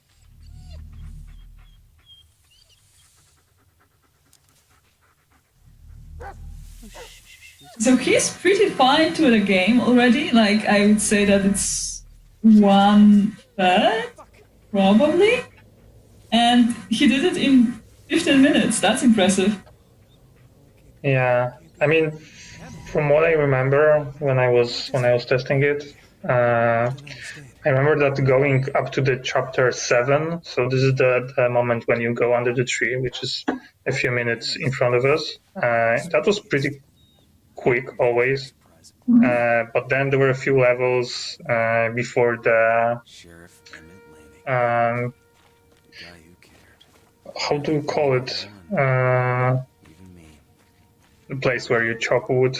So he's pretty fine to the game already. Like I would say that it's 1/3 probably, and he did it in 15 minutes. That's impressive. Yeah, I mean, from what I remember when I was testing it, I remember that going up to the chapter 7. So this is the moment when you go under the tree, which is a few minutes in front of us. That was pretty quick always. But then there were a few levels before the how do you call it? The place where you chop wood.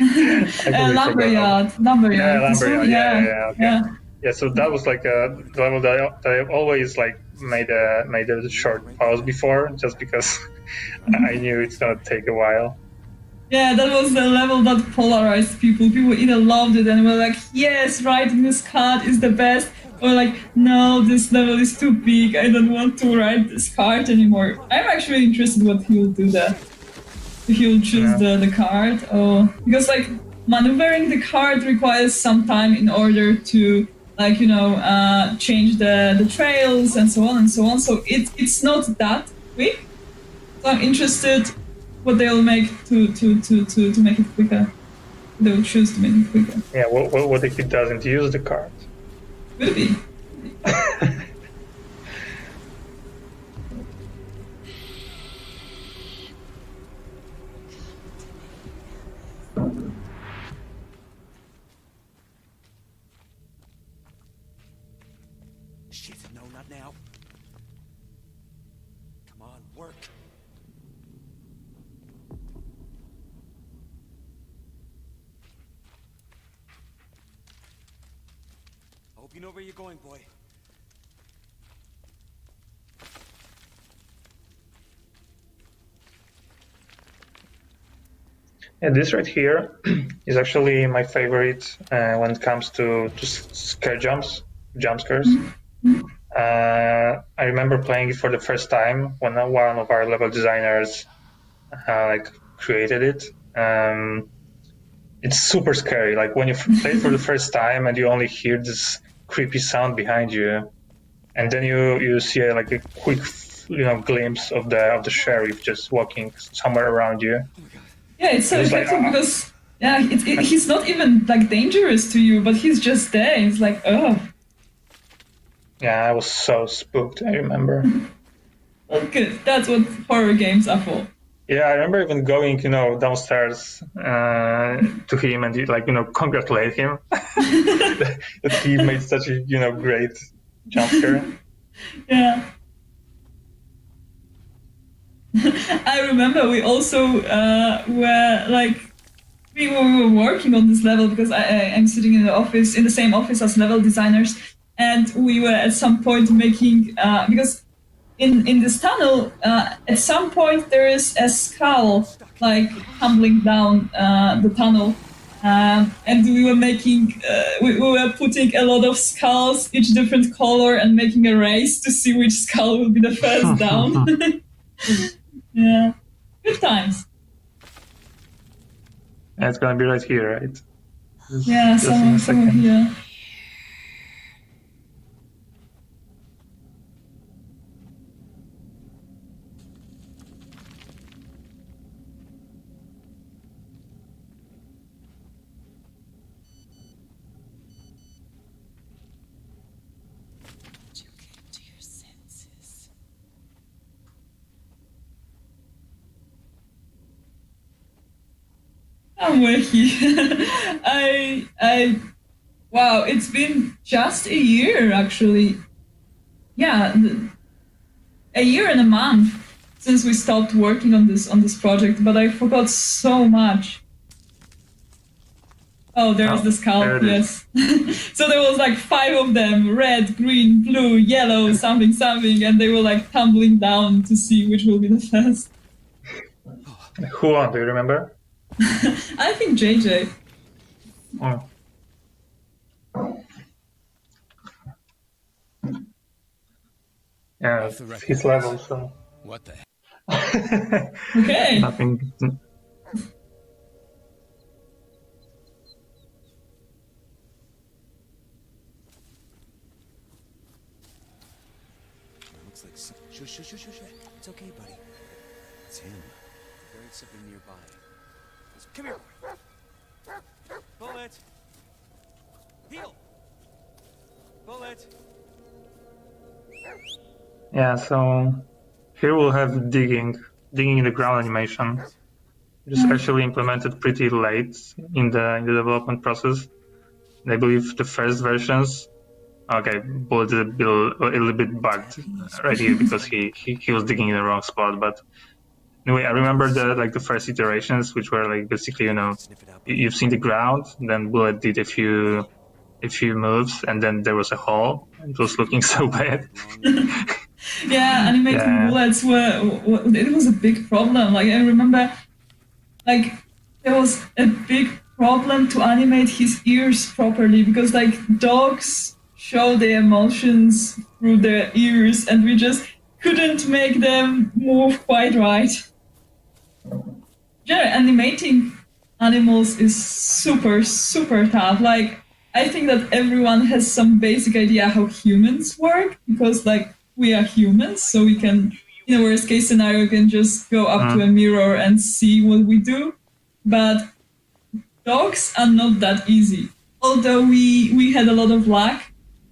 Lumberyard. Yeah, This Lumberyard. one, Yeah. Okay. Yeah, so that was like a level that I always like made a short pause before, just because I knew it's gonna take a while. Yeah, that was the level that polarized people. People either loved it and were like, yes, writing this card is the best, or like, no, this level is too big, I don't want to write this card anymore. I'm actually interested what he will do there. If he will choose the card, or because like maneuvering the card requires some time in order to like, you know, change the trails and so on and so on. So it's not that quick. So I'm interested what they'll make to make it quicker. They'll choose to make it quicker. Yeah, what if he doesn't use the card? Could be. Shit, no, not now. Come on, work. I hope you know where you're going, boy. And this right here is actually my favorite when it comes to scare jump scares. I remember playing it for the first time when one of our level designers like created it. It's super scary. Like when you play it for the first time and you only hear this creepy sound behind you, and then you see like a quick glimpse of the sheriff just walking somewhere around you. Yeah, it's so effective because he's not even like dangerous to you, but he's just there. It's like, oh. Yeah, I was so spooked, I remember. Okay, that's what horror games are for. Yeah, I remember even going, downstairs to him and congratulate him that he made such a great jump scare. Yeah. I remember we also were like we were working on this level because I'm sitting in the same office as level designers, and we were at some point making because in this tunnel at some point there is a skull like tumbling down the tunnel, and we were making we were putting a lot of skulls, each different color, and making a race to see which skull will be the first down. Yeah, good times. And it's gonna be right here, right? Yeah, somewhere here. I'm with you. Wow, it's been just a year actually. Yeah, a year and a month since we stopped working on this project, but I forgot so much. Oh, there's the skull, yes. So there was like 5 of them, red, green, blue, yellow, something, and they were like tumbling down to see which will be the first. Who won, do you remember? I think JJ. Oh. Yeah, it's his level, so. What the heck? Okay. Nothing. Looks like some... Shush. It's okay, buddy. It's him. Buried something nearby. Come here. Bullet. Heal. Bullet. Yeah, so here we'll have digging in the ground animation. It's actually implemented pretty late in the development process. I believe the first versions. Okay, Bullet is a little bit bugged right here because he was digging in the wrong spot, but Anyway, I remember the first iterations, which were like basically, you've seen the ground, then Bullet did a few moves, and then there was a hole. It was looking so bad. Yeah, animating bullets it was a big problem. Like, I remember, like, there was a big problem to animate his ears properly, because like dogs show their emotions through their ears, and we just couldn't make them move quite right. Yeah, animating animals is super, super tough. Like, I think that everyone has some basic idea how humans work, because like we are humans, so we can, in a worst case scenario, can just go up to a mirror and see what we do. But dogs are not that easy. Although we had a lot of luck,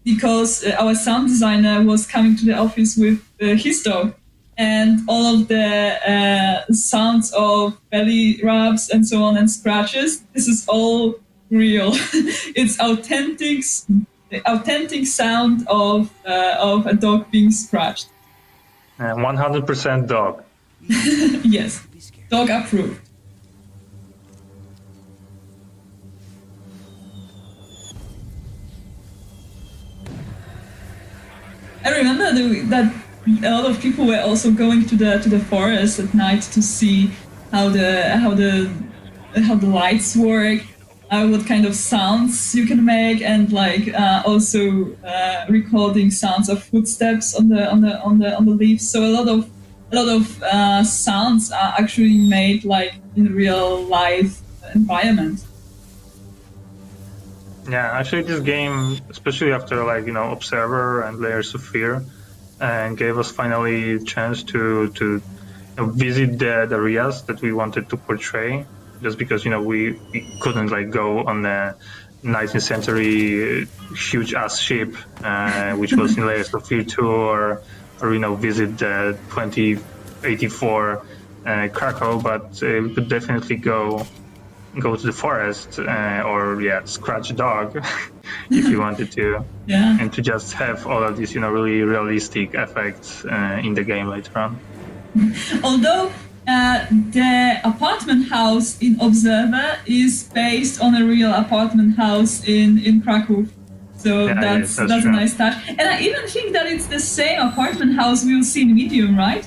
because our sound designer was coming to the office with his dog, and all of the sounds of belly rubs and so on and scratches, this is all real. It's the authentic sound of a dog being scratched. 100% dog. Yes, dog approved. I remember that a lot of people were also going to the forest at night to see how the lights work, what kind of sounds you can make, and like also recording sounds of footsteps on the leaves. So a lot of sounds are actually made like in real life environment. Yeah, actually, this game, especially after Observer and Layers of Fear, gave us finally a chance to visit the areas that we wanted to portray. Just because we couldn't go on the 19th century huge ass ship, which was in Layers of Fear 2, or visit the 2084 Krakow, but we could definitely go to the forest or scratch a dog if you wanted to, and to just have all of these really realistic effects in the game later on. Although the apartment house in Observer is based on a real apartment house in Krakow, so that's a nice touch. And I even think that it's the same apartment house we'll see in Medium, right?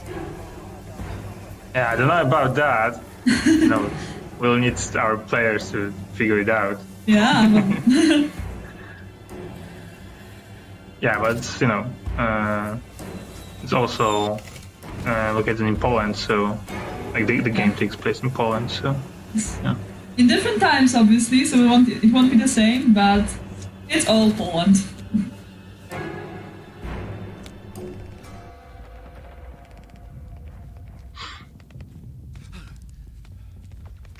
Yeah, I don't know about that. We'll need our players to figure it out. Yeah. Yeah, but it's also located in Poland, so the game takes place in Poland. So yeah. In different times, obviously, so it won't be the same, but it's all Poland.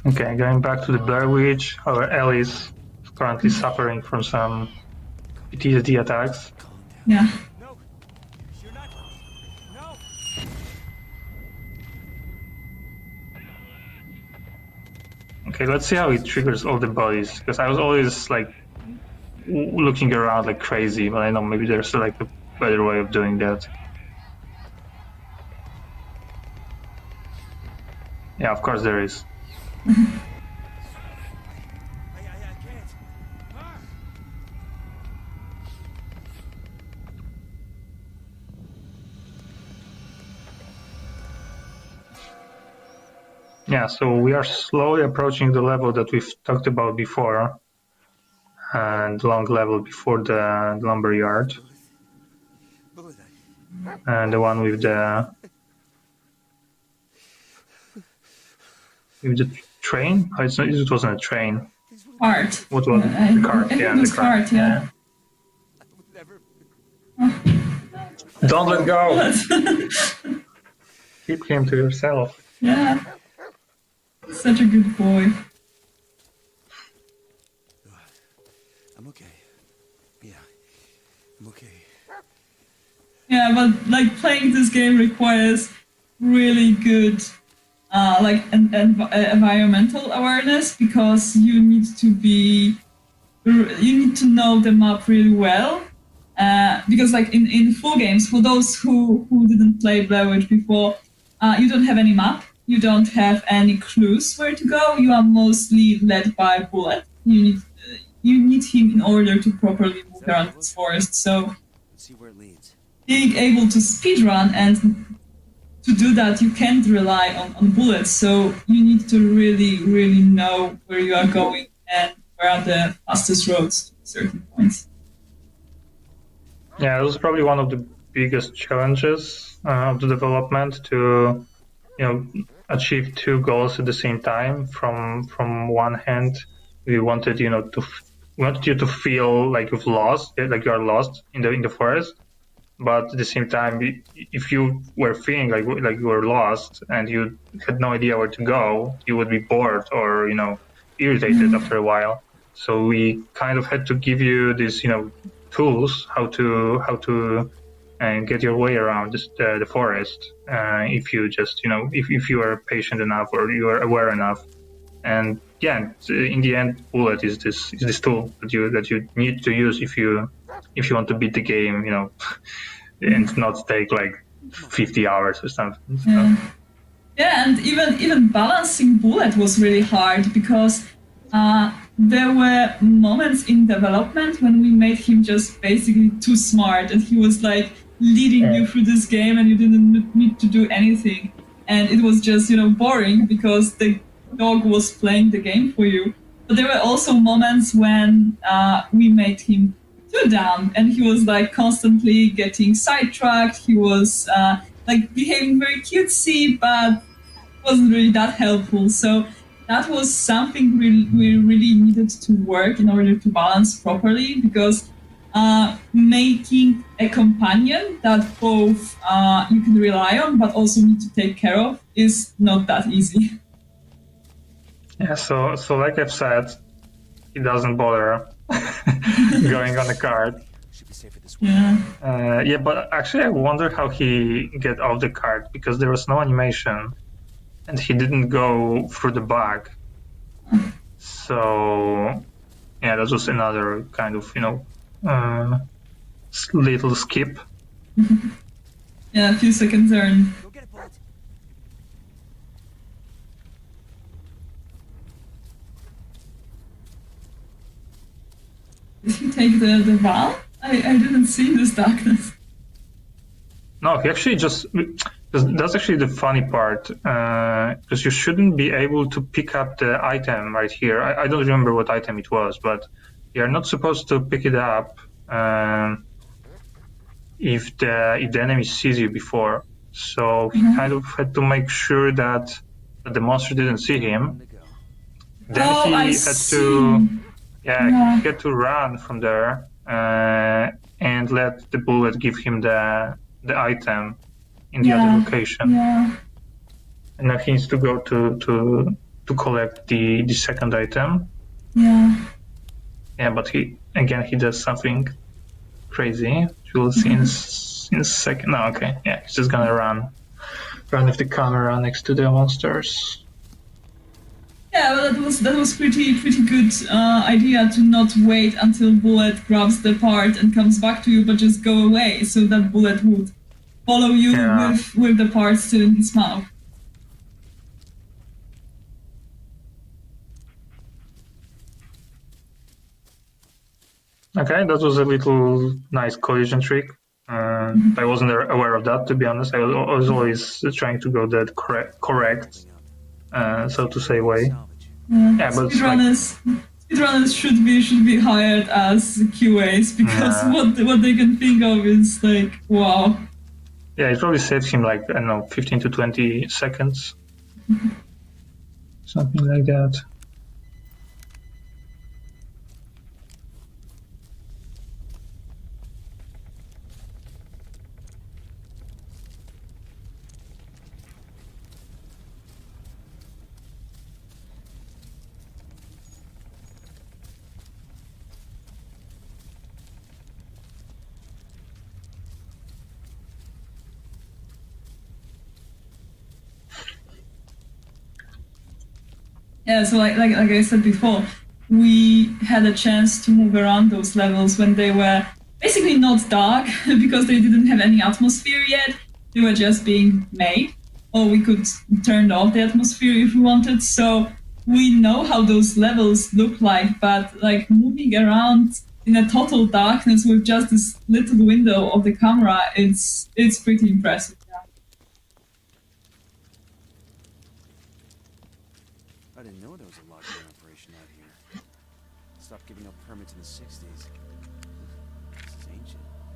Okay, going back to the Blair Witch, our Ellie is currently suffering from some PTSD attacks. Yeah. Okay, let's see how it triggers all the bodies, because I was always looking around like crazy, but I know maybe there's a better way of doing that. Yeah, of course there is. Yeah, so we are slowly approaching the level that we've talked about before, and long level before the lumber yard, and the one with the train. Oh, it wasn't a train. Cart. What was it? The cart. Yeah, the cart. Yeah. Don't let go. Keep him to yourself. Yeah. Such a good boy. I'm okay. Yeah, I'm okay. Yeah, but playing this game requires really good environmental awareness, because you need to know the map really well. Because in full games, for those who didn't play Blair Witch before, you don't have any map. you don't have any clues where to go. You are mostly led by Bullet. You need him in order to properly move around this forest. So See where it leads. being able to speedrun and to do that, you can't rely on bullets. So you need to really know where you are going and where are the fastest roads to certain points. Yeah, it was probably one of the biggest challenges of the development to, achieve two goals at the same time. From one hand, we wanted, we wanted you to feel like you've lost, like you are lost in the forest. But at the same time, if you were feeling like you were lost and you had no idea where to go, you would be bored or irritated after a while. So we kind of had to give you these tools how to get your way around the forest. If you just if you are patient enough or you are aware enough. And yeah, in the end, Bullet is this tool that you need to use if you want to beat the game, and not take like 50 hours or something. Yeah, and even balancing Bullet was really hard because there were moments in development when we made him just basically too smart, and he was like leading you through this game, and you didn't need to do anything, and it was just boring because the dog was playing the game for you. But there were also moments when we made him too dumb, and he was like constantly getting sidetracked. He was like behaving very cutesy, but wasn't really that helpful. So that was something we really needed to work in order to balance properly, because making a companion that both you can rely on but also need to take care of is not that easy. Yeah, so like I've said, he doesn't bother going on a cart. Yeah. But actually I wonder how he get off the cart, because there was no animation and he didn't go through the bug. So yeah, that was another kind of little skip. Yeah, a few seconds earned. Did he take the valve? I didn't see this darkness. No, he actually just... That's actually the funny part, because you shouldn't be able to pick up the item right here. I don't remember what item it was, but you're not supposed to pick it up if the enemy sees you before. So he kind of had to make sure that the monster didn't see him. Then he had to... Yeah, he had to run from there and let the bullet give him the item in the other location. Yeah. And now he needs to go to collect the second item. Yeah. Yeah, but he does something crazy. You'll see in a second. No, okay. Yeah, he's just gonna run with the camera next to the monsters. Yeah, well, that was pretty good idea to not wait until Bullet grabs the part and comes back to you, but just go away, so that Bullet would follow you with the part still in his mouth. Okay, that was a little nice collision trick. I wasn't aware of that, to be honest. I was always trying to go that correct, so to say, way. Yeah, but speedrunners should be hired as QAs, because what they can think of is like, wow. Yeah, it probably saves him like, I don't know, 15 to 20 seconds. Something like that. Yeah, so like I said before, we had a chance to move around those levels when they were basically not dark because they didn't have any atmosphere yet. They were just being made. or we could turn off the atmosphere if we wanted. So we know how those levels look like, but like moving around in a total darkness with just this little window of the camera, it's pretty impressive.